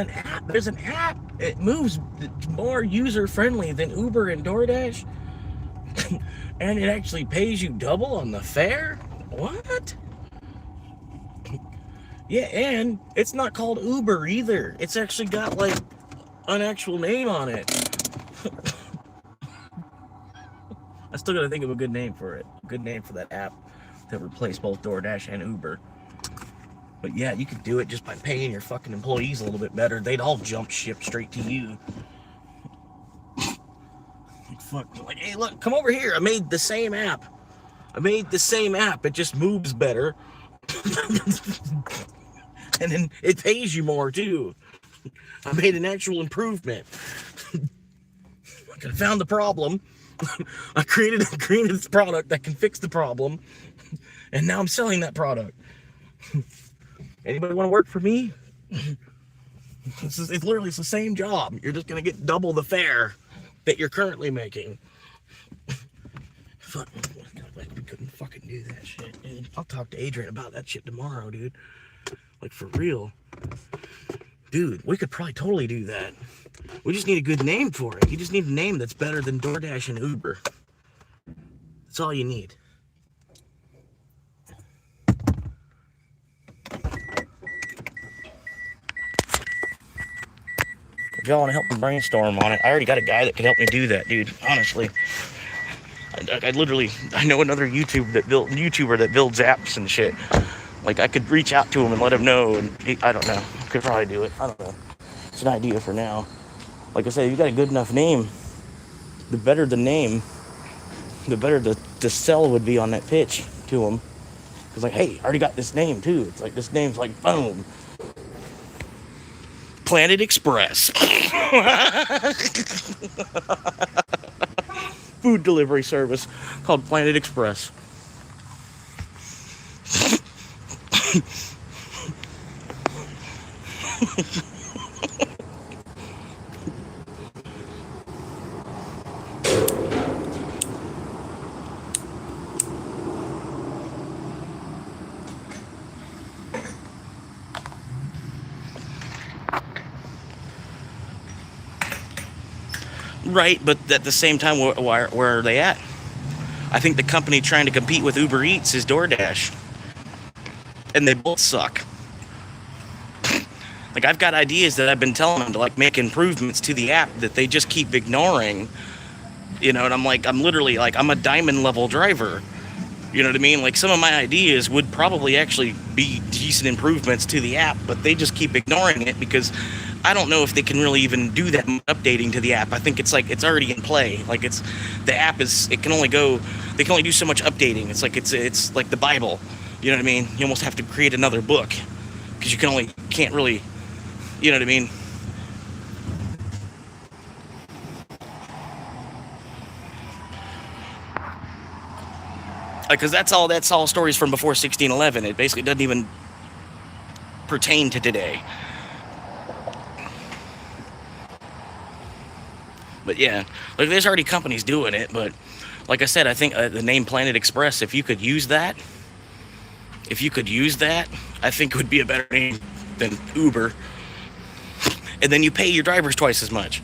an app. It moves more user-friendly than Uber and DoorDash. And it actually pays you double on the fare? What? Yeah, and it's not called Uber either. It's actually got, like, an actual name on it. I still gotta think of a good name for it. A good name for that app to replace both DoorDash and Uber. But yeah, you could do it just by paying your fucking employees a little bit better. They'd all jump ship straight to you. Like, hey, look, come over here. I made the same app. It just moves better. And then it pays you more too. I made an actual improvement. I found the problem. I created this product that can fix the problem, and now I'm selling that product. Anybody want to work for me? It's literally the same job. You're just gonna get double the fare that you're currently making. Fuck, we couldn't fucking do that shit, dude. I'll talk to Adrian about that shit tomorrow, dude. Like, for real. Dude, we could probably totally do that. We just need a good name for it. You just need a name that's better than DoorDash and Uber. That's all you need. If y'all want to help me brainstorm on it, I already got a guy that can help me do that, dude. Honestly. I know another YouTuber that builds apps and shit. Like, I could reach out to him and let him know, and I don't know. I could probably do it. I don't know. It's an idea for now. Like I said, if you got a good enough name, the better the name, the better the sell would be on that pitch to him. It's like, hey, I already got this name too. It's like, this name's like, boom. Planet Express. Food delivery service called Planet Express. Right, but at the same time, where are they at? I think the company trying to compete with Uber Eats is DoorDash. And they both suck. Like, I've got ideas that I've been telling them to, like, make improvements to the app that they just keep ignoring, you know, and I'm like, I'm literally, like, I'm a diamond level driver, you know what I mean? Like, some of my ideas would probably actually be decent improvements to the app, but they just keep ignoring it because I don't know if they can really even do that updating to the app. I think it's like, it's already in play. Like, it's, the app is, it can only go, they can only do so much updating. It's like, it's like the Bible, you know what I mean? You almost have to create another book because you can't really, you know what I mean? Because that's all stories from before 1611. It basically doesn't even pertain to today. But yeah, like, there's already companies doing it. But like I said, I think the name Planet Express, if you could use that, I think it would be a better name than Uber. And then you pay your drivers twice as much.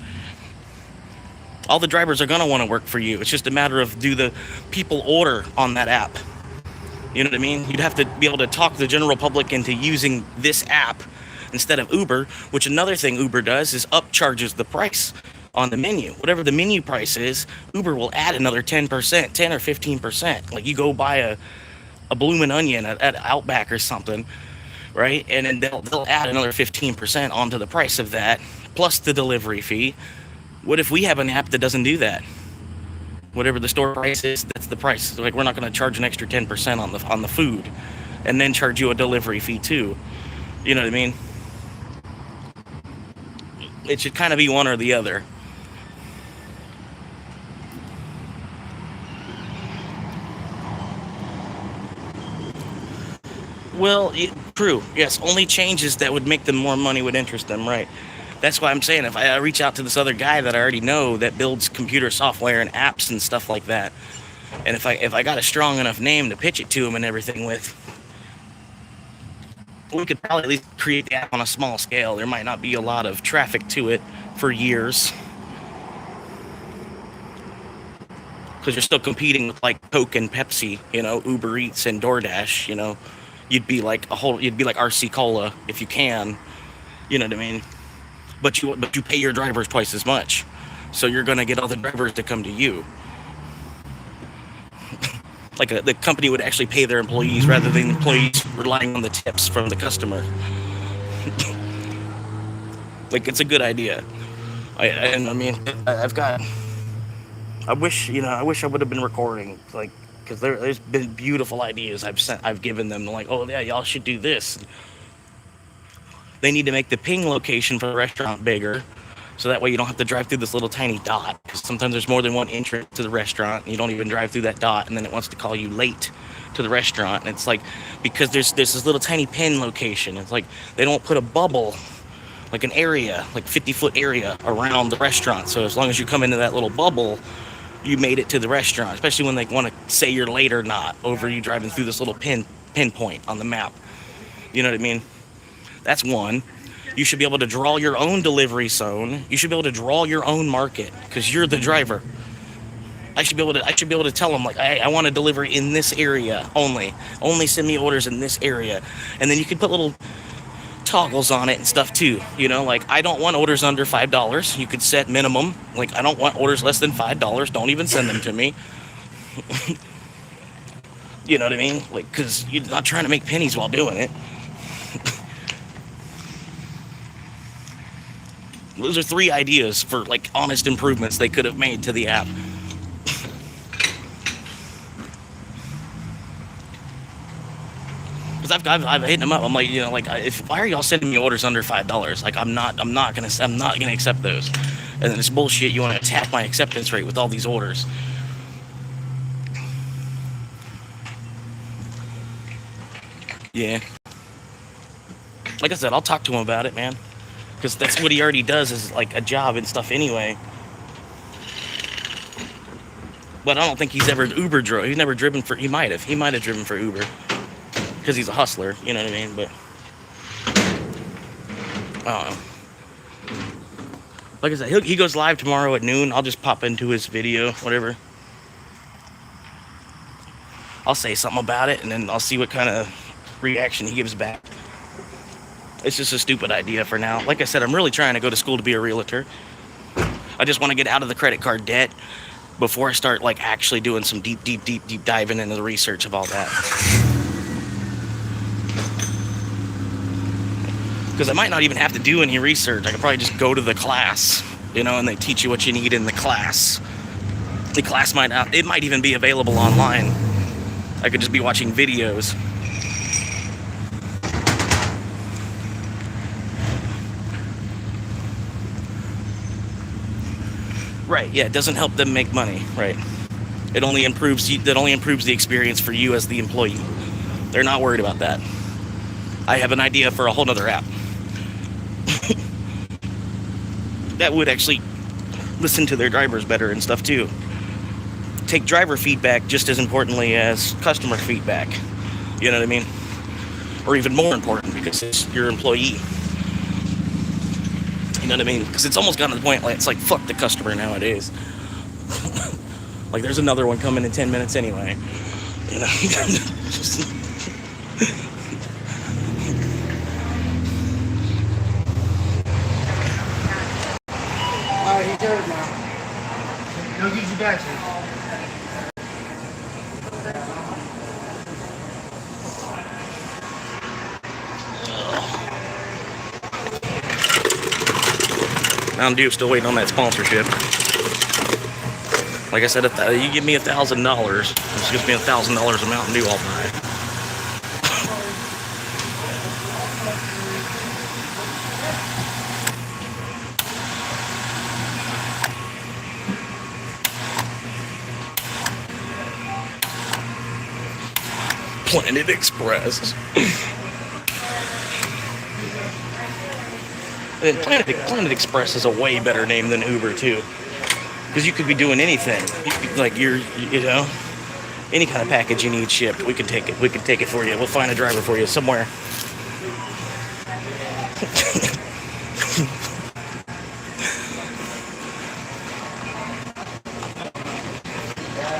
All the drivers are going to want to work for you. It's just a matter of, do the people order on that app? You know what I mean? You'd have to be able to talk the general public into using this app instead of Uber, which another thing Uber does is upcharges the price on the menu. Whatever the menu price is, Uber will add another 10%, 10 or 15%. Like, you go buy a bloomin' onion at Outback or something, right? And then they'll add another 15% onto the price of that, plus the delivery fee. What if we have an app that doesn't do that? Whatever the store price is, that's the price. Like, we're not going to charge an extra 10% on the food, and then charge you a delivery fee too. You know what I mean? It should kind of be one or the other. Well, true. Yes, only changes that would make them more money would interest them, right? That's why I'm saying, if I reach out to this other guy that I already know that builds computer software and apps and stuff like that, and if I got a strong enough name to pitch it to him and everything with, we could probably at least create the app on a small scale. There might not be a lot of traffic to it for years, because you're still competing with, like, Coke and Pepsi, you know, Uber Eats and DoorDash, you know. You'd be like RC Cola if you can, you know what I mean? But you pay your drivers twice as much, so you're gonna get all the drivers to come to you. Like, the company would actually pay their employees rather than employees relying on the tips from the customer. Like, it's a good idea. I wish I would have been recording, like, because there's been beautiful ideas I've given them, like, oh yeah, y'all should do this. They need to make the ping location for the restaurant bigger, so that way you don't have to drive through this little tiny dot, because sometimes there's more than one entrance to the restaurant, and you don't even drive through that dot, and then it wants to call you late to the restaurant. And it's like, because there's this little tiny pin location, it's like they don't put a bubble, like an area, like 50-foot area around the restaurant, so as long as you come into that little bubble, you made it to the restaurant, especially when they want to say you're late or not over you driving through this little pinpoint on the map. You know what I mean? That's one. You should be able to draw your own delivery zone. You should be able to draw your own market, because you're the driver. I should be able to tell them, like, hey, I want to deliver in this area only. Only send me orders in this area. And then you can put little toggles on it and stuff too, you know, like, I don't want orders under $5. You could set minimum, like, I don't want orders less than $5. Don't even send them to me. You know what I mean? Like, because you're not trying to make pennies while doing it. Those are 3 ideas for, like, honest improvements they could have made to the app. Because I've hit them up. I'm like, you know, like, why are y'all sending me orders under $5? Like, I'm not gonna accept those. And then it's bullshit. You want to attack my acceptance rate with all these orders. Yeah. Like I said, I'll talk to him about it, man. Because that's what he already does, is like a job and stuff anyway. But I don't think he's ever Uber drove. He's never driven for. He might have driven for Uber. Because he's a hustler, you know what I mean? But I don't know. Like I said, he goes live tomorrow at noon. I'll just pop into his video, whatever. I'll say something about it, and then I'll see what kind of reaction he gives back. It's just a stupid idea for now. Like I said, I'm really trying to go to school to be a realtor. I just want to get out of the credit card debt before I start like actually doing some deep diving into the research of all that. Because I might not even have to do any research. I could probably just go to the class, you know, and they teach you what you need in the class. The class might not, it might even be available online. I could just be watching videos. Right, yeah, it doesn't help them make money, right? It only improves the experience for you as the employee. They're not worried about that. I have an idea for a whole nother app that would actually listen to their drivers better and stuff too. Take driver feedback just as importantly as customer feedback. You know what I mean? Or even more important because it's your employee. You know what I mean? Because it's almost gotten to the point like it's like fuck the customer nowadays. Like there's another one coming in 10 minutes anyway. You know? Just... Alright, he's hurt now. Go get your back. Mountain Dew still waiting on that sponsorship. Like I said, if you give me $1,000, it's just me $1,000 of Mountain Dew, I'll buy it. Planet Express. And Planet Express is a way better name than Uber too, because you could be doing anything. Like you know, any kind of package you need shipped, we can take it. We can take it for you. We'll find a driver for you somewhere.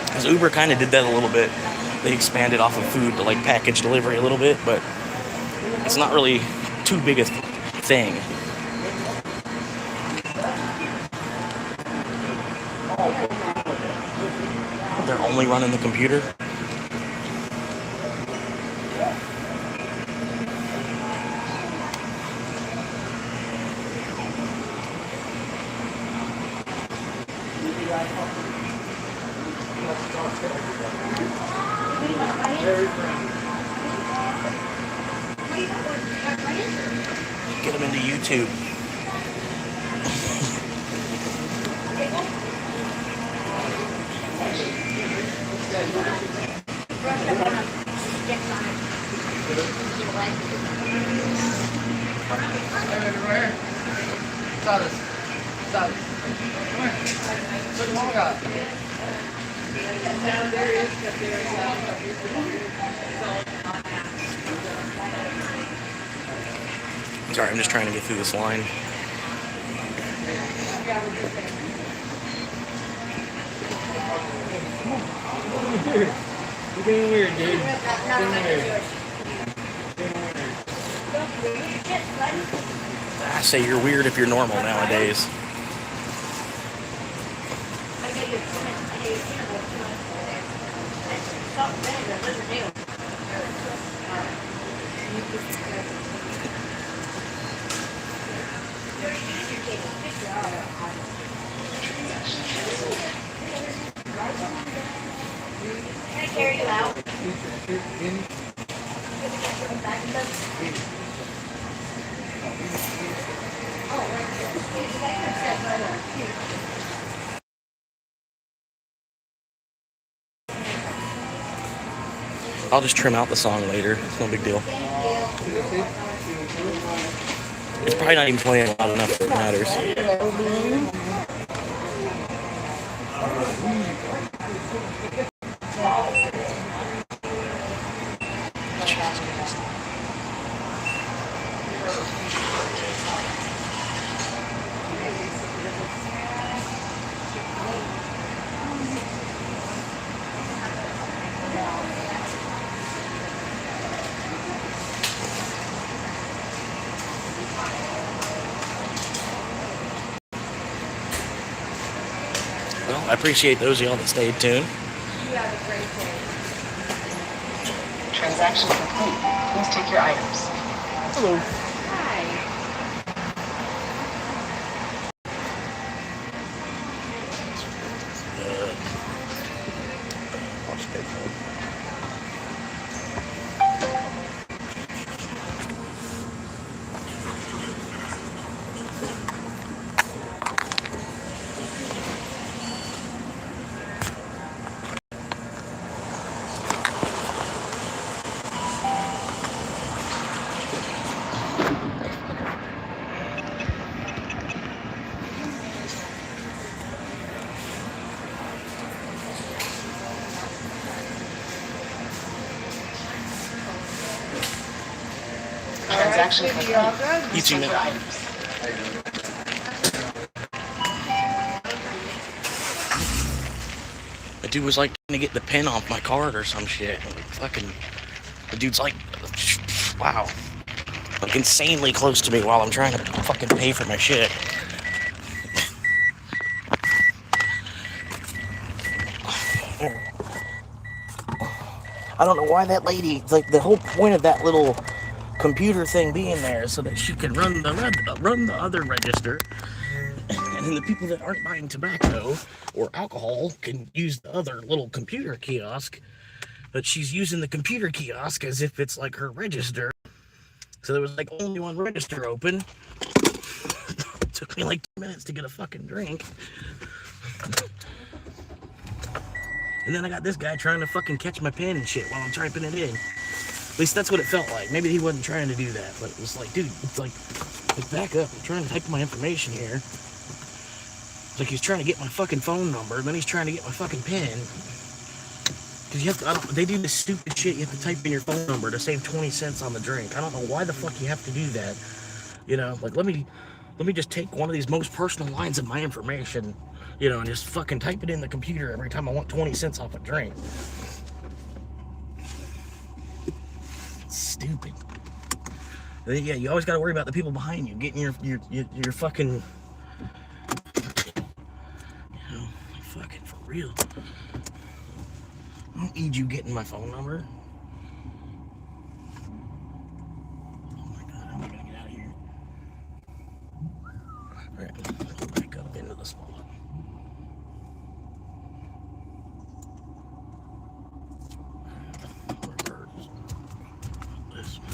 Because Uber kind of did that a little bit. They expanded off of food to like package delivery a little bit, but it's not really too big a thing. They're only running the computer. Get them into YouTube. Sorry, I'm just trying to get through this line. You're being weird, dude. I say you're weird if you're normal nowadays. Can I carry you out? I'll just trim out the song later. It's no big deal. It's probably not even playing loud enough that it matters. I appreciate those of y'all that stayed tuned. You have a great day. Transaction complete. Please take your items. Hello. Hi. Transaction All right, complete. sweetie, all good? You Please too, take man. your items. The dude was like trying to get the pin off my card or some shit. Like, fucking, the dude's like, wow, like insanely close to me while I'm trying to fucking pay for my shit. I don't know why that lady, like the whole point of that little computer thing being there is so that she can run the other register, and then the people that aren't buying tobacco or alcohol can use the other little computer kiosk. But she's using the computer kiosk as if it's like her register. So there was like only one register open. It took me like 2 minutes to get a fucking drink. And then I got this guy trying to fucking catch my pen and shit while I'm typing it in. At least that's what it felt like. Maybe he wasn't trying to do that, but it was like, dude, it's like back up. I'm trying to type my information here. It's like he's trying to get my fucking phone number, and then he's trying to get my fucking pen. Because you have to, they do this stupid shit. You have to type in your phone number to save 20 cents on the drink. I don't know why the fuck you have to do that. You know, like let me just take one of these most personal lines of my information, you know, and just fucking type it in the computer every time I want 20 cents off a drink. Stupid. And then, yeah, you always got to worry about the people behind you getting your fucking, you know, fucking for real. I don't need you getting my phone number. Oh my god, I'm gonna get out of here. Alright, go back up into the spot. Reverse. This way.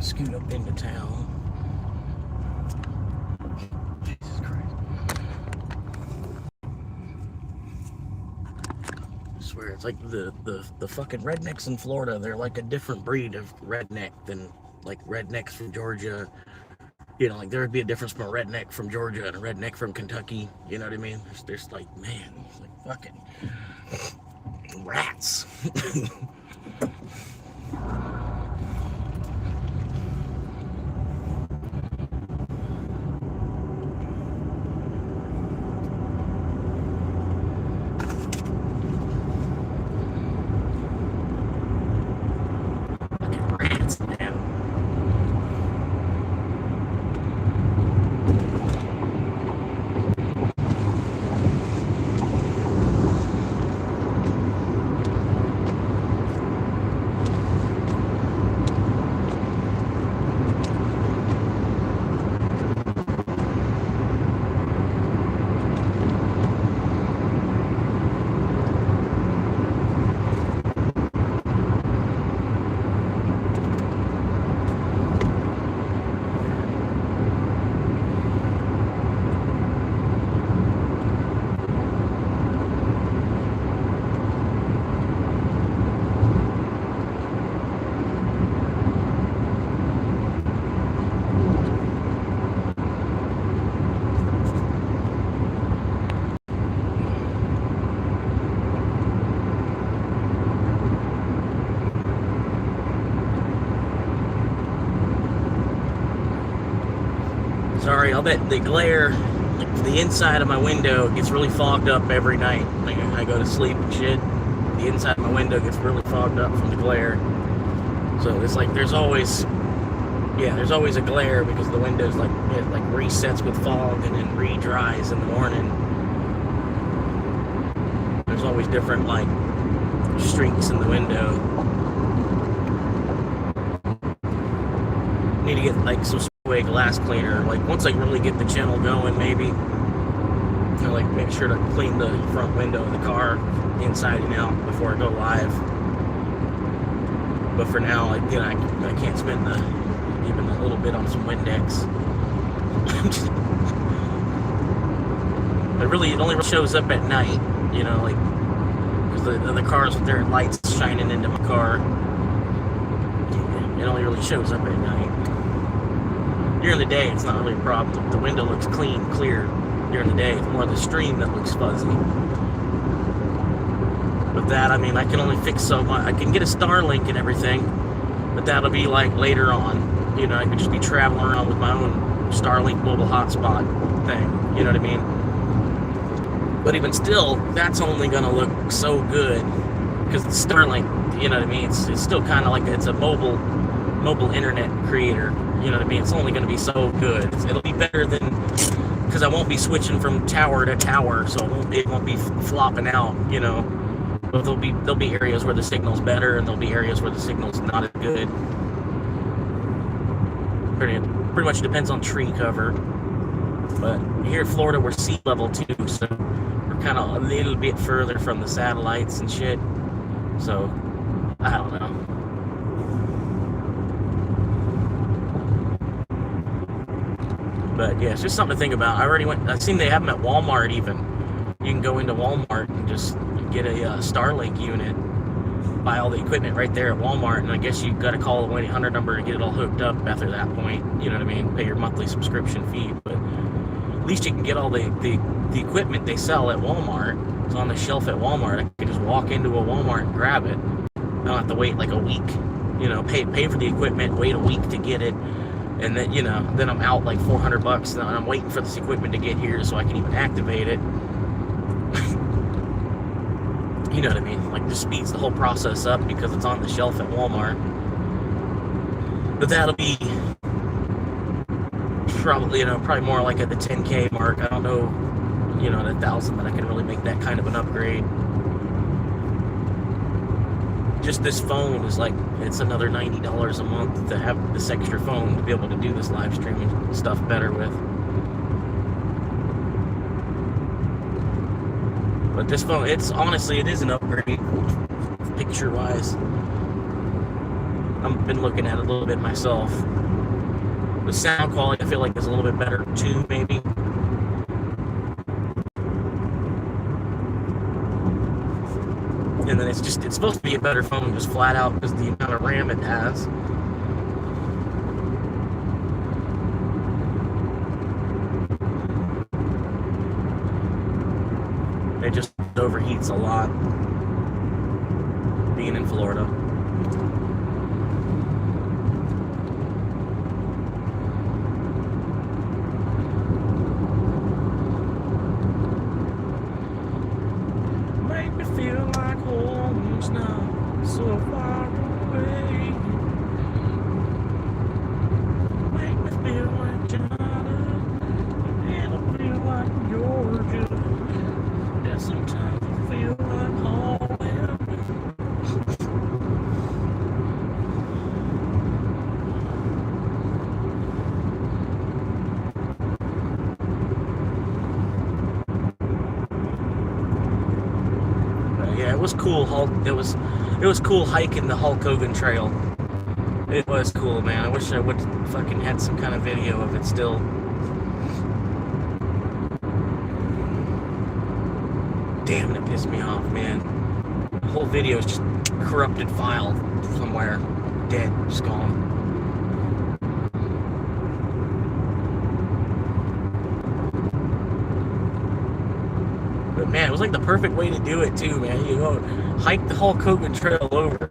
Scoot up into town. Jesus Christ. I swear, it's like the fucking rednecks in Florida, they're like a different breed of redneck than like rednecks from Georgia. You know, like there would be a difference from a redneck from Georgia and a redneck from Kentucky. You know what I mean? There's like, man, it's like fucking rats. Sorry, I'll bet the glare the inside of my window gets really fogged up every night. Like I go to sleep and shit. The inside of my window gets really fogged up from the glare. So it's like there's always a glare because the window's like it like resets with fog and then re-dries in the morning. There's always different like streaks in the window. Need to get like some way glass cleaner. Like once I really get the channel going, maybe I'll like make sure to clean the front window of the car inside and out before I go live. But for now, like, you know, I can't spend even a little bit on some Windex. It only shows up at night, you know, like because the cars with their lights shining into my car. It only really shows up at night. During the day, it's not really a problem. The window looks clean, clear. During the day, it's more the stream that looks fuzzy. With that, I mean, I can only fix so much. I can get a Starlink and everything, but that'll be like later on. You know, I could just be traveling around with my own Starlink mobile hotspot thing. You know what I mean? But even still, that's only gonna look so good because the Starlink, you know what I mean? It's still kind of like it's a mobile internet creator. You know what I mean? It's only going to be so good. It'll be better than, because I won't be switching from tower to tower, so it won't be flopping out, you know. But there'll be areas where the signal's better, and there'll be areas where the signal's not as good. Pretty much depends on tree cover. But here in Florida, we're sea level too, so we're kind of a little bit further from the satellites and shit. So, I don't know. But yeah, it's just something to think about. I've seen they have them at Walmart even. You can go into Walmart and just get a Starlink unit, buy all the equipment right there at Walmart, and I guess you got to call the 1-800 number to get it all hooked up after that point. You know what I mean? Pay your monthly subscription fee, but at least you can get all the equipment they sell at Walmart. It's on the shelf at Walmart. I can just walk into a Walmart and grab it. I don't have to wait like a week. You know, pay for the equipment, wait a week to get it. And then, you know, then I'm out like $400 and I'm waiting for this equipment to get here so I can even activate it. You know what I mean? Like, just speeds the whole process up because it's on the shelf at Walmart. But that'll be probably more like at the 10K mark. I don't know, you know, at 1,000 that I can really make that kind of an upgrade. Just this phone is like, it's another $90 a month to have this extra phone to be able to do this live streaming stuff better with. But this phone, it is an upgrade picture wise. I've been looking at it a little bit myself. The sound quality I feel like is a little bit better too, maybe. And then it's supposed to be a better phone just flat out because the amount of RAM it has. It just overheats a lot being in Florida. Make me feel like home's now so far away. Make me feel like China, and I feel like Georgia. And sometimes I feel like Holland. Yeah, it was cool. It was cool hiking the Hulk Hogan Trail. It was cool, man. I wish I would fucking had some kind of video of it still. Damn, it pissed me off, man. The whole video is just a corrupted file somewhere. Dead, just gone. But man, it was like the perfect way to do it too, man. You go hike the Hulk Hogan Trail over.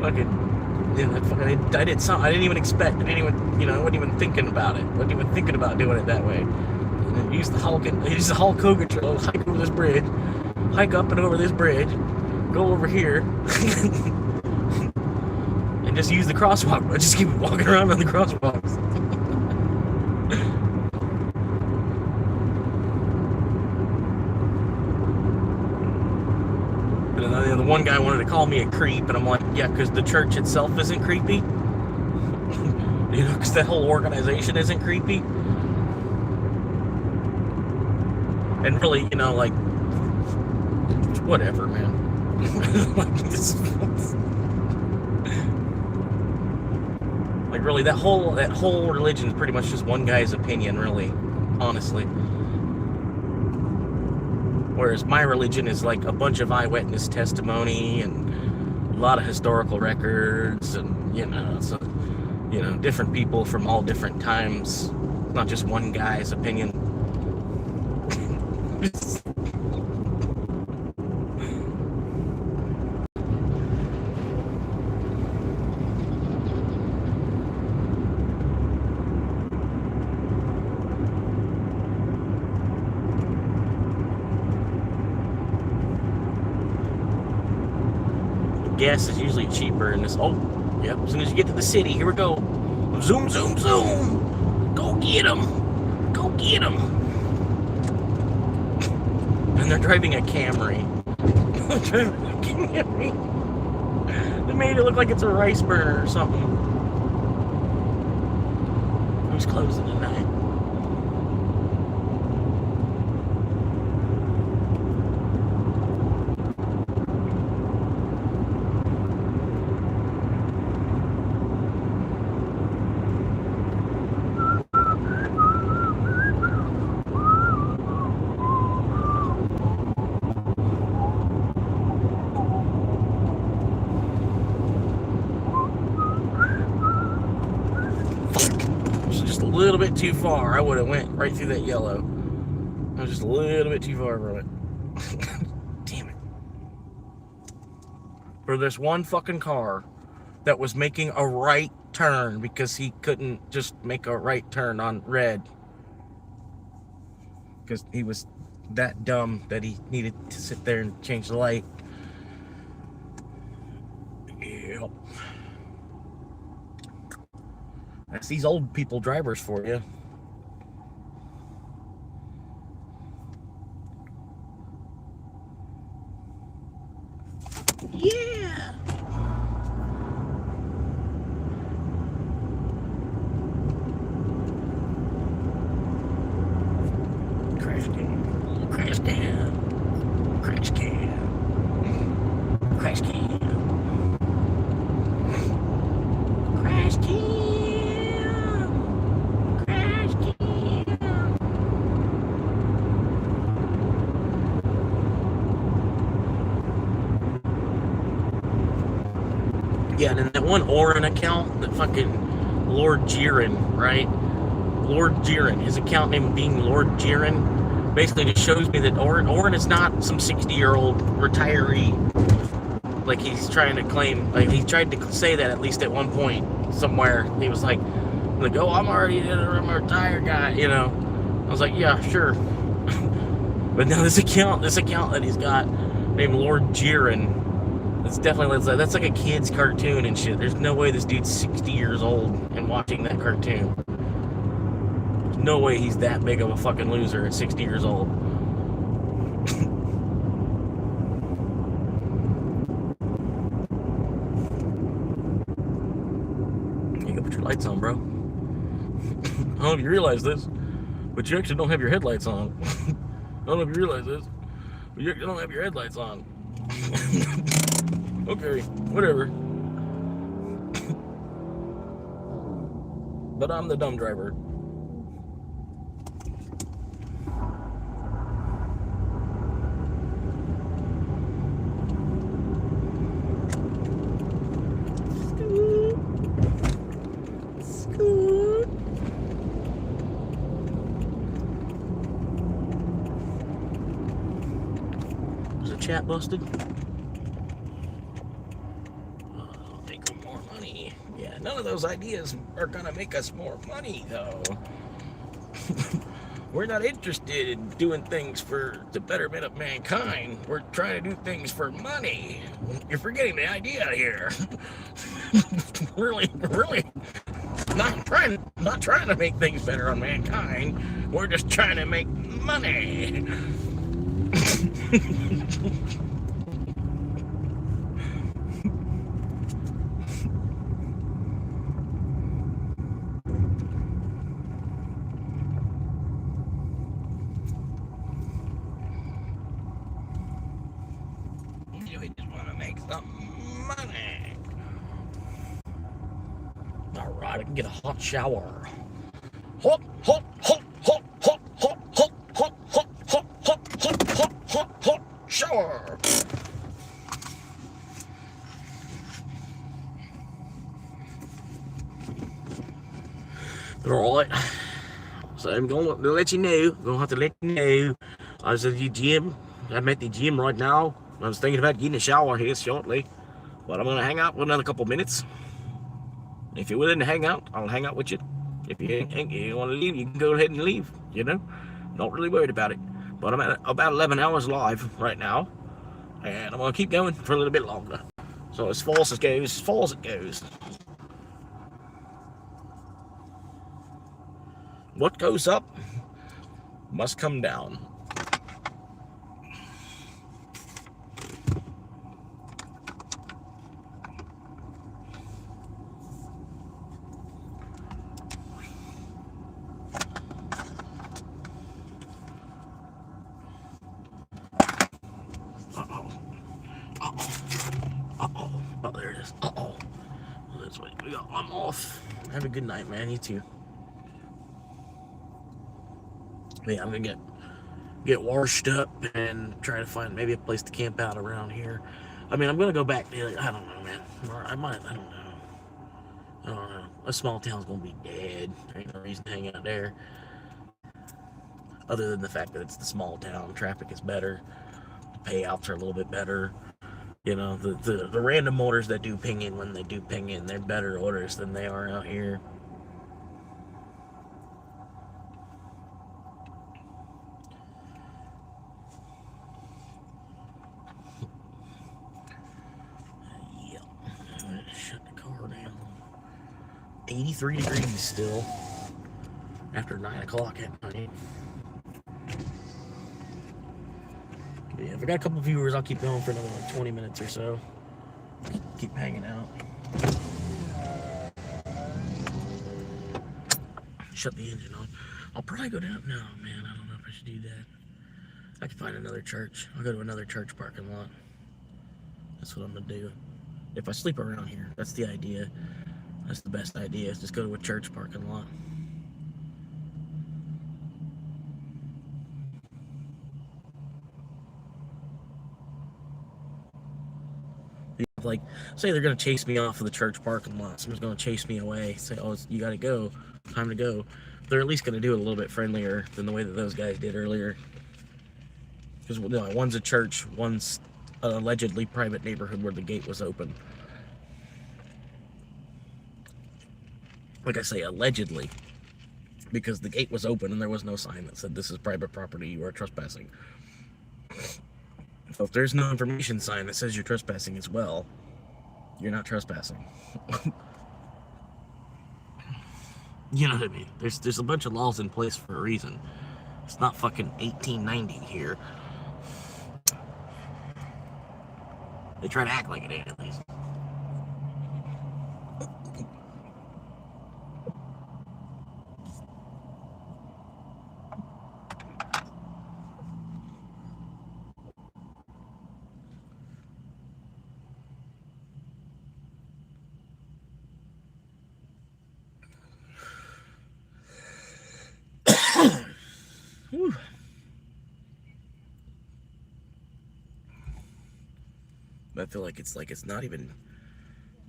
Fucking, I did something I didn't even expect. I wasn't even thinking about it. Wasn't even thinking about doing it that way. Use the Hulk Hogan trail, hike over this bridge, hike up and over this bridge, go over here, and just use the crosswalk. But just keep walking around on the crosswalks. And the one guy wanted to call me a creep, and I'm like, yeah, because the church itself isn't creepy. You know, because that whole organization isn't creepy. And really, you know, like, whatever, man. Like, really, that whole religion is pretty much just one guy's opinion, really, honestly. Whereas my religion is like a bunch of eyewitness testimony and a lot of historical records, and you know, so you know, different people from all different times, not just one guy's opinion. Gas is usually cheaper in this. Oh, yep. As soon as you get to the city, here we go. Zoom, zoom, zoom. Go get them. Go get them. And they're driving a Camry. They're driving a Camry. They made it look like it's a rice burner or something. Who's closing tonight? A little bit too far. I would have went right through that yellow. I was just a little bit too far from it. Damn it. For this one fucking car that was making a right turn because he couldn't just make a right turn on red. Because he was that dumb that he needed to sit there and change the light. Yep. That's these old people drivers for you. Yeah. Crash can. Crash can. Crash can. Crash can. Crash can. Yeah, and then that one Oren account, that fucking Lord Jiren, right? Lord Jiren, his account name being Lord Jiren, basically just shows me that Oren is not some 60-year-old retiree, like he's trying to claim. Like he tried to say that at least at one point somewhere. He was like, oh, I'm a retired guy, you know. I was like, yeah, sure. But now this account that he's got named Lord Jiren. It's definitely, that's like a kid's cartoon and shit. There's no way this dude's 60 years old and watching that cartoon. There's no way he's that big of a fucking loser at 60 years old. You gotta put your lights on, bro. I don't know if you realize this, but you actually don't have your headlights on. I don't know if you realize this, but you actually don't have your headlights on. Okay, whatever. But I'm the dumb driver. Scoot. Was the chat busted? None of those ideas are gonna make us more money, though. We're not interested in doing things for the betterment of mankind. We're trying to do things for money. You're forgetting the idea here. really not trying to make things better on mankind. We're just trying to make money. We just want to make some money. All right, I can get a hot shower. Hot, hot, hot, hot, hot, hot, hot, hot, hot, hot, hot, hot, hot, hot, hot shower. All right. So I'm going to let you know. I'm going to have to let you know. I was at the gym. I'm at the gym right now. I was thinking about getting a shower here shortly. But I'm going to hang out for another couple minutes. If you're willing to hang out, I'll hang out with you. If you want to leave, you can go ahead and leave, you know. Not really worried about it. But I'm at about 11 hours live right now. And I'm going to keep going for a little bit longer. So as far as it goes. What goes up must come down. Oh, there it is. Well, that's what we got. I'm off. Have a good night, man. You too. Yeah, I'm gonna get washed up and try to find maybe a place to camp out around here. I mean, I'm gonna go back to, I don't know, man. Or I don't know. A small town's gonna be dead. There ain't no reason to hang out there. Other than the fact that it's the small town, traffic is better, the payouts are a little bit better. You know, the random orders that do ping in, when they do ping in, they're better orders than they are out here. Yep. I'm gonna shut the car down. 83 degrees still after 9 o'clock at night. Yeah, if I got a couple viewers, I'll keep going for another like 20 minutes or so. Keep hanging out. Shut the engine on. I'll probably go down. No, man, I don't know if I should do that. I can find another church. I'll go to another church parking lot. That's what I'm gonna do. If I sleep around here, that's the idea. That's the best idea, is just go to a church parking lot. Like, say they're gonna chase me off of the church parking lot. Someone's gonna chase me away. Say, oh, you gotta go. Time to go. They're at least gonna do it a little bit friendlier than the way that those guys did earlier. Because one's a church, one's an allegedly private neighborhood where the gate was open. Like I say, allegedly, because the gate was open and there was no sign that said this is private property, you are trespassing. So if there's no information sign that says you're trespassing as well, you're not trespassing. You know what I mean? There's a bunch of laws in place for a reason. It's not fucking 1890 here. They try to act like it ain't, at least. I feel like it's not even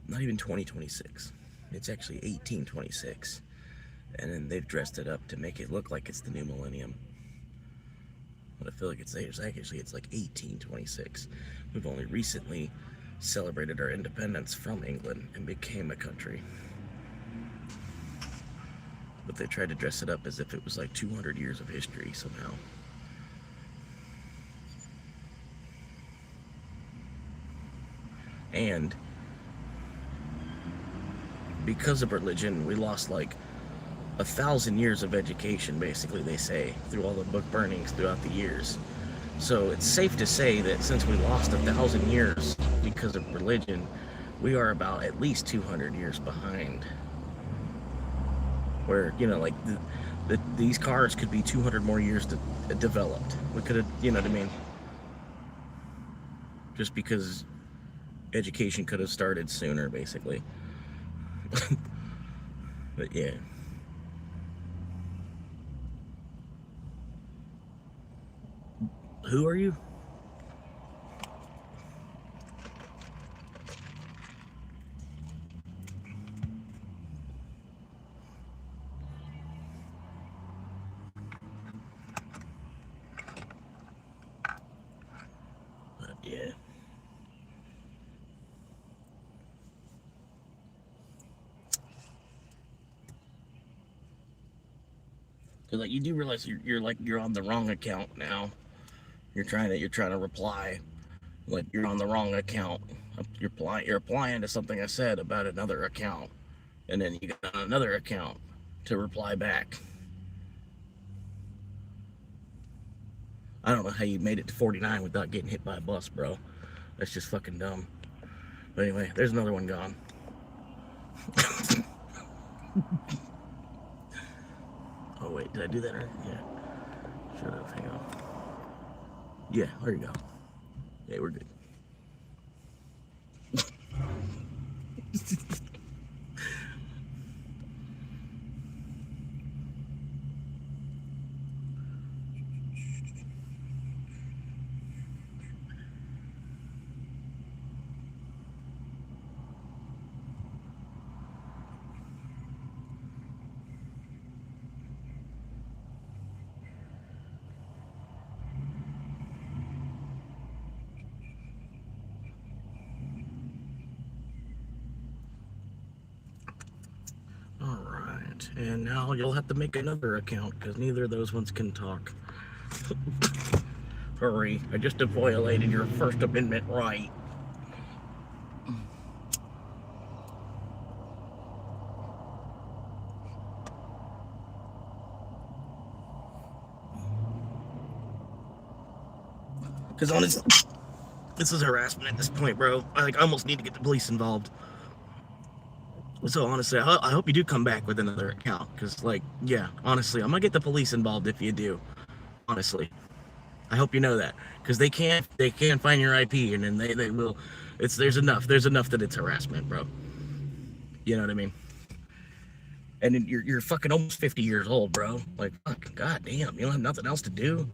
2026. It's actually 1826, and then they've dressed it up to make it look like it's the new millennium. But I feel like it's like 1826. We've only recently celebrated our independence from England and became a country. But they tried to dress it up as if it was like 200 years of history somehow. And because of religion, we lost like 1,000 years of education, basically, they say, through all the book burnings throughout the years. So it's safe to say that since we lost 1,000 years because of religion, we are about at least 200 years behind. Where, you know, like these cars could be 200 more years developed. We could have, you know what I mean? Just because education could have started sooner, basically. But yeah. Who are you? But yeah. Cause like you do realize you're on the wrong account now. You're trying to reply, like you're on the wrong account. You're applying to something I said about another account, and then you got another account to reply back. I don't know how you made it to 49 without getting hit by a bus, bro. That's just fucking dumb. But anyway, there's another one gone. Oh wait, did I do that right? Yeah. Shut up, hang on. Yeah, there you go. Yeah, we're good. Alright, and now you'll have to make another account because neither of those ones can talk. Hurry, I just violated your First Amendment right. Because honestly, this is harassment at this point, bro. I almost need to get the police involved. So honestly, I hope you do come back with another account. Because, like, yeah, honestly, I'm going to get the police involved if you do. Honestly. I hope you know that. Because they can't find your IP, and then they will. There's enough that it's harassment, bro. You know what I mean? And you're fucking almost 50 years old, bro. Like, fuck, goddamn, you don't have nothing else to do?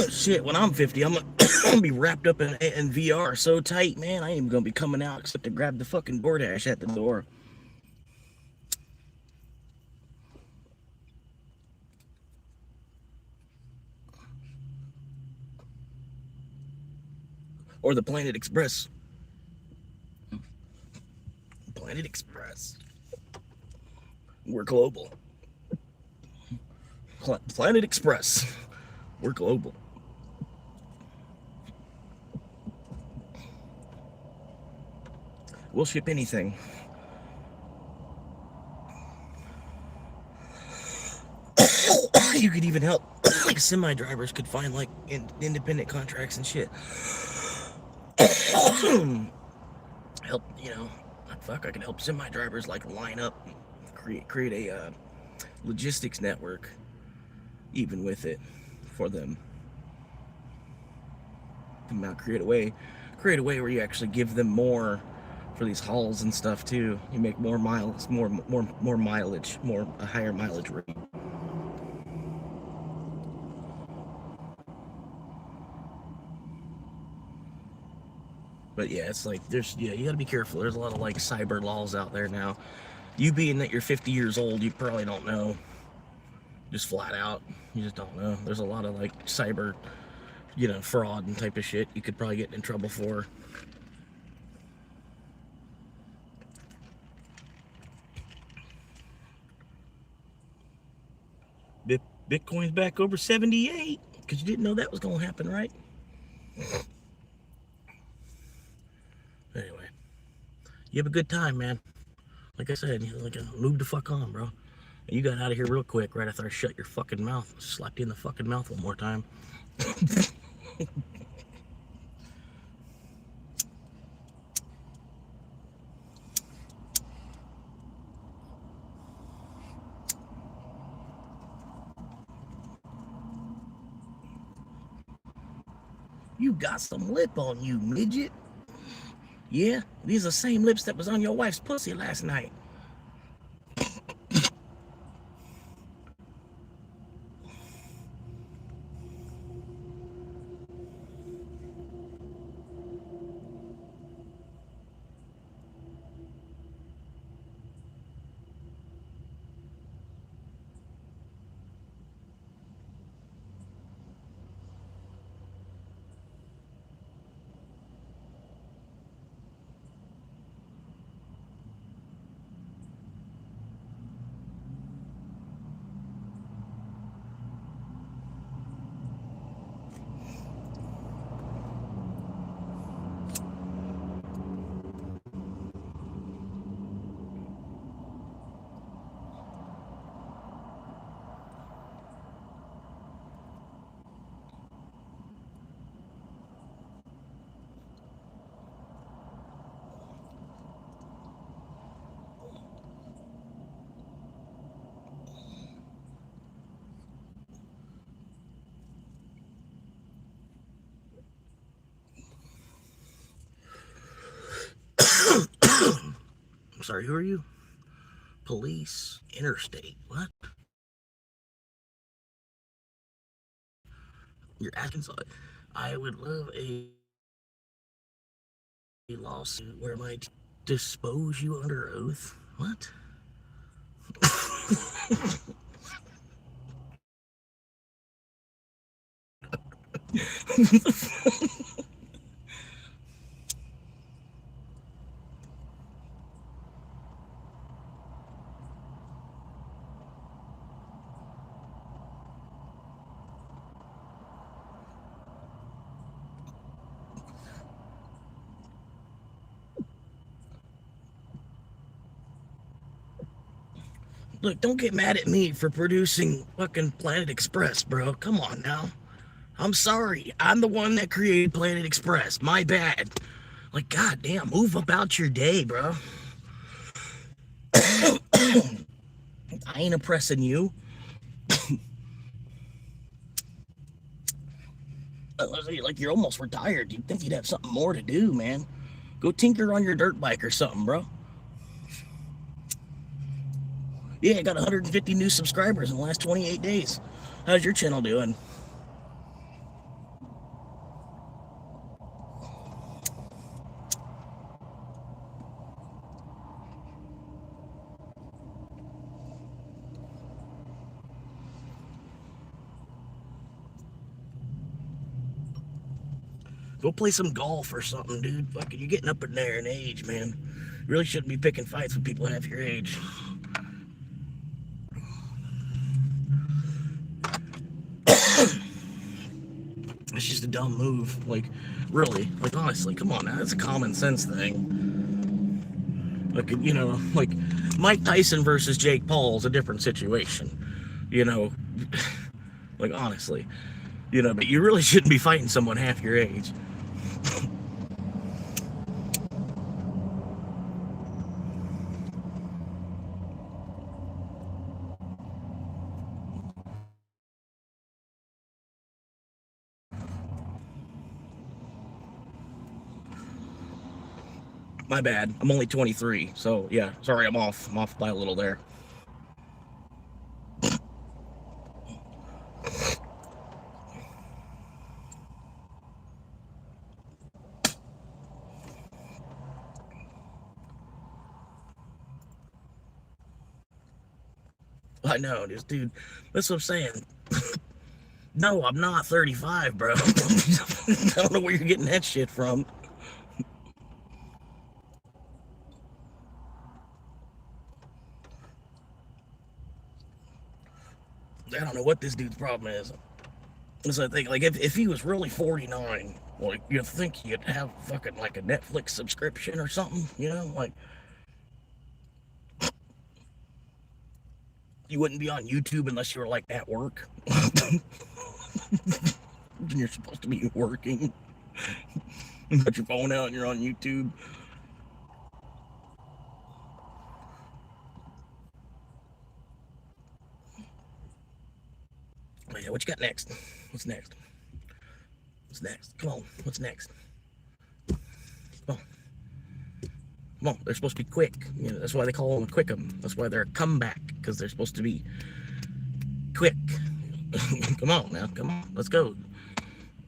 Shit, when I'm 50, I'm gonna be wrapped up in VR so tight, man. I ain't even gonna be coming out except to grab the fucking DoorDash at the door. Or the Planet Express. Planet Express. We're global. Planet Express. We're global. We'll ship anything. You could even help, like, semi-drivers could find, like, independent contracts and shit. Help, you know, fuck, I can help semi-drivers, like, line up, create a logistics network, even with it, for them. Now create a way where you actually give them more for these hauls and stuff too. You make more miles, more mileage, a higher mileage rate. But yeah, it's like you gotta be careful. There's a lot of like cyber laws out there now. You being that you're 50 years old, you probably don't know. Just flat out, you just don't know. There's a lot of like cyber, you know, fraud and type of shit you could probably get in trouble for. Bitcoin's back over 78 because you didn't know that was going to happen, right? Anyway, you have a good time, man. Like I said, move the fuck on, bro. And you got out of here real quick right after I shut your fucking mouth. Slapped you in the fucking mouth one more time. You got some lip on you, midget. Yeah, these are the same lips that was on your wife's pussy last night. I'm sorry, who are you? Police, interstate, what? You're asking so I would love a lawsuit where I might dispose you under oath. What? Look, don't get mad at me for producing fucking Planet Express, bro. Come on now. I'm sorry. I'm the one that created Planet Express. My bad. Like, goddamn, move about your day, bro. I ain't oppressing you. Like, you're almost retired. You'd think you'd have something more to do, man. Go tinker on your dirt bike or something, bro. Yeah, I got 150 new subscribers in the last 28 days. How's your channel doing? Go play some golf or something, dude. Fucking, you're getting up in there in age, man. You really shouldn't be picking fights with people half your age. It's just a dumb move. Like, really. Like, honestly, come on now. It's a common sense thing. Like, you know, like, Mike Tyson versus Jake Paul is a different situation. You know, like, honestly. You know, but you really shouldn't be fighting someone half your age. My bad. I'm only 23, so yeah. Sorry, I'm off. I'm off by a little there. I know, just dude. That's what I'm saying. No, I'm not 35, bro. I don't know where you're getting that shit from. I don't know what this dude's problem is. So I think, like, if he was really 49, like, you'd think he'd have fucking, like, a Netflix subscription or something, you know? Like, you wouldn't be on YouTube unless you were, like, at work. And you're supposed to be working. You got your phone out and you're on YouTube. Oh, yeah, what you got next? What's next? What's next? Come on, what's next? Come on. Come on, they're supposed to be quick. You know, that's why they call them a quickum. That's why they're a comeback, because they're supposed to be quick. Come on now, come on, let's go.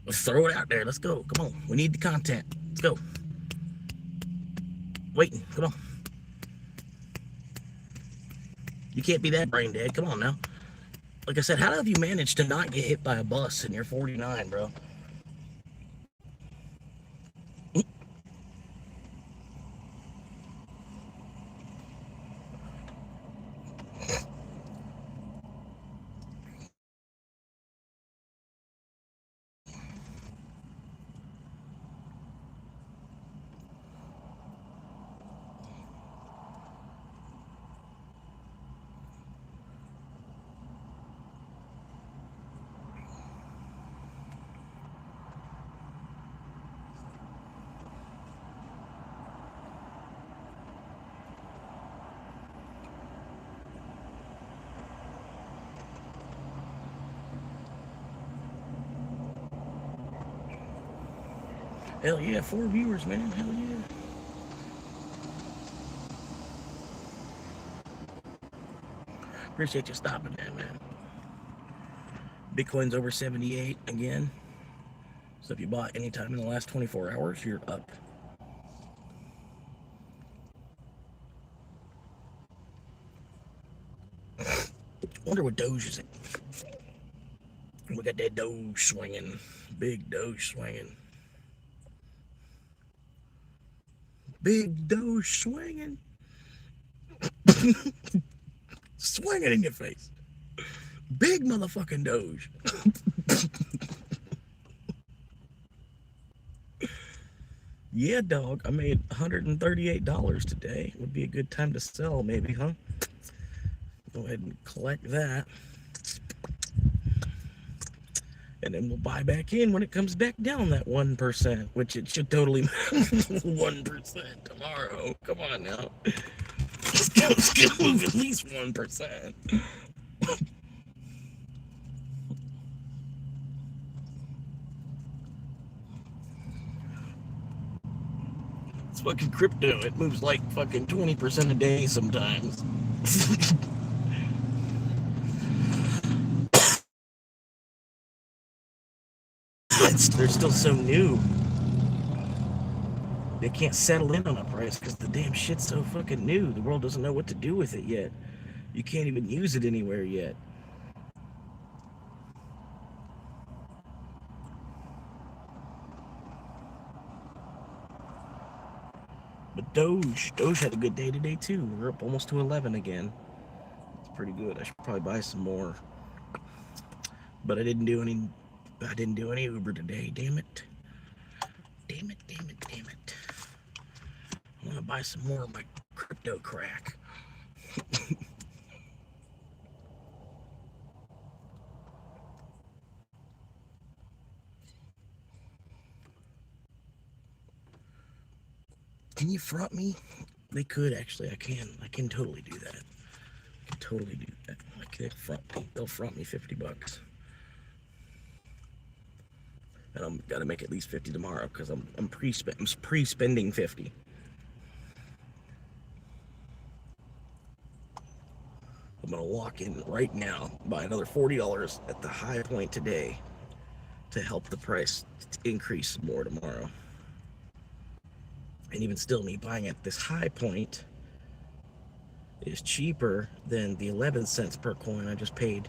Let's throw it out there, let's go. Come on, we need the content. Let's go. Waiting, come on. You can't be that brain dead, come on now. Like I said, how have you managed to not get hit by a bus and you're 49, bro? Hell yeah, 4 viewers, man. Hell yeah. Appreciate you stopping there, man. Bitcoin's over 78 again. So if you bought anytime in the last 24 hours, you're up. Wonder what Doge is at. We got that Doge swinging. Big Doge swinging. Big Doge swinging. Swing it in your face. Big motherfucking Doge. Yeah, dog. I made $138 today. Would be a good time to sell, maybe, huh? Go ahead and collect that. And then we'll buy back in when it comes back down that 1%, which it should totally 1% tomorrow. Come on now. It's gonna move at least 1%. It's fucking crypto. It moves like fucking 20% a day sometimes. They're still so new. They can't settle in on a price because the damn shit's so fucking new. The world doesn't know what to do with it yet. You can't even use it anywhere yet. But Doge had a good day today too. We're up almost to 11 again. It's pretty good. I should probably buy some more. But I didn't do any Uber today. Damn it. Damn it. I want to buy some more of my crypto crack. Can you front me? They could actually. I can totally do that. I can totally do that. Like they'll front me $50. And I'm gotta make at least 50 tomorrow because I'm pre-spending 50. I'm gonna lock in right now, buy another $40 at the high point today to help the price increase more tomorrow. And even still, me buying at this high point is cheaper than the 11 cents per coin I just paid.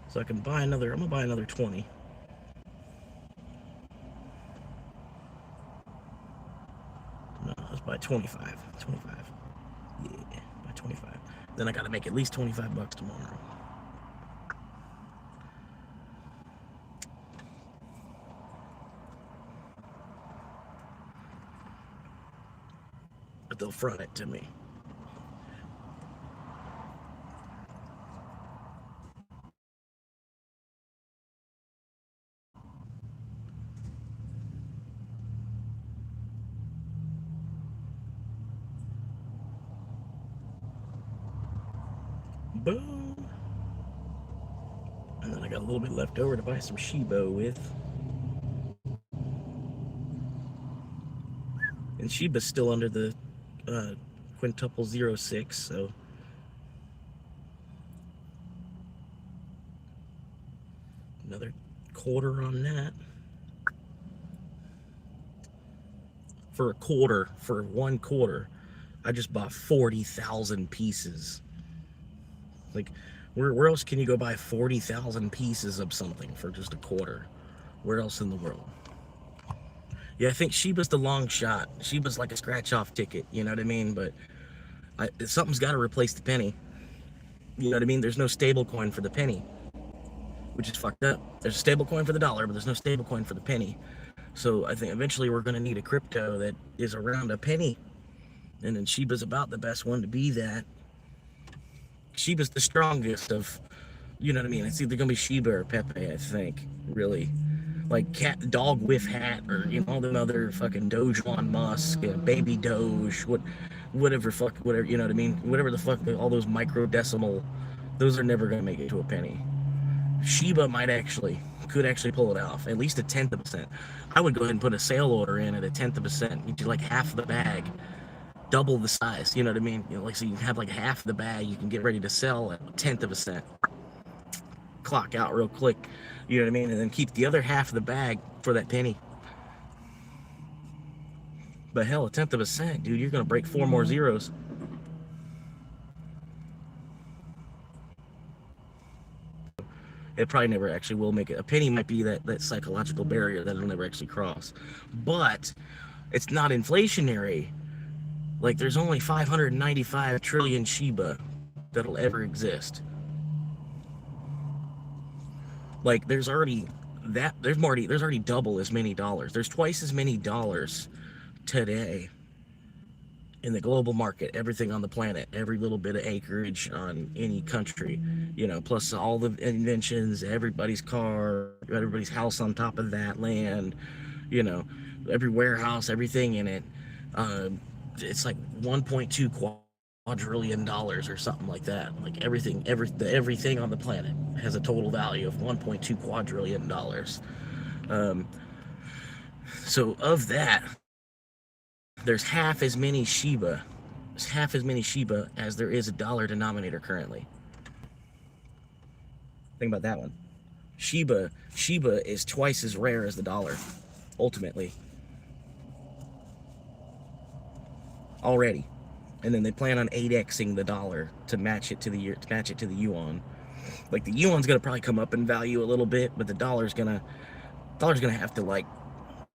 So I can buy another, I'm gonna buy another 20. No, let's buy 25. Yeah, buy 25. Then I gotta make at least $25 tomorrow. but they'll front it to me. Boom. And then I got a little bit left over to buy some Shiba with. And Shiba's still under the quintuple 06, so another quarter on that. For a quarter, for 1 quarter, I just bought 40,000 pieces. Like, where else can you go buy 40,000 pieces of something for just a quarter? Where else in the world? Yeah, I think Shiba's the long shot. Shiba's like a scratch-off ticket, you know what I mean? But something's got to replace the penny. You know what I mean? There's no stable coin for the penny, which is fucked up. There's a stable coin for the dollar, but there's no stable coin for the penny. So I think eventually we're going to need a crypto that is around a penny. And then Shiba's about the best one to be that. Shiba's the strongest of, you know what I mean? It's either going to be Shiba or Pepe, I think, really. Like cat, dog with hat, or, you know, all them other fucking Doge on Musk, baby Doge, whatever, you know what I mean? Whatever the fuck, all those microdecimal, those are never going to make it to a penny. Shiba could actually pull it off, at least 1/10 of a cent. I would go ahead and put a sale order in at 1/10 of a cent. You do like half the bag, double the size, you know what I mean? You know, like, so you have like half the bag, you can get ready to sell at 1/10 of a cent. Clock out real quick, you know what I mean? And then keep the other half of the bag for that penny. But hell, 1/10 of a cent, dude, you're gonna break 4 more zeros. It probably never actually will make it. A penny might be that psychological barrier that it'll never actually cross. But it's not inflationary. Like, there's only 595 trillion Shiba that'll ever exist. Like, there's already double as many dollars. There's twice as many dollars today in the global market, everything on the planet, every little bit of acreage on any country, you know, plus all the inventions, everybody's car, everybody's house on top of that land, you know, every warehouse, everything in it. It's like 1.2 quadrillion dollars or something like that. Like everything on the planet has a total value of 1.2 quadrillion dollars. So of that, there's half as many Shiba. There's half as many Shiba as there is a dollar denominator currently. Think about that one. Shiba is twice as rare as the dollar, ultimately. Already. And then they plan on 8xing the dollar to match it to the yuan. Like, the yuan's gonna probably come up in value a little bit, but the dollar's gonna have to like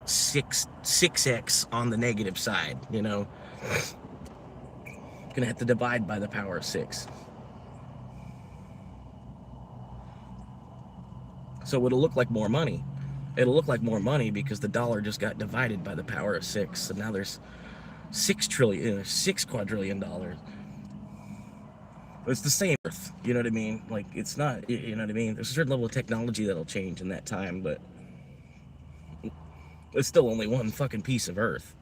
6x on the negative side, you know. Gonna have to divide by the power of 6. So it'll look like more money. It'll look like more money because the dollar just got divided by the power of 6. So now there's 6 quadrillion dollars. It's the same Earth, you know what I mean? Like, it's not, you know what I mean? There's a certain level of technology that'll change in that time, but it's still only one fucking piece of Earth.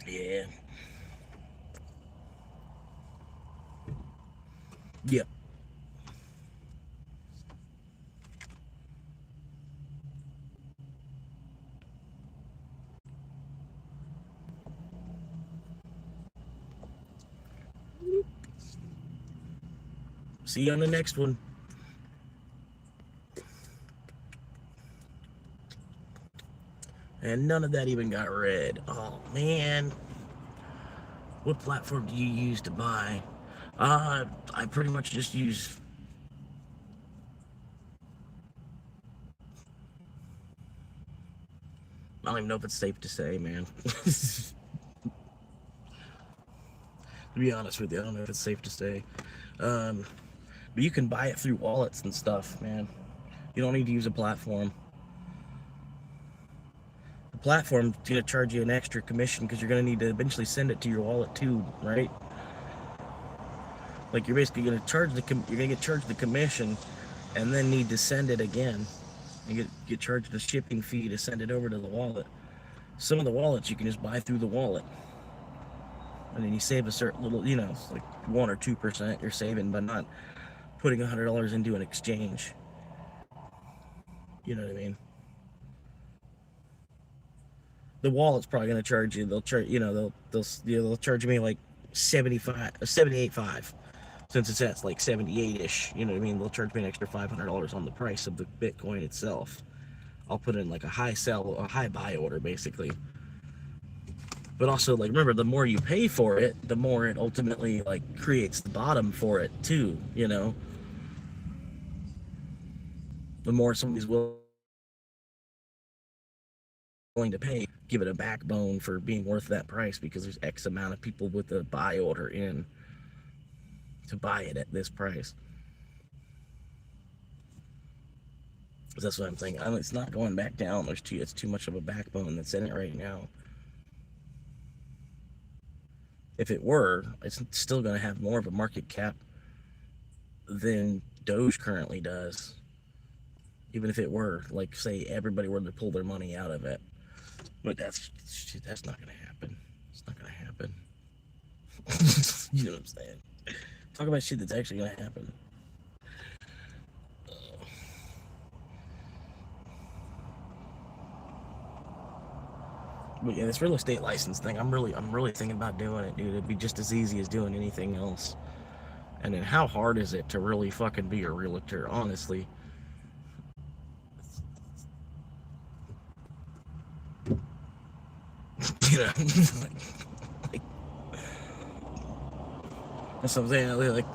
Yeah. Yep. See you on the next one. And none of that even got read. Oh, man. What platform do you use to buy? I pretty much just use... I don't even know if it's safe to say, man. To be honest with you, I don't know if it's safe to say. But you can buy it through wallets and stuff, man. You don't need to use a platform. The platform's going to charge you an extra commission because you're going to need to eventually send it to your wallet too, right? Like you're basically going to charge you're going to get charged the commission and then need to send it again. You get charged a shipping fee to send it over to the wallet. Some of the wallets you can just buy through the wallet. And then you save a certain little, you know, like 1 or 2% you're saving by not putting $100 into an exchange. You know what I mean? The wallet's probably going to charge you. They'll charge, you know, they'll charge me like 78.5, since it's at like 78-ish. You know what I mean? They'll charge me an extra $500 on the price of the Bitcoin itself. I'll put in like a high buy order basically. But also, like, remember, the more you pay for it, the more it ultimately like creates the bottom for it too. You know, the more somebody's willing to pay, give it a backbone for being worth that price, because there's X amount of people with a buy order in to buy it at this price. That's what I'm thinking. It's not going back down. It's too much of a backbone that's in it right now. If it were, it's still going to have more of a market cap than Doge currently does. Even if it were, like, say, everybody were to pull their money out of it. But that's not going to happen. It's not going to happen. You know what I'm saying? Talk about shit that's actually going to happen. But yeah, this real estate license thing, I'm really thinking about doing it, dude. It'd be just as easy as doing anything else. And then how hard is it to really fucking be a realtor, honestly? You know, like, that's what I'm saying. Like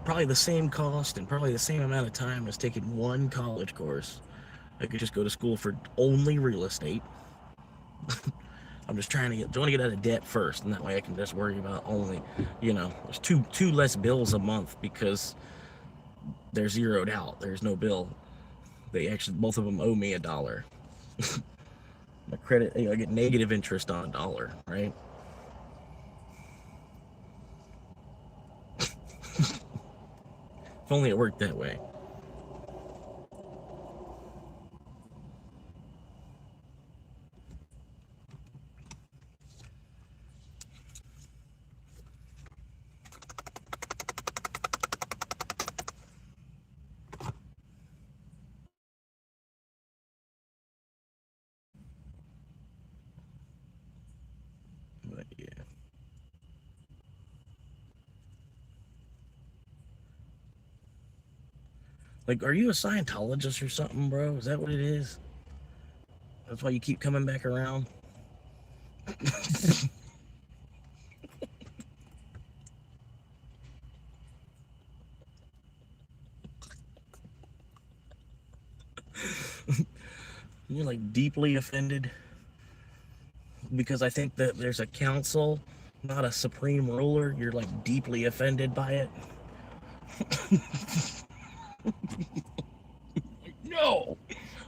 probably the same cost and probably the same amount of time as taking one college course. I could just go to school for only real estate. I'm just trying to get out of debt first, and that way I can just worry about only, you know, there's two less bills a month because they're zeroed out. There's no bill. They actually, both of them owe me $1. My credit, you know, I get negative interest on $1, right? If only it worked that way. But yeah. Like, are you a Scientologist or something, bro? Is that what it is? That's why you keep coming back around? You're like deeply offended because I think that there's a council, not a supreme ruler. You're like deeply offended by it. No,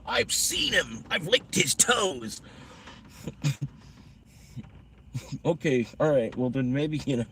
I've seen him. I've licked his toes. Okay, all right. Well, then maybe, you know.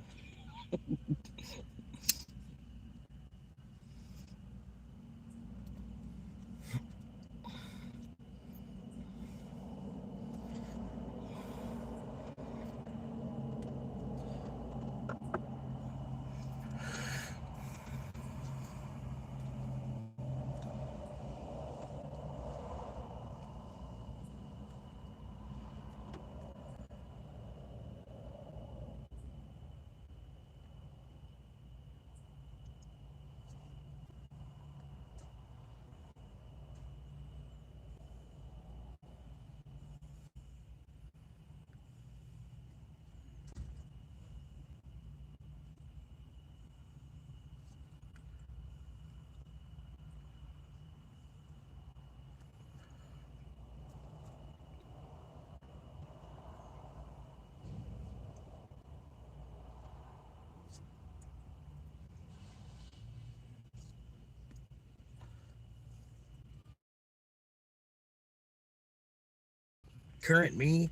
current me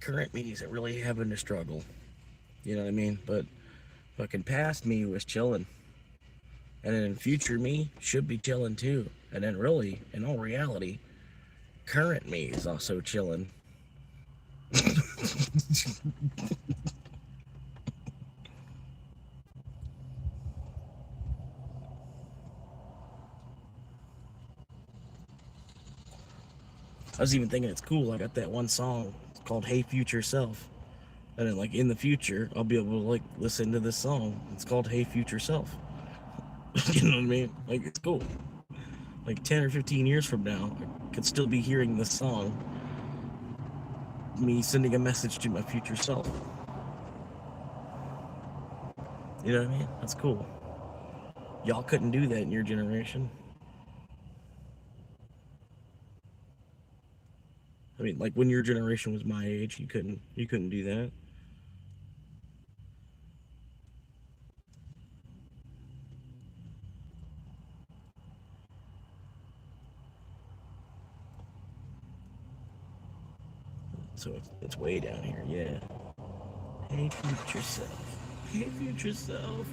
isn't really having to struggle. You know what I mean? But fucking past me was chilling. And then future me should be chilling too. And then really, in all reality, current me is also chilling. I was even thinking it's cool. I got that one song called Hey Future Self. And then like in the future, I'll be able to like listen to this song. It's called Hey Future Self. You know what I mean? Like it's cool. Like 10 or 15 years from now, I could still be hearing this song. Me sending a message to my future self. You know what I mean? That's cool. Y'all couldn't do that in your generation. I mean, like when your generation was my age, you couldn't do that. So it's way down here, yeah. Hey future self. Hey future self.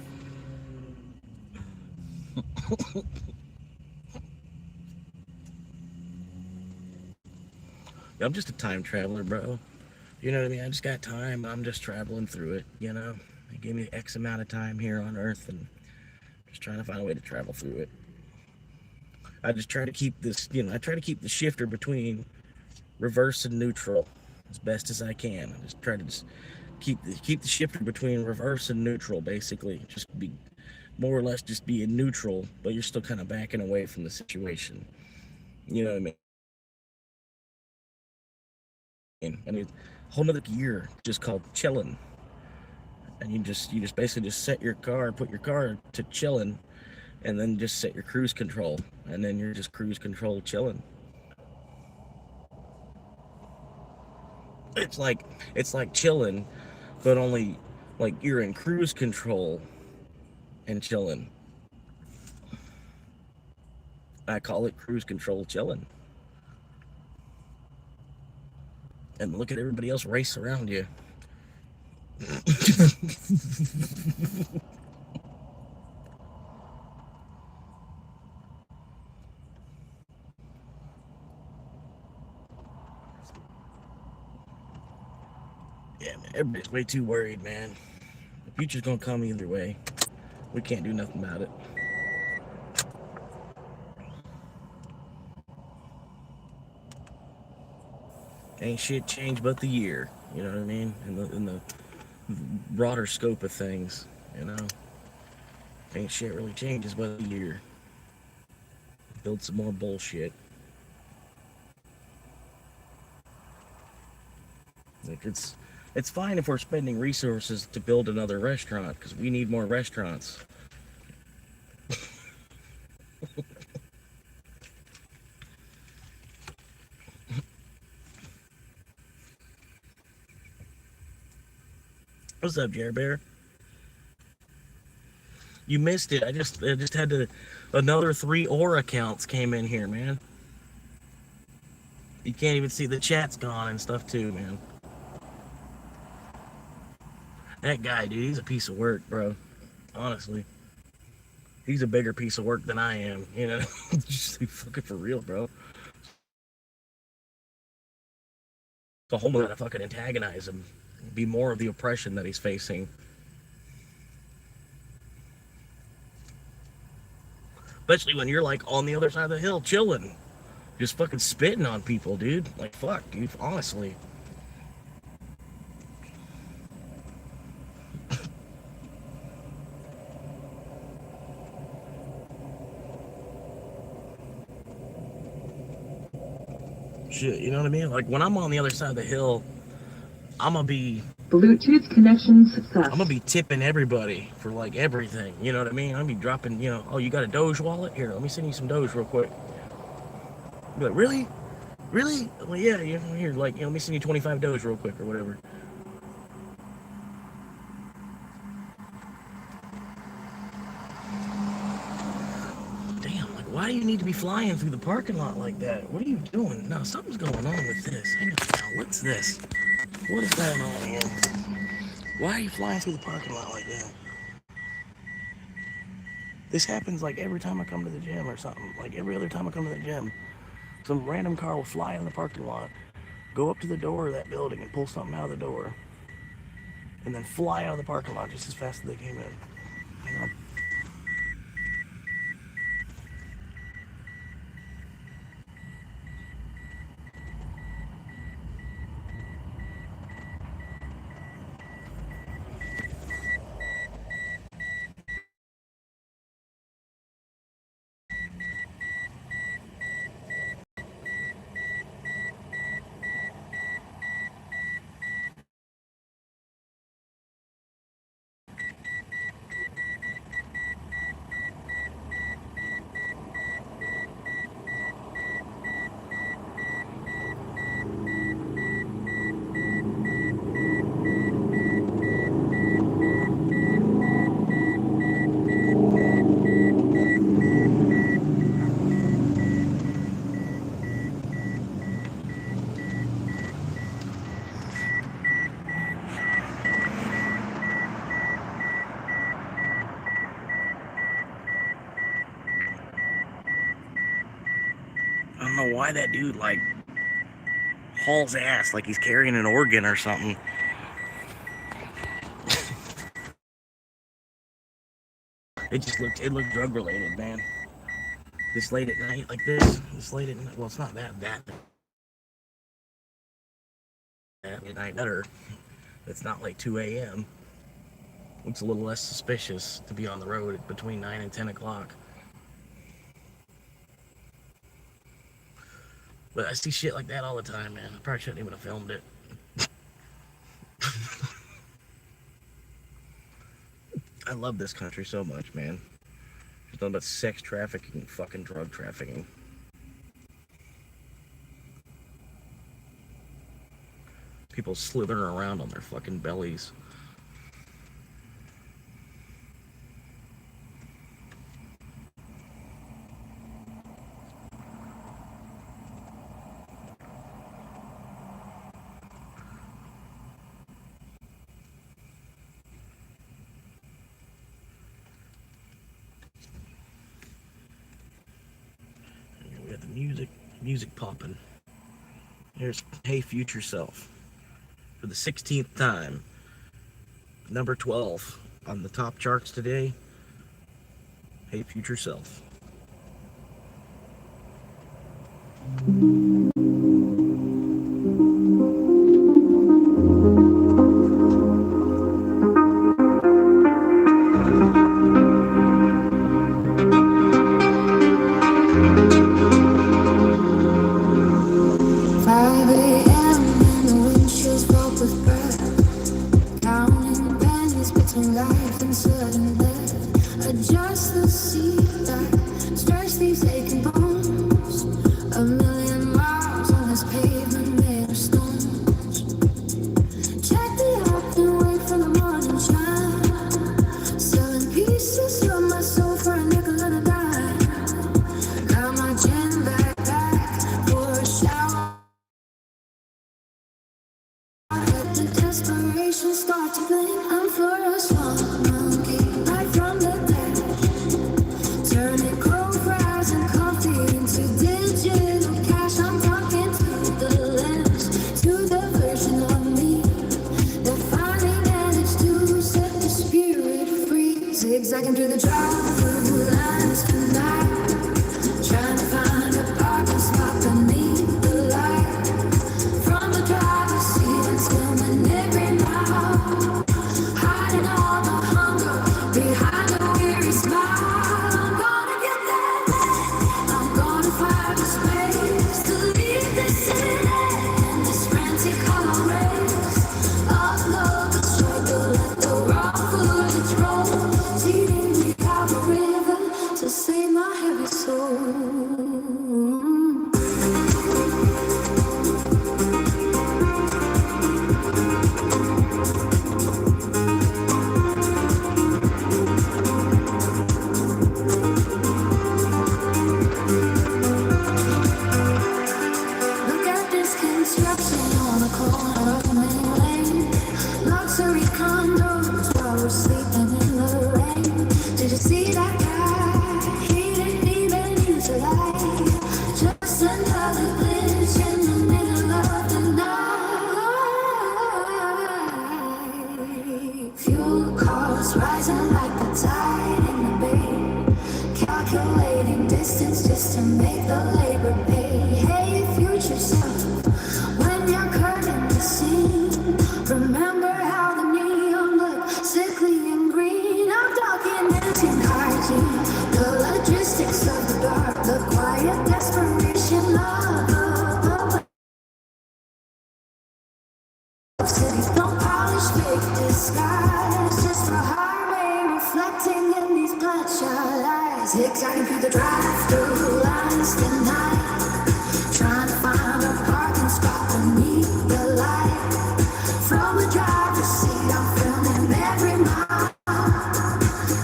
I'm just a time traveler, bro. You know what I mean? I just got time. I'm just traveling through it, you know? They gave me X amount of time here on Earth and just trying to find a way to travel through it. I just try to keep this, I try to keep the shifter between reverse and neutral as best as I can. I just try to keep the shifter between reverse and neutral, basically. Just be more or less just be in neutral, but you're still kind of backing away from the situation. You know what I mean? I mean, a whole nother gear just called chillin'. And you just basically just set your car, put your car to chillin', and then just set your cruise control, and then you're just cruise control chillin'. It's like chillin', but only like you're in cruise control and chillin'. I call it cruise control chillin'. And look at everybody else race around you. Yeah, man, everybody's way too worried, man. The future's gonna come either way. We can't do nothing about it. Ain't shit changed but the year, you know what I mean? In the broader scope of things, you know? Ain't shit really changes but the year. Build some more bullshit. Like it's fine if we're spending resources to build another restaurant, because we need more restaurants. What's up, Jerry Bear? You missed it. I just had to. Another 3 Aura accounts came in here, man. You can't even see the chat's gone and stuff too, man. That guy, dude, he's a piece of work, bro. Honestly, he's a bigger piece of work than I am. You know, just fucking for real, bro. The whole lot to fucking antagonize him, be more of the oppression that he's facing. Especially when you're like on the other side of the hill, chilling, just fucking spitting on people, dude. Like fuck, dude. Honestly. Shit, you know what I mean? Like when I'm on the other side of the hill, I'm gonna be Bluetooth connection success. I'm gonna be tipping everybody for like everything. You know what I mean? I'm gonna be dropping, oh, you got a Doge wallet? Here, let me send you some Doge real quick. Be like, really? Really? Well, yeah, here, like, let me send you 25 Doge real quick or whatever. Damn, like Why do you need to be flying through the parking lot like that? What are you doing? No, something's going on with this. Hang on now. What's this? What is going on here? Why are you flying through the parking lot like that? This happens like every time I come to the gym or something. Like every other time I come to the gym, some random car will fly in the parking lot, go up to the door of that building and pull something out of the door, and then fly out of the parking lot just as fast as they came in. Hang on. I don't know why that dude like hauls ass like he's carrying an organ or something. It looked drug related, man. This late at night like this late at night. Well, it's not that at night better. It's not like 2 a.m. Looks a little less suspicious to be on the road between 9 and 10 o'clock. But I see shit like that all the time, man. I probably shouldn't even have filmed it. I love this country so much, man. There's nothing but sex trafficking and fucking drug trafficking. People slithering around on their fucking bellies. We got the music popping. Here's Hey Future Self. For the 16th time. Number 12 on the top charts today. Hey Future Self. Adjust the seat back, stretch these aching bones. A million miles on this pavement made of stones. Check the app and wait for the morning shine. Selling pieces of my soul for a nickel and a dime. Got my gin back for a shower. Let the desperation start to blink. I'm for a swan monkey, right from the dead. Turning cold fries and coffee into digital cash. I'm talking to the lens, to the version of me that finally managed to set the spirit free. Zigzagging through the drive-through lines tonight, trying to find a parking spot beneath the light. From the driver's seat and filming every mile, hiding all the hunger behind a weary smile. To save my heavy rising like the tide in the bay. Calculating distance just to make the labor pay. Hey, future self, when you're curtain the scene, remember how the neon looked sickly and green. I'm documenting hygiene, the logistics of the dark, the quiet desperation of cities. Don't polish fake disguise, just for highway reflecting in these bloodshot eyes. Zigzagging through the drive-through lines tonight, trying to find a parking spot beneath the light. From the driver's seat, I'm filming every mile,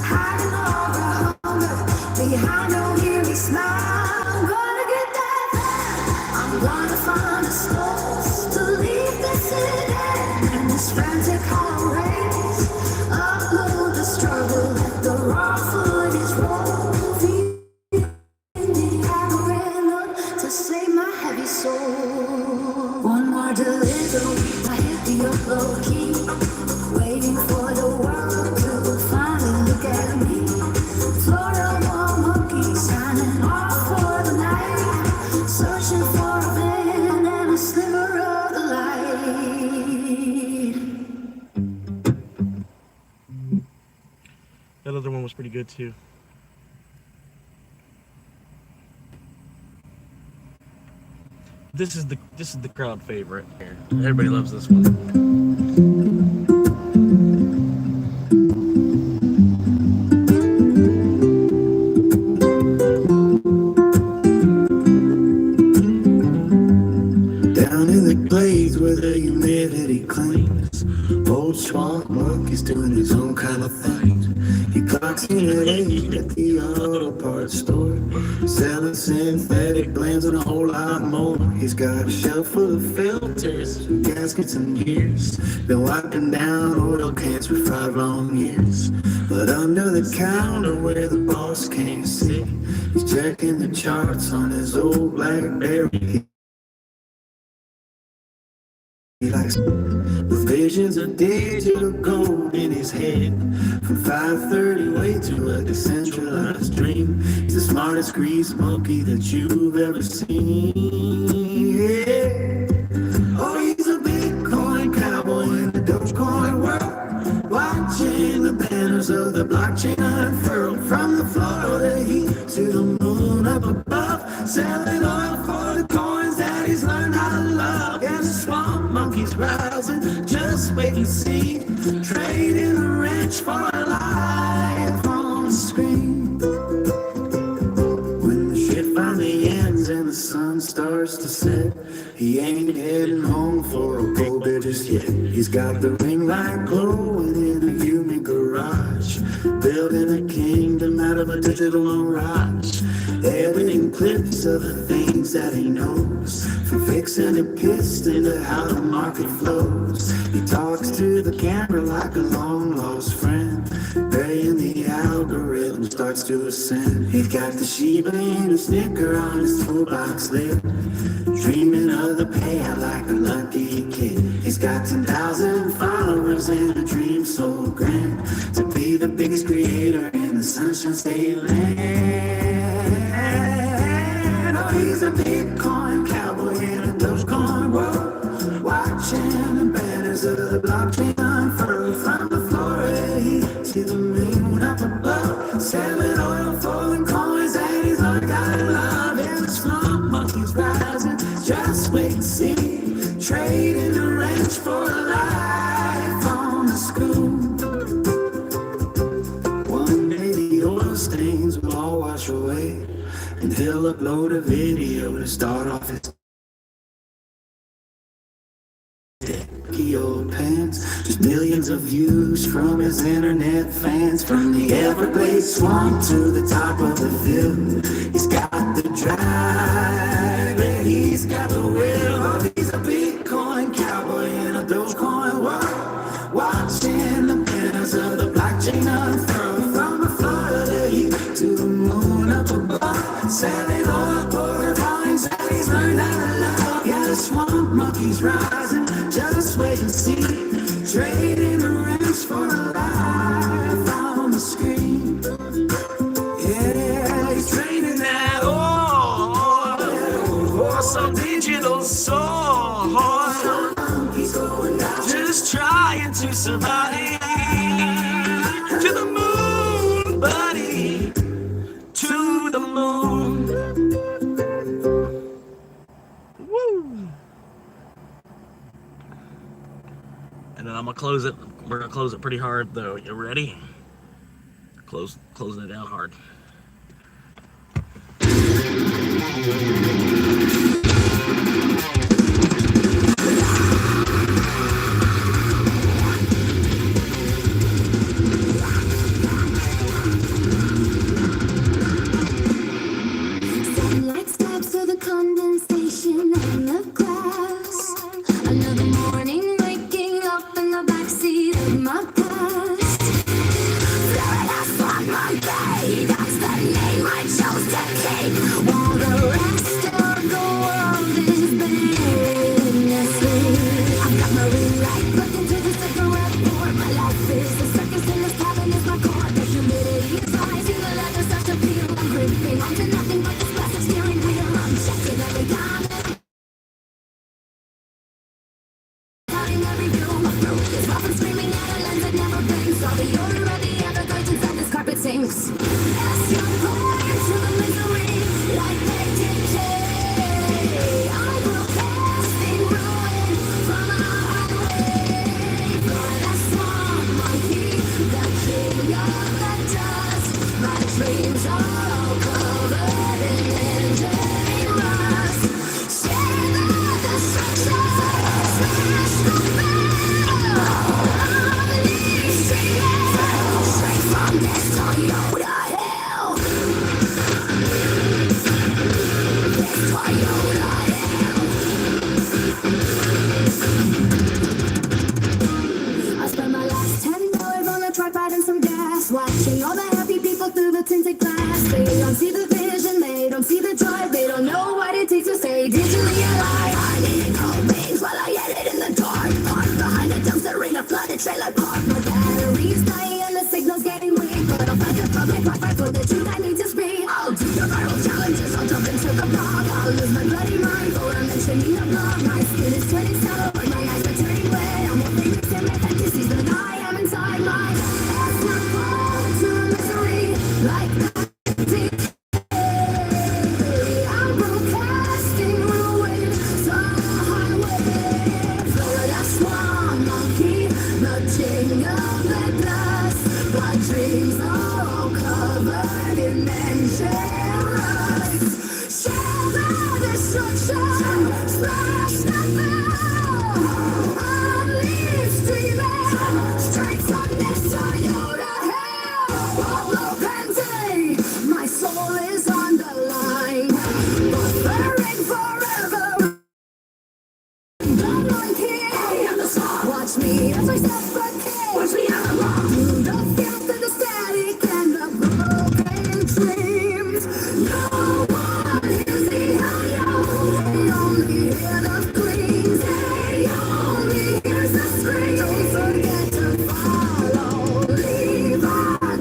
hiding all the hunger behind no eerie smile. I'm gonna get that van, I'm gonna find a source to leave the city in this frantic hall race. Upload the struggle, let the raw footage roll. To save my heavy soul. One more delivery, I hit the upload key, waiting for the world to finally look at me. Floral wall monkey signing off for the night, searching for a van and a sliver of the light. That other one was pretty good too. This is the crowd favorite here. Everybody loves this one. Down in the glades where the humidity clings, old swamp monkey's doing his own kind of thing. He clocks in at 8 at the auto parts store, selling synthetic blends and a whole lot more. He's got a shelf full of filters, gaskets and gears, been wiping down oil cans for 5 long years. But under the counter where the boss can't see, he's checking the charts on his old BlackBerry. He likes with visions of digital gold in his head, from 5:30 way to a decentralized dream. He's the smartest grease monkey that you've ever seen. Yeah. Oh, he's a Bitcoin cowboy in the Dogecoin world, watching the banners of the blockchain unfurl. From the Florida heat to the moon up above, selling oil for the coins that he's learned how to love. And the swamp monkey's rising, just wait and see, trading the rich for a life on the screen. When the shit finally ends and the sun starts to set, he ain't heading home for a gold bed just yet. He's got the ring light glowing in a humid garage, building a kingdom out of a digital mirage, editing clips of the things that he knows, from fixing a piston to how the market flows. He talks to the camera like a long lost friend, praying the algorithm starts to ascend. He's got the Shiba Inu snicker on his toolbox lid, dreaming of the payout like a lucky kid. He's got 10,000 followers and a dream so grand, to be the biggest creator in the Sunshine State land. Oh, he's a Bitcoin cowboy in a Dogecoin world, watching the banners of the blockchain unfurl. From the Florida heat to the moon up above, selling oil for the coins that he's learned how to love. And the swamp monkey's rising, just wait and see, trading the ranch for a life on the scoop. One day the oil stains will all wash away, and he'll upload a video to start off his old pants. Just millions of views from his internet fans, from the Everglades swamp to the top of the hill. He's got the drive and he's got the will. Oh, he's a Bitcoin cowboy in a Dogecoin world, watching the banners of the blockchain unfurl. From the Florida heat to the moon up above, selling oil for the coins that he's learned how to love. Yeah, the swamp monkey's rising, just wait and see, trading the ranch for a life on somebody to the moon. Woo! And then I'm gonna close it. We're gonna close it pretty hard though. You ready? Closing it down hard. Sunlight stabs through the condensation in the glass. Another morning waking up in the backseat of my past. Florida from Monday, that's the name I chose to keep. While the rest of the world is buried in sleep. I've got my ring light plugged into the cigarette board. My life is a circus and this cabin is my core. The humidity is rising, the leather starts to peel. I'm gripping onto nothing but this plastic steering wheel. I'm checking every comment, counting every view. My throat is rough and screaming at a lens that never blinks. All the odor of the Everglades inside this carpet sinks. As you pour into the misery, like they decay, I will cast in ruin from a highway. For that swamp monkey, the king of the dust. My dreams are all covered in engine rust. Share the destruction, smash the metal. Unleash dreaming, straight from this Toyota hell. This Toyota hell. I spent my last $10 on a tripod and some gas, watching all the happy people through the tinted glass. They don't see the vision, they don't see the joy, they don't know what it takes to stay digitally alive. I'm eating cold beans while I edit in the dark, parked behind a dumpster in a flooded trailer park. My battery's dying and the signal's getting weak, but I'll find the public Wi-Fi for the truth I need to speak. I'll do the viral challenges, I'll jump into the blog, I'll lose my bloody mind for a mention in a blog. My skin is turning sour, but my eyes are turning red. I'm more famous in my fantasies than I am inside my head. Not fall to misery like that decay. I'm broadcasting ruin some highway. Florida swamp monkey, the king of the dust. My dreams are all covered in engine rust. Share the destruction, splash the metal. Unleash dreaming, straight from this Toyota hell. Pablo Pente, my soul is on the line, but burning forever. The monkey, watch me as I suffocate. Watch me out along through the filth and the static and the broken dreams. No one hears the audio, they only hear the screams. They only hear the screams. Don't forget to follow, leave a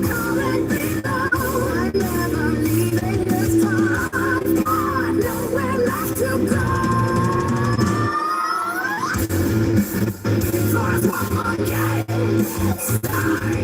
comment below. I'm never leaving this time. I've got nowhere left to go. For a swamp monkey, it's time.